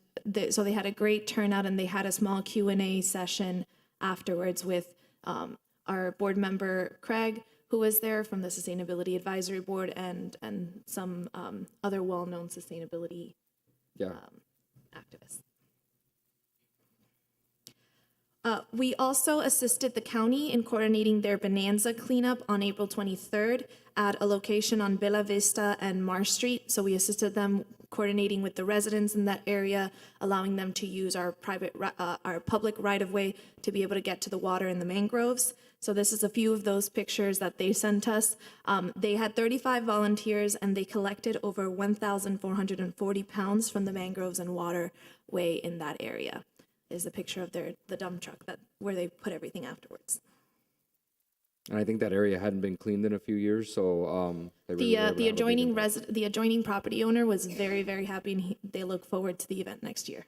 so they had a great turnout, and they had a small Q&A session afterwards with our board member Craig, who was there from the Sustainability Advisory Board, and some other well-known sustainability activists. We also assisted the county in coordinating their Bonanza cleanup on April 23rd at a location on Bella Vista and Marsh Street. So we assisted them coordinating with the residents in that area, allowing them to use our public right-of-way to be able to get to the water in the mangroves. So this is a few of those pictures that they sent us. They had 35 volunteers and they collected over 1,440 pounds from the mangroves and waterway in that area. Is a picture of the dump truck where they put everything afterwards. And I think that area hadn't been cleaned in a few years, so they really were able to The have a big adjoining impact. the adjoining property owner was very, very happy, and they look forward to the event next year.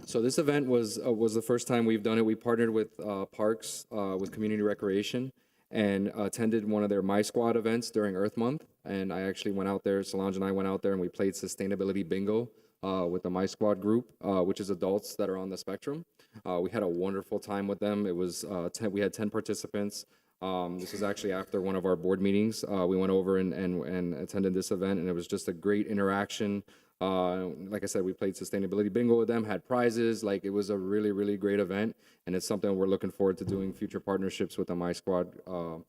So this event was the first time we've done it. We partnered with Parks, with Community Recreation, and attended one of their My Squad events during Earth Month. And I actually went out there, Solange and I went out there, and we played Sustainability Bingo with the My Squad group, which is adults that are on the spectrum. We had a wonderful time with them. It was we had 10 participants. This was actually after one of our board meetings. We went over and attended this event, and it was just a great interaction. Like I said, we played Sustainability Bingo with them, had prizes. Like, it was a really, really great event, and it's something we're looking forward to doing future partnerships with the My Squad group.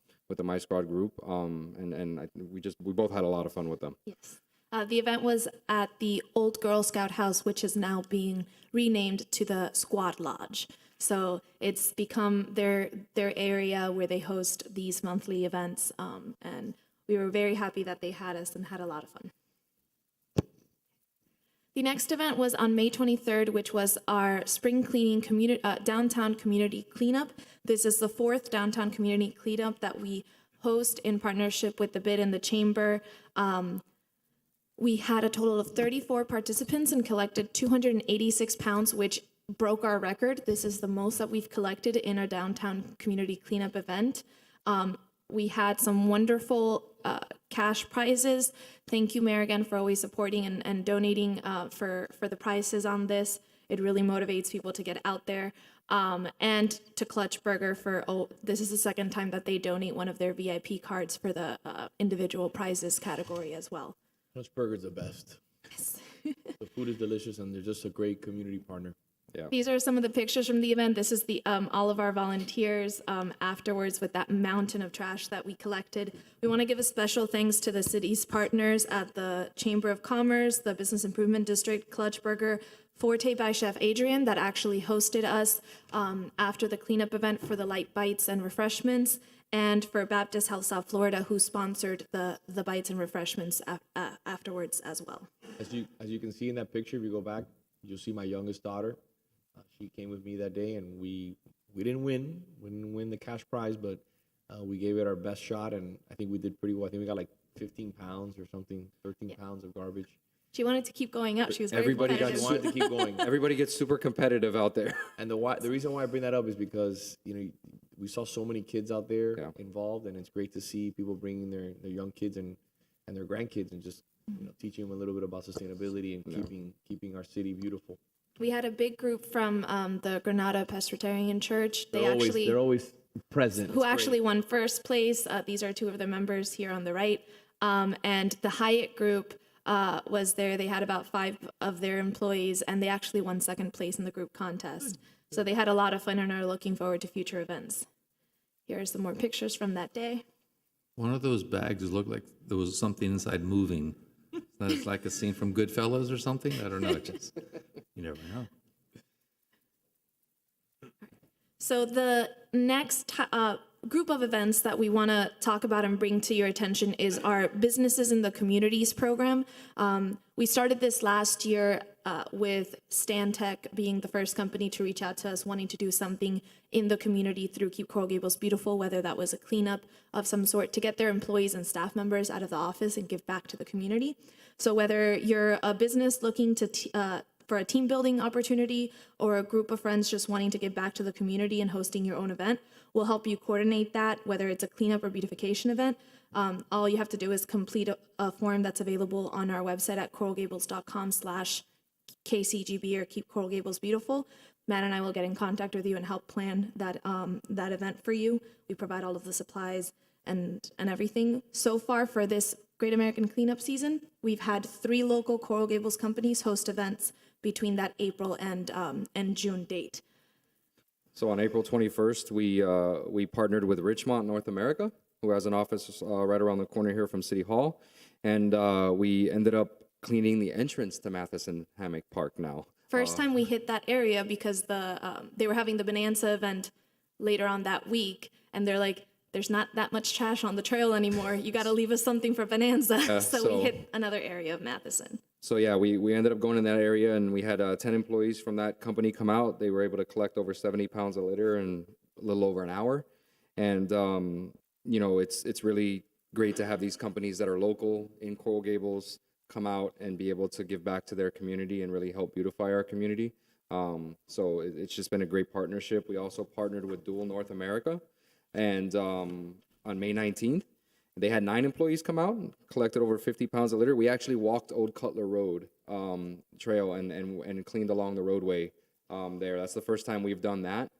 We both had a lot of fun with them. Yes. The event was at the old Girl Scout house, which is now being renamed to the Squad Lodge. So it's become their area where they host these monthly events, and we were very happy that they had us and had a lot of fun. The next event was on May 23rd, which was our spring cleaning downtown community cleanup. This is the 4th downtown community cleanup that we host in partnership with the BID and the Chamber. We had a total of 34 participants and collected 286 pounds, which broke our record. This is the most that we've collected in a downtown community cleanup event. We had some wonderful cash prizes. Thank you, Mayor, again, for always supporting and donating for the prizes on this. It really motivates people to get out there. And to Clutch Burger this is the second time that they donate one of their VIP cards for the individual prizes category as well. Clutch Burger's the best. Yes. The food is delicious, and they're just a great community partner. Yeah. These are some of the pictures from the event. This is the all of our volunteers afterwards with that mountain of trash that we collected. We want to give a special thanks to the city's partners at the Chamber of Commerce, the Business Improvement District, Clutch Burger, Forte by Chef Adrian that actually hosted us after the cleanup event for the light bites and refreshments, and for Baptist Health South Florida, who sponsored the bites and refreshments afterwards as well. As you can see in that picture, if you go back, you'll see my youngest daughter. She came with me that day, and we didn't win. We didn't win the cash prize, but we gave it our best shot, and I think we did pretty well. I think we got like 15 pounds or something, 13 pounds of garbage. She wanted to keep going up. She was very Everybody competitive. Wanted to keep going. Everybody gets super competitive out there. And the reason why I bring that up is because, we saw so many kids out there involved, and it's great to see people bringing their young kids and their grandkids and just teaching them a little bit about sustainability and keeping our city beautiful. We had a big group from the Granada Presbyterian Church. They're always present. Who actually won first place. These are two of the members here on the right. And the Hyatt group was there. They had about 5 of their employees, and they actually won second place in the group contest. So they had a lot of fun and are looking forward to future events. Here are some more pictures from that day. One of those bags looked like there was something inside moving. It's like a scene from Goodfellas or something. I don't know. You never know. So the next group of events that we want to talk about and bring to your attention is our Businesses in the Communities program. We started this last year with Stantec being the first company to reach out to us wanting to do something in the community through Keep Coral Gables Beautiful, whether that was a cleanup of some sort to get their employees and staff members out of the office and give back to the community. So whether you're a business looking to for a team building opportunity or a group of friends just wanting to give back to the community and hosting your own event, we'll help you coordinate that, whether it's a cleanup or beautification event. All you have to do is complete a form that's available on our website at coralgables.com/KCGB or Keep Coral Gables Beautiful. Matt and I will get in contact with you and help plan that event for you. We provide all of the supplies and everything. So far for this Great American Cleanup season, we've had 3 local Coral Gables companies host events between that April and June date. So on April 21st, we partnered with Richmont North America, who has an office right around the corner here from City Hall, and we ended up cleaning the entrance to Matheson Hammock Park now. First time we hit that area because they were having the Bonanza event later on that week, and they're like, there's not that much trash on the trail anymore. You got to leave us something for Bonanza. So we hit another area of Matheson. So yeah, we ended up going in that area, and we had 10 employees from that company come out. They were able to collect over 70 pounds of litter in a little over an hour. And, you know, it's really great to have these companies that are local in Coral Gables come out and be able to give back to their community and really help beautify our community. So it's just been a great partnership. We also partnered with Dual North America, and on May 19th, they had 9 employees come out and collected over 50 pounds of litter. We actually walked Old Cutler Road trail and cleaned along the roadway there. That's the first time we've done that.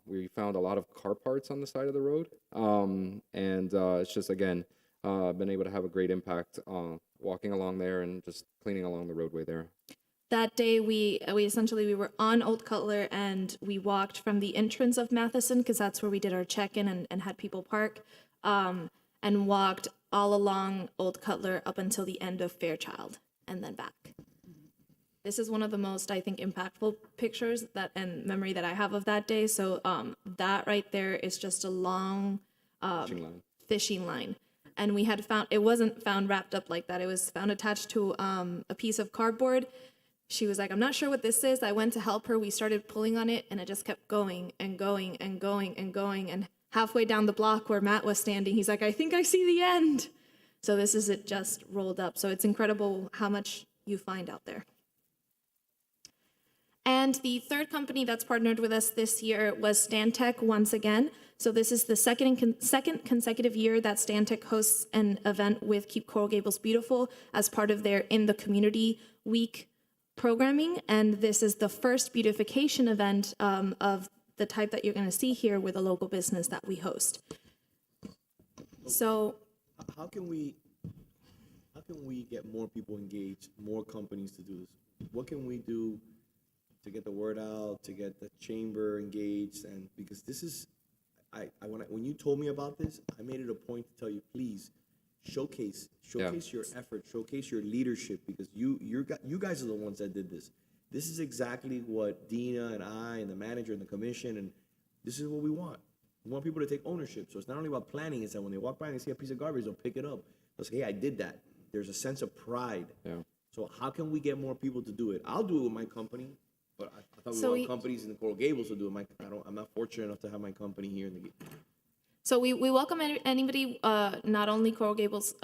We found a lot of car parts on the side of the road, and it's just, again, been able to have a great impact walking along there and just cleaning along the roadway there. That day, we were on Old Cutler, and we walked from the entrance of Matheson, because that's where we did our check-in and had people park, and walked all along Old Cutler up until the end of Fairchild, and then back. This is one of the most, I think, impactful pictures and memory that I have of that day. So that right there is just a long fishing line. And we had found, it wasn't found wrapped up like that. It was found attached to a piece of cardboard. She was like, I'm not sure what this is. I went to help her. We started pulling on it, and it just kept going and going and going and going. And halfway down the block where Matt was standing, he's like, I think I see the end. So this is it just rolled up. So it's incredible how much you find out there. And the third company that's partnered with us this year was Stantec once again. So this is the second consecutive year that Stantec hosts an event with Keep Coral Gables Beautiful as part of their In the Community Week programming. And this is the first beautification event of the type that you're going to see here with a local business that we host. So how can we get more people engaged, more companies to do this? What can we do to get the word out, to get the chamber engaged? And because this is, when you told me about this, I made it a point to tell you, please showcase your effort, showcase your leadership, because you guys are the ones that did this. This is exactly what Dina and I and the manager and the commission, and this is what we want. We want people to take ownership. So it's not only about planning, it's that when they walk by and they see a piece of garbage, they'll pick it up. They'll say, hey, I did that. There's a sense of pride. Yeah. So how can we get more people to do it? I'll do it with my company, but I thought we want companies in the Coral Gables to do it. I'm not fortunate enough to have my company here in the So we welcome anybody, not only Coral Gables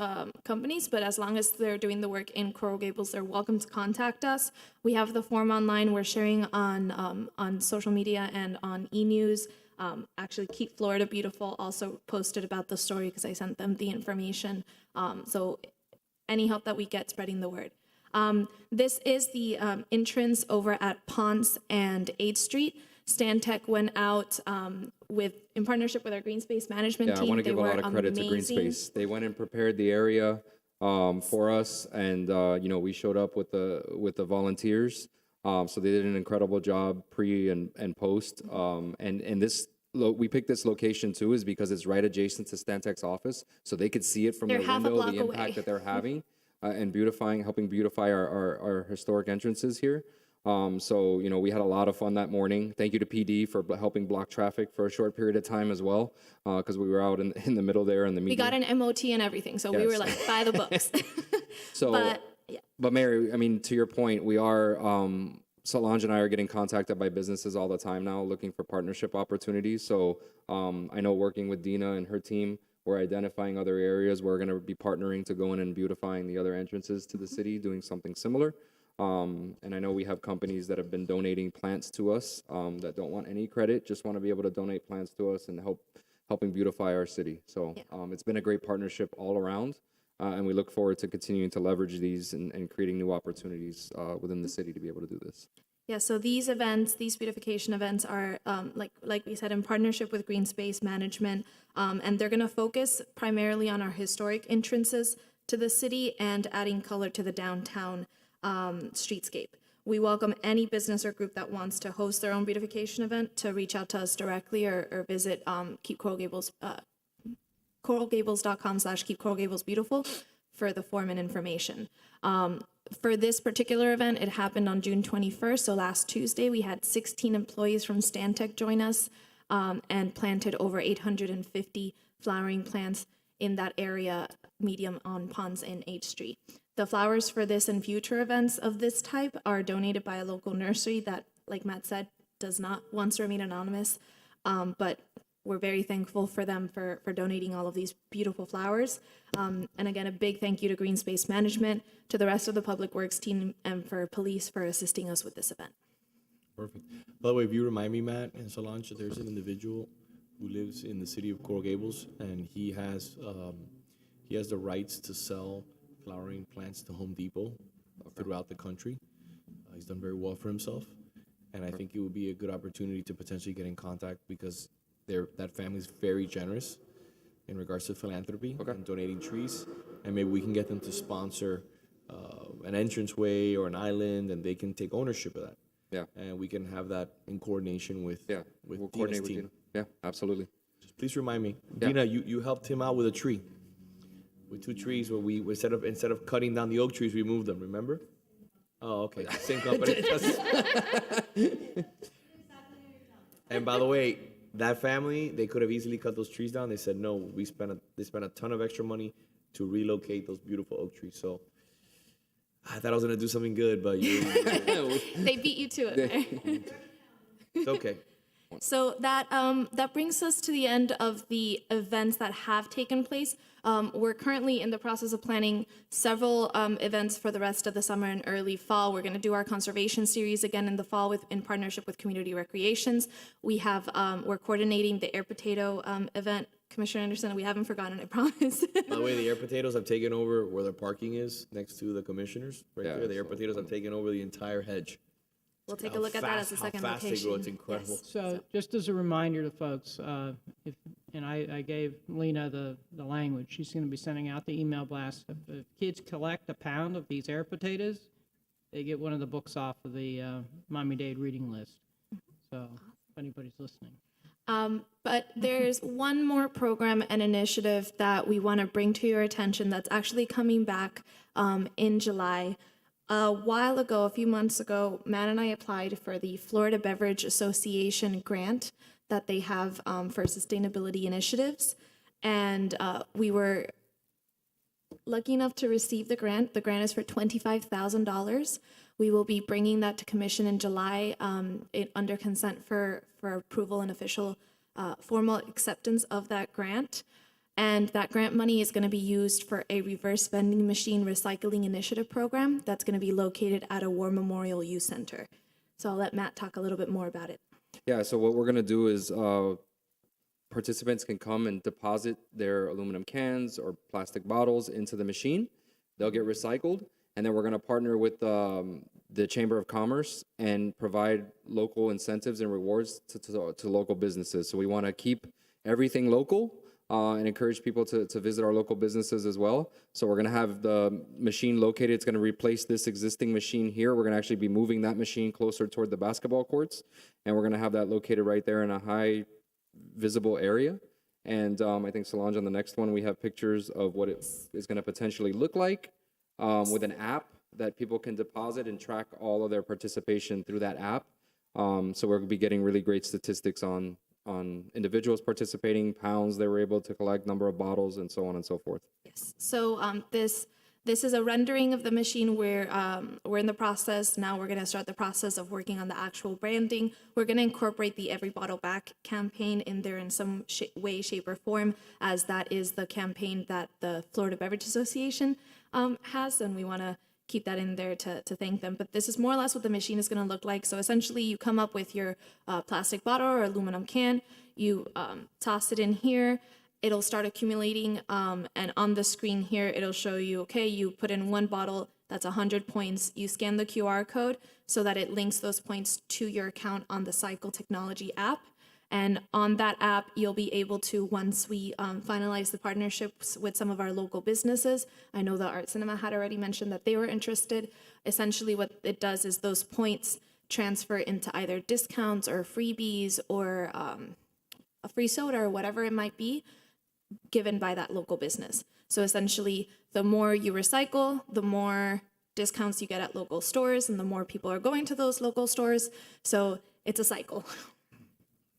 companies, but as long as they're doing the work in Coral Gables, they're welcome to contact us. We have the form online. We're sharing on social media and on e-news. Actually, Keep Florida Beautiful also posted about the story because I sent them the information. So any help that we get spreading the word. This is the entrance over at Ponce and 8th Street. Stantec went out in partnership with our green space management team. I want to give a lot of credit to Green Space. They went and prepared the area for us, and we showed up with the volunteers. So they did an incredible job pre and post. And we picked this location too is because it's right adjacent to Stantec's office, so they could see it from their window, the impact that they're having and helping beautify our historic entrances here. So, we had a lot of fun that morning. Thank you to PD for helping block traffic for a short period of time as well, because we were out in the middle there in the meeting. We got an MOT and everything, so we were like, by the books. But Mary, I mean, to your point, we are, Solange and I are getting contacted by businesses all the time now looking for partnership opportunities. So I know working with Dina and her team, we're identifying other areas. We're going to be partnering to go in and beautifying the other entrances to the city, doing something similar. And I know we have companies that have been donating plants to us that don't want any credit, just want to be able to donate plants to us and helping beautify our city. So it's been a great partnership all around, and we look forward to continuing to leverage these and creating new opportunities within the city to be able to do this. Yeah, so these beautification events are, like we said, in partnership with Green Space Management, and they're going to focus primarily on our historic entrances to the city and adding color to the downtown streetscape. We welcome any business or group that wants to host their own beautification event to reach out to us directly or visit Keep Coral Gables, coralgables.com/Keep Coral Gables Beautiful for the form and information. For this particular event, it happened on June 21st, so last Tuesday. We had 16 employees from Stantec join us and planted over 850 flowering plants in that area, medium on Ponce and 8th Street. The flowers for this and future events of this type are donated by a local nursery that, like Matt said, wants to remain anonymous, but we're very thankful for them for donating all of these beautiful flowers. And again, a big thank you to Green Space Management, to the rest of the Public Works team, and for police for assisting us with this event. Perfect. By the way, if you remind me, Matt and Solange, there's an individual who lives in the city of Coral Gables, and he has the rights to sell flowering plants to Home Depot throughout the country. He's done very well for himself, and I think it would be a good opportunity to potentially get in contact because that family is very generous in regards to philanthropy and donating trees, and maybe we can get them to sponsor an entranceway or an island, and they can take ownership of that. Yeah. And we can have that in coordination with We'll coordinate with team. Dina. Yeah, absolutely. Just please remind me, Yeah. Dina, you helped him out with a tree, with 2 trees where we instead of cutting down the oak trees, we moved them. Remember? Oh, okay. Same company. And by the way, that family, they could have easily cut those trees down. They said no. They spent a ton of extra money to relocate those beautiful oak trees. So I thought I was gonna do something good, but They beat you to it there. it's okay. So that brings us to the end of the events that have taken place. We're currently in the process of planning several events for the rest of the summer and early fall. We're going to do our conservation series again in the fall in partnership with Community Recreations. We're coordinating the air potato event. Commissioner Anderson, we haven't forgotten, I promise. By the way, the air potatoes have taken over where the parking is next to the commissioners. Right there, the air potatoes have taken over the entire hedge. We'll take a look at that as a second how fast location. They grow, it's incredible. Yes. So just as a reminder to folks, I gave Lena the language. She's going to be sending out the email blast. If kids collect a pound of these air potatoes, they get one of the books off of the Miami-Dade reading list. So if anybody's listening. But there's one more program and initiative that we want to bring to your attention that's actually coming back in July. A few months ago, Matt and I applied for the Florida Beverage Association grant that they have for sustainability initiatives. And we were lucky enough to receive the grant. The grant is for $25,000. We will be bringing that to commission in July under consent for approval and official formal acceptance of that grant. And that grant money is going to be used for a reverse vending machine recycling initiative program that's going to be located at a War Memorial Youth Center. So I'll let Matt talk a little bit more about it. Yeah, so what we're going to do is participants can come and deposit their aluminum cans or plastic bottles into the machine. They'll get recycled, and then we're going to partner with the Chamber of Commerce and provide local incentives and rewards to local businesses. So we want to keep everything local and encourage people to visit our local businesses as well. So we're going to have the machine located. It's going to replace this existing machine here. We're going to actually be moving that machine closer toward the basketball courts, and we're going to have that located right there in a high visible area. And I think, Solange, on the next one, we have pictures of what it is going to potentially look like with an app that people can deposit and track all of their participation through that app. So we're going to be getting really great statistics on individuals participating, pounds they were able to collect, number of bottles, and so on and so forth. Yes. So this is a rendering of the machine. We're in the process now. We're going to start the process of working on the actual branding. We're going to incorporate the Every Bottle Back campaign in there in some way, shape, or form, as that is the campaign that the Florida Beverage Association has, and we want to keep that in there to thank them. But this is more or less what the machine is going to look like. So essentially, you come up with your plastic bottle or aluminum can, you toss it in here, it'll start accumulating, and on the screen here, it'll show you, okay, you put in one bottle, that's 100 points. You scan the QR code so that it links those points to your account on the Cycle Technology app. And on that app, you'll be able to, once we finalize the partnerships with some of our local businesses, I know the Art Cinema had already mentioned that they were interested. Essentially what it does is those points transfer into either discounts or freebies or a free soda or whatever it might be given by that local business. So essentially, the more you recycle, the more discounts you get at local stores and the more people are going to those local stores. So it's a cycle.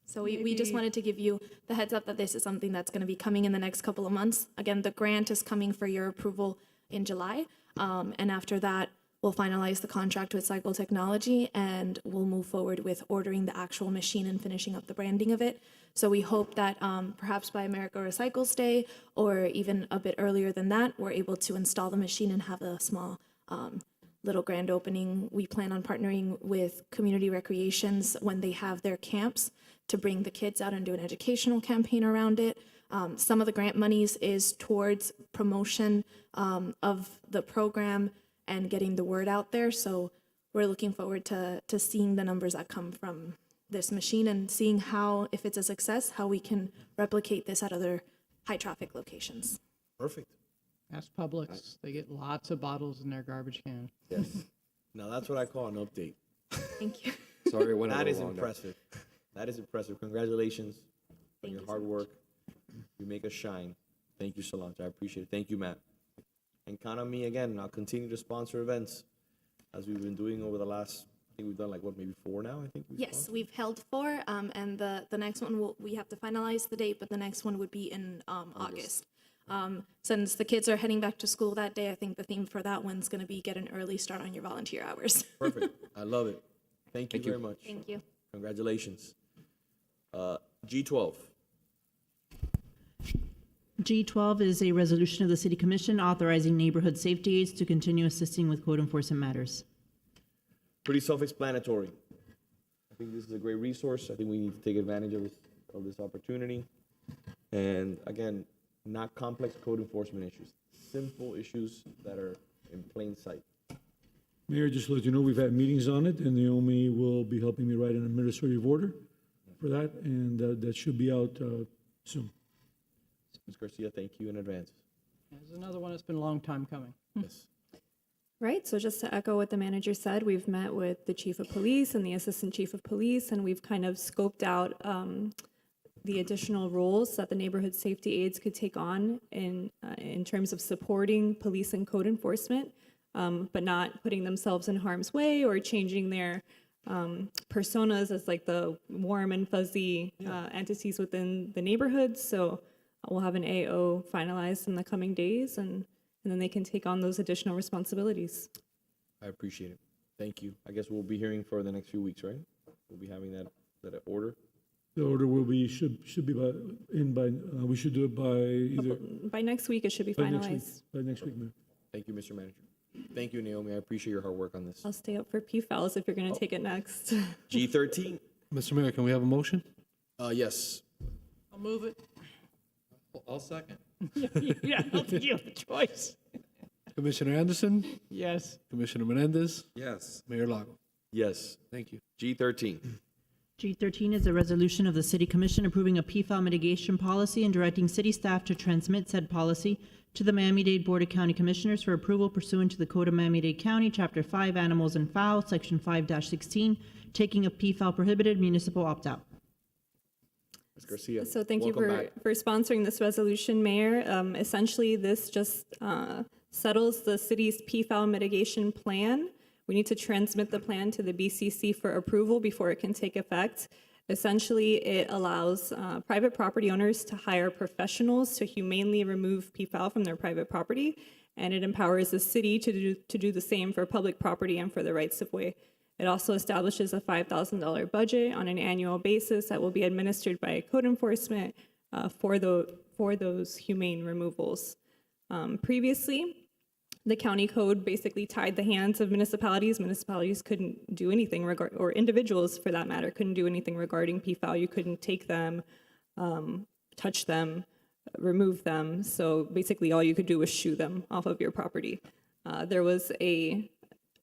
So we just wanted to give you the heads up that this is something that's going to be coming in the next couple of months. Again, the grant is coming for your approval in July. And after that, we'll finalize the contract with Cycle Technology and we'll move forward with ordering the actual machine and finishing up the branding of it. So we hope that perhaps by America Recycles Day or even a bit earlier than that, we're able to install the machine and have a small little grand opening. We plan on partnering with community recreations when they have their camps to bring the kids out and do an educational campaign around it. Some of the grant monies is towards promotion of the program and getting the word out there. So we're looking forward to seeing the numbers that come from this machine and seeing how, if it's a success, how we can replicate this at other high traffic locations. Perfect. Ask Publix, they get lots of bottles in their garbage can. Yes. Now that's what I call an update. Thank you. Sorry, it went a That little is long there. impressive. That is impressive. Congratulations on Thank your you hard so work. You make us shine. Thank you, Solange. I appreciate it. Thank you, Matt. And count on me again. I'll continue to sponsor events as we've been doing over the last, I think we've done like, what, maybe 4 now, I think? Yes, we've held 4, and the next one, we have to finalize the date, but the next one would be in August. Since the kids are heading back to school that day, I think the theme for that one's going to be get an early start on your volunteer hours. Perfect. I love it. Thank you very much. Thank you. Congratulations. G12. G12 is a resolution of the City Commission authorizing neighborhood safety aides to continue assisting with code enforcement matters. Pretty self-explanatory. I think this is a great resource. I think we need to take advantage of this opportunity. And again, not complex code enforcement issues, simple issues that are in plain sight. Mayor, just to let you know, we've had meetings on it, and Naomi will be helping me write an administrative order for that, and that should be out soon. Ms. Garcia, thank you in advance. There's another one that's been a long time coming. Yes. Right, so just to echo what the manager said, we've met with the chief of police and the assistant chief of police, and we've kind of scoped out the additional roles that the neighborhood safety aides could take on in terms of supporting police and code enforcement, but not putting themselves in harm's way or changing their personas as like the warm and fuzzy entities within the neighborhood. So we'll have an AO finalized in the coming days, and then they can take on those additional responsibilities. I appreciate it. Thank you. I guess we'll be hearing for the next few weeks, right? We'll be having that order. The order will be, should be we should do it by either. By next week, it should be by next week. finalized. By next week, Mayor. Thank you, Mr. Manager. Thank you, Naomi. I appreciate your hard work on this. I'll stay up for PFALs if you're going to take it next. G13. Mr. Mayor, can we have a motion? Yes. I'll move it. I'll second. Yeah, I don't think you have a choice. Commissioner Anderson? Yes. Commissioner Menendez? Yes. Mayor Lago? Yes. Thank you. G13. G13 is a resolution of the City Commission approving a PFAL mitigation policy and directing city staff to transmit said policy to the Miami-Dade Board of County Commissioners for approval pursuant to the Code of Miami-Dade County, Chapter 5, Animals and Fowl, Section 5-16, taking of PFAL prohibited, municipal opt-out. Ms. Garcia. So thank you welcome back. for sponsoring this resolution, Mayor. Essentially, this just settles the city's PFAL mitigation plan. We need to transmit the plan to the BCC for approval before it can take effect. Essentially, it allows private property owners to hire professionals to humanely remove PFAL from their private property, and it empowers the city to do the same for public property and for the rights of way. It also establishes a $5,000 budget on an annual basis that will be administered by code enforcement for those humane removals. Previously, the county code basically tied the hands of municipalities. Municipalities couldn't do anything or individuals for that matter couldn't do anything regarding PFAL. You couldn't take them, touch them, remove them. So basically all you could do was shoo them off of your property. There was a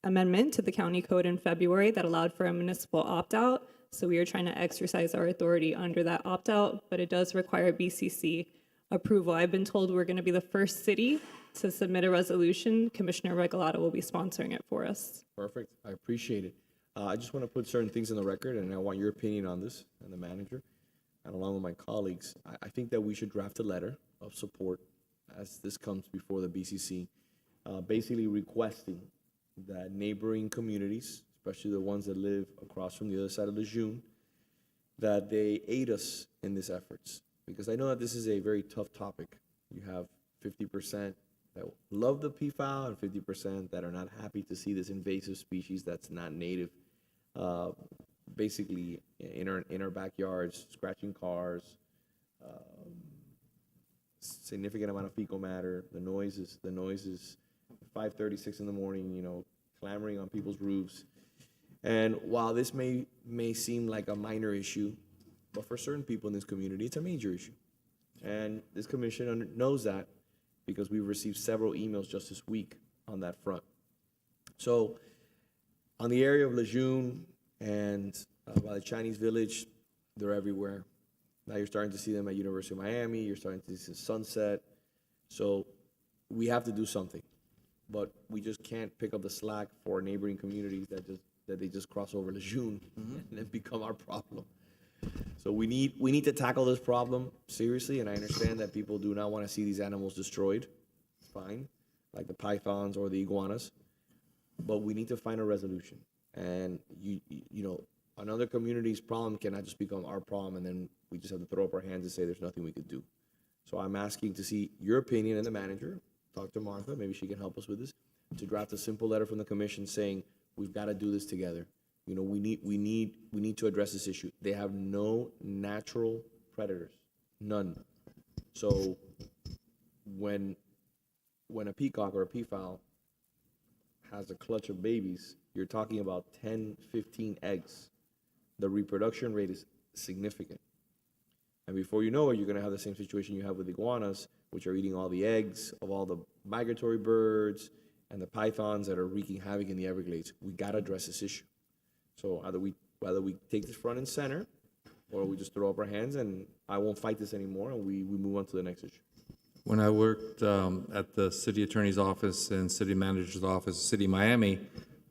amendment to the county code in February that allowed for a municipal opt-out. So we are trying to exercise our authority under that opt-out, but it does require BCC approval. I've been told we're going to be the first city to submit a resolution. Commissioner Regalado will be sponsoring it for us. Perfect. I appreciate it. I just want to put certain things in the record, and I want your opinion on this and the manager, and along with my colleagues. I think that we should draft a letter of support as this comes before the BCC, basically requesting that neighboring communities, especially the ones that live across from the other side of the Lejeune, that they aid us in these efforts. Because I know that this is a very tough topic. You have 50% that love the peafowl and 50% that are not happy to see this invasive species that's not native, basically in our backyards, scratching cars, significant amount of fecal matter, the noises, 5:30, 6 in the morning, you know, clamoring on people's roofs. And while this may seem like a minor issue, but for certain people in this community, it's a major issue. And this commission knows that because we've received several emails just this week on that front. So on the area of Lejeune and by the Chinese Village, they're everywhere. Now you're starting to see them at University of Miami. You're starting to see Sunset. So we have to do something. But we just can't pick up the slack for neighboring communities that they just cross over Lejeune and then become our problem. So we need to tackle this problem seriously, and I understand that people do not want to see these animals destroyed. It's fine, like the pythons or the iguanas, but we need to find a resolution. And you know, another community's problem cannot just become our problem, and then we just have to throw up our hands and say there's nothing we could do. So I'm asking to see your opinion and the manager. Talk to Martha, maybe she can help us with this, to draft a simple letter from the commission saying we've got to do this together. You know, we need to address this issue. They have no natural predators, none. So when a peacock or a peafowl has a clutch of babies, you're talking about 10, 15 eggs. The reproduction rate is significant. And before you know it, you're going to have the same situation you have with iguanas, which are eating all the eggs of all the migratory birds and the pythons that are wreaking havoc in the Everglades. We got to address this issue. So either we take this front and center, or we just throw up our hands and I won't fight this anymore, and we move on to the next issue. When I worked at the city attorney's office and city manager's office, city of Miami,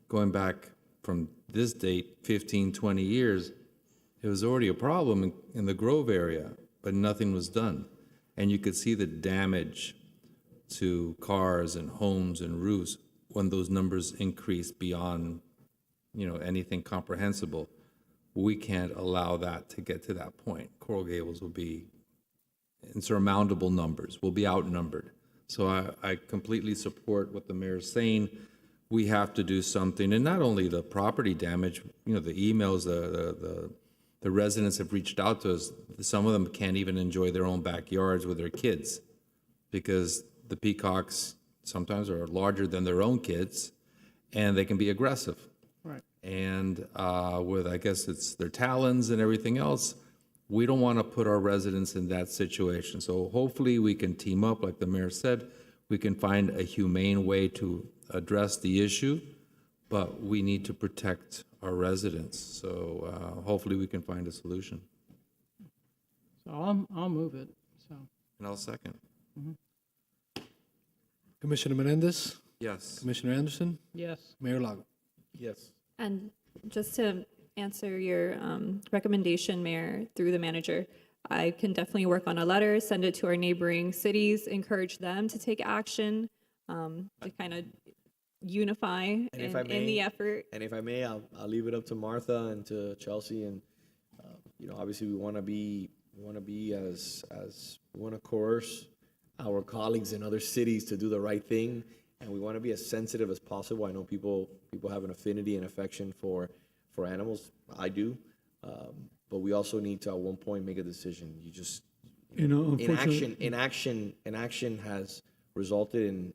going back from this date, 15, 20 years, it was already a problem in the Grove area, but nothing was done. And you could see the damage to cars and homes and roofs when those numbers increased beyond, you know, anything comprehensible. We can't allow that to get to that point. Coral Gables will be insurmountable numbers, will be outnumbered. So I completely support what the mayor's saying. We have to do something, and not only the property damage, you know, the emails, the residents have reached out to us. Some of them can't even enjoy their own backyards with their kids because the peacocks sometimes are larger than their own kids, and they can be aggressive. Right. And with, I guess it's their talons and everything else, we don't want to put our residents in that situation. So hopefully we can team up, like the mayor said, we can find a humane way to address the issue, but we need to protect our residents. So hopefully we can find a solution. So I'll move it, so. And I'll second. Commissioner Menendez? Yes. Commissioner Anderson? Yes. Mayor Lago? Yes. And just to answer your recommendation, Mayor, through the manager, I can definitely work on a letter, send it to our neighboring cities, encourage them to take action, to kind of unify in the effort. And if I may, I'll leave it up to Martha and to Chelsea. And you know, obviously, we want to be as we want to coerce our colleagues in other cities to do the right thing, and we want to be as sensitive as possible. I know people have an affinity and affection for animals. I do, but we also need to at one point make a decision. You just inaction has resulted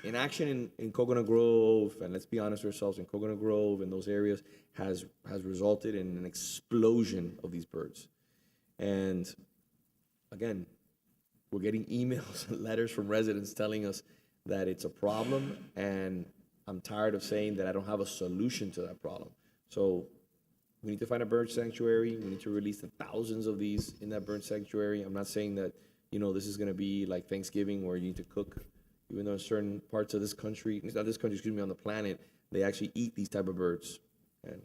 in action in Coconut Grove, and let's be honest with ourselves, in Coconut Grove and those areas has resulted in an explosion of these birds. And again, we're getting emails and letters from residents telling us that it's a problem, and I'm tired of saying that I don't have a solution to that problem. So We need to find a bird sanctuary. We need to release the thousands of these in that bird sanctuary. I'm not saying that, this is gonna be like Thanksgiving where you need to cook, even though in certain parts of this country, not this country, excuse me, on the planet, they actually eat these type of birds. And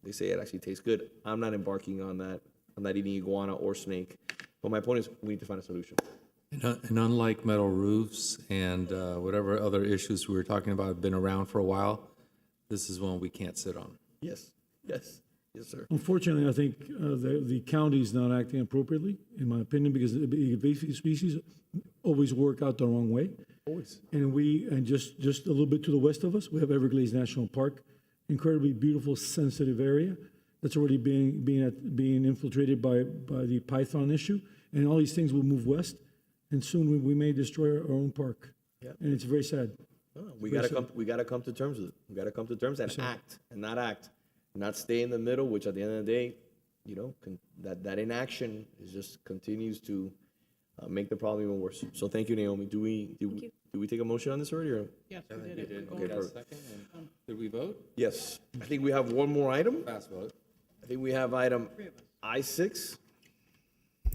they say it actually tastes good. I'm not embarking on that. I'm not eating iguana or snake. But my point is, we need to find a solution. And unlike metal roofs and whatever other issues we were talking about have been around for a while, this is one we can't sit on. Yes, sir. Unfortunately, I think the county is not acting appropriately, in my opinion, because the invasive species always work out the wrong way. Always. And just a little bit to the west of us, we have Everglades National Park, incredibly beautiful, sensitive area that's already being infiltrated by the python issue, and all these things will move west, and soon we may destroy our own park. Yep. And it's very sad. We gotta come to terms with it. We gotta come to terms and act, and not stay in the middle, which at the end of the day, that inaction just continues to make the problem even worse. So thank you, Naomi. Do we take a motion on this already? Or? Yes, we did it. Okay, perfect. Did we vote? Yes. I think we have one more item. Fast vote. I think we have item I6.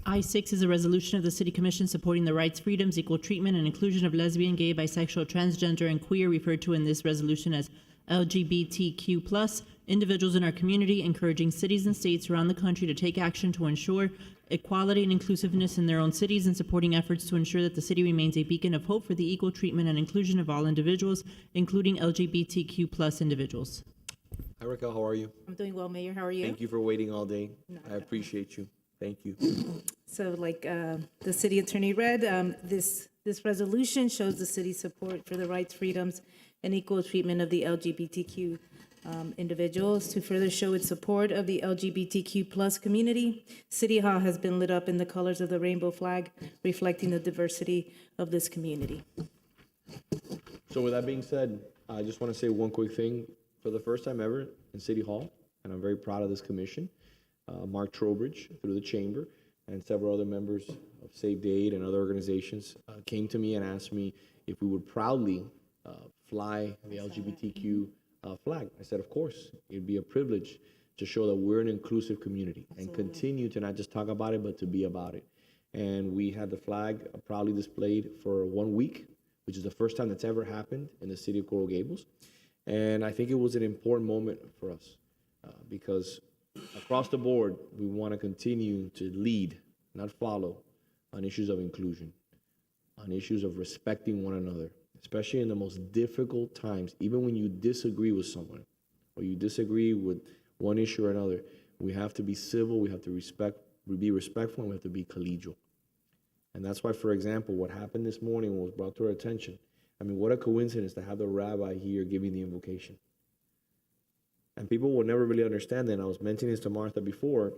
I6 is a resolution of the City Commission supporting the rights, freedoms, equal treatment, and inclusion of lesbian, gay, bisexual, transgender, and queer, referred to in this resolution as LGBTQ+, individuals in our community, encouraging cities and states around the country to take action to ensure equality and inclusiveness in their own cities, and supporting efforts to ensure that the city remains a beacon of hope for the equal treatment and inclusion of all individuals, including LGBTQ+ individuals. Hi, Raquel. How are you? I'm doing well, Mayor. How are you? Thank you for waiting all day. I appreciate you. Thank you. So like the city attorney read, this resolution shows the city's support for the rights, freedoms, and equal treatment of the LGBTQ individuals. To further show its support of the LGBTQ+ community, City Hall has been lit up in the colors of the rainbow flag, reflecting the diversity of this community. So with that being said, I just want to say one quick thing. For the first time ever in City Hall, and I'm very proud of this commission, Mark Trowbridge, through the chamber, and several other members of Save the Aide and other organizations came to me and asked me if we would proudly fly the LGBTQ flag. I said, of course, it'd be a privilege to show that we're an inclusive community and continue to not just talk about it, but to be about it. And we had the flag proudly displayed for 1 week, which is the first time that's ever happened in the city of Coral Gables. And I think it was an important moment for us because across the board, we want to continue to lead, not follow, on issues of inclusion, on issues of respecting one another, especially in the most difficult times. Even when you disagree with someone or you disagree with one issue or another, we have to be civil, we have to be respectful, and we have to be collegial. And that's why, for example, what happened this morning was brought to our attention. I mean, what a coincidence to have the rabbi here giving the invocation. And people will never really understand that. And I was mentioning this to Martha before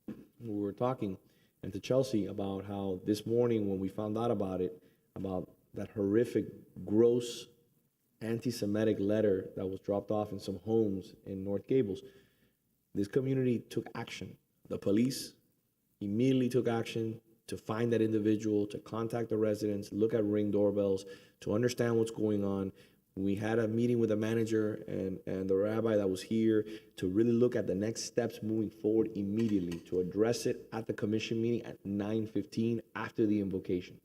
when we were talking, and to Chelsea, about how this morning when we found out about it, about that horrific, gross, anti-Semitic letter that was dropped off in some homes in North Gables, this community took action. The police immediately took action to find that individual, to contact the residents, look at Ring doorbells, to understand what's going on. We had a meeting with the manager and the rabbi that was here to really look at the next steps moving forward immediately, to address it at the commission meeting at 9:15 after the invocation.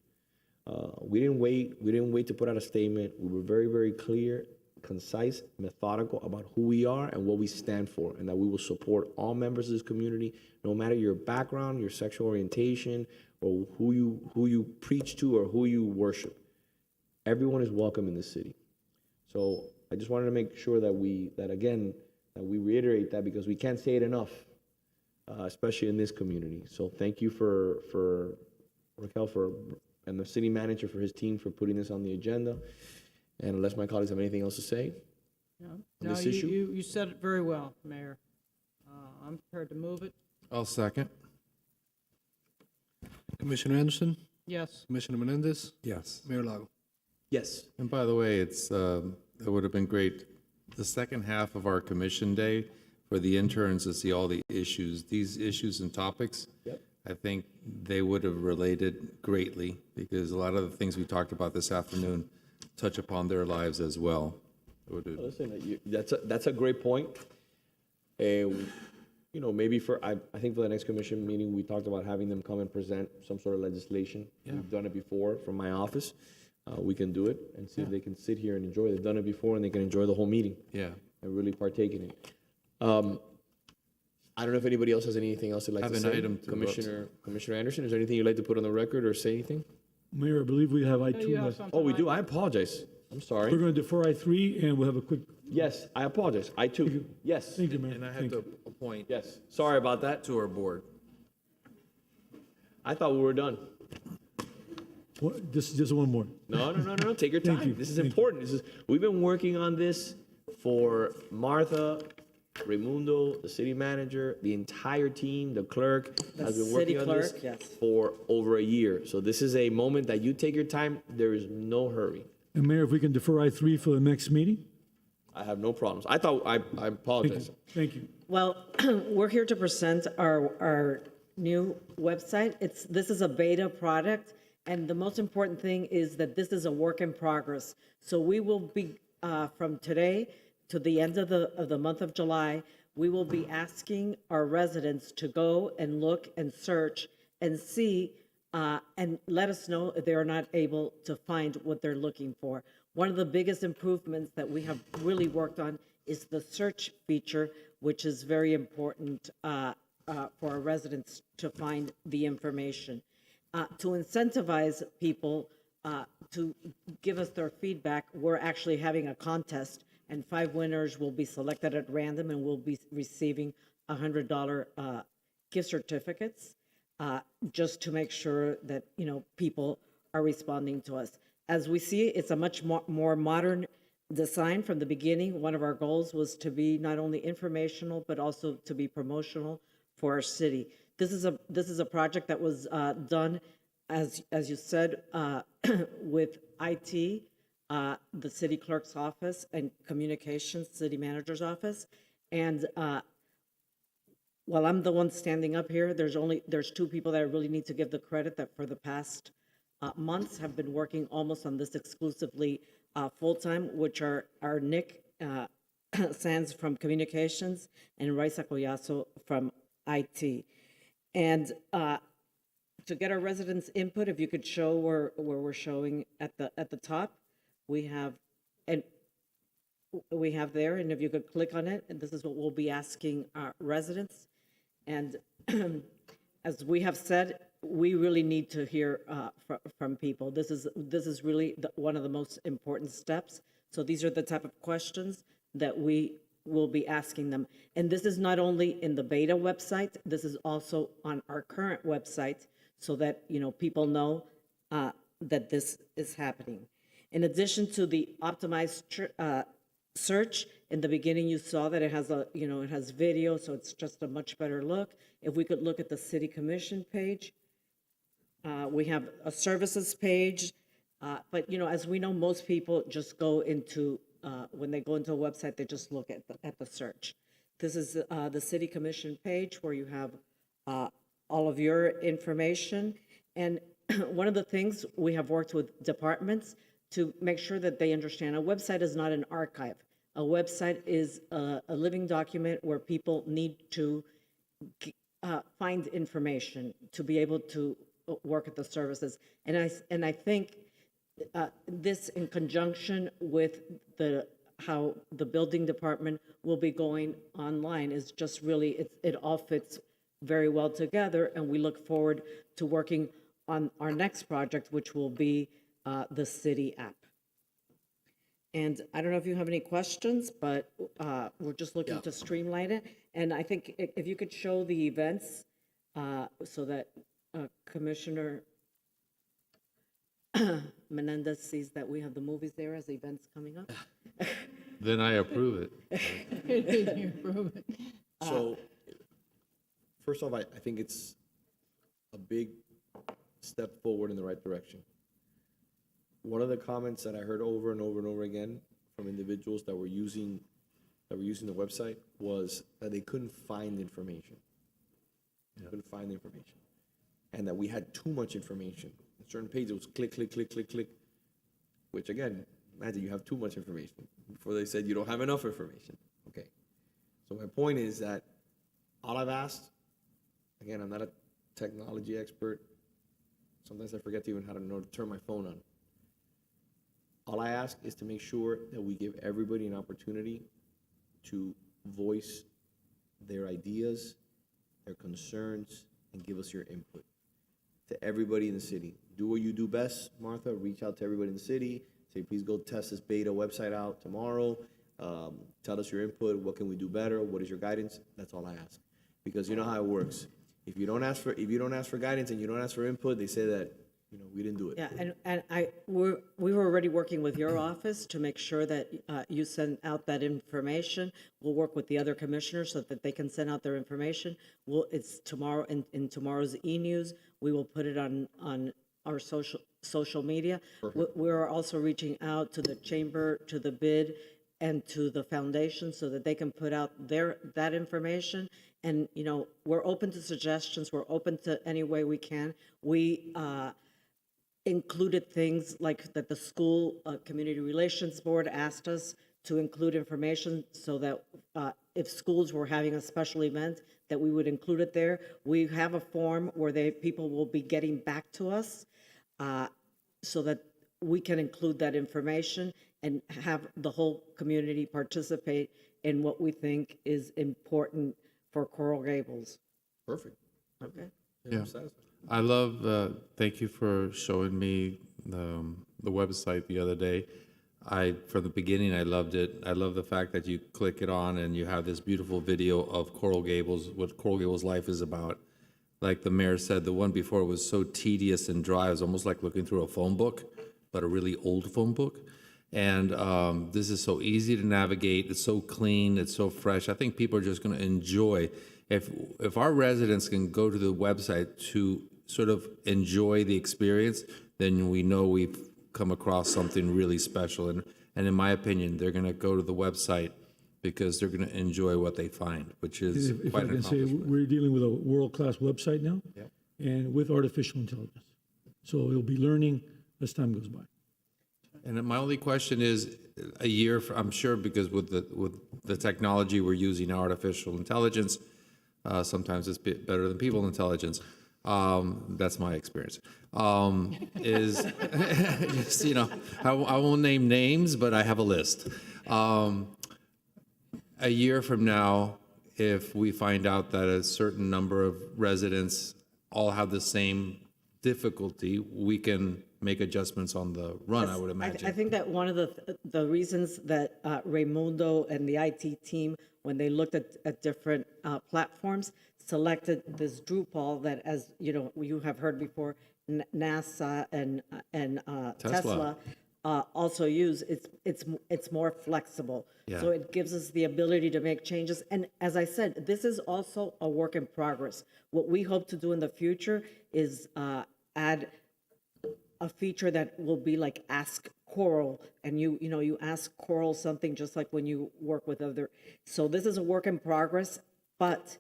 We didn't wait to put out a statement. We were very, very clear, concise, methodical about who we are and what we stand for, and that we will support all members of this community, no matter your background, your sexual orientation, or who you preach to or who you worship. Everyone is welcome in this city. So I just wanted to make sure that we reiterate that, because we can't say it enough, especially in this community. So thank you for Raquel and the city manager, for his team, for putting this on the agenda. And unless my colleagues have anything else to say on this issue? You said it very well, Mayor. I'm prepared to move it. I'll second. Commissioner Anderson? Yes. Commissioner Menendez? Yes. Mayor Lago? Yes. And by the way, it would have been great, the second half of our commission day, for the interns to see all these issues and topics. Yep. I think they would have related greatly, because a lot of the things we talked about this afternoon touch upon their lives as well. Listen, that's a great point. you know, maybe I think for the next commission meeting, we talked about having them come and present some sort of legislation. We've done it before from my office. We can do it and see if they can sit here and enjoy it. They've done it before and they can enjoy the whole meeting. Yeah. And really partake in it. I don't know if anybody else has anything else they'd like I to have say. an item to vote. Commissioner Anderson, is there anything you'd like to put on the record or say anything? Mayor, I believe we have you I2 have left. something Oh, we like- do? I apologize. I'm sorry. We're going to defer I3, and we'll have a quick, Yes, I apologize. I too. Yes. thank you, Mayor. And I have Thank to you. appoint Yes. Sorry about that. to our board. I thought we were done. What- Just one more. No. Take your Thank time. you. This is Thank you. important. We've been working on this for Martha, Raimundo, the city manager, the entire team, the clerk has been working on this for over a year. So this is a moment that you take your time. There is no hurry. And Mayor, if we can defer I3 for the next meeting? I have no problems. I apologize. Thank you. Well, we're here to present our new website. This is a beta product, and the most important thing is that this is a work in progress. So we will be, from today to the end of the month of July, we will be asking our residents to go and look and search and see and let us know if they are not able to find what they're looking for. One of the biggest improvements that we have really worked on is the search feature, which is very important for our residents to find the information. To incentivize people to give us their feedback, we're actually having a contest, and 5 winners will be selected at random and will be receiving $100 gift certificates. Just to make sure that, you know, people are responding to us. As we see, it's a much more modern design from the beginning. One of our goals was to be not only informational, but also to be promotional for our city. This is a project that was done, as you said, with IT, the city clerk's office, and communications, city manager's office. And while I'm the one standing up here, there's 2 people that I really need to give the credit that for the past months have been working almost on this exclusively full-time, which are Nick Sands from Communications and Raisa Collazo from IT. And to get our residents' input, if you could show where we're showing at the top, we have there, and if you could click on it, and this is what we'll be asking our residents. And as we have said, we really need to hear from people. This is really one of the most important steps. So these are the type of questions that we will be asking them. And this is not only in the beta website, this is also on our current website, so that, you know, people know that this is happening. In addition to the optimized search, in the beginning you saw that it has it has video, so it's just a much better look. If we could look at the city commission page, we have a services page, but you know, as we know, most people just go into when they go into a website, they just look at the search. This is the city commission page where you have all of your information. And one of the things we have worked with departments to make sure that they understand, a website is not an archive. A website is a living document where people need to find information to be able to work at the services. And I think this, in conjunction with how the building department will be going online, is just really, it all fits very well together. And we look forward to working on our next project, which will be the city app. And I don't know if you have any questions, but we're just looking to streamline it. And I think if you could show the events so that Commissioner Menendez sees that we have the movies there as events coming up. Then I approve it. You approve it. So, first off, I think it's a big step forward in the right direction. One of the comments that I heard over and over and over again from individuals that were using the website was that they couldn't find information. Couldn't find the information. And that we had too much information. On certain pages, it was click, click, click, click, click, which again, imagine you have too much information. Before they said you don't have enough information. Okay. So my point is that all I've asked, again, I'm not a technology expert. Sometimes I forget to even how to know to turn my phone on. All I ask is to make sure that we give everybody an opportunity to voice their ideas, their concerns, and give us your input. To everybody in the city, do what you do best, Martha. Reach out to everybody in the city. Say, please go test this beta website out tomorrow. Tell us your input. What can we do better? What is your guidance? That's all I ask. Because you know how it works. If you don't ask for guidance and you don't ask for input, they say that we didn't do it. Yeah, and we were already working with your office to make sure that you send out that information. We'll work with the other commissioners so that they can send out their information. It's tomorrow in tomorrow's e-news. We will put it on our social media. We're also reaching out to the chamber, to the bid, and to the foundation so that they can put out that information. And we're open to suggestions. We're open to any way we can. We included things like that the school community relations board asked us to include information so that if schools were having a special event, that we would include it there. We have a form where people will be getting back to us so that we can include that information and have the whole community participate in what we think is important for Coral Gables. Perfect. Okay. Yeah. I love, thank you for showing me the website the other day. From the beginning, I loved it. I love the fact that you click it on and you have this beautiful video of Coral Gables, what Coral Gables life is about. Like the mayor said, the one before was so tedious and dry. It was almost like looking through a phone book, but a really old phone book. And this is so easy to navigate. It's so clean. It's so fresh. I think people are just going to enjoy. If our residents can go to the website to sort of enjoy the experience, then we know we've come across something really special. And in my opinion, they're going to go to the website because they're going to enjoy what they find, which is If quite I an can say, accomplishment. we're dealing with a world-class website now, and with artificial intelligence. So it'll be learning as time goes by. And my only question is, a year, I'm sure, because with the technology we're using, artificial intelligence, sometimes it's better than people intelligence. That's my experience. Is just, I won't name names, but I have a list. A year from now, if we find out that a certain number of residents all have the same difficulty, we can make adjustments on the run, I would imagine. I think that one of the reasons that Raimundo and the IT team, when they looked at different platforms, selected this Drupal that, as you have heard before, NASA and Tesla also use. It's more flexible, so it gives us the ability to make changes. And as I said, this is also a work in progress. What we hope to do in the future is add a feature that will be like Ask Coral, and you ask Coral something just like when you work with other. So this is a work in progress, but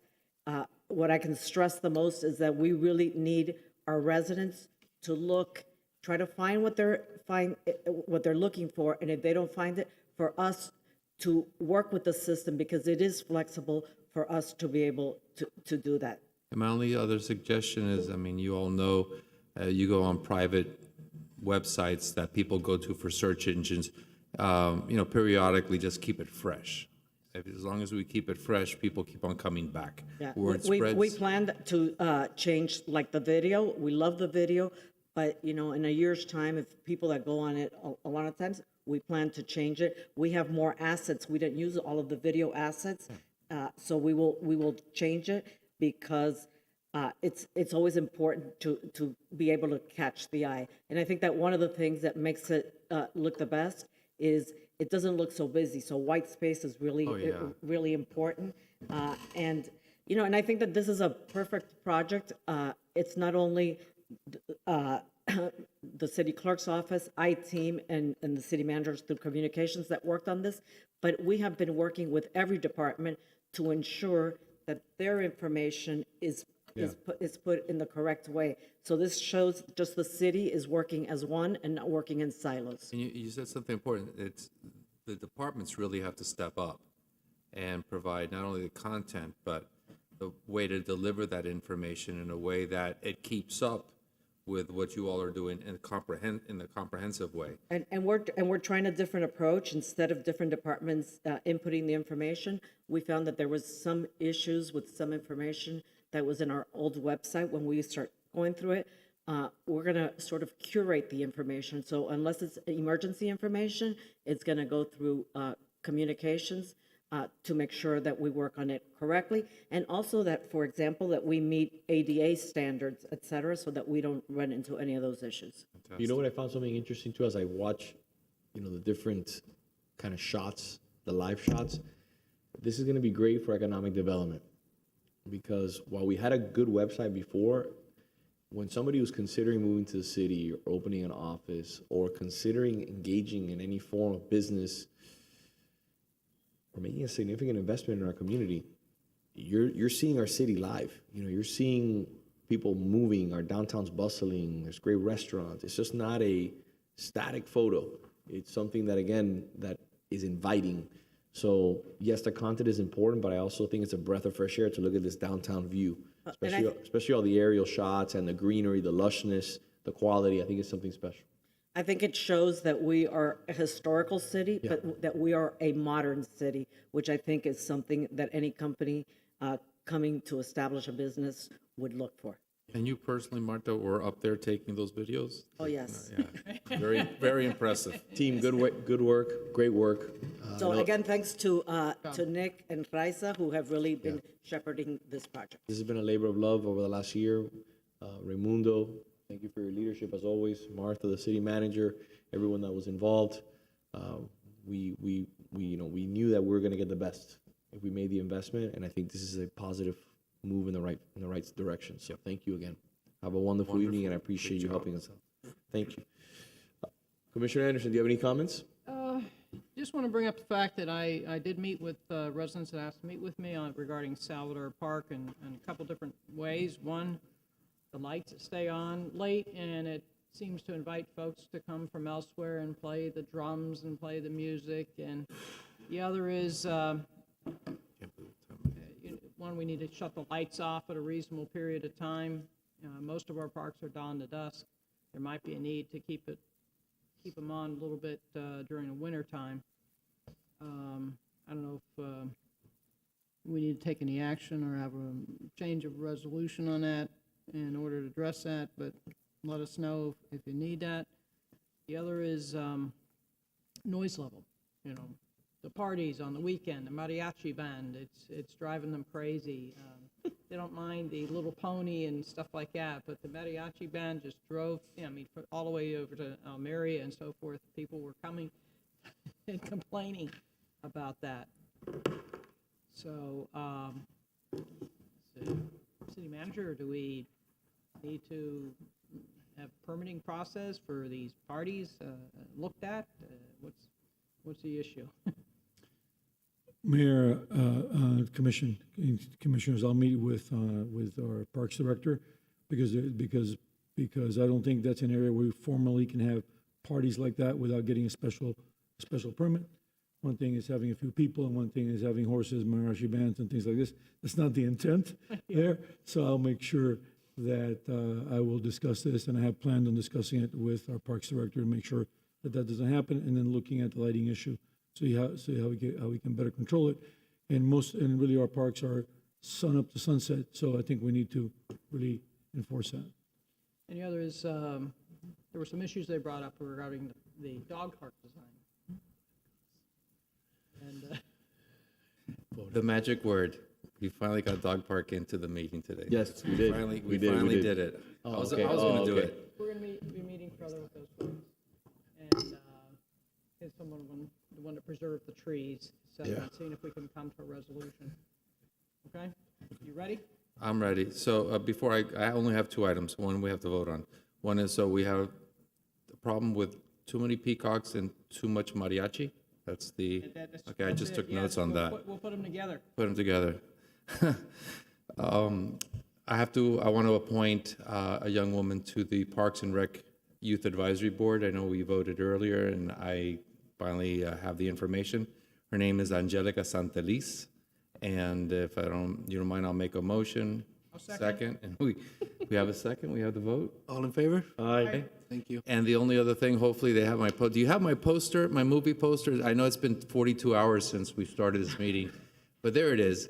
what I can stress the most is that we really need our residents to try to find what they're looking for, and if they don't find it, for us to work with the system, because it is flexible for us to be able to do that. And my only other suggestion is, you all know, you go on private websites that people go to for search engines, periodically just keep it fresh. As long as we keep it fresh, people keep on coming back. Yeah, Word we spreads. planned to change like the video. We love the video, but in a year's time, if people that go on it a lot of times, we plan to change it. We have more assets. We didn't use all of the video assets, so we will change it because it's always important to be able to catch the eye. And I think that one of the things that makes it look the best is it doesn't look so busy. So white space is really really important. And I think that this is a perfect project. It's not only the city clerk's office, team, and the city managers through communications that worked on this, but we have been working with every department to ensure that their information is put in the correct way. So this shows just the city is working as one and not working in silos. And you said something important. It's the departments really have to step up and provide not only the content, but the way to deliver that information in a way that it keeps up with what you all are doing in a comprehensive way. And we're trying a different approach. Instead of different departments inputting the information, we found that there was some issues with some information that was in our old website. When we start going through it, we're gonna sort of curate the information. So unless it's emergency information, it's gonna go through communications to make sure that we work on it correctly. And also that, for example, that we meet ADA standards, et cetera, so that we don't run into any of those issues. You know what I found something interesting too, as I watch, the different kind of shots, the live shots. This is going to be great for economic development, because while we had a good website before, when somebody was considering moving to the city or opening an office or considering engaging in any form of business or making a significant investment in our community, you're seeing our city live. You're seeing people moving, our downtown's bustling, there's great restaurants. It's just not a static photo. It's something that, again, that is inviting. So yes, the content is important, but I also think it's a breath of fresh air to look at this downtown view, especially all the aerial shots and the greenery, the lushness, the quality. I think it's something special. I think it shows that we are a historical city, Yeah. but that we are a modern city, which I think is something that any company coming to establish a business would look for. And you personally, Marta, were up there taking those videos? Oh, yes. Yeah, very, very impressive. Team, good work, great work. So again, thanks to Nick and Raisa, who have really been shepherding this project. This has been a labor of love over the last year. Raimundo, thank you for your leadership as always. Martha, the city manager, everyone that was involved. We knew that we were going to get the best if we made the investment, and I think this is a positive move in the right direction. So thank you again. Have a wonderful evening, and I appreciate you helping us out. Thank you. Commissioner Anderson, do you have any comments? Just want to bring up the fact that I did meet with residents that asked to meet with me regarding Salvador Park in a couple different ways. One, the lights stay on late, and it seems to invite folks to come from elsewhere and play the drums and play the music. And the other is, one, we need to shut the lights off at a reasonable period of time. Most of our parks are dawn to dusk. There might be a need to keep them on a little bit during the winter time. I don't know if we need to take any action or have a change of resolution on that in order to address that, but let us know if you need that. The other is noise level. The parties on the weekend, the mariachi band, it's driving them crazy. They don't mind the little pony and stuff like that, but the mariachi band just drove, all the way over to Almeria and so forth. People were coming and complaining about that. So, city manager, do we need to have permitting process for these parties looked at? What's the issue? Mayor, commissioners, I'll meet with our Parks Director because I don't think that's an area where we formally can have parties like that without getting a special permit. One thing is having a few people, and one thing is having horses, mariachi bands, and things like this. That's not the intent there. So I'll make sure that I will discuss this, and I have planned on discussing it with our Parks Director to make sure that doesn't happen, and then looking at the lighting issue. See how we can better control it, and really our parks are sun up to sunset. So I think we need to really enforce that. And the other is there were some issues they brought up regarding the dog park design. And The magic word. We finally got dog park into the meeting today. Yes, we did. We finally did it. Oh, I was okay. going to do Okay. it. we're going to be meeting further with those folks. And get someone the one to preserve the trees. So seeing if we can come to a resolution. Okay? You ready? I'm ready. So before I only have two items. One we have to vote on. One is we have the problem with too many peacocks and too much mariachi. That's the, okay, I just took notes on that. We'll put them together. Put them together. I want to appoint a young woman to the Parks and Rec Youth Advisory Board. I know we voted earlier, and I finally have the information. Her name is Angelica Santeliz, And if you don't mind, I'll make a motion. Second. And we have a second, we have the vote. All in favor? Aye. Thank you. And the only other thing, hopefully they have do you have my poster, my movie poster? I know it's been 42 hours since we started this meeting, but there it is.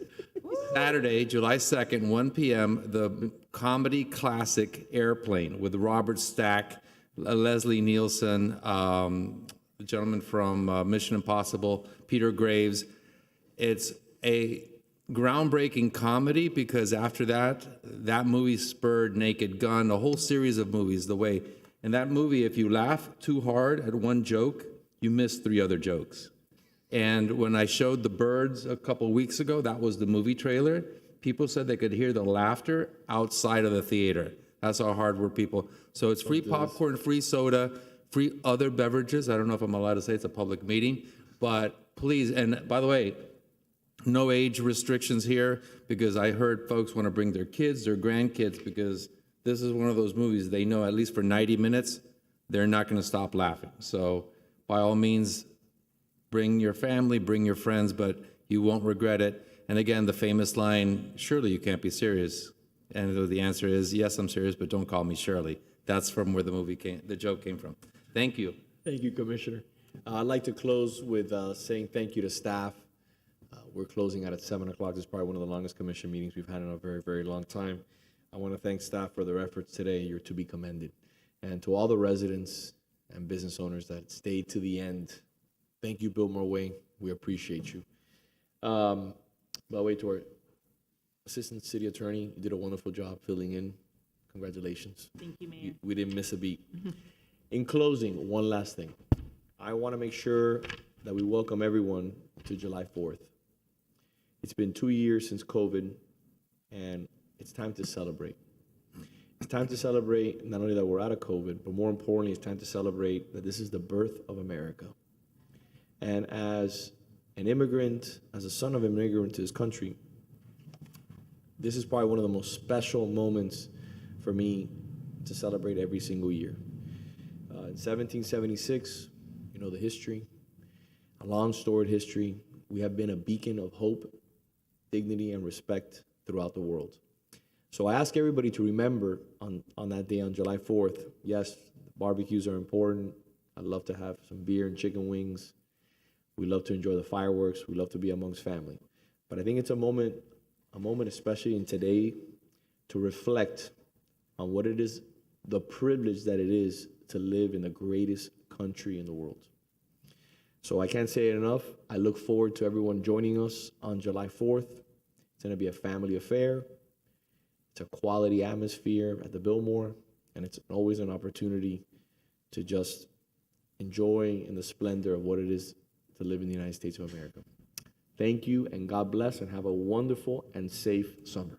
Saturday, July 2nd, 1 p.m., the comedy classic Airplane with Robert Stack, Leslie Nielsen, the gentleman from Mission Impossible, Peter Graves. It's a groundbreaking comedy because after that movie spurred Naked Gun, a whole series of movies. In that movie, if you laugh too hard at one joke, you miss 3 other jokes. And when I showed The Birds a couple weeks ago, that was the movie trailer, people said they could hear the laughter outside of the theater. That's how hard were people. So it's free popcorn, free soda, free other beverages. I don't know if I'm allowed to say it's a public meeting, but please, and by the way, no age restrictions here, because I heard folks want to bring their kids, their grandkids, because this is one of those movies they know at least for 90 minutes, they're not going to stop laughing. So by all means, bring your family, bring your friends, but you won't regret it. And again, the famous line, surely you can't be serious. And the answer is, yes, I'm serious, but don't call me Shirley. That's from where the joke came from. Thank you. Thank you, Commissioner. I'd like to close with saying thank you to staff. We're closing out at 7 o'clock. This is probably one of the longest commission meetings we've had in a very, very long time. I want to thank staff for their efforts today. You're to be commended. And to all the residents and business owners that stayed to the end, thank you, Biltmore Way. We appreciate you. By the way, to our Assistant City Attorney, you did a wonderful job filling in. Congratulations. Thank you, Mayor. We didn't miss a beat. In closing, one last thing. I want to make sure that we welcome everyone to July 4th. It's been 2 years since COVID, and it's time to celebrate. It's time to celebrate not only that we're out of COVID, but more importantly, it's time to celebrate that this is the birth of America. And as an immigrant, as a son of an immigrant to this country, this is probably one of the most special moments for me to celebrate every single year. In 1776, you know the history, a long storied history. We have been a beacon of hope, dignity, and respect throughout the world. So I ask everybody to remember on that day, on July 4th, yes, barbecues are important. I'd love to have some beer and chicken wings. We love to enjoy the fireworks. We love to be amongst family. But I think it's a moment especially in today, to reflect on what it is, the privilege that it is to live in the greatest country in the world. So I can't say it enough. I look forward to everyone joining us on July 4th. It's going to be a family affair. It's a quality atmosphere at the Biltmore, and it's always an opportunity to just enjoy in the splendor of what it is to live in the United States of America. Thank you, and God bless, and have a wonderful and safe summer.